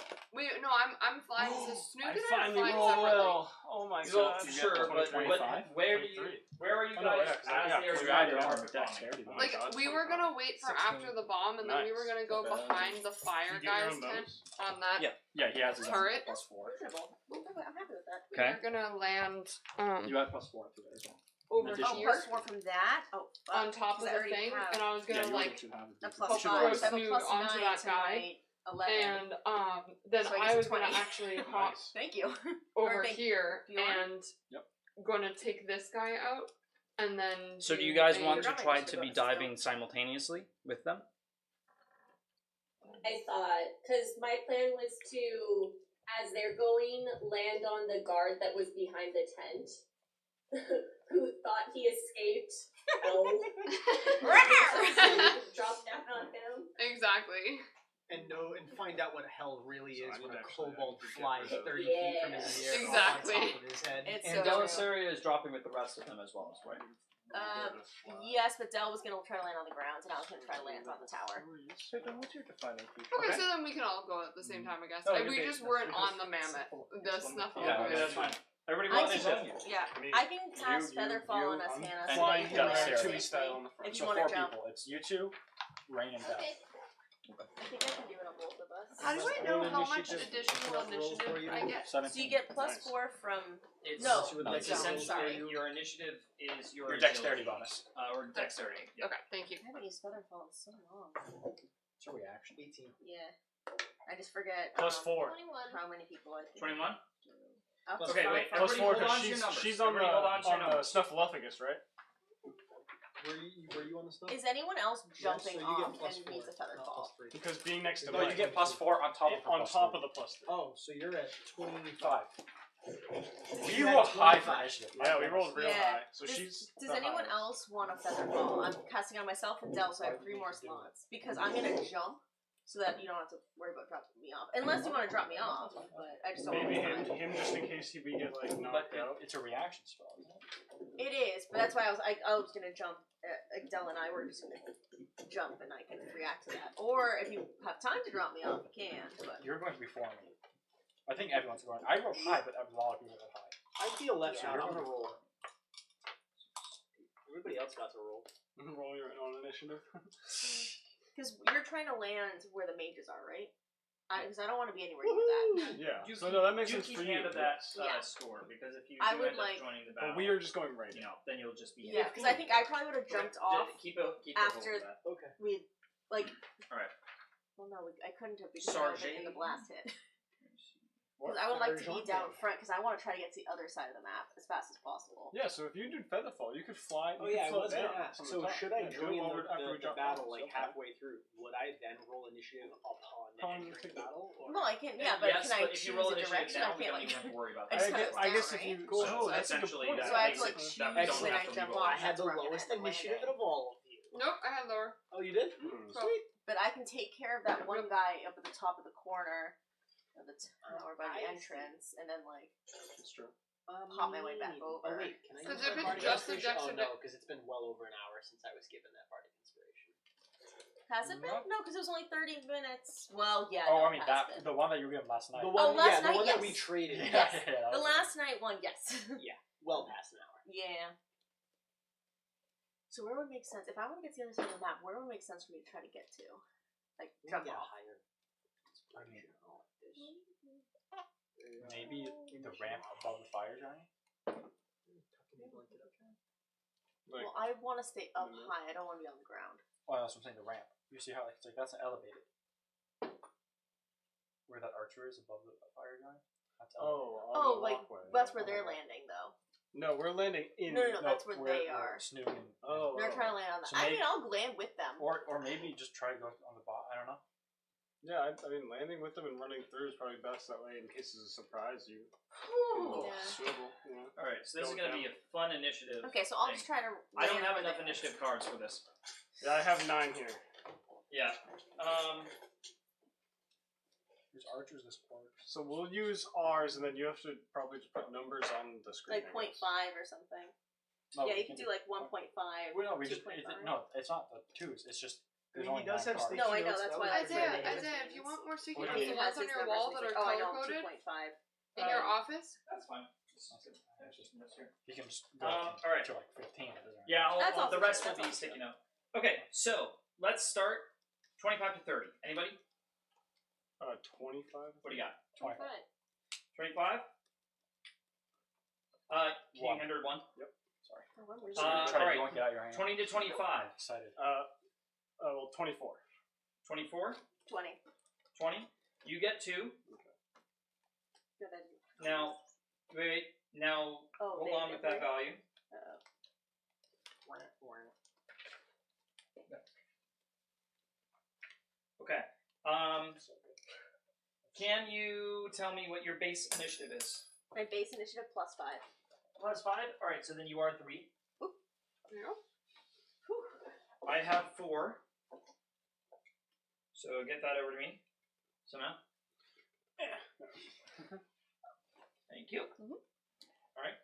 Speaker 5: I'm flying. So Snoop
Speaker 2: I
Speaker 5: and I are
Speaker 2: finally
Speaker 5: flying
Speaker 2: roll
Speaker 5: separately.
Speaker 2: well. Oh my
Speaker 1: So
Speaker 2: god.
Speaker 1: sure, but
Speaker 4: 25?
Speaker 1: where do you?
Speaker 2: 23.
Speaker 1: Where are you
Speaker 2: Oh, no,
Speaker 1: guys
Speaker 2: yeah, 'cause I
Speaker 1: as
Speaker 2: got
Speaker 1: they are
Speaker 2: three
Speaker 1: trying to
Speaker 2: items.
Speaker 1: arm
Speaker 4: Dexterity.
Speaker 1: bombing?
Speaker 5: Like we were gonna wait for
Speaker 2: 16.
Speaker 5: after the bomb, and then we were gonna go
Speaker 2: Nice.
Speaker 5: behind the fire
Speaker 2: You get your
Speaker 5: guy's
Speaker 2: own
Speaker 5: tent
Speaker 2: bonus?
Speaker 5: on that.
Speaker 4: Yeah, he has his own
Speaker 5: Turret?
Speaker 4: +4.
Speaker 3: reasonable. I'm happy with that.
Speaker 4: Okay.
Speaker 5: We're gonna land
Speaker 4: You had +4 today as well.
Speaker 5: over
Speaker 4: Additional.
Speaker 3: Oh,
Speaker 5: here
Speaker 3: +4 from that. Oh, fuck.
Speaker 5: on top of
Speaker 3: 'Cause I
Speaker 5: the
Speaker 3: already
Speaker 5: thing,
Speaker 3: have
Speaker 5: and I was gonna
Speaker 4: you
Speaker 5: like
Speaker 4: also have
Speaker 3: a
Speaker 4: these.
Speaker 3: +5.
Speaker 5: throw
Speaker 3: So I have a
Speaker 5: Snood onto
Speaker 3: +9
Speaker 5: that
Speaker 3: to
Speaker 5: guy,
Speaker 3: my 11.
Speaker 5: and then
Speaker 3: So I
Speaker 5: I
Speaker 3: guess
Speaker 5: was
Speaker 3: 20.
Speaker 5: gonna actually hop
Speaker 2: Nice.
Speaker 3: Thank you.
Speaker 5: over
Speaker 3: thank
Speaker 5: here
Speaker 3: Bjorn?
Speaker 5: and gonna take this guy out, and then.
Speaker 1: So do you guys
Speaker 5: a-
Speaker 1: want to
Speaker 3: You're
Speaker 1: try
Speaker 3: not
Speaker 1: to be
Speaker 3: supposed to.
Speaker 1: diving simultaneously with them?
Speaker 8: I thought, because my plan was to, as they're going, land on the guard that was behind the tent, who thought he escaped hell. Drop down on him.
Speaker 5: Exactly.
Speaker 6: And find out what hell really
Speaker 2: So
Speaker 6: is
Speaker 2: I
Speaker 6: when
Speaker 2: would
Speaker 6: a
Speaker 2: actually
Speaker 6: kobold
Speaker 2: have to get
Speaker 6: flies
Speaker 2: rid of-
Speaker 6: 30 feet from his ear
Speaker 5: Exactly.
Speaker 6: on top of his head.
Speaker 3: It's
Speaker 1: And
Speaker 3: so
Speaker 1: Delisaria is dropping with the rest of them as well, right?
Speaker 3: Yes, but Dell was gonna try to land on the ground, and I was gonna try to land on the tower.
Speaker 11: So then what's your defining feature?
Speaker 5: Okay, so then we can all go at the same time, I guess.
Speaker 11: Oh,
Speaker 5: we
Speaker 11: you're
Speaker 5: just
Speaker 11: big.
Speaker 5: weren't
Speaker 11: Because
Speaker 5: on the mammoth. The snuffle.
Speaker 1: Yeah,
Speaker 5: was-
Speaker 1: okay, that's fine. Everybody
Speaker 3: I
Speaker 1: roll
Speaker 3: can-
Speaker 1: initiative.
Speaker 3: Yeah,
Speaker 2: Me,
Speaker 3: I can cast
Speaker 2: you,
Speaker 3: Featherfall on us,
Speaker 2: I'm
Speaker 3: Hannah.
Speaker 4: and
Speaker 3: so
Speaker 2: Flying
Speaker 3: that you
Speaker 2: him
Speaker 3: can land
Speaker 4: Delisaria.
Speaker 2: Ratatouille style on the front.
Speaker 3: If
Speaker 4: So
Speaker 3: you want
Speaker 4: 4
Speaker 3: to jump.
Speaker 4: people. It's you two, Rain and Beth.
Speaker 3: Okay. I think I can do it on both of us.
Speaker 5: How do I know how much additional
Speaker 6: rolls for
Speaker 5: initiative
Speaker 6: you.
Speaker 5: I get?
Speaker 4: 17.
Speaker 3: So you get
Speaker 2: Nice.
Speaker 3: +4 from.
Speaker 1: It's,
Speaker 3: No,
Speaker 1: it's
Speaker 3: no,
Speaker 1: essentially
Speaker 3: sorry.
Speaker 1: your initiative is your
Speaker 4: Your dexterity
Speaker 1: agility.
Speaker 4: bonus.
Speaker 1: Or dexterity. Yeah.
Speaker 5: Okay, thank you.
Speaker 3: I haven't used Featherfall in so long.
Speaker 4: It's a reaction.
Speaker 6: 18.
Speaker 3: Yeah. I just forget.
Speaker 2: +4.
Speaker 3: 21. How many people I think.
Speaker 1: 21?
Speaker 3: Up
Speaker 1: Okay,
Speaker 3: to
Speaker 1: wait.
Speaker 3: five.
Speaker 2: +4
Speaker 1: Everybody hold on
Speaker 2: because
Speaker 1: to your numbers.
Speaker 2: she's on the
Speaker 1: Everybody hold on to your numbers.
Speaker 2: Snuffleupagus, right?
Speaker 6: Were you on the stuff?
Speaker 3: Is anyone else jumping
Speaker 6: so you
Speaker 3: off
Speaker 6: get
Speaker 3: and
Speaker 6: +4,
Speaker 3: needs a feather
Speaker 6: not
Speaker 3: fall?
Speaker 6: +3.
Speaker 2: Because being next to
Speaker 4: No,
Speaker 2: Mike.
Speaker 4: you get +4 on top of the
Speaker 2: on
Speaker 4: +3.
Speaker 2: top of the +3.
Speaker 6: Oh, so you're at 25.
Speaker 4: 5.
Speaker 6: You
Speaker 4: You
Speaker 6: had
Speaker 4: roll high for
Speaker 6: 25.
Speaker 4: initiative.
Speaker 2: Yeah, we rolled real
Speaker 3: Yeah.
Speaker 2: high. So
Speaker 3: Does-
Speaker 2: she's.
Speaker 3: Does
Speaker 2: the
Speaker 3: anyone
Speaker 2: highest.
Speaker 3: else want a feather fall? I'm casting on myself and Dell, so I have 3 more slots. Because I'm gonna jump so that you don't have to worry about dropping me off. Unless you want to drop me off, but I just don't
Speaker 2: Maybe
Speaker 3: want to.
Speaker 2: him just in case we get like
Speaker 4: But
Speaker 2: knocked out.
Speaker 4: it's a reaction spell, isn't it?
Speaker 3: It is, but that's why I was gonna jump. Like Dell and I were just gonna jump, and I can react to that. Or if you have time to drop me off, you can. But
Speaker 4: You're going before me. I think everyone's going. I rolled high, but a lot of people rolled high.
Speaker 6: I feel left
Speaker 4: Yeah,
Speaker 6: out.
Speaker 4: you're
Speaker 6: I'm
Speaker 4: gonna
Speaker 6: gonna roll. Everybody else got to roll.
Speaker 2: Roll your own initiative.
Speaker 3: because you're trying to land where the mages are, right? Because I don't want to be anywhere near that.
Speaker 2: Yeah.
Speaker 1: You
Speaker 2: So
Speaker 1: keep-
Speaker 2: no, that makes
Speaker 1: you
Speaker 2: sense
Speaker 1: keep
Speaker 2: for you.
Speaker 1: hand of that
Speaker 3: Yeah.
Speaker 1: score, because if you
Speaker 3: I
Speaker 1: do
Speaker 3: would
Speaker 1: end up
Speaker 3: like-
Speaker 1: joining the battle,
Speaker 2: But we are just going right
Speaker 1: you
Speaker 2: now.
Speaker 1: know, then you'll just be
Speaker 3: Yeah, because I think I probably would have jumped off.
Speaker 1: Keep a
Speaker 3: after-
Speaker 1: hold of that.
Speaker 6: Okay.
Speaker 3: We like.
Speaker 1: Alright.
Speaker 3: Well, no, I couldn't have because I would have been in the
Speaker 1: Sargent.
Speaker 3: blast hit.
Speaker 6: What
Speaker 3: Because I would like to be
Speaker 6: Sargent?
Speaker 3: down front because I want to try to get to the other side of the map as fast as possible.
Speaker 2: Yeah. So if you did Featherfall, you could fly.
Speaker 6: Oh
Speaker 2: you
Speaker 6: yeah, I
Speaker 2: could float
Speaker 6: was gonna
Speaker 2: down
Speaker 6: ask.
Speaker 2: from the
Speaker 6: So
Speaker 2: top.
Speaker 6: should I
Speaker 2: Yeah,
Speaker 6: join
Speaker 2: do it after we
Speaker 6: the
Speaker 2: drop
Speaker 6: battle
Speaker 2: down.
Speaker 6: like
Speaker 2: Okay.
Speaker 6: halfway through? Would I then roll initiative upon
Speaker 2: Upon
Speaker 6: entering
Speaker 2: the-
Speaker 6: the battle? Or?
Speaker 3: No, I can. Yeah, but
Speaker 1: yes,
Speaker 3: can I
Speaker 1: but if you
Speaker 3: choose
Speaker 1: roll
Speaker 3: a
Speaker 1: initiative
Speaker 3: direction?
Speaker 1: now,
Speaker 3: I
Speaker 1: we
Speaker 3: can't
Speaker 1: don't
Speaker 3: like.
Speaker 1: even have to worry about
Speaker 3: I
Speaker 1: that.
Speaker 3: just kinda
Speaker 2: I guess
Speaker 3: down,
Speaker 2: if you.
Speaker 3: right?
Speaker 2: Cool.
Speaker 1: So
Speaker 2: Oh, that's a good
Speaker 1: essentially
Speaker 2: point.
Speaker 1: that
Speaker 3: So I have
Speaker 1: makes
Speaker 3: to like
Speaker 1: it-
Speaker 3: choose
Speaker 1: that we don't
Speaker 3: when
Speaker 1: have
Speaker 3: I
Speaker 1: to
Speaker 3: jump
Speaker 1: re-roll.
Speaker 3: off.
Speaker 6: I had the
Speaker 3: That's where I'm
Speaker 6: lowest
Speaker 3: gonna land
Speaker 6: initiative
Speaker 3: it.
Speaker 6: of all of you.
Speaker 5: Nope, I had lower.
Speaker 6: Oh, you did?
Speaker 2: Hmm.
Speaker 6: Sweet.
Speaker 3: But I can take care of that one guy up at the top of the corner of the tower by the
Speaker 6: I
Speaker 3: entrance, and then like
Speaker 2: That's true.
Speaker 3: pop my way back over.
Speaker 6: Oh wait, can I
Speaker 5: Because
Speaker 6: use
Speaker 5: if
Speaker 6: my
Speaker 5: it's
Speaker 6: bardic
Speaker 5: just the
Speaker 6: inspiration? Oh
Speaker 5: Dexter-
Speaker 6: no, because it's been well over an hour since I was given that bardic inspiration.
Speaker 3: Has it been?
Speaker 4: No.
Speaker 3: No, because it was only 30 minutes. Well, yeah.
Speaker 4: Oh,
Speaker 3: no,
Speaker 4: I mean
Speaker 3: it has
Speaker 4: that
Speaker 3: been.
Speaker 4: the one that you were given last night.
Speaker 6: The one,
Speaker 3: last
Speaker 6: yeah,
Speaker 3: night,
Speaker 6: the one that we
Speaker 3: yes.
Speaker 6: traded.
Speaker 3: Yes.
Speaker 4: that
Speaker 3: The
Speaker 4: was
Speaker 3: last night one, yes.
Speaker 6: Well past an hour.
Speaker 3: Yeah. So where would make sense? If I want to get to the other side of the map, where would make sense for me to try to get to? Like jump
Speaker 6: Yeah,
Speaker 3: off.
Speaker 6: higher.
Speaker 4: I mean, maybe the ramp above the fire giant.
Speaker 2: Like,
Speaker 3: Well, I want to stay up
Speaker 2: Mhm.
Speaker 3: high. I don't want to be on the ground.
Speaker 4: Oh, that's what I'm saying. The ramp. You see how it's like that's elevated. Where that archer is above the fire giant. That's elevated.
Speaker 3: Oh, like that's where they're landing though.
Speaker 2: No, we're landing in.
Speaker 3: No, that's where they are.
Speaker 4: Snoog and
Speaker 3: They're trying to land on that.
Speaker 4: So
Speaker 3: I
Speaker 4: maybe-
Speaker 3: mean, I'll land with them.
Speaker 4: or maybe just try to go on the bot. I don't know.
Speaker 2: Yeah, I mean, landing with them and running through is probably best that way in case it's a surprise. You
Speaker 3: Yeah.
Speaker 2: swivel. Yeah.
Speaker 1: All right, so this is
Speaker 2: Go
Speaker 1: going to
Speaker 2: down.
Speaker 1: be a fun initiative.
Speaker 3: Okay, so I'll
Speaker 1: thing.
Speaker 3: just try to.
Speaker 1: I don't
Speaker 3: land
Speaker 1: have
Speaker 3: where
Speaker 1: enough
Speaker 3: they are.
Speaker 1: initiative cards for this.
Speaker 2: Yeah, I have 9 here.
Speaker 1: Yeah.
Speaker 4: There's archers this part.
Speaker 2: So we'll use ours, and then you have to probably just put numbers on the screen.
Speaker 3: Like 0.5 or something.
Speaker 4: No,
Speaker 3: yeah,
Speaker 4: we
Speaker 3: you can
Speaker 4: can
Speaker 3: do like 1.5.
Speaker 4: Well, no, we just
Speaker 3: 2.5.
Speaker 4: no. It's not the twos. It's just there's
Speaker 6: I mean,
Speaker 4: only
Speaker 6: he does
Speaker 4: 9
Speaker 6: have
Speaker 4: cards.
Speaker 6: sticky
Speaker 3: No, I know,
Speaker 6: notes.
Speaker 3: that's
Speaker 6: That
Speaker 3: why
Speaker 6: was
Speaker 3: I was
Speaker 6: pretty
Speaker 3: saying
Speaker 6: good.
Speaker 5: Isaiah, if you want more sticky
Speaker 4: What do
Speaker 5: notes,
Speaker 4: you
Speaker 5: the
Speaker 4: mean?
Speaker 5: ones on your wall that are
Speaker 3: oh, I know,
Speaker 5: color coded
Speaker 3: 2.5.
Speaker 5: in your office.
Speaker 1: That's fine.
Speaker 4: You can just go
Speaker 1: all right.
Speaker 4: to like 15. It doesn't
Speaker 1: Yeah,
Speaker 3: That's
Speaker 1: the
Speaker 3: also
Speaker 1: rest
Speaker 3: true,
Speaker 1: will
Speaker 3: that's
Speaker 1: be
Speaker 3: also
Speaker 1: sticky
Speaker 3: true.
Speaker 1: note. Okay, so let's start 25 to 30. Anybody?
Speaker 2: 25.
Speaker 1: What do you got?
Speaker 4: 25.
Speaker 1: 25?
Speaker 4: One.
Speaker 1: King 101.
Speaker 4: Sorry.
Speaker 1: All
Speaker 4: Try to
Speaker 1: right.
Speaker 4: yoink it out your hand.
Speaker 1: 20 to 25.
Speaker 4: Excited.
Speaker 2: Well, 24.
Speaker 1: 24?
Speaker 3: 20.
Speaker 1: 20? You get 2. Now, wait. Now,
Speaker 3: Oh,
Speaker 1: hold
Speaker 3: they
Speaker 1: on with that
Speaker 3: different?
Speaker 1: value. Okay. Can you tell me what your base initiative is?
Speaker 3: My base initiative +5.
Speaker 1: +5? Alright, so then you are 3.
Speaker 5: Yeah.
Speaker 1: I have 4. So get that over to me somehow. Thank you. Alright.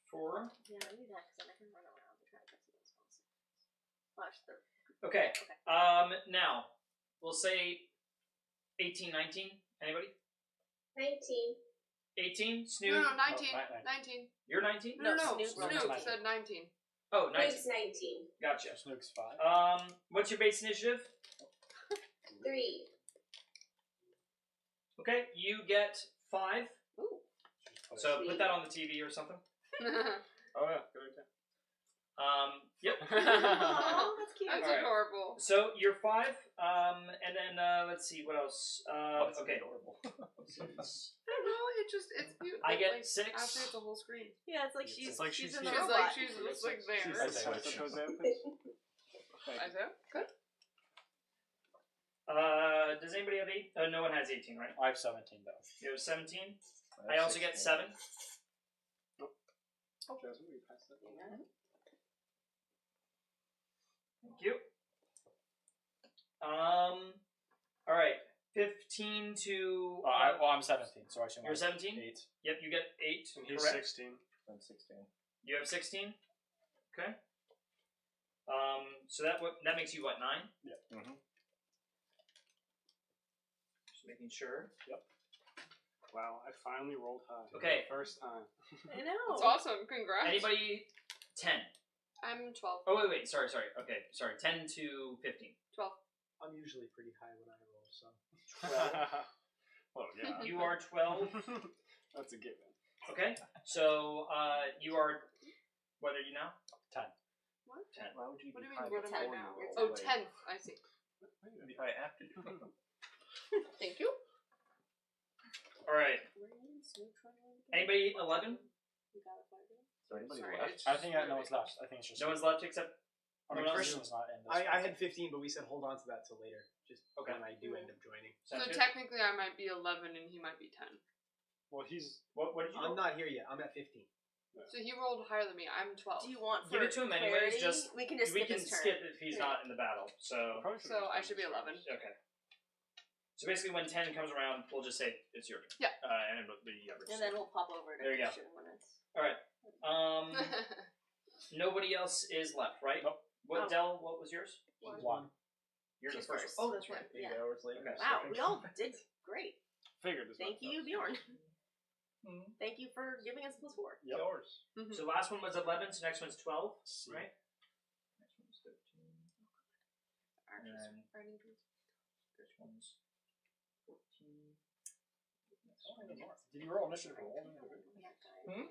Speaker 1: 4.
Speaker 3: Yeah, I need that because then I can run around and try to get to those ones. Flash through.
Speaker 1: Okay. Now, we'll say 18, 19. Anybody?
Speaker 8: 19.
Speaker 1: 18? Snoop?
Speaker 5: No, 19.
Speaker 4: No,
Speaker 5: 19.
Speaker 1: You're 19?
Speaker 5: No,
Speaker 3: Snoop
Speaker 5: Snoop
Speaker 3: rolled
Speaker 4: 19.
Speaker 5: said 19.
Speaker 1: Oh, 19.
Speaker 8: Luke's 19.
Speaker 1: Gotcha.
Speaker 4: Snoog's 5.
Speaker 1: What's your base initiative?
Speaker 8: 3.
Speaker 1: Okay, you get 5.
Speaker 3: Ooh.
Speaker 1: So put that on the TV or something.
Speaker 2: Oh, yeah, good idea.
Speaker 1: Yep.
Speaker 3: Oh, that's cute.
Speaker 5: That's
Speaker 1: All right.
Speaker 5: adorable.
Speaker 1: So you're 5. And then let's see what else. Okay.
Speaker 11: Adorable.
Speaker 5: I don't know. It's beautiful.
Speaker 1: I get
Speaker 5: like,
Speaker 1: 6.
Speaker 5: Actually, it's a whole screen.
Speaker 3: Yeah, it's like she's
Speaker 2: like
Speaker 3: she's
Speaker 2: she's
Speaker 3: in
Speaker 2: here.
Speaker 3: the
Speaker 5: She's
Speaker 3: robot.
Speaker 5: like she's just like there. Isaiah, good.
Speaker 1: Does anybody have 8? No one has 18, right?
Speaker 4: I have 17 though.
Speaker 1: You have 17. I also get 7.
Speaker 2: Jasmine, will you pass that?
Speaker 1: Thank you. All right. 15 to.
Speaker 4: I'm 17, so I assume
Speaker 1: You're
Speaker 4: I'm
Speaker 1: 17.
Speaker 4: 8.
Speaker 1: Yep, you get 8.
Speaker 2: And he's
Speaker 1: Correct.
Speaker 2: 16.
Speaker 11: I'm 16.
Speaker 1: You have 16. Okay. So that makes you what, 9?
Speaker 4: Yeah.
Speaker 11: Mm-hmm.
Speaker 1: Just making sure.
Speaker 2: Wow, I finally rolled high.
Speaker 1: Okay.
Speaker 2: For the first time.
Speaker 3: I know.
Speaker 5: It's awesome. Congrats.
Speaker 1: Anybody? 10.
Speaker 5: I'm 12.
Speaker 1: Oh wait. Sorry. Okay, sorry. 10 to 15.
Speaker 5: 12.
Speaker 6: I'm usually pretty high when I roll, so.
Speaker 1: 12.
Speaker 2: Well, yeah.
Speaker 1: You are 12.
Speaker 2: That's a given.
Speaker 1: Okay. So you are. What are you now?
Speaker 4: 10.
Speaker 5: What?
Speaker 1: 10.
Speaker 11: Why would you
Speaker 5: What do
Speaker 11: be
Speaker 5: you mean?
Speaker 11: high
Speaker 5: What am I
Speaker 11: before
Speaker 5: now?
Speaker 11: you roll?
Speaker 5: Oh,
Speaker 11: Like,
Speaker 5: 10th. I see.
Speaker 11: You'd be high after you.
Speaker 5: Thank you.
Speaker 1: All right. Anybody 11?
Speaker 11: So anybody
Speaker 5: Sorry,
Speaker 11: left?
Speaker 5: it's
Speaker 4: I think I
Speaker 5: just
Speaker 4: know
Speaker 5: really
Speaker 4: what's left. I think it's just.
Speaker 1: No one's left except.
Speaker 4: I mean,
Speaker 1: Everyone else?
Speaker 4: Christian's not in this.
Speaker 6: I
Speaker 4: one.
Speaker 6: had 15, but we said hold on to that till later, just
Speaker 1: Okay.
Speaker 6: when I do end up joining.
Speaker 5: So
Speaker 1: Sounds good?
Speaker 5: technically, I might be 11 and he might be 10.
Speaker 2: Well, he's.
Speaker 1: What did you
Speaker 6: I'm
Speaker 1: roll?
Speaker 6: not here yet. I'm at 15.
Speaker 5: So he rolled higher than me. I'm 12.
Speaker 3: Do you want
Speaker 1: Give
Speaker 3: for
Speaker 1: it to him anyways,
Speaker 3: clarity?
Speaker 1: just-
Speaker 3: we can just
Speaker 1: We
Speaker 3: skip
Speaker 1: can
Speaker 3: his turn.
Speaker 1: skip if he's
Speaker 3: Yeah.
Speaker 1: not in the battle. So
Speaker 5: So I should be 11.
Speaker 1: okay. So basically, when 10 comes around, we'll just say it's your turn.
Speaker 5: Yeah.
Speaker 1: And it'll be yours.
Speaker 3: And then we'll pop over to
Speaker 1: There you go.
Speaker 3: Christian when it's.
Speaker 1: All right. Nobody else is left, right?
Speaker 4: Nope.
Speaker 1: What
Speaker 3: Oh.
Speaker 1: Del? What was yours?
Speaker 4: 1.
Speaker 1: You're
Speaker 3: She's
Speaker 1: the first.
Speaker 3: first.
Speaker 1: one.
Speaker 6: Oh, that's right.
Speaker 11: 8
Speaker 3: Yeah.
Speaker 11: hours later.
Speaker 1: Okay.
Speaker 3: Wow, we all did great.
Speaker 2: Figured as
Speaker 3: Thank
Speaker 2: much.
Speaker 3: you, Bjorn.
Speaker 1: Mhm.
Speaker 3: Thank you for giving us +4.
Speaker 4: Yep.
Speaker 11: Yours.
Speaker 5: Mhm.
Speaker 1: So last one was 11. So next one's 12,
Speaker 4: See.
Speaker 1: right? Next one's 13.
Speaker 5: Archers
Speaker 1: And-
Speaker 5: fighting bees.
Speaker 1: This one's 14.
Speaker 4: Did you roll initiative for all?
Speaker 1: Hmm?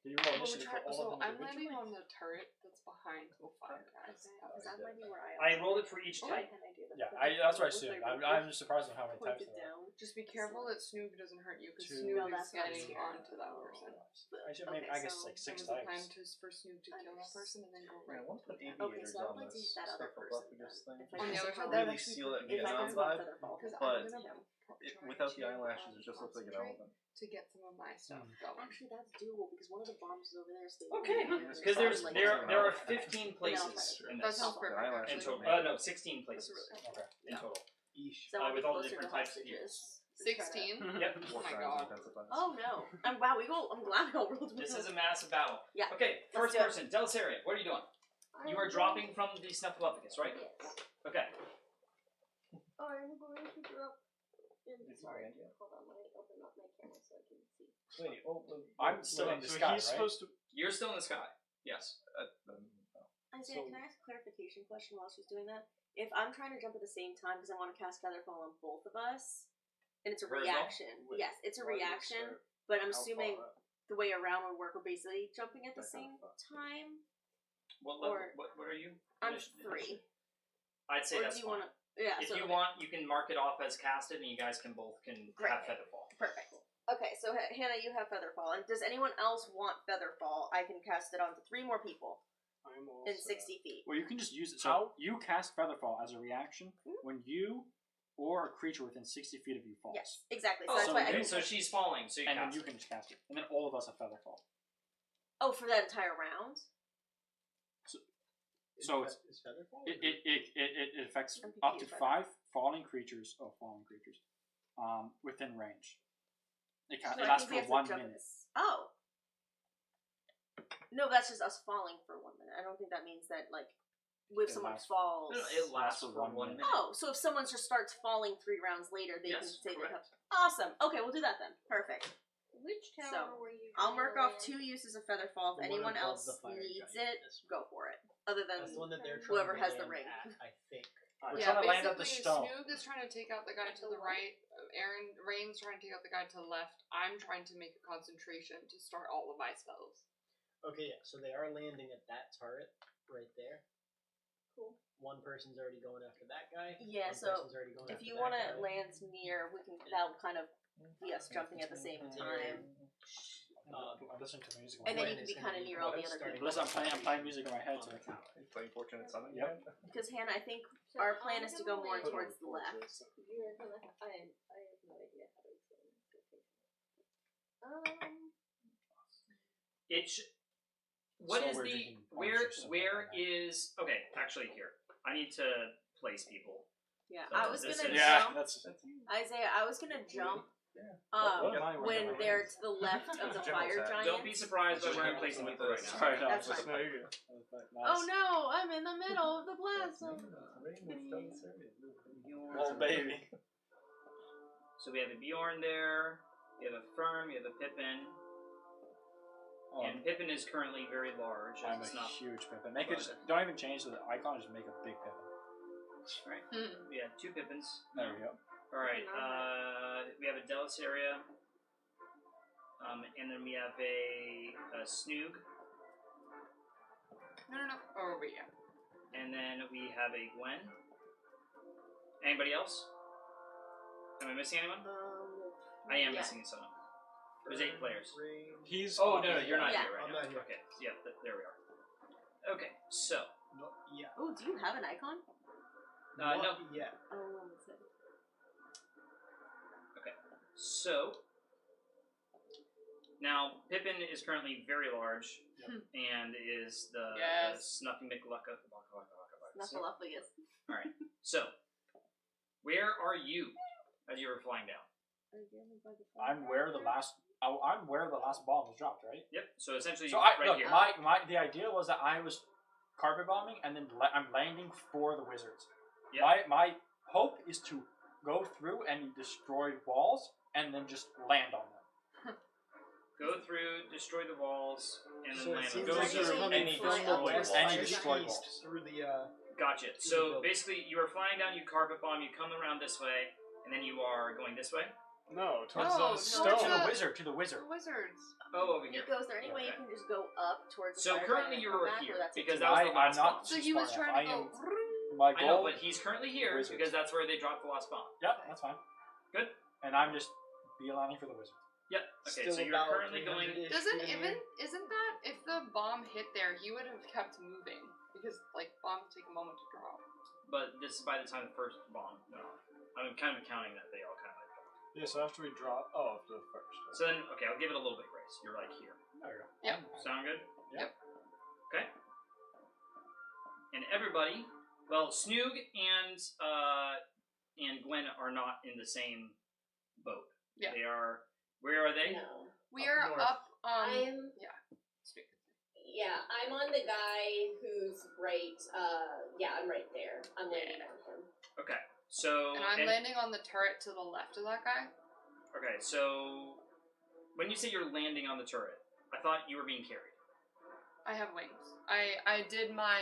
Speaker 4: Did you roll
Speaker 5: Well,
Speaker 4: initiative for all
Speaker 5: so
Speaker 4: of them
Speaker 5: I'm landing
Speaker 4: individually?
Speaker 5: on the turret that's behind the fire guys.
Speaker 10: Because that might be where
Speaker 1: I rolled it for each type.
Speaker 4: Yeah, that's what I assumed. I'm just surprised at how many types there are.
Speaker 5: Just be careful that Snoog doesn't hurt you, because
Speaker 4: Two.
Speaker 5: Snoog
Speaker 3: No,
Speaker 5: is
Speaker 3: that's not
Speaker 5: getting
Speaker 3: scary.
Speaker 5: onto that person.
Speaker 4: I should make, I guess, like
Speaker 5: There
Speaker 4: 6
Speaker 5: was a plan
Speaker 4: types.
Speaker 5: for Snoog to kill that person and then go
Speaker 11: Yeah,
Speaker 5: right
Speaker 11: I want to put
Speaker 5: into
Speaker 3: Okay,
Speaker 11: aviators
Speaker 3: so I
Speaker 11: on
Speaker 3: would like to
Speaker 11: this
Speaker 3: hit that other
Speaker 11: stuff
Speaker 3: person
Speaker 11: above this
Speaker 3: then.
Speaker 11: thing.
Speaker 3: If I
Speaker 5: On the
Speaker 3: can
Speaker 5: other
Speaker 3: somehow-
Speaker 5: side,
Speaker 11: Really seal it and
Speaker 3: if
Speaker 11: get
Speaker 3: I
Speaker 11: it
Speaker 3: can
Speaker 11: on
Speaker 3: somehow
Speaker 11: vibe,
Speaker 3: featherfall.
Speaker 5: Because
Speaker 11: but
Speaker 5: I'm gonna
Speaker 11: without the eyelashes, it just looks like an elephant.
Speaker 5: to get some of my stuff going.
Speaker 3: Actually, that's doable because one of the bombs is over there. So
Speaker 1: Okay, because there are 15 places in
Speaker 5: That
Speaker 1: this.
Speaker 5: sounds perfect.
Speaker 11: eyelash
Speaker 1: In
Speaker 11: is
Speaker 5: Actually.
Speaker 1: total. No, 16 places
Speaker 4: Okay.
Speaker 1: in total.
Speaker 3: So I want to
Speaker 1: with
Speaker 3: be
Speaker 1: all the
Speaker 3: closer to
Speaker 1: different types of
Speaker 3: hostages.
Speaker 5: 16.
Speaker 1: Yep.
Speaker 5: Oh my god.
Speaker 3: Oh no! I'm glad we all rolled.
Speaker 1: This is a massive battle.
Speaker 3: Yeah.
Speaker 1: Okay, first
Speaker 3: do it.
Speaker 1: person, Delisaria, what are you doing? You are dropping from the Snuffleupagus, right?
Speaker 10: Yes.
Speaker 1: Okay.
Speaker 10: I'm going to drop.
Speaker 11: It's
Speaker 10: Sorry,
Speaker 11: fine, yeah.
Speaker 10: hold on. Let me open up my camera so I can see.
Speaker 11: Wait,
Speaker 4: I'm still in the
Speaker 2: So
Speaker 4: sky,
Speaker 2: he's
Speaker 4: right?
Speaker 2: supposed to.
Speaker 1: You're still in the sky. Yes.
Speaker 3: Isaiah, can I ask a clarification question while she's doing that? If I'm trying to jump at the same time because I want to cast Featherfall on both of us, and it's a
Speaker 1: Her as well?
Speaker 3: reaction. Yes, it's a reaction, but I'm assuming the way around would work. We're basically jumping at the same time.
Speaker 1: What level?
Speaker 3: Or-
Speaker 1: What are you?
Speaker 3: I'm
Speaker 1: Initi-
Speaker 3: 3.
Speaker 1: I'd say
Speaker 3: Or
Speaker 1: that's
Speaker 3: do you
Speaker 1: fine.
Speaker 3: want to? Yeah.
Speaker 1: If
Speaker 3: so,
Speaker 1: you
Speaker 3: okay.
Speaker 1: want, you can mark it off as casted, and you guys can
Speaker 3: Great.
Speaker 1: have Featherfall.
Speaker 3: Perfect. Okay, so Hannah, you have Featherfall, and does anyone else want Featherfall? I can cast it onto 3 more people
Speaker 2: I'm also,
Speaker 3: in 60 feet.
Speaker 4: Well, you can just use it. So
Speaker 2: How?
Speaker 4: you cast Featherfall as a reaction when you or a creature within 60 feet of you falls.
Speaker 3: Yes, exactly. So
Speaker 1: Oh,
Speaker 3: that's why
Speaker 1: okay.
Speaker 3: I
Speaker 1: So she's falling. So you
Speaker 4: And then
Speaker 1: cast
Speaker 4: you
Speaker 1: it.
Speaker 4: can just cast it. And then all of us have Featherfall.
Speaker 3: Oh, for that entire round.
Speaker 4: So it's,
Speaker 6: Is Featherfall?
Speaker 4: it affects
Speaker 3: I'm
Speaker 4: up to
Speaker 3: confused by
Speaker 4: 5 falling creatures within range. It
Speaker 3: So
Speaker 4: lasts
Speaker 3: I think we
Speaker 4: for
Speaker 3: have
Speaker 4: 1
Speaker 3: to jump
Speaker 4: minute.
Speaker 3: Oh. No, that's just us falling for 1 minute. I don't think that means that, like, if
Speaker 4: It
Speaker 3: someone
Speaker 4: lasts-
Speaker 3: falls.
Speaker 1: No, it lasts
Speaker 4: for
Speaker 1: for
Speaker 4: 1
Speaker 1: 1
Speaker 4: minute.
Speaker 1: minute.
Speaker 3: Oh, so if someone just starts falling 3 rounds later, they can
Speaker 1: Yes,
Speaker 3: say they have.
Speaker 1: correct.
Speaker 3: Awesome. Okay, we'll do that then. Perfect.
Speaker 10: Which tower
Speaker 3: So,
Speaker 10: were you?
Speaker 3: I'll mark off
Speaker 10: trying to
Speaker 3: 2 uses of Featherfall. If
Speaker 6: The one
Speaker 3: anyone
Speaker 6: above
Speaker 3: else
Speaker 6: the fire
Speaker 3: needs
Speaker 6: giant.
Speaker 3: it, go for it. Other than
Speaker 6: That's the one that they're trying
Speaker 3: whoever
Speaker 6: to
Speaker 3: has the
Speaker 6: land
Speaker 3: ring.
Speaker 6: at, I think.
Speaker 4: We're
Speaker 5: Yeah,
Speaker 4: trying to land up the
Speaker 5: basically,
Speaker 4: stone.
Speaker 5: Snoog is trying to take out the guy to the right. Rain's trying to take out the guy to the left. I'm trying to make a concentration to start all of my spells.
Speaker 6: Okay, yeah, so they are landing at that turret right there.
Speaker 10: Cool.
Speaker 6: One person's already going after that guy.
Speaker 3: Yeah,
Speaker 6: one
Speaker 3: so
Speaker 6: person's already going
Speaker 3: if
Speaker 6: after
Speaker 3: you
Speaker 6: that
Speaker 3: want
Speaker 6: guy.
Speaker 3: to land near, we can. That'll kind of be us jumping at the same time.
Speaker 4: I'm listening to music.
Speaker 3: And then you
Speaker 6: Gwen
Speaker 3: can
Speaker 6: is
Speaker 3: be
Speaker 6: gonna
Speaker 3: kind of
Speaker 6: be
Speaker 3: near all the
Speaker 6: what?
Speaker 3: other
Speaker 6: Starting
Speaker 3: people.
Speaker 4: Listen, I'm playing music in my head, so I can.
Speaker 11: Playing Fortunate Summon.
Speaker 7: Yep.
Speaker 3: Because Hannah, I think
Speaker 10: So
Speaker 3: our
Speaker 10: I'm
Speaker 3: plan is to go
Speaker 10: gonna
Speaker 3: more
Speaker 10: land-
Speaker 3: towards the left.
Speaker 10: You're gonna. I have no idea how to explain this.
Speaker 1: It. What
Speaker 4: So
Speaker 1: is
Speaker 4: we're
Speaker 1: the
Speaker 4: drinking
Speaker 1: where?
Speaker 4: orange juice
Speaker 1: Where
Speaker 4: somewhere, right?
Speaker 1: is? Okay, actually, here I need to place people.
Speaker 3: Yeah,
Speaker 1: So
Speaker 3: I was
Speaker 1: this
Speaker 3: gonna
Speaker 1: is-
Speaker 4: Yeah,
Speaker 3: jump.
Speaker 4: that's.
Speaker 3: Isaiah, I was gonna jump.
Speaker 4: What am I wearing?
Speaker 3: When they're to the left of the
Speaker 11: General's
Speaker 3: fire
Speaker 11: hat.
Speaker 3: giant.
Speaker 1: Don't be surprised by where I'm placing people right now.
Speaker 4: Sorry, no,
Speaker 3: That's
Speaker 4: it's
Speaker 3: fine.
Speaker 2: No, you're good.
Speaker 3: Oh no, I'm in the middle of the blast zone.
Speaker 4: Oh, baby.
Speaker 1: So we have a Bjorn there. We have a Fern. We have a Pippin. And Pippin is currently very large.
Speaker 4: I'm
Speaker 1: It's
Speaker 4: a
Speaker 1: not.
Speaker 4: huge Pippin. Make it just don't even change the icon. Just make a big Pippin.
Speaker 1: Right. We have 2 Pippins.
Speaker 4: There we go.
Speaker 1: All right. We have a Delisaria. And then we have a Snoog.
Speaker 5: No. Oh, but yeah.
Speaker 1: And then we have a Gwen. Anybody else? Am I missing anyone? I am
Speaker 3: yeah.
Speaker 1: missing someone. There's 8 players.
Speaker 2: He's.
Speaker 1: Oh no, you're not
Speaker 3: Yeah.
Speaker 1: here right
Speaker 6: I'm
Speaker 1: now.
Speaker 6: not here.
Speaker 1: Okay, yeah, there we are. Okay, so
Speaker 6: No, yeah.
Speaker 3: Oh, do you have an icon?
Speaker 1: no.
Speaker 6: Not yet.
Speaker 3: Oh, that's it.
Speaker 1: So now Pippin is currently very large and is the
Speaker 5: Yes.
Speaker 1: Snuffy McLucka.
Speaker 3: Snuffleupagus.
Speaker 1: All right. So where are you as you were flying down?
Speaker 4: I'm where the last bomb was dropped, right?
Speaker 1: Yep. So essentially,
Speaker 4: So
Speaker 1: right
Speaker 4: look,
Speaker 1: here.
Speaker 4: the idea was that I was carpet bombing and then I'm landing for the wizards.
Speaker 1: Yep.
Speaker 4: My hope is to go through and destroy walls and then just land on them.
Speaker 1: Go through, destroy the walls, and then
Speaker 6: So it
Speaker 1: land on
Speaker 6: seems
Speaker 1: them.
Speaker 6: like
Speaker 11: through
Speaker 6: it's coming
Speaker 11: any
Speaker 6: from
Speaker 11: destroyed
Speaker 6: west
Speaker 11: walls.
Speaker 4: Any
Speaker 6: to the
Speaker 4: destroyed
Speaker 6: east
Speaker 4: walls.
Speaker 6: through the.
Speaker 1: Gotcha.
Speaker 6: the
Speaker 1: So
Speaker 6: building.
Speaker 1: basically, you are flying down, you carpet bomb, you come around this way, and then you are going this way.
Speaker 2: No, towards
Speaker 5: No,
Speaker 2: the
Speaker 5: towards
Speaker 2: stone.
Speaker 4: To the
Speaker 5: the-
Speaker 4: wizard. To the wizard.
Speaker 5: The wizards.
Speaker 1: Oh, over here.
Speaker 3: Nico, is there any way you can just go up towards the
Speaker 1: So
Speaker 3: fire
Speaker 1: currently
Speaker 3: giant and
Speaker 1: you
Speaker 3: come
Speaker 1: were
Speaker 3: back,
Speaker 1: here
Speaker 3: or that's
Speaker 1: because
Speaker 3: it?
Speaker 1: that was the
Speaker 4: I'm
Speaker 1: last
Speaker 4: not
Speaker 1: bomb.
Speaker 5: So he was
Speaker 4: smart
Speaker 5: trying to
Speaker 4: enough.
Speaker 5: go.
Speaker 4: My
Speaker 1: I know,
Speaker 4: goal.
Speaker 1: but he's currently here
Speaker 4: Wizards.
Speaker 1: because that's where they dropped the last bomb.
Speaker 4: Yep, that's fine.
Speaker 1: Good.
Speaker 4: And I'm just beelining for the wizard.
Speaker 1: Yep. Okay,
Speaker 6: Still
Speaker 1: so you're
Speaker 6: about
Speaker 1: currently going.
Speaker 6: 300-ish
Speaker 5: Doesn't
Speaker 6: feet in
Speaker 5: even
Speaker 6: the air.
Speaker 5: isn't that if the bomb hit there, he would have kept moving because like bombs take a moment to drop.
Speaker 1: But this is by the time the first bomb. No, I'm kind of counting that they all kind of.
Speaker 2: Yeah, so after we drop. Oh, after the first.
Speaker 1: So then, okay, I'll give it a little bit grace. You're like here.
Speaker 4: There you go.
Speaker 5: Yep.
Speaker 1: Sound good?
Speaker 4: Yep.
Speaker 1: Okay. And everybody, well, Snoog and Gwen are not in the same boat.
Speaker 5: Yeah.
Speaker 1: They are. Where are they?
Speaker 8: No.
Speaker 5: We are
Speaker 6: north.
Speaker 5: up.
Speaker 8: I'm
Speaker 5: Speak.
Speaker 8: yeah, I'm on the guy who's right yeah, I'm right there. I'm landing on him.
Speaker 1: Okay. So.
Speaker 5: And I'm landing on the turret to the left of that guy.
Speaker 1: Okay, so when you say you're landing on the turret, I thought you were being carried.
Speaker 5: I have wings. I did my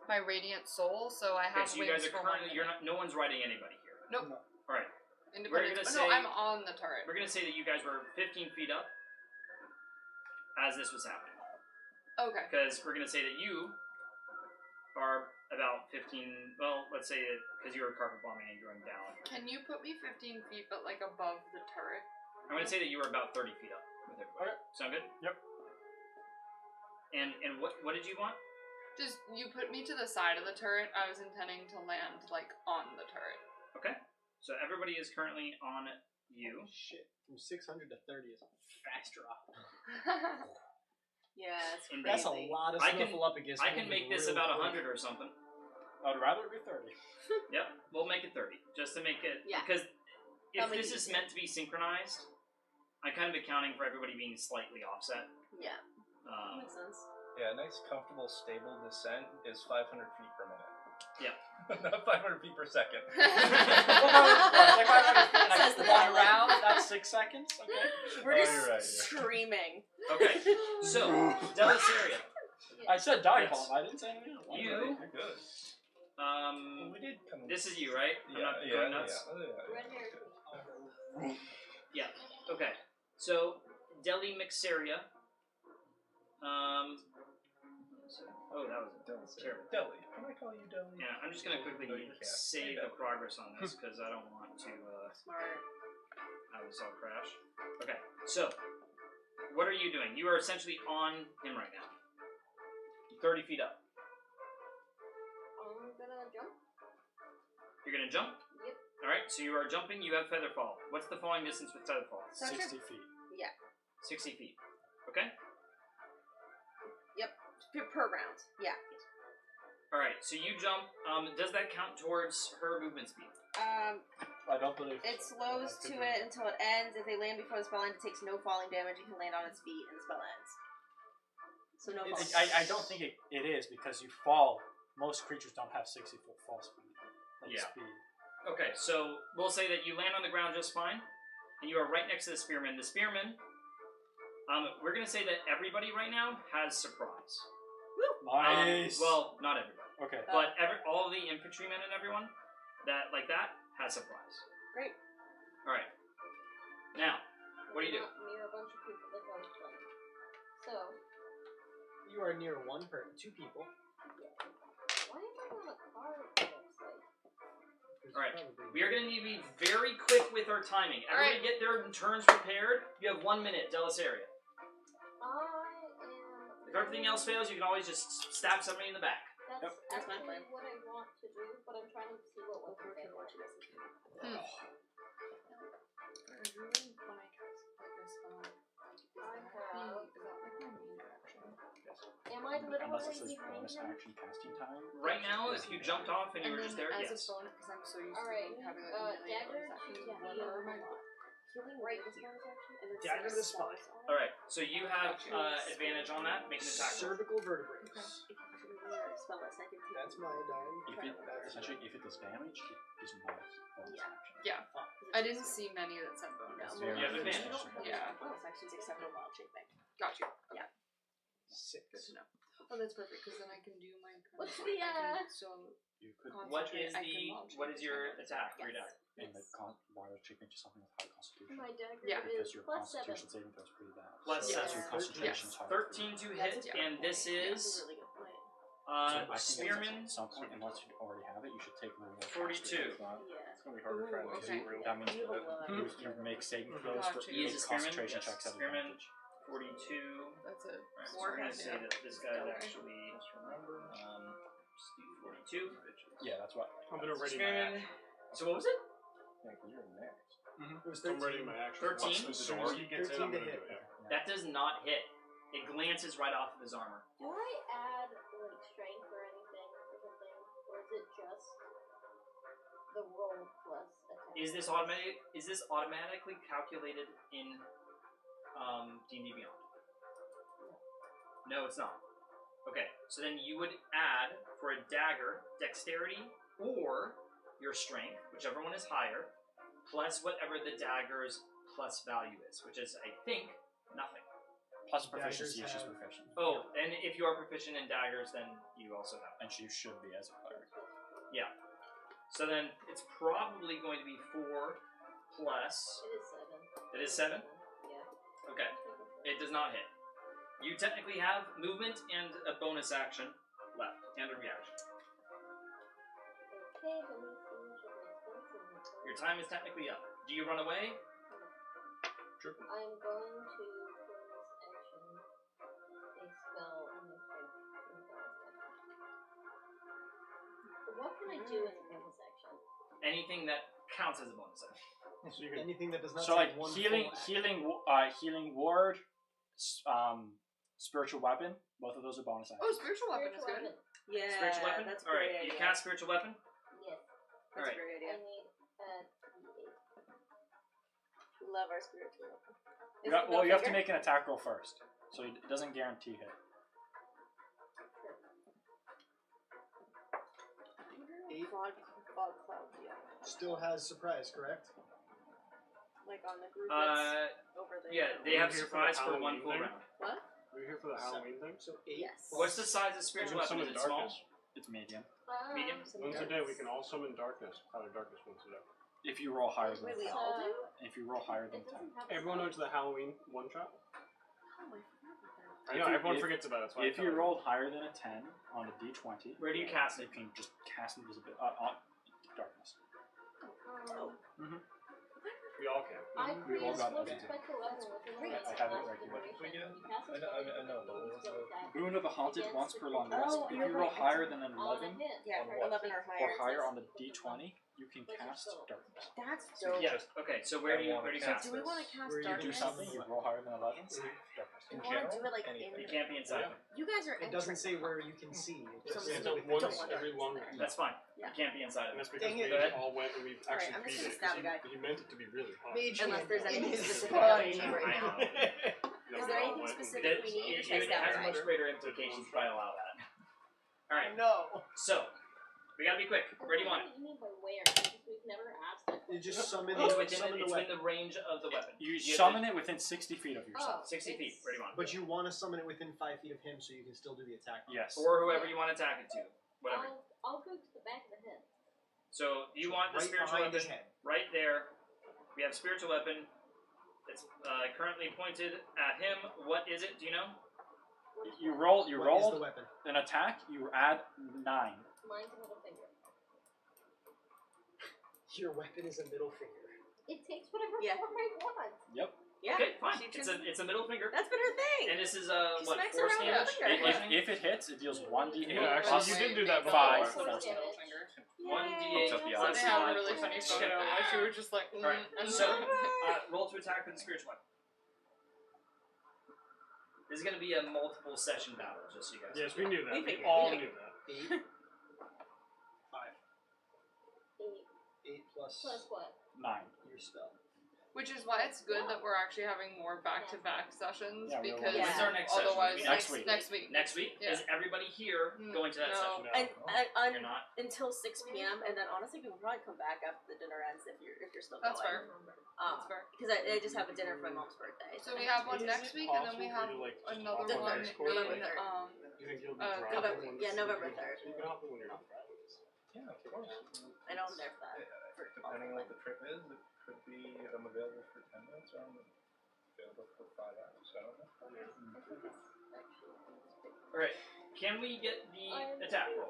Speaker 5: my radiant soul, so I
Speaker 1: Okay,
Speaker 5: have
Speaker 1: so you
Speaker 5: wings
Speaker 1: guys are
Speaker 5: for
Speaker 1: currently.
Speaker 5: 1
Speaker 1: You're
Speaker 5: minute.
Speaker 1: not. No one's riding anybody here.
Speaker 5: Nope.
Speaker 1: All right.
Speaker 5: Independent.
Speaker 1: gonna
Speaker 5: Oh, no,
Speaker 1: say-
Speaker 5: I'm on the turret.
Speaker 1: We're gonna say that you guys were 15 feet up as this was happening,
Speaker 5: Okay.
Speaker 1: because we're gonna say that you are about 15. Well, let's say that because you were carpet bombing and going down.
Speaker 5: Can you put me 15 feet, but like above the turret?
Speaker 1: I'm gonna say that you were about 30 feet up with everybody.
Speaker 4: Okay.
Speaker 1: Sound good?
Speaker 4: Yep.
Speaker 1: And what did you want?
Speaker 5: Just you put me to the side of the turret. I was intending to land like on the turret.
Speaker 1: Okay. So everybody is currently on you.
Speaker 6: Shit, from 600 to 30 is a fast drop.
Speaker 3: Yeah, it's
Speaker 1: Indeed.
Speaker 6: That's a
Speaker 3: crazy.
Speaker 6: lot of
Speaker 1: I can-
Speaker 6: snuffleupagus.
Speaker 1: I can make this
Speaker 6: real
Speaker 1: about
Speaker 6: quick.
Speaker 1: 100 or something.
Speaker 4: I'd rather it be 30.
Speaker 1: Yep, we'll make it 30 just to make it.
Speaker 3: Yeah.
Speaker 1: Because if
Speaker 3: That'll make
Speaker 1: this
Speaker 3: it
Speaker 1: is
Speaker 3: easier.
Speaker 1: meant to be synchronized, I'm kind of accounting for everybody being slightly offset.
Speaker 3: Yeah, makes sense.
Speaker 11: Yeah, a nice, comfortable, stable descent is 500 feet per minute.
Speaker 1: Yeah.
Speaker 11: Not 500 feet per second.
Speaker 4: Like 500 feet and I
Speaker 3: Says the
Speaker 4: fly
Speaker 3: pilot.
Speaker 4: around, that's 6 seconds. Okay.
Speaker 3: We're
Speaker 11: Oh,
Speaker 3: just
Speaker 11: you're right, yeah.
Speaker 3: screaming.
Speaker 1: Okay, so Deliceria,
Speaker 4: I said die
Speaker 1: Yes.
Speaker 4: bomb. I didn't say anything else.
Speaker 1: You-
Speaker 11: You're good. Well, we did come.
Speaker 1: this is you, right? I'm
Speaker 11: Yeah,
Speaker 1: not
Speaker 11: yeah,
Speaker 1: going nuts.
Speaker 11: yeah.
Speaker 1: Okay, so Deli Mixeria. Oh, that was terrible.
Speaker 11: Deli. Can I call you Deli?
Speaker 1: Yeah, I'm just gonna quickly
Speaker 11: No, you can't.
Speaker 1: save the progress on this because I don't want to
Speaker 3: Smart.
Speaker 1: have this all crash. Okay, so what are you doing? You are essentially on him right now. 30 feet up.
Speaker 10: I'm gonna jump.
Speaker 1: You're gonna jump?
Speaker 10: Yep.
Speaker 1: Alright, so you are jumping, you have feather fall. What's the falling distance with feather fall?
Speaker 4: 60 feet.
Speaker 1: 60 feet. Okay?
Speaker 3: Per round. Yeah.
Speaker 1: Alright, so you jump. Does that count towards her movement speed?
Speaker 4: I don't believe.
Speaker 3: It slows to it until it ends. If they land before the spell ends, it takes no falling damage. It can land on its feet and the spell ends. So no falling.
Speaker 4: I don't think it is because you fall. Most creatures don't have 60-foot fall speed.
Speaker 1: Yeah.
Speaker 4: Speed.
Speaker 1: Okay, so we'll say that you land on the ground just fine, and you are right next to the spearman. The spearman, we're gonna say that everybody right now has surprise.
Speaker 4: Nice.
Speaker 1: Well, not everybody,
Speaker 4: okay.
Speaker 1: but all the infantrymen and everyone that has surprise.
Speaker 3: Great.
Speaker 1: All right. Now, what do you do?
Speaker 10: Not near a bunch of people that don't play. So,
Speaker 6: You are near two people.
Speaker 10: why am I on a card that looks like?
Speaker 6: There's
Speaker 1: All right.
Speaker 6: probably-
Speaker 1: We are going to need to be very quick with our timing.
Speaker 5: All
Speaker 1: Everybody
Speaker 5: right.
Speaker 1: get their turns prepared. You have 1 minute, Deliceria. If everything else fails, you can always just stab somebody in the back.
Speaker 10: That's
Speaker 3: That's my
Speaker 10: actually
Speaker 3: plan.
Speaker 10: what I want to do, but I'm trying to see what one can fail. Am I
Speaker 4: Unless it
Speaker 10: literally
Speaker 4: says
Speaker 10: behind
Speaker 4: bonus
Speaker 10: him?
Speaker 4: action casting time.
Speaker 1: Right now, if you jumped off and you were just there,
Speaker 5: as
Speaker 1: yes.
Speaker 5: a bonus, because I'm so used
Speaker 10: Alright,
Speaker 5: to having like a million
Speaker 10: dagger
Speaker 5: bonus actions,
Speaker 10: to
Speaker 5: one
Speaker 10: heal
Speaker 5: over my
Speaker 10: healing right here. And then
Speaker 6: Dagger to the spine.
Speaker 1: All right. So you have advantage on that. Make an attack roll.
Speaker 6: Cervical vertebrae.
Speaker 3: Spell list, I can take
Speaker 6: That's my die.
Speaker 4: If it essentially if it does damage, it is bonus action.
Speaker 5: Yeah. I didn't see many that said bonus.
Speaker 3: No,
Speaker 1: You have advantage.
Speaker 5: Yeah.
Speaker 3: bonus actions except for wild shaping.
Speaker 5: Got you.
Speaker 6: 6.
Speaker 5: Good to know. Oh, that's perfect because then I can do my.
Speaker 3: What's
Speaker 5: I
Speaker 3: the,
Speaker 5: can still
Speaker 7: You could.
Speaker 1: What is
Speaker 5: concentrate. I can
Speaker 1: the
Speaker 5: launch
Speaker 1: what is your
Speaker 5: it.
Speaker 1: attack? Your
Speaker 3: Yes.
Speaker 1: attack.
Speaker 4: And the water treatment is something with high constitution.
Speaker 10: My dagger
Speaker 5: Yeah.
Speaker 4: Because
Speaker 10: is
Speaker 4: your
Speaker 10: plus 7.
Speaker 4: constitution saving throw is pretty bad.
Speaker 1: Plus
Speaker 4: so
Speaker 1: seven.
Speaker 4: your constitution's
Speaker 5: Yes.
Speaker 4: higher.
Speaker 1: 13 to
Speaker 3: That's
Speaker 1: hit,
Speaker 3: a good
Speaker 1: and
Speaker 3: point.
Speaker 1: this
Speaker 3: That's a
Speaker 1: is
Speaker 3: really good point.
Speaker 4: So I think
Speaker 1: Spearman.
Speaker 4: at some point, unless you already have it, you should take the reward.
Speaker 1: 42.
Speaker 11: It's not.
Speaker 3: Yeah.
Speaker 11: It's gonna be harder to try and
Speaker 5: Ooh,
Speaker 11: make
Speaker 5: okay.
Speaker 11: it real.
Speaker 4: That means
Speaker 3: You have a lot.
Speaker 4: you make saving
Speaker 2: Mhm.
Speaker 4: throws for
Speaker 5: Gotcha.
Speaker 1: He is
Speaker 4: make
Speaker 1: a spearman.
Speaker 4: concentration
Speaker 1: Yes,
Speaker 4: checks at
Speaker 1: spearman.
Speaker 4: advantage.
Speaker 1: 42.
Speaker 5: That's a
Speaker 1: Alright, so we're gonna say
Speaker 5: yeah.
Speaker 1: that this guy's
Speaker 5: Okay.
Speaker 1: actually
Speaker 11: Just remember.
Speaker 1: just do 42.
Speaker 4: Yeah, that's what.
Speaker 2: I'm gonna ready my
Speaker 1: Spearman.
Speaker 2: action.
Speaker 1: So what was it?
Speaker 11: Yeah, because you're next.
Speaker 6: It was
Speaker 2: I'm
Speaker 6: 13.
Speaker 2: ready my action.
Speaker 1: 13?
Speaker 2: As soon as he gets in,
Speaker 6: 13
Speaker 2: I'm
Speaker 6: to
Speaker 2: gonna
Speaker 6: hit.
Speaker 2: do it. Yeah.
Speaker 1: That does not hit. It glances right off of his armor.
Speaker 10: Do I add like strength or anything or something, or is it just the roll plus attack?
Speaker 1: Is this automatic? Is this automatically calculated in D&D Beyond? No, it's not. Okay, so then you would add for a dagger dexterity or your strength, whichever one is higher, plus whatever the dagger's plus value is, which is I think nothing.
Speaker 4: Plus proficiency,
Speaker 6: Daggers
Speaker 4: she's
Speaker 6: have-
Speaker 4: proficient.
Speaker 1: Oh, and if you are proficient in daggers, then you also have.
Speaker 4: And she should be as a cleric.
Speaker 1: Yeah. So then it's probably going to be 4 plus.
Speaker 10: It is 7.
Speaker 1: It is 7?
Speaker 10: Yeah.
Speaker 1: Okay. It does not hit. You technically have movement and a bonus action left, and a reaction.
Speaker 10: Okay, let me finish up my spells and
Speaker 1: Your time is technically up. Do you run away?
Speaker 10: I'm going to bonus action a spell and I think what can I do as a bonus action?
Speaker 1: Anything that counts as a bonus action.
Speaker 2: So you can.
Speaker 6: Anything that does not
Speaker 4: So
Speaker 6: take
Speaker 4: like
Speaker 6: one
Speaker 4: healing,
Speaker 6: full action.
Speaker 4: healing ward, spiritual weapon. Both of those are bonus
Speaker 5: Oh,
Speaker 4: actions.
Speaker 5: spiritual weapon is good.
Speaker 3: Yeah.
Speaker 1: Spiritual weapon?
Speaker 3: That's a
Speaker 1: Alright,
Speaker 3: great
Speaker 1: you
Speaker 3: idea.
Speaker 1: cast spiritual weapon?
Speaker 10: Yes.
Speaker 3: That's
Speaker 1: Alright.
Speaker 3: a great
Speaker 10: I
Speaker 3: idea.
Speaker 10: need
Speaker 3: We love our spiritual weapon. Is
Speaker 4: You
Speaker 3: it
Speaker 4: well, you have to
Speaker 3: finger?
Speaker 4: make an attack roll first, so it doesn't guarantee hit.
Speaker 6: 8
Speaker 3: Fog cloud, yeah.
Speaker 6: still has surprise, correct?
Speaker 3: Like on the group that's over there.
Speaker 1: Yeah, they have
Speaker 2: Here for
Speaker 1: surprise
Speaker 2: the
Speaker 1: for one
Speaker 2: Halloween
Speaker 1: full
Speaker 2: thing?
Speaker 1: round.
Speaker 3: What?
Speaker 2: Are you here for the Halloween thing?
Speaker 6: So 8
Speaker 3: Yes.
Speaker 6: plus-
Speaker 1: What's the size of spiritual
Speaker 2: Summon
Speaker 1: weapon? Is it small?
Speaker 2: darkness.
Speaker 4: It's medium.
Speaker 1: Medium?
Speaker 2: Once a day, we can all summon darkness. Cloud of darkness once a day.
Speaker 4: If you roll higher than
Speaker 3: Wait, we
Speaker 4: 10.
Speaker 3: all do?
Speaker 4: If you roll higher than
Speaker 10: It
Speaker 4: 10.
Speaker 10: doesn't have
Speaker 2: Everyone knows the Halloween one shot.
Speaker 3: Oh, I forgot about that.
Speaker 2: I know everyone forgets about it. That's why
Speaker 4: If you rolled higher than a 10 on a d20,
Speaker 1: Where do you cast
Speaker 4: you
Speaker 1: it?
Speaker 4: can just cast invisibility on darkness.
Speaker 2: we all can.
Speaker 10: I
Speaker 4: We
Speaker 10: create
Speaker 4: all
Speaker 10: a
Speaker 4: got
Speaker 10: slow
Speaker 4: it.
Speaker 10: spectral weapon within the
Speaker 3: Great.
Speaker 10: range
Speaker 4: I
Speaker 10: of
Speaker 4: have it
Speaker 10: last
Speaker 4: right here.
Speaker 10: duration.
Speaker 11: We get it?
Speaker 10: When you cast a
Speaker 11: I know,
Speaker 10: spell,
Speaker 11: I know, but
Speaker 10: you
Speaker 11: what's
Speaker 10: still
Speaker 11: the-
Speaker 10: attack
Speaker 4: Boon of the Haunted
Speaker 10: against
Speaker 4: once
Speaker 10: the
Speaker 4: per long
Speaker 10: creature
Speaker 4: rest.
Speaker 3: Oh,
Speaker 4: If
Speaker 3: you're
Speaker 4: you roll
Speaker 3: right.
Speaker 4: higher than an
Speaker 10: on a
Speaker 4: 11
Speaker 10: hit.
Speaker 3: Yeah,
Speaker 11: On
Speaker 3: or
Speaker 11: what?
Speaker 3: 11 or
Speaker 4: or
Speaker 3: higher.
Speaker 4: higher
Speaker 3: says-
Speaker 4: on the d20, you can cast darkness.
Speaker 3: That's
Speaker 11: So
Speaker 3: dope.
Speaker 1: Yeah. Okay. So where do you cast
Speaker 3: Do we
Speaker 1: this?
Speaker 3: want to cast
Speaker 6: Where you
Speaker 4: You do
Speaker 3: darkness?
Speaker 4: something, you roll higher than 11, darkness.
Speaker 3: Do
Speaker 11: In
Speaker 3: we want to do
Speaker 11: general?
Speaker 3: it like
Speaker 11: Anything.
Speaker 1: You
Speaker 3: in?
Speaker 1: can't be inside.
Speaker 11: Yeah.
Speaker 3: You guys are.
Speaker 6: It doesn't say where you can see. It just
Speaker 3: So
Speaker 6: says
Speaker 2: It's
Speaker 6: within
Speaker 2: once
Speaker 3: don't want
Speaker 2: every
Speaker 3: darkness
Speaker 2: long
Speaker 3: in there.
Speaker 2: rest.
Speaker 1: That's fine.
Speaker 3: Yeah.
Speaker 1: You can't be inside.
Speaker 2: And that's because
Speaker 6: Dang
Speaker 2: we
Speaker 6: it.
Speaker 2: all went and we've
Speaker 3: Alright,
Speaker 2: actually
Speaker 3: I'm just
Speaker 2: beat
Speaker 3: gonna
Speaker 2: it.
Speaker 3: stab a
Speaker 2: 'cause
Speaker 3: guy.
Speaker 2: he meant it to be really hard.
Speaker 6: Mage
Speaker 3: Unless
Speaker 6: hand
Speaker 3: there's
Speaker 6: in
Speaker 3: anything
Speaker 6: his
Speaker 3: specific
Speaker 6: spine.
Speaker 3: that we need right now.
Speaker 2: Yeah,
Speaker 3: Is
Speaker 2: we
Speaker 3: there
Speaker 2: all
Speaker 3: anything
Speaker 2: went and
Speaker 3: specific
Speaker 2: did
Speaker 3: we need? Or should I
Speaker 1: It
Speaker 3: stab
Speaker 1: has
Speaker 3: a guy?
Speaker 1: much greater implications, but I allow that. All right.
Speaker 6: No.
Speaker 1: So we gotta be quick. Where do you want it?
Speaker 10: What do you mean by where? Because we've never asked that
Speaker 6: You just
Speaker 10: question.
Speaker 6: summon,
Speaker 1: It's within
Speaker 6: summon the
Speaker 1: it's
Speaker 6: weapon.
Speaker 1: within the range of the weapon.
Speaker 4: You
Speaker 1: have
Speaker 4: summon it within 60 feet of yourself.
Speaker 1: 60 feet. Where do you want it?
Speaker 6: But you want to summon it within 5 feet of him so you can still do the attack.
Speaker 4: Yes.
Speaker 1: Or whoever you want to attack it to. Whatever.
Speaker 10: I'll go to the back of the head.
Speaker 1: So you want the
Speaker 6: right
Speaker 1: spiritual
Speaker 6: behind his
Speaker 1: weapon
Speaker 6: head.
Speaker 1: right there. We have spiritual weapon. It's currently pointed at him. What is it? Do you know?
Speaker 4: You roll. You
Speaker 6: What is the
Speaker 4: rolled
Speaker 6: weapon?
Speaker 4: an attack. You add 9.
Speaker 10: Mine's a middle finger.
Speaker 6: Your weapon is a middle finger.
Speaker 10: It takes whatever
Speaker 3: Yeah.
Speaker 10: form I want.
Speaker 4: Yep.
Speaker 3: Yeah.
Speaker 1: Okay, fine.
Speaker 3: She
Speaker 1: It's a middle finger.
Speaker 3: That's been her thing.
Speaker 1: And this is
Speaker 3: She
Speaker 1: what,
Speaker 3: smacks
Speaker 1: force
Speaker 3: around
Speaker 1: damage?
Speaker 3: with her finger.
Speaker 4: If it hits, it deals 1d8
Speaker 2: Yeah, actually,
Speaker 4: plus
Speaker 2: you did do that before.
Speaker 4: 5
Speaker 10: Force
Speaker 4: force
Speaker 10: damage.
Speaker 4: damage.
Speaker 5: Finger.
Speaker 1: 1d8
Speaker 4: Up to the
Speaker 1: plus
Speaker 5: They have a
Speaker 1: 5
Speaker 5: really
Speaker 1: force
Speaker 5: funny
Speaker 1: damage.
Speaker 5: photo.
Speaker 1: Okay.
Speaker 5: Like she was just like.
Speaker 1: Alright, so roll to attack with the spiritual weapon. This is going to be a multiple session battle, just so you guys
Speaker 2: Yes,
Speaker 1: know.
Speaker 2: we knew that.
Speaker 3: We
Speaker 2: We
Speaker 3: figured,
Speaker 2: all
Speaker 3: we
Speaker 2: knew that.
Speaker 6: 8. 5.
Speaker 10: 8
Speaker 6: 8 plus
Speaker 10: plus what?
Speaker 4: 9.
Speaker 6: your spell.
Speaker 5: Which is why it's good that we're actually having more back-to-back sessions
Speaker 4: Yeah, we're
Speaker 5: because
Speaker 3: Yeah.
Speaker 1: When's our next session?
Speaker 5: otherwise
Speaker 4: Next week.
Speaker 5: Next week.
Speaker 1: Next week?
Speaker 5: Yeah.
Speaker 1: Is everybody here going to that
Speaker 5: No.
Speaker 1: session?
Speaker 3: And
Speaker 1: You're not?
Speaker 3: until 6 p.m. and then honestly we will probably come back after the dinner ends if you're still
Speaker 5: That's
Speaker 3: going.
Speaker 5: fair. That's fair.
Speaker 3: Because I just have a dinner for my mom's birthday.
Speaker 5: So we have one
Speaker 2: Is
Speaker 5: next
Speaker 2: it
Speaker 5: week, and then we have
Speaker 2: possible for you to, like, just
Speaker 5: another
Speaker 2: hop on
Speaker 5: one
Speaker 2: Discord,
Speaker 3: November
Speaker 5: in
Speaker 3: 3rd.
Speaker 2: You think you'll be
Speaker 5: Uh,
Speaker 2: dropping
Speaker 3: November-
Speaker 2: once
Speaker 3: yeah,
Speaker 2: you
Speaker 3: November
Speaker 2: get-
Speaker 3: 3rd.
Speaker 2: You can hop in when you're on Fridays.
Speaker 11: Yeah, of course.
Speaker 3: I know I'm there for that. For
Speaker 11: Depending on what the trip is, it could be if I'm available for 10 minutes or I'm available for 5 hours. I don't know.
Speaker 1: Alright. Can we get the attack roll?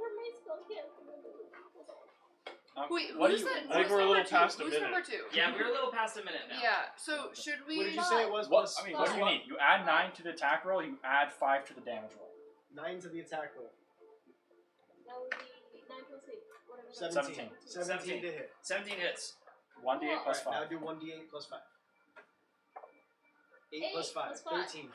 Speaker 5: Wait,
Speaker 4: what
Speaker 5: who's
Speaker 4: do you-
Speaker 5: that?
Speaker 2: I think
Speaker 5: who's
Speaker 2: we're a
Speaker 5: number
Speaker 2: little
Speaker 5: two?
Speaker 2: past a
Speaker 5: Who's
Speaker 2: minute.
Speaker 5: number 2?
Speaker 1: Yeah, we're a little past a minute now.
Speaker 5: Yeah. So should we?
Speaker 6: What did you say it was?
Speaker 4: What?
Speaker 6: Plus
Speaker 4: I mean, what do you need? You add 9 to the attack roll. You add 5 to the damage roll.
Speaker 6: 9 to the attack roll.
Speaker 10: That would be 9 plus 8. Whatever.
Speaker 6: 17. 17
Speaker 1: 17.
Speaker 6: to hit.
Speaker 1: 17 hits.
Speaker 4: 1d8 plus
Speaker 6: Alright, now
Speaker 4: 5.
Speaker 6: do 1d8 plus 5. 8
Speaker 10: 8
Speaker 6: plus 5.
Speaker 10: plus 5.
Speaker 6: 13.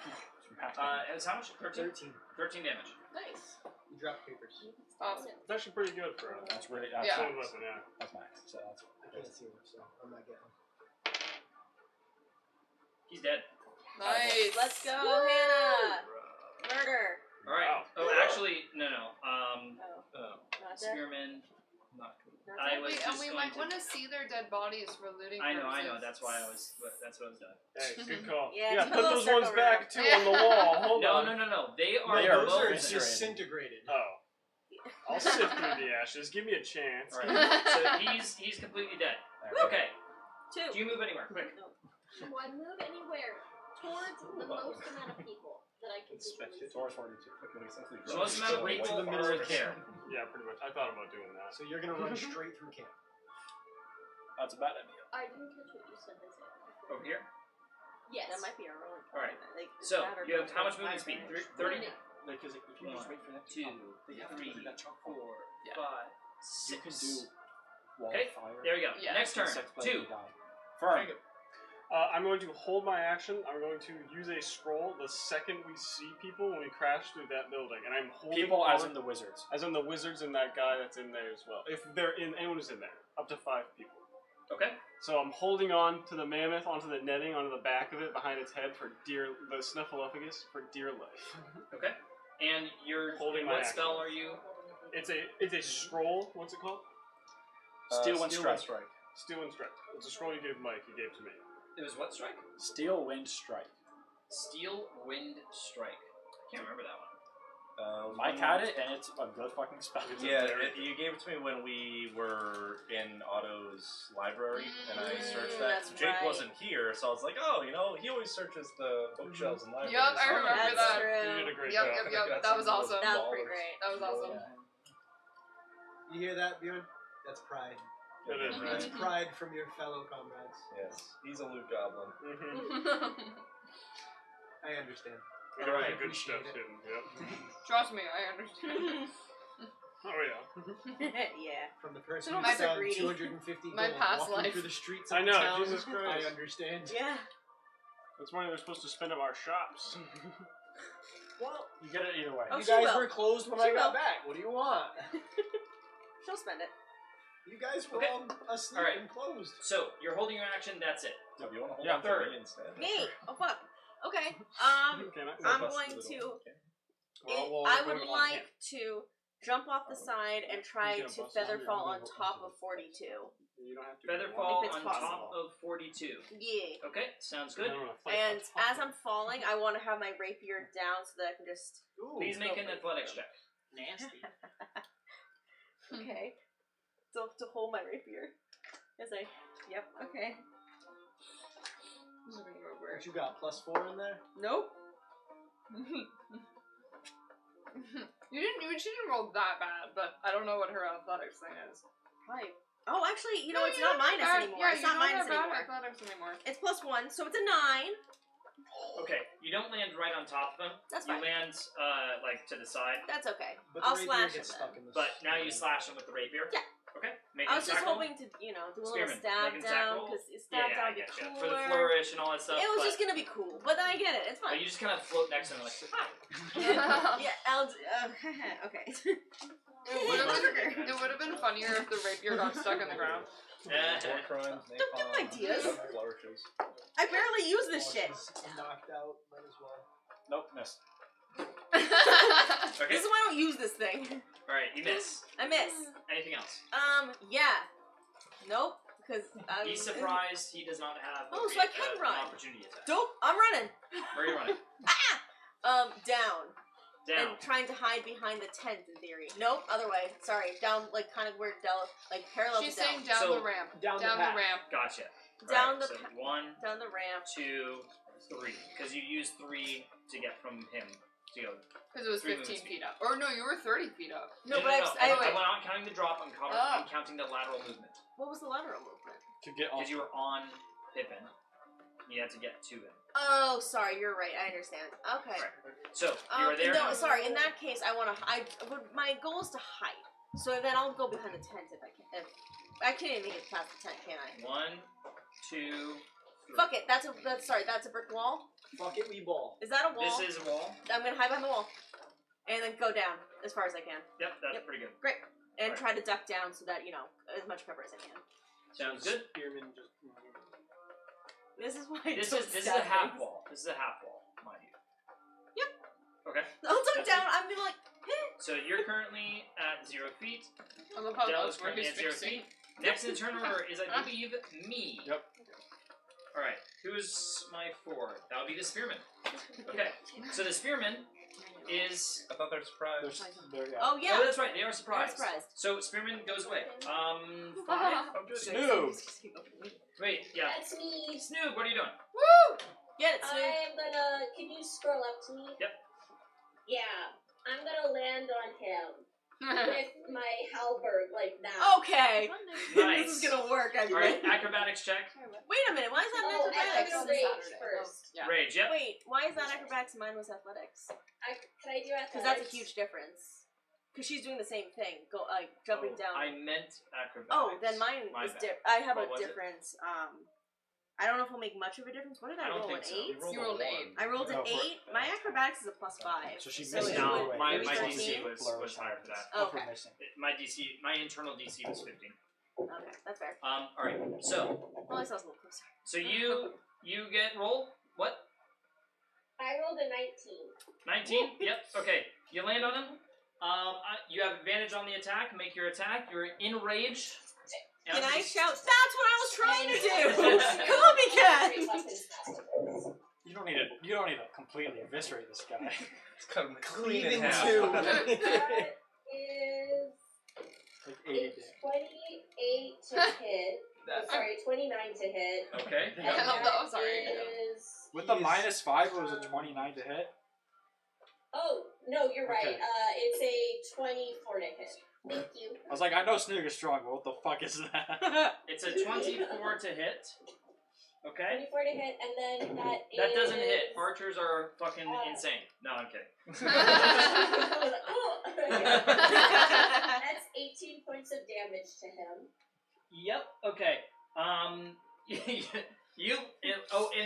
Speaker 1: It was how much? 13?
Speaker 6: 13.
Speaker 1: 13 damage.
Speaker 10: Nice.
Speaker 6: You drop papers.
Speaker 5: Awesome.
Speaker 2: It's actually pretty good for us.
Speaker 4: That's really
Speaker 5: Yeah.
Speaker 2: Sword
Speaker 4: max.
Speaker 2: weapon, yeah.
Speaker 4: That's max. So that's
Speaker 6: I can't see him, so I'm not getting him.
Speaker 1: He's dead.
Speaker 5: Nice.
Speaker 3: Let's go, Hannah! Murder!
Speaker 1: Alright.
Speaker 2: Wow.
Speaker 1: Oh, actually, no.
Speaker 3: Oh,
Speaker 11: Oh.
Speaker 3: not there.
Speaker 1: Spearman. Not cool.
Speaker 3: Not
Speaker 1: I
Speaker 3: there.
Speaker 1: was
Speaker 5: Wait,
Speaker 1: just
Speaker 5: and we
Speaker 1: going
Speaker 5: might
Speaker 1: to...
Speaker 5: want to see their dead bodies for looting
Speaker 1: I know.
Speaker 5: purposes.
Speaker 1: That's why I was. That's what I was doing.
Speaker 2: Hey, good call.
Speaker 3: Yeah,
Speaker 2: Yeah,
Speaker 3: put a
Speaker 2: put
Speaker 3: little
Speaker 2: those ones
Speaker 3: circle
Speaker 2: back
Speaker 3: around.
Speaker 2: too on the wall. Hold
Speaker 1: No,
Speaker 2: on.
Speaker 1: no. They are
Speaker 4: They are
Speaker 6: Those are
Speaker 1: both.
Speaker 4: eviscerated.
Speaker 6: disintegrated.
Speaker 2: Oh. I'll sift through the ashes. Give me a chance.
Speaker 1: Alright. So he's completely dead. Okay.
Speaker 3: 2.
Speaker 1: Do you move anywhere? Quick.
Speaker 10: Do I move anywhere towards the most amount of people that I can visually see?
Speaker 4: Doors 42.
Speaker 11: Can we essentially
Speaker 1: So
Speaker 11: drop
Speaker 1: most amount of
Speaker 11: straight
Speaker 1: people
Speaker 6: to the middle
Speaker 1: are
Speaker 6: of the
Speaker 1: there.
Speaker 2: Yeah, pretty much. I thought about doing that.
Speaker 6: So you're gonna run straight through camp.
Speaker 4: That's a bad idea.
Speaker 10: I didn't catch what you said.
Speaker 1: Over here.
Speaker 10: Yes.
Speaker 3: That might be our rolling.
Speaker 1: Alright.
Speaker 3: Like,
Speaker 1: So
Speaker 3: that or
Speaker 1: you have how much
Speaker 3: both
Speaker 1: movement speed?
Speaker 3: range.
Speaker 1: 30?
Speaker 4: Because if you just wait for them to
Speaker 1: 2,
Speaker 4: come, they have to
Speaker 1: 3,
Speaker 4: go through that choke
Speaker 1: 4,
Speaker 4: point.
Speaker 1: 5,
Speaker 4: You
Speaker 1: 6.
Speaker 4: can do wall
Speaker 1: Okay,
Speaker 4: fire.
Speaker 1: There we go.
Speaker 5: Yeah.
Speaker 1: Next turn.
Speaker 4: Insect blade,
Speaker 1: 2.
Speaker 4: you die. Firm.
Speaker 2: I'm going to hold my action. I'm going to use a scroll the second we see people when we crash through that building, and I'm holding
Speaker 4: People
Speaker 2: on,
Speaker 4: as in the wizards.
Speaker 2: as in the wizards and that guy that's in there as well. If they're in, anyone who's in there, up to 5 people.
Speaker 1: Okay.
Speaker 2: So I'm holding on to the mammoth, onto the netting, onto the back of it, behind its head for the snuffleupagus for dear life.
Speaker 1: Okay. And you're
Speaker 2: Holding my
Speaker 1: what
Speaker 2: action.
Speaker 1: spell are you?
Speaker 2: It's a scroll. What's it called?
Speaker 4: Steel Wind Strike.
Speaker 2: Steel and Strike. It's a scroll you gave Mike. He gave to me.
Speaker 1: It was what strike?
Speaker 4: Steel Wind Strike.
Speaker 1: Steel Wind Strike. I can't remember that one.
Speaker 4: Mike had it, and it's a good fucking spell.
Speaker 11: Yeah, you gave it to me when we were in Otto's library, and I searched that.
Speaker 3: That's
Speaker 11: Jake
Speaker 3: right.
Speaker 11: wasn't here, so I was like, oh, he always searches the bookshelves and libraries.
Speaker 5: Yup, I remember
Speaker 3: That's
Speaker 5: that.
Speaker 3: true.
Speaker 2: You did a great
Speaker 5: Yep,
Speaker 2: job.
Speaker 5: yep. That was awesome.
Speaker 3: That was pretty great.
Speaker 5: That was awesome.
Speaker 6: You hear that, Bjorn? That's pride.
Speaker 2: It is,
Speaker 6: That's
Speaker 2: right?
Speaker 6: pride from your fellow comrades.
Speaker 11: Yes, he's a loot goblin.
Speaker 6: I understand.
Speaker 2: We got all the
Speaker 1: Alright.
Speaker 2: good stuff
Speaker 6: Appreciate it.
Speaker 2: hidden. Yep.
Speaker 5: Trust me, I understand.
Speaker 2: Oh yeah.
Speaker 3: Yeah.
Speaker 6: From the person
Speaker 3: Some
Speaker 6: who
Speaker 3: of us are
Speaker 6: found
Speaker 3: greedy.
Speaker 6: 250
Speaker 5: My
Speaker 6: gold
Speaker 5: past
Speaker 6: walking
Speaker 5: life.
Speaker 6: through the streets of
Speaker 2: I know,
Speaker 6: the town.
Speaker 2: Jesus Christ.
Speaker 6: I understand.
Speaker 3: Yeah.
Speaker 2: That's money they're supposed to spend at our shops.
Speaker 6: Well,
Speaker 4: You get it either way.
Speaker 3: Oh,
Speaker 6: you
Speaker 3: she
Speaker 6: guys
Speaker 3: will.
Speaker 6: were closed when
Speaker 3: She
Speaker 6: I got
Speaker 3: will.
Speaker 6: back. What do you want?
Speaker 3: She'll spend it.
Speaker 6: You guys were
Speaker 1: Okay.
Speaker 6: all asleep
Speaker 1: Alright.
Speaker 6: and closed.
Speaker 1: So you're holding your action. That's it.
Speaker 11: So if you want to hold
Speaker 4: Yeah,
Speaker 11: on to
Speaker 1: third.
Speaker 11: me instead.
Speaker 3: Me. Oh fuck. Okay.
Speaker 2: Okay, nice.
Speaker 3: I'm
Speaker 11: Bust
Speaker 3: going
Speaker 11: the
Speaker 3: to.
Speaker 11: little- okay.
Speaker 2: Well,
Speaker 3: I
Speaker 2: we're
Speaker 3: would
Speaker 2: going on
Speaker 3: like to jump off the side and try
Speaker 2: He's
Speaker 3: to
Speaker 2: gonna bust
Speaker 3: feather
Speaker 2: it.
Speaker 3: fall
Speaker 2: I'm
Speaker 3: on
Speaker 2: gonna go
Speaker 3: top
Speaker 2: into
Speaker 3: of 42.
Speaker 2: You don't have to.
Speaker 1: Featherfall
Speaker 3: If it's
Speaker 1: on
Speaker 3: possible.
Speaker 1: top of 42.
Speaker 3: Yeah.
Speaker 1: Okay, sounds
Speaker 2: I
Speaker 1: good.
Speaker 2: don't wanna fight
Speaker 3: And
Speaker 2: on top
Speaker 3: as
Speaker 2: of
Speaker 3: I'm falling, I want to have my rapier down so that I can just.
Speaker 6: Ooh.
Speaker 1: Please make an athletics check.
Speaker 6: Nasty.
Speaker 3: Okay. To hold my rapier. As I. Yep. Okay.
Speaker 6: What you got? +4 in there?
Speaker 3: Nope.
Speaker 5: She didn't roll that bad, but I don't know what her athletics thing is.
Speaker 3: Probably. Oh, actually, you know,
Speaker 5: No,
Speaker 3: it's
Speaker 5: you
Speaker 3: not
Speaker 5: don't
Speaker 3: minus
Speaker 5: have bad-
Speaker 3: anymore.
Speaker 5: Yeah,
Speaker 3: it's
Speaker 5: you
Speaker 3: not
Speaker 5: don't
Speaker 3: minus
Speaker 5: have bad
Speaker 3: anymore.
Speaker 5: athletics anymore.
Speaker 3: It's +1, so it's a 9.
Speaker 1: Okay, you don't land right on top of him.
Speaker 3: That's
Speaker 1: You
Speaker 3: fine.
Speaker 1: land like to the side,
Speaker 3: That's okay.
Speaker 6: But
Speaker 3: I'll
Speaker 6: the rapier
Speaker 3: slash
Speaker 6: gets
Speaker 3: him
Speaker 6: stuck
Speaker 3: then.
Speaker 6: in the
Speaker 1: but now you slash him with the rapier.
Speaker 3: Yeah.
Speaker 1: Okay. Make
Speaker 3: I
Speaker 1: an
Speaker 3: was just
Speaker 1: attack roll.
Speaker 3: hoping to, you know, do a little
Speaker 1: Spearman,
Speaker 3: stab
Speaker 1: make an attack
Speaker 3: down
Speaker 1: roll.
Speaker 3: because
Speaker 1: Yeah,
Speaker 3: stab
Speaker 1: yeah,
Speaker 3: down
Speaker 1: I
Speaker 3: would be
Speaker 1: get you.
Speaker 3: cooler.
Speaker 1: For the flourish and all that stuff.
Speaker 3: It was
Speaker 1: but,
Speaker 3: just gonna be cool, but I get it. It's
Speaker 1: but
Speaker 3: fine.
Speaker 1: you just kind of float next to him like.
Speaker 3: Yeah, okay.
Speaker 5: It would have been funnier if the rapier got stuck in the ground.
Speaker 11: War crimes,
Speaker 3: Don't give him ideas.
Speaker 11: flourishes.
Speaker 3: I barely use this shit.
Speaker 6: Knocked out, might as well.
Speaker 4: Nope, missed.
Speaker 1: Okay.
Speaker 3: This is why I don't use this thing.
Speaker 1: Alright, you miss.
Speaker 3: I miss.
Speaker 1: Anything else?
Speaker 3: Yeah. Nope. Because
Speaker 1: He's surprised he does not have
Speaker 3: Oh, so I can run.
Speaker 1: an opportunity attack.
Speaker 3: Dope. I'm running.
Speaker 1: Where are you running?
Speaker 3: Down.
Speaker 1: Down.
Speaker 3: And trying to hide behind the tent in theory. Nope, other way. Sorry, down like kind of where like parallel
Speaker 5: She's
Speaker 3: to down.
Speaker 5: saying down
Speaker 1: So,
Speaker 5: the ramp.
Speaker 6: Down the
Speaker 5: Down the
Speaker 6: path.
Speaker 5: ramp.
Speaker 1: Gotcha.
Speaker 3: Down
Speaker 1: Alright,
Speaker 3: the
Speaker 1: so
Speaker 3: pa-
Speaker 1: 1,
Speaker 3: down the ramp.
Speaker 1: 2, 3. Because you used 3 to get from him to go.
Speaker 5: Because it was
Speaker 1: 3
Speaker 5: 15
Speaker 1: movements.
Speaker 5: feet up. Or no, you were 30 feet up.
Speaker 3: No, but
Speaker 1: I'm not counting the drop. I'm counting the lateral movement.
Speaker 3: What was the lateral movement?
Speaker 4: To get off.
Speaker 1: Because you were on Pippin, you had to get to him.
Speaker 3: Oh, sorry, you're right. I understand. Okay.
Speaker 1: Right. So you were there.
Speaker 3: No, sorry. In that case, my goal is to hide. So then I'll go behind the tent if I can. I can't even get past the tent, can I?
Speaker 1: 1, 2, 3.
Speaker 3: Fuck it. That's a brick wall.
Speaker 6: Fuck it, we ball.
Speaker 3: Is that a wall?
Speaker 1: This is a wall.
Speaker 3: I'm gonna hide behind the wall, and then go down as far as I can.
Speaker 1: Yep, that's pretty good.
Speaker 3: Great. And
Speaker 1: Alright.
Speaker 3: try to duck down so that as much cover as I can.
Speaker 1: Sounds good.
Speaker 6: Spearman just.
Speaker 3: This is why.
Speaker 1: This is a half wall. This is a half wall, mind you.
Speaker 3: Yep.
Speaker 1: Okay.
Speaker 3: I'll duck down. I'm gonna like.
Speaker 1: So you're currently at 0 feet.
Speaker 5: I love how
Speaker 1: Dell
Speaker 5: that's
Speaker 1: is
Speaker 5: where
Speaker 1: currently
Speaker 5: he's
Speaker 1: at 0
Speaker 5: fixing.
Speaker 1: feet. Next in the turn order is, I believe, me.
Speaker 4: Yep.
Speaker 1: Alright, who's my 4? That would be the spearman. Okay, so the spearman is...
Speaker 11: I thought they're surprised.
Speaker 4: Yeah.
Speaker 3: Oh yeah.
Speaker 1: Oh, that's right, they are surprised.
Speaker 3: surprised.
Speaker 1: So spearman goes away. 5?
Speaker 11: I'm just
Speaker 4: Snoob.
Speaker 1: Wait, yeah.
Speaker 8: That's me.
Speaker 1: Snoop, what are you doing?
Speaker 5: Woo!
Speaker 3: Get it, Snoop.
Speaker 8: I'm gonna. Can you scroll up to me?
Speaker 1: Yep.
Speaker 8: Yeah. I'm gonna land on him with my halberd like that.
Speaker 3: Okay.
Speaker 1: Nice.
Speaker 3: This is gonna work. I
Speaker 1: Alright,
Speaker 3: bet.
Speaker 1: acrobatics check.
Speaker 3: Wait a minute. Why is that
Speaker 8: Oh,
Speaker 3: an
Speaker 8: I
Speaker 3: acrobatics?
Speaker 8: have rage first.
Speaker 5: Yeah.
Speaker 1: Rage, yep.
Speaker 3: Wait, why is that acrobatics and mine was athletics?
Speaker 8: Can I do athletics?
Speaker 3: Because that's a huge difference. Because she's doing the same thing. Go jumping down.
Speaker 1: I meant acrobatics.
Speaker 3: Oh, then mine
Speaker 1: My
Speaker 3: is
Speaker 1: bad.
Speaker 3: different. I have
Speaker 1: What
Speaker 3: a
Speaker 1: was it?
Speaker 3: difference. I don't know if it'll make much of a difference. What did I
Speaker 1: I don't
Speaker 3: roll?
Speaker 1: think
Speaker 3: An
Speaker 1: so.
Speaker 3: 8?
Speaker 5: You rolled an 8.
Speaker 3: I rolled an
Speaker 4: No,
Speaker 3: 8. My acrobatics is a +5.
Speaker 4: So she
Speaker 3: So
Speaker 4: missed
Speaker 3: it
Speaker 1: No,
Speaker 3: would-
Speaker 1: my
Speaker 3: it
Speaker 1: my
Speaker 3: was
Speaker 1: DC
Speaker 3: 14?
Speaker 1: was higher for that.
Speaker 3: Oh,
Speaker 4: For
Speaker 3: okay.
Speaker 4: missing.
Speaker 1: My internal DC was 15.
Speaker 3: Okay, that's fair.
Speaker 1: Alright, so
Speaker 3: Well, at least I was a little closer.
Speaker 1: So you get roll? What?
Speaker 8: I rolled a 19.
Speaker 1: 19? Yep. Okay. You land on him. You have advantage on the attack. Make your attack. You're enraged.
Speaker 3: Can I shout? That's what I was trying to do. Copycat.
Speaker 4: You don't need to completely eviscerate this guy.
Speaker 11: It's kind of clean in
Speaker 6: Cleaving
Speaker 11: half.
Speaker 6: two.
Speaker 8: That is
Speaker 4: Like
Speaker 8: a
Speaker 4: 80 damage.
Speaker 8: 28 to hit.
Speaker 6: That-
Speaker 8: Sorry, 29 to hit.
Speaker 1: Okay.
Speaker 8: And
Speaker 5: Yeah,
Speaker 8: that
Speaker 5: no, sorry.
Speaker 8: is-
Speaker 4: With the -5, it was a 29 to hit.
Speaker 8: Oh, no, you're right.
Speaker 4: Okay.
Speaker 8: It's a 24 to hit. Thank you.
Speaker 4: I was like, I know Snoog is strong, but what the fuck is that?
Speaker 1: It's a 24 to hit. Okay.
Speaker 8: 24 to hit, and then
Speaker 1: That doesn't hit. Archers are fucking insane. No, I'm kidding.
Speaker 8: That's 18 points of damage to him.
Speaker 1: Yep. Okay. And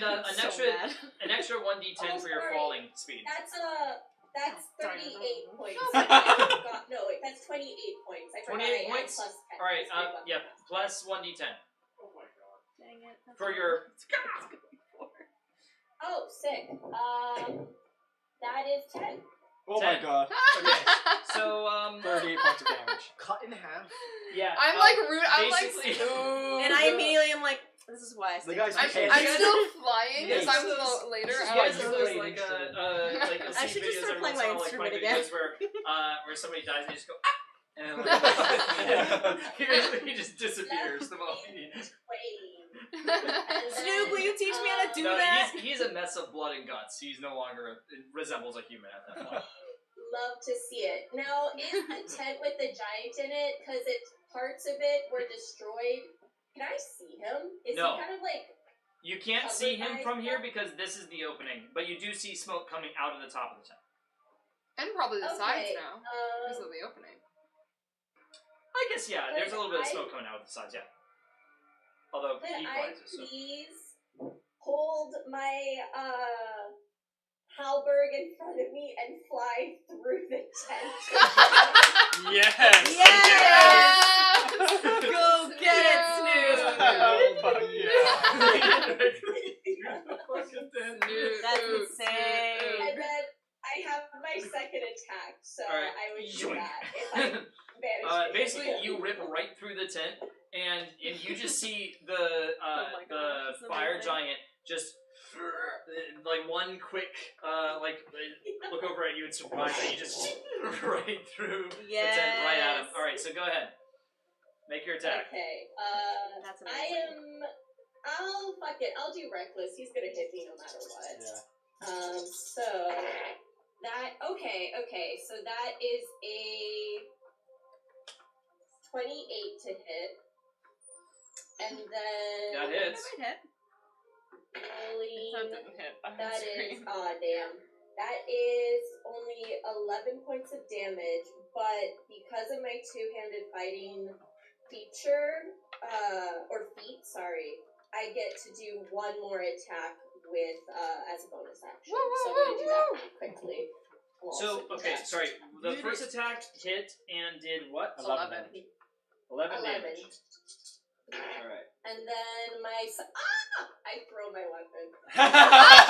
Speaker 1: an
Speaker 3: So
Speaker 1: extra
Speaker 3: mad.
Speaker 1: an extra 1d10 for your
Speaker 8: sorry.
Speaker 1: falling speed.
Speaker 8: That's
Speaker 3: Darn
Speaker 8: 38
Speaker 3: it.
Speaker 8: points.
Speaker 3: Oh
Speaker 8: No, wait, that's 28 points. I forgot
Speaker 1: 28
Speaker 8: I had
Speaker 1: points?
Speaker 8: plus 10.
Speaker 1: All right.
Speaker 8: Sorry about
Speaker 1: Yeah.
Speaker 8: that.
Speaker 1: Plus 1d10
Speaker 3: Dang it. That's
Speaker 1: for
Speaker 3: what
Speaker 1: your.
Speaker 3: I was going for.
Speaker 8: Oh, sick. That is 10.
Speaker 4: Oh my
Speaker 1: 10.
Speaker 4: god.
Speaker 1: Okay. So
Speaker 4: 38 points of damage.
Speaker 6: Cut in half.
Speaker 1: yeah.
Speaker 5: I'm like rude. I'm like.
Speaker 1: basically-
Speaker 5: Ooh.
Speaker 3: And I immediately am like, this is why I
Speaker 6: The
Speaker 3: stay.
Speaker 6: guy's
Speaker 5: I'm,
Speaker 6: pissed.
Speaker 5: I'm
Speaker 1: You guys-
Speaker 5: still flying because
Speaker 1: you guys
Speaker 5: I'm
Speaker 1: those-
Speaker 5: later.
Speaker 1: You
Speaker 5: I'm
Speaker 1: guys
Speaker 5: like,
Speaker 1: do those like like you'll
Speaker 3: I
Speaker 1: see
Speaker 3: should just
Speaker 1: videos
Speaker 3: start
Speaker 1: every
Speaker 3: playing
Speaker 1: once in a
Speaker 3: my
Speaker 1: while, like
Speaker 3: instrument
Speaker 1: funny
Speaker 3: again.
Speaker 1: videos where somebody dies and they just go ah, and he just disappears the moment.
Speaker 3: Snoop, will you teach me how to do
Speaker 1: No,
Speaker 3: that?
Speaker 1: he's a mess of blood and guts. He's no longer resembles a human at that point.
Speaker 8: Love to see it. Now, is the tent with the giant in it, because parts of it were destroyed, can I see him? Is
Speaker 1: No.
Speaker 8: he kind of like...
Speaker 1: You can't see him
Speaker 8: Covered by
Speaker 1: from here
Speaker 8: stuff?
Speaker 1: because this is the opening, but you do see smoke coming out of the top of the tent.
Speaker 5: and probably the sides
Speaker 8: Okay,
Speaker 5: now because of the opening.
Speaker 1: I guess yeah. There's a little bit of
Speaker 8: Could
Speaker 1: smoke coming out of the sides, yeah. Although
Speaker 8: Could
Speaker 1: he
Speaker 8: I
Speaker 1: rises, so.
Speaker 8: please hold my halberd in front of me and fly through the tent?
Speaker 4: Yes!
Speaker 3: Yes! Go get it, Snoop!
Speaker 2: Fuck yeah.
Speaker 3: That's insane.
Speaker 8: And then I have my second attack, so
Speaker 1: Alright.
Speaker 8: I would do
Speaker 1: Yoink.
Speaker 8: that if I manage to
Speaker 1: Basically,
Speaker 8: hit him.
Speaker 1: you rip right through the tent, and you just see the
Speaker 3: my gosh,
Speaker 1: the
Speaker 3: this is
Speaker 1: fire
Speaker 3: amazing.
Speaker 1: giant just like one quick look over at you and surprise that you just right through the tent right at him.
Speaker 3: Yes.
Speaker 1: All right, so go ahead, make your attack.
Speaker 8: Okay,
Speaker 3: That's
Speaker 8: I
Speaker 3: amazing.
Speaker 8: fuck it, I'll do reckless. He's gonna hit me no matter what.
Speaker 4: Yeah.
Speaker 8: So so that is a 28 to hit. And then
Speaker 1: Got hits.
Speaker 3: That might hit.
Speaker 8: rolling,
Speaker 5: That didn't hit.
Speaker 8: that is, damn. That is only 11 points of damage, but because of my two-handed fighting feature, or feat, sorry, I get to do one more attack with, as a bonus action.
Speaker 5: Woo, woo,
Speaker 8: So I'm gonna
Speaker 5: woo,
Speaker 8: do that
Speaker 5: woo.
Speaker 8: really quickly. We'll
Speaker 1: So
Speaker 8: also do
Speaker 1: okay,
Speaker 8: that.
Speaker 1: sorry. The
Speaker 3: You
Speaker 1: first attack hit and did what?
Speaker 5: 11.
Speaker 1: 11
Speaker 8: 11.
Speaker 1: damage. All right.
Speaker 8: And then I throw my weapon.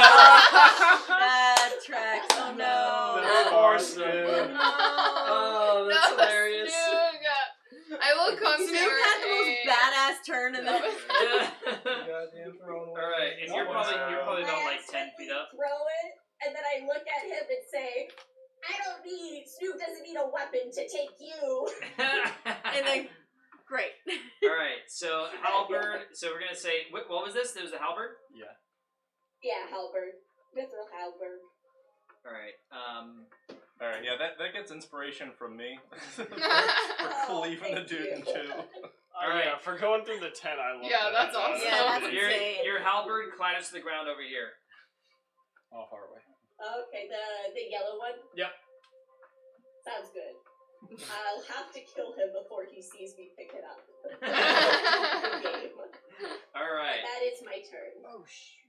Speaker 3: That tracks. Oh no.
Speaker 2: Of course, dude.
Speaker 1: Oh, that's
Speaker 5: No,
Speaker 1: hilarious.
Speaker 5: Snoog. I will come to
Speaker 3: Snoop
Speaker 5: your
Speaker 3: had the most
Speaker 5: aid.
Speaker 3: badass turn in the.
Speaker 11: Goddamn throwing away.
Speaker 1: All right, and you're probably
Speaker 8: I
Speaker 1: about like 10 feet
Speaker 8: accidentally
Speaker 1: up.
Speaker 8: throw it, and then I look at him and say, Snoop doesn't need a weapon to take you.
Speaker 3: And then, great.
Speaker 1: All right, so halberd. So we're gonna say what was this? There was a halberd.
Speaker 4: Yeah.
Speaker 8: Yeah, halberd. Mithril halberd.
Speaker 1: All right.
Speaker 7: Alright, yeah, that gets inspiration from me. For
Speaker 8: Oh,
Speaker 7: cleaving the
Speaker 8: thank
Speaker 7: dude in
Speaker 8: you.
Speaker 7: two.
Speaker 2: Alright, yeah, for going through the tent, I love
Speaker 5: Yeah,
Speaker 2: that.
Speaker 5: that's awesome.
Speaker 3: Yeah, that's
Speaker 1: Your
Speaker 3: insane.
Speaker 1: your halberd clatters to the ground over here.
Speaker 4: Oh, far away.
Speaker 8: Okay, the yellow one?
Speaker 1: Yep.
Speaker 8: Sounds good. I'll have to kill him before he sees me pick it up. Good game.
Speaker 1: All right.
Speaker 8: That is my turn.
Speaker 6: Oh shoot.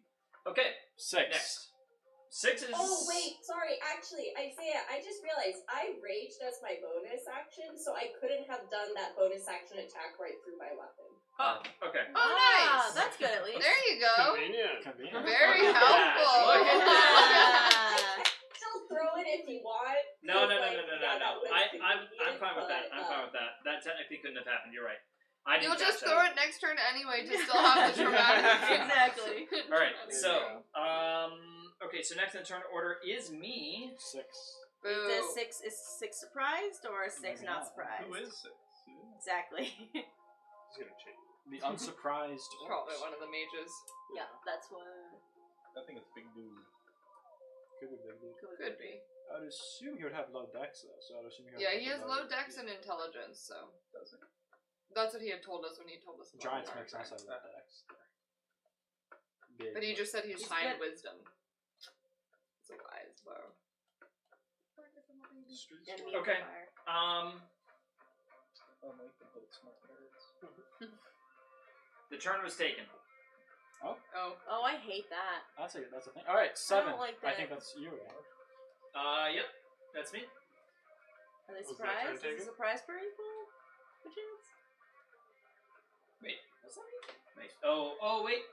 Speaker 1: Okay.
Speaker 4: 6.
Speaker 1: Next. 6 is.
Speaker 8: Oh wait, sorry. Actually, Isaiah, I just realized I raged as my bonus action, so I couldn't have done that bonus action attack right through my weapon.
Speaker 1: Oh, okay.
Speaker 5: Oh,
Speaker 3: Ah,
Speaker 5: nice.
Speaker 3: that's good at least.
Speaker 5: There you go.
Speaker 2: Convenient.
Speaker 4: Convenient.
Speaker 5: Very
Speaker 1: Look at that.
Speaker 5: helpful.
Speaker 1: Look at
Speaker 3: Ah.
Speaker 8: Still throw it if you want.
Speaker 1: No.
Speaker 8: Like, yeah, that was
Speaker 1: I'm
Speaker 8: convenient,
Speaker 1: fine with that.
Speaker 8: but,
Speaker 1: I'm fine with that. That technically couldn't have happened. You're right. I didn't
Speaker 5: You'll just
Speaker 1: catch
Speaker 5: throw
Speaker 1: that.
Speaker 5: it next turn anyway to still have the traumatic.
Speaker 3: Exactly.
Speaker 1: All right. So, okay. So next in the turn order is me.
Speaker 4: 6.
Speaker 5: Boo.
Speaker 3: Is 6 is 6 surprised or 6
Speaker 4: Maybe
Speaker 3: not
Speaker 4: not.
Speaker 3: surprised?
Speaker 7: Who is it?
Speaker 3: Exactly.
Speaker 2: He's gonna change.
Speaker 4: The unsurprised.
Speaker 5: Probably
Speaker 4: orcs.
Speaker 5: one of the mages.
Speaker 3: Yeah, that's what.
Speaker 11: I think it's big dude.
Speaker 4: Could be big dude.
Speaker 5: Could be.
Speaker 4: I'd assume he would have low dex though, so I'd assume he would
Speaker 5: Yeah,
Speaker 4: have
Speaker 5: he has
Speaker 4: a
Speaker 5: low dex and intelligence, so.
Speaker 11: Does it?
Speaker 5: That's what he had told us when he told us about
Speaker 4: Giants
Speaker 5: the
Speaker 4: make sense
Speaker 5: artifact.
Speaker 4: out of low dex. Big.
Speaker 5: But he just said he's
Speaker 3: He's
Speaker 5: high in
Speaker 3: good.
Speaker 5: wisdom. It's a wise bow.
Speaker 3: And me
Speaker 1: Okay.
Speaker 3: on fire.
Speaker 11: Oh, make the boat smart birds.
Speaker 1: The turn was taken.
Speaker 5: Oh.
Speaker 3: Oh, I hate that.
Speaker 4: That's a thing. All right, 7.
Speaker 3: like
Speaker 4: I
Speaker 3: that.
Speaker 4: think that's you. Again.
Speaker 1: Yep. That's me.
Speaker 3: Are they
Speaker 2: Was that
Speaker 3: surprised?
Speaker 2: turn
Speaker 3: Is
Speaker 2: taken?
Speaker 3: it a surprise for people? Perchance?
Speaker 1: Wait. Was that me? Nice. Oh, wait.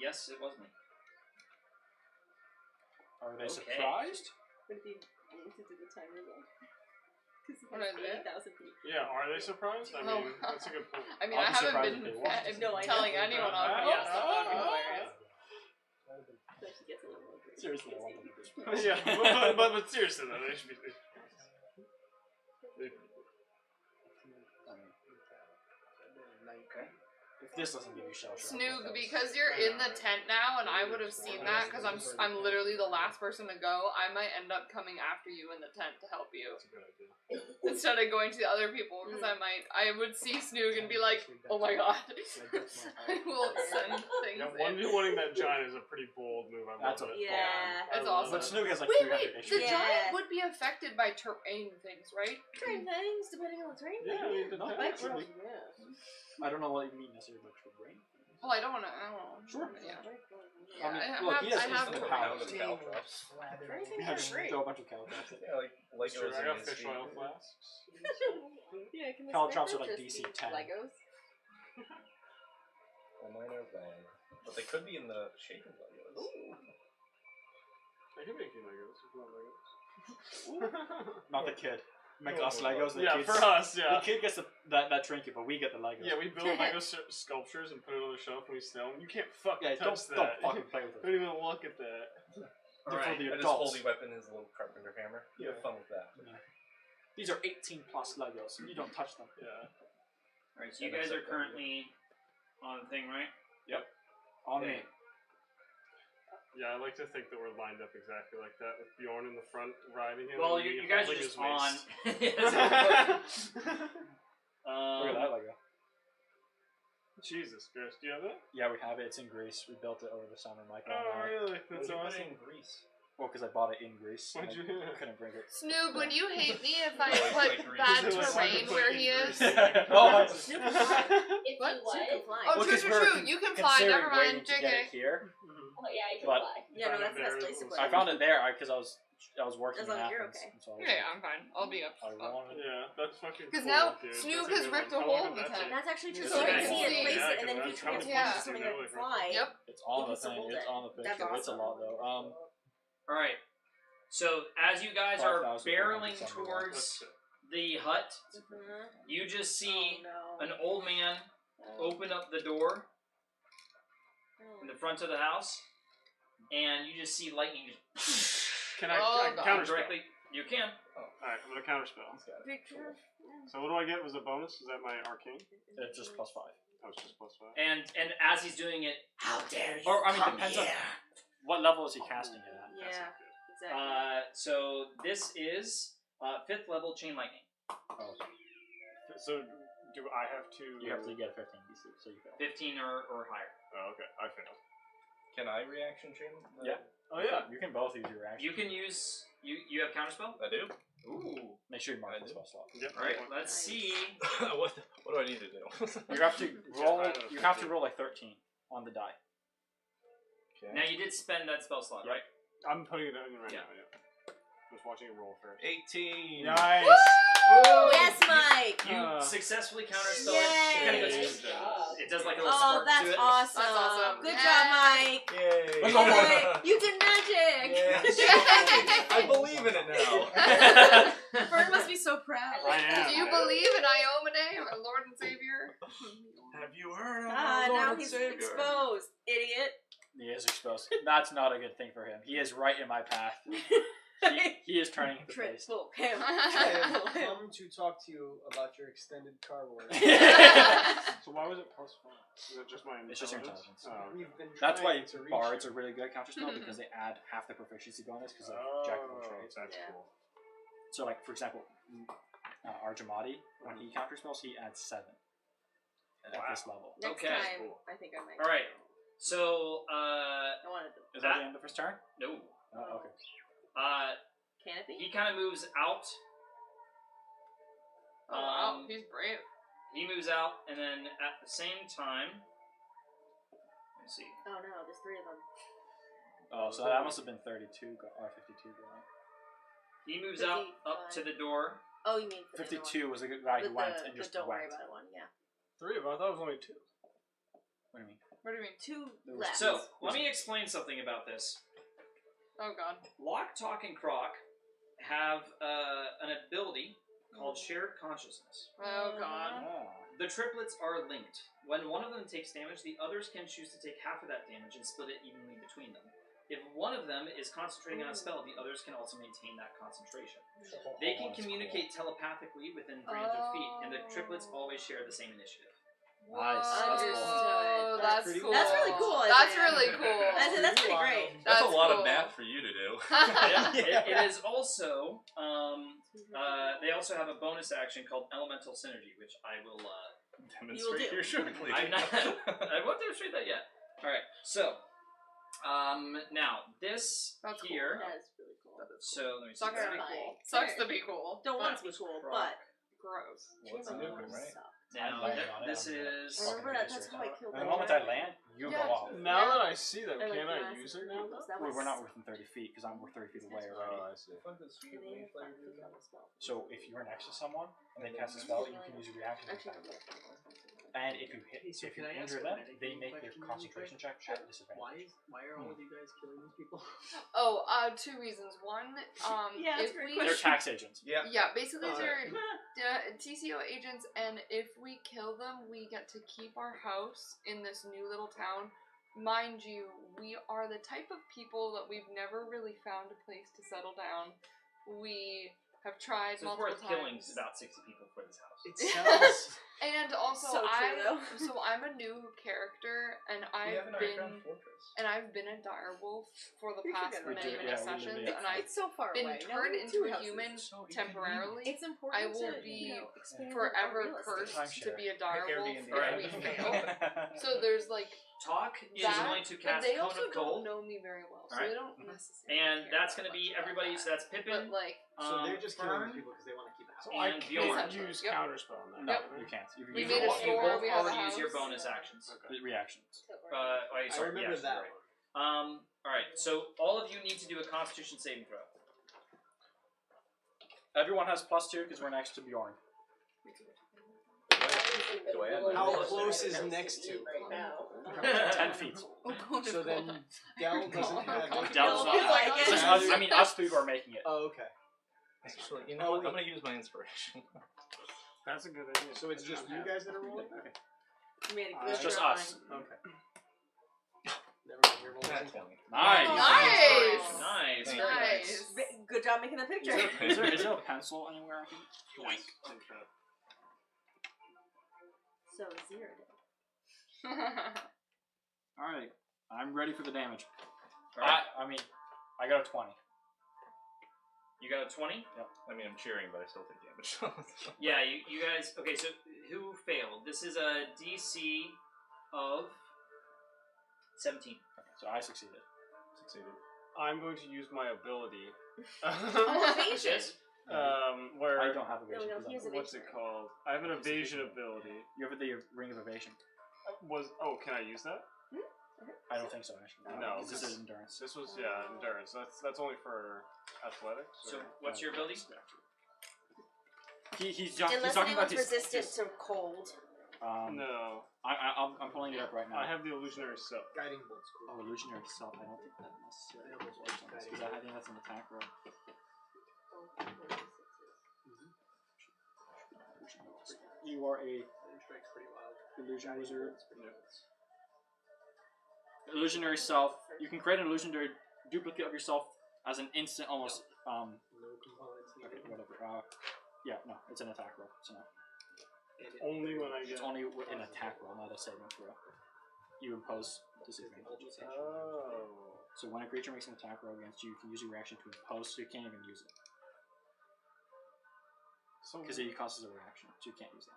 Speaker 1: Yes, it was me.
Speaker 4: Are they
Speaker 1: Okay.
Speaker 4: surprised?
Speaker 3: Would it be to do the timer though? Because
Speaker 5: What is it?
Speaker 3: 80,000 feet.
Speaker 2: Yeah, are they surprised? I
Speaker 5: Oh.
Speaker 2: mean, that's a good point.
Speaker 5: I mean,
Speaker 4: I'll
Speaker 5: I
Speaker 4: be
Speaker 5: haven't
Speaker 4: surprised
Speaker 5: been
Speaker 4: if they won.
Speaker 3: No, I know.
Speaker 5: telling anyone off. Yes, that would be hilarious.
Speaker 3: So she gets a little more green.
Speaker 4: Seriously, I want them to be.
Speaker 2: Yeah, but seriously though, they should be.
Speaker 1: Okay.
Speaker 4: If this doesn't give you shelter,
Speaker 5: Snoog, because you're in the tent now, and I would have seen that because I'm literally the last person to go. I might end up coming after you in the tent to help you
Speaker 2: That's a good idea.
Speaker 5: instead of going to the other people because I would see Snoog and be like, oh my god, I will send things
Speaker 2: Yeah,
Speaker 5: in.
Speaker 2: one-to-one that giant is a pretty bold move. I love
Speaker 4: That's a
Speaker 2: it.
Speaker 3: Yeah.
Speaker 5: It's
Speaker 2: I love
Speaker 5: awesome.
Speaker 4: But
Speaker 2: it.
Speaker 4: Snoog has like
Speaker 5: Wait,
Speaker 4: 300
Speaker 5: the
Speaker 4: HP.
Speaker 3: Yeah.
Speaker 5: giant would be affected by terrain things, right?
Speaker 3: Terrain things, depending on the terrain.
Speaker 2: Yeah, I mean, the
Speaker 4: No,
Speaker 2: giant
Speaker 4: could
Speaker 2: would
Speaker 4: be.
Speaker 3: Yeah.
Speaker 4: I don't know what you mean necessarily by terrain.
Speaker 5: Well, I don't want to. I don't know.
Speaker 4: Sure.
Speaker 5: Yeah.
Speaker 4: I mean,
Speaker 5: I
Speaker 4: look,
Speaker 5: have-
Speaker 4: he has
Speaker 5: I have
Speaker 4: infinite
Speaker 5: to-
Speaker 4: power.
Speaker 11: Pound of caltrops.
Speaker 3: Terrain things
Speaker 4: Yeah,
Speaker 3: are
Speaker 4: just
Speaker 3: great.
Speaker 4: throw a bunch of caltrops.
Speaker 11: Yeah, like
Speaker 2: Sure,
Speaker 11: Legos
Speaker 2: I
Speaker 11: in
Speaker 2: got
Speaker 11: his
Speaker 2: fish
Speaker 11: feet.
Speaker 2: oil flasks.
Speaker 10: Yeah, can this
Speaker 4: Caltrops are
Speaker 10: paper
Speaker 4: like
Speaker 10: just
Speaker 4: DC
Speaker 10: be
Speaker 4: 10.
Speaker 10: Legos?
Speaker 11: thing. But they could be in the shape of Legos.
Speaker 2: I can make you Legos if you want Legos.
Speaker 4: Not the kid. Make us Legos. The
Speaker 2: Yeah,
Speaker 4: kids,
Speaker 2: for us, yeah.
Speaker 4: The kid gets that trinket, but we get the Legos.
Speaker 2: Yeah, we build Lego sculptures and put it on the shelf and we sell them. You can't fucking
Speaker 4: Yeah,
Speaker 2: touch
Speaker 4: don't
Speaker 2: that.
Speaker 4: fucking play with it.
Speaker 2: Don't even look at that.
Speaker 1: Alright.
Speaker 4: For the
Speaker 11: And his
Speaker 4: adults.
Speaker 11: holy weapon is a little carpenter hammer. You have fun with that.
Speaker 4: These are 18 plus Legos. You don't touch them.
Speaker 2: Yeah.
Speaker 1: Alright, so you guys are currently on the thing, right?
Speaker 4: On
Speaker 1: Okay.
Speaker 4: me.
Speaker 2: Yeah, I like to think that we're lined up exactly like that with Bjorn in the front riding him.
Speaker 1: Well,
Speaker 2: and me
Speaker 1: you guys are
Speaker 2: holding
Speaker 1: just
Speaker 2: his
Speaker 1: on.
Speaker 2: waist.
Speaker 4: Look at that Lego.
Speaker 2: Jesus Christ, do you have that?
Speaker 4: Yeah, we have it. It's in Greece. We built it over the summer, Michael and
Speaker 2: Oh,
Speaker 4: I.
Speaker 2: really?
Speaker 11: Why
Speaker 2: That's
Speaker 11: would you put it
Speaker 2: awesome.
Speaker 11: in Greece?
Speaker 4: Well, because I bought it in Greece.
Speaker 2: Why'd
Speaker 4: and
Speaker 2: you-
Speaker 4: I couldn't bring it.
Speaker 5: Snoog, would you hate me if I
Speaker 11: No, it's
Speaker 5: put
Speaker 11: like Greece.
Speaker 5: bad
Speaker 2: Is it like
Speaker 5: terrain
Speaker 2: put
Speaker 5: where
Speaker 2: in
Speaker 5: he
Speaker 2: Greece?
Speaker 5: is?
Speaker 4: Oh,
Speaker 8: If you
Speaker 5: What?
Speaker 8: what?
Speaker 5: Oh,
Speaker 4: Well,
Speaker 5: true,
Speaker 4: 'cause
Speaker 5: true,
Speaker 4: we're
Speaker 5: true. You can fly.
Speaker 4: considering
Speaker 5: Never mind.
Speaker 4: waiting to get it
Speaker 5: JK.
Speaker 4: here.
Speaker 8: Oh yeah, I can
Speaker 4: But-
Speaker 8: fly.
Speaker 3: Yeah, no, that's the best place to put
Speaker 4: I
Speaker 3: it.
Speaker 4: found it there because I was working
Speaker 3: As
Speaker 4: in
Speaker 3: long as you're
Speaker 4: Athens.
Speaker 3: okay.
Speaker 4: and so I was
Speaker 5: Yeah,
Speaker 4: like,
Speaker 5: I'm fine. I'll be up.
Speaker 4: I wanted.
Speaker 2: Yeah, that's fucking
Speaker 5: Because
Speaker 2: cool,
Speaker 5: now
Speaker 2: dude.
Speaker 5: Snoog
Speaker 2: That's
Speaker 5: has
Speaker 2: good
Speaker 5: ripped
Speaker 2: one.
Speaker 5: a
Speaker 2: How long
Speaker 5: hole
Speaker 2: did
Speaker 5: in the
Speaker 2: that
Speaker 5: tent.
Speaker 2: take?
Speaker 3: That's actually true.
Speaker 2: Yeah,
Speaker 3: So you
Speaker 5: so
Speaker 3: can
Speaker 5: I
Speaker 3: see
Speaker 5: can
Speaker 3: it,
Speaker 5: see.
Speaker 3: place
Speaker 2: Yeah,
Speaker 3: it, and then if you
Speaker 2: that's
Speaker 3: transform
Speaker 5: how
Speaker 3: into
Speaker 2: easy
Speaker 3: something
Speaker 2: to
Speaker 3: that
Speaker 2: do
Speaker 3: can
Speaker 2: it,
Speaker 3: fly,
Speaker 5: Yep.
Speaker 4: It's on the
Speaker 3: You can
Speaker 4: thing.
Speaker 3: hold
Speaker 4: It's
Speaker 3: it.
Speaker 4: on the
Speaker 3: That's
Speaker 4: picture. It's a
Speaker 3: awesome.
Speaker 4: lot though.
Speaker 1: Alright. So as you guys are
Speaker 4: 5,471.
Speaker 1: barreling towards
Speaker 2: That's it.
Speaker 1: the hut,
Speaker 3: Mhm.
Speaker 1: you just see
Speaker 3: Oh, no.
Speaker 1: an old man open up the door in the front of the house, and you just see lightning just
Speaker 2: Can I,
Speaker 5: Oh,
Speaker 2: I can
Speaker 5: God.
Speaker 2: counterspell?
Speaker 1: directly. You can.
Speaker 2: Alright, I'm gonna counterspell.
Speaker 3: Victor.
Speaker 2: So what do I get? Was a bonus? Is that my arcane?
Speaker 4: It's just +5.
Speaker 2: Oh, it's just +5.
Speaker 1: And as he's doing it, how dare you?
Speaker 4: Or I mean,
Speaker 1: come
Speaker 4: depends
Speaker 1: here?
Speaker 4: on what level is he casting it at.
Speaker 3: Yeah, exactly.
Speaker 1: So this is 5th level chain lightning.
Speaker 4: Oh,
Speaker 2: So do I have to?
Speaker 4: you have to get a 15 DC, so you fail.
Speaker 1: 15 or higher.
Speaker 2: Oh, okay. I failed.
Speaker 11: Can I reaction chain?
Speaker 4: Yeah.
Speaker 2: Oh yeah.
Speaker 4: You can both use your reaction.
Speaker 1: You can use you have counterspell.
Speaker 11: I do.
Speaker 1: Ooh.
Speaker 4: Make sure you mark
Speaker 11: I
Speaker 4: the
Speaker 11: do.
Speaker 4: spell slot.
Speaker 2: Yep.
Speaker 1: All right.
Speaker 2: Nice.
Speaker 1: Let's see.
Speaker 11: what do I need to do?
Speaker 4: You have to roll.
Speaker 2: I know,
Speaker 4: You have to
Speaker 2: 15.
Speaker 4: roll like 13 on the die.
Speaker 1: Now you did spend that spell slot, right?
Speaker 2: I'm putting it in right
Speaker 1: Yeah.
Speaker 2: now. Yeah. Just watching it roll first.
Speaker 11: 18.
Speaker 2: Nice.
Speaker 3: Yes, Mike.
Speaker 1: You successfully counterspell it. It
Speaker 3: Yay!
Speaker 1: kind of
Speaker 8: Good
Speaker 1: goes.
Speaker 8: job.
Speaker 1: It does like a little
Speaker 3: Oh,
Speaker 1: spark
Speaker 3: that's
Speaker 1: to it.
Speaker 3: awesome.
Speaker 5: That's awesome.
Speaker 3: Good
Speaker 5: Yay.
Speaker 3: job, Mike.
Speaker 11: Yay.
Speaker 3: Yay. You did magic.
Speaker 11: I believe in it now.
Speaker 9: Fern must be so proud.
Speaker 2: I am.
Speaker 5: Do you believe in Iomade, our Lord and Savior?
Speaker 11: Have you heard of
Speaker 3: Ah,
Speaker 11: our Lord
Speaker 3: now
Speaker 11: and
Speaker 3: he's
Speaker 11: Savior?
Speaker 3: exposed, idiot.
Speaker 4: He is exposed. That's not a good thing for him. He is right in my path. He is turning the face.
Speaker 3: Triple him.
Speaker 6: I
Speaker 3: Triple
Speaker 6: have
Speaker 3: him.
Speaker 6: come to talk to you about your extended carnivore.
Speaker 2: So why was it +5? Is that just my intelligence?
Speaker 4: It's just your intelligence.
Speaker 2: Oh.
Speaker 6: We've been
Speaker 4: That's why
Speaker 6: trying to reach
Speaker 4: bards
Speaker 6: you.
Speaker 4: are really good at counterspell because they add half the proficiency bonus because of jack of all trades.
Speaker 2: That's
Speaker 3: Yeah.
Speaker 2: cool.
Speaker 4: So, like for example, Arjamadi, when he counterspells, he adds 7 at this level.
Speaker 3: Next
Speaker 1: Okay.
Speaker 3: time,
Speaker 2: Cool.
Speaker 3: I think I might.
Speaker 1: All right. So
Speaker 3: I wanted to.
Speaker 4: Is that the end of his turn?
Speaker 1: no.
Speaker 4: Oh, okay.
Speaker 3: Can it be?
Speaker 1: He kind of moves out.
Speaker 5: Oh, wow, he's brave.
Speaker 1: He moves out, and then at the same time, let me see.
Speaker 3: Oh no, there's 3 of them.
Speaker 4: Oh, so that must have been 32 or 52 going.
Speaker 1: He moves out up to the door.
Speaker 3: Oh, you mean for the other
Speaker 4: 52 was the guy
Speaker 3: one.
Speaker 4: who
Speaker 3: With
Speaker 4: went
Speaker 3: the,
Speaker 4: and
Speaker 3: the
Speaker 4: just
Speaker 3: don't worry
Speaker 4: went.
Speaker 3: about it one, yeah.
Speaker 2: 3 of them. I thought it was only 2.
Speaker 4: What do you mean?
Speaker 5: What do you mean?
Speaker 3: 2
Speaker 4: There was
Speaker 3: left.
Speaker 1: So let me explain something about this.
Speaker 5: Oh god.
Speaker 1: Lock, Talk, and Croc have an ability called Shared Consciousness.
Speaker 5: Oh god.
Speaker 4: Oh.
Speaker 1: The triplets are linked. When one of them takes damage, the others can choose to take half of that damage and split it evenly between them. If one of them is concentrating on a spell, the others can also maintain that concentration. They can communicate telepathically within 300 feet, and the triplets always share the same initiative.
Speaker 4: Nice. That's
Speaker 3: Understood.
Speaker 5: Oh, that's
Speaker 6: pretty
Speaker 5: cool.
Speaker 6: cool.
Speaker 3: That's really cool,
Speaker 5: That's
Speaker 3: isn't it?
Speaker 5: really cool.
Speaker 3: That's pretty great.
Speaker 11: That's a lot
Speaker 5: cool.
Speaker 11: of math for you to do.
Speaker 1: It is also, they also have a bonus action called Elemental Synergy, which I will,
Speaker 11: Demonstrate
Speaker 3: do.
Speaker 11: your sugar, please.
Speaker 1: I won't demonstrate that yet. Alright, so, now, this
Speaker 5: That's cool.
Speaker 1: here,
Speaker 3: That is really cool.
Speaker 1: so let me see.
Speaker 5: Sucks to be
Speaker 3: Terrifying.
Speaker 5: cool. Sucks to be cool.
Speaker 3: Don't want it to be
Speaker 1: That
Speaker 3: cool,
Speaker 1: was
Speaker 3: but
Speaker 5: Gross.
Speaker 11: What's
Speaker 3: Dream
Speaker 11: new,
Speaker 3: of
Speaker 11: right?
Speaker 3: suck.
Speaker 1: Now,
Speaker 4: I'm landing on it,
Speaker 1: this
Speaker 4: I'm gonna
Speaker 1: is,
Speaker 3: I remember that. That's how I killed
Speaker 4: And the
Speaker 3: that
Speaker 4: moment I
Speaker 3: dragon.
Speaker 4: land, you
Speaker 5: Yeah.
Speaker 4: go off.
Speaker 2: Now that I see them,
Speaker 3: I like
Speaker 2: can I
Speaker 3: massive
Speaker 2: use it now?
Speaker 3: peoples. That
Speaker 4: We're
Speaker 3: was-
Speaker 4: not within 30 feet because we're 30 feet away already.
Speaker 2: Oh, I see.
Speaker 11: What does sweet
Speaker 3: Okay, they
Speaker 11: green
Speaker 3: have
Speaker 11: flavor
Speaker 3: 5
Speaker 11: do?
Speaker 3: feet on the spell.
Speaker 4: So if you're next to someone and they cast a spell, you can use your reaction
Speaker 3: Actually,
Speaker 4: attack.
Speaker 3: no,
Speaker 4: And if you
Speaker 6: Hey, so
Speaker 4: if you
Speaker 6: can I ask
Speaker 4: injure
Speaker 6: a
Speaker 4: them,
Speaker 6: medical
Speaker 4: they make their
Speaker 6: question really
Speaker 4: concentration check
Speaker 6: quick?
Speaker 4: at disadvantage.
Speaker 6: Why are all of you guys killing these people?
Speaker 5: Oh, two reasons. One,
Speaker 3: Yeah, that's
Speaker 5: if
Speaker 3: a great
Speaker 5: we
Speaker 4: They're tax agents.
Speaker 11: Yeah.
Speaker 5: yeah, basically
Speaker 6: Alright.
Speaker 5: they're TCO agents, and if we kill them, we get to keep our house in this new little town. Mind you, we are the type of people that we've never really found a place to settle down. We have tried
Speaker 1: So it's
Speaker 5: multiple
Speaker 1: worth killing
Speaker 5: times.
Speaker 1: about 60 people for this house.
Speaker 6: It sounds.
Speaker 5: And also,
Speaker 3: So true, though.
Speaker 5: so I'm a new character, and
Speaker 11: We have
Speaker 5: I've
Speaker 11: an
Speaker 5: been
Speaker 11: underground fortress.
Speaker 5: and I've been a direwolf for the
Speaker 3: We
Speaker 5: past
Speaker 3: forget
Speaker 5: many
Speaker 3: about
Speaker 5: many
Speaker 4: that.
Speaker 5: sessions,
Speaker 4: Yeah,
Speaker 5: and I've
Speaker 3: It's so far
Speaker 5: been
Speaker 3: away. Now
Speaker 5: turned
Speaker 3: we have
Speaker 5: into
Speaker 3: two
Speaker 5: a
Speaker 3: houses.
Speaker 5: human
Speaker 4: So
Speaker 5: temporarily.
Speaker 3: It's important
Speaker 5: I will
Speaker 3: to,
Speaker 5: be
Speaker 3: expand
Speaker 5: forever
Speaker 3: our real estate.
Speaker 5: cursed to
Speaker 4: Timeshare.
Speaker 5: be a direwolf
Speaker 11: Airbnb.
Speaker 5: if we fail. So there's like
Speaker 1: Talk is
Speaker 5: that,
Speaker 1: going to
Speaker 5: but
Speaker 1: cast
Speaker 5: they
Speaker 1: Cone
Speaker 5: also
Speaker 1: of Cold,
Speaker 5: don't know me very well, so
Speaker 1: Alright.
Speaker 5: they don't necessarily.
Speaker 1: and
Speaker 5: care
Speaker 1: that's
Speaker 5: that
Speaker 1: going to be
Speaker 5: much about
Speaker 1: everybody.
Speaker 5: that.
Speaker 1: So that's Pippin,
Speaker 5: But like,
Speaker 6: So they're just killing
Speaker 1: Fern,
Speaker 6: these people because they want to keep the house.
Speaker 2: So I
Speaker 1: and
Speaker 2: can't
Speaker 1: Bjorn.
Speaker 2: use
Speaker 5: Yep.
Speaker 2: counterspell on that.
Speaker 4: No,
Speaker 2: right?
Speaker 4: you can't.
Speaker 5: We
Speaker 1: You
Speaker 5: made a
Speaker 1: all- you
Speaker 5: store,
Speaker 1: both
Speaker 5: we have a
Speaker 1: already use your
Speaker 5: house.
Speaker 1: bonus actions.
Speaker 4: The reactions.
Speaker 1: Sorry,
Speaker 6: I remember
Speaker 1: yeah,
Speaker 6: that
Speaker 1: right.
Speaker 6: one.
Speaker 1: All right. So all of you need to do a Constitution saving throw.
Speaker 4: Everyone has +2 because we're next to Bjorn.
Speaker 11: Do I add
Speaker 6: How
Speaker 11: my-
Speaker 6: close is next to?
Speaker 8: right now?
Speaker 4: 10 feet.
Speaker 6: So then Del doesn't have.
Speaker 4: Del's not
Speaker 3: He's like,
Speaker 4: out.
Speaker 3: it's
Speaker 4: Just
Speaker 3: just-
Speaker 4: us- I mean, us three who are making it.
Speaker 6: Oh, okay.
Speaker 11: Actually, you
Speaker 6: Oh,
Speaker 11: know what?
Speaker 6: wait.
Speaker 11: I'm gonna use my inspiration.
Speaker 2: That's a good idea.
Speaker 6: So it's just you guys that are rolling?
Speaker 2: Okay.
Speaker 3: You made a
Speaker 2: It's
Speaker 3: good
Speaker 4: It's just
Speaker 3: drawing.
Speaker 4: us.
Speaker 6: Okay. Never mind, you're rolling.
Speaker 11: Nat 20.
Speaker 4: Nice.
Speaker 5: Nice!
Speaker 1: Nice.
Speaker 11: Thank
Speaker 1: Very
Speaker 11: you.
Speaker 1: nice.
Speaker 3: Good job making the
Speaker 4: Is
Speaker 3: picture.
Speaker 4: there, is there a pencil anywhere I can?
Speaker 3: So 0.
Speaker 4: Alright. I'm ready for the damage.
Speaker 1: All right.
Speaker 4: I mean, I got a 20.
Speaker 1: You got a 20.
Speaker 11: I mean, I'm cheering, but I still take damage.
Speaker 1: Yeah. You guys. Okay. So who failed? This is a DC of 17.
Speaker 4: Okay, so I succeeded.
Speaker 11: Succeeded.
Speaker 2: I'm going to use my ability.
Speaker 3: Evasion.
Speaker 1: Yes.
Speaker 2: Where
Speaker 4: I don't have evasion.
Speaker 3: No,
Speaker 4: 'cause
Speaker 3: he has
Speaker 4: I'm-
Speaker 2: what's it called? I have an evasion ability.
Speaker 4: You have the ring of evasion.
Speaker 2: Can I use that?
Speaker 4: I don't think so, actually.
Speaker 2: No,
Speaker 4: This
Speaker 2: this-
Speaker 4: is endurance.
Speaker 2: This was endurance. That's only for athletics.
Speaker 1: So
Speaker 2: or-
Speaker 1: what's your ability?
Speaker 4: He's
Speaker 3: Unless
Speaker 4: talking about
Speaker 3: anyone's
Speaker 4: his.
Speaker 3: resistant
Speaker 4: his
Speaker 3: to cold.
Speaker 2: No,
Speaker 4: I'm pulling it up right now.
Speaker 2: I have the illusionary self.
Speaker 6: Guiding bolt's cool.
Speaker 4: Oh, illusionary self. I don't think that necessarily
Speaker 6: Yeah, those
Speaker 4: works on this because I think that's an attack roll. You are a
Speaker 6: Strike's pretty wild.
Speaker 4: illusion wizard.
Speaker 6: Pretty nuts.
Speaker 4: Illusionary self. You can create an illusionary duplicate of yourself as an instant, almost.
Speaker 6: No components
Speaker 4: Okay,
Speaker 6: needed.
Speaker 4: whatever. Yeah, no, it's an attack roll. So no,
Speaker 2: Only when I
Speaker 4: it's
Speaker 2: get.
Speaker 4: only an attack roll, not a saving throw. You impose disadvantage.
Speaker 2: Oh.
Speaker 4: So when a creature makes an attack roll against you, you can use your reaction to impose, so you can't even use it.
Speaker 2: So.
Speaker 4: Because it counts as a reaction, so you can't use that.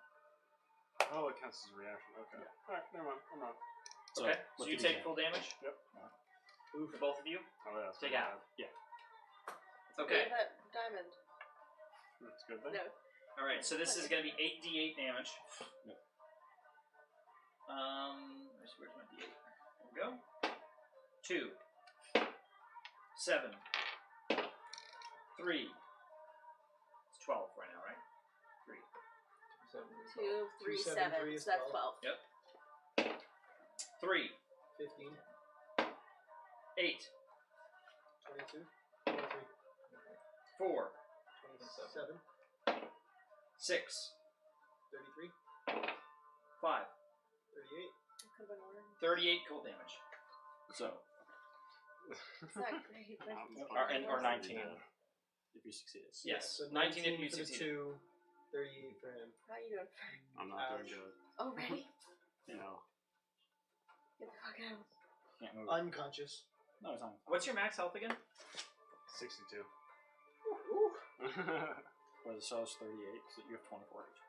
Speaker 2: Oh, it counts as a reaction. Okay.
Speaker 4: Yeah.
Speaker 2: Alright, never mind. I'm wrong.
Speaker 4: So,
Speaker 1: Okay. So
Speaker 4: what
Speaker 1: you
Speaker 4: did
Speaker 1: take
Speaker 4: get?
Speaker 1: full damage.
Speaker 2: Yep.
Speaker 1: For both of you.
Speaker 2: Oh, yeah.
Speaker 1: Take half.
Speaker 4: Yeah.
Speaker 1: Okay.
Speaker 3: That diamond.
Speaker 2: That's a good thing.
Speaker 3: No.
Speaker 1: All right. So this is going to be 8d8 damage.
Speaker 4: Yep.
Speaker 1: Where's my d8? There we go. 2, 7, 3. It's 12 right now, right? 3.
Speaker 3: 2, 3,
Speaker 6: 7,
Speaker 3: 7.
Speaker 6: 3 is
Speaker 3: So that's
Speaker 6: 12.
Speaker 3: 12.
Speaker 1: 3,
Speaker 6: 15,
Speaker 1: 8,
Speaker 6: 22, 23,
Speaker 1: 4,
Speaker 6: 27,
Speaker 1: 6,
Speaker 6: 33,
Speaker 1: 5,
Speaker 6: 38.
Speaker 1: 38 cold damage.
Speaker 4: So,
Speaker 3: It's not great. But
Speaker 4: or 19 if you succeeded.
Speaker 1: Yes.
Speaker 6: So
Speaker 1: 19 if you
Speaker 6: for the
Speaker 1: succeed.
Speaker 6: 2, 38 for him.
Speaker 3: How you doing?
Speaker 2: I'm not doing
Speaker 6: Ouch.
Speaker 2: good.
Speaker 3: Already?
Speaker 2: No.
Speaker 3: Get the fuck out.
Speaker 4: Can't move.
Speaker 6: Unconscious.
Speaker 4: No, it's not.
Speaker 1: What's your max health again?
Speaker 2: 62.
Speaker 4: Or the cell is 38, so you have 24 HP.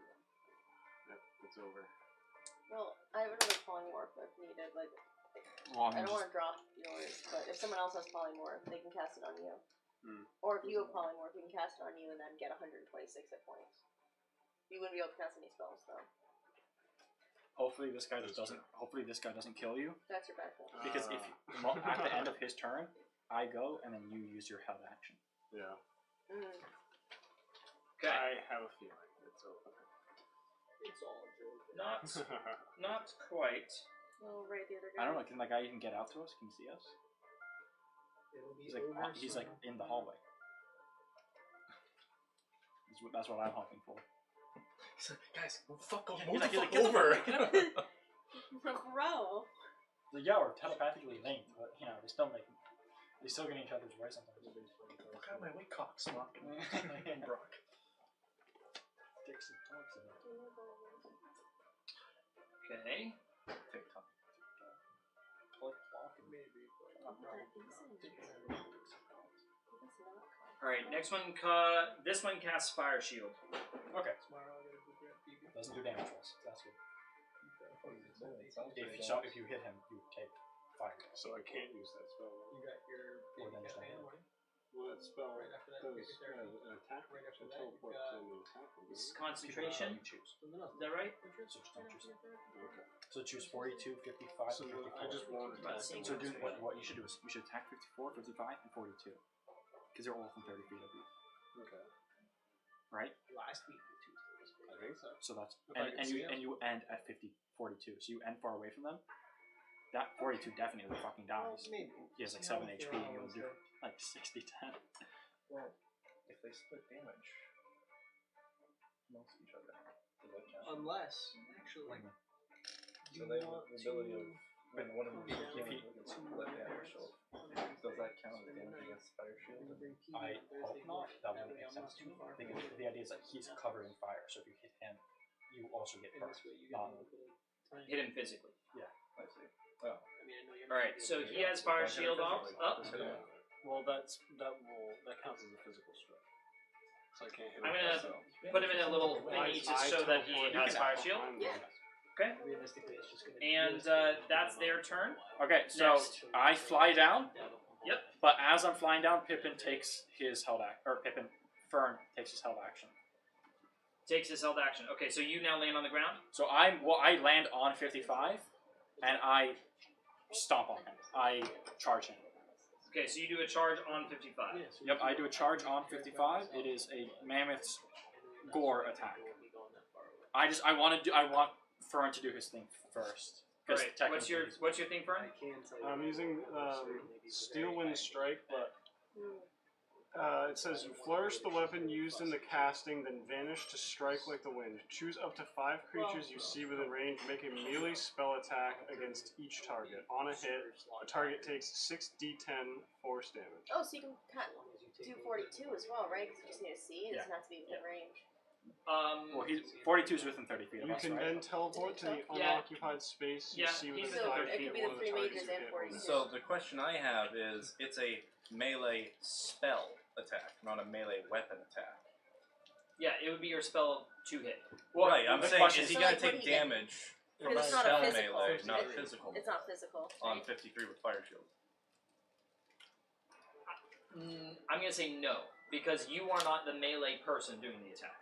Speaker 2: Yep, it's over.
Speaker 3: Well, I have another polymorph if needed. Like,
Speaker 4: Well,
Speaker 3: I don't want to drop yours, but if someone else has polymorph, they can cast it on you.
Speaker 2: Hmm.
Speaker 3: Or if you have polymorph, you can cast it on you and then get 126 hit points. You wouldn't be able to cast any spells though.
Speaker 4: Hopefully this guy doesn't. Hopefully this guy doesn't kill you.
Speaker 3: That's your bad thing.
Speaker 4: Because if at the end of his turn, I go and then you use your held action.
Speaker 2: Yeah.
Speaker 3: Mm.
Speaker 1: Okay.
Speaker 2: I have a feeling it's over.
Speaker 6: It's all a joke.
Speaker 1: Not quite.
Speaker 9: Well, right, the other guy.
Speaker 4: I don't know. Can that guy even get out to us? Can he see us?
Speaker 6: It'll be
Speaker 4: He's like in the hallway. That's what I'm hoping for.
Speaker 7: He's like, guys, fuck off.
Speaker 4: He's
Speaker 7: Move
Speaker 4: like,
Speaker 7: the fuck
Speaker 4: get the
Speaker 7: over.
Speaker 3: Bro.
Speaker 4: Like, yeah, we're telepathically linked, but you know, they still get in each other's way sometimes.
Speaker 7: Fuck out of my way, cock, Spock and Brock.
Speaker 4: Dixon talks about
Speaker 1: Okay.
Speaker 7: TikTok.
Speaker 1: Alright, next one, this one casts Fire Shield.
Speaker 4: Okay. Doesn't do damage to us. That's good. If you hit him, you take fire.
Speaker 2: So I can't use that spell.
Speaker 6: You got your
Speaker 4: Or then just
Speaker 2: Well, that spell
Speaker 6: Right after that,
Speaker 2: does
Speaker 6: you get there.
Speaker 2: an attack.
Speaker 6: Right after
Speaker 2: So
Speaker 6: that,
Speaker 2: teleport
Speaker 6: you've got-
Speaker 2: to an attack.
Speaker 1: This is concentration.
Speaker 4: You choose.
Speaker 1: Is that right?
Speaker 4: So just don't choose. So choose 42, 55,
Speaker 2: So
Speaker 4: and 54.
Speaker 2: I just wanted
Speaker 1: About the
Speaker 2: to.
Speaker 1: same.
Speaker 4: So do what you should do is you should attack 54, 55, and 42. Because they're all from 30 feet of you.
Speaker 2: Okay.
Speaker 4: Right?
Speaker 6: last week or Tuesday.
Speaker 2: I think so.
Speaker 4: So that's
Speaker 2: If I can see
Speaker 4: and you end at 42. So you end far away from them. That 42 definitely fucking dies.
Speaker 6: Maybe.
Speaker 4: He has like 7 HP and you'll do like 60-10.
Speaker 7: Well, if they split damage amongst each other, does that count?
Speaker 6: Unless, actually,
Speaker 4: Mhm.
Speaker 7: So they have the ability of when one of them is healing, we can split damage. So does that count as damage against Fire Shield?
Speaker 4: I hope not. That wouldn't make sense to me. Because the idea is that he's covered in fire, so if you hit him, you also get
Speaker 6: in
Speaker 4: burnt.
Speaker 6: this way you get a
Speaker 4: Um,
Speaker 6: little bit of
Speaker 1: Hit him physically.
Speaker 7: I see. Oh.
Speaker 6: I mean, I know you're
Speaker 1: Alright, so he has Fire Shield off. Up.
Speaker 2: Well, that counts as a physical strike. So I can't hit him.
Speaker 1: I'm gonna
Speaker 2: myself.
Speaker 1: put him in a little thingy to show that he has Fire Shield. Okay.
Speaker 6: realistically, it's just gonna
Speaker 1: And that's their turn.
Speaker 4: Okay, so
Speaker 1: Next.
Speaker 4: I fly down.
Speaker 1: Yep.
Speaker 4: But as I'm flying down, Fern takes his held action.
Speaker 1: Takes his held action. Okay, so you now land on the ground.
Speaker 4: So I land on 55, and I stomp on him. I charge him.
Speaker 1: Okay, so you do a charge on 55.
Speaker 4: Yep, I do a charge on 55. It is a mammoth's gore attack. I want Fern to do his thing first. 'Cause
Speaker 1: Alright,
Speaker 4: technically
Speaker 1: what's your thing, Fern?
Speaker 2: I'm using Steel Wind Strike, but it says you flourish the weapon used in the casting, then vanish to strike like the wind. Choose up to 5 creatures you see within range. Make a melee spell attack against each target. On a hit, a target takes 6d10 force damage.
Speaker 3: Oh, so you can do 42 as well, right? Because you just need to see. It doesn't have to be within range.
Speaker 4: Well, 42 is within 30 feet of
Speaker 2: You
Speaker 4: us,
Speaker 2: can
Speaker 4: right?
Speaker 2: then teleport to the
Speaker 1: Yeah.
Speaker 2: unoccupied space you
Speaker 1: Yeah,
Speaker 2: see within
Speaker 1: he's
Speaker 2: 5
Speaker 3: it
Speaker 2: feet
Speaker 3: could
Speaker 2: of
Speaker 3: be
Speaker 2: one
Speaker 3: the
Speaker 2: of the
Speaker 3: 3
Speaker 2: targets
Speaker 3: majors
Speaker 2: you
Speaker 3: and
Speaker 2: hit.
Speaker 3: 42.
Speaker 7: So the question I have is, it's a melee spell attack, not a melee weapon attack.
Speaker 1: Yeah, it would be your spell to hit.
Speaker 4: Well,
Speaker 7: Right, I'm
Speaker 4: the
Speaker 7: saying,
Speaker 4: question
Speaker 7: is he
Speaker 3: So,
Speaker 7: gonna
Speaker 3: like, what
Speaker 7: take
Speaker 3: do you get?
Speaker 7: damage
Speaker 3: Because
Speaker 7: from
Speaker 3: it's not a
Speaker 7: spell
Speaker 3: physical.
Speaker 7: melee, not
Speaker 3: It's-
Speaker 7: physical,
Speaker 3: It's not physical.
Speaker 7: on 53 with Fire Shield?
Speaker 1: I'm gonna say no, because you are not the melee person doing the attack,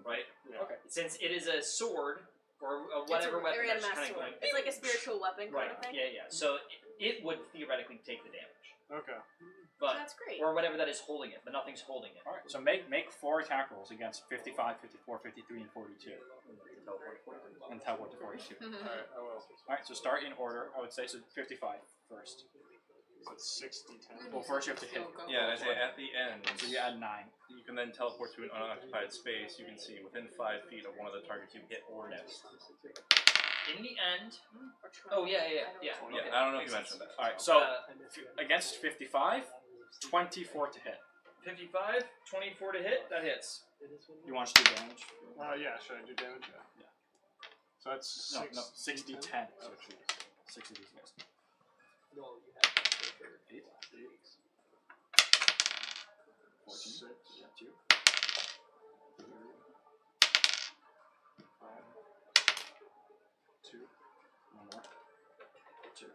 Speaker 1: right?
Speaker 2: Yeah.
Speaker 4: Okay.
Speaker 1: Since it is a sword or
Speaker 3: It's
Speaker 1: whatever
Speaker 3: a
Speaker 1: weapon that's
Speaker 3: Ariana
Speaker 1: kind of
Speaker 3: sword.
Speaker 1: going.
Speaker 3: It's like a spiritual weapon
Speaker 1: Right.
Speaker 3: kind of thing.
Speaker 1: Yeah. So it would theoretically take the damage,
Speaker 2: Okay.
Speaker 1: but
Speaker 3: That's great.
Speaker 1: or whatever that is holding it, but nothing's holding it.
Speaker 4: Alright, so make 4 attack rolls against 55, 54, 53, and 42. And teleport to 42.
Speaker 2: Alright, I will.
Speaker 4: Alright, so start in order. I would say so 55 first.
Speaker 2: So it's 6d10.
Speaker 4: Well, first you have to hit.
Speaker 7: Yeah, and at the end,
Speaker 4: So you add 9.
Speaker 7: you can then teleport to an unoccupied space. You can see within 5 feet of one of the targets you hit or missed.
Speaker 1: In the end,
Speaker 3: Or try.
Speaker 1: oh yeah.
Speaker 7: Yeah,
Speaker 1: Okay,
Speaker 7: I don't know if
Speaker 1: makes
Speaker 7: you
Speaker 1: sense.
Speaker 7: mentioned that.
Speaker 4: Alright, so
Speaker 1: Uh,
Speaker 4: against 55, 24 to hit.
Speaker 1: 55, 24 to hit. That hits.
Speaker 4: You want to do damage?
Speaker 2: Yeah, should I do damage?
Speaker 4: Yeah.
Speaker 2: So that's
Speaker 4: No,
Speaker 2: 6.
Speaker 4: no, 60-10.
Speaker 2: Oh,
Speaker 4: So 6 of these guys.
Speaker 6: No, you have to go for
Speaker 4: 8. 14.
Speaker 2: 6.
Speaker 4: Yeah, 2.
Speaker 2: 5. 2.
Speaker 4: 1 more. 2.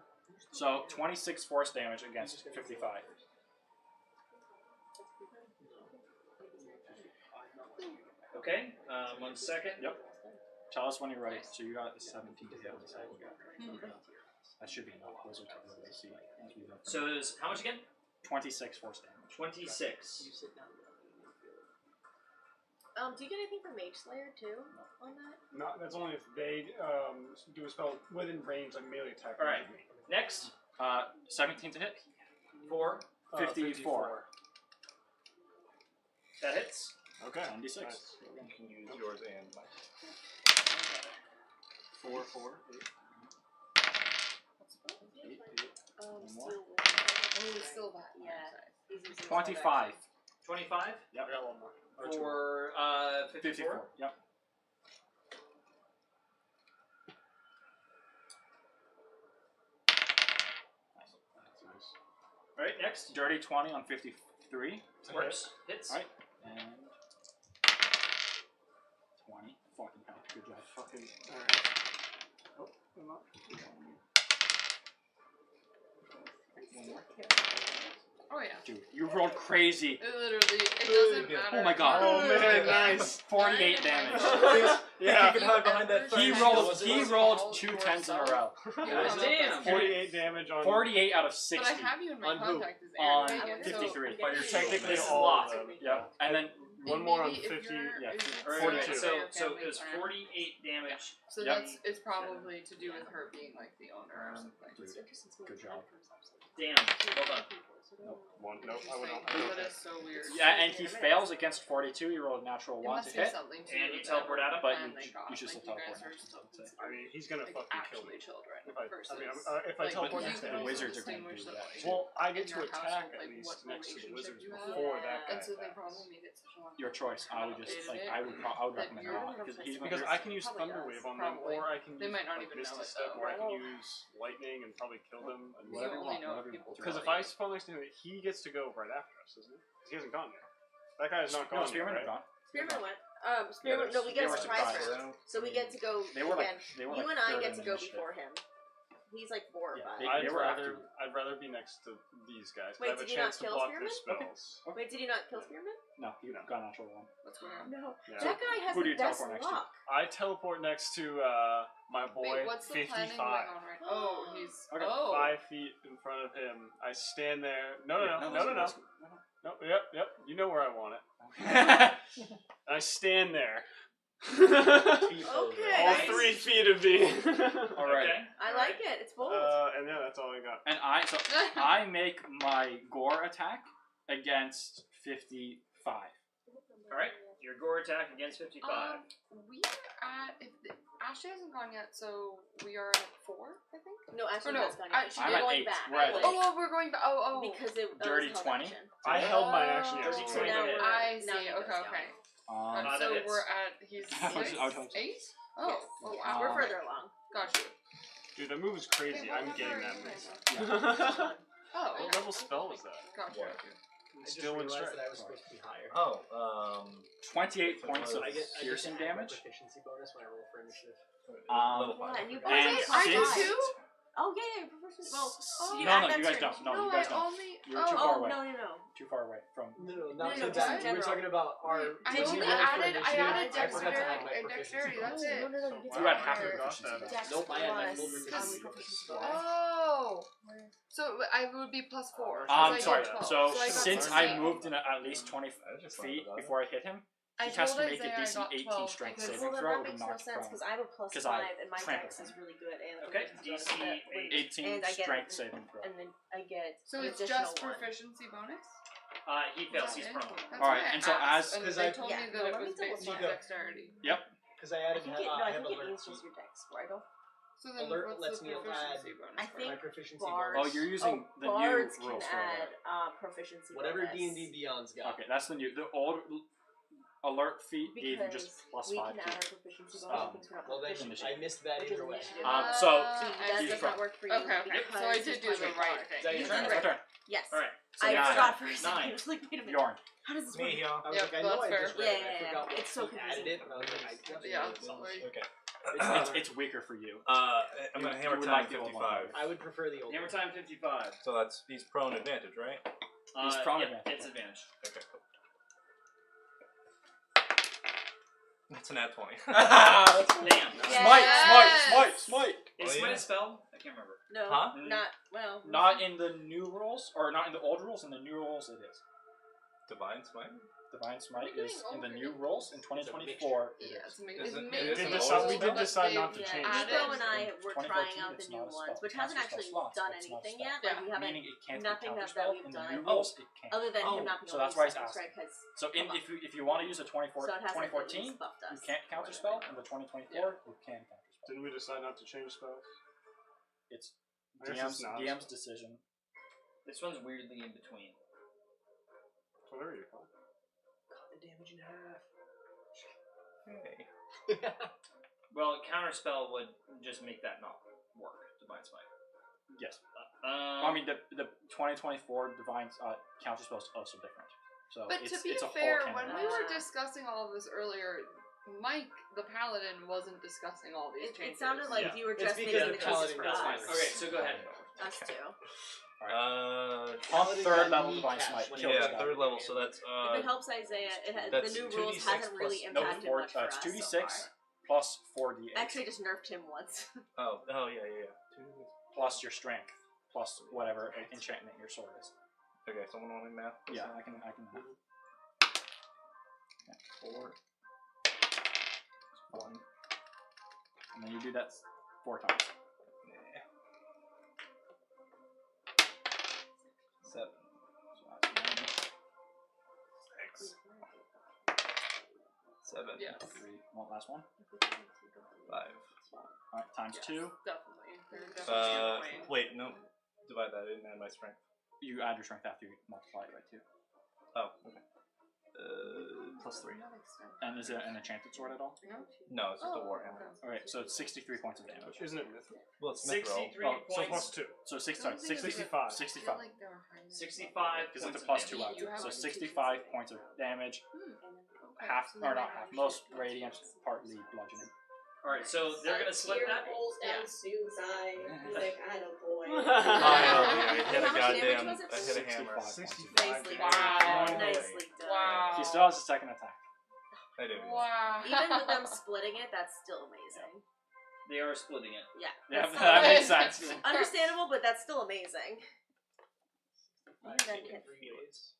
Speaker 4: So 26 force damage against 55.
Speaker 1: Okay. 1 second.
Speaker 4: Yep. Tell us when you're ready. So you got 17 to hit on the second guy. That should be enough. Those are typically the see.
Speaker 1: So it was how much again?
Speaker 4: 26 force damage.
Speaker 1: 26.
Speaker 6: You sit down.
Speaker 3: Do you get anything from Mage Slayer too on that?
Speaker 2: No, that's only if they do a spell within range, like melee attack.
Speaker 1: All right. Next,
Speaker 4: 17 to hit.
Speaker 1: 4.
Speaker 4: 54.
Speaker 1: That hits.
Speaker 2: Okay.
Speaker 4: 96.
Speaker 2: Nice.
Speaker 11: You can use yours and mine.
Speaker 2: 4, 4.
Speaker 4: 8.
Speaker 5: Oh, still that.
Speaker 3: Yeah. He's using
Speaker 4: 25.
Speaker 1: 25
Speaker 2: Yep. I got one more. Or two more.
Speaker 1: for 54.
Speaker 4: Yep.
Speaker 2: Nice.
Speaker 1: All right. Next,
Speaker 4: Dirty 20 on 53.
Speaker 1: works. Hits.
Speaker 4: Alright. And 20. Fucking hell. Good job.
Speaker 2: Fucking. Alright. Oh, I'm not.
Speaker 4: One more.
Speaker 5: Oh yeah.
Speaker 4: Dude, you rolled crazy.
Speaker 5: It doesn't matter.
Speaker 4: Oh my god.
Speaker 2: Oh man, nice.
Speaker 4: 48 damage.
Speaker 2: Yeah.
Speaker 11: You can hide behind that
Speaker 4: He
Speaker 11: thing.
Speaker 4: rolled 2 10s in a row.
Speaker 1: God damn.
Speaker 2: 48 damage on.
Speaker 4: 48 out of 60.
Speaker 5: But I have you in my
Speaker 6: On who?
Speaker 5: contact as
Speaker 4: On
Speaker 5: Aaron Hagen,
Speaker 4: 53.
Speaker 5: So
Speaker 2: But you're technically
Speaker 1: That's
Speaker 2: all
Speaker 1: a
Speaker 2: of them.
Speaker 4: Yep. And then
Speaker 2: One more on
Speaker 5: maybe if
Speaker 2: 50.
Speaker 5: you're-
Speaker 4: yeah,
Speaker 5: if it's
Speaker 1: All right,
Speaker 4: 42.
Speaker 1: So
Speaker 5: your
Speaker 1: so
Speaker 5: family
Speaker 1: it was
Speaker 5: friend.
Speaker 1: 48 damage.
Speaker 5: So
Speaker 4: Yep.
Speaker 5: it's probably to do with her being like the owner or something.
Speaker 4: Good job.
Speaker 1: Damn. Well done.
Speaker 2: One. Nope. I would not.
Speaker 5: That is so weird.
Speaker 4: Yeah, and he fails against 42. You roll a natural
Speaker 5: It
Speaker 4: 1
Speaker 5: must
Speaker 4: to
Speaker 5: be
Speaker 4: hit.
Speaker 5: something to
Speaker 1: And you
Speaker 5: do with
Speaker 1: teleport
Speaker 5: that
Speaker 1: at him?
Speaker 4: But
Speaker 5: plan
Speaker 4: you
Speaker 5: they
Speaker 4: sh-
Speaker 5: got.
Speaker 4: you should
Speaker 5: Like,
Speaker 4: still
Speaker 5: you guys
Speaker 4: teleport
Speaker 5: are
Speaker 4: next to
Speaker 5: still
Speaker 4: him,
Speaker 2: I mean, he's gonna
Speaker 5: like
Speaker 2: fucking kill
Speaker 5: actually
Speaker 2: me.
Speaker 5: children.
Speaker 2: If I
Speaker 5: versus,
Speaker 2: if I
Speaker 5: like,
Speaker 2: teleport
Speaker 5: you
Speaker 2: next to
Speaker 5: can
Speaker 2: him,
Speaker 5: also
Speaker 4: wizards are gonna
Speaker 5: distinguish
Speaker 4: do
Speaker 5: that,
Speaker 4: that.
Speaker 5: like,
Speaker 2: well, I get
Speaker 5: in
Speaker 2: to
Speaker 5: your
Speaker 2: attack
Speaker 5: household,
Speaker 2: at
Speaker 5: like,
Speaker 2: least
Speaker 5: what
Speaker 2: next to the
Speaker 5: relationship
Speaker 2: wizards
Speaker 5: you have.
Speaker 2: before that guy
Speaker 5: And so they
Speaker 2: attacks.
Speaker 5: probably made it such a long
Speaker 4: Your choice. I would just like I would
Speaker 5: that
Speaker 4: recommend
Speaker 5: you're
Speaker 4: not because he's
Speaker 2: Because I can use
Speaker 5: Probably
Speaker 2: Thunder
Speaker 5: does,
Speaker 2: Wave on them,
Speaker 5: probably.
Speaker 2: or I can
Speaker 5: They
Speaker 2: use
Speaker 5: might not
Speaker 2: like,
Speaker 5: even know
Speaker 2: Vista
Speaker 5: it,
Speaker 2: Step,
Speaker 5: though.
Speaker 2: where I can use lightning and probably kill them. And
Speaker 5: You
Speaker 4: whatever you
Speaker 5: only
Speaker 4: want.
Speaker 5: know
Speaker 4: Whatever you
Speaker 5: people
Speaker 4: want.
Speaker 2: because if
Speaker 5: tell
Speaker 2: I
Speaker 5: you.
Speaker 2: spawn next to him, he gets to go right after us, doesn't he? 'Cause he hasn't gone yet. That guy has not gone
Speaker 4: No,
Speaker 2: yet,
Speaker 4: Spearman
Speaker 2: right?
Speaker 4: are gone.
Speaker 3: Spearman went. Spearman. No, we
Speaker 4: They
Speaker 3: get a
Speaker 4: were
Speaker 3: surprise
Speaker 4: surprised.
Speaker 3: round, so we get to go
Speaker 4: They were
Speaker 3: again.
Speaker 4: like they were
Speaker 3: You
Speaker 4: like
Speaker 3: and I
Speaker 4: third
Speaker 3: get
Speaker 4: in
Speaker 3: to go
Speaker 4: initiative.
Speaker 3: before him. He's like 4 or
Speaker 4: Yeah,
Speaker 3: 5.
Speaker 4: they-
Speaker 2: I'd
Speaker 4: were
Speaker 2: rather
Speaker 4: after
Speaker 2: I'd rather be next to these guys. 'Cause
Speaker 3: Wait,
Speaker 2: I have a
Speaker 3: did you not
Speaker 2: chance to
Speaker 3: kill
Speaker 2: block
Speaker 3: Spearman?
Speaker 2: their spells.
Speaker 3: Wait, did you not kill Spearman?
Speaker 4: No, you got a natural 1.
Speaker 5: What's going on?
Speaker 3: No.
Speaker 2: Yeah.
Speaker 3: That guy has
Speaker 4: Who do
Speaker 3: the
Speaker 4: you
Speaker 3: best
Speaker 4: teleport next to?
Speaker 3: luck.
Speaker 2: I teleport next to my boy,
Speaker 5: Wait, what's the planning
Speaker 2: 55.
Speaker 5: going on right now? Oh, he's
Speaker 4: Okay.
Speaker 2: 5 feet in front of him. I stand there. No. Yep. You know where I want it. I stand there.
Speaker 3: Okay.
Speaker 2: All 3 feet of me.
Speaker 4: All right.
Speaker 1: Okay.
Speaker 3: I like it. It's bold.
Speaker 2: And yeah, that's all I got.
Speaker 4: And I make my gore attack against 55.
Speaker 1: All right. Your gore attack against 55.
Speaker 5: We are at Ashley hasn't gone yet, so we are at 4, I think.
Speaker 3: No, actually,
Speaker 5: no,
Speaker 3: that's gone.
Speaker 5: I- she
Speaker 3: We're
Speaker 4: I'm at
Speaker 3: going
Speaker 4: 8.
Speaker 3: back.
Speaker 4: We're at
Speaker 3: Like,
Speaker 4: 8.
Speaker 5: Oh, we're going back. Oh.
Speaker 3: because it that
Speaker 4: Dirty
Speaker 3: was held
Speaker 4: 20?
Speaker 3: action.
Speaker 2: I held my action
Speaker 5: Oh.
Speaker 2: action.
Speaker 1: Dirty
Speaker 3: So
Speaker 1: 20
Speaker 3: now
Speaker 1: hit.
Speaker 3: we're.
Speaker 5: I
Speaker 3: now
Speaker 5: see.
Speaker 3: he goes
Speaker 5: Okay.
Speaker 3: down.
Speaker 1: that
Speaker 5: So
Speaker 1: hits.
Speaker 5: we're at he's
Speaker 4: How much-
Speaker 5: 6,
Speaker 4: how much-
Speaker 5: 8. Oh,
Speaker 3: Yes.
Speaker 5: oh
Speaker 3: Yes.
Speaker 5: wow.
Speaker 3: We're further along.
Speaker 5: Got you.
Speaker 2: Dude, that move is crazy.
Speaker 5: Wait,
Speaker 2: I'm
Speaker 5: what
Speaker 2: getting
Speaker 5: level
Speaker 2: that
Speaker 5: are you
Speaker 2: move.
Speaker 5: right Oh,
Speaker 2: What level spell was that?
Speaker 5: got you.
Speaker 6: I just
Speaker 2: Still in
Speaker 6: realized
Speaker 2: strike.
Speaker 6: that I was supposed to be higher.
Speaker 11: Oh,
Speaker 4: 28 points of
Speaker 6: I get
Speaker 4: piercing
Speaker 6: my
Speaker 4: damage.
Speaker 6: proficiency bonus when I roll for initiative.
Speaker 11: level
Speaker 3: Yeah,
Speaker 11: 5.
Speaker 3: and you
Speaker 5: Oh,
Speaker 4: And
Speaker 5: wait, I did
Speaker 4: since-
Speaker 5: too?
Speaker 3: Oh yeah, proficiency. Well,
Speaker 5: Oh.
Speaker 3: you
Speaker 4: No,
Speaker 3: add
Speaker 4: no,
Speaker 3: that
Speaker 4: you
Speaker 3: to
Speaker 4: guys
Speaker 3: your
Speaker 4: don't. No,
Speaker 5: No,
Speaker 4: you guys
Speaker 5: I
Speaker 4: don't.
Speaker 5: only.
Speaker 4: You're too
Speaker 5: oh,
Speaker 4: far
Speaker 3: Oh
Speaker 4: away.
Speaker 3: no.
Speaker 4: Too far away from.
Speaker 6: No, not
Speaker 5: No,
Speaker 6: to
Speaker 5: no,
Speaker 6: that.
Speaker 5: just
Speaker 6: We were talking about our.
Speaker 5: I
Speaker 6: did
Speaker 5: only
Speaker 6: you roll for
Speaker 5: added
Speaker 6: initiative?
Speaker 5: I
Speaker 6: forgot to add my
Speaker 5: dexterity.
Speaker 6: proficiency
Speaker 5: That's
Speaker 6: bonus.
Speaker 5: it.
Speaker 3: No.
Speaker 2: So,
Speaker 3: You
Speaker 4: You had half
Speaker 2: I
Speaker 4: your
Speaker 2: got
Speaker 4: proficiency.
Speaker 2: that.
Speaker 3: Dex
Speaker 6: Nope, I had my
Speaker 3: plus
Speaker 6: full proficiency
Speaker 3: proficiency
Speaker 6: bonus.
Speaker 3: bonus.
Speaker 5: Oh. So I would be plus 4.
Speaker 4: Sorry.
Speaker 5: So
Speaker 4: So
Speaker 5: I got
Speaker 4: since
Speaker 5: 16.
Speaker 4: I moved in at least 20
Speaker 11: I just
Speaker 4: feet
Speaker 11: learned about
Speaker 4: before I hit him,
Speaker 5: I
Speaker 4: he has
Speaker 5: told
Speaker 4: to make a
Speaker 5: Isaiah I
Speaker 4: DC
Speaker 5: got
Speaker 4: 18
Speaker 5: 12
Speaker 4: strength
Speaker 5: because-
Speaker 4: saving
Speaker 3: Well, then
Speaker 4: throw
Speaker 3: that
Speaker 4: to
Speaker 3: makes no
Speaker 4: knock
Speaker 3: sense
Speaker 4: prone.
Speaker 3: because I have a plus
Speaker 4: 'Cause I
Speaker 3: 5 and my
Speaker 4: trampled
Speaker 3: dex
Speaker 4: him.
Speaker 3: is really good. And
Speaker 1: Okay,
Speaker 3: proficiency bonus,
Speaker 1: DC
Speaker 3: but when-
Speaker 4: 18
Speaker 3: and I get
Speaker 4: strength
Speaker 3: it,
Speaker 4: saving throw.
Speaker 3: and then I get
Speaker 5: So
Speaker 3: an
Speaker 5: it's
Speaker 3: additional
Speaker 5: just
Speaker 3: 1.
Speaker 5: proficiency bonus?
Speaker 1: He fails. He's
Speaker 5: Yeah.
Speaker 1: prone.
Speaker 5: That's
Speaker 4: Alright,
Speaker 5: why I
Speaker 4: and so
Speaker 5: asked,
Speaker 4: as-
Speaker 5: and
Speaker 6: 'cause
Speaker 5: they
Speaker 6: I-
Speaker 5: told
Speaker 3: yeah,
Speaker 5: me
Speaker 3: no,
Speaker 5: that it
Speaker 3: let me
Speaker 5: was based
Speaker 3: double
Speaker 5: on
Speaker 6: check.
Speaker 5: dexterity.
Speaker 6: Because I
Speaker 3: I
Speaker 6: added.
Speaker 3: think it,
Speaker 6: I
Speaker 3: no, I
Speaker 6: have
Speaker 3: think it
Speaker 6: alert.
Speaker 3: equals your dex score. I don't.
Speaker 5: So then
Speaker 6: Alert
Speaker 5: what's
Speaker 6: lets
Speaker 5: the
Speaker 6: me add-
Speaker 5: proficiency bonus?
Speaker 3: I
Speaker 5: for?
Speaker 3: think
Speaker 6: My proficiency
Speaker 3: Bards-
Speaker 6: bonus.
Speaker 4: Oh, you're using the new
Speaker 3: Bards can
Speaker 4: rules for
Speaker 3: add
Speaker 4: alert.
Speaker 3: proficiency
Speaker 6: Whatever
Speaker 3: bonus.
Speaker 6: D&D Beyond's got.
Speaker 4: Okay, that's the new. The old alert feat gave you
Speaker 3: Because
Speaker 4: just plus
Speaker 3: we
Speaker 4: 5
Speaker 3: can
Speaker 4: to
Speaker 3: add our proficiency bonus things we're not
Speaker 6: Well, then
Speaker 3: proficient.
Speaker 6: I missed that
Speaker 3: Which is
Speaker 6: either way.
Speaker 3: initiative.
Speaker 4: So
Speaker 3: So
Speaker 5: I
Speaker 3: that
Speaker 5: see.
Speaker 3: does not work for you.
Speaker 5: Okay.
Speaker 3: because
Speaker 5: So I did do
Speaker 3: it's
Speaker 5: the
Speaker 3: plus
Speaker 5: right
Speaker 3: your
Speaker 5: thing.
Speaker 6: That
Speaker 3: You
Speaker 6: is
Speaker 3: did
Speaker 6: right.
Speaker 3: the right.
Speaker 4: Okay.
Speaker 3: Yes.
Speaker 1: All right. So
Speaker 3: I
Speaker 4: nine.
Speaker 3: forgot for a second.
Speaker 1: 9.
Speaker 3: I was like, wait a minute.
Speaker 4: Bjorn.
Speaker 3: How does this
Speaker 11: Me
Speaker 3: work?
Speaker 11: here.
Speaker 6: I was
Speaker 5: Yep,
Speaker 6: like, I know
Speaker 5: that's
Speaker 6: I
Speaker 5: fair.
Speaker 6: just read it.
Speaker 3: Yeah,
Speaker 6: I forgot what
Speaker 3: it's so
Speaker 6: he added it. And I was like, I
Speaker 5: Yeah,
Speaker 6: definitely-
Speaker 5: sorry.
Speaker 11: Okay.
Speaker 4: It's weaker for you.
Speaker 11: I'm gonna
Speaker 4: You
Speaker 11: hammer
Speaker 4: would
Speaker 11: time
Speaker 4: like the old
Speaker 11: 55.
Speaker 6: I would prefer the old
Speaker 1: Hammer
Speaker 6: one.
Speaker 1: time 55.
Speaker 11: So that's he's prone advantage, right?
Speaker 4: He's prone
Speaker 1: yeah,
Speaker 4: advantage.
Speaker 1: it's advantage.
Speaker 11: Okay, cool. That's an at 20.
Speaker 1: Damn.
Speaker 5: Yes.
Speaker 4: Smite!
Speaker 1: Is
Speaker 11: Oh,
Speaker 1: Smite
Speaker 11: yeah.
Speaker 1: a spell? I can't remember.
Speaker 3: No,
Speaker 11: Huh?
Speaker 3: not well.
Speaker 4: Not in the new rules, or not in the old rules. In the new rules, it is.
Speaker 11: Divine smite?
Speaker 4: Divine Smite
Speaker 5: We're
Speaker 4: is
Speaker 5: getting
Speaker 4: in the
Speaker 5: over
Speaker 4: new
Speaker 5: it.
Speaker 4: rules in 2024.
Speaker 5: Yeah, it's
Speaker 7: Is
Speaker 5: it's
Speaker 7: it-
Speaker 5: made
Speaker 7: it is
Speaker 5: to
Speaker 7: an
Speaker 5: roll
Speaker 2: we did
Speaker 5: that
Speaker 2: decide
Speaker 5: they've
Speaker 2: not to
Speaker 3: Yeah,
Speaker 2: change
Speaker 5: added.
Speaker 3: Nico and I
Speaker 4: In
Speaker 3: were
Speaker 4: 2014,
Speaker 3: trying out the
Speaker 4: it's
Speaker 3: new
Speaker 4: not a
Speaker 3: ones,
Speaker 4: spell.
Speaker 3: which
Speaker 4: It
Speaker 3: hasn't
Speaker 4: cancels
Speaker 3: actually
Speaker 4: slots,
Speaker 3: done
Speaker 4: but it's not a
Speaker 3: anything
Speaker 4: spell.
Speaker 3: yet.
Speaker 5: Yeah.
Speaker 3: Like we haven't,
Speaker 4: Meaning it can't
Speaker 3: nothing
Speaker 4: be
Speaker 3: that
Speaker 4: counterspelled.
Speaker 3: we've
Speaker 4: In the
Speaker 3: done.
Speaker 4: new
Speaker 3: Oh,
Speaker 4: rules, it can't.
Speaker 3: other than him not being
Speaker 4: So
Speaker 3: able
Speaker 4: that's
Speaker 3: to
Speaker 4: why
Speaker 3: use
Speaker 4: he's
Speaker 3: seconds, right? Because
Speaker 4: So if you want to use a 24,
Speaker 3: so it hasn't at
Speaker 4: 2014,
Speaker 3: least buffed
Speaker 4: you
Speaker 3: us.
Speaker 4: can't counterspell. In the 2024, you can counterspell.
Speaker 2: Didn't we decide not to change spells?
Speaker 4: It's
Speaker 2: I guess it's not a
Speaker 4: DM's
Speaker 2: spell.
Speaker 4: decision.
Speaker 1: This one's weirdly in between.
Speaker 2: Whatever you call.
Speaker 6: Cut the damage in half.
Speaker 7: Hey.
Speaker 1: Well, counterspell would just make that not work. Divine Smite.
Speaker 4: Yes. I
Speaker 1: Um,
Speaker 4: mean, the 2024 Divine counterspell is also different. So
Speaker 5: But
Speaker 4: it's,
Speaker 5: to be
Speaker 4: it's a
Speaker 5: fair,
Speaker 4: whole
Speaker 5: when
Speaker 4: canon.
Speaker 5: we were discussing all of this earlier, Mike, the paladin, wasn't discussing all these
Speaker 3: It
Speaker 5: changes.
Speaker 3: sounded like
Speaker 1: Yeah.
Speaker 3: you were
Speaker 6: It's
Speaker 3: just
Speaker 6: because
Speaker 3: making
Speaker 6: the
Speaker 3: the cases
Speaker 6: paladin
Speaker 3: for
Speaker 6: gets
Speaker 3: us.
Speaker 6: higher.
Speaker 1: okay, so go ahead.
Speaker 3: Us two.
Speaker 4: On
Speaker 6: Paladin
Speaker 4: third
Speaker 6: got
Speaker 4: level
Speaker 6: knee
Speaker 4: Divine
Speaker 6: caps
Speaker 4: Smite.
Speaker 6: when
Speaker 4: Kill
Speaker 6: he
Speaker 4: this
Speaker 7: Yeah,
Speaker 4: guy.
Speaker 7: third level, so that's
Speaker 3: If it helps Isaiah, it has,
Speaker 7: that's
Speaker 3: the new
Speaker 7: 2d6
Speaker 3: rules hasn't really
Speaker 7: plus-
Speaker 4: No,
Speaker 3: impacted
Speaker 4: four,
Speaker 3: much for
Speaker 4: it's
Speaker 3: us
Speaker 4: 2d6
Speaker 3: so far.
Speaker 4: plus 4d8
Speaker 3: Actually, just nerfed him once.
Speaker 7: oh yeah.
Speaker 4: plus your strength plus whatever enchantment your sword is.
Speaker 7: Okay, someone want me math?
Speaker 4: Yeah, I can.
Speaker 7: 4.
Speaker 4: 1. And then you do that 4 times.
Speaker 7: 7.
Speaker 4: So that's
Speaker 7: 6. 7.
Speaker 5: Yes.
Speaker 4: 3. One last one.
Speaker 7: 5.
Speaker 4: Alright, times
Speaker 5: Yes,
Speaker 4: 2.
Speaker 5: Definitely. There's definitely a way.
Speaker 7: Wait, no. Divide that. I didn't add my strength.
Speaker 4: You add your strength after you multiply it by 2.
Speaker 7: Oh, okay. Plus 3.
Speaker 5: Not extend.
Speaker 4: And is it an enchanted sword at all?
Speaker 5: No?
Speaker 7: No, it's just a
Speaker 5: Oh,
Speaker 7: warhammer.
Speaker 5: okay.
Speaker 4: Okay, so it's 63 points of damage.
Speaker 2: Isn't it mythic?
Speaker 7: Well, it's mithril.
Speaker 1: 63
Speaker 4: Oh,
Speaker 2: So plus
Speaker 1: points.
Speaker 2: 2.
Speaker 4: So
Speaker 5: Don't think it's
Speaker 2: 65.
Speaker 5: I feel
Speaker 4: 65.
Speaker 5: like they were higher.
Speaker 1: 65
Speaker 4: Because it's
Speaker 1: points
Speaker 4: a plus
Speaker 1: of
Speaker 4: 2
Speaker 1: damage.
Speaker 4: out.
Speaker 5: You have
Speaker 4: So
Speaker 5: like
Speaker 4: 65 points of damage.
Speaker 5: Okay,
Speaker 4: Half,
Speaker 5: so
Speaker 4: or
Speaker 5: then
Speaker 4: not
Speaker 5: I
Speaker 4: half,
Speaker 5: have
Speaker 4: most
Speaker 5: shit.
Speaker 4: radiant, partly bludgeoning.
Speaker 1: Alright, so they're gonna split
Speaker 8: Tear
Speaker 1: that.
Speaker 8: rolls down
Speaker 5: Yeah.
Speaker 8: Sue's eye. He's like, atta boy.
Speaker 7: Finally, I hit
Speaker 3: How
Speaker 7: a
Speaker 3: much damage
Speaker 7: goddamn.
Speaker 3: was it?
Speaker 7: I hit a hammer.
Speaker 2: 65.
Speaker 3: Nicely
Speaker 5: Wow.
Speaker 3: done. Nicely done.
Speaker 5: Wow.
Speaker 4: He still has a second attack.
Speaker 7: I do.
Speaker 5: Wow.
Speaker 3: Even with them splitting it, that's still amazing.
Speaker 1: They are splitting it.
Speaker 3: Yeah.
Speaker 4: Yeah,
Speaker 3: that's
Speaker 4: that makes
Speaker 3: still-
Speaker 4: sense.
Speaker 3: Understandable, but that's still amazing.
Speaker 6: I
Speaker 3: Then
Speaker 6: take
Speaker 3: hit
Speaker 6: it 3 ways.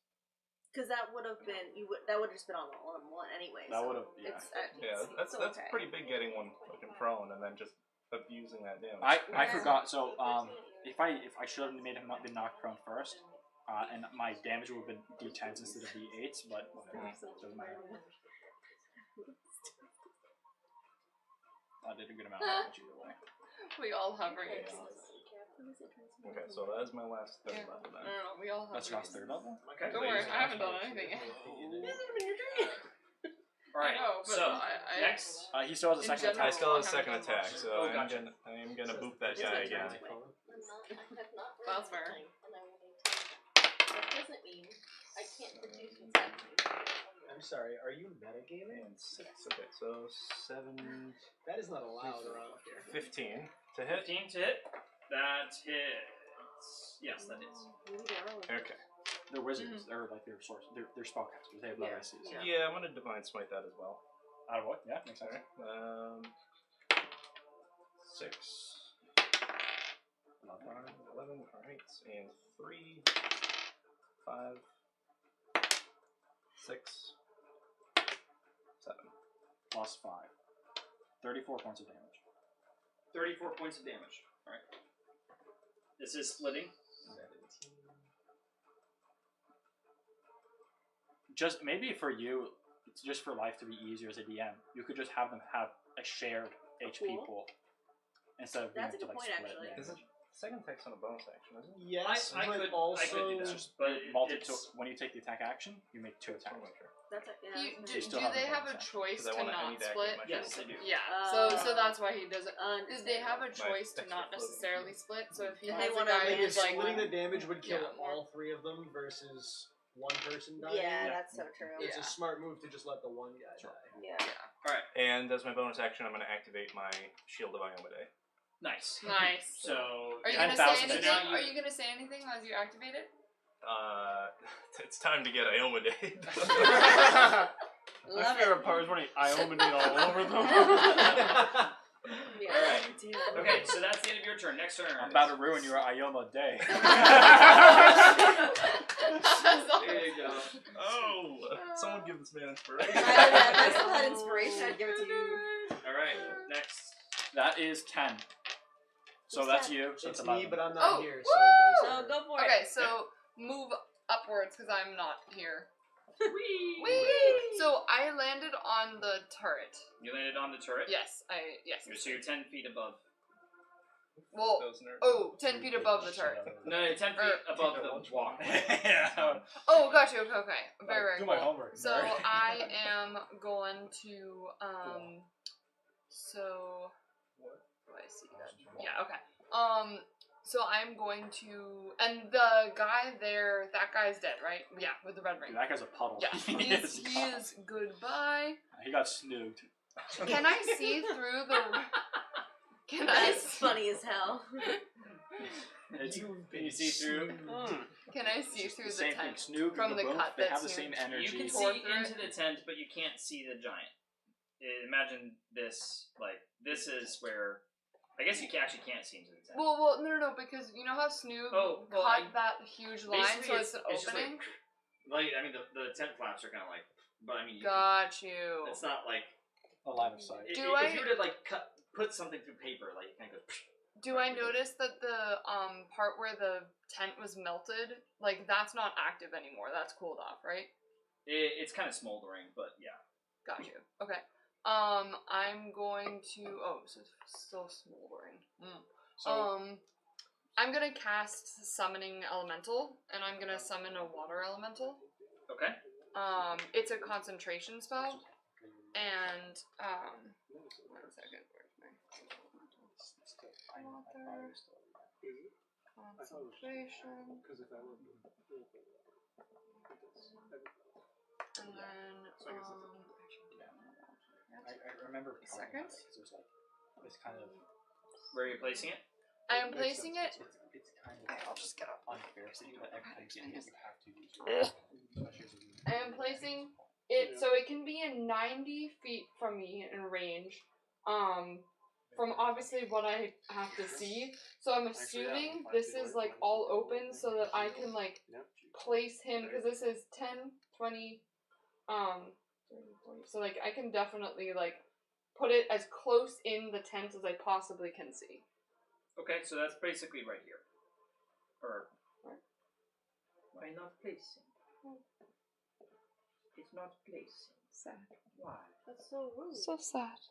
Speaker 3: Because that would have been that would have just been on one anyway.
Speaker 4: That
Speaker 3: so
Speaker 4: would've- yeah.
Speaker 3: It's,
Speaker 7: Yeah, that's
Speaker 3: okay.
Speaker 7: pretty big getting one fucking prone and then just abusing that damage.
Speaker 4: I
Speaker 3: Yeah.
Speaker 4: forgot. So if I should have made him not been knocked prone first, and my damage would have been d10s instead of d8s, but whatever. Doesn't matter. I did a good amount of damage either way.
Speaker 5: We all have rings.
Speaker 7: Okay, so that is my last third
Speaker 5: Yeah.
Speaker 7: level
Speaker 5: No,
Speaker 7: then.
Speaker 5: no, we all have
Speaker 4: That's your
Speaker 5: rings.
Speaker 4: last third level.
Speaker 1: Okay.
Speaker 5: Don't worry, I haven't done anything yet.
Speaker 1: Alright,
Speaker 5: I know, but
Speaker 1: so
Speaker 5: I
Speaker 1: next.
Speaker 4: He still has a
Speaker 5: In
Speaker 4: second
Speaker 5: general-
Speaker 7: I
Speaker 4: attack.
Speaker 7: still have a
Speaker 5: I
Speaker 7: second
Speaker 5: haven't done
Speaker 7: attack,
Speaker 5: much.
Speaker 7: so
Speaker 1: Oh,
Speaker 7: I
Speaker 1: gotcha.
Speaker 7: am gonna boop that
Speaker 3: It's
Speaker 7: guy
Speaker 3: my
Speaker 7: again.
Speaker 3: turn.
Speaker 5: That's fair.
Speaker 3: That doesn't mean I can't produce
Speaker 6: I'm sorry, are you metagaming?
Speaker 7: And 6. Okay, so 7,
Speaker 6: That is not allowed around here.
Speaker 7: 15 to hit.
Speaker 1: 15 to hit. That hits. Yes, that hits.
Speaker 7: Okay.
Speaker 4: They're wizards. They're like their source. They're spellcasters. They have low ACs.
Speaker 7: Yeah, I'm gonna divine smite that as well.
Speaker 4: Out of what? Yeah, makes sense.
Speaker 7: Alright. 6. 11. Alright, and 3, 5, 6, 7.
Speaker 4: Plus 5. 34 points of damage.
Speaker 1: 34 points of damage. Alright. This is splitting.
Speaker 4: Just maybe for you, it's just for life to be easier as a DM. You could just have them have a shared HP
Speaker 3: pool?
Speaker 4: pool instead of being
Speaker 3: That's a
Speaker 4: able to
Speaker 3: good
Speaker 4: like
Speaker 3: point,
Speaker 4: split
Speaker 3: actually.
Speaker 4: damage.
Speaker 7: Is it second attack's on a bonus action, isn't it?
Speaker 6: Yes,
Speaker 1: I
Speaker 6: but
Speaker 1: could
Speaker 6: also
Speaker 1: do that, but it's
Speaker 4: So when you take the attack action, you make 2 attacks.
Speaker 3: That's a, yeah.
Speaker 5: You,
Speaker 3: that's
Speaker 5: do
Speaker 4: You still
Speaker 5: do
Speaker 4: have
Speaker 5: they
Speaker 4: a
Speaker 5: have a
Speaker 4: bonus
Speaker 5: choice
Speaker 7: 'Cause I
Speaker 5: to
Speaker 7: want
Speaker 5: not
Speaker 7: any deck
Speaker 5: split?
Speaker 7: in my
Speaker 1: Yes, they do.
Speaker 5: Yeah,
Speaker 3: Oh.
Speaker 5: so that's why he doesn't. Is they have a
Speaker 3: understandable.
Speaker 5: choice to not necessarily split. So if he
Speaker 3: If
Speaker 5: has
Speaker 3: they
Speaker 5: a
Speaker 3: wanna
Speaker 5: guy
Speaker 3: make
Speaker 5: who's
Speaker 6: because
Speaker 5: like,
Speaker 6: splitting the damage would kill
Speaker 5: Yeah.
Speaker 6: all 3 of them versus one person dying.
Speaker 3: Yeah,
Speaker 4: Yeah.
Speaker 3: that's so true.
Speaker 6: It's
Speaker 5: Yeah.
Speaker 6: a smart move to just let the one guy
Speaker 4: Sure.
Speaker 6: die.
Speaker 3: Yeah.
Speaker 7: And as my bonus action, I'm gonna activate my Shield of Iomade.
Speaker 1: nice.
Speaker 5: nice.
Speaker 1: So
Speaker 5: Are you
Speaker 4: 10,000
Speaker 5: gonna say
Speaker 4: to
Speaker 5: anything?
Speaker 1: now you-
Speaker 5: Are you gonna say anything as you activate it?
Speaker 7: It's time to get Iomade.
Speaker 2: My
Speaker 3: Love
Speaker 2: favorite
Speaker 3: it.
Speaker 2: part is when he Iomanate all over them.
Speaker 3: Yeah.
Speaker 1: Alright. Okay, so that's the end of your turn. Next turn.
Speaker 4: I'm about to ruin your Ioma day.
Speaker 1: There you go.
Speaker 7: Oh, someone give this man inspiration.
Speaker 3: If I still had inspiration, I'd give it to you.
Speaker 1: All right, next.
Speaker 4: That is 10. So
Speaker 3: Who's
Speaker 4: that's
Speaker 3: that?
Speaker 4: you. So
Speaker 6: It's
Speaker 4: it's
Speaker 6: me,
Speaker 4: 11.
Speaker 6: but I'm not
Speaker 5: Oh,
Speaker 6: here,
Speaker 3: So
Speaker 6: so it goes.
Speaker 3: go for it.
Speaker 5: Okay, so move upwards because I'm not here.
Speaker 1: Whee!
Speaker 5: Whee! So I landed on the turret.
Speaker 1: You landed on the turret.
Speaker 5: Yes.
Speaker 1: So you're 10 feet above.
Speaker 5: Well,
Speaker 7: Those nerds.
Speaker 5: oh, 10 feet above the turret.
Speaker 1: No, you're 10 feet above the walkway.
Speaker 4: Yeah.
Speaker 5: Oh, got you. Okay. Very, very
Speaker 4: Do
Speaker 5: cool.
Speaker 4: my homework.
Speaker 5: So
Speaker 4: Mary.
Speaker 5: I am going to so do I see that? Yeah, okay. So I'm going to, and the guy there, that guy's dead, right? Yeah, with the red ring.
Speaker 4: Dude, that guy's a puddle.
Speaker 5: Yeah, he is goodbye.
Speaker 4: He got snooged.
Speaker 5: Can I see through the? Can I?
Speaker 3: That's funny as hell.
Speaker 1: You see through.
Speaker 5: Can I see through the
Speaker 4: Same thing.
Speaker 5: tent
Speaker 4: Snoog
Speaker 5: from
Speaker 4: and
Speaker 5: the
Speaker 4: both,
Speaker 5: cut
Speaker 4: they
Speaker 5: that
Speaker 4: have the
Speaker 5: Snoog-
Speaker 4: same energy.
Speaker 1: You can
Speaker 5: Tore
Speaker 1: see
Speaker 5: through
Speaker 1: into the tent, but you can't see the giant. Imagine this. Like this is where. I guess you actually can't see into the tent.
Speaker 5: Well, no, because you know how Snoog cut that huge line,
Speaker 1: Basically,
Speaker 5: so it's an
Speaker 1: just
Speaker 5: opening.
Speaker 1: like I mean, the tent flaps are kind of like, but I mean,
Speaker 5: Got you.
Speaker 1: it's not like
Speaker 4: A line of sight.
Speaker 5: Do
Speaker 1: if you were to like put something through paper, like it kind of goes.
Speaker 5: Do I notice that the part where the tent was melted, like that's not active anymore? That's cooled off, right?
Speaker 1: It's kind of smoldering, but yeah.
Speaker 5: Got you. Okay. I'm going to. Oh, so it's still smoldering.
Speaker 4: So,
Speaker 5: I'm gonna cast Summoning Elemental, and I'm gonna summon a Water Elemental.
Speaker 1: Okay.
Speaker 5: It's a concentration spell, and one second. Where's my water? Concentration. And then
Speaker 4: I remember.
Speaker 5: Second?
Speaker 4: There's like this kind of.
Speaker 1: Where are you placing it?
Speaker 5: I am placing it.
Speaker 4: It's kind of.
Speaker 5: I'll just get up.
Speaker 4: Unfair, so you have to use your.
Speaker 5: I am placing it so it can be in 90 feet from me in range. From obviously what I have to see. So I'm assuming this is like all open so that I can like place him, because this is 10, 20, 30, 40. So like I can definitely like put it as close in the tent as I possibly can see.
Speaker 1: Okay, so that's basically right here. Or
Speaker 5: Where?
Speaker 1: Why not placing? It's not placing.
Speaker 5: Sad.
Speaker 1: Why?
Speaker 3: That's so rude.
Speaker 5: So sad.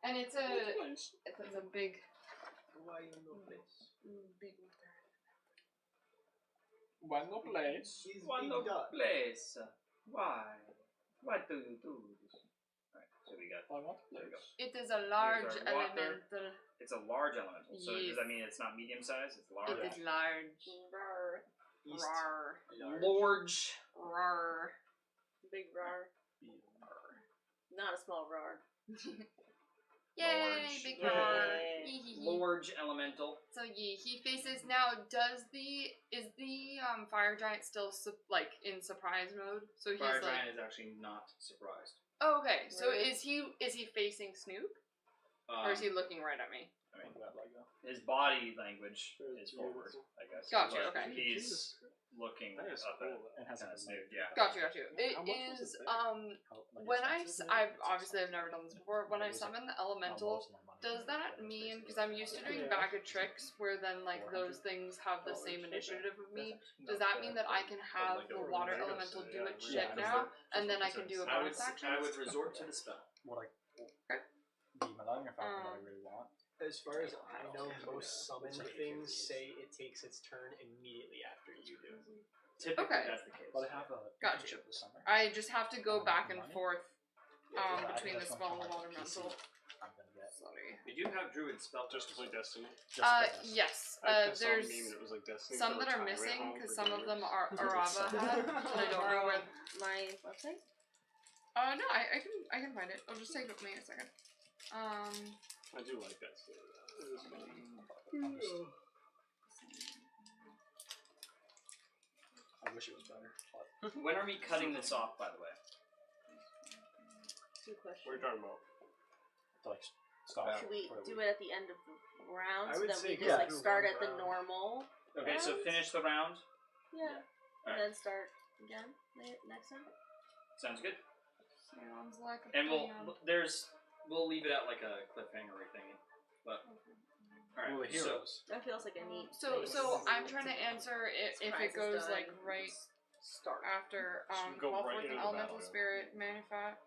Speaker 5: And it's a big
Speaker 6: Why no place?
Speaker 5: big
Speaker 4: One no place.
Speaker 6: He's
Speaker 1: Why
Speaker 6: big
Speaker 1: not
Speaker 6: dot.
Speaker 1: place? Why? Why do you do this? Alright, so we got.
Speaker 4: One
Speaker 1: There we go.
Speaker 5: It is a large
Speaker 1: Here's our water.
Speaker 5: elemental.
Speaker 1: It's a large elemental. So
Speaker 5: Yes.
Speaker 1: does that mean it's not medium size? It's large.
Speaker 5: It is large.
Speaker 6: East.
Speaker 5: Rar.
Speaker 1: Large.
Speaker 5: Rar.
Speaker 3: Big rar. Not a small rar.
Speaker 5: Yay,
Speaker 1: Large.
Speaker 5: big
Speaker 3: Yay.
Speaker 5: rar.
Speaker 1: Large elemental.
Speaker 5: So yeah, he faces now. Is the fire giant still like in surprise mode? So he's
Speaker 1: Fire
Speaker 5: like.
Speaker 1: giant is actually not surprised.
Speaker 5: Oh, okay. So
Speaker 3: Really?
Speaker 5: is he facing Snoop, or is he looking right at me?
Speaker 1: I mean, his body language is forward, I guess.
Speaker 5: Gotcha,
Speaker 1: but
Speaker 5: okay.
Speaker 1: He's looking
Speaker 2: That is
Speaker 1: up
Speaker 2: cool,
Speaker 1: at
Speaker 4: It has
Speaker 1: kind
Speaker 4: a
Speaker 1: of Snoop, yeah.
Speaker 5: Got you. It
Speaker 2: How much was
Speaker 5: is
Speaker 2: it there?
Speaker 5: when I've obviously I've never done this before. When I summon the elemental, does that mean, because I'm used to doing bag of tricks where then like those things have the same initiative of me, does that mean that I can have the water elemental do its shit now, and then I can do a
Speaker 1: I would
Speaker 5: bonus action?
Speaker 1: resort to the spell.
Speaker 4: What I.
Speaker 5: Okay.
Speaker 4: The Millennium Falcon that I really want.
Speaker 6: As far as I know, most summoned things say it takes its turn immediately after you do.
Speaker 1: Typically,
Speaker 5: Okay.
Speaker 1: that's the case.
Speaker 4: But I have a
Speaker 5: Gotcha.
Speaker 4: internship this summer.
Speaker 5: I just have to go back and forth
Speaker 4: I think
Speaker 5: between the
Speaker 4: that's
Speaker 5: spell
Speaker 4: one
Speaker 5: and the
Speaker 4: for
Speaker 5: water
Speaker 4: my
Speaker 5: elemental.
Speaker 4: PC I'm gonna get.
Speaker 5: Sorry.
Speaker 1: We do have druid spell.
Speaker 2: Just to play Destiny.
Speaker 4: Just for this.
Speaker 5: Yes.
Speaker 2: I just saw a
Speaker 5: There's
Speaker 2: meme and it was like Destiny
Speaker 5: some
Speaker 2: for
Speaker 5: that are
Speaker 2: retirement
Speaker 5: missing
Speaker 2: home
Speaker 5: because
Speaker 2: for
Speaker 5: some of them
Speaker 2: gamers.
Speaker 5: are Arava had, and I don't know where.
Speaker 3: My website?
Speaker 5: No, I can find it. It'll just take me a second.
Speaker 2: I do like that story. It is funny.
Speaker 4: I wish it was better. But
Speaker 1: When are we cutting this off, by the way?
Speaker 3: Good question.
Speaker 2: What are you talking about?
Speaker 4: to like stop.
Speaker 3: Should we
Speaker 4: for the
Speaker 3: do
Speaker 4: week.
Speaker 3: it at the end of the round
Speaker 6: I
Speaker 3: so
Speaker 6: would
Speaker 3: that we
Speaker 6: say
Speaker 3: just
Speaker 6: go
Speaker 3: like
Speaker 6: through
Speaker 3: start
Speaker 6: one
Speaker 3: at the
Speaker 6: round.
Speaker 3: normal?
Speaker 1: Okay, so
Speaker 3: rounds?
Speaker 1: finish the round.
Speaker 3: Yeah. And then start again next time.
Speaker 1: Sounds good.
Speaker 5: Sounds like a
Speaker 1: And
Speaker 5: plan.
Speaker 1: we'll leave it at like a cliffhanger thing. But all
Speaker 4: Well,
Speaker 1: right,
Speaker 4: the heroes.
Speaker 3: That feels like a neat.
Speaker 5: So
Speaker 3: place
Speaker 5: I'm trying to answer if it
Speaker 3: Surprise is
Speaker 5: goes
Speaker 3: done.
Speaker 5: like right
Speaker 3: Start.
Speaker 5: after
Speaker 2: Should we go
Speaker 5: call
Speaker 2: right
Speaker 5: forth an
Speaker 2: into the
Speaker 5: elemental
Speaker 2: battle?
Speaker 5: spirit manifest.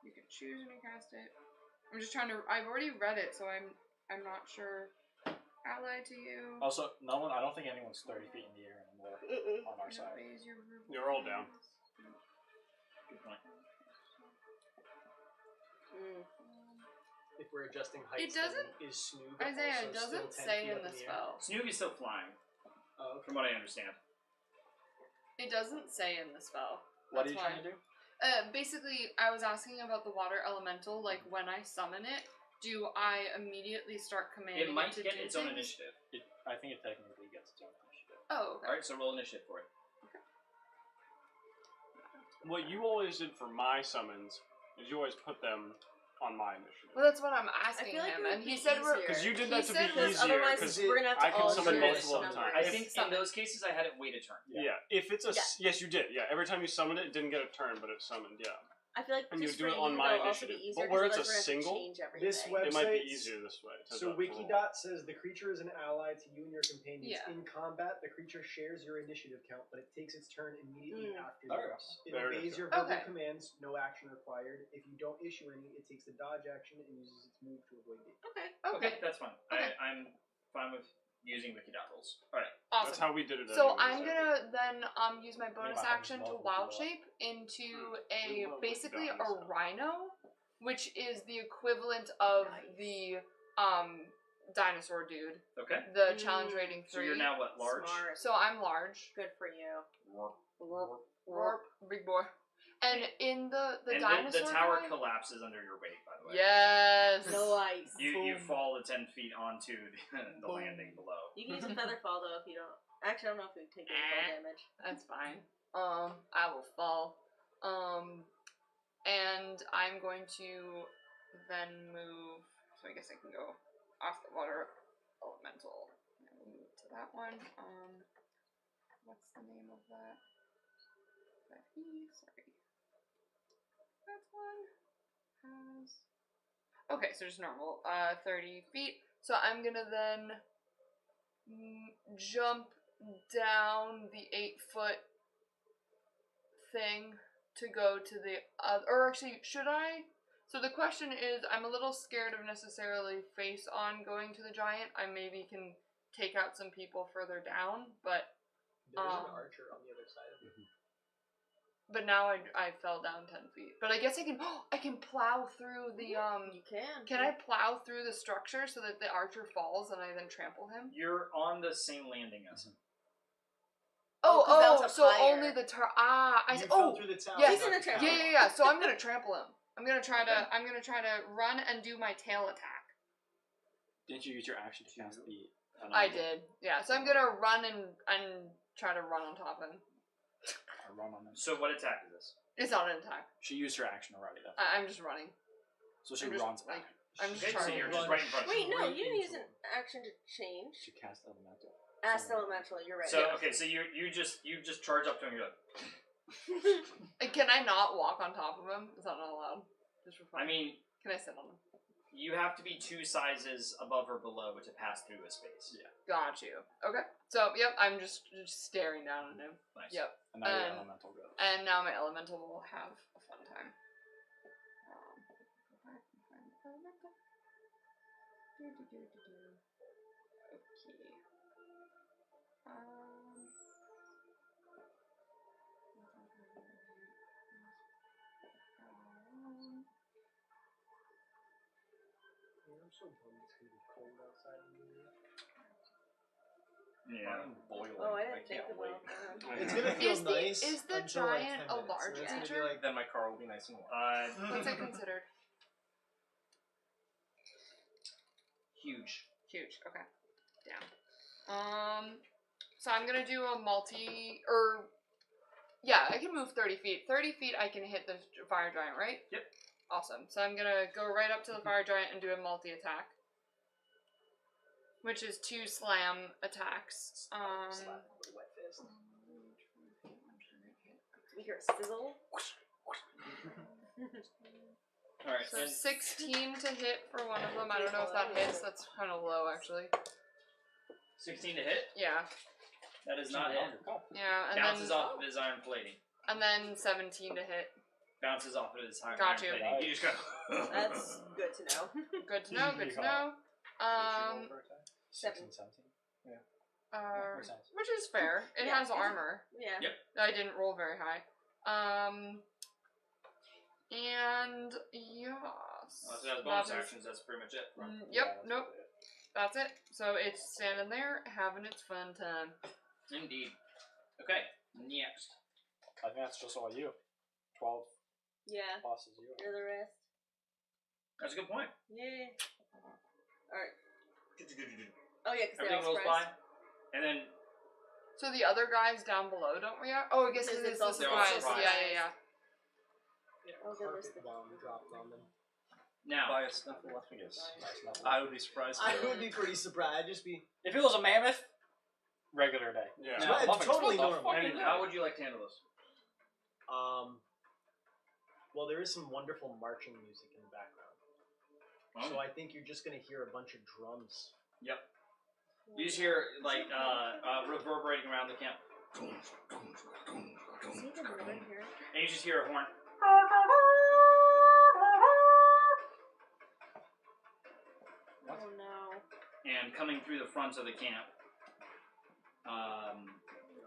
Speaker 5: You can choose when you cast it. I'm just trying to. I've already read it, so I'm not sure. Ally to you.
Speaker 4: Also, no one. I don't think anyone's 30 feet in the air anymore on our side.
Speaker 5: Raise your
Speaker 2: You're all down.
Speaker 1: good point.
Speaker 6: If we're adjusting heights,
Speaker 5: doesn't-
Speaker 6: then is Snoog
Speaker 5: Isaiah, it
Speaker 6: also still
Speaker 5: doesn't
Speaker 6: 10
Speaker 5: say
Speaker 6: feet
Speaker 5: in
Speaker 6: up
Speaker 5: the
Speaker 6: the air?
Speaker 5: spell.
Speaker 1: Snoog is still flying,
Speaker 6: Oh, okay.
Speaker 1: from what I understand.
Speaker 5: It doesn't say in the spell.
Speaker 4: What are
Speaker 5: That's
Speaker 4: you
Speaker 5: why.
Speaker 4: trying to do?
Speaker 5: Basically, I was asking about the water elemental. Like, when I summon it, do I immediately start commanding
Speaker 1: It might
Speaker 5: to
Speaker 1: get
Speaker 5: do
Speaker 1: its own
Speaker 5: things?
Speaker 1: initiative.
Speaker 4: I think it technically gets its own initiative.
Speaker 5: Oh, okay.
Speaker 1: All right, so roll initiative for it.
Speaker 2: What you always did for my summons is you always put them on my initiative.
Speaker 5: Well, that's what I'm asking
Speaker 3: feel like
Speaker 5: him,
Speaker 3: it would
Speaker 5: and he
Speaker 3: be
Speaker 5: said we're.
Speaker 3: easier.
Speaker 2: Because you did
Speaker 5: He
Speaker 2: that to be
Speaker 5: said
Speaker 2: easier.
Speaker 3: Because otherwise
Speaker 2: Because
Speaker 3: we're gonna have to
Speaker 2: I can
Speaker 3: all
Speaker 2: summon
Speaker 3: share
Speaker 2: multiple
Speaker 3: numbers.
Speaker 2: times.
Speaker 1: I think in
Speaker 5: Summon.
Speaker 1: those cases I had it wait a turn.
Speaker 2: Yeah. If it's a yes, you did. Yeah, every time you summoned it, it didn't get a turn, but it summoned. Yeah,
Speaker 3: I feel like
Speaker 2: And you
Speaker 3: just
Speaker 2: do
Speaker 3: for
Speaker 2: it on
Speaker 3: you,
Speaker 2: my
Speaker 3: though, also be
Speaker 2: initiative.
Speaker 3: easier,
Speaker 2: But where
Speaker 3: 'cause
Speaker 2: it's a
Speaker 3: otherwise we're gonna have to
Speaker 2: single,
Speaker 3: change everything.
Speaker 6: This website,
Speaker 2: it might be easier this way. To
Speaker 6: So
Speaker 2: roll.
Speaker 6: Wikidot says the creature is an ally to you and your companions.
Speaker 5: Yeah.
Speaker 6: In combat, the creature shares your initiative count, but it takes its turn immediately after
Speaker 4: There you
Speaker 6: yours. It
Speaker 2: There it
Speaker 6: obeys
Speaker 2: is.
Speaker 6: your verbal
Speaker 5: Okay.
Speaker 6: commands, no action required. If you don't issue any, it takes the dodge action and uses its move to avoid it.
Speaker 1: Okay, that's fine.
Speaker 5: Okay.
Speaker 1: I'm fine with using Wikidot rules. All right.
Speaker 5: Awesome.
Speaker 2: That's how we did it.
Speaker 5: So
Speaker 2: anyways,
Speaker 5: I'm gonna then use my bonus
Speaker 4: my
Speaker 5: action
Speaker 4: homies
Speaker 5: to
Speaker 4: love
Speaker 5: wild
Speaker 4: Wikidot.
Speaker 5: shape into
Speaker 2: We love
Speaker 5: basically
Speaker 2: Wikidot,
Speaker 5: a
Speaker 2: so.
Speaker 5: rhino, which is the equivalent of the dinosaur dude.
Speaker 1: Okay.
Speaker 5: The challenge rating 3.
Speaker 1: So you're now what, large?
Speaker 3: Smart.
Speaker 5: So I'm large.
Speaker 3: Good for you.
Speaker 5: Warp, big boy. And in the
Speaker 1: And
Speaker 5: dinosaur
Speaker 1: the tower
Speaker 5: guy-
Speaker 1: collapses under your weight, by the way.
Speaker 5: Yes.
Speaker 3: No ice.
Speaker 1: You fall the 10 feet onto the landing below.
Speaker 3: You can use a feather fall though if you don't. Actually, I don't know if we take any fall damage.
Speaker 5: That's fine. I will fall. And I'm going to then move. So I guess I can go off the water elemental. And we'll move to that one. What's the name of that? Sorry. That one has. Okay, so just normal. 30 feet. So I'm gonna then jump down the 8-foot thing to go to the other. Or actually, should I? So the question is, I'm a little scared of necessarily face on going to the giant. I maybe can take out some people further down, but
Speaker 6: There's an archer on the other side of you.
Speaker 5: now I fell down 10 feet. But I guess I can plow through the
Speaker 3: You can.
Speaker 5: Can I plow through the structure so that the archer falls and I then trample him?
Speaker 1: You're on the same landing as him.
Speaker 3: Oh, 'cause that was up
Speaker 5: so
Speaker 3: higher.
Speaker 5: only the
Speaker 6: You fell through the tower.
Speaker 5: yes.
Speaker 3: He's in the trample.
Speaker 5: Yeah. So I'm gonna trample him. I'm gonna try to run and do my tail attack.
Speaker 4: Didn't you use your action to cast the?
Speaker 5: I did. Yeah. So I'm gonna run and try to run on top of him.
Speaker 4: I run on them.
Speaker 1: So what attack is this?
Speaker 5: It's not an attack.
Speaker 4: She used her action already. That's
Speaker 5: I'm just running.
Speaker 4: so she
Speaker 5: I'm just,
Speaker 4: runs back.
Speaker 5: like, I'm just
Speaker 1: Okay, so
Speaker 5: trying.
Speaker 1: you're just right in front of
Speaker 3: Wait,
Speaker 1: him.
Speaker 3: no,
Speaker 6: Right
Speaker 3: you didn't use
Speaker 6: into
Speaker 3: an action to change.
Speaker 4: She cast elemental.
Speaker 3: Ask elemental. You're right.
Speaker 1: So okay, so you just charge up to him. You're like,
Speaker 5: Can I not walk on top of him? Is that not allowed? Just for fun.
Speaker 1: I mean,
Speaker 5: Can I sit on him?
Speaker 1: you have to be 2 sizes above or below to pass through a space.
Speaker 4: Yeah.
Speaker 5: Got you. Okay. So yep, I'm just staring down at him.
Speaker 1: Nice.
Speaker 5: Yep.
Speaker 4: And now your
Speaker 5: And-
Speaker 4: elemental goes.
Speaker 5: And now my elemental will have a fun time. Go back and find the elemental. Okay.
Speaker 6: I'm so bummed it's gonna be cold outside in the area.
Speaker 1: Yeah.
Speaker 7: I'm boiling.
Speaker 3: Oh, I didn't
Speaker 7: can't
Speaker 3: think
Speaker 7: wait.
Speaker 3: about that.
Speaker 2: I
Speaker 6: It's
Speaker 2: know.
Speaker 6: gonna feel
Speaker 5: Is the-
Speaker 6: nice.
Speaker 5: is the
Speaker 6: until like
Speaker 5: giant
Speaker 6: 10
Speaker 5: a
Speaker 6: minutes,
Speaker 5: large
Speaker 6: and then it's gonna
Speaker 5: creature?
Speaker 6: be like,
Speaker 7: Then my car will be nice and warm.
Speaker 5: What's it considered?
Speaker 1: Huge.
Speaker 5: Huge. Okay. Damn. So I'm gonna do a yeah, I can move 30 feet. 30 feet I can hit the fire giant, right?
Speaker 1: Yep.
Speaker 5: Awesome. So I'm gonna go right up to the fire giant and do a multi-attack. which is 2 slam attacks.
Speaker 3: We hear a sizzle.
Speaker 1: Alright,
Speaker 5: So
Speaker 1: and
Speaker 5: 16 to hit for one of them. I don't know if that hits. That's kind of low, actually.
Speaker 1: 16 to hit?
Speaker 5: Yeah.
Speaker 1: That is not hit.
Speaker 5: Yeah, and
Speaker 1: Bounces
Speaker 5: then
Speaker 1: off of his iron plating.
Speaker 5: and then 17 to hit.
Speaker 1: Bounces off of his iron
Speaker 5: Got you.
Speaker 1: plating. You just go.
Speaker 3: That's good to know.
Speaker 5: Good to know. Good to know. Um,
Speaker 4: 16, 17.
Speaker 5: which is fair. It
Speaker 3: Yeah.
Speaker 5: has armor.
Speaker 3: Yeah.
Speaker 1: Yep.
Speaker 5: I didn't roll very high. And yes.
Speaker 1: So that's bonus actions, that's pretty much it.
Speaker 5: Yep. Nope. That's it. So it's standing there having its fun time.
Speaker 1: Indeed. Okay, next.
Speaker 4: I think that's just all you. 12
Speaker 3: Yeah.
Speaker 4: plus is you.
Speaker 3: You're the rest.
Speaker 1: That's a good point.
Speaker 3: Yeah. Alright. Oh yeah, because they
Speaker 1: Everything
Speaker 3: all
Speaker 1: goes by.
Speaker 3: surprise.
Speaker 1: And then
Speaker 5: So the other guys down below, don't we? Oh, I guess
Speaker 3: Because
Speaker 5: it's
Speaker 3: it's
Speaker 5: the
Speaker 3: also
Speaker 5: surprise.
Speaker 1: surprise.
Speaker 5: Yeah.
Speaker 3: Oh goodness.
Speaker 6: Carpet bomb dropped on them.
Speaker 1: now
Speaker 7: By a snuffleupagus. I would be surprised.
Speaker 6: I would be pretty surprised. I'd just be
Speaker 4: If it was a mammoth, regular day.
Speaker 2: Yeah.
Speaker 1: Now,
Speaker 6: it's totally
Speaker 4: what the
Speaker 6: normal.
Speaker 4: fuck?
Speaker 1: and how would you like to handle this?
Speaker 6: Well, there is some wonderful marching music in the background, so I think you're just gonna hear a bunch of drums.
Speaker 1: Yep. You just hear like reverberating around the camp.
Speaker 3: See the northern here?
Speaker 1: And you just hear a horn.
Speaker 3: Oh no.
Speaker 1: And coming through the front of the camp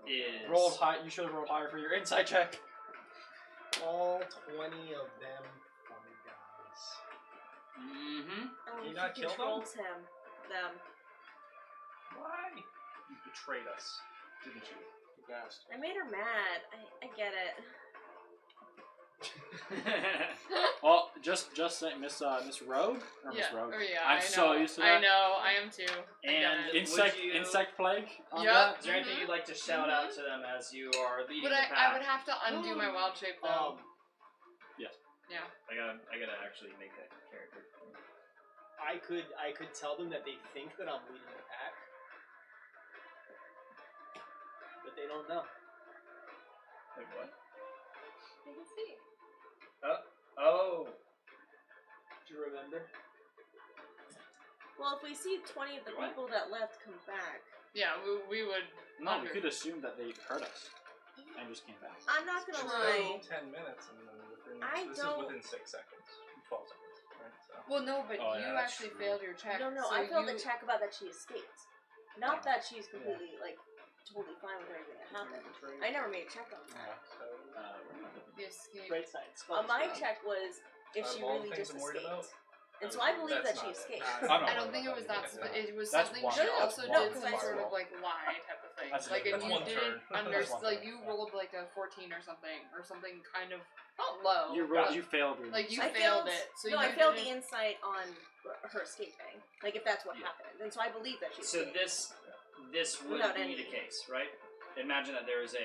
Speaker 1: is
Speaker 4: Rolled high. You should have rolled higher for your insight check.
Speaker 6: All 20 of them fun guys.
Speaker 1: Mm-hmm.
Speaker 3: Oh,
Speaker 7: you
Speaker 3: he
Speaker 7: not kill them?
Speaker 3: controls him. Them.
Speaker 7: Why? You betrayed us, didn't you?
Speaker 6: Fast.
Speaker 3: I made her mad. I get it.
Speaker 4: Well, just Miss Rogue or Miss
Speaker 5: Yeah.
Speaker 4: Rogue.
Speaker 5: Oh yeah.
Speaker 4: I'm
Speaker 5: I know.
Speaker 4: so used to
Speaker 5: I
Speaker 4: that.
Speaker 5: know. I am too. I
Speaker 1: And
Speaker 5: get it.
Speaker 4: Insect plague. On
Speaker 5: Yup.
Speaker 4: that?
Speaker 1: Is there anything you'd like to shout out to them as you are leading
Speaker 5: But
Speaker 1: the
Speaker 5: I
Speaker 1: pack?
Speaker 5: would have to undo my wild shape though.
Speaker 4: Yes.
Speaker 5: Yeah.
Speaker 1: I gotta actually make that character.
Speaker 6: I could tell them that they think that I'm leading the pack, but they don't know.
Speaker 1: Like what?
Speaker 5: You can see.
Speaker 1: Oh.
Speaker 6: Do you remember?
Speaker 3: Well, if we see 20 of the
Speaker 1: What?
Speaker 3: people that left come back,
Speaker 5: Yeah, we would.
Speaker 4: No, we could assume that they heard us and just came back.
Speaker 3: I'm not gonna
Speaker 5: True.
Speaker 3: lie.
Speaker 11: 10 minutes and then within, this
Speaker 3: don't-
Speaker 11: is within 6 seconds. 12 seconds, right? So.
Speaker 5: Well, no, but
Speaker 7: Oh,
Speaker 5: you
Speaker 7: yeah, that's
Speaker 5: actually
Speaker 7: true.
Speaker 5: failed your check.
Speaker 3: No,
Speaker 5: so
Speaker 3: I failed
Speaker 5: you...
Speaker 3: the check about that she escaped. Not that she's completely, like, totally fine with everything that happened. I never made a check on that.
Speaker 5: The escape.
Speaker 6: Right side.
Speaker 3: My check was if
Speaker 11: Out
Speaker 3: she
Speaker 11: of all the
Speaker 3: really
Speaker 11: things
Speaker 3: just
Speaker 11: I'm worried
Speaker 3: escaped.
Speaker 11: about,
Speaker 3: And so I believe that
Speaker 11: that's
Speaker 3: she
Speaker 11: not it.
Speaker 3: escaped.
Speaker 5: I don't think it was that. It was
Speaker 4: That's
Speaker 5: something
Speaker 4: one-
Speaker 5: she
Speaker 3: No,
Speaker 5: also
Speaker 3: no,
Speaker 5: did
Speaker 3: because
Speaker 5: some
Speaker 3: I-
Speaker 5: sort of like lie type of thing.
Speaker 4: That's
Speaker 5: Like,
Speaker 4: one-
Speaker 5: and
Speaker 4: that's
Speaker 5: you
Speaker 11: one
Speaker 5: didn't
Speaker 11: turn.
Speaker 5: under
Speaker 4: That's one
Speaker 5: like
Speaker 4: turn,
Speaker 5: you
Speaker 4: yeah.
Speaker 5: rolled like a 14 or something kind of not low.
Speaker 4: You
Speaker 5: but,
Speaker 4: failed your
Speaker 5: like you
Speaker 3: I
Speaker 5: failed it. So
Speaker 3: no,
Speaker 5: you
Speaker 3: I failed the
Speaker 5: didn't-
Speaker 3: insight on her escaping. Like, if that's what happened. And so I believe that she
Speaker 1: So
Speaker 3: escaped.
Speaker 1: this would
Speaker 3: Without
Speaker 1: be
Speaker 3: any-
Speaker 1: the case, right? Imagine that there is an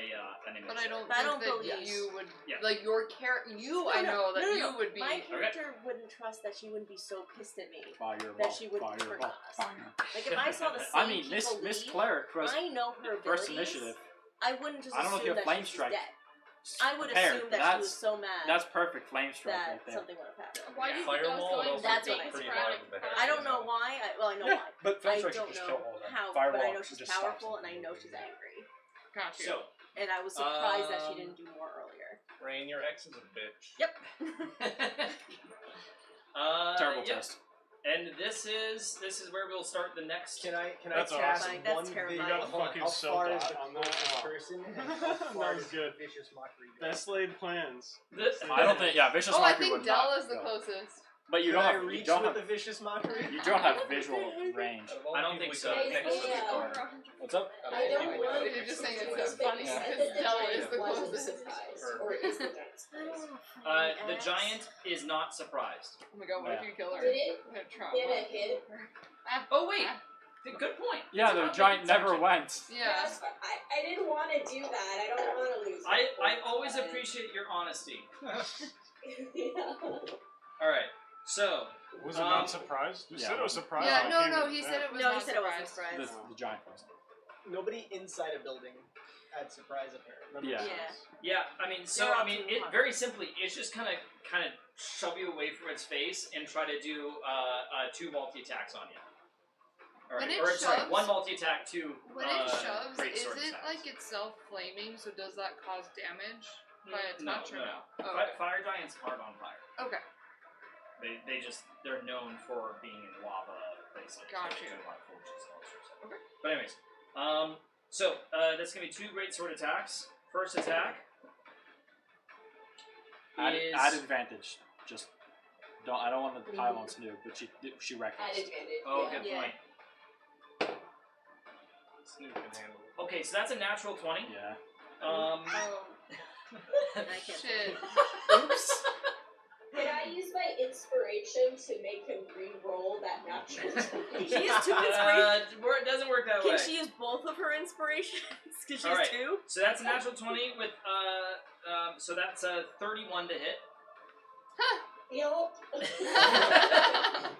Speaker 1: image.
Speaker 5: But I don't
Speaker 3: But I
Speaker 5: think
Speaker 3: don't
Speaker 5: that
Speaker 3: believe-
Speaker 5: you would
Speaker 1: Yeah.
Speaker 5: like your character. You,
Speaker 3: No,
Speaker 5: I know that
Speaker 3: no,
Speaker 5: you would be.
Speaker 3: My character wouldn't trust that she wouldn't be so pissed at me
Speaker 4: Fireball.
Speaker 3: that she wouldn't turn
Speaker 4: Fireball.
Speaker 3: on us. Like, if I saw the same
Speaker 4: I mean,
Speaker 3: people
Speaker 4: Miss
Speaker 3: leave,
Speaker 4: Cleric was
Speaker 3: I know her
Speaker 4: first
Speaker 3: abilities.
Speaker 4: initiative.
Speaker 3: I wouldn't just
Speaker 4: I don't know if you
Speaker 3: assume
Speaker 4: have
Speaker 3: that
Speaker 4: flame
Speaker 3: she's
Speaker 4: strike.
Speaker 3: dead. I would
Speaker 4: Prepared,
Speaker 3: assume
Speaker 4: but
Speaker 3: that she was so mad
Speaker 4: That's perfect flame strike
Speaker 3: that
Speaker 4: right there.
Speaker 3: something would have happened.
Speaker 5: Why do you think I was
Speaker 11: Firewall
Speaker 5: going
Speaker 11: also
Speaker 3: That's
Speaker 5: for
Speaker 3: what I
Speaker 11: pretty
Speaker 5: things
Speaker 11: hard
Speaker 5: sporadic?
Speaker 11: with the hair.
Speaker 3: I don't know why. I know why.
Speaker 4: But flame
Speaker 3: I
Speaker 4: strike
Speaker 3: don't
Speaker 4: should just kill
Speaker 3: know
Speaker 4: all of them.
Speaker 3: how,
Speaker 4: Fireball
Speaker 3: but I know she's
Speaker 4: just stops
Speaker 3: powerful,
Speaker 4: them
Speaker 3: and I
Speaker 4: from
Speaker 3: know
Speaker 4: moving.
Speaker 3: she's angry.
Speaker 5: Got you.
Speaker 1: So,
Speaker 3: And I was surprised that she didn't do more earlier.
Speaker 11: Rain, your ex is a bitch.
Speaker 3: Yep.
Speaker 4: Terrible
Speaker 1: yep.
Speaker 4: test.
Speaker 1: And this is where we'll start the next.
Speaker 6: Can I
Speaker 2: That's
Speaker 6: cast
Speaker 3: awesome. That's
Speaker 6: one
Speaker 3: terrifying.
Speaker 6: vision?
Speaker 3: You got a
Speaker 6: Hold on,
Speaker 2: fucking
Speaker 6: how
Speaker 2: soap
Speaker 6: far is
Speaker 2: dot
Speaker 6: the
Speaker 2: on that?
Speaker 6: closest
Speaker 2: Oh.
Speaker 6: person? And
Speaker 2: That
Speaker 6: how far
Speaker 2: was
Speaker 6: does
Speaker 2: good.
Speaker 6: Vicious mockery go?
Speaker 2: Best laid plans.
Speaker 4: I don't think. Yeah, vicious
Speaker 5: Oh, I
Speaker 4: mockery
Speaker 5: think
Speaker 4: would not
Speaker 5: Dell is the
Speaker 4: go.
Speaker 5: closest.
Speaker 4: But you
Speaker 6: Can
Speaker 4: don't
Speaker 6: I
Speaker 4: have. You
Speaker 6: reach
Speaker 4: don't
Speaker 6: with
Speaker 4: have.
Speaker 6: the vicious mockery?
Speaker 4: You don't have visual range.
Speaker 11: Out of all
Speaker 1: I
Speaker 11: the
Speaker 1: don't think
Speaker 11: people
Speaker 1: so.
Speaker 11: we could pick,
Speaker 8: Yeah.
Speaker 11: Lauren.
Speaker 4: What's up?
Speaker 11: Out of
Speaker 8: I
Speaker 11: all
Speaker 8: don't
Speaker 11: people we
Speaker 8: want
Speaker 11: could
Speaker 5: You're
Speaker 11: pick,
Speaker 5: just saying
Speaker 11: Lauren.
Speaker 5: it's funny
Speaker 8: Because
Speaker 5: because
Speaker 8: the
Speaker 5: Dell
Speaker 8: giant
Speaker 5: is the
Speaker 8: wasn't
Speaker 5: closest.
Speaker 8: surprised,
Speaker 11: Or-
Speaker 8: or is the giant
Speaker 3: I don't
Speaker 8: surprised?
Speaker 3: want to
Speaker 1: The giant is not surprised.
Speaker 5: Oh my god, what if you kill her?
Speaker 8: Did it
Speaker 5: What a trauma.
Speaker 8: get a hit?
Speaker 1: Oh wait, good point.
Speaker 4: Yeah, the giant never went.
Speaker 5: Yeah.
Speaker 8: That's fine. I didn't want to do that. I don't want to lose.
Speaker 1: I always appreciate your honesty.
Speaker 8: Yeah.
Speaker 1: All right. So,
Speaker 2: Was it not surprised? You said it was surprised.
Speaker 5: Yeah,
Speaker 2: when I came
Speaker 5: no,
Speaker 2: to
Speaker 5: he
Speaker 2: the
Speaker 5: said
Speaker 2: tent.
Speaker 5: it was
Speaker 3: No,
Speaker 5: not
Speaker 3: he said it wasn't
Speaker 5: surprised.
Speaker 3: surprise.
Speaker 4: The giant person.
Speaker 6: Nobody inside a building had surprise apparently.
Speaker 4: Yeah.
Speaker 3: Yeah.
Speaker 1: yeah, I mean,
Speaker 3: They're all too
Speaker 1: it
Speaker 3: hot.
Speaker 1: very simply, it's just kind of shove you away from its face and try to do 2 multi attacks on you. All right,
Speaker 5: When it
Speaker 1: or sorry,
Speaker 5: shoves-
Speaker 1: 1 multi attack, 2.
Speaker 5: When it shoves,
Speaker 1: great
Speaker 5: is
Speaker 1: sword
Speaker 5: it
Speaker 1: attacks.
Speaker 5: like itself flaming? So does that cause damage by a
Speaker 1: No,
Speaker 5: touch or
Speaker 1: no.
Speaker 5: no? Oh,
Speaker 1: Fi- Fire giants aren't on fire.
Speaker 5: okay.
Speaker 1: They're known for being in lava places.
Speaker 5: Gotcha.
Speaker 1: Doing a lot of forges and all sorts of stuff.
Speaker 5: Okay.
Speaker 1: But anyways, so that's gonna be 2 great sword attacks. First attack is
Speaker 4: Add advantage. Just don't. I don't want to pile on Snoop, but she
Speaker 8: At
Speaker 4: reckons.
Speaker 8: advantage.
Speaker 1: oh,
Speaker 8: yeah.
Speaker 1: good
Speaker 3: Yeah.
Speaker 1: point.
Speaker 11: Snoop can handle it.
Speaker 1: Okay, so that's a natural 20.
Speaker 4: Yeah.
Speaker 5: Oh,
Speaker 3: I can't.
Speaker 5: shit.
Speaker 6: Oops.
Speaker 8: Can I use my inspiration to make him re-roll that natural 20?
Speaker 3: She has 2 inspirations.
Speaker 1: It doesn't work that way.
Speaker 3: Can she use both of her inspirations? Because she has
Speaker 1: Alright.
Speaker 3: 2.
Speaker 1: So that's a natural 20 with so that's a 31 to hit.
Speaker 8: Yup.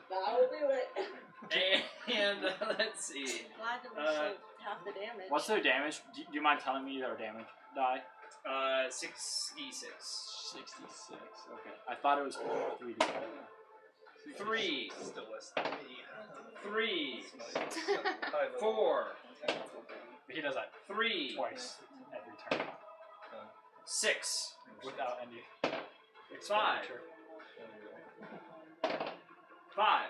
Speaker 8: That'll do it.
Speaker 1: And let's see.
Speaker 3: Glad that we sold half the damage.
Speaker 4: What's their damage? Do you mind telling me their damage die?
Speaker 1: 66.
Speaker 4: 66. Okay. I thought it was 3D.
Speaker 1: 3,
Speaker 11: Still less than me.
Speaker 1: 3,
Speaker 11: High level.
Speaker 1: 4,
Speaker 4: He does that
Speaker 1: 3,
Speaker 4: twice every turn
Speaker 1: 6,
Speaker 4: without any
Speaker 1: 5, 5,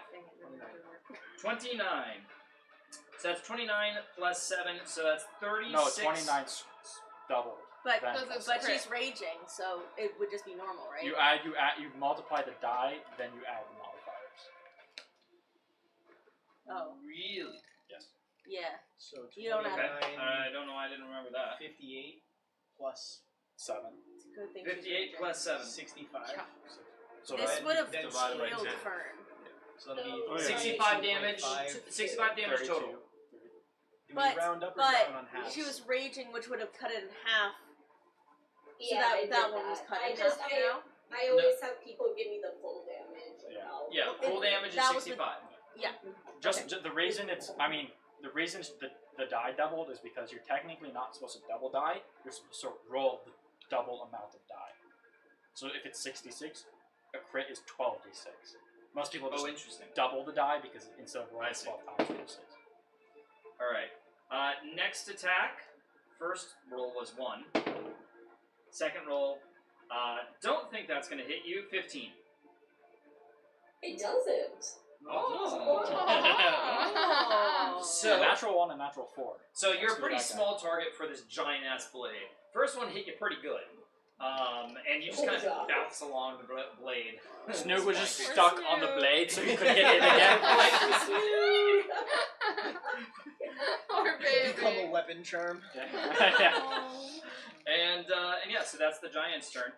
Speaker 1: 29. So that's 29 plus 7, so that's 36.
Speaker 4: No, 29's double.
Speaker 3: But
Speaker 4: Then
Speaker 5: Does it
Speaker 4: plus
Speaker 3: but
Speaker 5: crit?
Speaker 3: she's raging, so it would just be normal, right?
Speaker 4: you multiply the die, then you add the modifiers.
Speaker 3: Oh,
Speaker 1: Really?
Speaker 4: Yes.
Speaker 3: yeah.
Speaker 6: So
Speaker 3: You don't have-
Speaker 6: 29,
Speaker 1: I don't know. I didn't remember that.
Speaker 6: 58 plus
Speaker 4: 7.
Speaker 3: It's a good thing.
Speaker 1: 58 plus 7.
Speaker 6: 65.
Speaker 4: So
Speaker 3: This
Speaker 4: that,
Speaker 3: would have
Speaker 6: then
Speaker 11: divided by
Speaker 3: killed
Speaker 11: 10.
Speaker 3: Fern.
Speaker 6: So that'll be
Speaker 8: Oh, yeah.
Speaker 1: 65 damage. 65 damage
Speaker 4: 32.
Speaker 1: total.
Speaker 6: Do
Speaker 3: But-
Speaker 6: we round up or
Speaker 3: but
Speaker 6: down on half?
Speaker 3: She was raging, which would have cut it in half. So
Speaker 8: Yeah, I
Speaker 3: that
Speaker 8: did
Speaker 3: one was
Speaker 8: that.
Speaker 3: cut
Speaker 8: I
Speaker 3: in
Speaker 8: just,
Speaker 3: half now.
Speaker 8: I always have people give me the full damage.
Speaker 4: Yeah.
Speaker 1: Yeah, full damage is
Speaker 3: That was the-
Speaker 1: 65.
Speaker 3: Yeah.
Speaker 4: just the reason the reason the die doubled is because you're technically not supposed to double die. You're supposed to roll the double amount of die. So if it's 66, a crit is 12d6. Most people just
Speaker 1: interesting.
Speaker 4: double the die because instead of rolling
Speaker 1: I see.
Speaker 4: 12 times, you roll 6.
Speaker 1: Alright. Next attack. First roll was 1. Second roll. Don't think that's going to hit you. 15.
Speaker 8: It doesn't.
Speaker 1: Oh.
Speaker 3: Oh.
Speaker 1: So,
Speaker 4: A natural 1 and natural 4.
Speaker 1: so you're a
Speaker 4: Let's do
Speaker 1: pretty
Speaker 4: that guy.
Speaker 1: small target for this giant ass blade. First one hit you pretty good. And you just kind of bounce along the blade.
Speaker 4: Snoop was just
Speaker 5: Poor
Speaker 4: stuck on the
Speaker 5: Snoop.
Speaker 4: blade, so he couldn't get hit again.
Speaker 5: Poor
Speaker 6: Become a
Speaker 5: baby.
Speaker 6: weapon charm.
Speaker 4: Yeah.
Speaker 1: And yeah, so that's the giant's turn.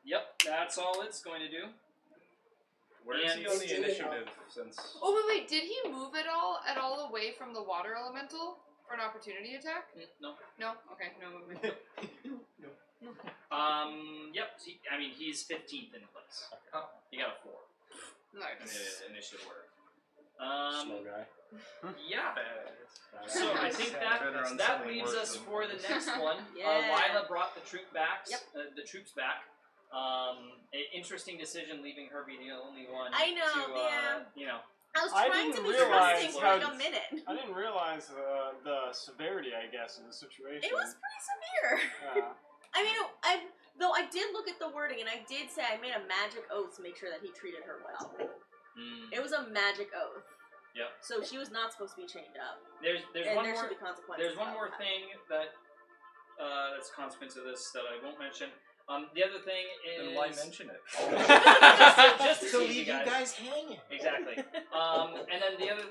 Speaker 1: Yep, that's all it's going to do.
Speaker 11: Where is he
Speaker 1: And-
Speaker 11: on the initiative since?
Speaker 5: Oh wait, did he move at all away from the water elemental for an opportunity attack?
Speaker 1: No.
Speaker 5: No. Okay, no movement.
Speaker 1: Yep. He's 15th in place. He got a 4 in
Speaker 5: Nice.
Speaker 1: the initiative order.
Speaker 4: Slow guy.
Speaker 1: Yeah. So I think
Speaker 11: Better on
Speaker 1: that
Speaker 11: something
Speaker 1: leaves
Speaker 11: worse
Speaker 1: us
Speaker 11: than
Speaker 1: for the
Speaker 11: this.
Speaker 1: next one.
Speaker 3: Yeah.
Speaker 1: Lila brought the troop back.
Speaker 3: Yep.
Speaker 1: The troops back. Interesting decision, leaving her be the only one.
Speaker 3: I know,
Speaker 1: To,
Speaker 3: yeah.
Speaker 1: You know.
Speaker 3: I was
Speaker 2: I
Speaker 3: trying to
Speaker 2: didn't
Speaker 3: be
Speaker 2: realize
Speaker 3: trusting for
Speaker 2: how-
Speaker 3: like a minute.
Speaker 2: I didn't realize the severity, I guess, of the situation.
Speaker 3: It was pretty severe.
Speaker 2: Yeah.
Speaker 3: I mean, though I did look at the wording, and I did say I made a magic oath to make sure that he treated her well. It was a magic oath.
Speaker 1: Yep.
Speaker 3: So she was not supposed to be chained up.
Speaker 1: There's
Speaker 3: and
Speaker 1: one
Speaker 3: there
Speaker 1: more.
Speaker 3: should be consequences.
Speaker 1: There's one
Speaker 3: about
Speaker 1: more
Speaker 3: that.
Speaker 1: thing that that's a consequence of this that I won't mention. The other thing is
Speaker 11: Then why mention it?
Speaker 1: just to
Speaker 6: To
Speaker 1: tease
Speaker 6: leave you guys hanging.
Speaker 1: Exactly. And then the other,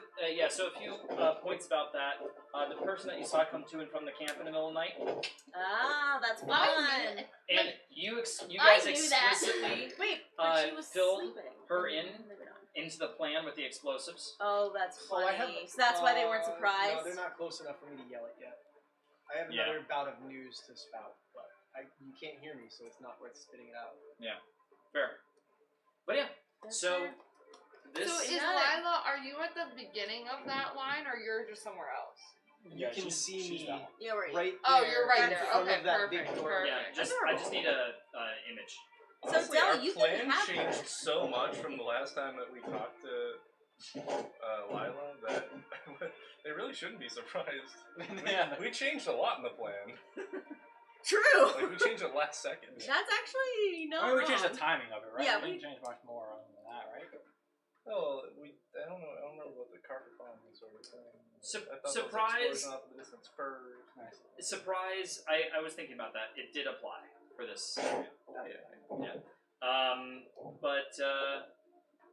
Speaker 1: so a few points about that. The person that you saw come to and from the camp in the middle of the night,
Speaker 3: Ah, that's fun.
Speaker 5: I
Speaker 1: and you
Speaker 3: I
Speaker 1: guys
Speaker 3: knew that.
Speaker 1: explicitly
Speaker 3: Wait, but she was
Speaker 1: filled
Speaker 3: sleeping.
Speaker 1: her in
Speaker 3: Maybe not.
Speaker 1: into the plan with the explosives.
Speaker 3: Oh, that's
Speaker 6: Oh,
Speaker 3: funny.
Speaker 6: I have.
Speaker 3: So that's why they weren't
Speaker 6: No,
Speaker 3: surprised.
Speaker 6: they're not close enough for me to yell it yet. I have
Speaker 1: Yeah.
Speaker 6: another bout of news to spout, but you can't hear me, so it's not worth spitting it out.
Speaker 1: Fair. But yeah, so this.
Speaker 5: So is Lila, are you at the beginning of that line, or you're just somewhere else?
Speaker 6: You can see me
Speaker 3: Yeah, right.
Speaker 6: right there.
Speaker 5: Oh, you're right
Speaker 6: in
Speaker 5: there.
Speaker 6: front
Speaker 5: Okay,
Speaker 6: of that
Speaker 5: perfect,
Speaker 6: big door.
Speaker 5: perfect.
Speaker 1: Yeah, I just need a image.
Speaker 3: So
Speaker 11: Honestly,
Speaker 3: Del,
Speaker 11: our
Speaker 3: you can
Speaker 11: plan
Speaker 3: have
Speaker 11: changed
Speaker 3: her.
Speaker 11: so much from the last time that we talked to Lila that they really shouldn't be surprised. We changed a lot in the plan.
Speaker 3: True.
Speaker 11: Like we changed it last second.
Speaker 3: That's actually not
Speaker 4: I mean, we changed the
Speaker 3: wrong.
Speaker 4: timing of it, right?
Speaker 3: Yeah,
Speaker 4: we
Speaker 3: we-
Speaker 4: didn't change much more than that, right?
Speaker 11: Oh, I don't know. I don't remember what the carpet bombing sort of thing. I thought
Speaker 1: Surprise!
Speaker 11: There was an explosion off in the distance first.
Speaker 4: Nice.
Speaker 1: Surprise! I was thinking about that. It did apply for this area.
Speaker 11: Oh, yeah.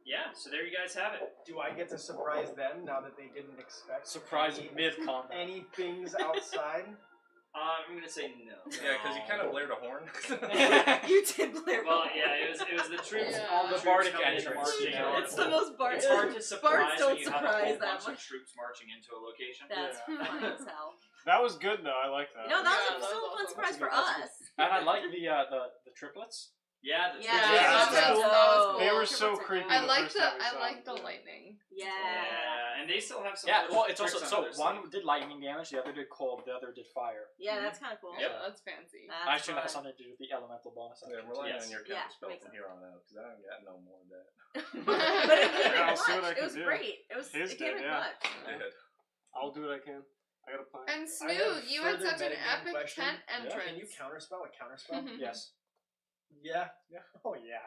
Speaker 1: Yeah. So there you guys have it.
Speaker 6: Do I get to surprise them now that they didn't expect
Speaker 4: Surprise mid-combat.
Speaker 6: any things outside?
Speaker 1: I'm gonna say no.
Speaker 11: Yeah, because you kind of blared a horn.
Speaker 3: You did Blair.
Speaker 1: Well, yeah, it was the troops.
Speaker 5: Yeah.
Speaker 1: All the
Speaker 4: The
Speaker 1: troops
Speaker 4: bardic
Speaker 1: coming
Speaker 4: entrance,
Speaker 1: marching
Speaker 4: you know.
Speaker 1: in.
Speaker 3: It's the most Bart.
Speaker 1: It's hard to surprise
Speaker 3: don't
Speaker 1: when you have a
Speaker 3: surprise
Speaker 1: whole
Speaker 3: that
Speaker 1: bunch of
Speaker 3: much.
Speaker 1: troops marching into a location.
Speaker 3: That's
Speaker 5: Yeah.
Speaker 3: funny as hell.
Speaker 2: That was good though. I like that.
Speaker 3: You know, that
Speaker 5: Yeah,
Speaker 3: was
Speaker 5: that
Speaker 3: still
Speaker 5: was
Speaker 3: a fun
Speaker 5: awesome.
Speaker 3: surprise for
Speaker 4: That's good.
Speaker 3: us.
Speaker 4: And I like the triplets.
Speaker 1: Yeah, the
Speaker 3: Yeah,
Speaker 1: troops.
Speaker 2: Yeah,
Speaker 5: that
Speaker 2: that's
Speaker 5: was
Speaker 3: cool.
Speaker 5: cool.
Speaker 2: They were
Speaker 3: Triplets
Speaker 2: so
Speaker 3: are
Speaker 2: creepy.
Speaker 3: cool.
Speaker 5: I like
Speaker 2: first
Speaker 5: the
Speaker 2: time we saw them.
Speaker 5: lightning.
Speaker 3: Yeah.
Speaker 1: Yeah, and they still have some.
Speaker 4: Yeah,
Speaker 1: little
Speaker 4: well, it's also
Speaker 1: tricks
Speaker 4: so
Speaker 1: under their
Speaker 4: one
Speaker 1: sleeve.
Speaker 4: did lightning damage, the other did cold, the other did fire.
Speaker 3: Yeah, that's kind of cool.
Speaker 5: Yeah, that's fancy.
Speaker 3: That's
Speaker 4: I assume that has
Speaker 3: fun.
Speaker 4: something to do with the elemental bonus.
Speaker 11: Yeah, I'm relying
Speaker 1: Yes.
Speaker 11: on your
Speaker 3: Yeah,
Speaker 11: counter spell
Speaker 3: makes
Speaker 11: from here on out because I don't got no more of that.
Speaker 3: But it came
Speaker 2: Yeah,
Speaker 3: in
Speaker 2: I'll see what
Speaker 3: clutch.
Speaker 2: I
Speaker 3: It
Speaker 2: can
Speaker 3: was
Speaker 2: do.
Speaker 3: great. It came in
Speaker 2: yeah.
Speaker 3: clutch.
Speaker 11: Did.
Speaker 2: I'll do what I can. I got a plan.
Speaker 5: And
Speaker 6: I have
Speaker 5: Snoog, you had
Speaker 6: further
Speaker 5: such an
Speaker 6: metagame
Speaker 5: epic
Speaker 6: question.
Speaker 5: tent entrance.
Speaker 6: Can you counterspell a counterspell?
Speaker 4: Yes.
Speaker 6: Yeah. Oh yeah.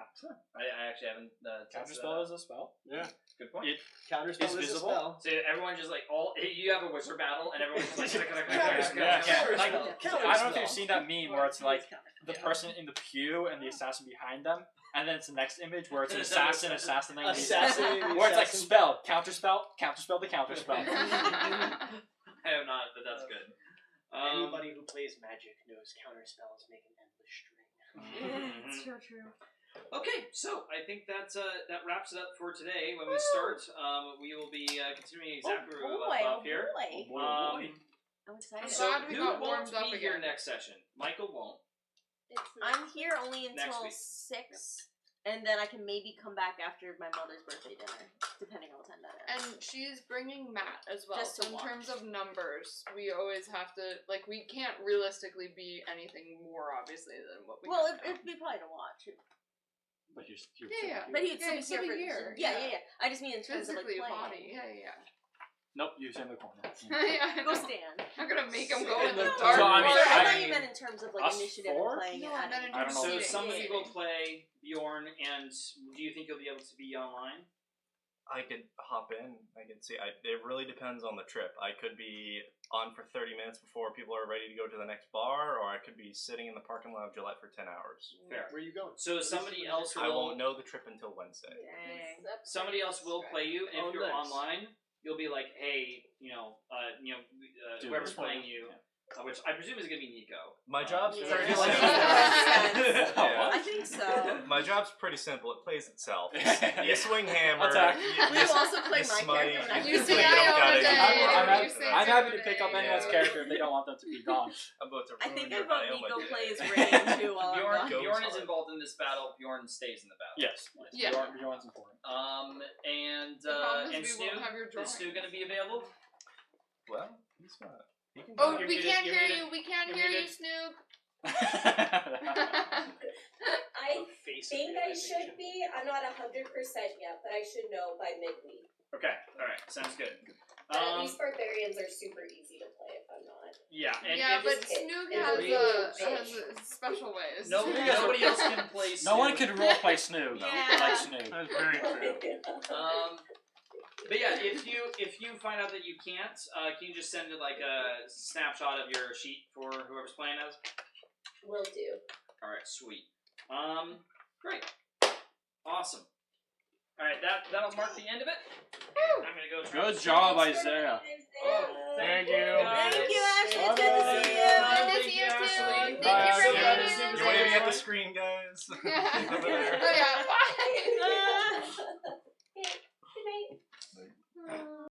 Speaker 1: I actually haven't. tested
Speaker 4: Counterspell
Speaker 1: that
Speaker 4: is a spell.
Speaker 2: Yeah.
Speaker 1: out. Good point.
Speaker 4: It
Speaker 6: Counterspell
Speaker 4: It's
Speaker 6: is
Speaker 4: visible?
Speaker 6: a spell.
Speaker 1: So everyone just like you have a wizard battle and everyone's just like
Speaker 2: Yeah.
Speaker 4: Like,
Speaker 6: Counterspell.
Speaker 4: I don't know if you've seen that meme where it's like the
Speaker 1: Yeah.
Speaker 4: person in the pew and the assassin behind them, and then it's the next image where it's an assassin assassinating the
Speaker 6: Assassinating the
Speaker 4: where it's like
Speaker 6: assassin.
Speaker 4: spell, counterspell the counterspell.
Speaker 1: I have not, but that's good.
Speaker 6: Anybody who plays Magic knows counterspells make an endless string.
Speaker 3: Yeah, it's true.
Speaker 1: Okay, so I think that wraps it up for today. When we start, we will be continuing exactly where we left off here.
Speaker 3: Boy.
Speaker 1: Um,
Speaker 3: I'm excited.
Speaker 1: so
Speaker 5: glad we
Speaker 1: who
Speaker 5: got
Speaker 1: won't
Speaker 5: warmed up
Speaker 1: be here
Speaker 5: again.
Speaker 1: next session? Michael won't.
Speaker 3: I'm here only
Speaker 1: Next
Speaker 3: until
Speaker 1: week.
Speaker 3: 6, and then I can maybe come back after my mother's birthday dinner, depending on what time that is.
Speaker 5: And she's bringing Matt as well.
Speaker 3: Just
Speaker 5: So
Speaker 3: to
Speaker 5: in terms
Speaker 3: watch.
Speaker 5: of numbers, we always have to we can't realistically be anything more obviously than what we.
Speaker 3: Well,
Speaker 5: have now.
Speaker 3: it'd be probably to watch.
Speaker 4: But
Speaker 5: Yeah.
Speaker 3: But he'd
Speaker 5: Yeah,
Speaker 3: still be
Speaker 5: he'd
Speaker 3: here
Speaker 5: still be
Speaker 3: for
Speaker 5: here,
Speaker 3: Yeah. I just mean in terms of like
Speaker 5: physically
Speaker 3: playing.
Speaker 5: body. Yeah.
Speaker 4: Nope, you stand in the corner.
Speaker 5: Yeah, I
Speaker 3: Go
Speaker 5: know.
Speaker 3: stand.
Speaker 5: I'm gonna make him go
Speaker 6: Sit
Speaker 5: in
Speaker 6: in
Speaker 5: the
Speaker 6: the
Speaker 5: dark.
Speaker 4: So, I mean,
Speaker 3: I
Speaker 4: I-
Speaker 3: thought you meant in terms of like
Speaker 4: us
Speaker 3: initiative
Speaker 4: four?
Speaker 3: and playing
Speaker 5: No,
Speaker 3: it.
Speaker 5: I meant in
Speaker 4: I don't
Speaker 5: terms
Speaker 4: know.
Speaker 5: of
Speaker 1: So
Speaker 5: seating.
Speaker 1: somebody will play Bjorn, and do you think you'll be able to be online?
Speaker 7: I could hop in. I could see. It really depends on the trip. I could be on for 30 minutes before people are ready to go to the next bar, or I could be sitting in the parking lot of Gillette for 10 hours.
Speaker 1: Fair.
Speaker 6: Where are you going?
Speaker 1: So somebody else
Speaker 7: I
Speaker 1: will
Speaker 7: won't know the trip until Wednesday.
Speaker 3: Dang.
Speaker 1: somebody else will play you, and if
Speaker 6: Oh,
Speaker 1: you're
Speaker 6: nice.
Speaker 1: online, you'll be like, hey,
Speaker 4: Dude,
Speaker 1: whoever's
Speaker 4: this
Speaker 1: playing you, which I presume is gonna be Nico.
Speaker 7: My job's
Speaker 3: Yeah.
Speaker 7: pretty
Speaker 3: Yeah.
Speaker 7: simple.
Speaker 3: I think so.
Speaker 7: My job's pretty simple. It plays itself. You swing hammer.
Speaker 4: Attack.
Speaker 3: Will you also play my
Speaker 7: smite,
Speaker 3: character? when I
Speaker 5: You
Speaker 3: play
Speaker 5: say
Speaker 3: you?
Speaker 5: I
Speaker 7: don't
Speaker 5: own
Speaker 7: gotta-
Speaker 5: a day.
Speaker 4: I'm
Speaker 5: You say
Speaker 4: I'm
Speaker 5: I
Speaker 4: happy
Speaker 5: own
Speaker 4: to
Speaker 5: a
Speaker 4: pick up
Speaker 5: day.
Speaker 4: anyone's character if they don't want them to be gone.
Speaker 7: I'm about to
Speaker 3: I
Speaker 7: ruin
Speaker 3: think I
Speaker 7: your
Speaker 3: vote
Speaker 7: Ioma
Speaker 3: Nico
Speaker 7: day.
Speaker 3: plays Rain too while I'm
Speaker 1: Bjorn,
Speaker 3: gone.
Speaker 7: Goes
Speaker 1: Bjorn is
Speaker 7: hard.
Speaker 1: involved in this battle. Bjorn stays in the battle.
Speaker 4: Yes.
Speaker 5: Yeah.
Speaker 4: Bjorn's important.
Speaker 1: And
Speaker 5: The problem
Speaker 1: and
Speaker 5: is we won't
Speaker 1: Stu,
Speaker 5: have your
Speaker 1: is Stu
Speaker 5: drawings.
Speaker 1: gonna be available?
Speaker 7: Well, he's not. He can
Speaker 5: Oh,
Speaker 1: You're
Speaker 5: we
Speaker 1: muted,
Speaker 5: can't
Speaker 1: you're
Speaker 5: hear
Speaker 1: muted,
Speaker 5: you. We can't
Speaker 1: you're
Speaker 5: hear you,
Speaker 1: muted.
Speaker 5: Snoog.
Speaker 8: I
Speaker 6: Face
Speaker 8: think I should
Speaker 6: realization.
Speaker 8: be. I'm not 100% yet, but I should know by midweek.
Speaker 1: Okay, all right, sounds good.
Speaker 8: But at least barbarians are super easy to play if I'm not.
Speaker 1: Yeah, and
Speaker 5: Yeah,
Speaker 1: if
Speaker 5: but
Speaker 1: it's-
Speaker 5: Snoog
Speaker 8: it
Speaker 5: has,
Speaker 8: really
Speaker 5: has special ways.
Speaker 1: nobody else can play.
Speaker 4: No one
Speaker 1: Stu.
Speaker 4: can roleplay Snoog
Speaker 3: Yeah.
Speaker 4: like Snoog.
Speaker 2: That's very true.
Speaker 1: But yeah, if you find out that you can't, can you just send it like a snapshot of your sheet for whoever's playing as?
Speaker 8: Will do.
Speaker 1: All right, sweet. Great, awesome. All right, that'll mark the end of it. I'm gonna go. Try
Speaker 4: Good job,
Speaker 8: Thanks for
Speaker 4: Isaiah.
Speaker 8: coming,
Speaker 2: Thank you.
Speaker 1: guys.
Speaker 3: Thank you, Ashley. It's good to
Speaker 1: Bye.
Speaker 3: see you.
Speaker 5: Good to
Speaker 1: Thank
Speaker 5: see
Speaker 1: you,
Speaker 5: you,
Speaker 1: Ashley.
Speaker 5: Snoog.
Speaker 2: Bye,
Speaker 5: Thank you for
Speaker 2: Ashley.
Speaker 5: hanging
Speaker 1: See you
Speaker 5: in
Speaker 7: You're waving
Speaker 5: there.
Speaker 7: at the screen, guys.
Speaker 5: Oh yeah, bye.